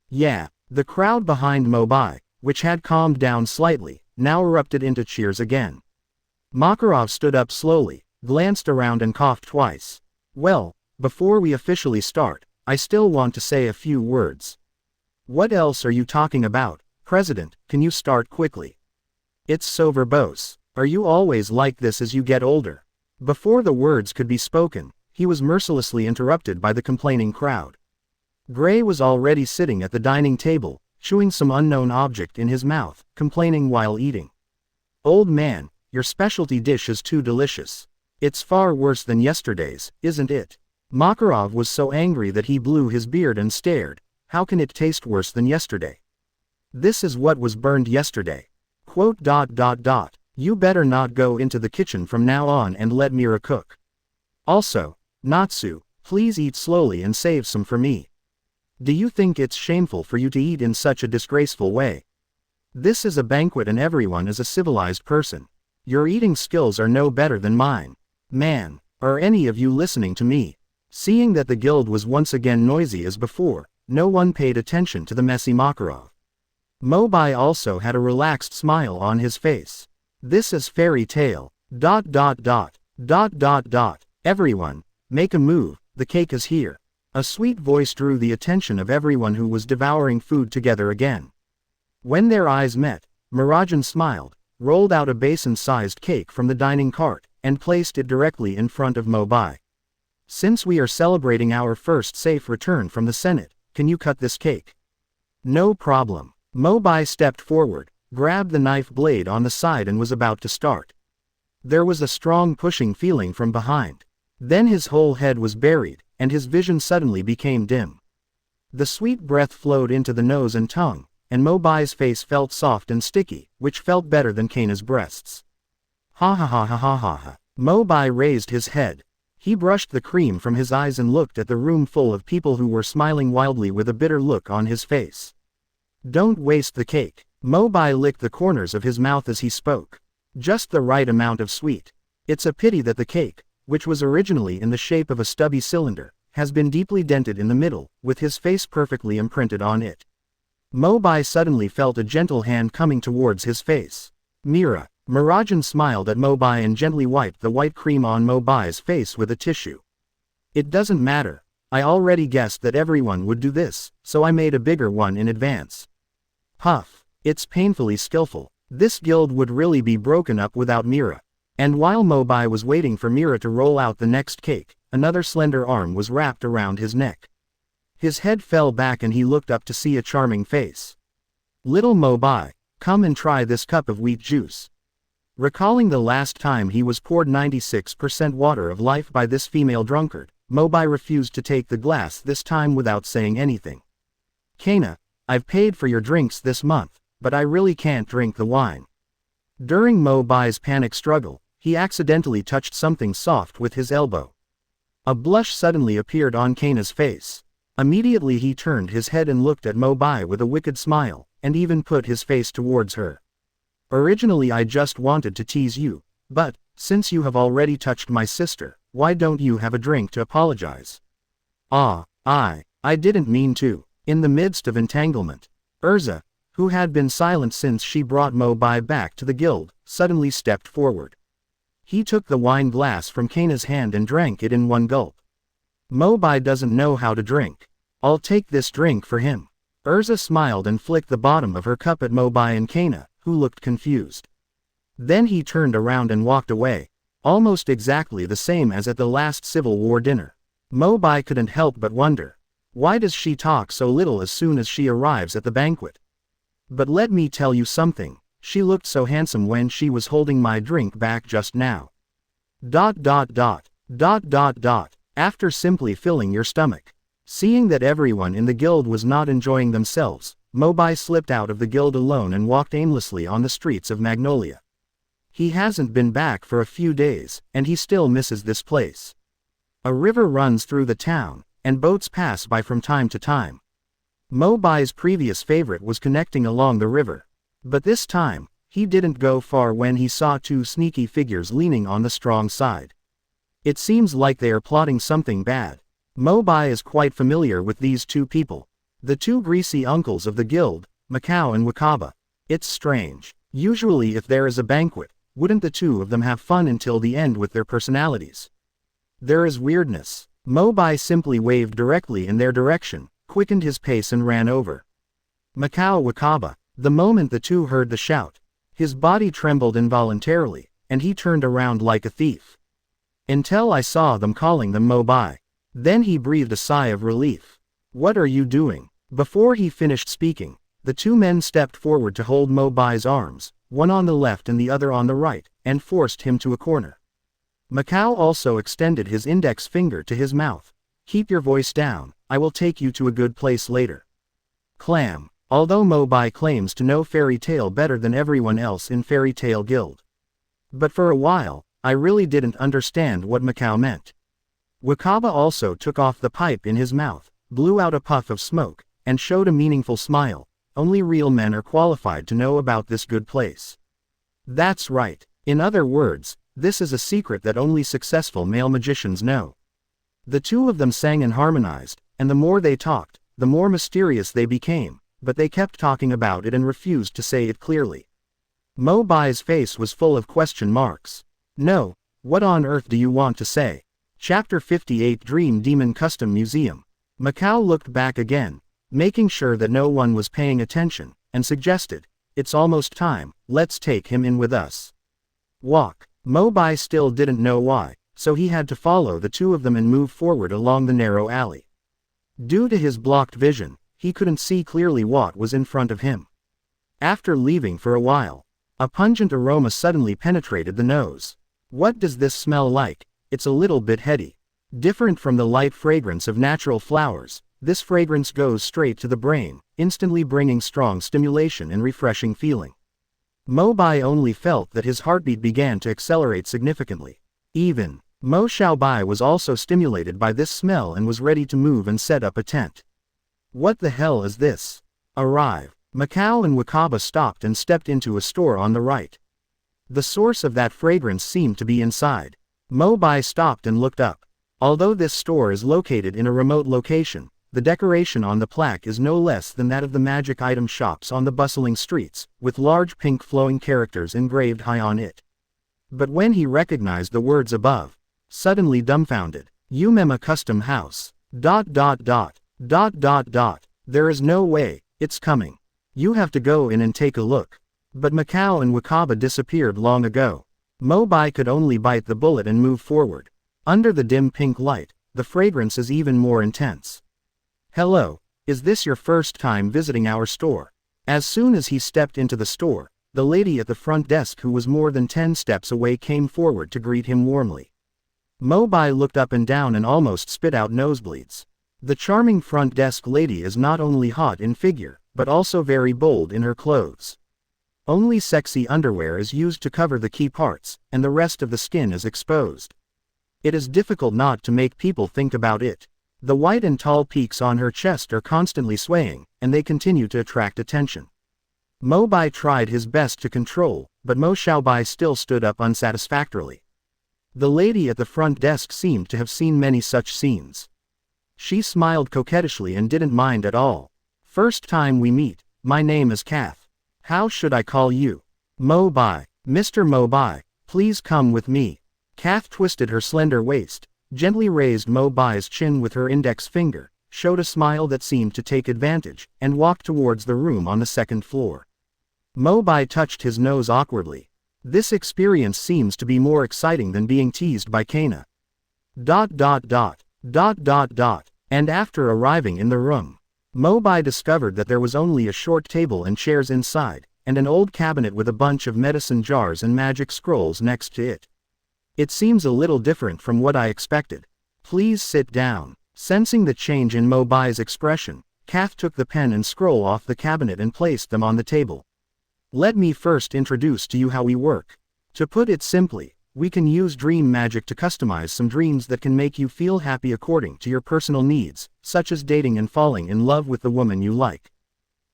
Yeah, the crowd behind Mobai, which had calmed down slightly, now erupted into cheers again. Makarov stood up slowly, glanced around and coughed twice. Well, before we officially start, I still want to say a few words. What else are you talking about, President? Can you start quickly? It's so verbose. Are you always like this as you get older? Before the words could be spoken, he was mercilessly interrupted by the complaining crowd. Gray was already sitting at the dining table, chewing some unknown object in his mouth, complaining while eating. Old man, your specialty dish is too delicious. It's far worse than yesterday's, isn't it? Makarov was so angry that he blew his beard and stared. How can it taste worse than yesterday? This is what was burned yesterday. Quote. You better not go into the kitchen from now on and let Mira cook. Also, Natsu, please eat slowly and save some for me. Do you think it's shameful for you to eat in such a disgraceful way? This is a banquet and everyone is a civilized person. Your eating skills are no better than mine. Man, are any of you listening to me? Seeing that the guild was once again noisy as before, no one paid attention to the messy Makarov. Mobai also had a relaxed smile on his face. This is fairy tale. Everyone, make a move, the cake is here. A sweet voice drew the attention of everyone who was devouring food together again. When their eyes met, Marajan smiled, rolled out a basin-sized cake from the dining cart, and placed it directly in front of Mobai. Since we are celebrating our first safe return from the Senate, can you cut this cake? No problem. Mobai stepped forward, grabbed the knife blade on the side and was about to start. There was a strong pushing feeling from behind. Then his whole head was buried, and his vision suddenly became dim. The sweet breath flowed into the nose and tongue, and Mobai's face felt soft and sticky, which felt better than Kana's breasts. Ha ha ha ha ha ha ha. Mobai raised his head. He brushed the cream from his eyes and looked at the room full of people who were smiling wildly with a bitter look on his face. Don't waste the cake. Mobai licked the corners of his mouth as he spoke. Just the right amount of sweet. It's a pity that the cake, which was originally in the shape of a stubby cylinder, has been deeply dented in the middle, with his face perfectly imprinted on it. Mobai suddenly felt a gentle hand coming towards his face. Mira. Marajan smiled at Mobai and gently wiped the white cream on Mobai's face with a tissue. It doesn't matter. I already guessed that everyone would do this, so I made a bigger one in advance. Puff. It's painfully skillful. This guild would really be broken up without Mira. And while Mobai was waiting for Mira to roll out the next cake, another slender arm was wrapped around his neck. His head fell back and he looked up to see a charming face. Little Mobai, come and try this cup of wheat juice. Recalling the last time he was poured 96% water of life by this female drunkard, Mobai refused to take the glass this time without saying anything. Kana, I've paid for your drinks this month, but I really can't drink the wine. During Mobai's panic struggle, he accidentally touched something soft with his elbow. A blush suddenly appeared on Kana's face. Immediately he turned his head and looked at Mobai with a wicked smile, and even put his face towards her. Originally I just wanted to tease you, but, since you have already touched my sister, why don't you have a drink to apologize? I didn't mean to. In the midst of entanglement, Erza, who had been silent since she brought Mobai back to the guild, suddenly stepped forward. He took the wine glass from Kana's hand and drank it in one gulp. Mobai doesn't know how to drink. I'll take this drink for him. Erza smiled and flicked the bottom of her cup at Mobai and Kana, who looked confused. Then he turned around and walked away, almost exactly the same as at the last Civil War dinner. Mobai couldn't help but wonder, why does she talk so little as soon as she arrives at the banquet? But let me tell you something, she looked so handsome when she was holding my drink back just now. After simply filling your stomach. Seeing that everyone in the guild was not enjoying themselves, Mobai slipped out of the guild alone and walked aimlessly on the streets of Magnolia. He hasn't been back for a few days, and he still misses this place. A river runs through the town, and boats pass by from time to time. Mobai's previous favorite was connecting along the river. But this time, he didn't go far when he saw two sneaky figures leaning on the strong side. It seems like they are plotting something bad. Mobai is quite familiar with these two people. The two greasy uncles of the guild, Macau and Wakaba. It's strange. Usually if there is a banquet, wouldn't the two of them have fun until the end with their personalities? There is weirdness. Mobai simply waved directly in their direction, quickened his pace and ran over. Macau Wakaba. The moment the two heard the shout, his body trembled involuntarily, and he turned around like a thief. Until I saw them calling them Mobai. Then he breathed a sigh of relief. What are you doing? Before he finished speaking, the two men stepped forward to hold Mobai's arms, one on the left and the other on the right, and forced him to a corner. Macau also extended his index finger to his mouth. Keep your voice down, I will take you to a good place later. Clam. Although Mobai claims to know fairy tale better than everyone else in Fairy Tale Guild. But for a while, I really didn't understand what Macau meant. Wakaba also took off the pipe in his mouth, blew out a puff of smoke, and showed a meaningful smile. Only real men are qualified to know about this good place. That's right. In other words, this is a secret that only successful male magicians know. The two of them sang and harmonized, and the more they talked, the more mysterious they became, but they kept talking about it and refused to say it clearly. Mobai's face was full of question marks. No, what on earth do you want to say? Chapter 58 Dream Demon Custom Museum. Macau looked back again, making sure that no one was paying attention, and suggested, it's almost time, let's take him in with us. Walk. Mobai still didn't know why, so he had to follow the two of them and move forward along the narrow alley. Due to his blocked vision, he couldn't see clearly what was in front of him. After leaving for a while, a pungent aroma suddenly penetrated the nose. What does this smell like? It's a little bit heady. Different from the light fragrance of natural flowers, this fragrance goes straight to the brain, instantly bringing strong stimulation and refreshing feeling. Mobai only felt that his heartbeat began to accelerate significantly. Even Mo Bai was also stimulated by this smell and was ready to move and set up a tent. What the hell is this? Arrive. Macau and Wakaba stopped and stepped into a store on the right. The source of that fragrance seemed to be inside. Mobai stopped and looked up. Although this store is located in a remote location, the decoration on the plaque is no less than that of the magic item shops on the bustling streets, with large pink flowing characters engraved high on it. But when he recognized the words above, suddenly dumbfounded, Umema Custom House. There is no way, it's coming. You have to go in and take a look. But Macau and Wakaba disappeared long ago. Mobai could only bite the bullet and move forward. Under the dim pink light, the fragrance is even more intense. Hello, is this your first time visiting our store? As soon as he stepped into the store, The lady at the front desk, who was more than 10 steps away, came forward to greet him warmly. Mobai looked up and down and almost spit out nosebleeds. The charming front desk lady is not only hot in figure, but also very bold in her clothes. Only sexy underwear is used to cover the key parts, and the rest of the skin is exposed. It is difficult not to make people think about it. The white and tall peaks on her chest are constantly swaying, and they continue to attract attention. Mobai tried his best to control, but Mo Bai still stood up unsatisfactorily. The lady at the front desk seemed to have seen many such scenes. She smiled coquettishly and didn't mind at all. "First time we meet, my name is Kath. How should I call you?" "Mo Bai. Mr. Mo Bai, please come with me." Kath twisted her slender waist, gently raised Mo Bai's chin with her index finger, showed a smile that seemed to take advantage, and walked towards the room on the second floor. Mo Bai touched his nose awkwardly. This experience seems to be more exciting than being teased by Kana. And after arriving in the room, Mo Bai discovered that there was only a short table and chairs inside, and an old cabinet with a bunch of medicine jars and magic scrolls next to it. "It seems a little different from what I expected. Please sit down." Sensing the change in Mo Bai's expression, Kath took the pen and scroll off the cabinet and placed them on the table. "Let me first introduce to you how we work. To put it simply, we can use dream magic to customize some dreams that can make you feel happy according to your personal needs, such as dating and falling in love with the woman you like."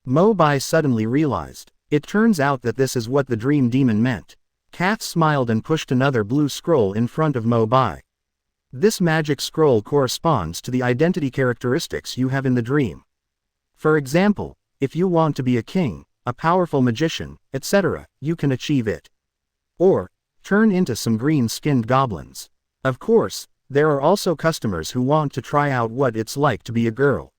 Mo Bai suddenly realized. It turns out that this is what the dream demon meant. Kath smiled and pushed another blue scroll in front of Mo Bai. "This magic scroll corresponds to the identity characteristics you have in the dream. For example, if you want to be a king, a powerful magician, etc., you can achieve it. Or, turn into some green-skinned goblins. Of course, there are also customers who want to try out what it's like to be a girl.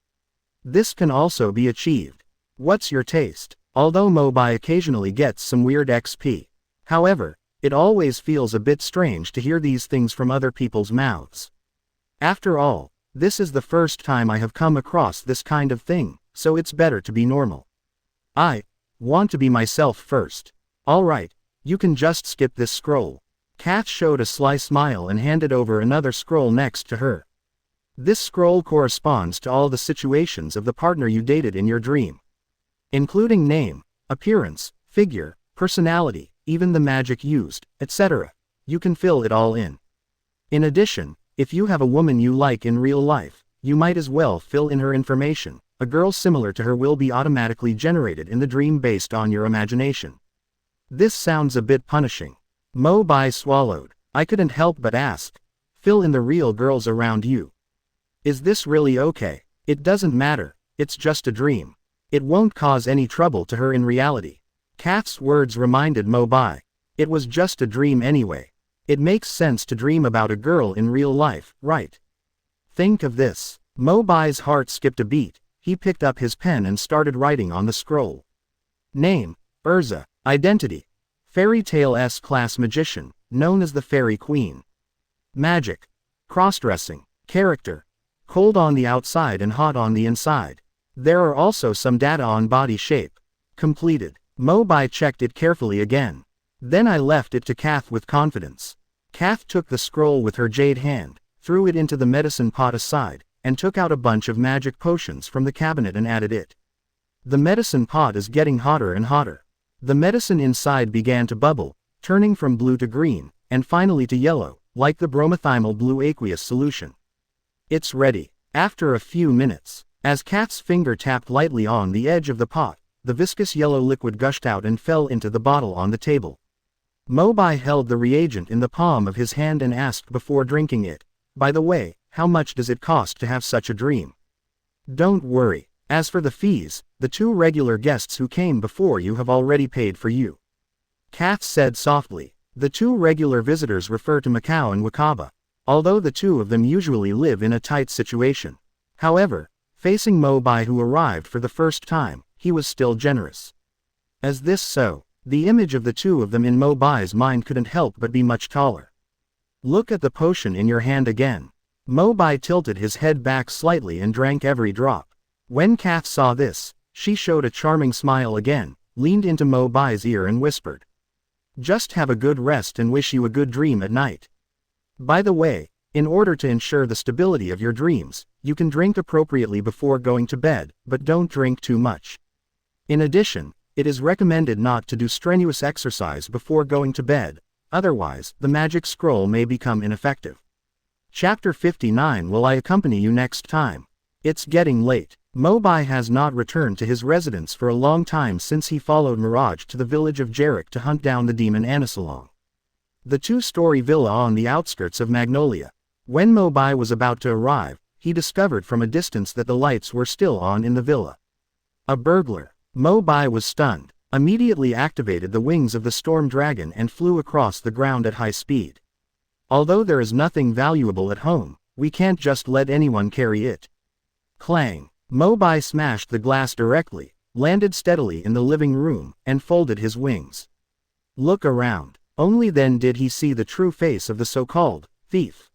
This can also be achieved. What's your taste?" Although Mo Bai occasionally gets some weird XP. However, it always feels a bit strange to hear these things from other people's mouths. After all, this is the first time I have come across this kind of thing, so it's better to be normal. I want to be myself first. Alright, you can just skip this scroll. Kath showed a sly smile and handed over another scroll next to her. This scroll corresponds to all the situations of the partner you dated in your dream, including name, appearance, figure, personality, even the magic used, etc. You can fill it all in. In addition, if you have a woman you like in real life, you might as well fill in her information. A girl similar to her will be automatically generated in the dream based on your imagination. This sounds a bit punishing. Mo Bai swallowed. I couldn't help but ask. Fill in the real girls around you. Is this really okay? It doesn't matter, it's just a dream. It won't cause any trouble to her in reality. Kath's words reminded Mo Bai. It was just a dream anyway. It makes sense to dream about a girl in real life, right? Think of this. Mo Bai's heart skipped a beat. He picked up his pen and started writing on the scroll. Name, Erza. Identity, Fairy Tale S-class magician, known as the Fairy Queen. Magic, cross-dressing. Character, cold on the outside and hot on the inside. There are also some data on body shape. Completed. Mo Bai checked it carefully again. Then I left it to Kath with confidence. Kath took the scroll with her jade hand, threw it into the medicine pot aside, and took out a bunch of magic potions from the cabinet and added it. The medicine pot is getting hotter and hotter. The medicine inside began to bubble, turning from blue to green, and finally to yellow, like the bromothymol blue aqueous solution. It's ready. After a few minutes, as Kath's finger tapped lightly on the edge of the pot, the viscous yellow liquid gushed out and fell into the bottle on the table. Mo Bai held the reagent in the palm of his hand and asked before drinking it, "By the way, how much does it cost to have such a dream?" "Don't worry. As for the fees, the 2 regular guests who came before you have already paid for you," Kath said softly. The 2 regular visitors refer to Macau and Wakaba, although the 2 of them usually live in a tight situation. However, facing Mo Bai, who arrived for the first time, he was still generous. As this so, the image of the 2 of them in Mo Bai's mind couldn't help but be much taller. "Look at the potion in your hand again." Mo Bai tilted his head back slightly and drank every drop. When Kath saw this, she showed a charming smile again, leaned into Mo Bai's ear and whispered. Just have a good rest and wish you a good dream at night. By the way, in order to ensure the stability of your dreams, you can drink appropriately before going to bed, but don't drink too much. In addition, it is recommended not to do strenuous exercise before going to bed, otherwise, the magic scroll may become ineffective. Chapter 59. Will I accompany you next time? It's getting late. Mobai has not returned to his residence for a long time since he followed Mirage to the village of Jarek to hunt down the demon Anisalong. The two-story villa on the outskirts of Magnolia. When Mobai was about to arrive, he discovered from a distance that the lights were still on in the villa. A burglar. Mobai was stunned, immediately activated the wings of the storm dragon and flew across the ground at high speed. Although there is nothing valuable at home, we can't just let anyone carry it. Clang. Mobai smashed the glass directly, landed steadily in the living room, and folded his wings. Look around. Only then did he see the true face of the so-called thief.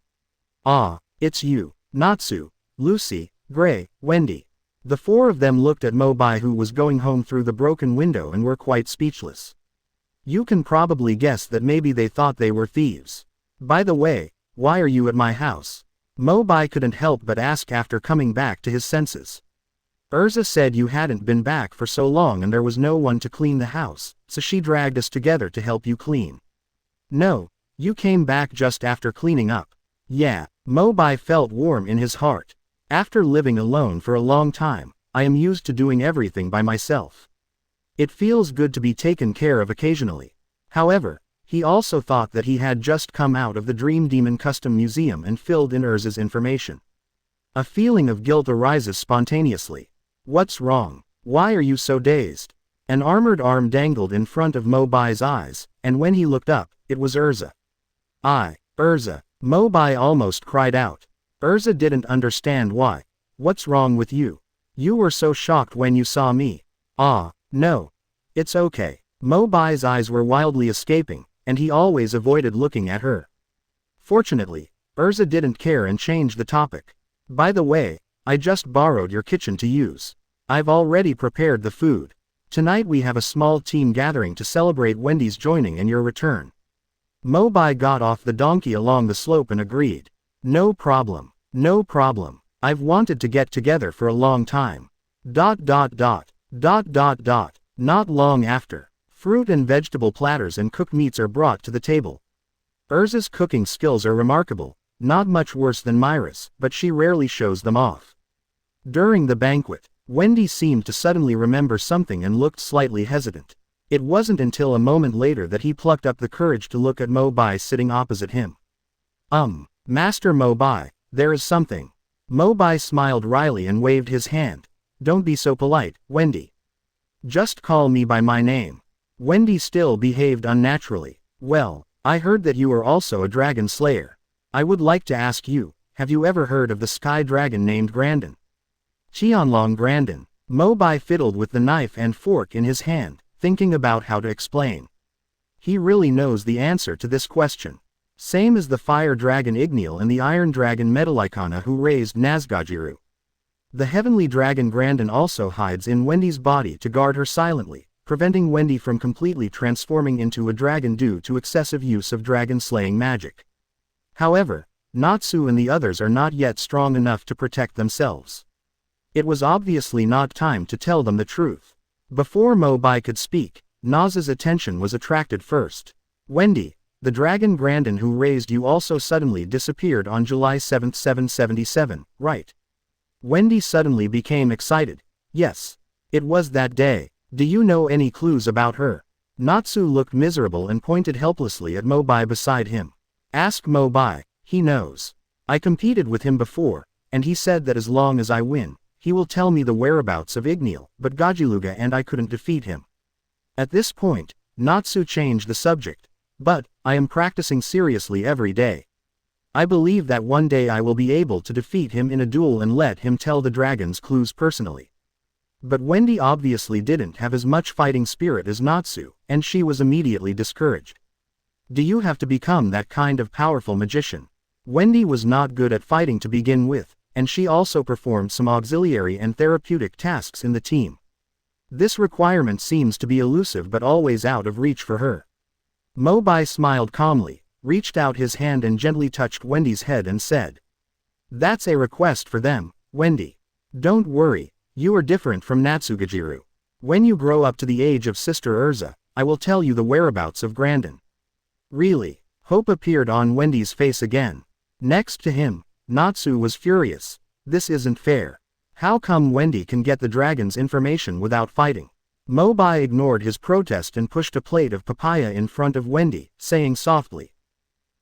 Ah, it's you, Natsu, Lucy, Gray, Wendy. The four of them looked at Mobai, who was going home through the broken window, and were quite speechless. You can probably guess that maybe they thought they were thieves. By the way, why are you at my house? Mobai couldn't help but ask after coming back to his senses. Erza said you hadn't been back for so long and there was no one to clean the house, so she dragged us together to help you clean. No, you came back just after cleaning up. Yeah, Mobai felt warm in his heart. After living alone for a long time, I am used to doing everything by myself. It feels good to be taken care of occasionally. However, he also thought that he had just come out of the Dream Demon Custom Museum and filled in Erza's information. A feeling of guilt arises spontaneously. What's wrong? Why are you so dazed? An armored arm dangled in front of Mobai's eyes, and when he looked up, it was Erza. Erza, Mobai almost cried out. Erza didn't understand why. What's wrong with you? You were so shocked when you saw me. No. It's okay. Mobai's eyes were wildly escaping, and he always avoided looking at her. Fortunately, Erza didn't care and changed the topic. By the way, I just borrowed your kitchen to use. I've already prepared the food. Tonight we have a small team gathering to celebrate Wendy's joining and your return. Mobai got off the donkey along the slope and agreed. No problem. I've wanted to get together for a long time. Not long after, fruit and vegetable platters and cooked meats are brought to the table. Erza's cooking skills are remarkable, not much worse than Myra's, but she rarely shows them off. During the banquet, Wendy seemed to suddenly remember something and looked slightly hesitant. It wasn't until a moment later that he plucked up the courage to look at Mobai sitting opposite him. Master Mobai, there is something. Mobai smiled wryly and waved his hand. Don't be so polite, Wendy. Just call me by my name. Wendy still behaved unnaturally. Well, I heard that you are also a dragon slayer. I would like to ask you, have you ever heard of the sky dragon named Grandin? Qianlong Grandin. Mobai fiddled with the knife and fork in his hand, thinking about how to explain. He really knows the answer to this question. Same as the fire dragon Igneal and the iron dragon Metalicana who raised Nazgajiru. The heavenly dragon Grandin also hides in Wendy's body to guard her silently, preventing Wendy from completely transforming into a dragon due to excessive use of dragon-slaying magic. However, Natsu and the others are not yet strong enough to protect themselves. It was obviously not time to tell them the truth. Before Mobai could speak, Naz's attention was attracted first. Wendy, the dragon Grandin who raised you also suddenly disappeared on July 7, 777, right? Wendy suddenly became excited. Yes. It was that day. Do you know any clues about her? Natsu looked miserable and pointed helplessly at Mobai beside him. Ask Mobai, he knows. I competed with him before, and he said that as long as I win, he will tell me the whereabouts of Igneal, but Gajiluga and I couldn't defeat him. At this point, Natsu changed the subject. But, I am practicing seriously every day. I believe that one day I will be able to defeat him in a duel and let him tell the dragon's clues personally. But Wendy obviously didn't have as much fighting spirit as Natsu, and she was immediately discouraged. Do you have to become that kind of powerful magician? Wendy was not good at fighting to begin with, and she also performed some auxiliary and therapeutic tasks in the team. This requirement seems to be elusive but always out of reach for her. Mo Bai smiled calmly, reached out his hand and gently touched Wendy's head and said, "That's a request for them, Wendy. Don't worry, you are different from Natsugajiru. When you grow up to the age of Sister Erza, I will tell you the whereabouts of Grandin." Really? Hope appeared on Wendy's face again. Next to him, Natsu was furious. This isn't fair. How come Wendy can get the dragon's information without fighting? Mo Bai ignored his protest and pushed a plate of papaya in front of Wendy, saying softly,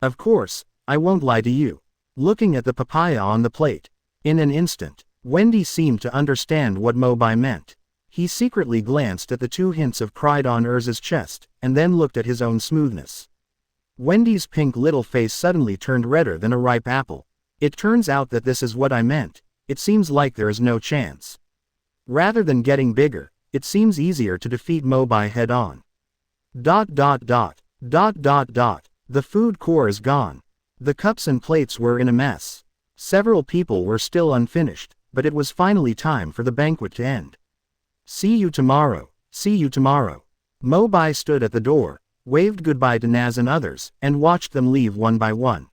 "Of course, I won't lie to you." Looking at the papaya on the plate. In an instant, Wendy seemed to understand what Mo Bai meant. He secretly glanced at the 2 hints of pride on Erza's chest, and then looked at his own smoothness. Wendy's pink little face suddenly turned redder than a ripe apple. "It turns out that this is what I meant. It seems like there is no chance. Rather than getting bigger, it seems easier to defeat Mo Bai head on." ... The food core is gone. The cups and plates were in a mess. Several people were still unfinished, but it was finally time for the banquet to end. "See you tomorrow, see you tomorrow." Mo Bai stood at the door, waved goodbye to Naz and others, and watched them leave one by one.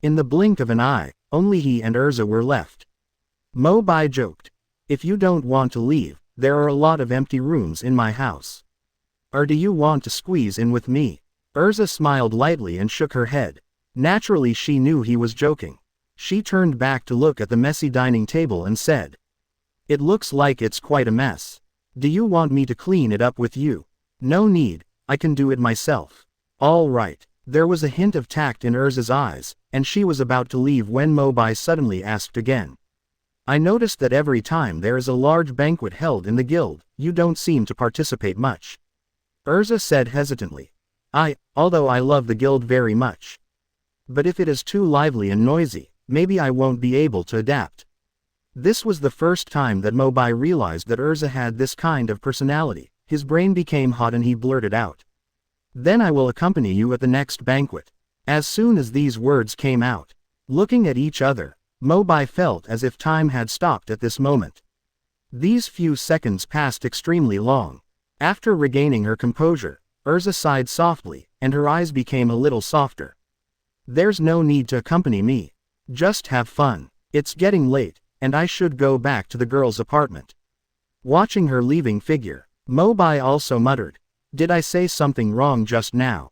In the blink of an eye, only he and Erza were left. Mo Bai joked, "If you don't want to leave, there are a lot of empty rooms in my house. Or do you want to squeeze in with me?" Erza smiled lightly and shook her head. Naturally she knew he was joking. She turned back to look at the messy dining table and said, "It looks like it's quite a mess. Do you want me to clean it up with you?" "No need, I can do it myself." "All right." There was a hint of tact in Erza's eyes, and she was about to leave when Mo Bai suddenly asked again, "I noticed that every time there is a large banquet held in the guild, you don't seem to participate much." Erza said hesitantly, Although I love the guild very much. But if it is too lively and noisy, maybe I won't be able to adapt." This was the first time that Mo Bai realized that Erza had this kind of personality. His brain became hot and he blurted out, "Then I will accompany you at the next banquet." As soon as these words came out, looking at each other, Mo Bai felt as if time had stopped at this moment. These few seconds passed extremely long. After regaining her composure, Erza sighed softly, and her eyes became a little softer. "There's no need to accompany me. Just have fun. It's getting late, and I should go back to the girl's apartment." Watching her leaving figure, Mo Bai also muttered, "Did I say something wrong just now?"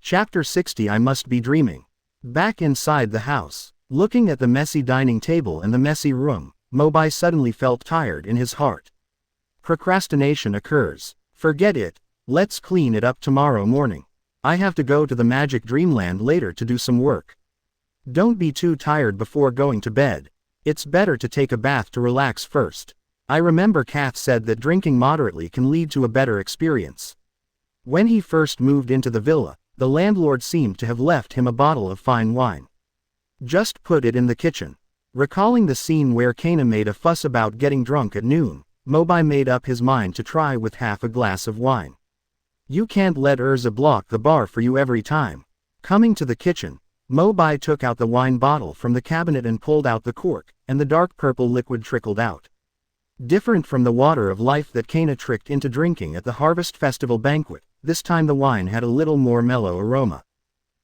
Chapter 60. I Must Be Dreaming. Back inside the house, looking at the messy dining table and the messy room, Mo Bai suddenly felt tired in his heart. Procrastination occurs. Forget it. Let's clean it up tomorrow morning. I have to go to the magic dreamland later to do some work. Don't be too tired before going to bed. It's better to take a bath to relax first. I remember Kath said that drinking moderately can lead to a better experience. When he first moved into the villa, the landlord seemed to have left him a bottle of fine wine. Just put it in the kitchen. Recalling the scene where Kana made a fuss about getting drunk at noon, Mo Bai made up his mind to try with half a glass of wine. You can't let Erza block the bar for you every time. Coming to the kitchen, Mo Bai took out the wine bottle from the cabinet and pulled out the cork, and the dark purple liquid trickled out. Different from the water of life that Kana tricked into drinking at the Harvest Festival banquet, this time the wine had a little more mellow aroma.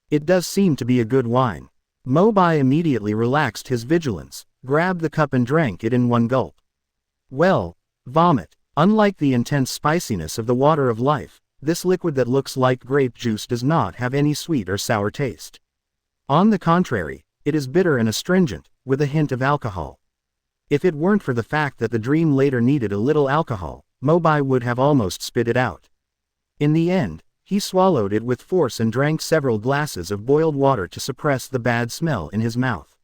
It does seem to be a good wine. Mo Bai immediately relaxed his vigilance, grabbed the cup and drank it in one gulp. Well, vomit. Unlike the intense spiciness of the water of life, this liquid that looks like grape juice does not have any sweet or sour taste. On the contrary, it is bitter and astringent, with a hint of alcohol. If it weren't for the fact that the dream later needed a little alcohol, Mo Bai would have almost spit it out. In the end, he swallowed it with force and drank several glasses of boiled water to suppress the bad smell in his mouth.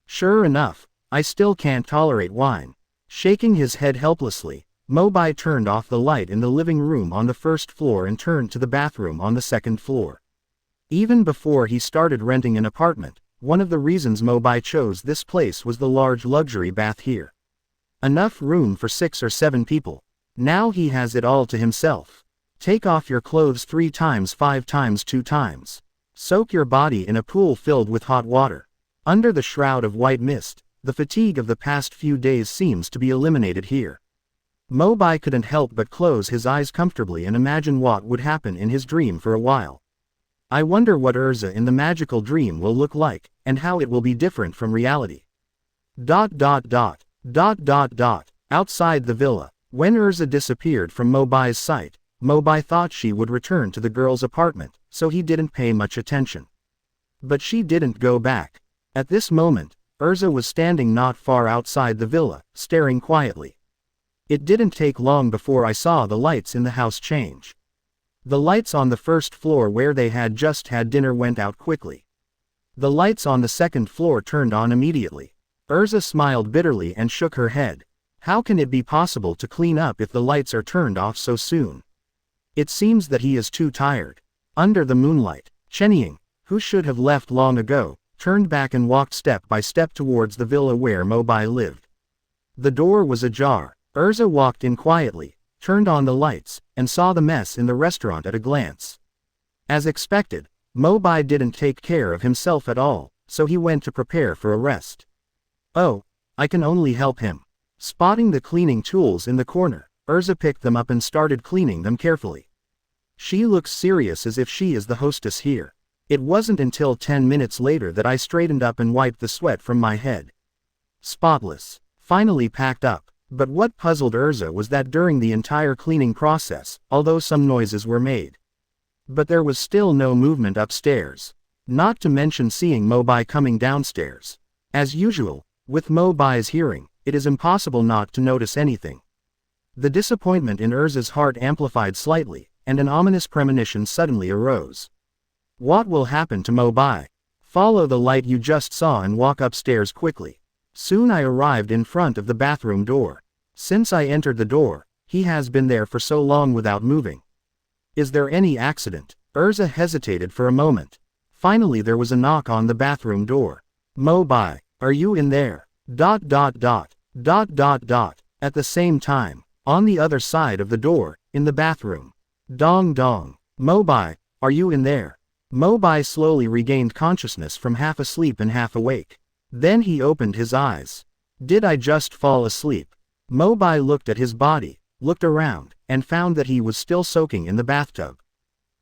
Sure enough, I still can't tolerate wine. Shaking his head helplessly, Mo Bai turned off the light in the living room on the first floor and turned to the bathroom on the second floor. Even before he started renting an apartment, one of the reasons Mo Bai chose this place was the large luxury bath here. Enough room for 6 or 7 people. Now he has it all to himself. Take off your clothes 3 times 5 times 2 times. Soak your body in a pool filled with hot water. Under the shroud of white mist, the fatigue of the past few days seems to be eliminated here. Mobai couldn't help but close his eyes comfortably and imagine what would happen in his dream for a while. I wonder what Erza in the magical dream will look like, and how it will be different from reality. Outside the villa, when Erza disappeared from Mobai's sight, Mobai thought she would return to the girl's apartment, so he didn't pay much attention. But she didn't go back. At this moment, Erza was standing not far outside the villa, staring quietly. It didn't take long before I saw the lights in the house change. The lights on the first floor where they had just had dinner went out quickly. The lights on the second floor turned on immediately. Erza smiled bitterly and shook her head. How can it be possible to clean up if the lights are turned off so soon? It seems that he is too tired. Under the moonlight, Chenying, who should have left long ago, turned back and walked step by step towards the villa where Mobai lived. The door was ajar. Erza walked in quietly, turned on the lights, and saw the mess in the restaurant at a glance. As expected, Mobai didn't take care of himself at all, so he went to prepare for a rest. Oh, I can only help him. Spotting the cleaning tools in the corner, Erza picked them up and started cleaning them carefully. She looks serious as if she is the hostess here. It wasn't until 10 minutes later that I straightened up and wiped the sweat from my head. Spotless. Finally packed up. But what puzzled Erza was that during the entire cleaning process, although some noises were made, but there was still no movement upstairs. Not to mention seeing Mobai coming downstairs. As usual, with Mobai's hearing, it is impossible not to notice anything. The disappointment in Erza's heart amplified slightly, and an ominous premonition suddenly arose. What will happen to Mobai? Follow the light you just saw and walk upstairs quickly. Soon I arrived in front of the bathroom door. Since I entered the door, he has been there for so long without moving. Is there any accident? Erza hesitated for a moment. Finally there was a knock on the bathroom door. Mobai, are you in there? At the same time, on the other side of the door, in the bathroom. Dong dong. Mobai, are you in there? Mobai slowly regained consciousness from half asleep and half awake. Then he opened his eyes. Did I just fall asleep? Mobai looked at his body, looked around, and found that he was still soaking in the bathtub.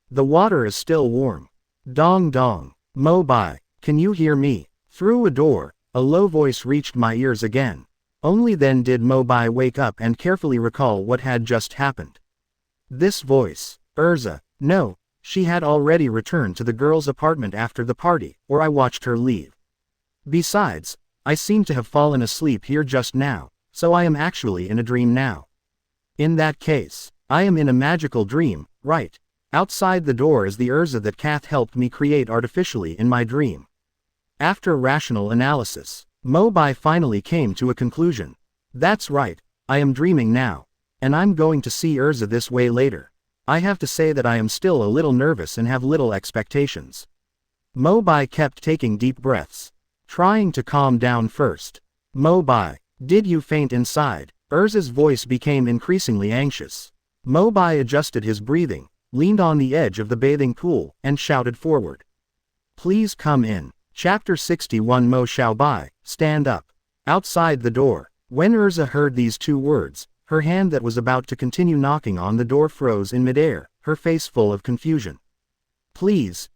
The water is still warm. Dong dong. Mobai, can you hear me? Through a door, a low voice reached my ears again. Only then did Mobai wake up and carefully recall what had just happened. This voice, Erza, no, she had already returned to the girl's apartment after the party, or I watched her leave. Besides, I seem to have fallen asleep here just now, so I am actually in a dream now. In that case, I am in a magical dream, right? Outside the door is the Erza that Kath helped me create artificially in my dream. After rational analysis, Mobai finally came to a conclusion. That's right, I am dreaming now, and I'm going to see Erza this way later. I have to say that I am still a little nervous and have little expectations. Mobai kept taking deep breaths, trying to calm down first. Mobai, did you faint inside? Erza's voice became increasingly anxious. Mobai adjusted his breathing, leaned on the edge of the bathing pool, and shouted forward. Please come in. Chapter 61 Mo Bai, stand up. Outside the door, when Erza heard these two words, her hand that was about to continue knocking on the door froze in midair, her face full of confusion. Please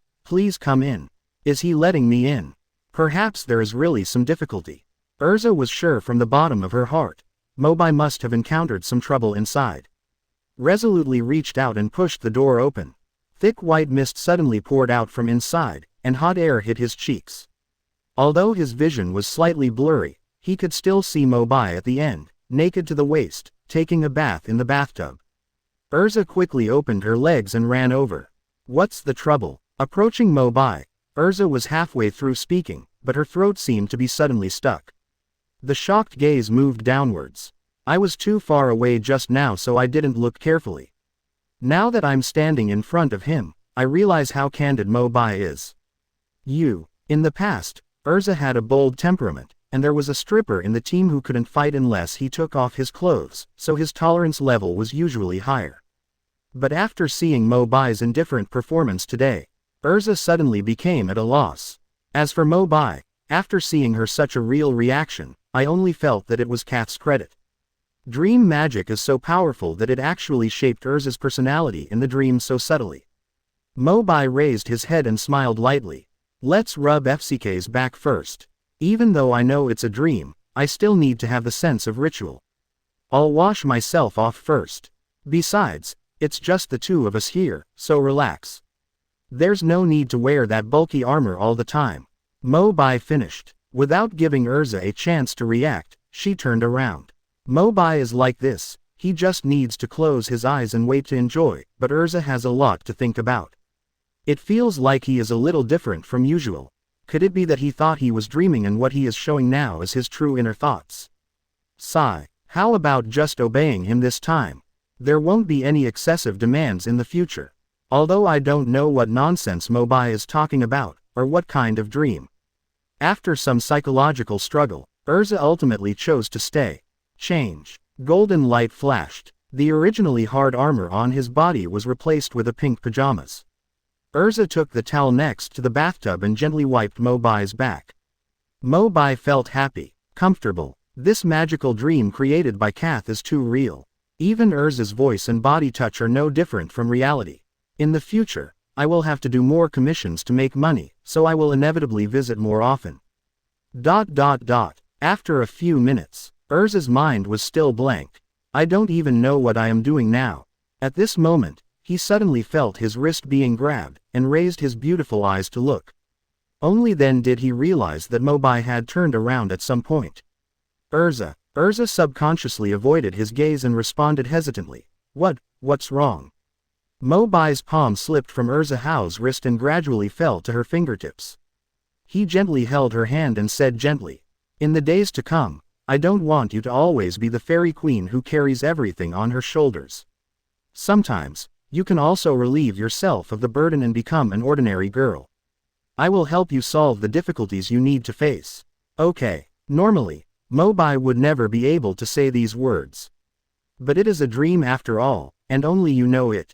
come in. Is he letting me in? Perhaps there is really some difficulty. Erza was sure from the bottom of her heart. Mobai must have encountered some trouble inside. Resolutely reached out and pushed the door open. Thick white mist suddenly poured out from inside, and hot air hit his cheeks. Although his vision was slightly blurry, he could still see Mobai at the end, naked to the waist, taking a bath in the bathtub. Erza quickly opened her legs and ran over. What's the trouble? Approaching Mobai, Erza was halfway through speaking, but her throat seemed to be suddenly stuck. The shocked gaze moved downwards. I was too far away just now, so I didn't look carefully. Now that I'm standing in front of him, I realize how candid Mobai is. In the past, Erza had a bold temperament, and there was a stripper in the team who couldn't fight unless he took off his clothes, so his tolerance level was usually higher. But after seeing Mobai's indifferent performance today, Erza suddenly became at a loss. As for Mobai, after seeing her such a real reaction, I only felt that it was Kath's credit. Dream magic is so powerful that it actually shaped Erza's personality in the dream so subtly. Mobai raised his head and smiled lightly. Let's rub FCK's back first. Even though I know it's a dream, I still need to have the sense of ritual. I'll wash myself off first. Besides, it's just the two of us here, so relax. There's no need to wear that bulky armor all the time. Mobai finished. Without giving Erza a chance to react, she turned around. Mobai is like this, he just needs to close his eyes and wait to enjoy, but Erza has a lot to think about. It feels like he is a little different from usual. Could it be that he thought he was dreaming and what he is showing now is his true inner thoughts? Sigh. How about just obeying him this time? There won't be any excessive demands in the future. Although I don't know what nonsense Mobai is talking about, or what kind of dream. After some psychological struggle, Erza ultimately chose to stay. Change. Golden light flashed. The originally hard armor on his body was replaced with a pink pajamas. Erza took the towel next to the bathtub and gently wiped Mobai's back. Mobai felt happy, comfortable. This magical dream created by Kath is too real. Even Erza's voice and body touch are no different from reality. In the future, I will have to do more commissions to make money, so I will inevitably visit more often. After a few minutes, Erza's mind was still blank. I don't even know what I am doing now. At this moment, he suddenly felt his wrist being grabbed, and raised his beautiful eyes to look. Only then did he realize that Mobai had turned around at some point. Erza subconsciously avoided his gaze and responded hesitantly. What's wrong? Mobai's palm slipped from Erza's wrist and gradually fell to her fingertips. He gently held her hand and said gently, in the days to come, I don't want you to always be the fairy queen who carries everything on her shoulders. Sometimes, you can also relieve yourself of the burden and become an ordinary girl. I will help you solve the difficulties you need to face. Okay. Normally, Mobai would never be able to say these words. But it is a dream after all, and only you know it.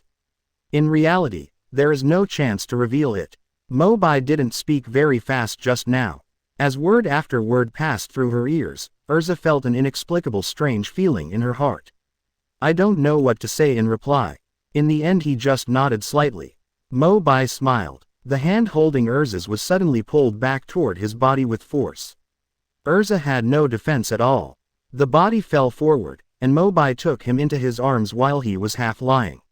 In reality, there is no chance to reveal it. Mobai didn't speak very fast just now. As word after word passed through her ears, Erza felt an inexplicable strange feeling in her heart. I don't know what to say in reply. In the end he just nodded slightly. Mobai smiled. The hand holding Erza's was suddenly pulled back toward his body with force. Erza had no defense at all. The body fell forward, and Mobai took him into his arms while he was half lying.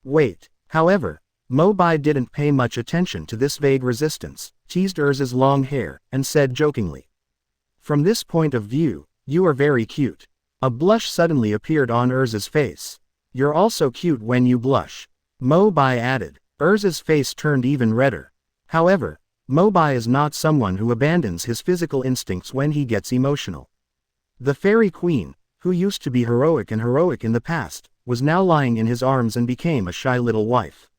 Wait. However, Mobai didn't pay much attention to this vague resistance, teased Erza's long hair, and said jokingly. From this point of view, you are very cute. A blush suddenly appeared on Erza's face. You're also cute when you blush. Mobai added. Erza's face turned even redder. However, Mobai is not someone who abandons his physical instincts when he gets emotional. The fairy queen, who used to be heroic in the past, was now lying in his arms and became a shy little wife.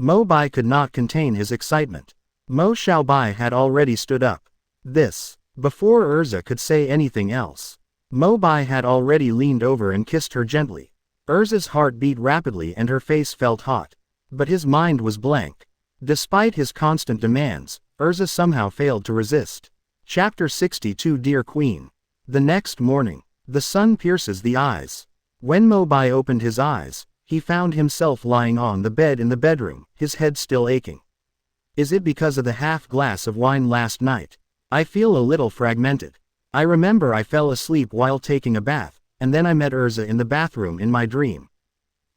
Mobai could not contain his excitement. Mo Bai had already stood up. Before Erza could say anything else. Mobai had already leaned over and kissed her gently. Erza's heart beat rapidly and her face felt hot. But his mind was blank. Despite his constant demands, Erza somehow failed to resist. Chapter 62 Dear Queen. The next morning, the sun pierces the eyes. When Mobai opened his eyes, he found himself lying on the bed in the bedroom, his head still aching. Is it because of the half glass of wine last night? I feel a little fragmented. I remember I fell asleep while taking a bath, and then I met Erza in the bathroom in my dream.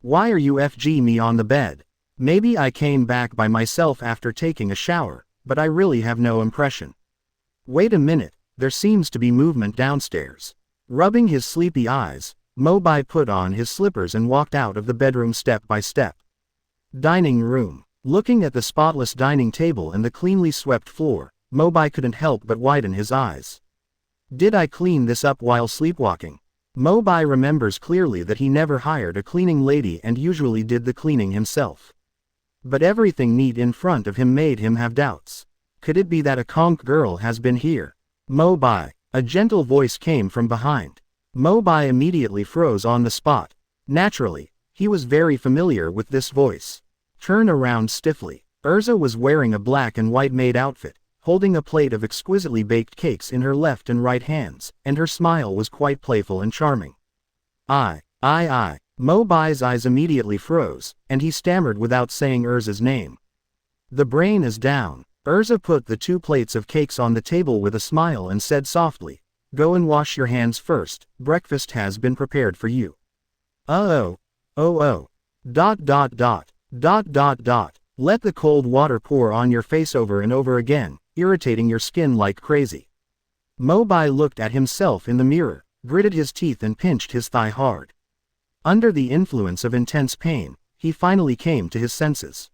Why are you me on the bed? Maybe I came back by myself after taking a shower, but I really have no impression. Wait a minute, there seems to be movement downstairs. Rubbing his sleepy eyes, Mobai put on his slippers and walked out of the bedroom step by step. Dining room. Looking at the spotless dining table and the cleanly swept floor, Mobai couldn't help but widen his eyes. Did I clean this up while sleepwalking? Mobai remembers clearly that he never hired a cleaning lady and usually did the cleaning himself. But everything neat in front of him made him have doubts. Could it be that a conch girl has been here? Mobai. A gentle voice came from behind. Mobai immediately froze on the spot. Naturally, he was very familiar with this voice. Turn around stiffly. Erza was wearing a black and white maid outfit, holding a plate of exquisitely baked cakes in her left and right hands, and her smile was quite playful and charming. I. Mo Bai's eyes immediately froze, and he stammered without saying Erza's name. The brain is down. Erza put the 2 plates of cakes on the table with a smile and said softly, "Go and wash your hands first, breakfast has been prepared for you." Oh. Let the cold water pour on your face over and over again, irritating your skin like crazy. Mo Bai looked at himself in the mirror, gritted his teeth and pinched his thigh hard. Under the influence of intense pain, he finally came to his senses.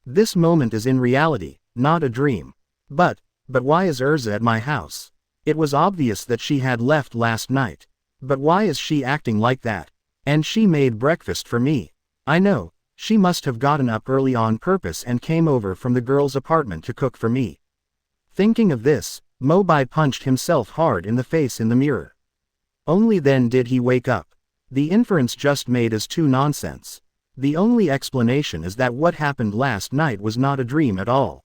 This moment is in reality, not a dream. But why is Erza at my house? It was obvious that she had left last night. But why is she acting like that? And she made breakfast for me. I know, she must have gotten up early on purpose and came over from the girl's apartment to cook for me. Thinking of this, Mo Bai punched himself hard in the face in the mirror. Only then did he wake up. The inference just made is too nonsense. The only explanation is that what happened last night was not a dream at all.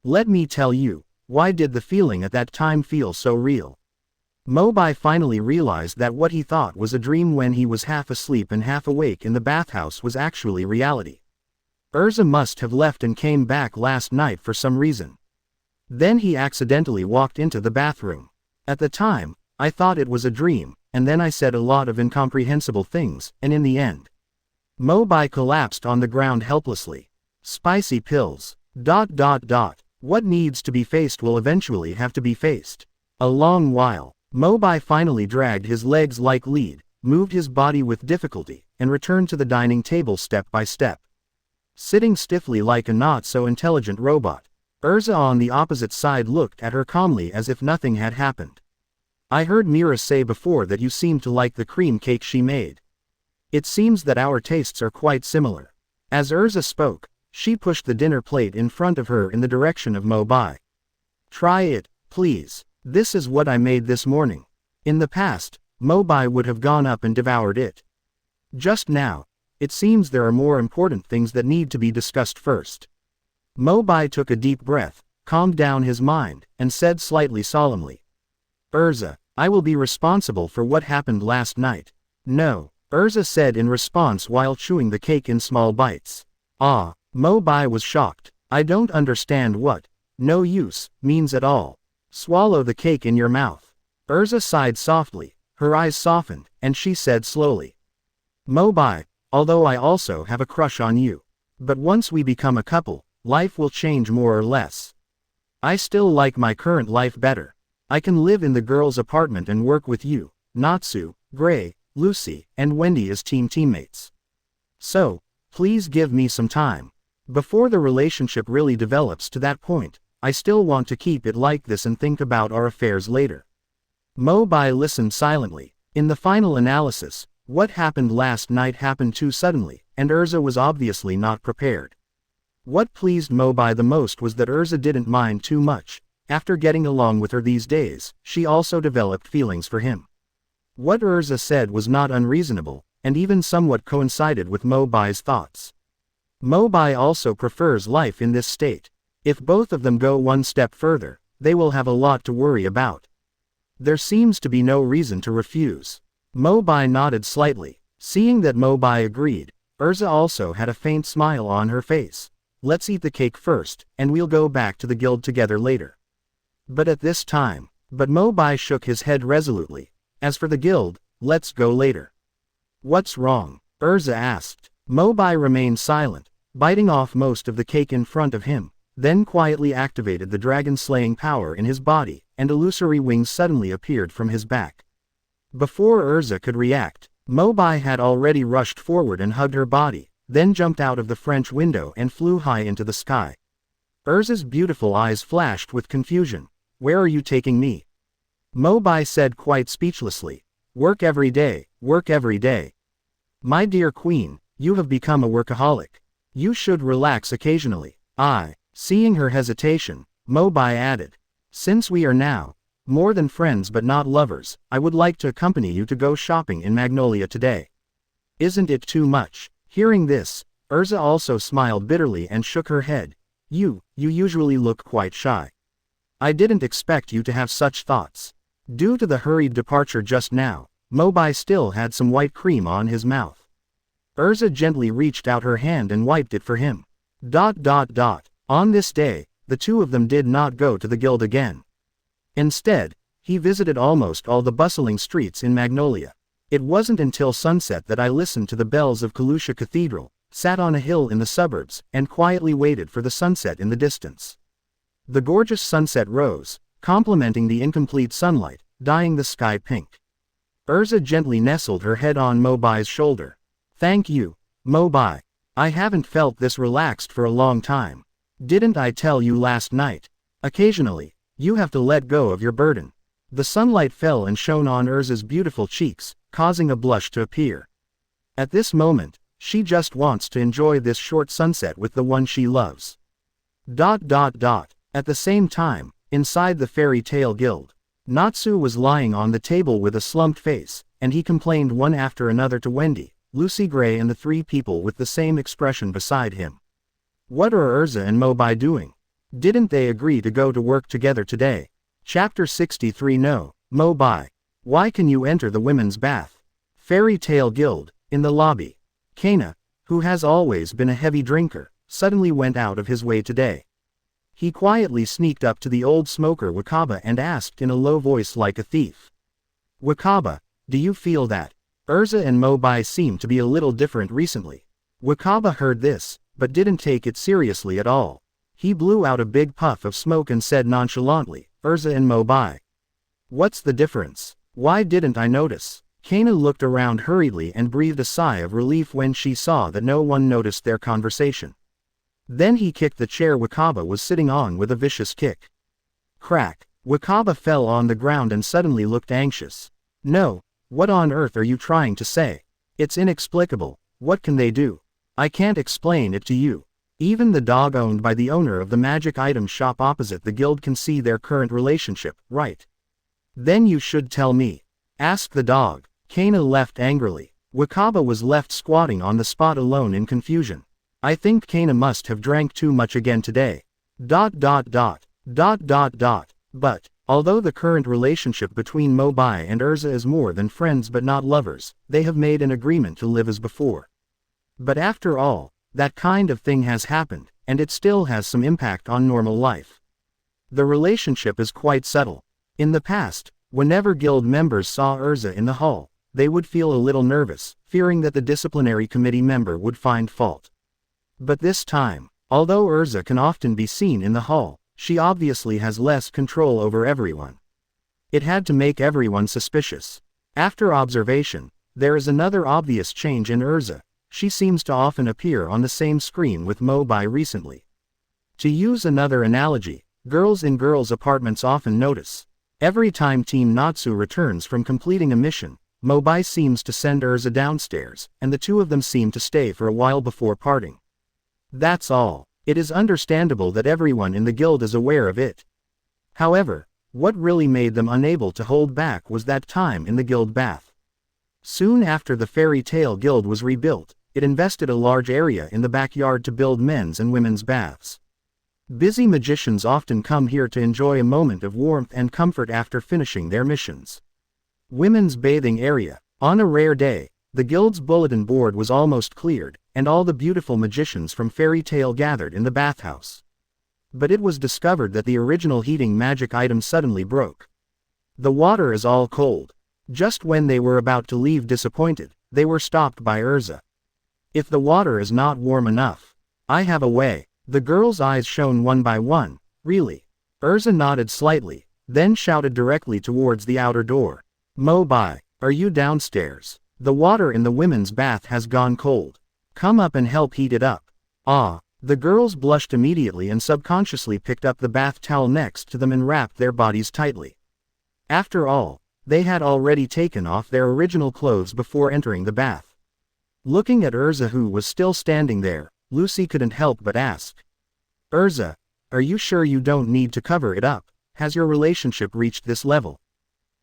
Let me tell you, why did the feeling at that time feel so real? Mo Bai finally realized that what he thought was a dream when he was half asleep and half awake in the bathhouse was actually reality. Erza must have left and came back last night for some reason. Then he accidentally walked into the bathroom. At the time, I thought it was a dream, and then I said a lot of incomprehensible things, and in the end, Mo Bai collapsed on the ground helplessly. Spicy pills. What needs to be faced will eventually have to be faced. A long while. Mo Bai finally dragged his legs like lead, moved his body with difficulty, and returned to the dining table step by step. Sitting stiffly like a not-so-intelligent robot, Erza on the opposite side looked at her calmly as if nothing had happened. I heard Mira say before that you seemed to like the cream cake she made. It seems that our tastes are quite similar. As Erza spoke, she pushed the dinner plate in front of her in the direction of Mo Bai. Try it, please. This is what I made this morning. In the past, Mo Bai would have gone up and devoured it. Just now, it seems there are more important things that need to be discussed first. Mo Bai took a deep breath, calmed down his mind, and said slightly solemnly, Erza, I will be responsible for what happened last night. No, Erza said in response while chewing the cake in small bites. Ah, Mo Bai was shocked. I don't understand what no use means at all. Swallow the cake in your mouth. Erza sighed softly, her eyes softened, and she said slowly. Mo Bai, although I also have a crush on you. But once we become a couple, life will change more or less. I still like my current life better. I can live in the girl's apartment and work with you, Natsu, Gray, Lucy, and Wendy as teammates. So, please give me some time. Before the relationship really develops to that point, I still want to keep it like this and think about our affairs later. Mo Bai listened silently. In the final analysis, what happened last night happened too suddenly, and Erza was obviously not prepared. What pleased Mo Bai the most was that Erza didn't mind too much. After getting along with her these days, she also developed feelings for him. What Erza said was not unreasonable, and even somewhat coincided with Mo Bai's thoughts. Mo Bai also prefers life in this state. If both of them go one step further, they will have a lot to worry about. There seems to be no reason to refuse. Mo Bai nodded slightly. Seeing that Mo Bai agreed, Erza also had a faint smile on her face. Let's eat the cake first, and we'll go back to the guild together later. But Mo Bai shook his head resolutely. As for the guild, let's go later. What's wrong? Erza asked. Mo Bai remained silent, biting off most of the cake in front of him, then quietly activated the dragon-slaying power in his body, and illusory wings suddenly appeared from his back. Before Erza could react, Mo Bai had already rushed forward and hugged her body, then jumped out of the French window and flew high into the sky. Erza's beautiful eyes flashed with confusion. Where are you taking me? Mo Bai said quite speechlessly. Work every day, work every day. My dear queen, you have become a workaholic. You should relax occasionally. Seeing her hesitation, Mo Bai added, since we are now more than friends but not lovers, I would like to accompany you to go shopping in Magnolia today. Isn't it too much? Hearing this, Erza also smiled bitterly and shook her head. You usually look quite shy. I didn't expect you to have such thoughts. Due to the hurried departure just now, Mobai still had some white cream on his mouth. Erza gently reached out her hand and wiped it for him. On this day, the two of them did not go to the guild again. Instead, he visited almost all the bustling streets in Magnolia. It wasn't until sunset that I listened to the bells of Kalusha Cathedral, sat on a hill in the suburbs, and quietly waited for the sunset in the distance. The gorgeous sunset rose, complementing the incomplete sunlight, dyeing the sky pink. Erza gently nestled her head on Mo Bai's shoulder. Thank you, Mo Bai. I haven't felt this relaxed for a long time. Didn't I tell you last night? Occasionally, you have to let go of your burden. The sunlight fell and shone on Erza's beautiful cheeks, causing a blush to appear. At this moment, she just wants to enjoy this short sunset with the one she loves. At the same time, inside the Fairy Tale Guild, Natsu was lying on the table with a slumped face, and he complained one after another to Wendy, Lucy Gray and the three people with the same expression beside him. What are Erza and Mobai doing? Didn't they agree to go to work together today? Chapter 63 No, Mobai. Why can you enter the women's bath? Fairy Tale Guild, in the lobby. Kana, who has always been a heavy drinker, suddenly went out of his way today. He quietly sneaked up to the old smoker Wakaba and asked in a low voice like a thief. Wakaba, do you feel that Erza and Mobai seem to be a little different recently? Wakaba heard this, but didn't take it seriously at all. He blew out a big puff of smoke and said nonchalantly, Erza and Mobai. What's the difference? Why didn't I notice? Kana looked around hurriedly and breathed a sigh of relief when she saw that no one noticed their conversation. Then he kicked the chair Wakaba was sitting on with a vicious kick. Crack! Wakaba fell on the ground and suddenly looked anxious. No, what on earth are you trying to say? It's inexplicable. What can they do? I can't explain it to you. Even the dog owned by the owner of the magic item shop opposite the guild can see their current relationship, right? Then you should tell me. Ask the dog. Kana left angrily. Wakaba was left squatting on the spot alone in confusion. I think Kana must have drank too much again today. But, although the current relationship between Mobai and Erza is more than friends but not lovers, they have made an agreement to live as before. But after all, that kind of thing has happened, and it still has some impact on normal life. The relationship is quite subtle. In the past, whenever guild members saw Erza in the hall, they would feel a little nervous, fearing that the disciplinary committee member would find fault. But this time, although Erza can often be seen in the hall, she obviously has less control over everyone. It had to make everyone suspicious. After observation, there is another obvious change in Erza. She seems to often appear on the same screen with Mobai recently. To use another analogy, girls in girls' apartments often notice. Every time Team Natsu returns from completing a mission, Mobai seems to send Erza downstairs, and the two of them seem to stay for a while before parting. That's all. It is understandable that everyone in the guild is aware of it. However, what really made them unable to hold back was that time in the guild bath. Soon after the Fairy Tale Guild was rebuilt, it invested a large area in the backyard to build men's and women's baths. Busy magicians often come here to enjoy a moment of warmth and comfort after finishing their missions. Women's bathing area. On a rare day, the guild's bulletin board was almost cleared, and all the beautiful magicians from Fairy Tale gathered in the bathhouse. But it was discovered that the original heating magic item suddenly broke. The water is all cold. Just when they were about to leave disappointed, they were stopped by Erza. If the water is not warm enough, I have a way. The girl's eyes shone one by one. Really? Erza nodded slightly, then shouted directly towards the outer door. Mobai, are you downstairs? The water in the women's bath has gone cold. Come up and help heat it up. Ah, the girls blushed immediately and subconsciously picked up the bath towel next to them and wrapped their bodies tightly. After all, they had already taken off their original clothes before entering the bath. Looking at Erza, who was still standing there, Lucy couldn't help but ask. Erza, are you sure you don't need to cover it up? Has your relationship reached this level?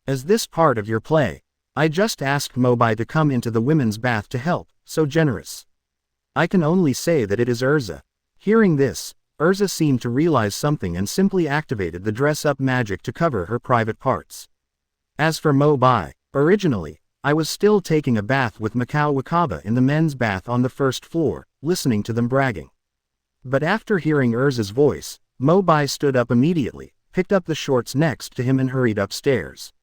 Is this part of your play? I just asked Mobai to come into the women's bath to help, so generous. I can only say that it is Erza. Hearing this, Erza seemed to realize something and simply activated the dress-up magic to cover her private parts. As for Mobai, originally, I was still taking a bath with Mikao Wakaba in the men's bath on the first floor, listening to them bragging. But after hearing Erza's voice, Mo Bai stood up immediately, picked up the shorts next to him and hurried upstairs.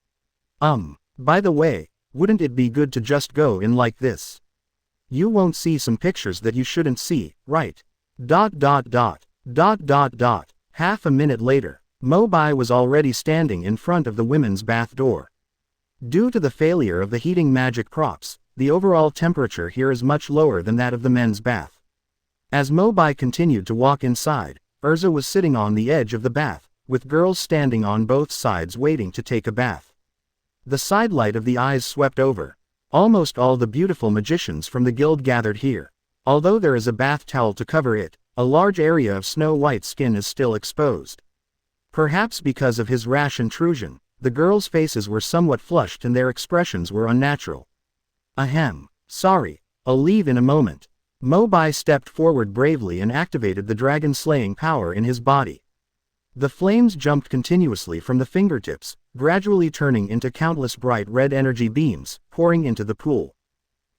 By the way, wouldn't it be good to just go in like this? You won't see some pictures that you shouldn't see, right? Half a minute later, Mo Bai was already standing in front of the women's bath door. Due to the failure of the heating magic props, the overall temperature here is much lower than that of the men's bath. As Mo Bai continued to walk inside, Erza was sitting on the edge of the bath, with girls standing on both sides waiting to take a bath. The sidelight of the eyes swept over. Almost all the beautiful magicians from the guild gathered here. Although there is a bath towel to cover it, a large area of snow-white skin is still exposed. Perhaps because of his rash intrusion, the girls' faces were somewhat flushed and their expressions were unnatural. Ahem. Sorry, I'll leave in a moment. Mo Bai stepped forward bravely and activated the dragon-slaying power in his body. The flames jumped continuously from the fingertips, gradually turning into countless bright red energy beams, pouring into the pool.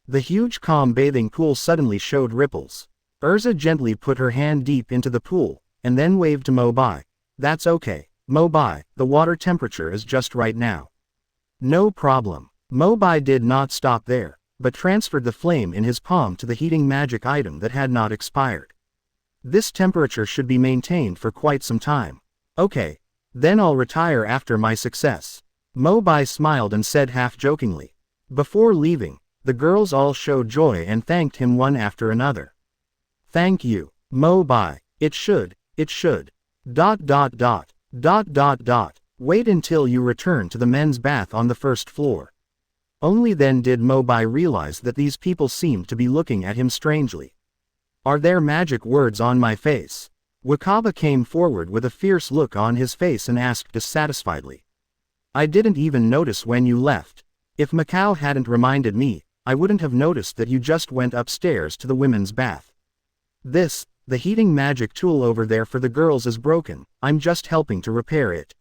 The huge calm bathing pool suddenly showed ripples. Erza gently put her hand deep into the pool, and then waved to Mo Bai. That's okay, Mo Bai, the water temperature is just right now. No problem. Mo Bai did not stop there, but transferred the flame in his palm to the heating magic item that had not expired. This temperature should be maintained for quite some time. Okay. Then I'll retire after my success. Mo Bai smiled and said half-jokingly. Before leaving, the girls all showed joy and thanked him one after another. Thank you, Mo Bai. It should. Wait until you return to the men's bath on the first floor. Only then did Mo Bai realize that these people seemed to be looking at him strangely. Are there magic words on my face? Wakaba came forward with a fierce look on his face and asked dissatisfiedly. I didn't even notice when you left. If Mikao hadn't reminded me, I wouldn't have noticed that you just went upstairs to the women's bath. The heating magic tool over there for the girls is broken, I'm just helping to repair it.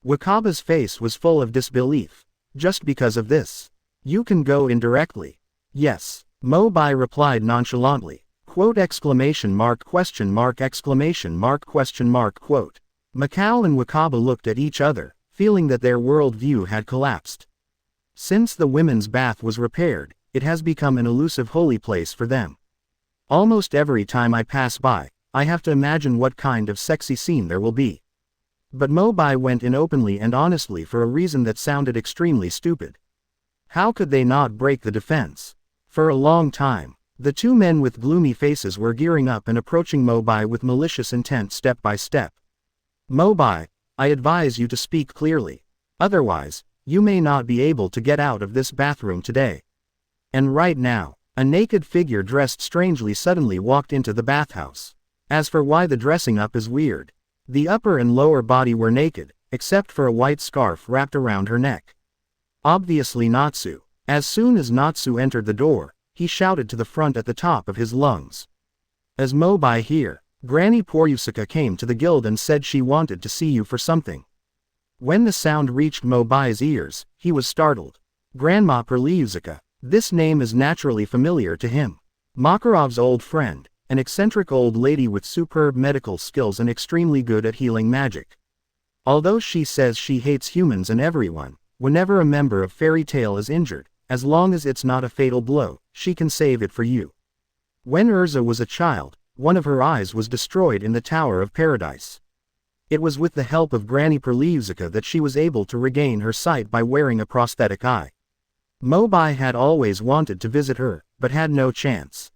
Wakaba's face was full of disbelief. Just because of this? You can go in directly. Yes, Mo Bai replied nonchalantly. Quote exclamation mark question mark exclamation mark question mark quote. Mikao and Wakaba looked at each other, feeling that their world view had collapsed. Since the women's bath was repaired, it has become an elusive holy place for them. Almost every time I pass by, I have to imagine what kind of sexy scene there will be. But Mo Bai went in openly and honestly for a reason that sounded extremely stupid. How could they not break the defense? For a long time, the two men with gloomy faces were gearing up and approaching Mo Bai with malicious intent step by step. Mo Bai, I advise you to speak clearly. Otherwise, you may not be able to get out of this bathroom today. And right now, a naked figure dressed strangely suddenly walked into the bathhouse. As for why the dressing up is weird, the upper and lower body were naked, except for a white scarf wrapped around her neck. Obviously Natsu. As soon as Natsu entered the door, he shouted to the front at the top of his lungs. As Mo Bai here, Granny Poryusaka came to the guild and said she wanted to see you for something. When the sound reached Mo Bai's ears, he was startled. Grandma Poryusaka. This name is naturally familiar to him. Makarov's old friend, an eccentric old lady with superb medical skills and extremely good at healing magic. Although she says she hates humans and everyone, whenever a member of Fairy Tail is injured, as long as it's not a fatal blow, she can save it for you. When Erza was a child, one of her eyes was destroyed in the Tower of Paradise. It was with the help of Granny Poryusaka that she was able to regain her sight by wearing a prosthetic eye. Mo Bai had always wanted to visit her, but had no chance.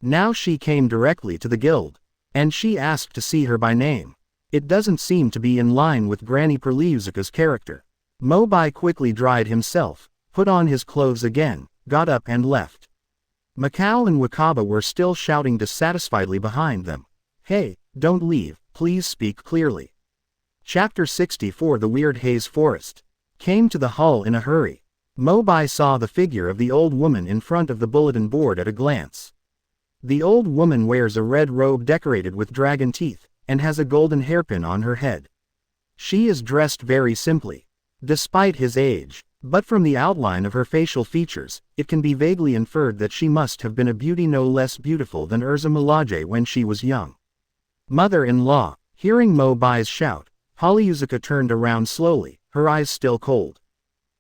Now she came directly to the guild, and she asked to see her by name. It doesn't seem to be in line with Granny Poryusaka's character. Mo Bai quickly dried himself, put on his clothes again, got up and left. Mikao and Wakaba were still shouting dissatisfiedly behind them. Hey, don't leave, please speak clearly. Chapter 64 The Weird Haze Forest. Came to the hall in a hurry. Mo Bai saw the figure of the old woman in front of the bulletin board at a glance. The old woman wears a red robe decorated with dragon teeth, and has a golden hairpin on her head. She is dressed very simply. Despite his age, But from the outline of her facial features, it can be vaguely inferred that she must have been a beauty no less beautiful than Erza Malaje when she was young. Mother-in-law. Hearing Mo Bai's shout, Polyuzica turned around slowly, her eyes still cold.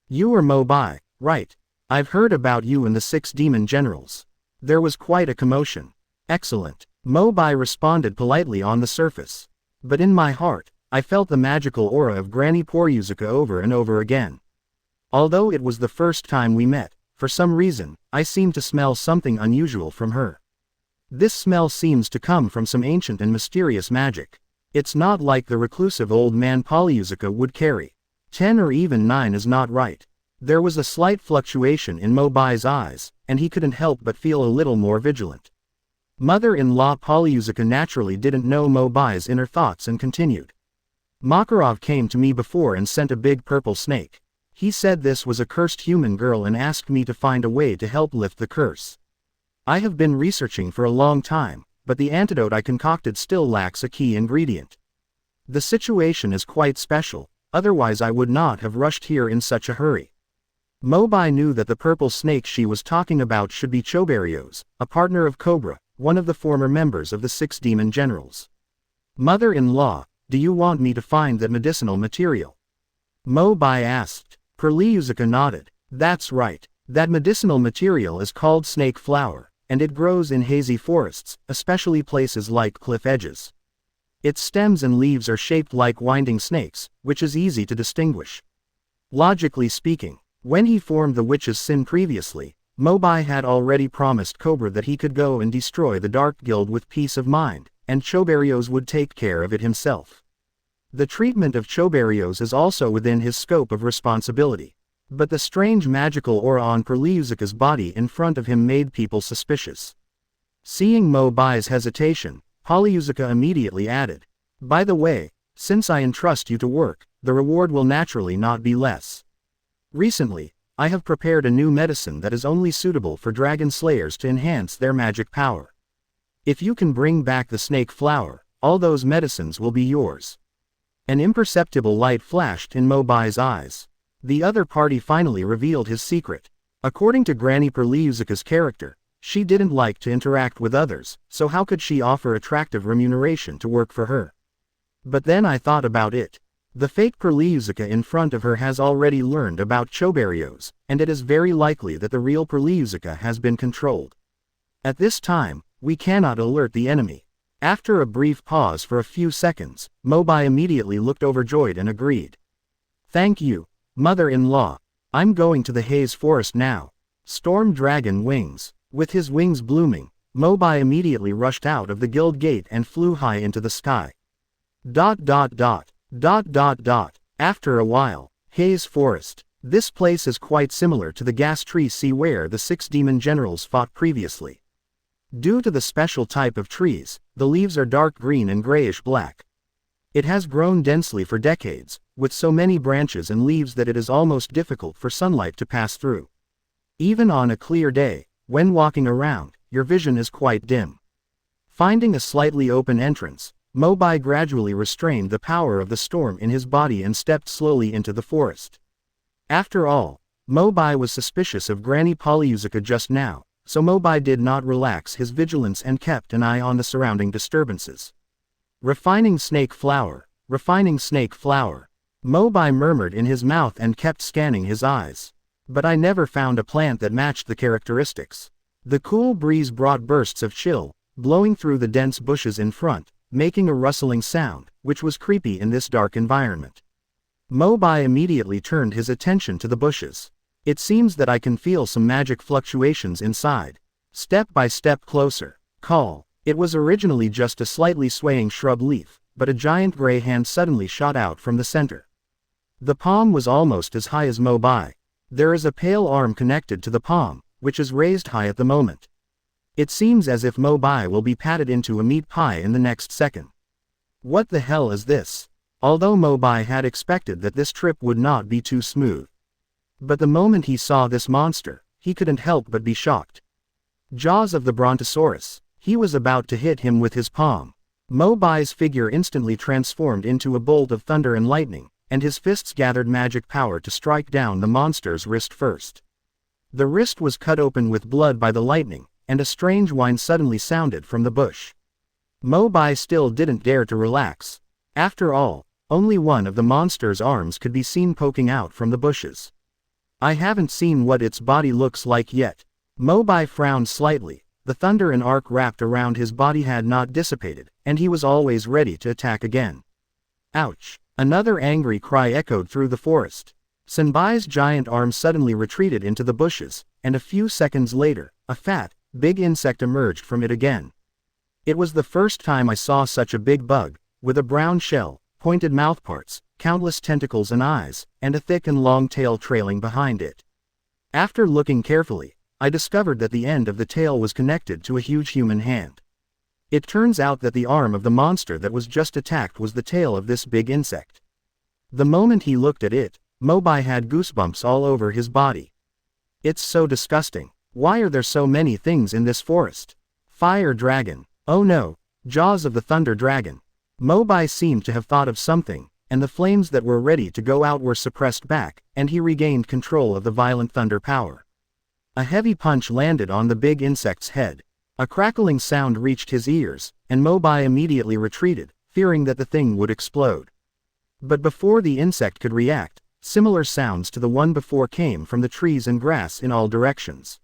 You are Mo Bai, right? I've heard about you and the 6 demon generals. There was quite a commotion. Excellent. Mo Bai responded politely on the surface. But in my heart, I felt the magical aura of Granny Poryuzica over and over again. Although it was the first time we met, for some reason, I seemed to smell something unusual from her. This smell seems to come from some ancient and mysterious magic. It's not like the reclusive old man Polyuzica would carry. 10 or even 9 is not right. There was a slight fluctuation in Mo Bai's eyes, and he couldn't help but feel a little more vigilant. Mother-in-law Polyuzica naturally didn't know Mo Bai's inner thoughts and continued. Makarov came to me before and sent a big purple snake. He said this was a cursed human girl and asked me to find a way to help lift the curse. I have been researching for a long time, but the antidote I concocted still lacks a key ingredient. The situation is quite special, otherwise I would not have rushed here in such a hurry. Mo Bai knew that the purple snake she was talking about should be Choberios, a partner of Cobra, one of the former members of the 6 demon generals. Mother-in-law, do you want me to find that medicinal material? Mo Bai asked. Polyuzica nodded. That's right. That medicinal material is called snake flower, and it grows in hazy forests, especially places like cliff edges. Its stems and leaves are shaped like winding snakes, which is easy to distinguish. Logically speaking, when he formed the Witch's Sin previously, Mo Bai had already promised Cobra that he could go and destroy the Dark Guild with peace of mind, and Choberios would take care of it himself. The treatment of Choberios is also within his scope of responsibility. But the strange magical aura on Polyuzica's body in front of him made people suspicious. Seeing Mo Bai's hesitation, Polyuzica immediately added, by the way, since I entrust you to work, the reward will naturally not be less. Recently, I have prepared a new medicine that is only suitable for dragon slayers to enhance their magic power. If you can bring back the snake flower, all those medicines will be yours. An imperceptible light flashed in Mo Bai's eyes. The other party finally revealed his secret. According to Granny Polyuzica's character, she didn't like to interact with others, so how could she offer attractive remuneration to work for her? But then I thought about it. The fake Polyuzica in front of her has already learned about Choberios, and it is very likely that the real Polyuzica has been controlled. At this time, we cannot alert the enemy. After a brief pause for a few seconds, Mo Bai immediately looked overjoyed and agreed. Thank you, mother-in-law. I'm going to the Haze Forest now. Storm Dragon Wings. With his wings blooming, Mo Bai immediately rushed out of the guild gate and flew high into the sky. ... After a while, Haze Forest. This place is quite similar to the gas tree sea where the 6 demon generals fought previously. Due to the special type of trees, the leaves are dark green and grayish-black. It has grown densely for decades, with so many branches and leaves that it is almost difficult for sunlight to pass through. Even on a clear day, when walking around, your vision is quite dim. Finding a slightly open entrance, Mo Bai gradually restrained the power of the storm in his body and stepped slowly into the forest. After all, Mo Bai was suspicious of Granny Polyuzica just now, so Mo Bai did not relax his vigilance and kept an eye on the surrounding disturbances. Refining snake flower, Mo Bai murmured in his mouth and kept scanning his eyes. But I never found a plant that matched the characteristics. The cool breeze brought bursts of chill, blowing through the dense bushes in front, making a rustling sound, which was creepy in this dark environment. Mo Bai immediately turned his attention to the bushes. It seems that I can feel some magic fluctuations inside. Step by step closer. Call. It was originally just a slightly swaying shrub leaf, but a giant gray hand suddenly shot out from the center. The palm was almost as high as Mo Bai. There is a pale arm connected to the palm, which is raised high at the moment. It seems as if Mo Bai will be patted into a meat pie in the next second. What the hell is this? Although Mo Bai had expected that this trip would not be too smooth. But the moment he saw this monster, he couldn't help but be shocked. Jaws of the Brontosaurus. He was about to hit him with his palm. Mo Bai's figure instantly transformed into a bolt of thunder and lightning, and his fists gathered magic power to strike down the monster's wrist first. The wrist was cut open with blood by the lightning, and a strange whine suddenly sounded from the bush. Mo Bai still didn't dare to relax. After all, only one of the monster's arms could be seen poking out from the bushes. I haven't seen what its body looks like yet. Mo Bai frowned slightly. The thunder and arc wrapped around his body had not dissipated, and he was always ready to attack again. Ouch! Another angry cry echoed through the forest. Senbai's giant arm suddenly retreated into the bushes, and a few seconds later, a fat, big insect emerged from it again. It was the first time I saw such a big bug, with a brown shell, pointed mouthparts, countless tentacles and eyes, and a thick and long tail trailing behind it. After looking carefully, I discovered that the end of the tail was connected to a huge human hand. It turns out that the arm of the monster that was just attacked was the tail of this big insect. The moment he looked at it, Mo Bai had goosebumps all over his body. It's so disgusting. Why are there so many things in this forest? Fire dragon. Oh no, jaws of the thunder dragon. Mo Bai seemed to have thought of something, and the flames that were ready to go out were suppressed back, and he regained control of the violent thunder power. A heavy punch landed on the big insect's head. A crackling sound reached his ears, and Mo Bai immediately retreated, fearing that the thing would explode. But before the insect could react, similar sounds to the one before came from the trees and grass in all directions.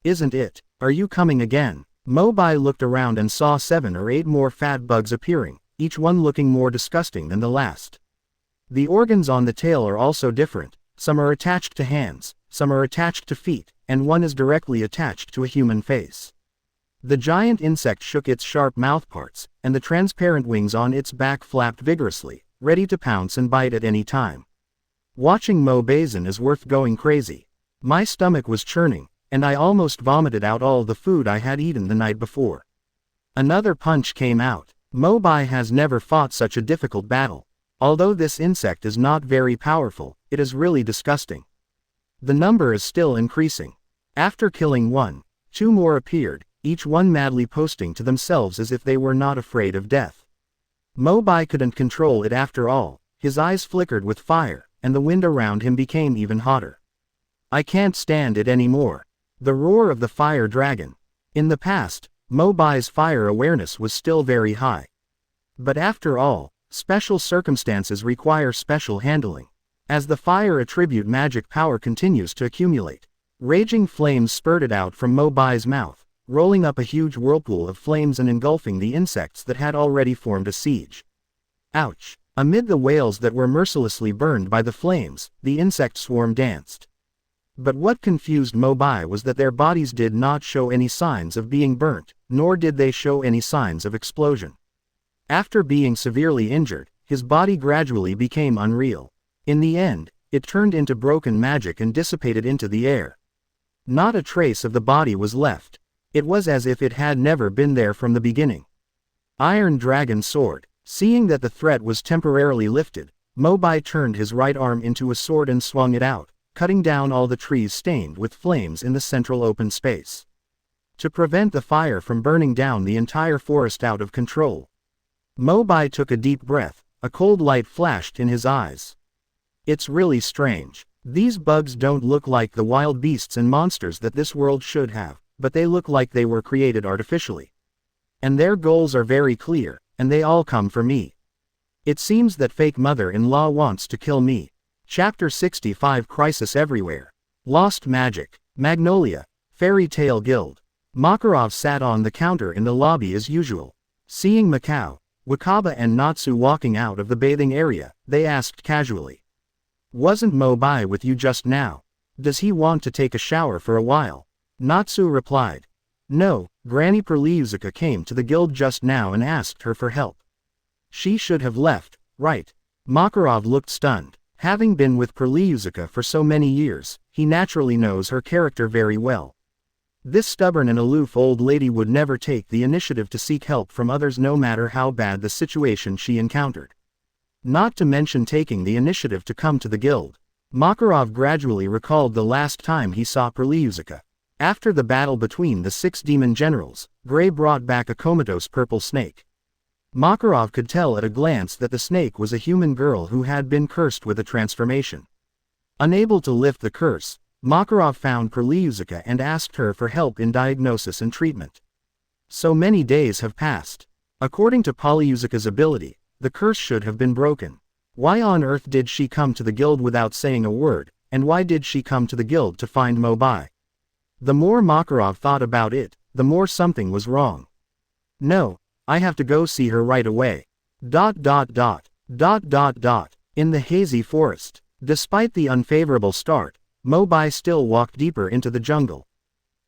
Isn't it? Are you coming again? Mo Bai looked around and saw 7 or 8 more fat bugs appearing, each one looking more disgusting than the last. The organs on the tail are also different. Some are attached to hands, some are attached to feet, and one is directly attached to a human face. The giant insect shook its sharp mouthparts, and the transparent wings on its back flapped vigorously, ready to pounce and bite at any time. Watching Mo Baizen is worth going crazy. My stomach was churning, and I almost vomited out all the food I had eaten the night before. Another punch came out. Mo Bai has never fought such a difficult battle. Although this insect is not very powerful, it is really disgusting. The number is still increasing. After killing 1, 2 more appeared, each one madly posting to themselves as if they were not afraid of death. Mo Bai couldn't control it after all. His eyes flickered with fire, and the wind around him became even hotter. I can't stand it anymore. The roar of the fire dragon. In the past, Mo Bai's fire awareness was still very high. But after all, special circumstances require special handling. As the fire attribute magic power continues to accumulate, raging flames spurted out from Mo Bai's mouth, rolling up a huge whirlpool of flames and engulfing the insects that had already formed a siege. Ouch! Amid the wails that were mercilessly burned by the flames, the insect swarm danced. But what confused Mo Bai was that their bodies did not show any signs of being burnt, nor did they show any signs of explosion. After being severely injured, his body gradually became unreal. In the end, it turned into broken magic and dissipated into the air. Not a trace of the body was left. It was as if it had never been there from the beginning. Iron Dragon Sword. Seeing that the threat was temporarily lifted, Mo Bai turned his right arm into a sword and swung it out, cutting down all the trees stained with flames in the central open space. To prevent the fire from burning down the entire forest out of control. Mo Bai took a deep breath, a cold light flashed in his eyes. It's really strange. These bugs don't look like the wild beasts and monsters that this world should have, but they look like they were created artificially. And their goals are very clear, and they all come for me. It seems that fake mother-in-law wants to kill me. Chapter 65 Crisis Everywhere. Lost Magic. Magnolia. Fairy Tale Guild. Makarov sat on the counter in the lobby as usual. Seeing Macau, Wakaba and Natsu walking out of the bathing area, they asked casually. Wasn't Mo Bai with you just now? Does he want to take a shower for a while? Natsu replied. No, Granny Perliuzica came to the guild just now and asked her for help. She should have left, right? Makarov looked stunned. Having been with Perliuzica for so many years, he naturally knows her character very well. This stubborn and aloof old lady would never take the initiative to seek help from others no matter how bad the situation she encountered. Not to mention taking the initiative to come to the guild. Makarov gradually recalled the last time he saw Perliuzica. After the battle between the 6 demon generals, Gray brought back a comatose purple snake. Makarov could tell at a glance that the snake was a human girl who had been cursed with a transformation. Unable to lift the curse, Makarov found Polyuzica and asked her for help in diagnosis and treatment. So many days have passed. According to Polyuzica's ability, the curse should have been broken. Why on earth did she come to the guild without saying a word, and why did she come to the guild to find Mo Bai? The more Makarov thought about it, the more something was wrong. No, I have to go see her right away. In the hazy forest, despite the unfavorable start, Mo Bai still walked deeper into the jungle.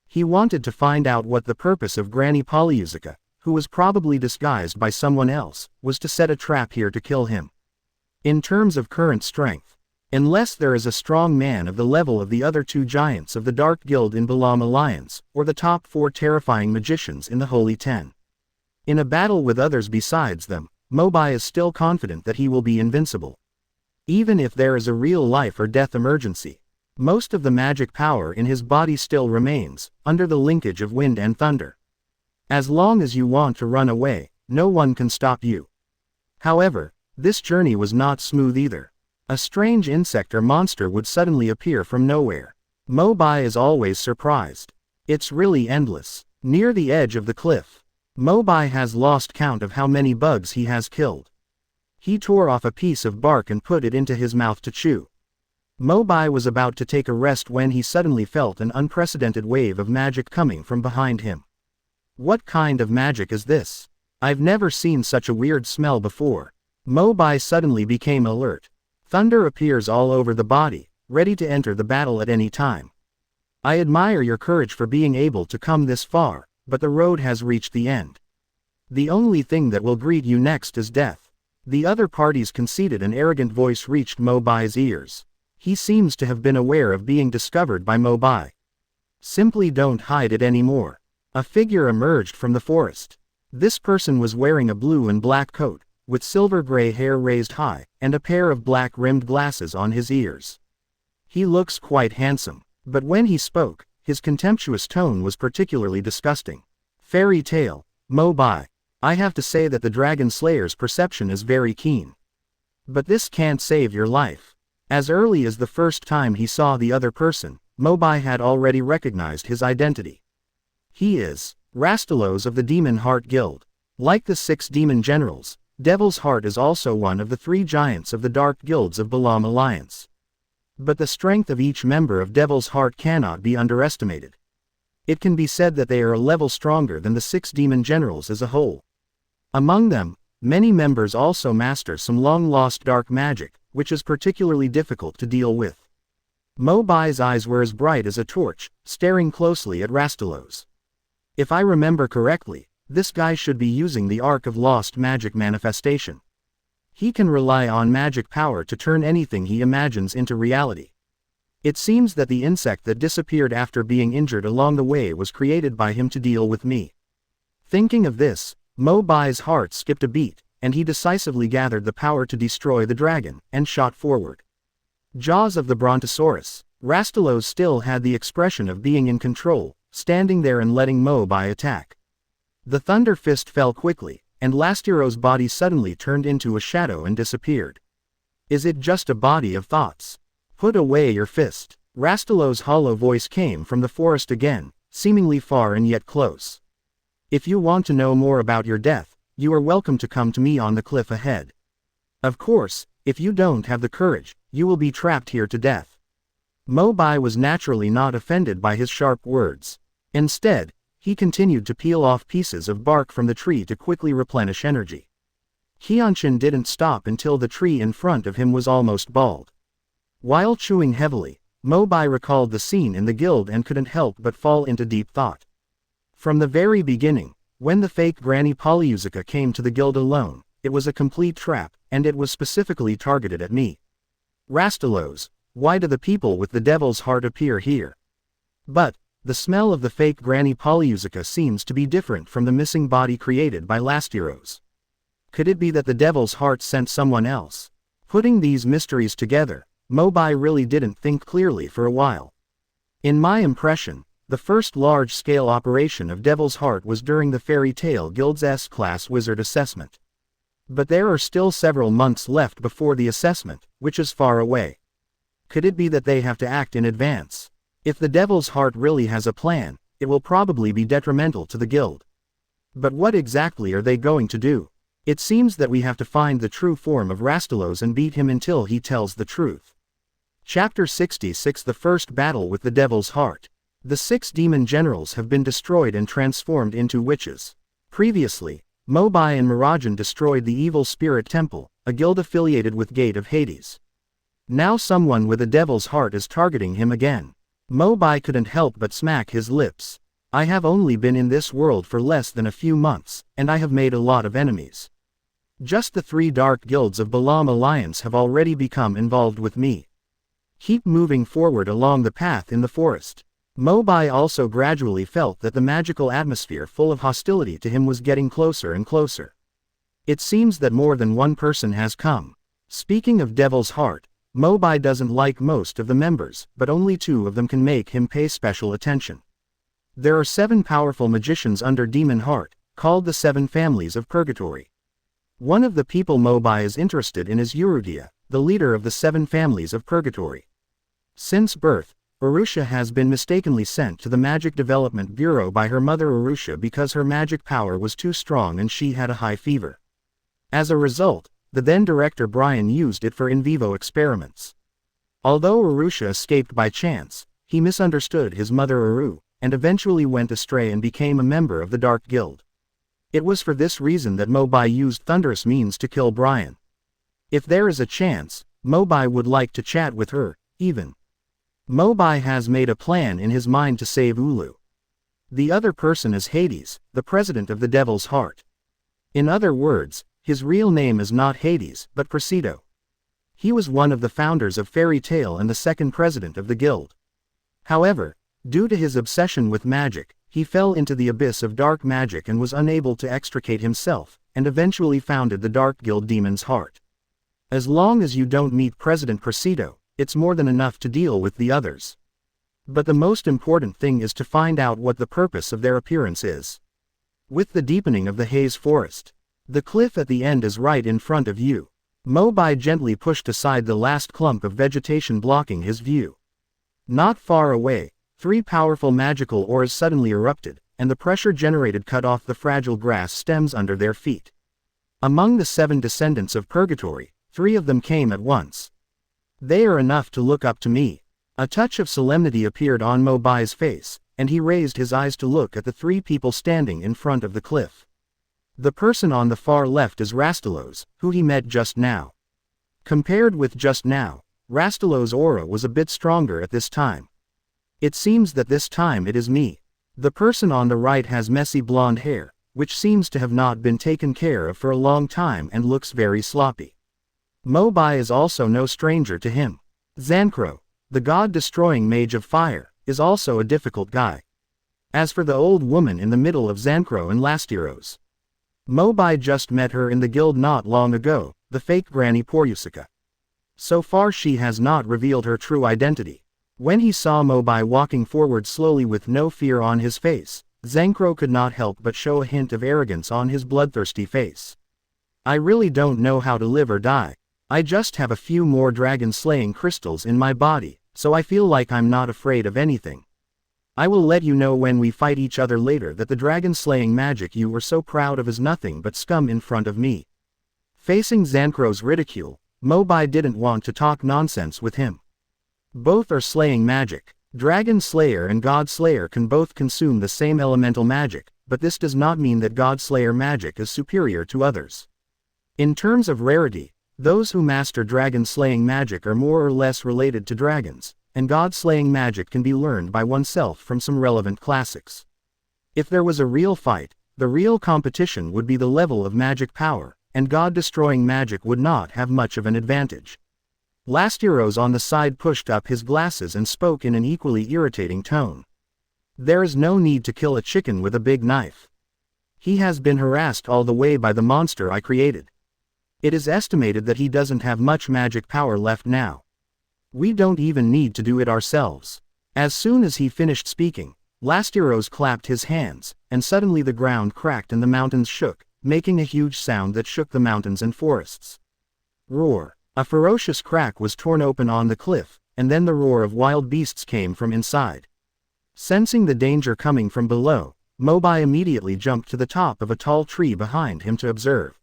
He wanted to find out what the purpose of Granny Polyuzica, who was probably disguised by someone else, was to set a trap here to kill him. In terms of current strength, unless there is a strong man of the level of the other two giants of the Dark Guild in Balam Alliance, or the top 4 terrifying magicians in the Holy 10. In a battle with others besides them, Mo Bai is still confident that he will be invincible. Even if there is a real life or death emergency, most of the magic power in his body still remains, under the linkage of wind and thunder. As long as you want to run away, no one can stop you. However, this journey was not smooth either. A strange insect or monster would suddenly appear from nowhere. Mo Bai is always surprised. It's really endless. Near the edge of the cliff, Mo Bai has lost count of how many bugs he has killed. He tore off a piece of bark and put it into his mouth to chew. Mo Bai was about to take a rest when he suddenly felt an unprecedented wave of magic coming from behind him. What kind of magic is this? I've never seen such a weird smell before. Mo Bai suddenly became alert. Thunder appears all over the body, ready to enter the battle at any time. I admire your courage for being able to come this far, but the road has reached the end. The only thing that will greet you next is death. The other party's conceited and arrogant voice reached Mo Bai's ears. He seems to have been aware of being discovered by Mo Bai. Simply don't hide it anymore. A figure emerged from the forest. This person was wearing a blue and black coat, with silver-gray hair raised high, and a pair of black-rimmed glasses on his ears. He looks quite handsome, but when he spoke, his contemptuous tone was particularly disgusting. Fairy tale, Mo Bai. I have to say that the Dragon Slayer's perception is very keen. But this can't save your life. As early as the first time he saw the other person, Mo Bai had already recognized his identity. He is Rastelos of the Demon Heart Guild. Like the 6 demon generals, Devil's Heart is also one of the 3 giants of the Dark Guilds of Balam Alliance. But the strength of each member of Devil's Heart cannot be underestimated. It can be said that they are a level stronger than the 6 demon generals as a whole. Among them, many members also master some long-lost dark magic, which is particularly difficult to deal with. Mo Bai's eyes were as bright as a torch, staring closely at Rastelos. If I remember correctly, this guy should be using the Arc of Lost Magic Manifestation. He can rely on magic power to turn anything he imagines into reality. It seems that the insect that disappeared after being injured along the way was created by him to deal with me. Thinking of this, Mo Bai's heart skipped a beat, and he decisively gathered the power to destroy the dragon, and shot forward. Jaws of the Brontosaurus. Rastelos still had the expression of being in control, standing there and letting Mo Bai attack. The thunder fist fell quickly, and Lastiro's body suddenly turned into a shadow and disappeared. Is it just a body of thoughts? Put away your fist. Rastelos' hollow voice came from the forest again, seemingly far and yet close. If you want to know more about your death, you are welcome to come to me on the cliff ahead. Of course, if you don't have the courage, you will be trapped here to death. Mo Bai was naturally not offended by his sharp words. Instead, he continued to peel off pieces of bark from the tree to quickly replenish energy. Hyunshin didn't stop until the tree in front of him was almost bald. While chewing heavily, Mo Bai recalled the scene in the guild and couldn't help but fall into deep thought. From the very beginning, when the fake Granny Polyuzica came to the guild alone, it was a complete trap, and it was specifically targeted at me. Rastelos, why do the people with the Devil's Heart appear here? But, the smell of the fake Granny Polyuzica seems to be different from the missing body created by Lastiros. Could it be that the Devil's Heart sent someone else? Putting these mysteries together, Mo Bai really didn't think clearly for a while. In my impression, the first large-scale operation of Devil's Heart was during the Fairy Tale Guild's S-Class Wizard assessment. But there are still several months left before the assessment, which is far away. Could it be that they have to act in advance? If the Devil's Heart really has a plan, it will probably be detrimental to the guild. But what exactly are they going to do? It seems that we have to find the true form of Rastelos and beat him until he tells the truth. Chapter 66 The First Battle with the Devil's Heart. The 6 demon generals have been destroyed and transformed into witches. Previously, Mobai and Mirajan destroyed the Evil Spirit Temple, a guild affiliated with Gate of Hades. Now someone with a Devil's Heart is targeting him again. Mobai couldn't help but smack his lips. I have only been in this world for less than a few months, and I have made a lot of enemies. Just the 3 dark guilds of Balaam Alliance have already become involved with me. Keep moving forward along the path in the forest. Mobai also gradually felt that the magical atmosphere full of hostility to him was getting closer and closer. It seems that more than one person has come. Speaking of Devil's Heart, Mobai doesn't like most of the members, but only 2 of them can make him pay special attention. There are 7 powerful magicians under Demon Heart, called the 7 Families of Purgatory. One of the people Mobai is interested in is Urrutia, the leader of the 7 Families of Purgatory. Since birth, Urrutia has been mistakenly sent to the Magic Development Bureau by her mother Urrutia because her magic power was too strong and she had a high fever. As a result, the then director Brian used it for in vivo experiments. Although Urrutia escaped by chance, he misunderstood his mother Uru, and eventually went astray and became a member of the Dark Guild. It was for this reason that Mobai used thunderous means to kill Brian. If there is a chance, Mobai would like to chat with her, even. Mobai has made a plan in his mind to save Ulu. The other person is Hades, the president of the Devil's Heart. In other words, his real name is not Hades, but Presido. He was one of the founders of Fairy Tail and the second president of the guild. However, due to his obsession with magic, he fell into the abyss of dark magic and was unable to extricate himself, and eventually founded the Dark Guild Demon's Heart. As long as you don't meet President Presido, it's more than enough to deal with the others. But the most important thing is to find out what the purpose of their appearance is. With the deepening of the haze forest, the cliff at the end is right in front of you. Mobai gently pushed aside the last clump of vegetation blocking his view. Not far away, 3 powerful magical auras suddenly erupted, and the pressure generated cut off the fragile grass stems under their feet. Among the 7 descendants of Purgatory, 3 of them came at once. They are enough to look up to me. A touch of solemnity appeared on Mobai's face, and he raised his eyes to look at the 3 people standing in front of the cliff. The person on the far left is Rastelos, who he met just now. Compared with just now, Rastelos' aura was a bit stronger at this time. It seems that this time it is me. The person on the right has messy blonde hair, which seems to have not been taken care of for a long time and looks very sloppy. Mobai is also no stranger to him. Zancro, the god-destroying mage of fire, is also a difficult guy. As for the old woman in the middle of Zancro and Lastiros, Mobai just met her in the guild not long ago, the fake Granny Poryusika. So far she has not revealed her true identity. When he saw Mobai walking forward slowly with no fear on his face, Zancro could not help but show a hint of arrogance on his bloodthirsty face. I really don't know how to live or die. I just have a few more dragon-slaying crystals in my body, so I feel like I'm not afraid of anything. I will let you know when we fight each other later that the dragon-slaying magic you were so proud of is nothing but scum in front of me. Facing Zancro's ridicule, Mobai didn't want to talk nonsense with him. Both are slaying magic. Dragon Slayer and God Slayer can both consume the same elemental magic, but this does not mean that God Slayer magic is superior to others. In terms of rarity, those who master dragon-slaying magic are more or less related to dragons, and god-slaying magic can be learned by oneself from some relevant classics. If there was a real fight, the real competition would be the level of magic power, and god-destroying magic would not have much of an advantage. Lastiros on the side pushed up his glasses and spoke in an equally irritating tone. There is no need to kill a chicken with a big knife. He has been harassed all the way by the monster I created. It is estimated that he doesn't have much magic power left now. We don't even need to do it ourselves. As soon as he finished speaking, Lastiros clapped his hands, and suddenly the ground cracked and the mountains shook, making a huge sound that shook the mountains and forests. Roar! A ferocious crack was torn open on the cliff, and then the roar of wild beasts came from inside. Sensing the danger coming from below, Mobai immediately jumped to the top of a tall tree behind him to observe.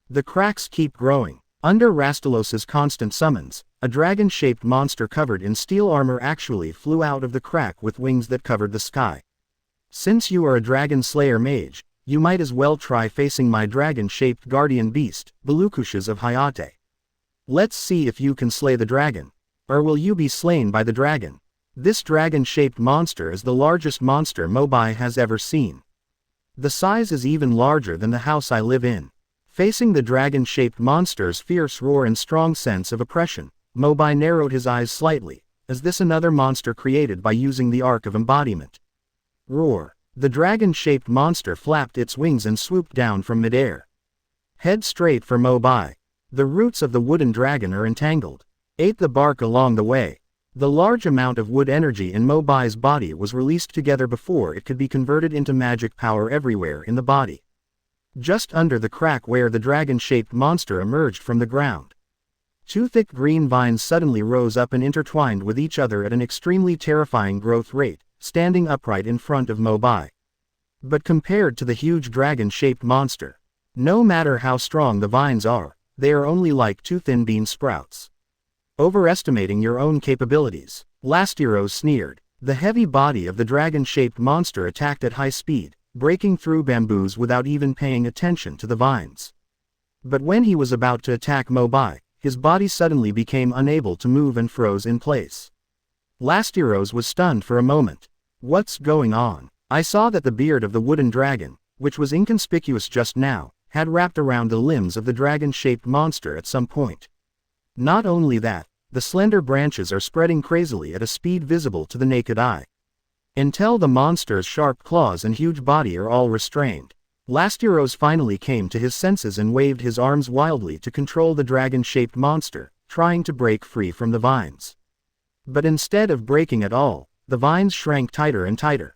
The cracks keep growing. Under Rastalos's constant summons, a dragon-shaped monster covered in steel armor actually flew out of the crack with wings that covered the sky. Since you are a dragon slayer mage, you might as well try facing my dragon-shaped guardian beast, Belukushas of Hayate. Let's see if you can slay the dragon. Or will you be slain by the dragon? This dragon-shaped monster is the largest monster Mobai has ever seen. The size is even larger than the house I live in. Facing the dragon-shaped monster's fierce roar and strong sense of oppression, Mobai narrowed his eyes slightly. Is this another monster created by using the Arc of Embodiment? Roar! The dragon-shaped monster flapped its wings and swooped down from midair. Head straight for Mobai. The roots of the wooden dragon are entangled. Ate the bark along the way. The large amount of wood energy in Mobai's body was released together before it could be converted into magic power everywhere in the body. Just under the crack where the dragon-shaped monster emerged from the ground, two thick green vines suddenly rose up and intertwined with each other at an extremely terrifying growth rate, standing upright in front of Mobai. But compared to the huge dragon-shaped monster, no matter how strong the vines are, they are only like two thin bean sprouts. Overestimating your own capabilities, Lastiros sneered. The heavy body of the dragon-shaped monster attacked at high speed, breaking through bamboos without even paying attention to the vines. But when he was about to attack Mobai, his body suddenly became unable to move and froze in place. Lastiros was stunned for a moment. What's going on? I saw that the beard of the wooden dragon, which was inconspicuous just now, had wrapped around the limbs of the dragon-shaped monster at some point. Not only that, the slender branches are spreading crazily at a speed visible to the naked eye. Until the monster's sharp claws and huge body are all restrained. Lastiros finally came to his senses and waved his arms wildly to control the dragon-shaped monster, trying to break free from the vines. But instead of breaking at all, the vines shrank tighter and tighter.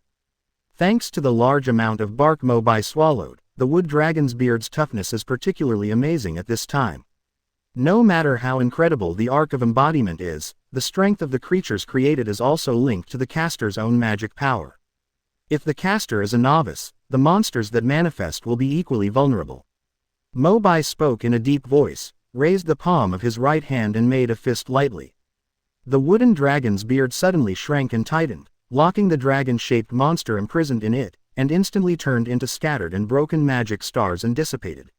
Thanks to the large amount of bark Mobai swallowed, the wood dragon's beard's toughness is particularly amazing at this time. No matter how incredible the Arc of Embodiment is, the strength of the creatures created is also linked to the caster's own magic power. If the caster is a novice, the monsters that manifest will be equally vulnerable. Mobai spoke in a deep voice, raised the palm of his right hand and made a fist lightly. The wooden dragon's beard suddenly shrank and tightened, locking the dragon-shaped monster imprisoned in it, and instantly turned into scattered and broken magic stars and dissipated.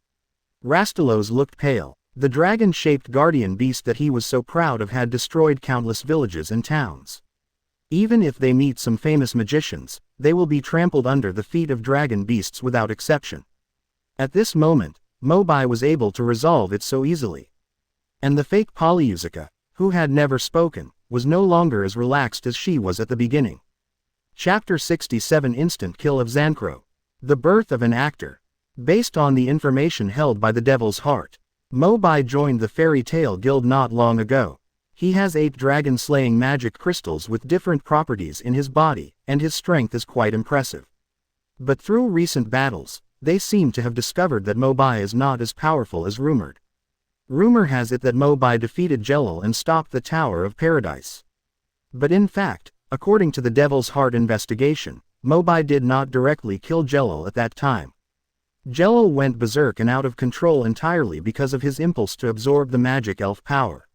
Rastalos looked pale. The dragon-shaped guardian beast that he was so proud of had destroyed countless villages and towns. Even if they meet some famous magicians, they will be trampled under the feet of dragon beasts without exception. At this moment, Mobai was able to resolve it so easily. And the fake Polyusica, who had never spoken, was no longer as relaxed as she was at the beginning. Chapter 67 Instant Kill of Zancro. The Birth of an Actor. Based on the information held by the Devil's Heart, Mobai joined the Fairy Tale Guild not long ago. He has 8 dragon-slaying magic crystals with different properties in his body, and his strength is quite impressive. But through recent battles, they seem to have discovered that Mobai is not as powerful as rumored. Rumor has it that Mobai defeated Jellal and stopped the Tower of Paradise. But in fact, according to the Devil's Heart investigation, Mobai did not directly kill Jellal at that time. Jellal went berserk and out of control entirely because of his impulse to absorb the magic elf power.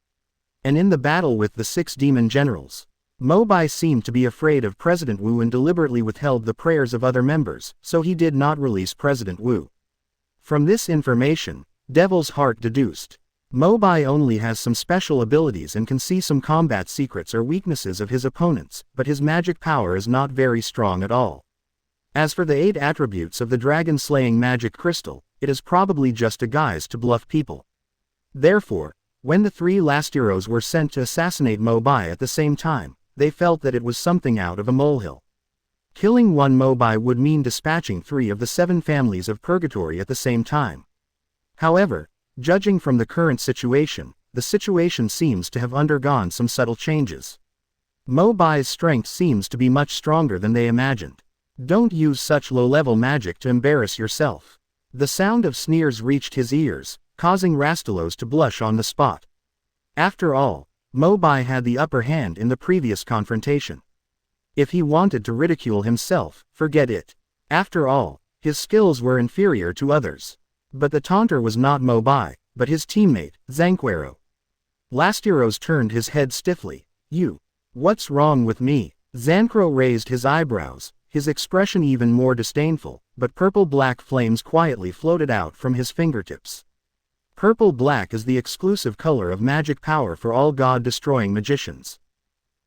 And in the battle with the 6 demon generals, Mobai seemed to be afraid of President Wu and deliberately withheld the prayers of other members, so he did not release President Wu. From this information, Devil's Heart deduced, Mobai only has some special abilities and can see some combat secrets or weaknesses of his opponents, but his magic power is not very strong at all. As for the 8 attributes of the dragon-slaying magic crystal, it is probably just a guise to bluff people. Therefore, when the 3 Lastiros were sent to assassinate Mobai at the same time, they felt that it was something out of a molehill. Killing one Mobai would mean dispatching 3 of the 7 families of Purgatory at the same time. However, judging from the current situation, the situation seems to have undergone some subtle changes. Mobai's strength seems to be much stronger than they imagined. Don't use such low-level magic to embarrass yourself. The sound of sneers reached his ears, causing Rastelos to blush on the spot. After all, Mobai had the upper hand in the previous confrontation. If he wanted to ridicule himself, forget it. After all, his skills were inferior to others. But the taunter was not Mobai, but his teammate, Zanquero. Lastiros turned his head stiffly. You. What's wrong with me? Zanquero raised his eyebrows, his expression even more disdainful, but purple-black flames quietly floated out from his fingertips. Purple-black is the exclusive color of magic power for all god-destroying magicians.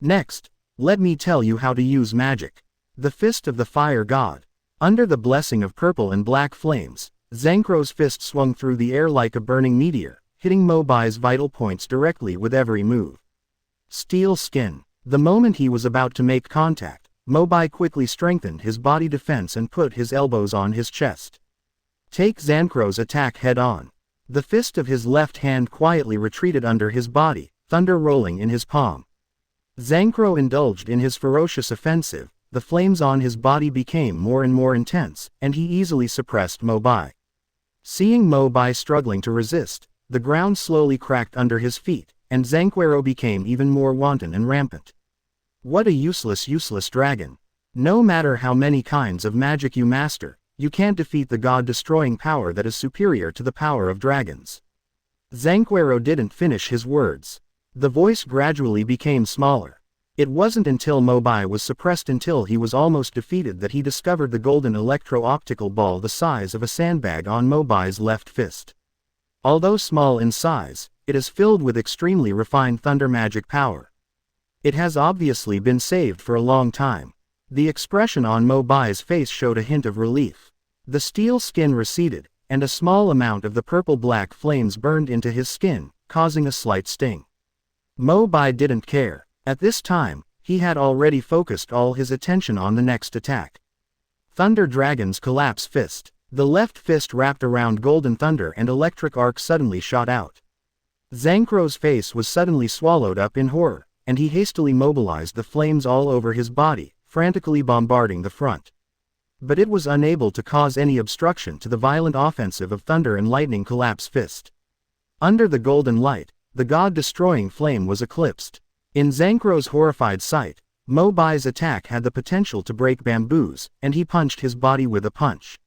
Next, let me tell you how to use magic. The Fist of the Fire God. Under the blessing of purple and black flames, Zanquero's fist swung through the air like a burning meteor, hitting Mobai's vital points directly with every move. Steel skin. The moment he was about to make contact, Mobai quickly strengthened his body defense and put his elbows on his chest. Take Zanquero's attack head-on. The fist of his left hand quietly retreated under his body, thunder rolling in his palm. Zanquero indulged in his ferocious offensive, the flames on his body became more and more intense, and he easily suppressed Mobai. Seeing Mobai struggling to resist, the ground slowly cracked under his feet, and Zanquero became even more wanton and rampant. What a useless dragon. No matter how many kinds of magic you master, you can't defeat the god-destroying power that is superior to the power of dragons. Zanquero didn't finish his words. The voice gradually became smaller. It wasn't until Mobai was suppressed until he was almost defeated that he discovered the golden electro-optical ball the size of a sandbag on Mobai's left fist. Although small in size, it is filled with extremely refined thunder magic power. It has obviously been saved for a long time. The expression on Mobai's face showed a hint of relief. The steel skin receded, and a small amount of the purple-black flames burned into his skin, causing a slight sting. Mobai didn't care. At this time, he had already focused all his attention on the next attack. Thunder Dragon's Collapse Fist. The left fist wrapped around Golden Thunder and electric arc suddenly shot out. Zanquero's face was suddenly swallowed up in horror, and he hastily mobilized the flames all over his body, frantically bombarding the front. But it was unable to cause any obstruction to the violent offensive of Thunder and Lightning Collapse Fist. Under the golden light, the god-destroying flame was eclipsed. In Zanquero's horrified sight, Mobai's attack had the potential to break bamboos, and he punched his body with a punch.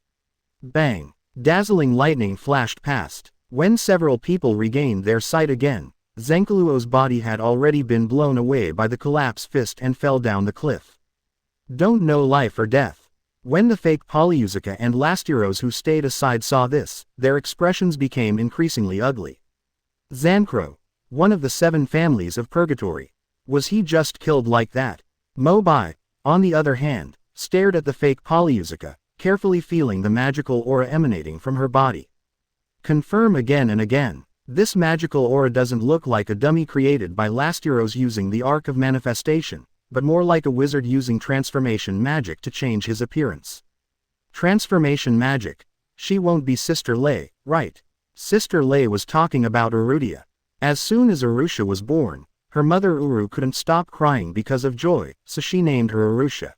Bang! Dazzling lightning flashed past. When several people regained their sight again, Zanquero's body had already been blown away by the collapse fist and fell down the cliff. Don't know life or death. When the fake Polyusica and Lastiros who stayed aside saw this, their expressions became increasingly ugly. Zanquero, one of the 7 families of Purgatory. Was he just killed like that? Mobai, on the other hand, stared at the fake Polyusica, carefully feeling the magical aura emanating from her body. Confirm again and again. This magical aura doesn't look like a dummy created by Lastiros using the Arc of Manifestation, but more like a wizard using transformation magic to change his appearance. Transformation magic. She won't be Sister Lei, right? Sister Lei was talking about Urudia. As soon as Urusha was born, her mother Uru couldn't stop crying because of joy, so she named her Urusha.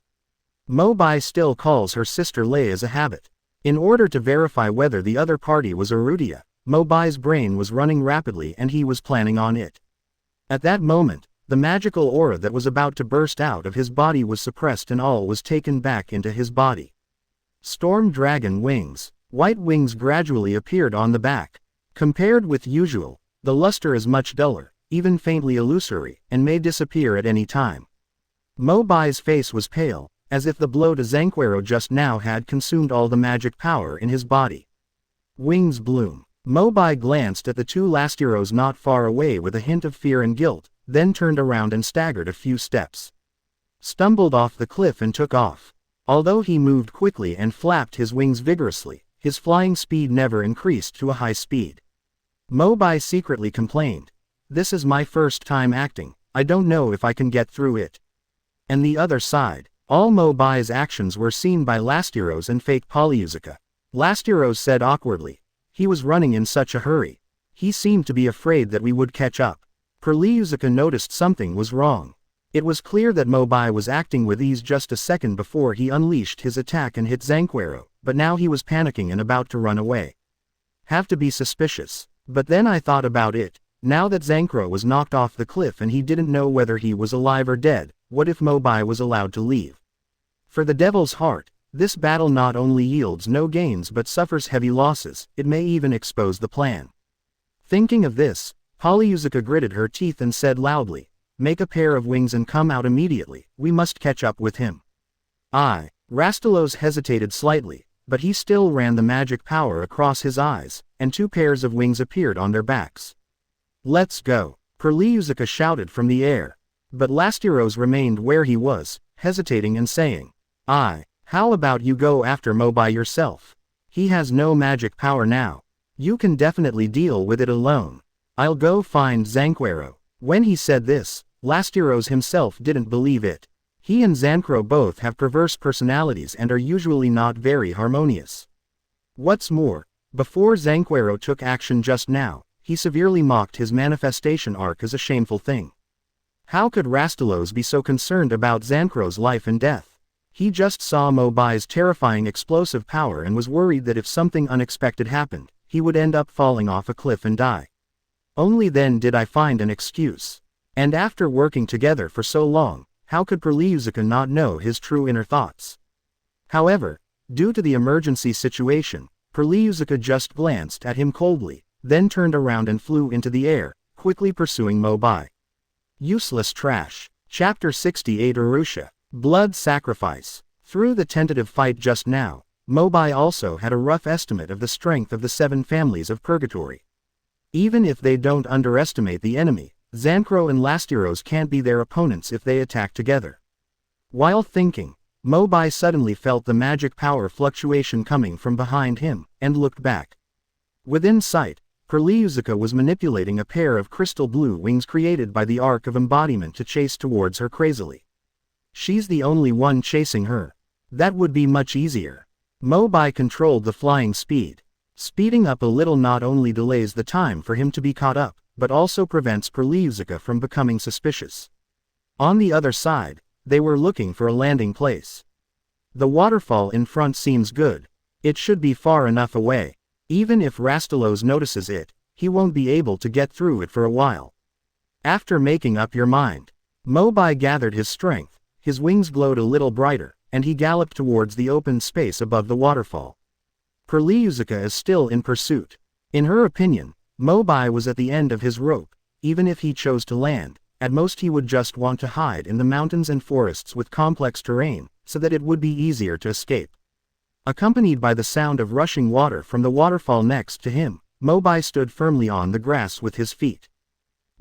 Mobai still calls her Sister Lei as a habit. In order to verify whether the other party was Urudia, Mobai's brain was running rapidly and he was planning on it. At that moment, the magical aura that was about to burst out of his body was suppressed and all was taken back into his body. Storm Dragon Wings. White wings gradually appeared on the back. Compared with usual, the luster is much duller, even faintly illusory, and may disappear at any time. Mobai's face was pale, as if the blow to Zanquero just now had consumed all the magic power in his body. Wings bloom. Mobai glanced at the 2 Lastiros not far away with a hint of fear and guilt, then turned around and staggered a few steps. Stumbled off the cliff and took off. Although he moved quickly and flapped his wings vigorously, his flying speed never increased to a high speed. Mobai secretly complained. This is my first time acting, I don't know if I can get through it. And the other side, all Mobai's actions were seen by Lastiros and fake Polyusica. Lastiros said awkwardly. He was running in such a hurry. He seemed to be afraid that we would catch up. Polyusica noticed something was wrong. It was clear that Mobai was acting with ease just a second before he unleashed his attack and hit Zanquero, but now he was panicking and about to run away. Have to be suspicious. But then I thought about it. Now that Zankro was knocked off the cliff and he didn't know whether he was alive or dead, what if Mobai was allowed to leave? For the Devil's Heart, this battle not only yields no gains but suffers heavy losses, it may even expose the plan. Thinking of this, Polyuzica gritted her teeth and said loudly, "Make a pair of wings and come out immediately, we must catch up with him." Rastelos hesitated slightly, but he still ran the magic power across his eyes, and 2 pairs of wings appeared on their backs. "Let's go," Polyuzica shouted from the air. But Lastiros remained where he was, hesitating and saying, "How about you go after Mobai yourself? He has no magic power now. You can definitely deal with it alone. I'll go find Zanquero." When he said this, Lastiros himself didn't believe it. He and Zankro both have perverse personalities and are usually not very harmonious. What's more, before Zanquero took action just now, he severely mocked his manifestation arc as a shameful thing. How could Rastelos be so concerned about Zankro's life and death? He just saw Mobai's terrifying explosive power and was worried that if something unexpected happened, he would end up falling off a cliff and die. Only then did I find an excuse. And after working together for so long, how could Polyuzica not know his true inner thoughts? However, due to the emergency situation, Polyuzica just glanced at him coldly, then turned around and flew into the air, quickly pursuing Mobai. Useless trash. Chapter 68 Arusha. Blood Sacrifice. Through the tentative fight just now, Mobai also had a rough estimate of the strength of the 7 families of Purgatory. Even if they don't underestimate the enemy, Zankro and Lastiros can't be their opponents if they attack together. While thinking, Mobai suddenly felt the magic power fluctuation coming from behind him, and looked back. Within sight, Polyuzica was manipulating a pair of crystal blue wings created by the Arc of Embodiment to chase towards her crazily. She's the only one chasing her. That would be much easier. Mobai controlled the flying speed. Speeding up a little not only delays the time for him to be caught up, but also prevents Polyuzica from becoming suspicious. On the other side, they were looking for a landing place. The waterfall in front seems good. It should be far enough away. Even if Rastelos notices it, he won't be able to get through it for a while. After making up your mind, Mobai gathered his strength, his wings glowed a little brighter, and he galloped towards the open space above the waterfall. Polyuzica is still in pursuit. In her opinion, Mobai was at the end of his rope. Even if he chose to land, at most he would just want to hide in the mountains and forests with complex terrain, so that it would be easier to escape. Accompanied by the sound of rushing water from the waterfall next to him, Mobai stood firmly on the grass with his feet.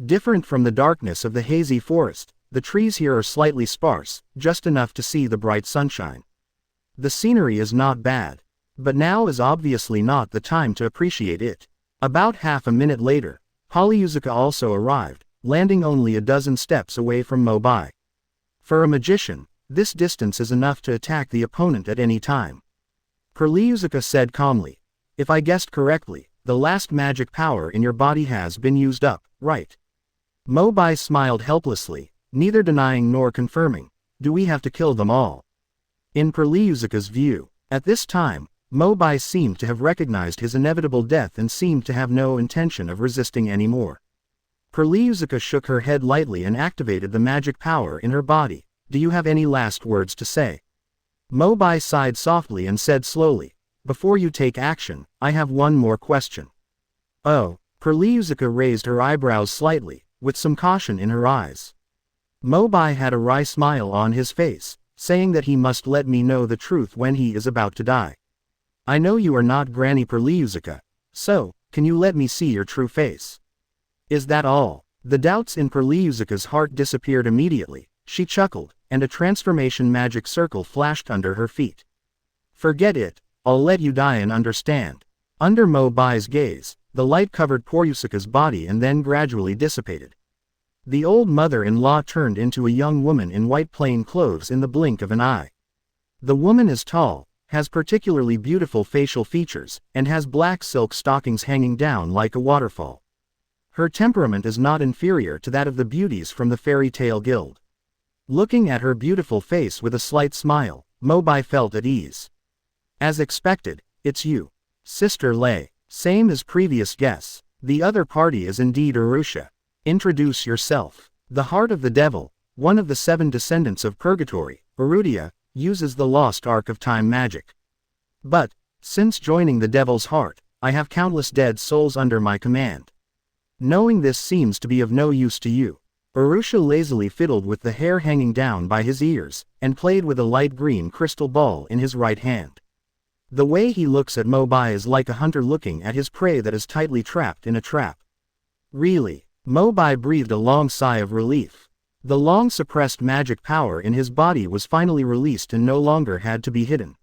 Different from the darkness of the hazy forest, the trees here are slightly sparse, just enough to see the bright sunshine. The scenery is not bad. But now is obviously not the time to appreciate it. About half a minute later, Polyuzica also arrived, landing only a dozen steps away from Mobai. For a magician, this distance is enough to attack the opponent at any time. Polyuzica said calmly, "If I guessed correctly, the last magic power in your body has been used up, right?" Mobai smiled helplessly, neither denying nor confirming. "Do we have to kill them all?" In Polyuzica's view, at this time, Mobai seemed to have recognized his inevitable death and seemed to have no intention of resisting anymore. Polyuzica shook her head lightly and activated the magic power in her body. "Do you have any last words to say?" Mobai sighed softly and said slowly, "Before you take action, I have one more question." "Oh," Polyuzica raised her eyebrows slightly, with some caution in her eyes. Mobai had a wry smile on his face, saying that he must let me know the truth when he is about to die. "I know you are not Granny Polyuzica, so, can you let me see your true face?" "Is that all?" The doubts in Polyuzica's heart disappeared immediately. She chuckled, and a transformation magic circle flashed under her feet. "Forget it, I'll let you die and understand." Under Mobai's gaze, the light covered Polyuzica's body and then gradually dissipated. The old mother-in-law turned into a young woman in white plain clothes in the blink of an eye. The woman is tall, has particularly beautiful facial features, and has black silk stockings hanging down like a waterfall. Her temperament is not inferior to that of the beauties from the fairy tale guild. Looking at her beautiful face with a slight smile, Mobai felt at ease. As expected, it's you. Sister Lei. Same as previous guess. The other party is indeed Arusha. Introduce yourself. The Heart of the Devil, one of the 7 descendants of Purgatory, Arudia, uses the lost Arc of Time magic. But, since joining the Devil's Heart, I have countless dead souls under my command. Knowing this seems to be of no use to you. Arusha lazily fiddled with the hair hanging down by his ears, and played with a light green crystal ball in his right hand. The way he looks at Mobai is like a hunter looking at his prey that is tightly trapped in a trap. Really? Mobai breathed a long sigh of relief. The long-suppressed magic power in his body was finally released and no longer had to be hidden.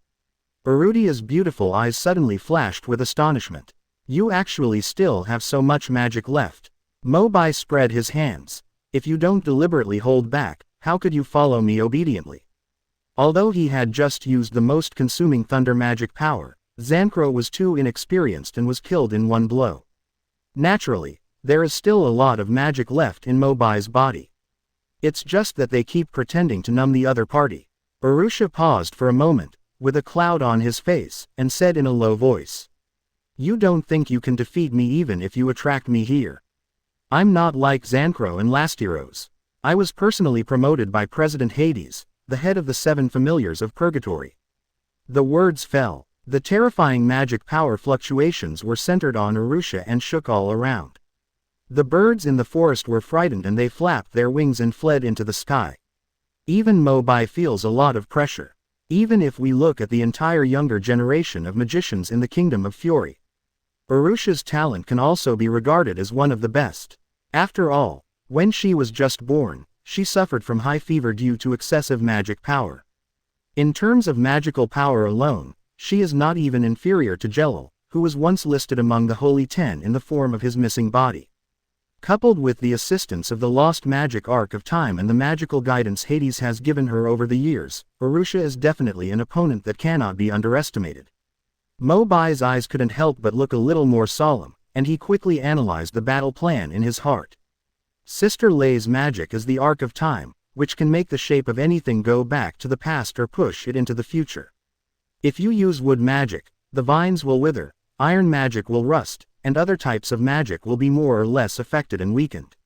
Arudia's beautiful eyes suddenly flashed with astonishment. You actually still have so much magic left. Mobai spread his hands. If you don't deliberately hold back, how could you follow me obediently? Although he had just used the most consuming thunder magic power, Zancro was too inexperienced and was killed in one blow. Naturally, there is still a lot of magic left in Mobai's body. It's just that they keep pretending to numb the other party. Arusha paused for a moment, with a cloud on his face, and said in a low voice. You don't think you can defeat me even if you attract me here. I'm not like Zancro and Lastiros. I was personally promoted by President Hades, the head of the 7 familiars of Purgatory. The words fell. The terrifying magic power fluctuations were centered on Arusha and shook all around. The birds in the forest were frightened and they flapped their wings and fled into the sky. Even Mobai feels a lot of pressure. Even if we look at the entire younger generation of magicians in the Kingdom of Fury, Arusha's talent can also be regarded as one of the best. After all, when she was just born, she suffered from high fever due to excessive magic power. In terms of magical power alone, she is not even inferior to Jellal, who was once listed among the Holy 10 in the form of his missing body. Coupled with the assistance of the lost magic arc of time and the magical guidance Hades has given her over the years, Arusha is definitely an opponent that cannot be underestimated. Mobai's eyes couldn't help but look a little more solemn, and he quickly analyzed the battle plan in his heart. Sister Lei's magic is the arc of time, which can make the shape of anything go back to the past or push it into the future. If you use wood magic, the vines will wither, iron magic will rust, and other types of magic will be more or less affected and weakened.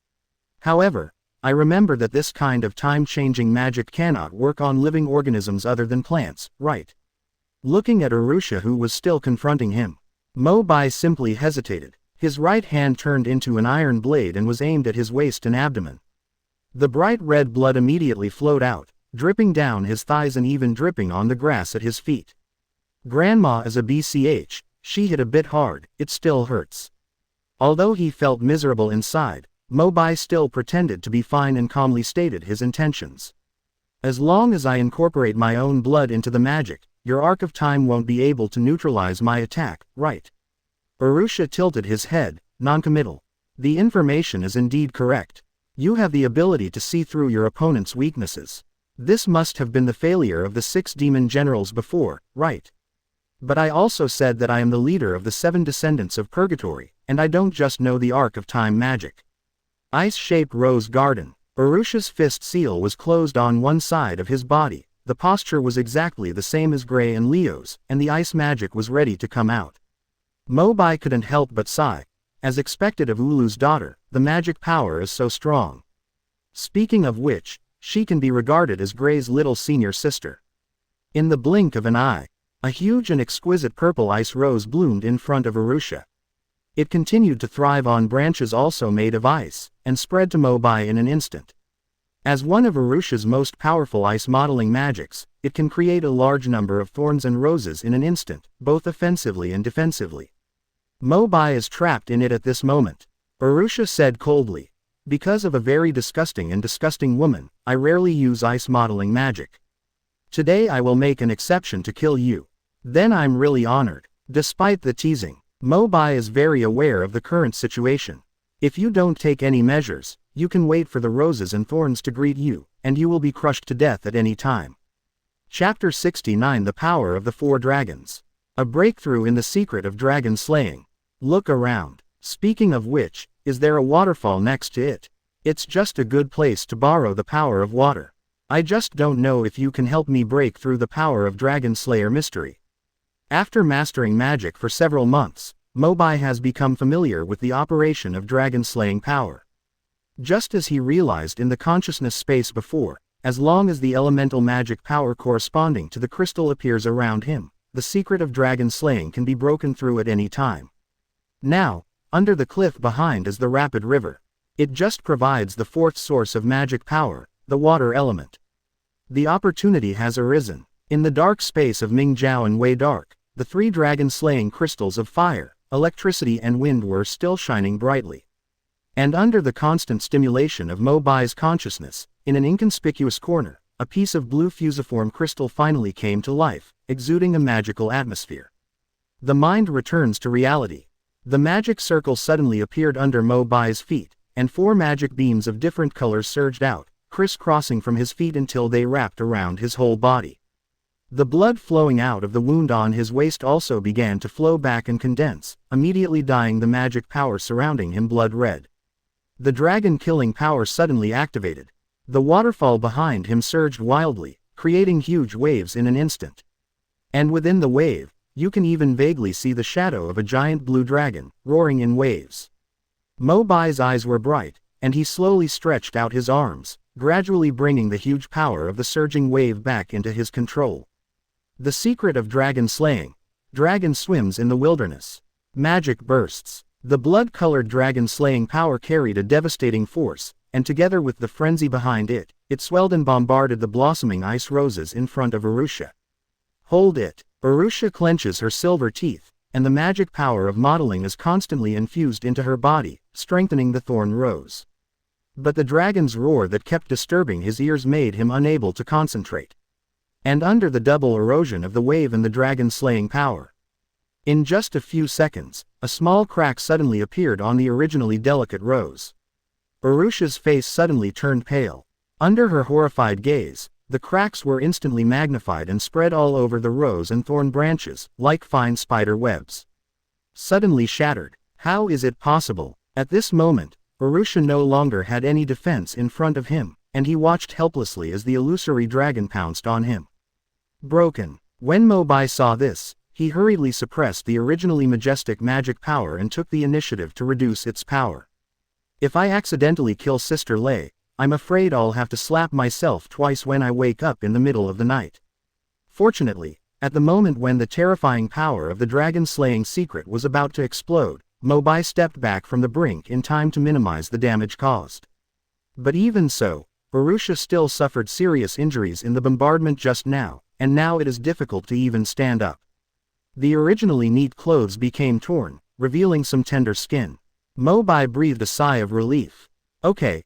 However, I remember that this kind of time-changing magic cannot work on living organisms other than plants, right? Looking at Arusha, who was still confronting him, Mobai simply hesitated. His right hand turned into an iron blade and was aimed at his waist and abdomen. The bright red blood immediately flowed out, dripping down his thighs and even dripping on the grass at his feet. Grandma is a BCH, she hit a bit hard, it still hurts. Although he felt miserable inside, Mobai still pretended to be fine and calmly stated his intentions. As long as I incorporate my own blood into the magic, your arc of time won't be able to neutralize my attack, right? Arusha tilted his head, non-committal. The information is indeed correct. You have the ability to see through your opponent's weaknesses. This must have been the failure of the 6 demon generals before, right? But I also said that I am the leader of the 7 descendants of Purgatory, and I don't just know the arc of time magic. Ice-shaped rose garden. Arusha's fist seal was closed on one side of his body, the posture was exactly the same as Gray and Leo's, and the ice magic was ready to come out. Mobai couldn't help but sigh. As expected of Ulu's daughter, the magic power is so strong. Speaking of which, she can be regarded as Gray's little senior sister. In the blink of an eye, a huge and exquisite purple ice rose bloomed in front of Arusha. It continued to thrive on branches also made of ice, and spread to Mobai in an instant. As one of Arusha's most powerful ice modeling magics, it can create a large number of thorns and roses in an instant, both offensively and defensively. Mobai is trapped in it at this moment. Arusha said coldly. Because of a very disgusting woman, I rarely use ice modeling magic. Today I will make an exception to kill you. Then I'm really honored. Despite the teasing, Mobai is very aware of the current situation. If you don't take any measures, you can wait for the roses and thorns to greet you, and you will be crushed to death at any time. Chapter 69 The Power of the 4 Dragons. A breakthrough in the secret of dragon slaying. Look around. Speaking of which, is there a waterfall next to it? It's just a good place to borrow the power of water. I just don't know if you can help me break through the power of Dragon Slayer mystery. After mastering magic for several months, Mobai has become familiar with the operation of dragon-slaying power. Just as he realized in the consciousness space before, as long as the elemental magic power corresponding to the crystal appears around him, the secret of dragon slaying can be broken through at any time. Now, under the cliff behind is the rapid river. It just provides the fourth source of magic power, the water element. The opportunity has arisen. In the dark space of Mingjiao and Wei Dark, the three dragon-slaying crystals of fire, electricity and wind were still shining brightly. And under the constant stimulation of Mo Bai's consciousness, in an inconspicuous corner, a piece of blue fusiform crystal finally came to life, exuding a magical atmosphere. The mind returns to reality. The magic circle suddenly appeared under Mo Bai's feet, and four magic beams of different colors surged out, crisscrossing from his feet until they wrapped around his whole body. The blood flowing out of the wound on his waist also began to flow back and condense, immediately dyeing the magic power surrounding him blood red. The dragon-killing power suddenly activated. The waterfall behind him surged wildly, creating huge waves in an instant. And within the wave, you can even vaguely see the shadow of a giant blue dragon, roaring in waves. Mo Bai's eyes were bright, and he slowly stretched out his arms, gradually bringing the huge power of the surging wave back into his control. The secret of dragon slaying. Dragon swims in the wilderness. Magic bursts. The blood-colored dragon-slaying power carried a devastating force, and together with the frenzy behind it, it swelled and bombarded the blossoming ice roses in front of Arusha. Hold it! Arusha clenches her silver teeth, and the magic power of modeling is constantly infused into her body, strengthening the thorn rose. But the dragon's roar that kept disturbing his ears made him unable to concentrate. And under the double erosion of the wave and the dragon-slaying power, in just a few seconds, a small crack suddenly appeared on the originally delicate rose. Arusha's face suddenly turned pale. Under her horrified gaze, the cracks were instantly magnified and spread all over the rose and thorn branches, like fine spider webs. Suddenly shattered. How is it possible? At this moment, Arusha no longer had any defense in front of him, and he watched helplessly as the illusory dragon pounced on him. Broken. When Mo Bai saw this, he hurriedly suppressed the originally majestic magic power and took the initiative to reduce its power. If I accidentally kill Sister Lei, I'm afraid I'll have to slap myself twice when I wake up in the middle of the night. Fortunately, at the moment when the terrifying power of the dragon-slaying secret was about to explode, Mo Bai stepped back from the brink in time to minimize the damage caused. But even so, Arusha still suffered serious injuries in the bombardment just now, and now it is difficult to even stand up. The originally neat clothes became torn, revealing some tender skin. Mo Bai breathed a sigh of relief. Okay,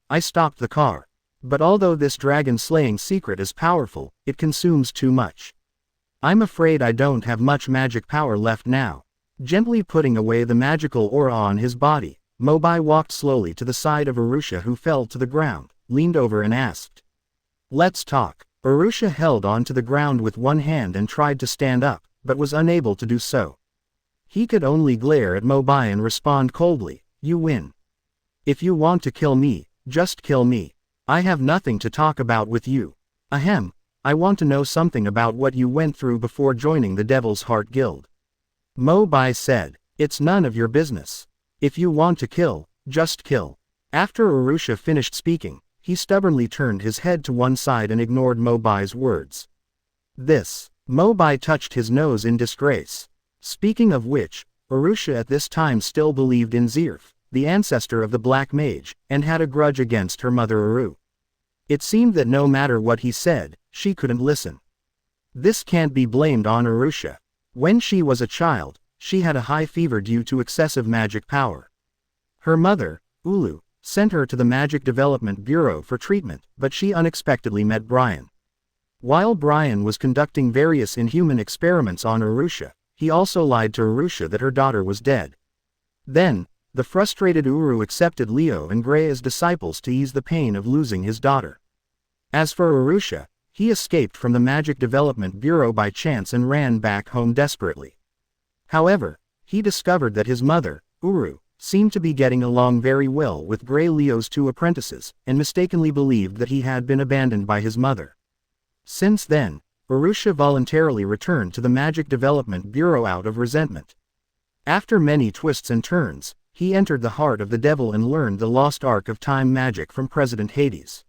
I stopped the car. But although this dragon-slaying secret is powerful, it consumes too much. I'm afraid I don't have much magic power left now. Gently putting away the magical aura on his body, Mo Bai walked slowly to the side of Arusha, who fell to the ground, leaned over and asked, "Let's talk." Arusha held on to the ground with one hand and tried to stand up, but was unable to do so. He could only glare at Mo Bai and respond coldly, "You win. If you want to kill me, just kill me. I have nothing to talk about with you. Ahem, I want to know something about what you went through before joining the Devil's Heart Guild." Mo Bai said, "It's none of your business. If you want to kill, just kill." After Arusha finished speaking, he stubbornly turned his head to one side and ignored Mo Bai's words. Mo Bai touched his nose in disgrace. Speaking of which, Arusha at this time still believed in Zirf, the ancestor of the Black Mage, and had a grudge against her mother Aru. It seemed that no matter what he said, she couldn't listen. This can't be blamed on Arusha. When she was a child, she had a high fever due to excessive magic power. Her mother, Ulu, sent her to the Magic Development Bureau for treatment, but she unexpectedly met Brian. While Brian was conducting various inhuman experiments on Arusha, he also lied to Arusha that her daughter was dead. Then, the frustrated Uru accepted Leo and Gray as disciples to ease the pain of losing his daughter. As for Arusha, he escaped from the Magic Development Bureau by chance and ran back home desperately. However, he discovered that his mother, Uru, seemed to be getting along very well with Gray Leo's two apprentices, and mistakenly believed that he had been abandoned by his mother. Since then, Arusha voluntarily returned to the Magic Development Bureau out of resentment. After many twists and turns, he entered the heart of the devil and learned the lost arc of time magic from President Hades.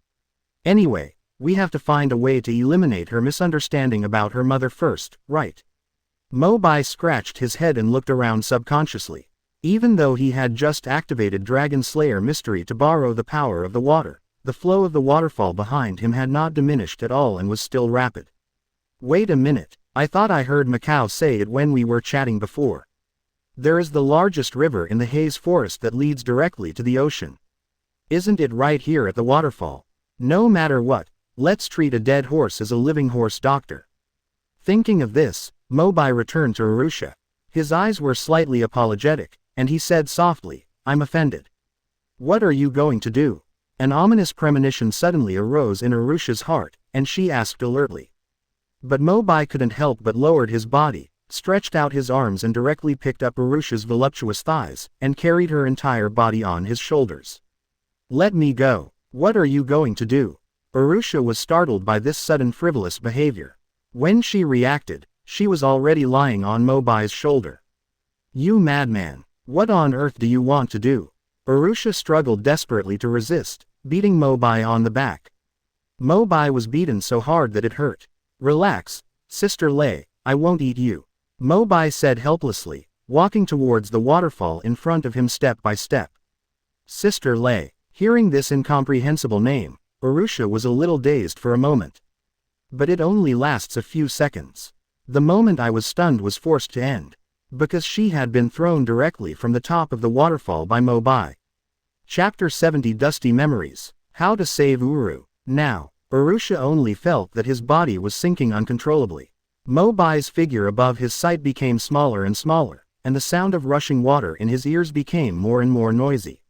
Anyway, we have to find a way to eliminate her misunderstanding about her mother first, right? Mo Bai scratched his head and looked around subconsciously. Even though he had just activated Dragon Slayer Mystery to borrow the power of the water, the flow of the waterfall behind him had not diminished at all and was still rapid. Wait a minute, I thought I heard Macau say it when we were chatting before. There is the largest river in the haze forest that leads directly to the ocean. Isn't it right here at the waterfall? No matter what, let's treat a dead horse as a living horse, doctor. Thinking of this, Mo Bai returned to Arusha. His eyes were slightly apologetic, and he said softly, I'm offended. What are you going to do? An ominous premonition suddenly arose in Arusha's heart, and she asked alertly. But Mo Bai couldn't help but lowered his body, stretched out his arms and directly picked up Arusha's voluptuous thighs, and carried her entire body on his shoulders. Let me go. What are you going to do? Arusha was startled by this sudden frivolous behavior. When she reacted, she was already lying on Mo Bai's shoulder. You madman, what on earth do you want to do? Arusha struggled desperately to resist, beating Mo Bai on the back. Mo Bai was beaten so hard that it hurt. Relax, Sister Lei, I won't eat you. Mo Bai said helplessly, walking towards the waterfall in front of him step by step. Sister Lei, hearing this incomprehensible name, Arusha was a little dazed for a moment. But it only lasts a few seconds. The moment I was stunned was forced to end. Because she had been thrown directly from the top of the waterfall by Mo Bai. Chapter 70 Dusty Memories, How to Save Uru. Now, Arusha only felt that his body was sinking uncontrollably. Mo Bai's figure above his sight became smaller and smaller, and the sound of rushing water in his ears became more and more noisy.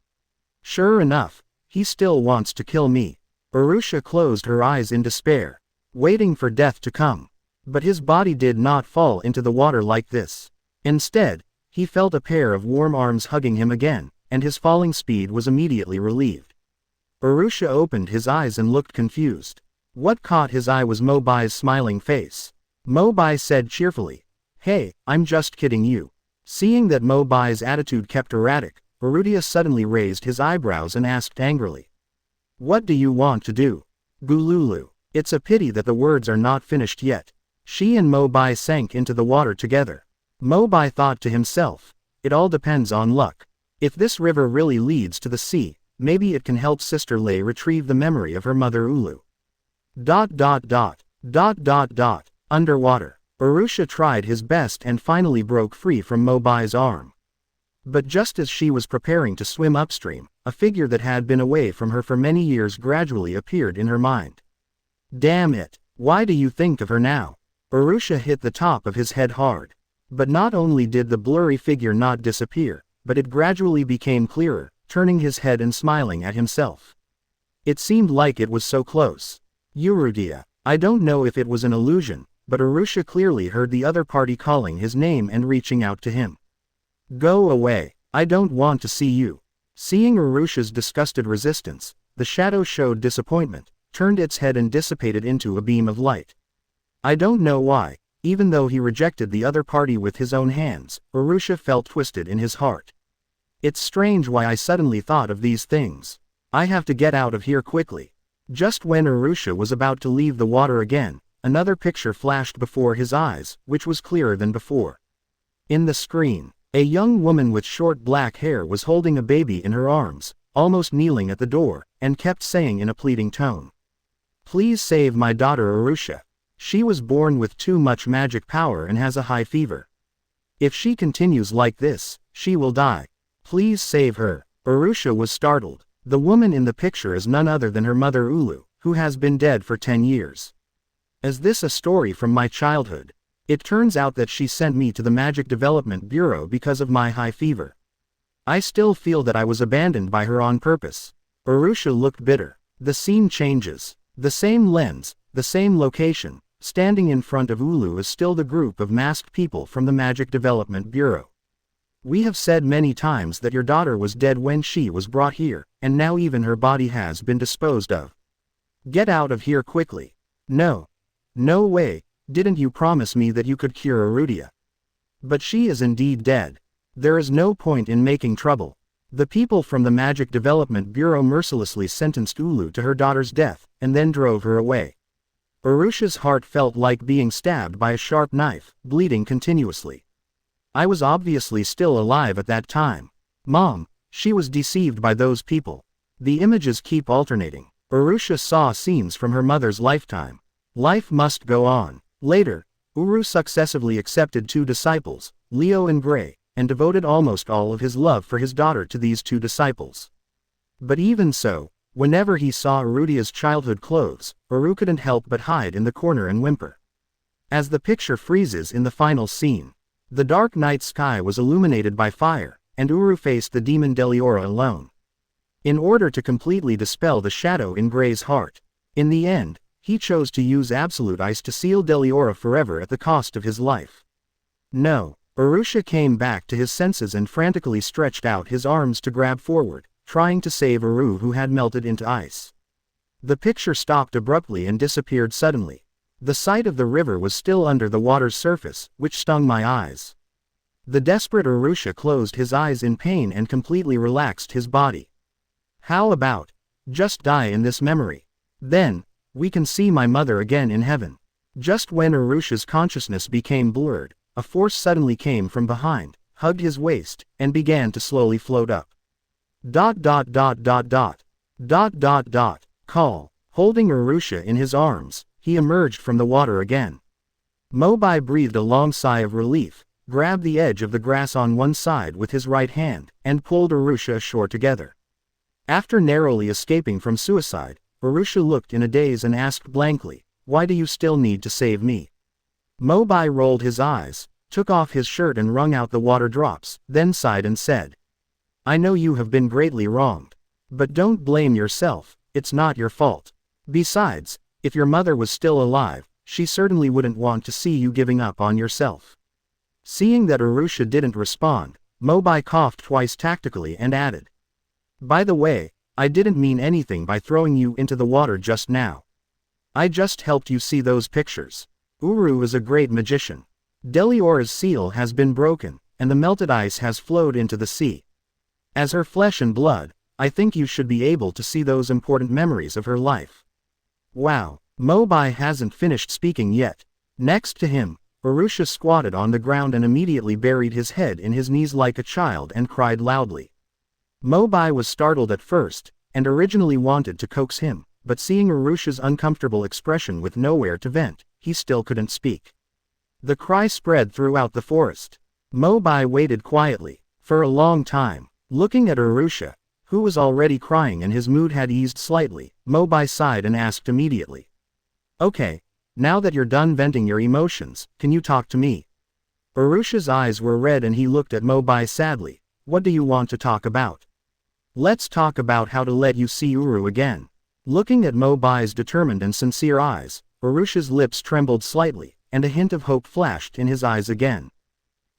Sure enough, he still wants to kill me. Arusha closed her eyes in despair, waiting for death to come. But his body did not fall into the water like this. Instead, he felt a pair of warm arms hugging him again, and his falling speed was immediately relieved. Arusha opened his eyes and looked confused. What caught his eye was Mo Bai's smiling face. Mo Bai said cheerfully, Hey, I'm just kidding you. Seeing that Mo Bai's attitude kept erratic, Arusha suddenly raised his eyebrows and asked angrily. What do you want to do? Gululu. It's a pity that the words are not finished yet. She and Mo Bai sank into the water together. Mo Bai thought to himself, it all depends on luck. If this river really leads to the sea, maybe it can help Sister Lei retrieve the memory of her mother Ulu. ... Underwater, Arusha tried his best and finally broke free from Mo Bai's arm. But just as she was preparing to swim upstream, a figure that had been away from her for many years gradually appeared in her mind. Damn it, why do you think of her now? Arusha hit the top of his head hard. But not only did the blurry figure not disappear, but it gradually became clearer, turning his head and smiling at himself. It seemed like it was so close. Urudia. I don't know if it was an illusion, but Arusha clearly heard the other party calling his name and reaching out to him. Go away, I don't want to see you. Seeing Arusha's disgusted resistance, the shadow showed disappointment, turned its head and dissipated into a beam of light. I don't know why, even though he rejected the other party with his own hands, Arusha felt twisted in his heart. It's strange why I suddenly thought of these things. I have to get out of here quickly. Just when Arusha was about to leave the water again, another picture flashed before his eyes, which was clearer than before. In the screen, a young woman with short black hair was holding a baby in her arms, almost kneeling at the door, and kept saying in a pleading tone. Please save my daughter Arusha. She was born with too much magic power and has a high fever. If she continues like this, she will die. Please save her. Arusha was startled. The woman in the picture is none other than her mother Ulu, who has been dead for 10 years. Is this a story from my childhood? It turns out that she sent me to the Magic Development Bureau because of my high fever. I still feel that I was abandoned by her on purpose. Arusha looked bitter. The scene changes. The same lens, the same location. Standing in front of Ulu is still the group of masked people from the Magic Development Bureau. We have said many times that your daughter was dead when she was brought here, and now even her body has been disposed of. Get out of here quickly. No. No way. Didn't you promise me that you could cure Arudia? But she is indeed dead. There is no point in making trouble. The people from the Magic Development Bureau mercilessly sentenced Ulu to her daughter's death, and then drove her away. Urusha's heart felt like being stabbed by a sharp knife, bleeding continuously. I was obviously still alive at that time. Mom, she was deceived by those people. The images keep alternating. Urusha saw scenes from her mother's lifetime. Life must go on. Later, Uru successively accepted 2 disciples, Leo and Gray, and devoted almost all of his love for his daughter to these 2 disciples. But even so, whenever he saw Arudia's childhood clothes, Uru couldn't help but hide in the corner and whimper. As the picture freezes in the final scene, the dark night sky was illuminated by fire, and Uru faced the demon Deliora alone. In order to completely dispel the shadow in Gray's heart, in the end, he chose to use absolute ice to seal Deliora forever at the cost of his life. No, Urusha came back to his senses and frantically stretched out his arms to grab forward, trying to save Uru who had melted into ice. The picture stopped abruptly and disappeared suddenly. The sight of the river was still under the water's surface, which stung my eyes. The desperate Urusha closed his eyes in pain and completely relaxed his body. How about, just die in this memory? Then, we can see my mother again in heaven. Just when Urusha's consciousness became blurred, a force suddenly came from behind, hugged his waist, and began to slowly float up. ... Call. Holding Urusha in his arms, he emerged from the water again. Mobai breathed a long sigh of relief, grabbed the edge of the grass on one side with his right hand, and pulled Urusha ashore together. After narrowly escaping from suicide, Urusha looked in a daze and asked blankly, "Why do you still need to save me?" Mobai rolled his eyes, took off his shirt and wrung out the water drops, then sighed and said, "I know you have been greatly wronged. But don't blame yourself, it's not your fault. Besides, if your mother was still alive, she certainly wouldn't want to see you giving up on yourself." Seeing that Urusha didn't respond, Mobai coughed twice tactically and added, "By the way, I didn't mean anything by throwing you into the water just now. I just helped you see those pictures. Uru is a great magician. Deliora's seal has been broken, and the melted ice has flowed into the sea. As her flesh and blood, I think you should be able to see those important memories of her life." Wow, Mobai hasn't finished speaking yet. Next to him, Urusha squatted on the ground and immediately buried his head in his knees like a child and cried loudly. Mobai was startled at first, and originally wanted to coax him, but seeing Urusha's uncomfortable expression with nowhere to vent, he still couldn't speak. The cry spread throughout the forest. Mobai waited quietly, for a long time, looking at Urusha, who was already crying and his mood had eased slightly. Mobai sighed and asked immediately, "Okay, now that you're done venting your emotions, can you talk to me?" Urusha's eyes were red and he looked at Mobai sadly. "What do you want to talk about?" "Let's talk about how to let you see Uru again." Looking at Mobai's determined and sincere eyes, Urusha's lips trembled slightly, and a hint of hope flashed in his eyes again.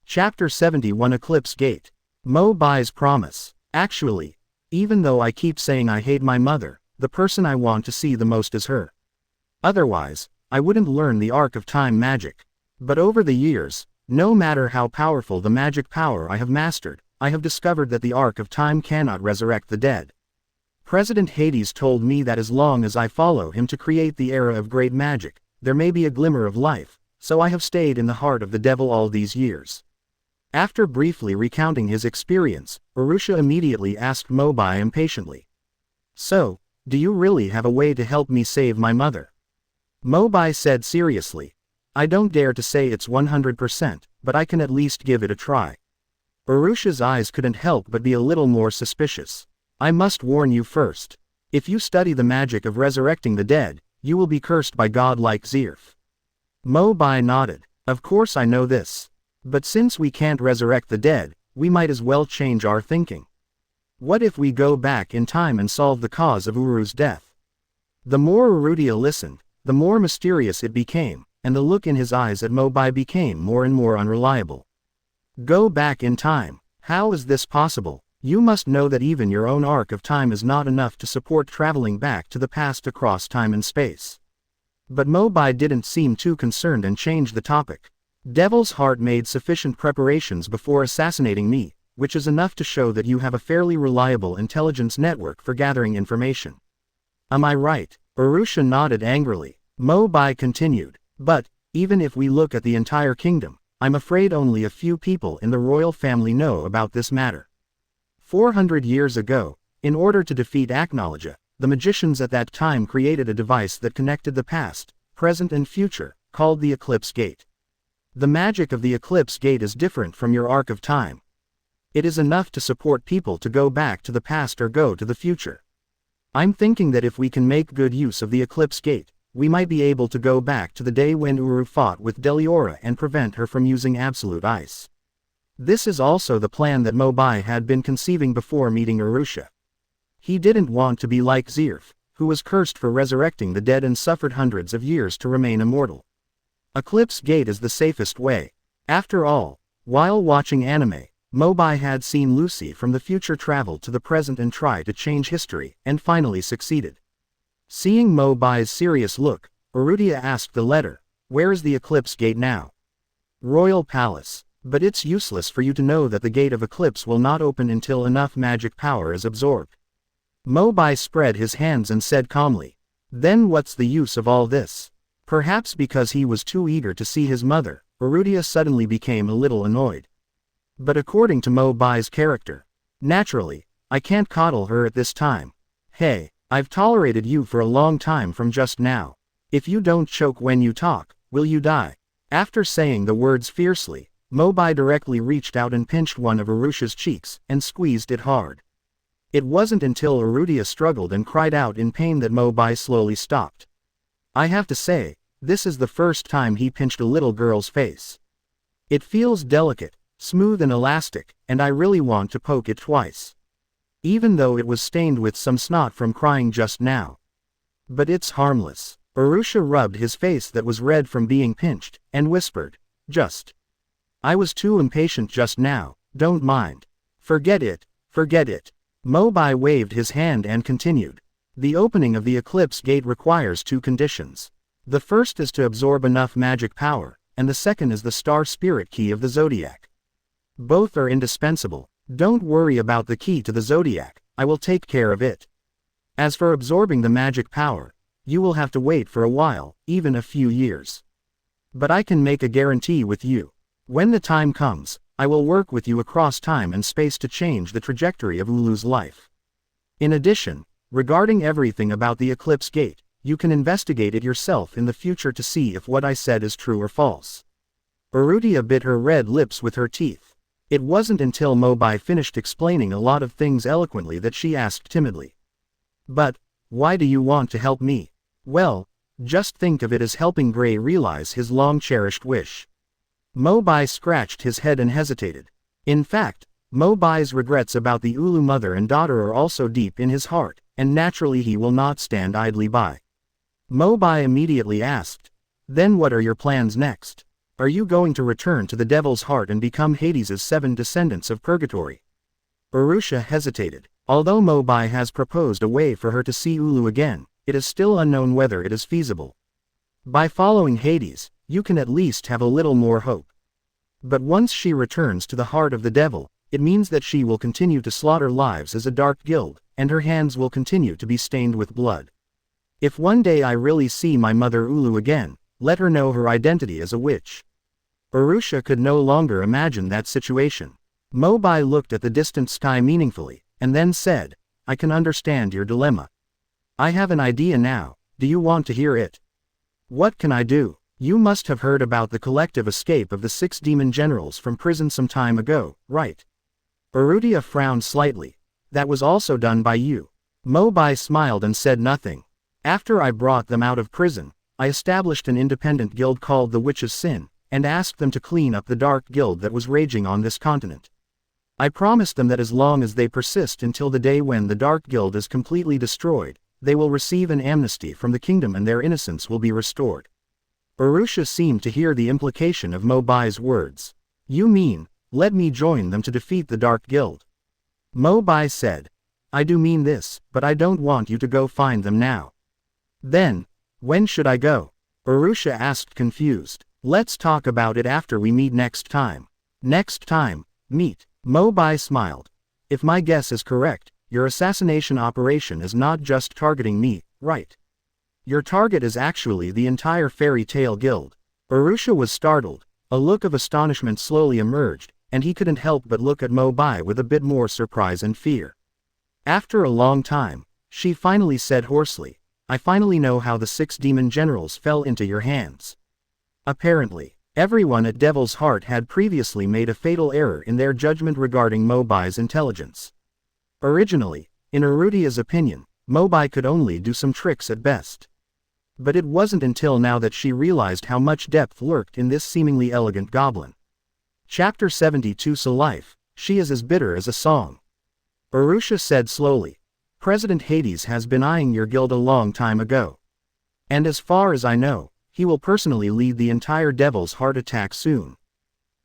Chapter 71 Eclipse Gate. Mobai's promise. Actually, even though I keep saying I hate my mother, the person I want to see the most is her. Otherwise, I wouldn't learn the Arc of Time magic. But over the years, no matter how powerful the magic power I have mastered, I have discovered that the Arc of Time cannot resurrect the dead. President Hades told me that as long as I follow him to create the era of great magic, there may be a glimmer of life, so I have stayed in the heart of the devil all these years. After briefly recounting his experience, Urusha immediately asked Mobai impatiently, "So, do you really have a way to help me save my mother?" Mobai said seriously, "I don't dare to say it's 100%, but I can at least give it a try." Urusha's eyes couldn't help but be a little more suspicious. "I must warn you first. If you study the magic of resurrecting the dead, you will be cursed by God like Zirf." Mobai nodded. "Of course I know this. But since we can't resurrect the dead, we might as well change our thinking. What if we go back in time and solve the cause of Uru's death?" The more Urudia listened, the more mysterious it became, and the look in his eyes at Mobai became more and more unreliable. "Go back in time? How is this possible? You must know that even your own arc of time is not enough to support traveling back to the past across time and space." But Mo Bai didn't seem too concerned and changed the topic. Devil's Heart made sufficient preparations before assassinating me, which is enough to show that you have a fairly reliable intelligence network for gathering information. Am I right? Urusha nodded angrily. Mo Bai continued, but, even if we look at the entire kingdom, I'm afraid only a few people in the royal family know about this matter. 400 years ago, in order to defeat Aknologia, the magicians at that time created a device that connected the past, present and future, called the Eclipse Gate. The magic of the Eclipse Gate is different from your arc of time. It is enough to support people to go back to the past or go to the future. I'm thinking that if we can make good use of the Eclipse Gate, we might be able to go back to the day when Uru fought with Deliora and prevent her from using absolute ice. This is also the plan that Mo Bai had been conceiving before meeting Urusha. He didn't want to be like Zirf, who was cursed for resurrecting the dead and suffered hundreds of years to remain immortal. Eclipse Gate is the safest way. After all, while watching anime, Mo Bai had seen Lucy from the future travel to the present and try to change history, and finally succeeded. Seeing Mo Bai's serious look, Urrutia asked the letter, "Where is the Eclipse Gate now?" "Royal Palace. But it's useless for you to know that the Gate of Eclipse will not open until enough magic power is absorbed." Mo Bai spread his hands and said calmly, "Then what's the use of all this?" Perhaps because he was too eager to see his mother, Urrutia suddenly became a little annoyed. But according to Mo Bai's character, naturally, I can't coddle her at this time. Hey, I've tolerated you for a long time from just now. If you don't choke when you talk, will you die? After saying the words fiercely, Mo Bai directly reached out and pinched one of Urusha's cheeks, and squeezed it hard. It wasn't until Urrutia struggled and cried out in pain that Mo Bai slowly stopped. I have to say, this is the first time he pinched a little girl's face. It feels delicate, smooth and elastic, and I really want to poke it twice. Even though it was stained with some snot from crying just now. But it's harmless. Urusha rubbed his face that was red from being pinched, and whispered, "Just. I was too impatient just now, don't mind. Forget it, forget it." Mo Bai waved his hand and continued. The opening of the Eclipse Gate requires two conditions. The first is to absorb enough magic power, and the second is the Star Spirit Key of the Zodiac. Both are indispensable. Don't worry about the key to the Zodiac, I will take care of it. As for absorbing the magic power, you will have to wait for a while, even a few years. But I can make a guarantee with you. When the time comes, I will work with you across time and space to change the trajectory of Ulu's life. In addition, regarding everything about the Eclipse Gate, you can investigate it yourself in the future to see if what I said is true or false. Urrutia bit her red lips with her teeth. It wasn't until Mo Bai finished explaining a lot of things eloquently that she asked timidly. "But, why do you want to help me?" "Well, just think of it as helping Gray realize his long-cherished wish." Mo Bai scratched his head and hesitated. In fact, Mo Bai's regrets about the Ulu mother and daughter are also deep in his heart, and naturally he will not stand idly by. Mo Bai immediately asked, "Then what are your plans next? Are you going to return to the Devil's Heart and become Hades's 7 descendants of Purgatory?" Urusha hesitated. Although Mo Bai has proposed a way for her to see Ulu again, it is still unknown whether it is feasible. By following Hades, you can at least have a little more hope. But once she returns to the heart of the devil, it means that she will continue to slaughter lives as a dark guild, and her hands will continue to be stained with blood. If one day I really see my mother Ulu again, let her know her identity as a witch. Urusha could no longer imagine that situation. Mo Bai looked at the distant sky meaningfully, and then said, "I can understand your dilemma. I have an idea now, do you want to hear it?" "What can I do?" "You must have heard about the collective escape of the 6 demon generals from prison some time ago, right?" Urrutia frowned slightly. "That was also done by you." Mo Bai smiled and said nothing. "After I brought them out of prison, I established an independent guild called the Witch's Sin, and asked them to clean up the dark guild that was raging on this continent. I promised them that as long as they persist until the day when the dark guild is completely destroyed, they will receive an amnesty from the kingdom and their innocence will be restored." Urusha seemed to hear the implication of Mo Bai's words. "You mean, let me join them to defeat the Dark Guild?" Mo Bai said, "I do mean this, but I don't want you to go find them now." "Then, when should I go?" Arusha asked confused. Let's talk about it after we meet next time. Next time, meet. Mo Bai smiled. If my guess is correct, your assassination operation is not just targeting me, right? Your target is actually the entire Fairy Tail Guild. Arusha was startled. A look of astonishment slowly emerged, and he couldn't help but look at Mo Bai with a bit more surprise and fear. After a long time, she finally said hoarsely, I finally know how the 6 demon generals fell into your hands. Apparently, everyone at Devil's Heart had previously made a fatal error in their judgment regarding Mo Bai's intelligence. Originally, in Arutia's opinion, Mo Bai could only do some tricks at best. But it wasn't until now that she realized how much depth lurked in this seemingly elegant goblin. Chapter 72 So life, she is as bitter as a song. Arusha said slowly. President Hades has been eyeing your guild a long time ago. And as far as I know, he will personally lead the entire Devil's Heart attack soon.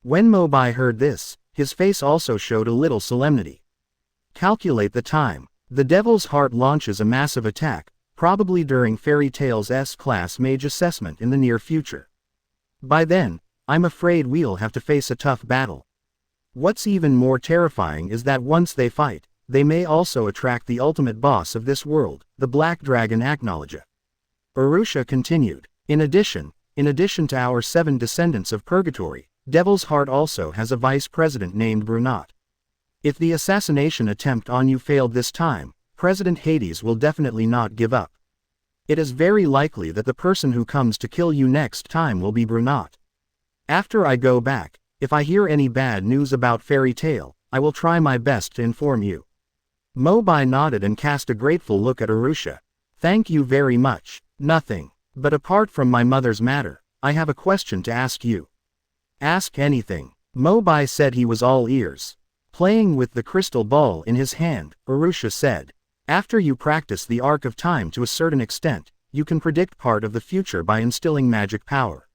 When Mo Bai heard this, his face also showed a little solemnity. Calculate the time. The Devil's Heart launches a massive attack, probably during Fairy Tail's S-class mage assessment in the near future. By then, I'm afraid we'll have to face a tough battle. What's even more terrifying is that once they fight, they may also attract the ultimate boss of this world, the Black Dragon Acknowledger. Arusha continued. In addition to our 7 descendants of Purgatory, Devil's Heart also has a vice president named Brunot. If the assassination attempt on you failed this time, President Hades will definitely not give up. It is very likely that the person who comes to kill you next time will be Brunot. After I go back, if I hear any bad news about Fairy Tail, I will try my best to inform you. Mo Bai nodded and cast a grateful look at Arusha. Thank you very much. Nothing. But apart from my mother's matter, I have a question to ask you. Ask anything. Mo Bai said he was all ears. Playing with the crystal ball in his hand, Arusha said. After you practice the arc of time to a certain extent, you can predict part of the future by instilling magic power.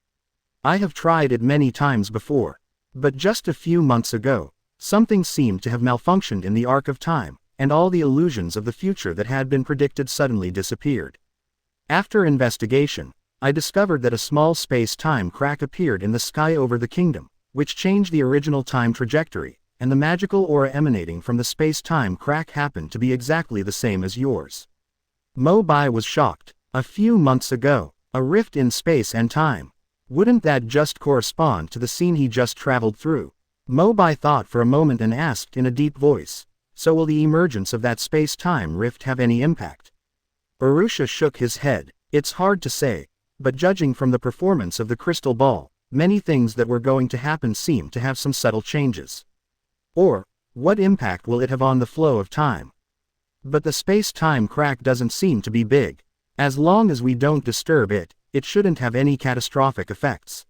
I have tried it many times before. But just a few months ago, something seemed to have malfunctioned in the arc of time, and all the illusions of the future that had been predicted suddenly disappeared. After investigation, I discovered that a small space-time crack appeared in the sky over the kingdom, which changed the original time trajectory, and the magical aura emanating from the space-time crack happened to be exactly the same as yours. Mo Bai was shocked. A few months ago, a rift in space and time. Wouldn't that just correspond to the scene he just traveled through? Mo Bai thought for a moment and asked in a deep voice, so will the emergence of that space-time rift have any impact? Arusha shook his head. It's hard to say, but judging from the performance of the crystal ball, many things that were going to happen seem to have some subtle changes. Or, what impact will it have on the flow of time? But the space-time crack doesn't seem to be big. As long as we don't disturb it, it shouldn't have any catastrophic effects.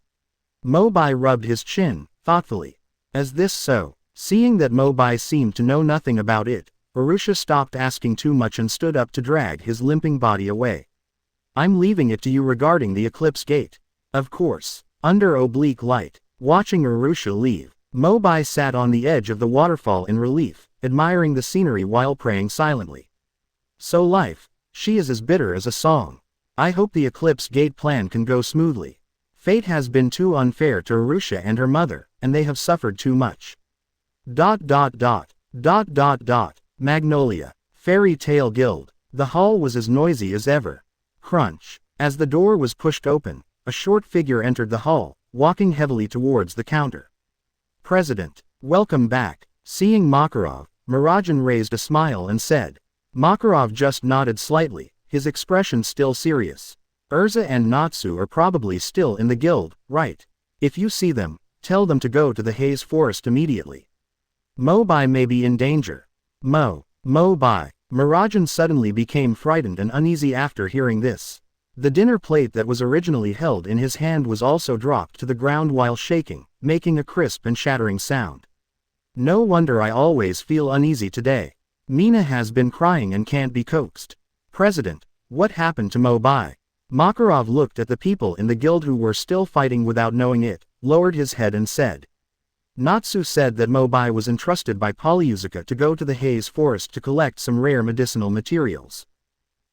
Mo Bai rubbed his chin, thoughtfully. Is this so? Seeing that Mo Bai seemed to know nothing about it, Arusha stopped asking too much and stood up to drag his limping body away. I'm leaving it to you regarding the Eclipse Gate. Of course. Under oblique light, watching Arusha leave, Mo Bai sat on the edge of the waterfall in relief, admiring the scenery while praying silently. So life, she is as bitter as a song. I hope the Eclipse Gate plan can go smoothly. Fate has been too unfair to Arusha and her mother, and they have suffered too much. ... Magnolia. Fairy Tail Guild. The hall was as noisy as ever. Crunch. As the door was pushed open, a short figure entered the hall, walking heavily towards the counter. President, welcome back. Seeing Makarov, Marajan raised a smile and said. Makarov just nodded slightly, his expression still serious. Erza and Natsu are probably still in the guild, right? If you see them, tell them to go to the Haze Forest immediately. Mo Bai may be in danger. Mo Bai. Marajan suddenly became frightened and uneasy after hearing this. The dinner plate that was originally held in his hand was also dropped to the ground while shaking, making a crisp and shattering sound. No wonder I always feel uneasy today. Mina has been crying and can't be coaxed. President, what happened to Mo Bai? Makarov looked at the people in the guild who were still fighting without knowing it, lowered his head and said. Natsu said that Mo Bai was entrusted by Polyuzica to go to the Haze Forest to collect some rare medicinal materials.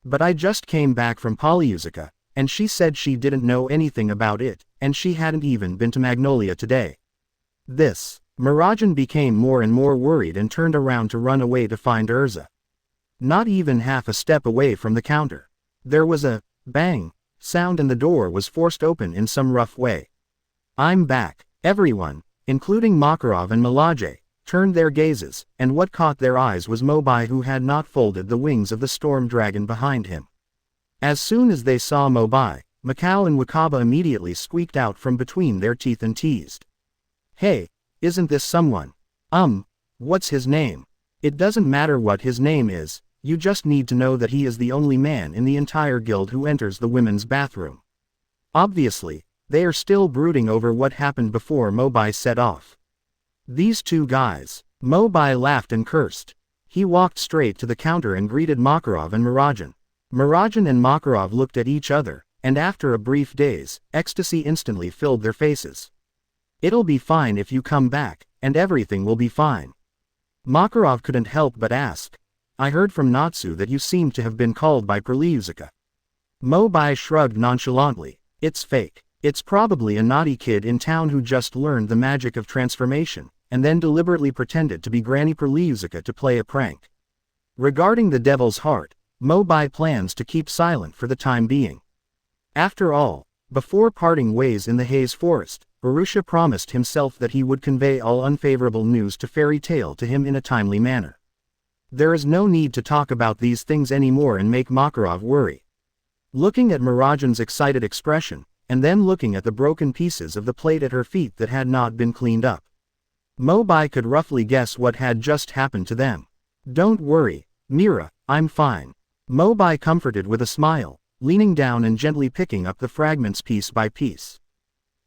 But I just came back from Polyuzica, and she said she didn't know anything about it, and she hadn't even been to Magnolia today. Marajan became more and more worried and turned around to run away to find Erza. Not even half a step away from the counter, there was a bang sound and the door was forced open in some rough way. "I'm back." Everyone, including Makarov and Malaje, turned their gazes, and what caught their eyes was Mobai, who had not folded the wings of the storm dragon behind him. As soon as they saw Mobai, Macau and Wakaba immediately squeaked out from between their teeth and teased. "Hey, isn't this someone? What's his name?" "It doesn't matter what his name is, you just need to know that he is the only man in the entire guild who enters the women's bathroom." Obviously, they are still brooding over what happened before Mobai set off. "These two guys." Mobai laughed and cursed. He walked straight to the counter and greeted Makarov and Marajan. Marajan and Makarov looked at each other, and after a brief daze, ecstasy instantly filled their faces. "It'll be fine if you come back, and everything will be fine." Makarov couldn't help but ask, "I heard from Natsu that you seem to have been called by Proliuzica." Mobai shrugged nonchalantly. "It's fake. It's probably a naughty kid in town who just learned the magic of transformation, and then deliberately pretended to be Granny Proliuzica to play a prank." Regarding the Devil's Heart, Mobai plans to keep silent for the time being. After all, before parting ways in the Haze Forest, Urusha promised himself that he would convey all unfavorable news to Fairy Tail to him in a timely manner. There is no need to talk about these things anymore and make Makarov worry. Looking at Marajan's excited expression, and then looking at the broken pieces of the plate at her feet that had not been cleaned up, Mobai could roughly guess what had just happened to them. "Don't worry, Mira, I'm fine." Mobai comforted with a smile, leaning down and gently picking up the fragments piece by piece.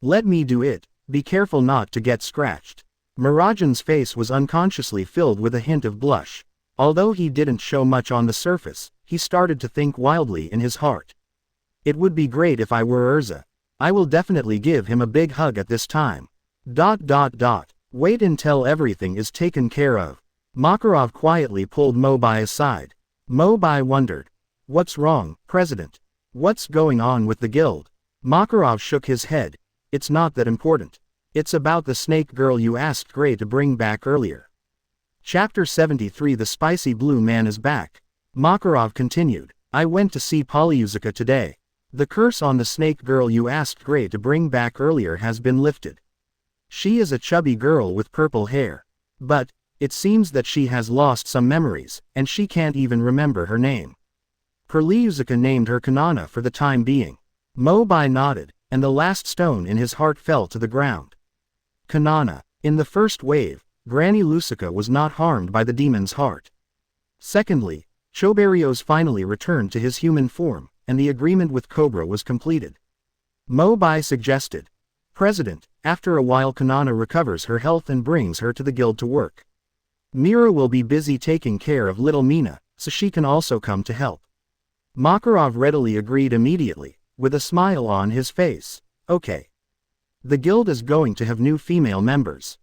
"Let me do it, be careful not to get scratched." Marajan's face was unconsciously filled with a hint of blush. Although he didn't show much on the surface, he started to think wildly in his heart. "It would be great if I were Erza. I will definitely give him a big hug at this time. ... Wait until everything is taken care of." Makarov quietly pulled Mobai aside. Mobai wondered. "What's wrong, President? What's going on with the guild?" Makarov shook his head. "It's not that important. It's about the snake girl you asked Gray to bring back earlier." Chapter 73. The Spicy Blue Man is Back. Makarov continued. "I went to see Polyuzica today. The curse on the snake girl you asked Gray to bring back earlier has been lifted. She is a chubby girl with purple hair. But it seems that she has lost some memories, and she can't even remember her name. Polyuzica named her Kanana for the time being." Mobai nodded, and the last stone in his heart fell to the ground. Kanana. In the first wave, Granny Lucica was not harmed by the demon's heart. Secondly, Choberios finally returned to his human form, and the agreement with Cobra was completed. Mobai suggested, "President, after a while Kanana recovers her health and brings her to the guild to work. Mira will be busy taking care of little Mina, so she can also come to help." Makarov readily agreed immediately, with a smile on his face. "Okay. The guild is going to have new female members. ...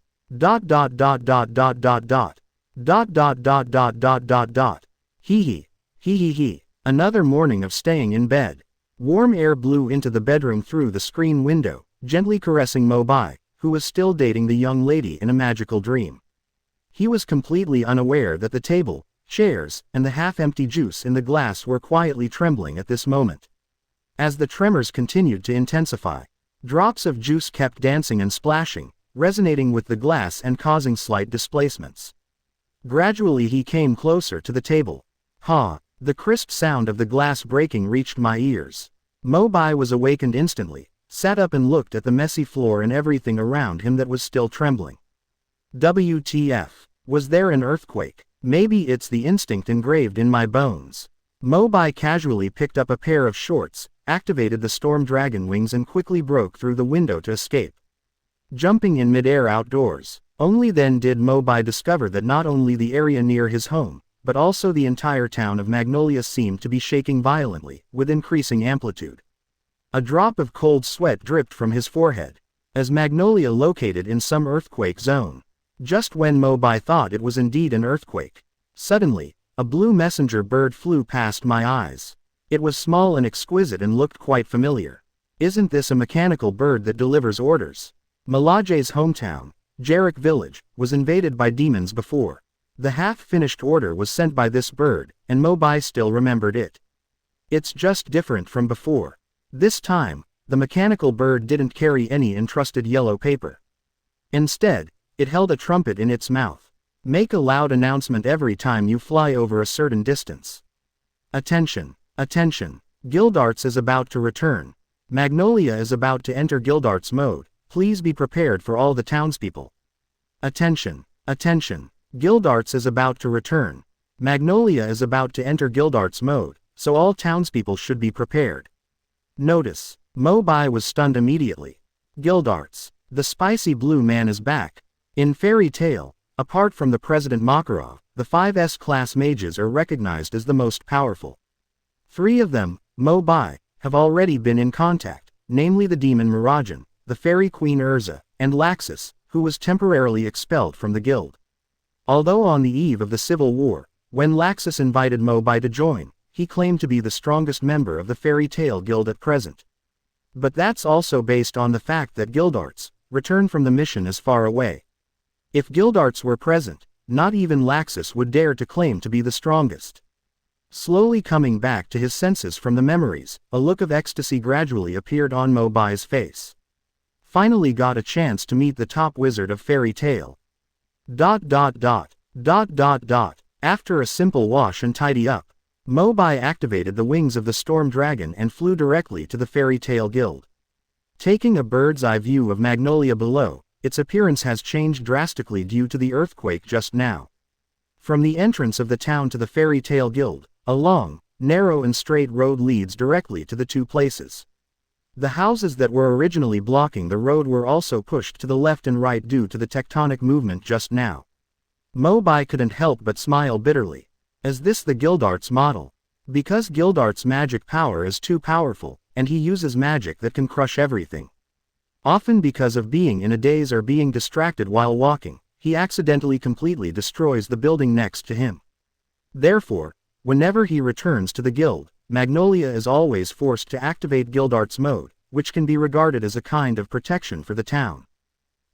Hee. Another morning of staying in bed. Warm air blew into the bedroom through the screen window, gently caressing Mobai, who was still dating the young lady in a magical dream. He was completely unaware that the table, chairs, and the half-empty juice in the glass were quietly trembling at this moment. As the tremors continued to intensify, drops of juice kept dancing and splashing, resonating with the glass and causing slight displacements. Gradually he came closer to the table. The crisp sound of the glass breaking reached my ears. Mobai was awakened instantly, sat up and looked at the messy floor and everything around him that was still trembling. WTF? Was there an earthquake? Maybe it's the instinct engraved in my bones. Mobai casually picked up a pair of shorts, activated the storm dragon wings and quickly broke through the window to escape. Jumping in midair outdoors, only then did Mobai discover that not only the area near his home, but also the entire town of Magnolia seemed to be shaking violently, with increasing amplitude. A drop of cold sweat dripped from his forehead. As Magnolia located in some earthquake zone. Just when Mobai thought it was indeed an earthquake, suddenly, a blue messenger bird flew past my eyes. It was small and exquisite and looked quite familiar. Isn't this a mechanical bird that delivers orders? Malaje's hometown, Jarek village, was invaded by demons before. The half-finished order was sent by this bird, and Mo Bai still remembered it. It's just different from before. This time, the mechanical bird didn't carry any entrusted yellow paper. Instead, it held a trumpet in its mouth. Make a loud announcement every time you fly over a certain distance. Attention, attention, Gildarts is about to return. Magnolia is about to enter Gildarts mode, please be prepared for all the townspeople. Attention, attention, Gildarts is about to return. Magnolia is about to enter Gildarts mode, so all townspeople should be prepared. Notice, Mo Bai was stunned immediately. Gildarts, the spicy blue man is back. In Fairy Tail, apart from the President Makarov, the 5S class mages are recognized as the most powerful. 3 of them, Mo Bai, have already been in contact, namely the demon Mirajan, the Fairy Queen Erza, and Laxus, who was temporarily expelled from the guild. Although on the eve of the civil war, when Laxus invited Mo Bai to join, he claimed to be the strongest member of the Fairy Tail Guild at present. But that's also based on the fact that Gildarts' return from the mission is far away. If Gildarts were present, not even Laxus would dare to claim to be the strongest. Slowly coming back to his senses from the memories, a look of ecstasy gradually appeared on Mo Bai's face. Finally got a chance to meet the top wizard of Fairy Tail. ... After a simple wash and tidy up, Mo Bai activated the wings of the Storm Dragon and flew directly to the Fairy Tail Guild. Taking a bird's eye view of Magnolia below, its appearance has changed drastically due to the earthquake just now. From the entrance of the town to the Fairy Tail Guild, a long, narrow and straight road leads directly to the 2 places. The houses that were originally blocking the road were also pushed to the left and right due to the tectonic movement just now. Mo Bai couldn't help but smile bitterly. Is this the Gildarts model? Because Gildarts' magic power is too powerful, and he uses magic that can crush everything. Often because of being in a daze or being distracted while walking, he accidentally completely destroys the building next to him. Therefore, whenever he returns to the guild, Magnolia is always forced to activate Gildarts mode, which can be regarded as a kind of protection for the town.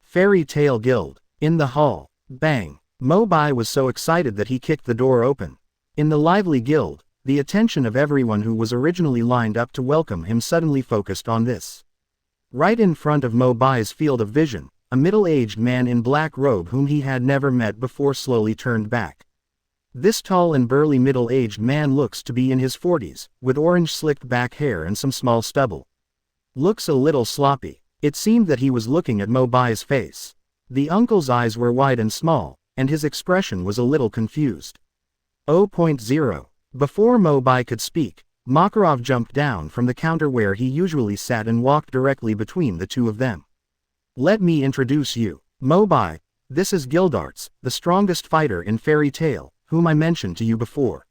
Fairy Tail Guild. In the hall. Bang. Mo Bai was so excited that he kicked the door open. In the lively guild, the attention of everyone who was originally lined up to welcome him suddenly focused on this. Right in front of Mo Bai's field of vision, a middle-aged man in black robe whom he had never met before slowly turned back. This tall and burly middle-aged man looks to be in his 40s, with orange slicked back hair and some small stubble. Looks a little sloppy. It seemed that he was looking at Mo Bai's face. The uncle's eyes were wide and small, and his expression was a little confused. 0.0. Before Mo Bai could speak, Makarov jumped down from the counter where he usually sat and walked directly between the 2 of them. Let me introduce you. Mo Bai, this is Gildarts, the strongest fighter in Fairy Tail, whom I mentioned to you before.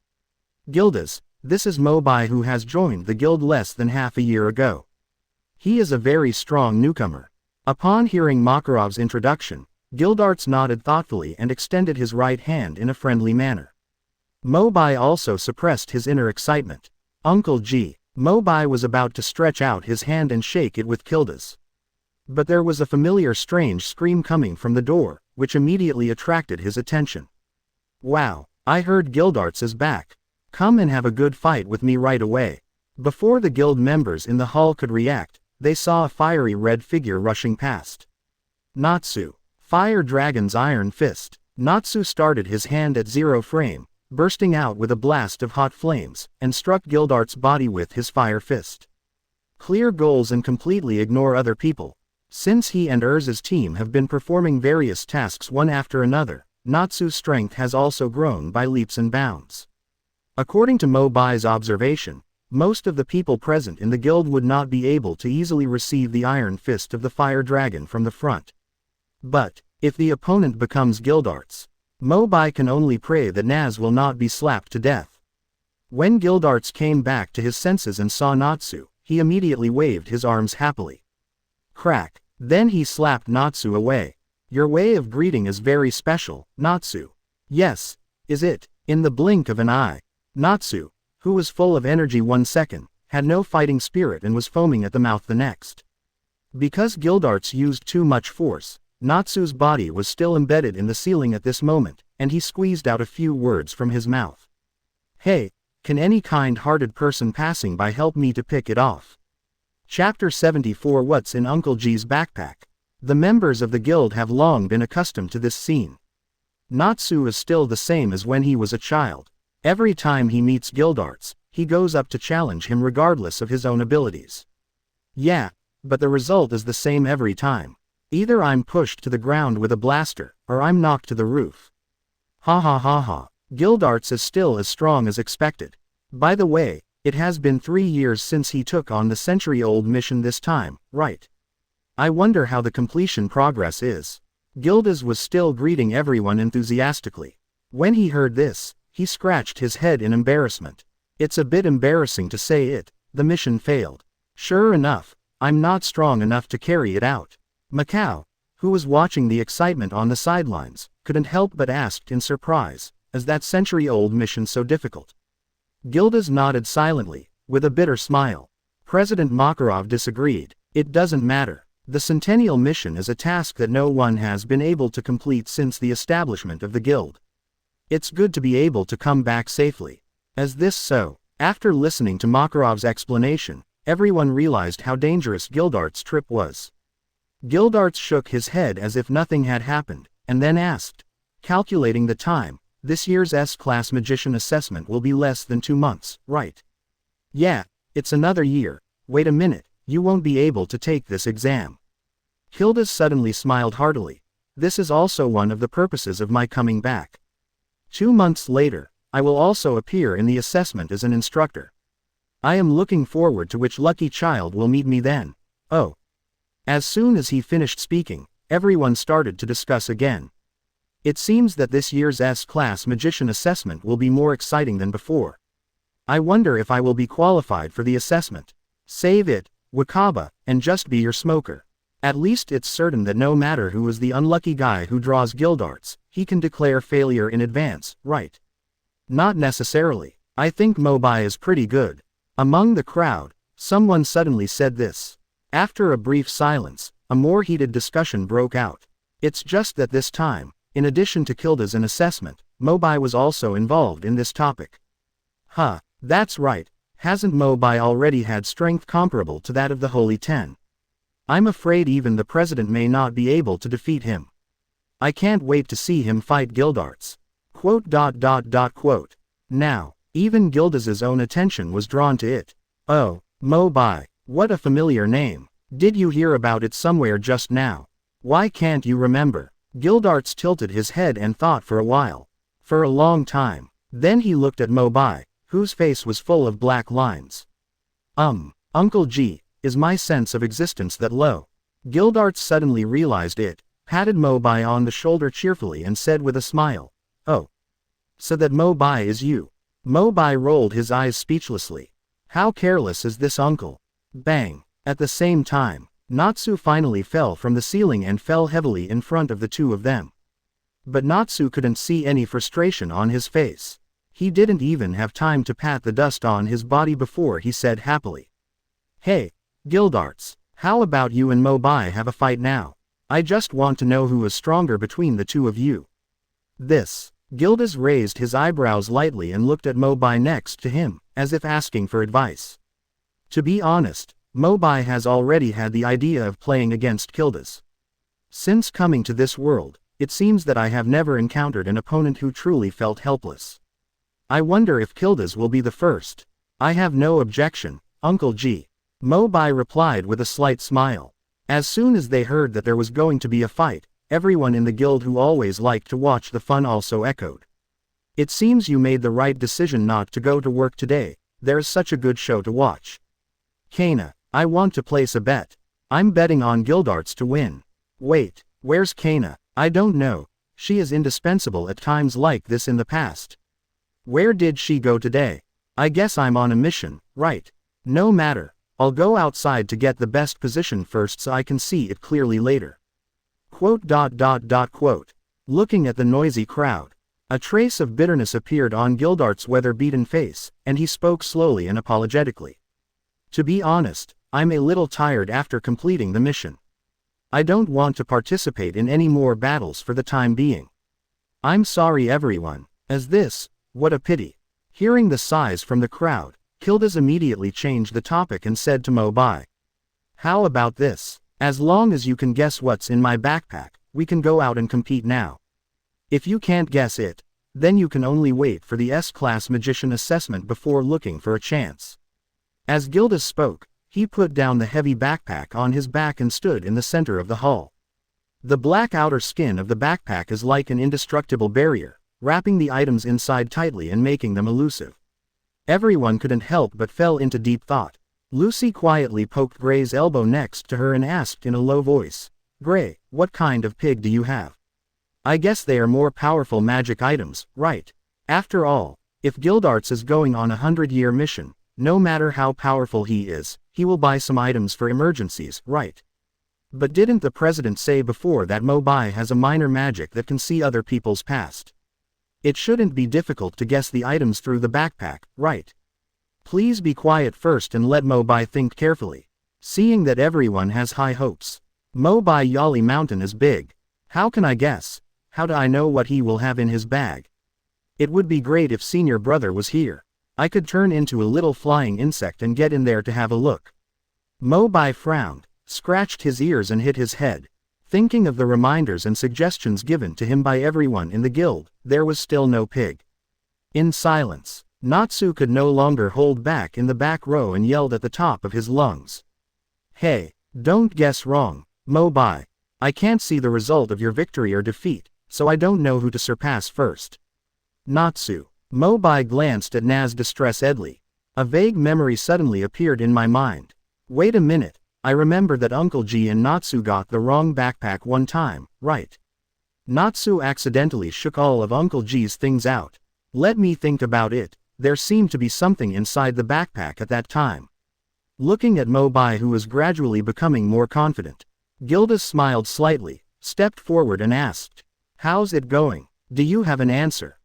Gildas, this is Mo Bai who has joined the guild less than half a year ago. He is a very strong newcomer. Upon hearing Makarov's introduction, Gildarts nodded thoughtfully and extended his right hand in a friendly manner. Mo Bai also suppressed his inner excitement. Uncle G. Mo Bai was about to stretch out his hand and shake it with Gildas. But there was a familiar strange scream coming from the door, which immediately attracted his attention. Wow, I heard Gildarts is back. Come and have a good fight with me right away. Before the guild members in the hall could react, they saw a fiery red figure rushing past. Natsu. Fire Dragon's Iron Fist. Natsu started his hand at 0 frame, bursting out with a blast of hot flames, and struck Gildarts' body with his fire fist. Clear goals and completely ignore other people. Since he and Erza's team have been performing various tasks one after another, Natsu's strength has also grown by leaps and bounds. According to Mo Bai's observation, most of the people present in the guild would not be able to easily receive the Iron Fist of the Fire Dragon from the front. But, if the opponent becomes Gildarts, Mo Bai can only pray that Naz will not be slapped to death. When Gildarts came back to his senses and saw Natsu, he immediately waved his arms happily. Crack. Then he slapped Natsu away. Your way of greeting is very special, Natsu. Yes, is it? In the blink of an eye, Natsu, who was full of energy one second, had no fighting spirit and was foaming at the mouth the next. Because Gildarts used too much force, Natsu's body was still embedded in the ceiling at this moment, and he squeezed out a few words from his mouth. Hey, can any kind-hearted person passing by help me to pick it off? Chapter 74. What's in Uncle G's backpack? The members of the guild have long been accustomed to this scene. Natsu is still the same as when he was a child. Every time he meets Gildarts, he goes up to challenge him regardless of his own abilities. Yeah, but the result is the same every time. Either I'm pushed to the ground with a blaster, or I'm knocked to the roof. Ha ha ha ha. Gildarts is still as strong as expected. By the way, it has been 3 years since he took on the century-old mission this time, right? I wonder how the completion progress is. Gildas was still greeting everyone enthusiastically. When he heard this, he scratched his head in embarrassment. It's a bit embarrassing to say it, the mission failed. Sure enough, I'm not strong enough to carry it out. Macau, who was watching the excitement on the sidelines, couldn't help but ask in surprise, is that century-old mission so difficult? Gildas nodded silently, with a bitter smile. President Makarov disagreed. It doesn't matter. The Centennial mission is a task that no one has been able to complete since the establishment of the guild. It's good to be able to come back safely. As this so, after listening to Makarov's explanation, everyone realized how dangerous Gildarts' trip was. Gildarts shook his head as if nothing had happened, and then asked, calculating the time, this year's S-Class Magician assessment will be less than 2 months, right? Yeah, it's another year. Wait a minute, you won't be able to take this exam. Gildas suddenly smiled heartily. This is also one of the purposes of my coming back. 2 months later, I will also appear in the assessment as an instructor. I am looking forward to which lucky child will meet me then. Oh. As soon as he finished speaking, everyone started to discuss again. It seems that this year's S-Class Magician assessment will be more exciting than before. I wonder if I will be qualified for the assessment. Save it, Wakaba, and just be your smoker. At least it's certain that no matter who is the unlucky guy who draws Gildarts, he can declare failure in advance, right? Not necessarily. I think Mobai is pretty good. Among the crowd, someone suddenly said this. After a brief silence, a more heated discussion broke out. It's just that this time, in addition to Gildas' an assessment, Mobai was also involved in this topic. Huh, that's right. Hasn't Mobai already had strength comparable to that of the Holy Ten? I'm afraid even the president may not be able to defeat him. I can't wait to see him fight Gildarts. Quote. Now, even Gildas' own attention was drawn to it. Oh, Mo Bai, what a familiar name. Did you hear about it somewhere just now? Why can't you remember? Gildarts tilted his head and thought for a while. For a long time. Then he looked at Mo Bai, whose face was full of black lines. Uncle G, is my sense of existence that low? Gildarts suddenly realized it, patted Mo Bai on the shoulder cheerfully and said with a smile, oh. So that Mo Bai is you. Mo Bai rolled his eyes speechlessly. How careless is this uncle? Bang. At the same time, Natsu finally fell from the ceiling and fell heavily in front of the two of them. But Natsu couldn't see any frustration on his face. He didn't even have time to pat the dust on his body before he said happily. Hey, Gildarts, how about you and Mo Bai have a fight now? I just want to know who is stronger between the two of you. Gildas raised his eyebrows lightly and looked at Mo Bai next to him, as if asking for advice. To be honest, Mo Bai has already had the idea of playing against Gildas. Since coming to this world, it seems that I have never encountered an opponent who truly felt helpless. I wonder if Gildas will be the first. I have no objection, Uncle G. Mo Bai replied with a slight smile. As soon as they heard that there was going to be a fight, everyone in the guild who always liked to watch the fun also echoed. It seems you made the right decision not to go to work today, there's such a good show to watch. Kana, I want to place a bet. I'm betting on Gildarts to win. Wait, where's Kana? I don't know. She is indispensable at times like this in the past. Where did she go today? I guess I'm on a mission, right? No matter. I'll go outside to get the best position first so I can see it clearly later. Quote. Looking at the noisy crowd. A trace of bitterness appeared on Gildarts' weather-beaten face, and he spoke slowly and apologetically. To be honest, I'm a little tired after completing the mission. I don't want to participate in any more battles for the time being. I'm sorry everyone. What a pity. Hearing the sighs from the crowd, Gildarts immediately changed the topic and said to Mo Bai. How about this? As long as you can guess what's in my backpack, we can go out and compete now. If you can't guess it, then you can only wait for the S-Class Magician assessment before looking for a chance. As Gildarts spoke, he put down the heavy backpack on his back and stood in the center of the hall. The black outer skin of the backpack is like an indestructible barrier, wrapping the items inside tightly and making them elusive. Everyone couldn't help but fell into deep thought. Lucy quietly poked Gray's elbow next to her and asked in a low voice, Gray, what kind of pig do you have? I guess they are more powerful magic items, right? After all, if Gildarts is going on a 100-year mission, no matter how powerful he is, he will buy some items for emergencies, right? But didn't the president say before that Mo Bai has a minor magic that can see other people's past? It shouldn't be difficult to guess the items through the backpack, right? Please be quiet first and let Mo Bai think carefully. Seeing that everyone has high hopes. Mo Bai Yali Mountain is big. How can I guess? How do I know what he will have in his bag? It would be great if senior brother was here. I could turn into a little flying insect and get in there to have a look. Mo Bai frowned, scratched his ears and hit his head. Thinking of the reminders and suggestions given to him by everyone in the guild, there was still no pig. In silence, Natsu could no longer hold back in the back row and yelled at the top of his lungs. Hey, don't guess wrong, Mo Bai. I can't see the result of your victory or defeat, so I don't know who to surpass first. Natsu. Mo Bai glanced at Naz distress-edly. A vague memory suddenly appeared in my mind. Wait a minute, I remember that Uncle G and Natsu got the wrong backpack one time, right? Natsu accidentally shook all of Uncle G's things out. Let me think about it, there seemed to be something inside the backpack at that time. Looking at Mo Bai, who was gradually becoming more confident, Gildarts smiled slightly, stepped forward and asked, How's it going? Do you have an answer?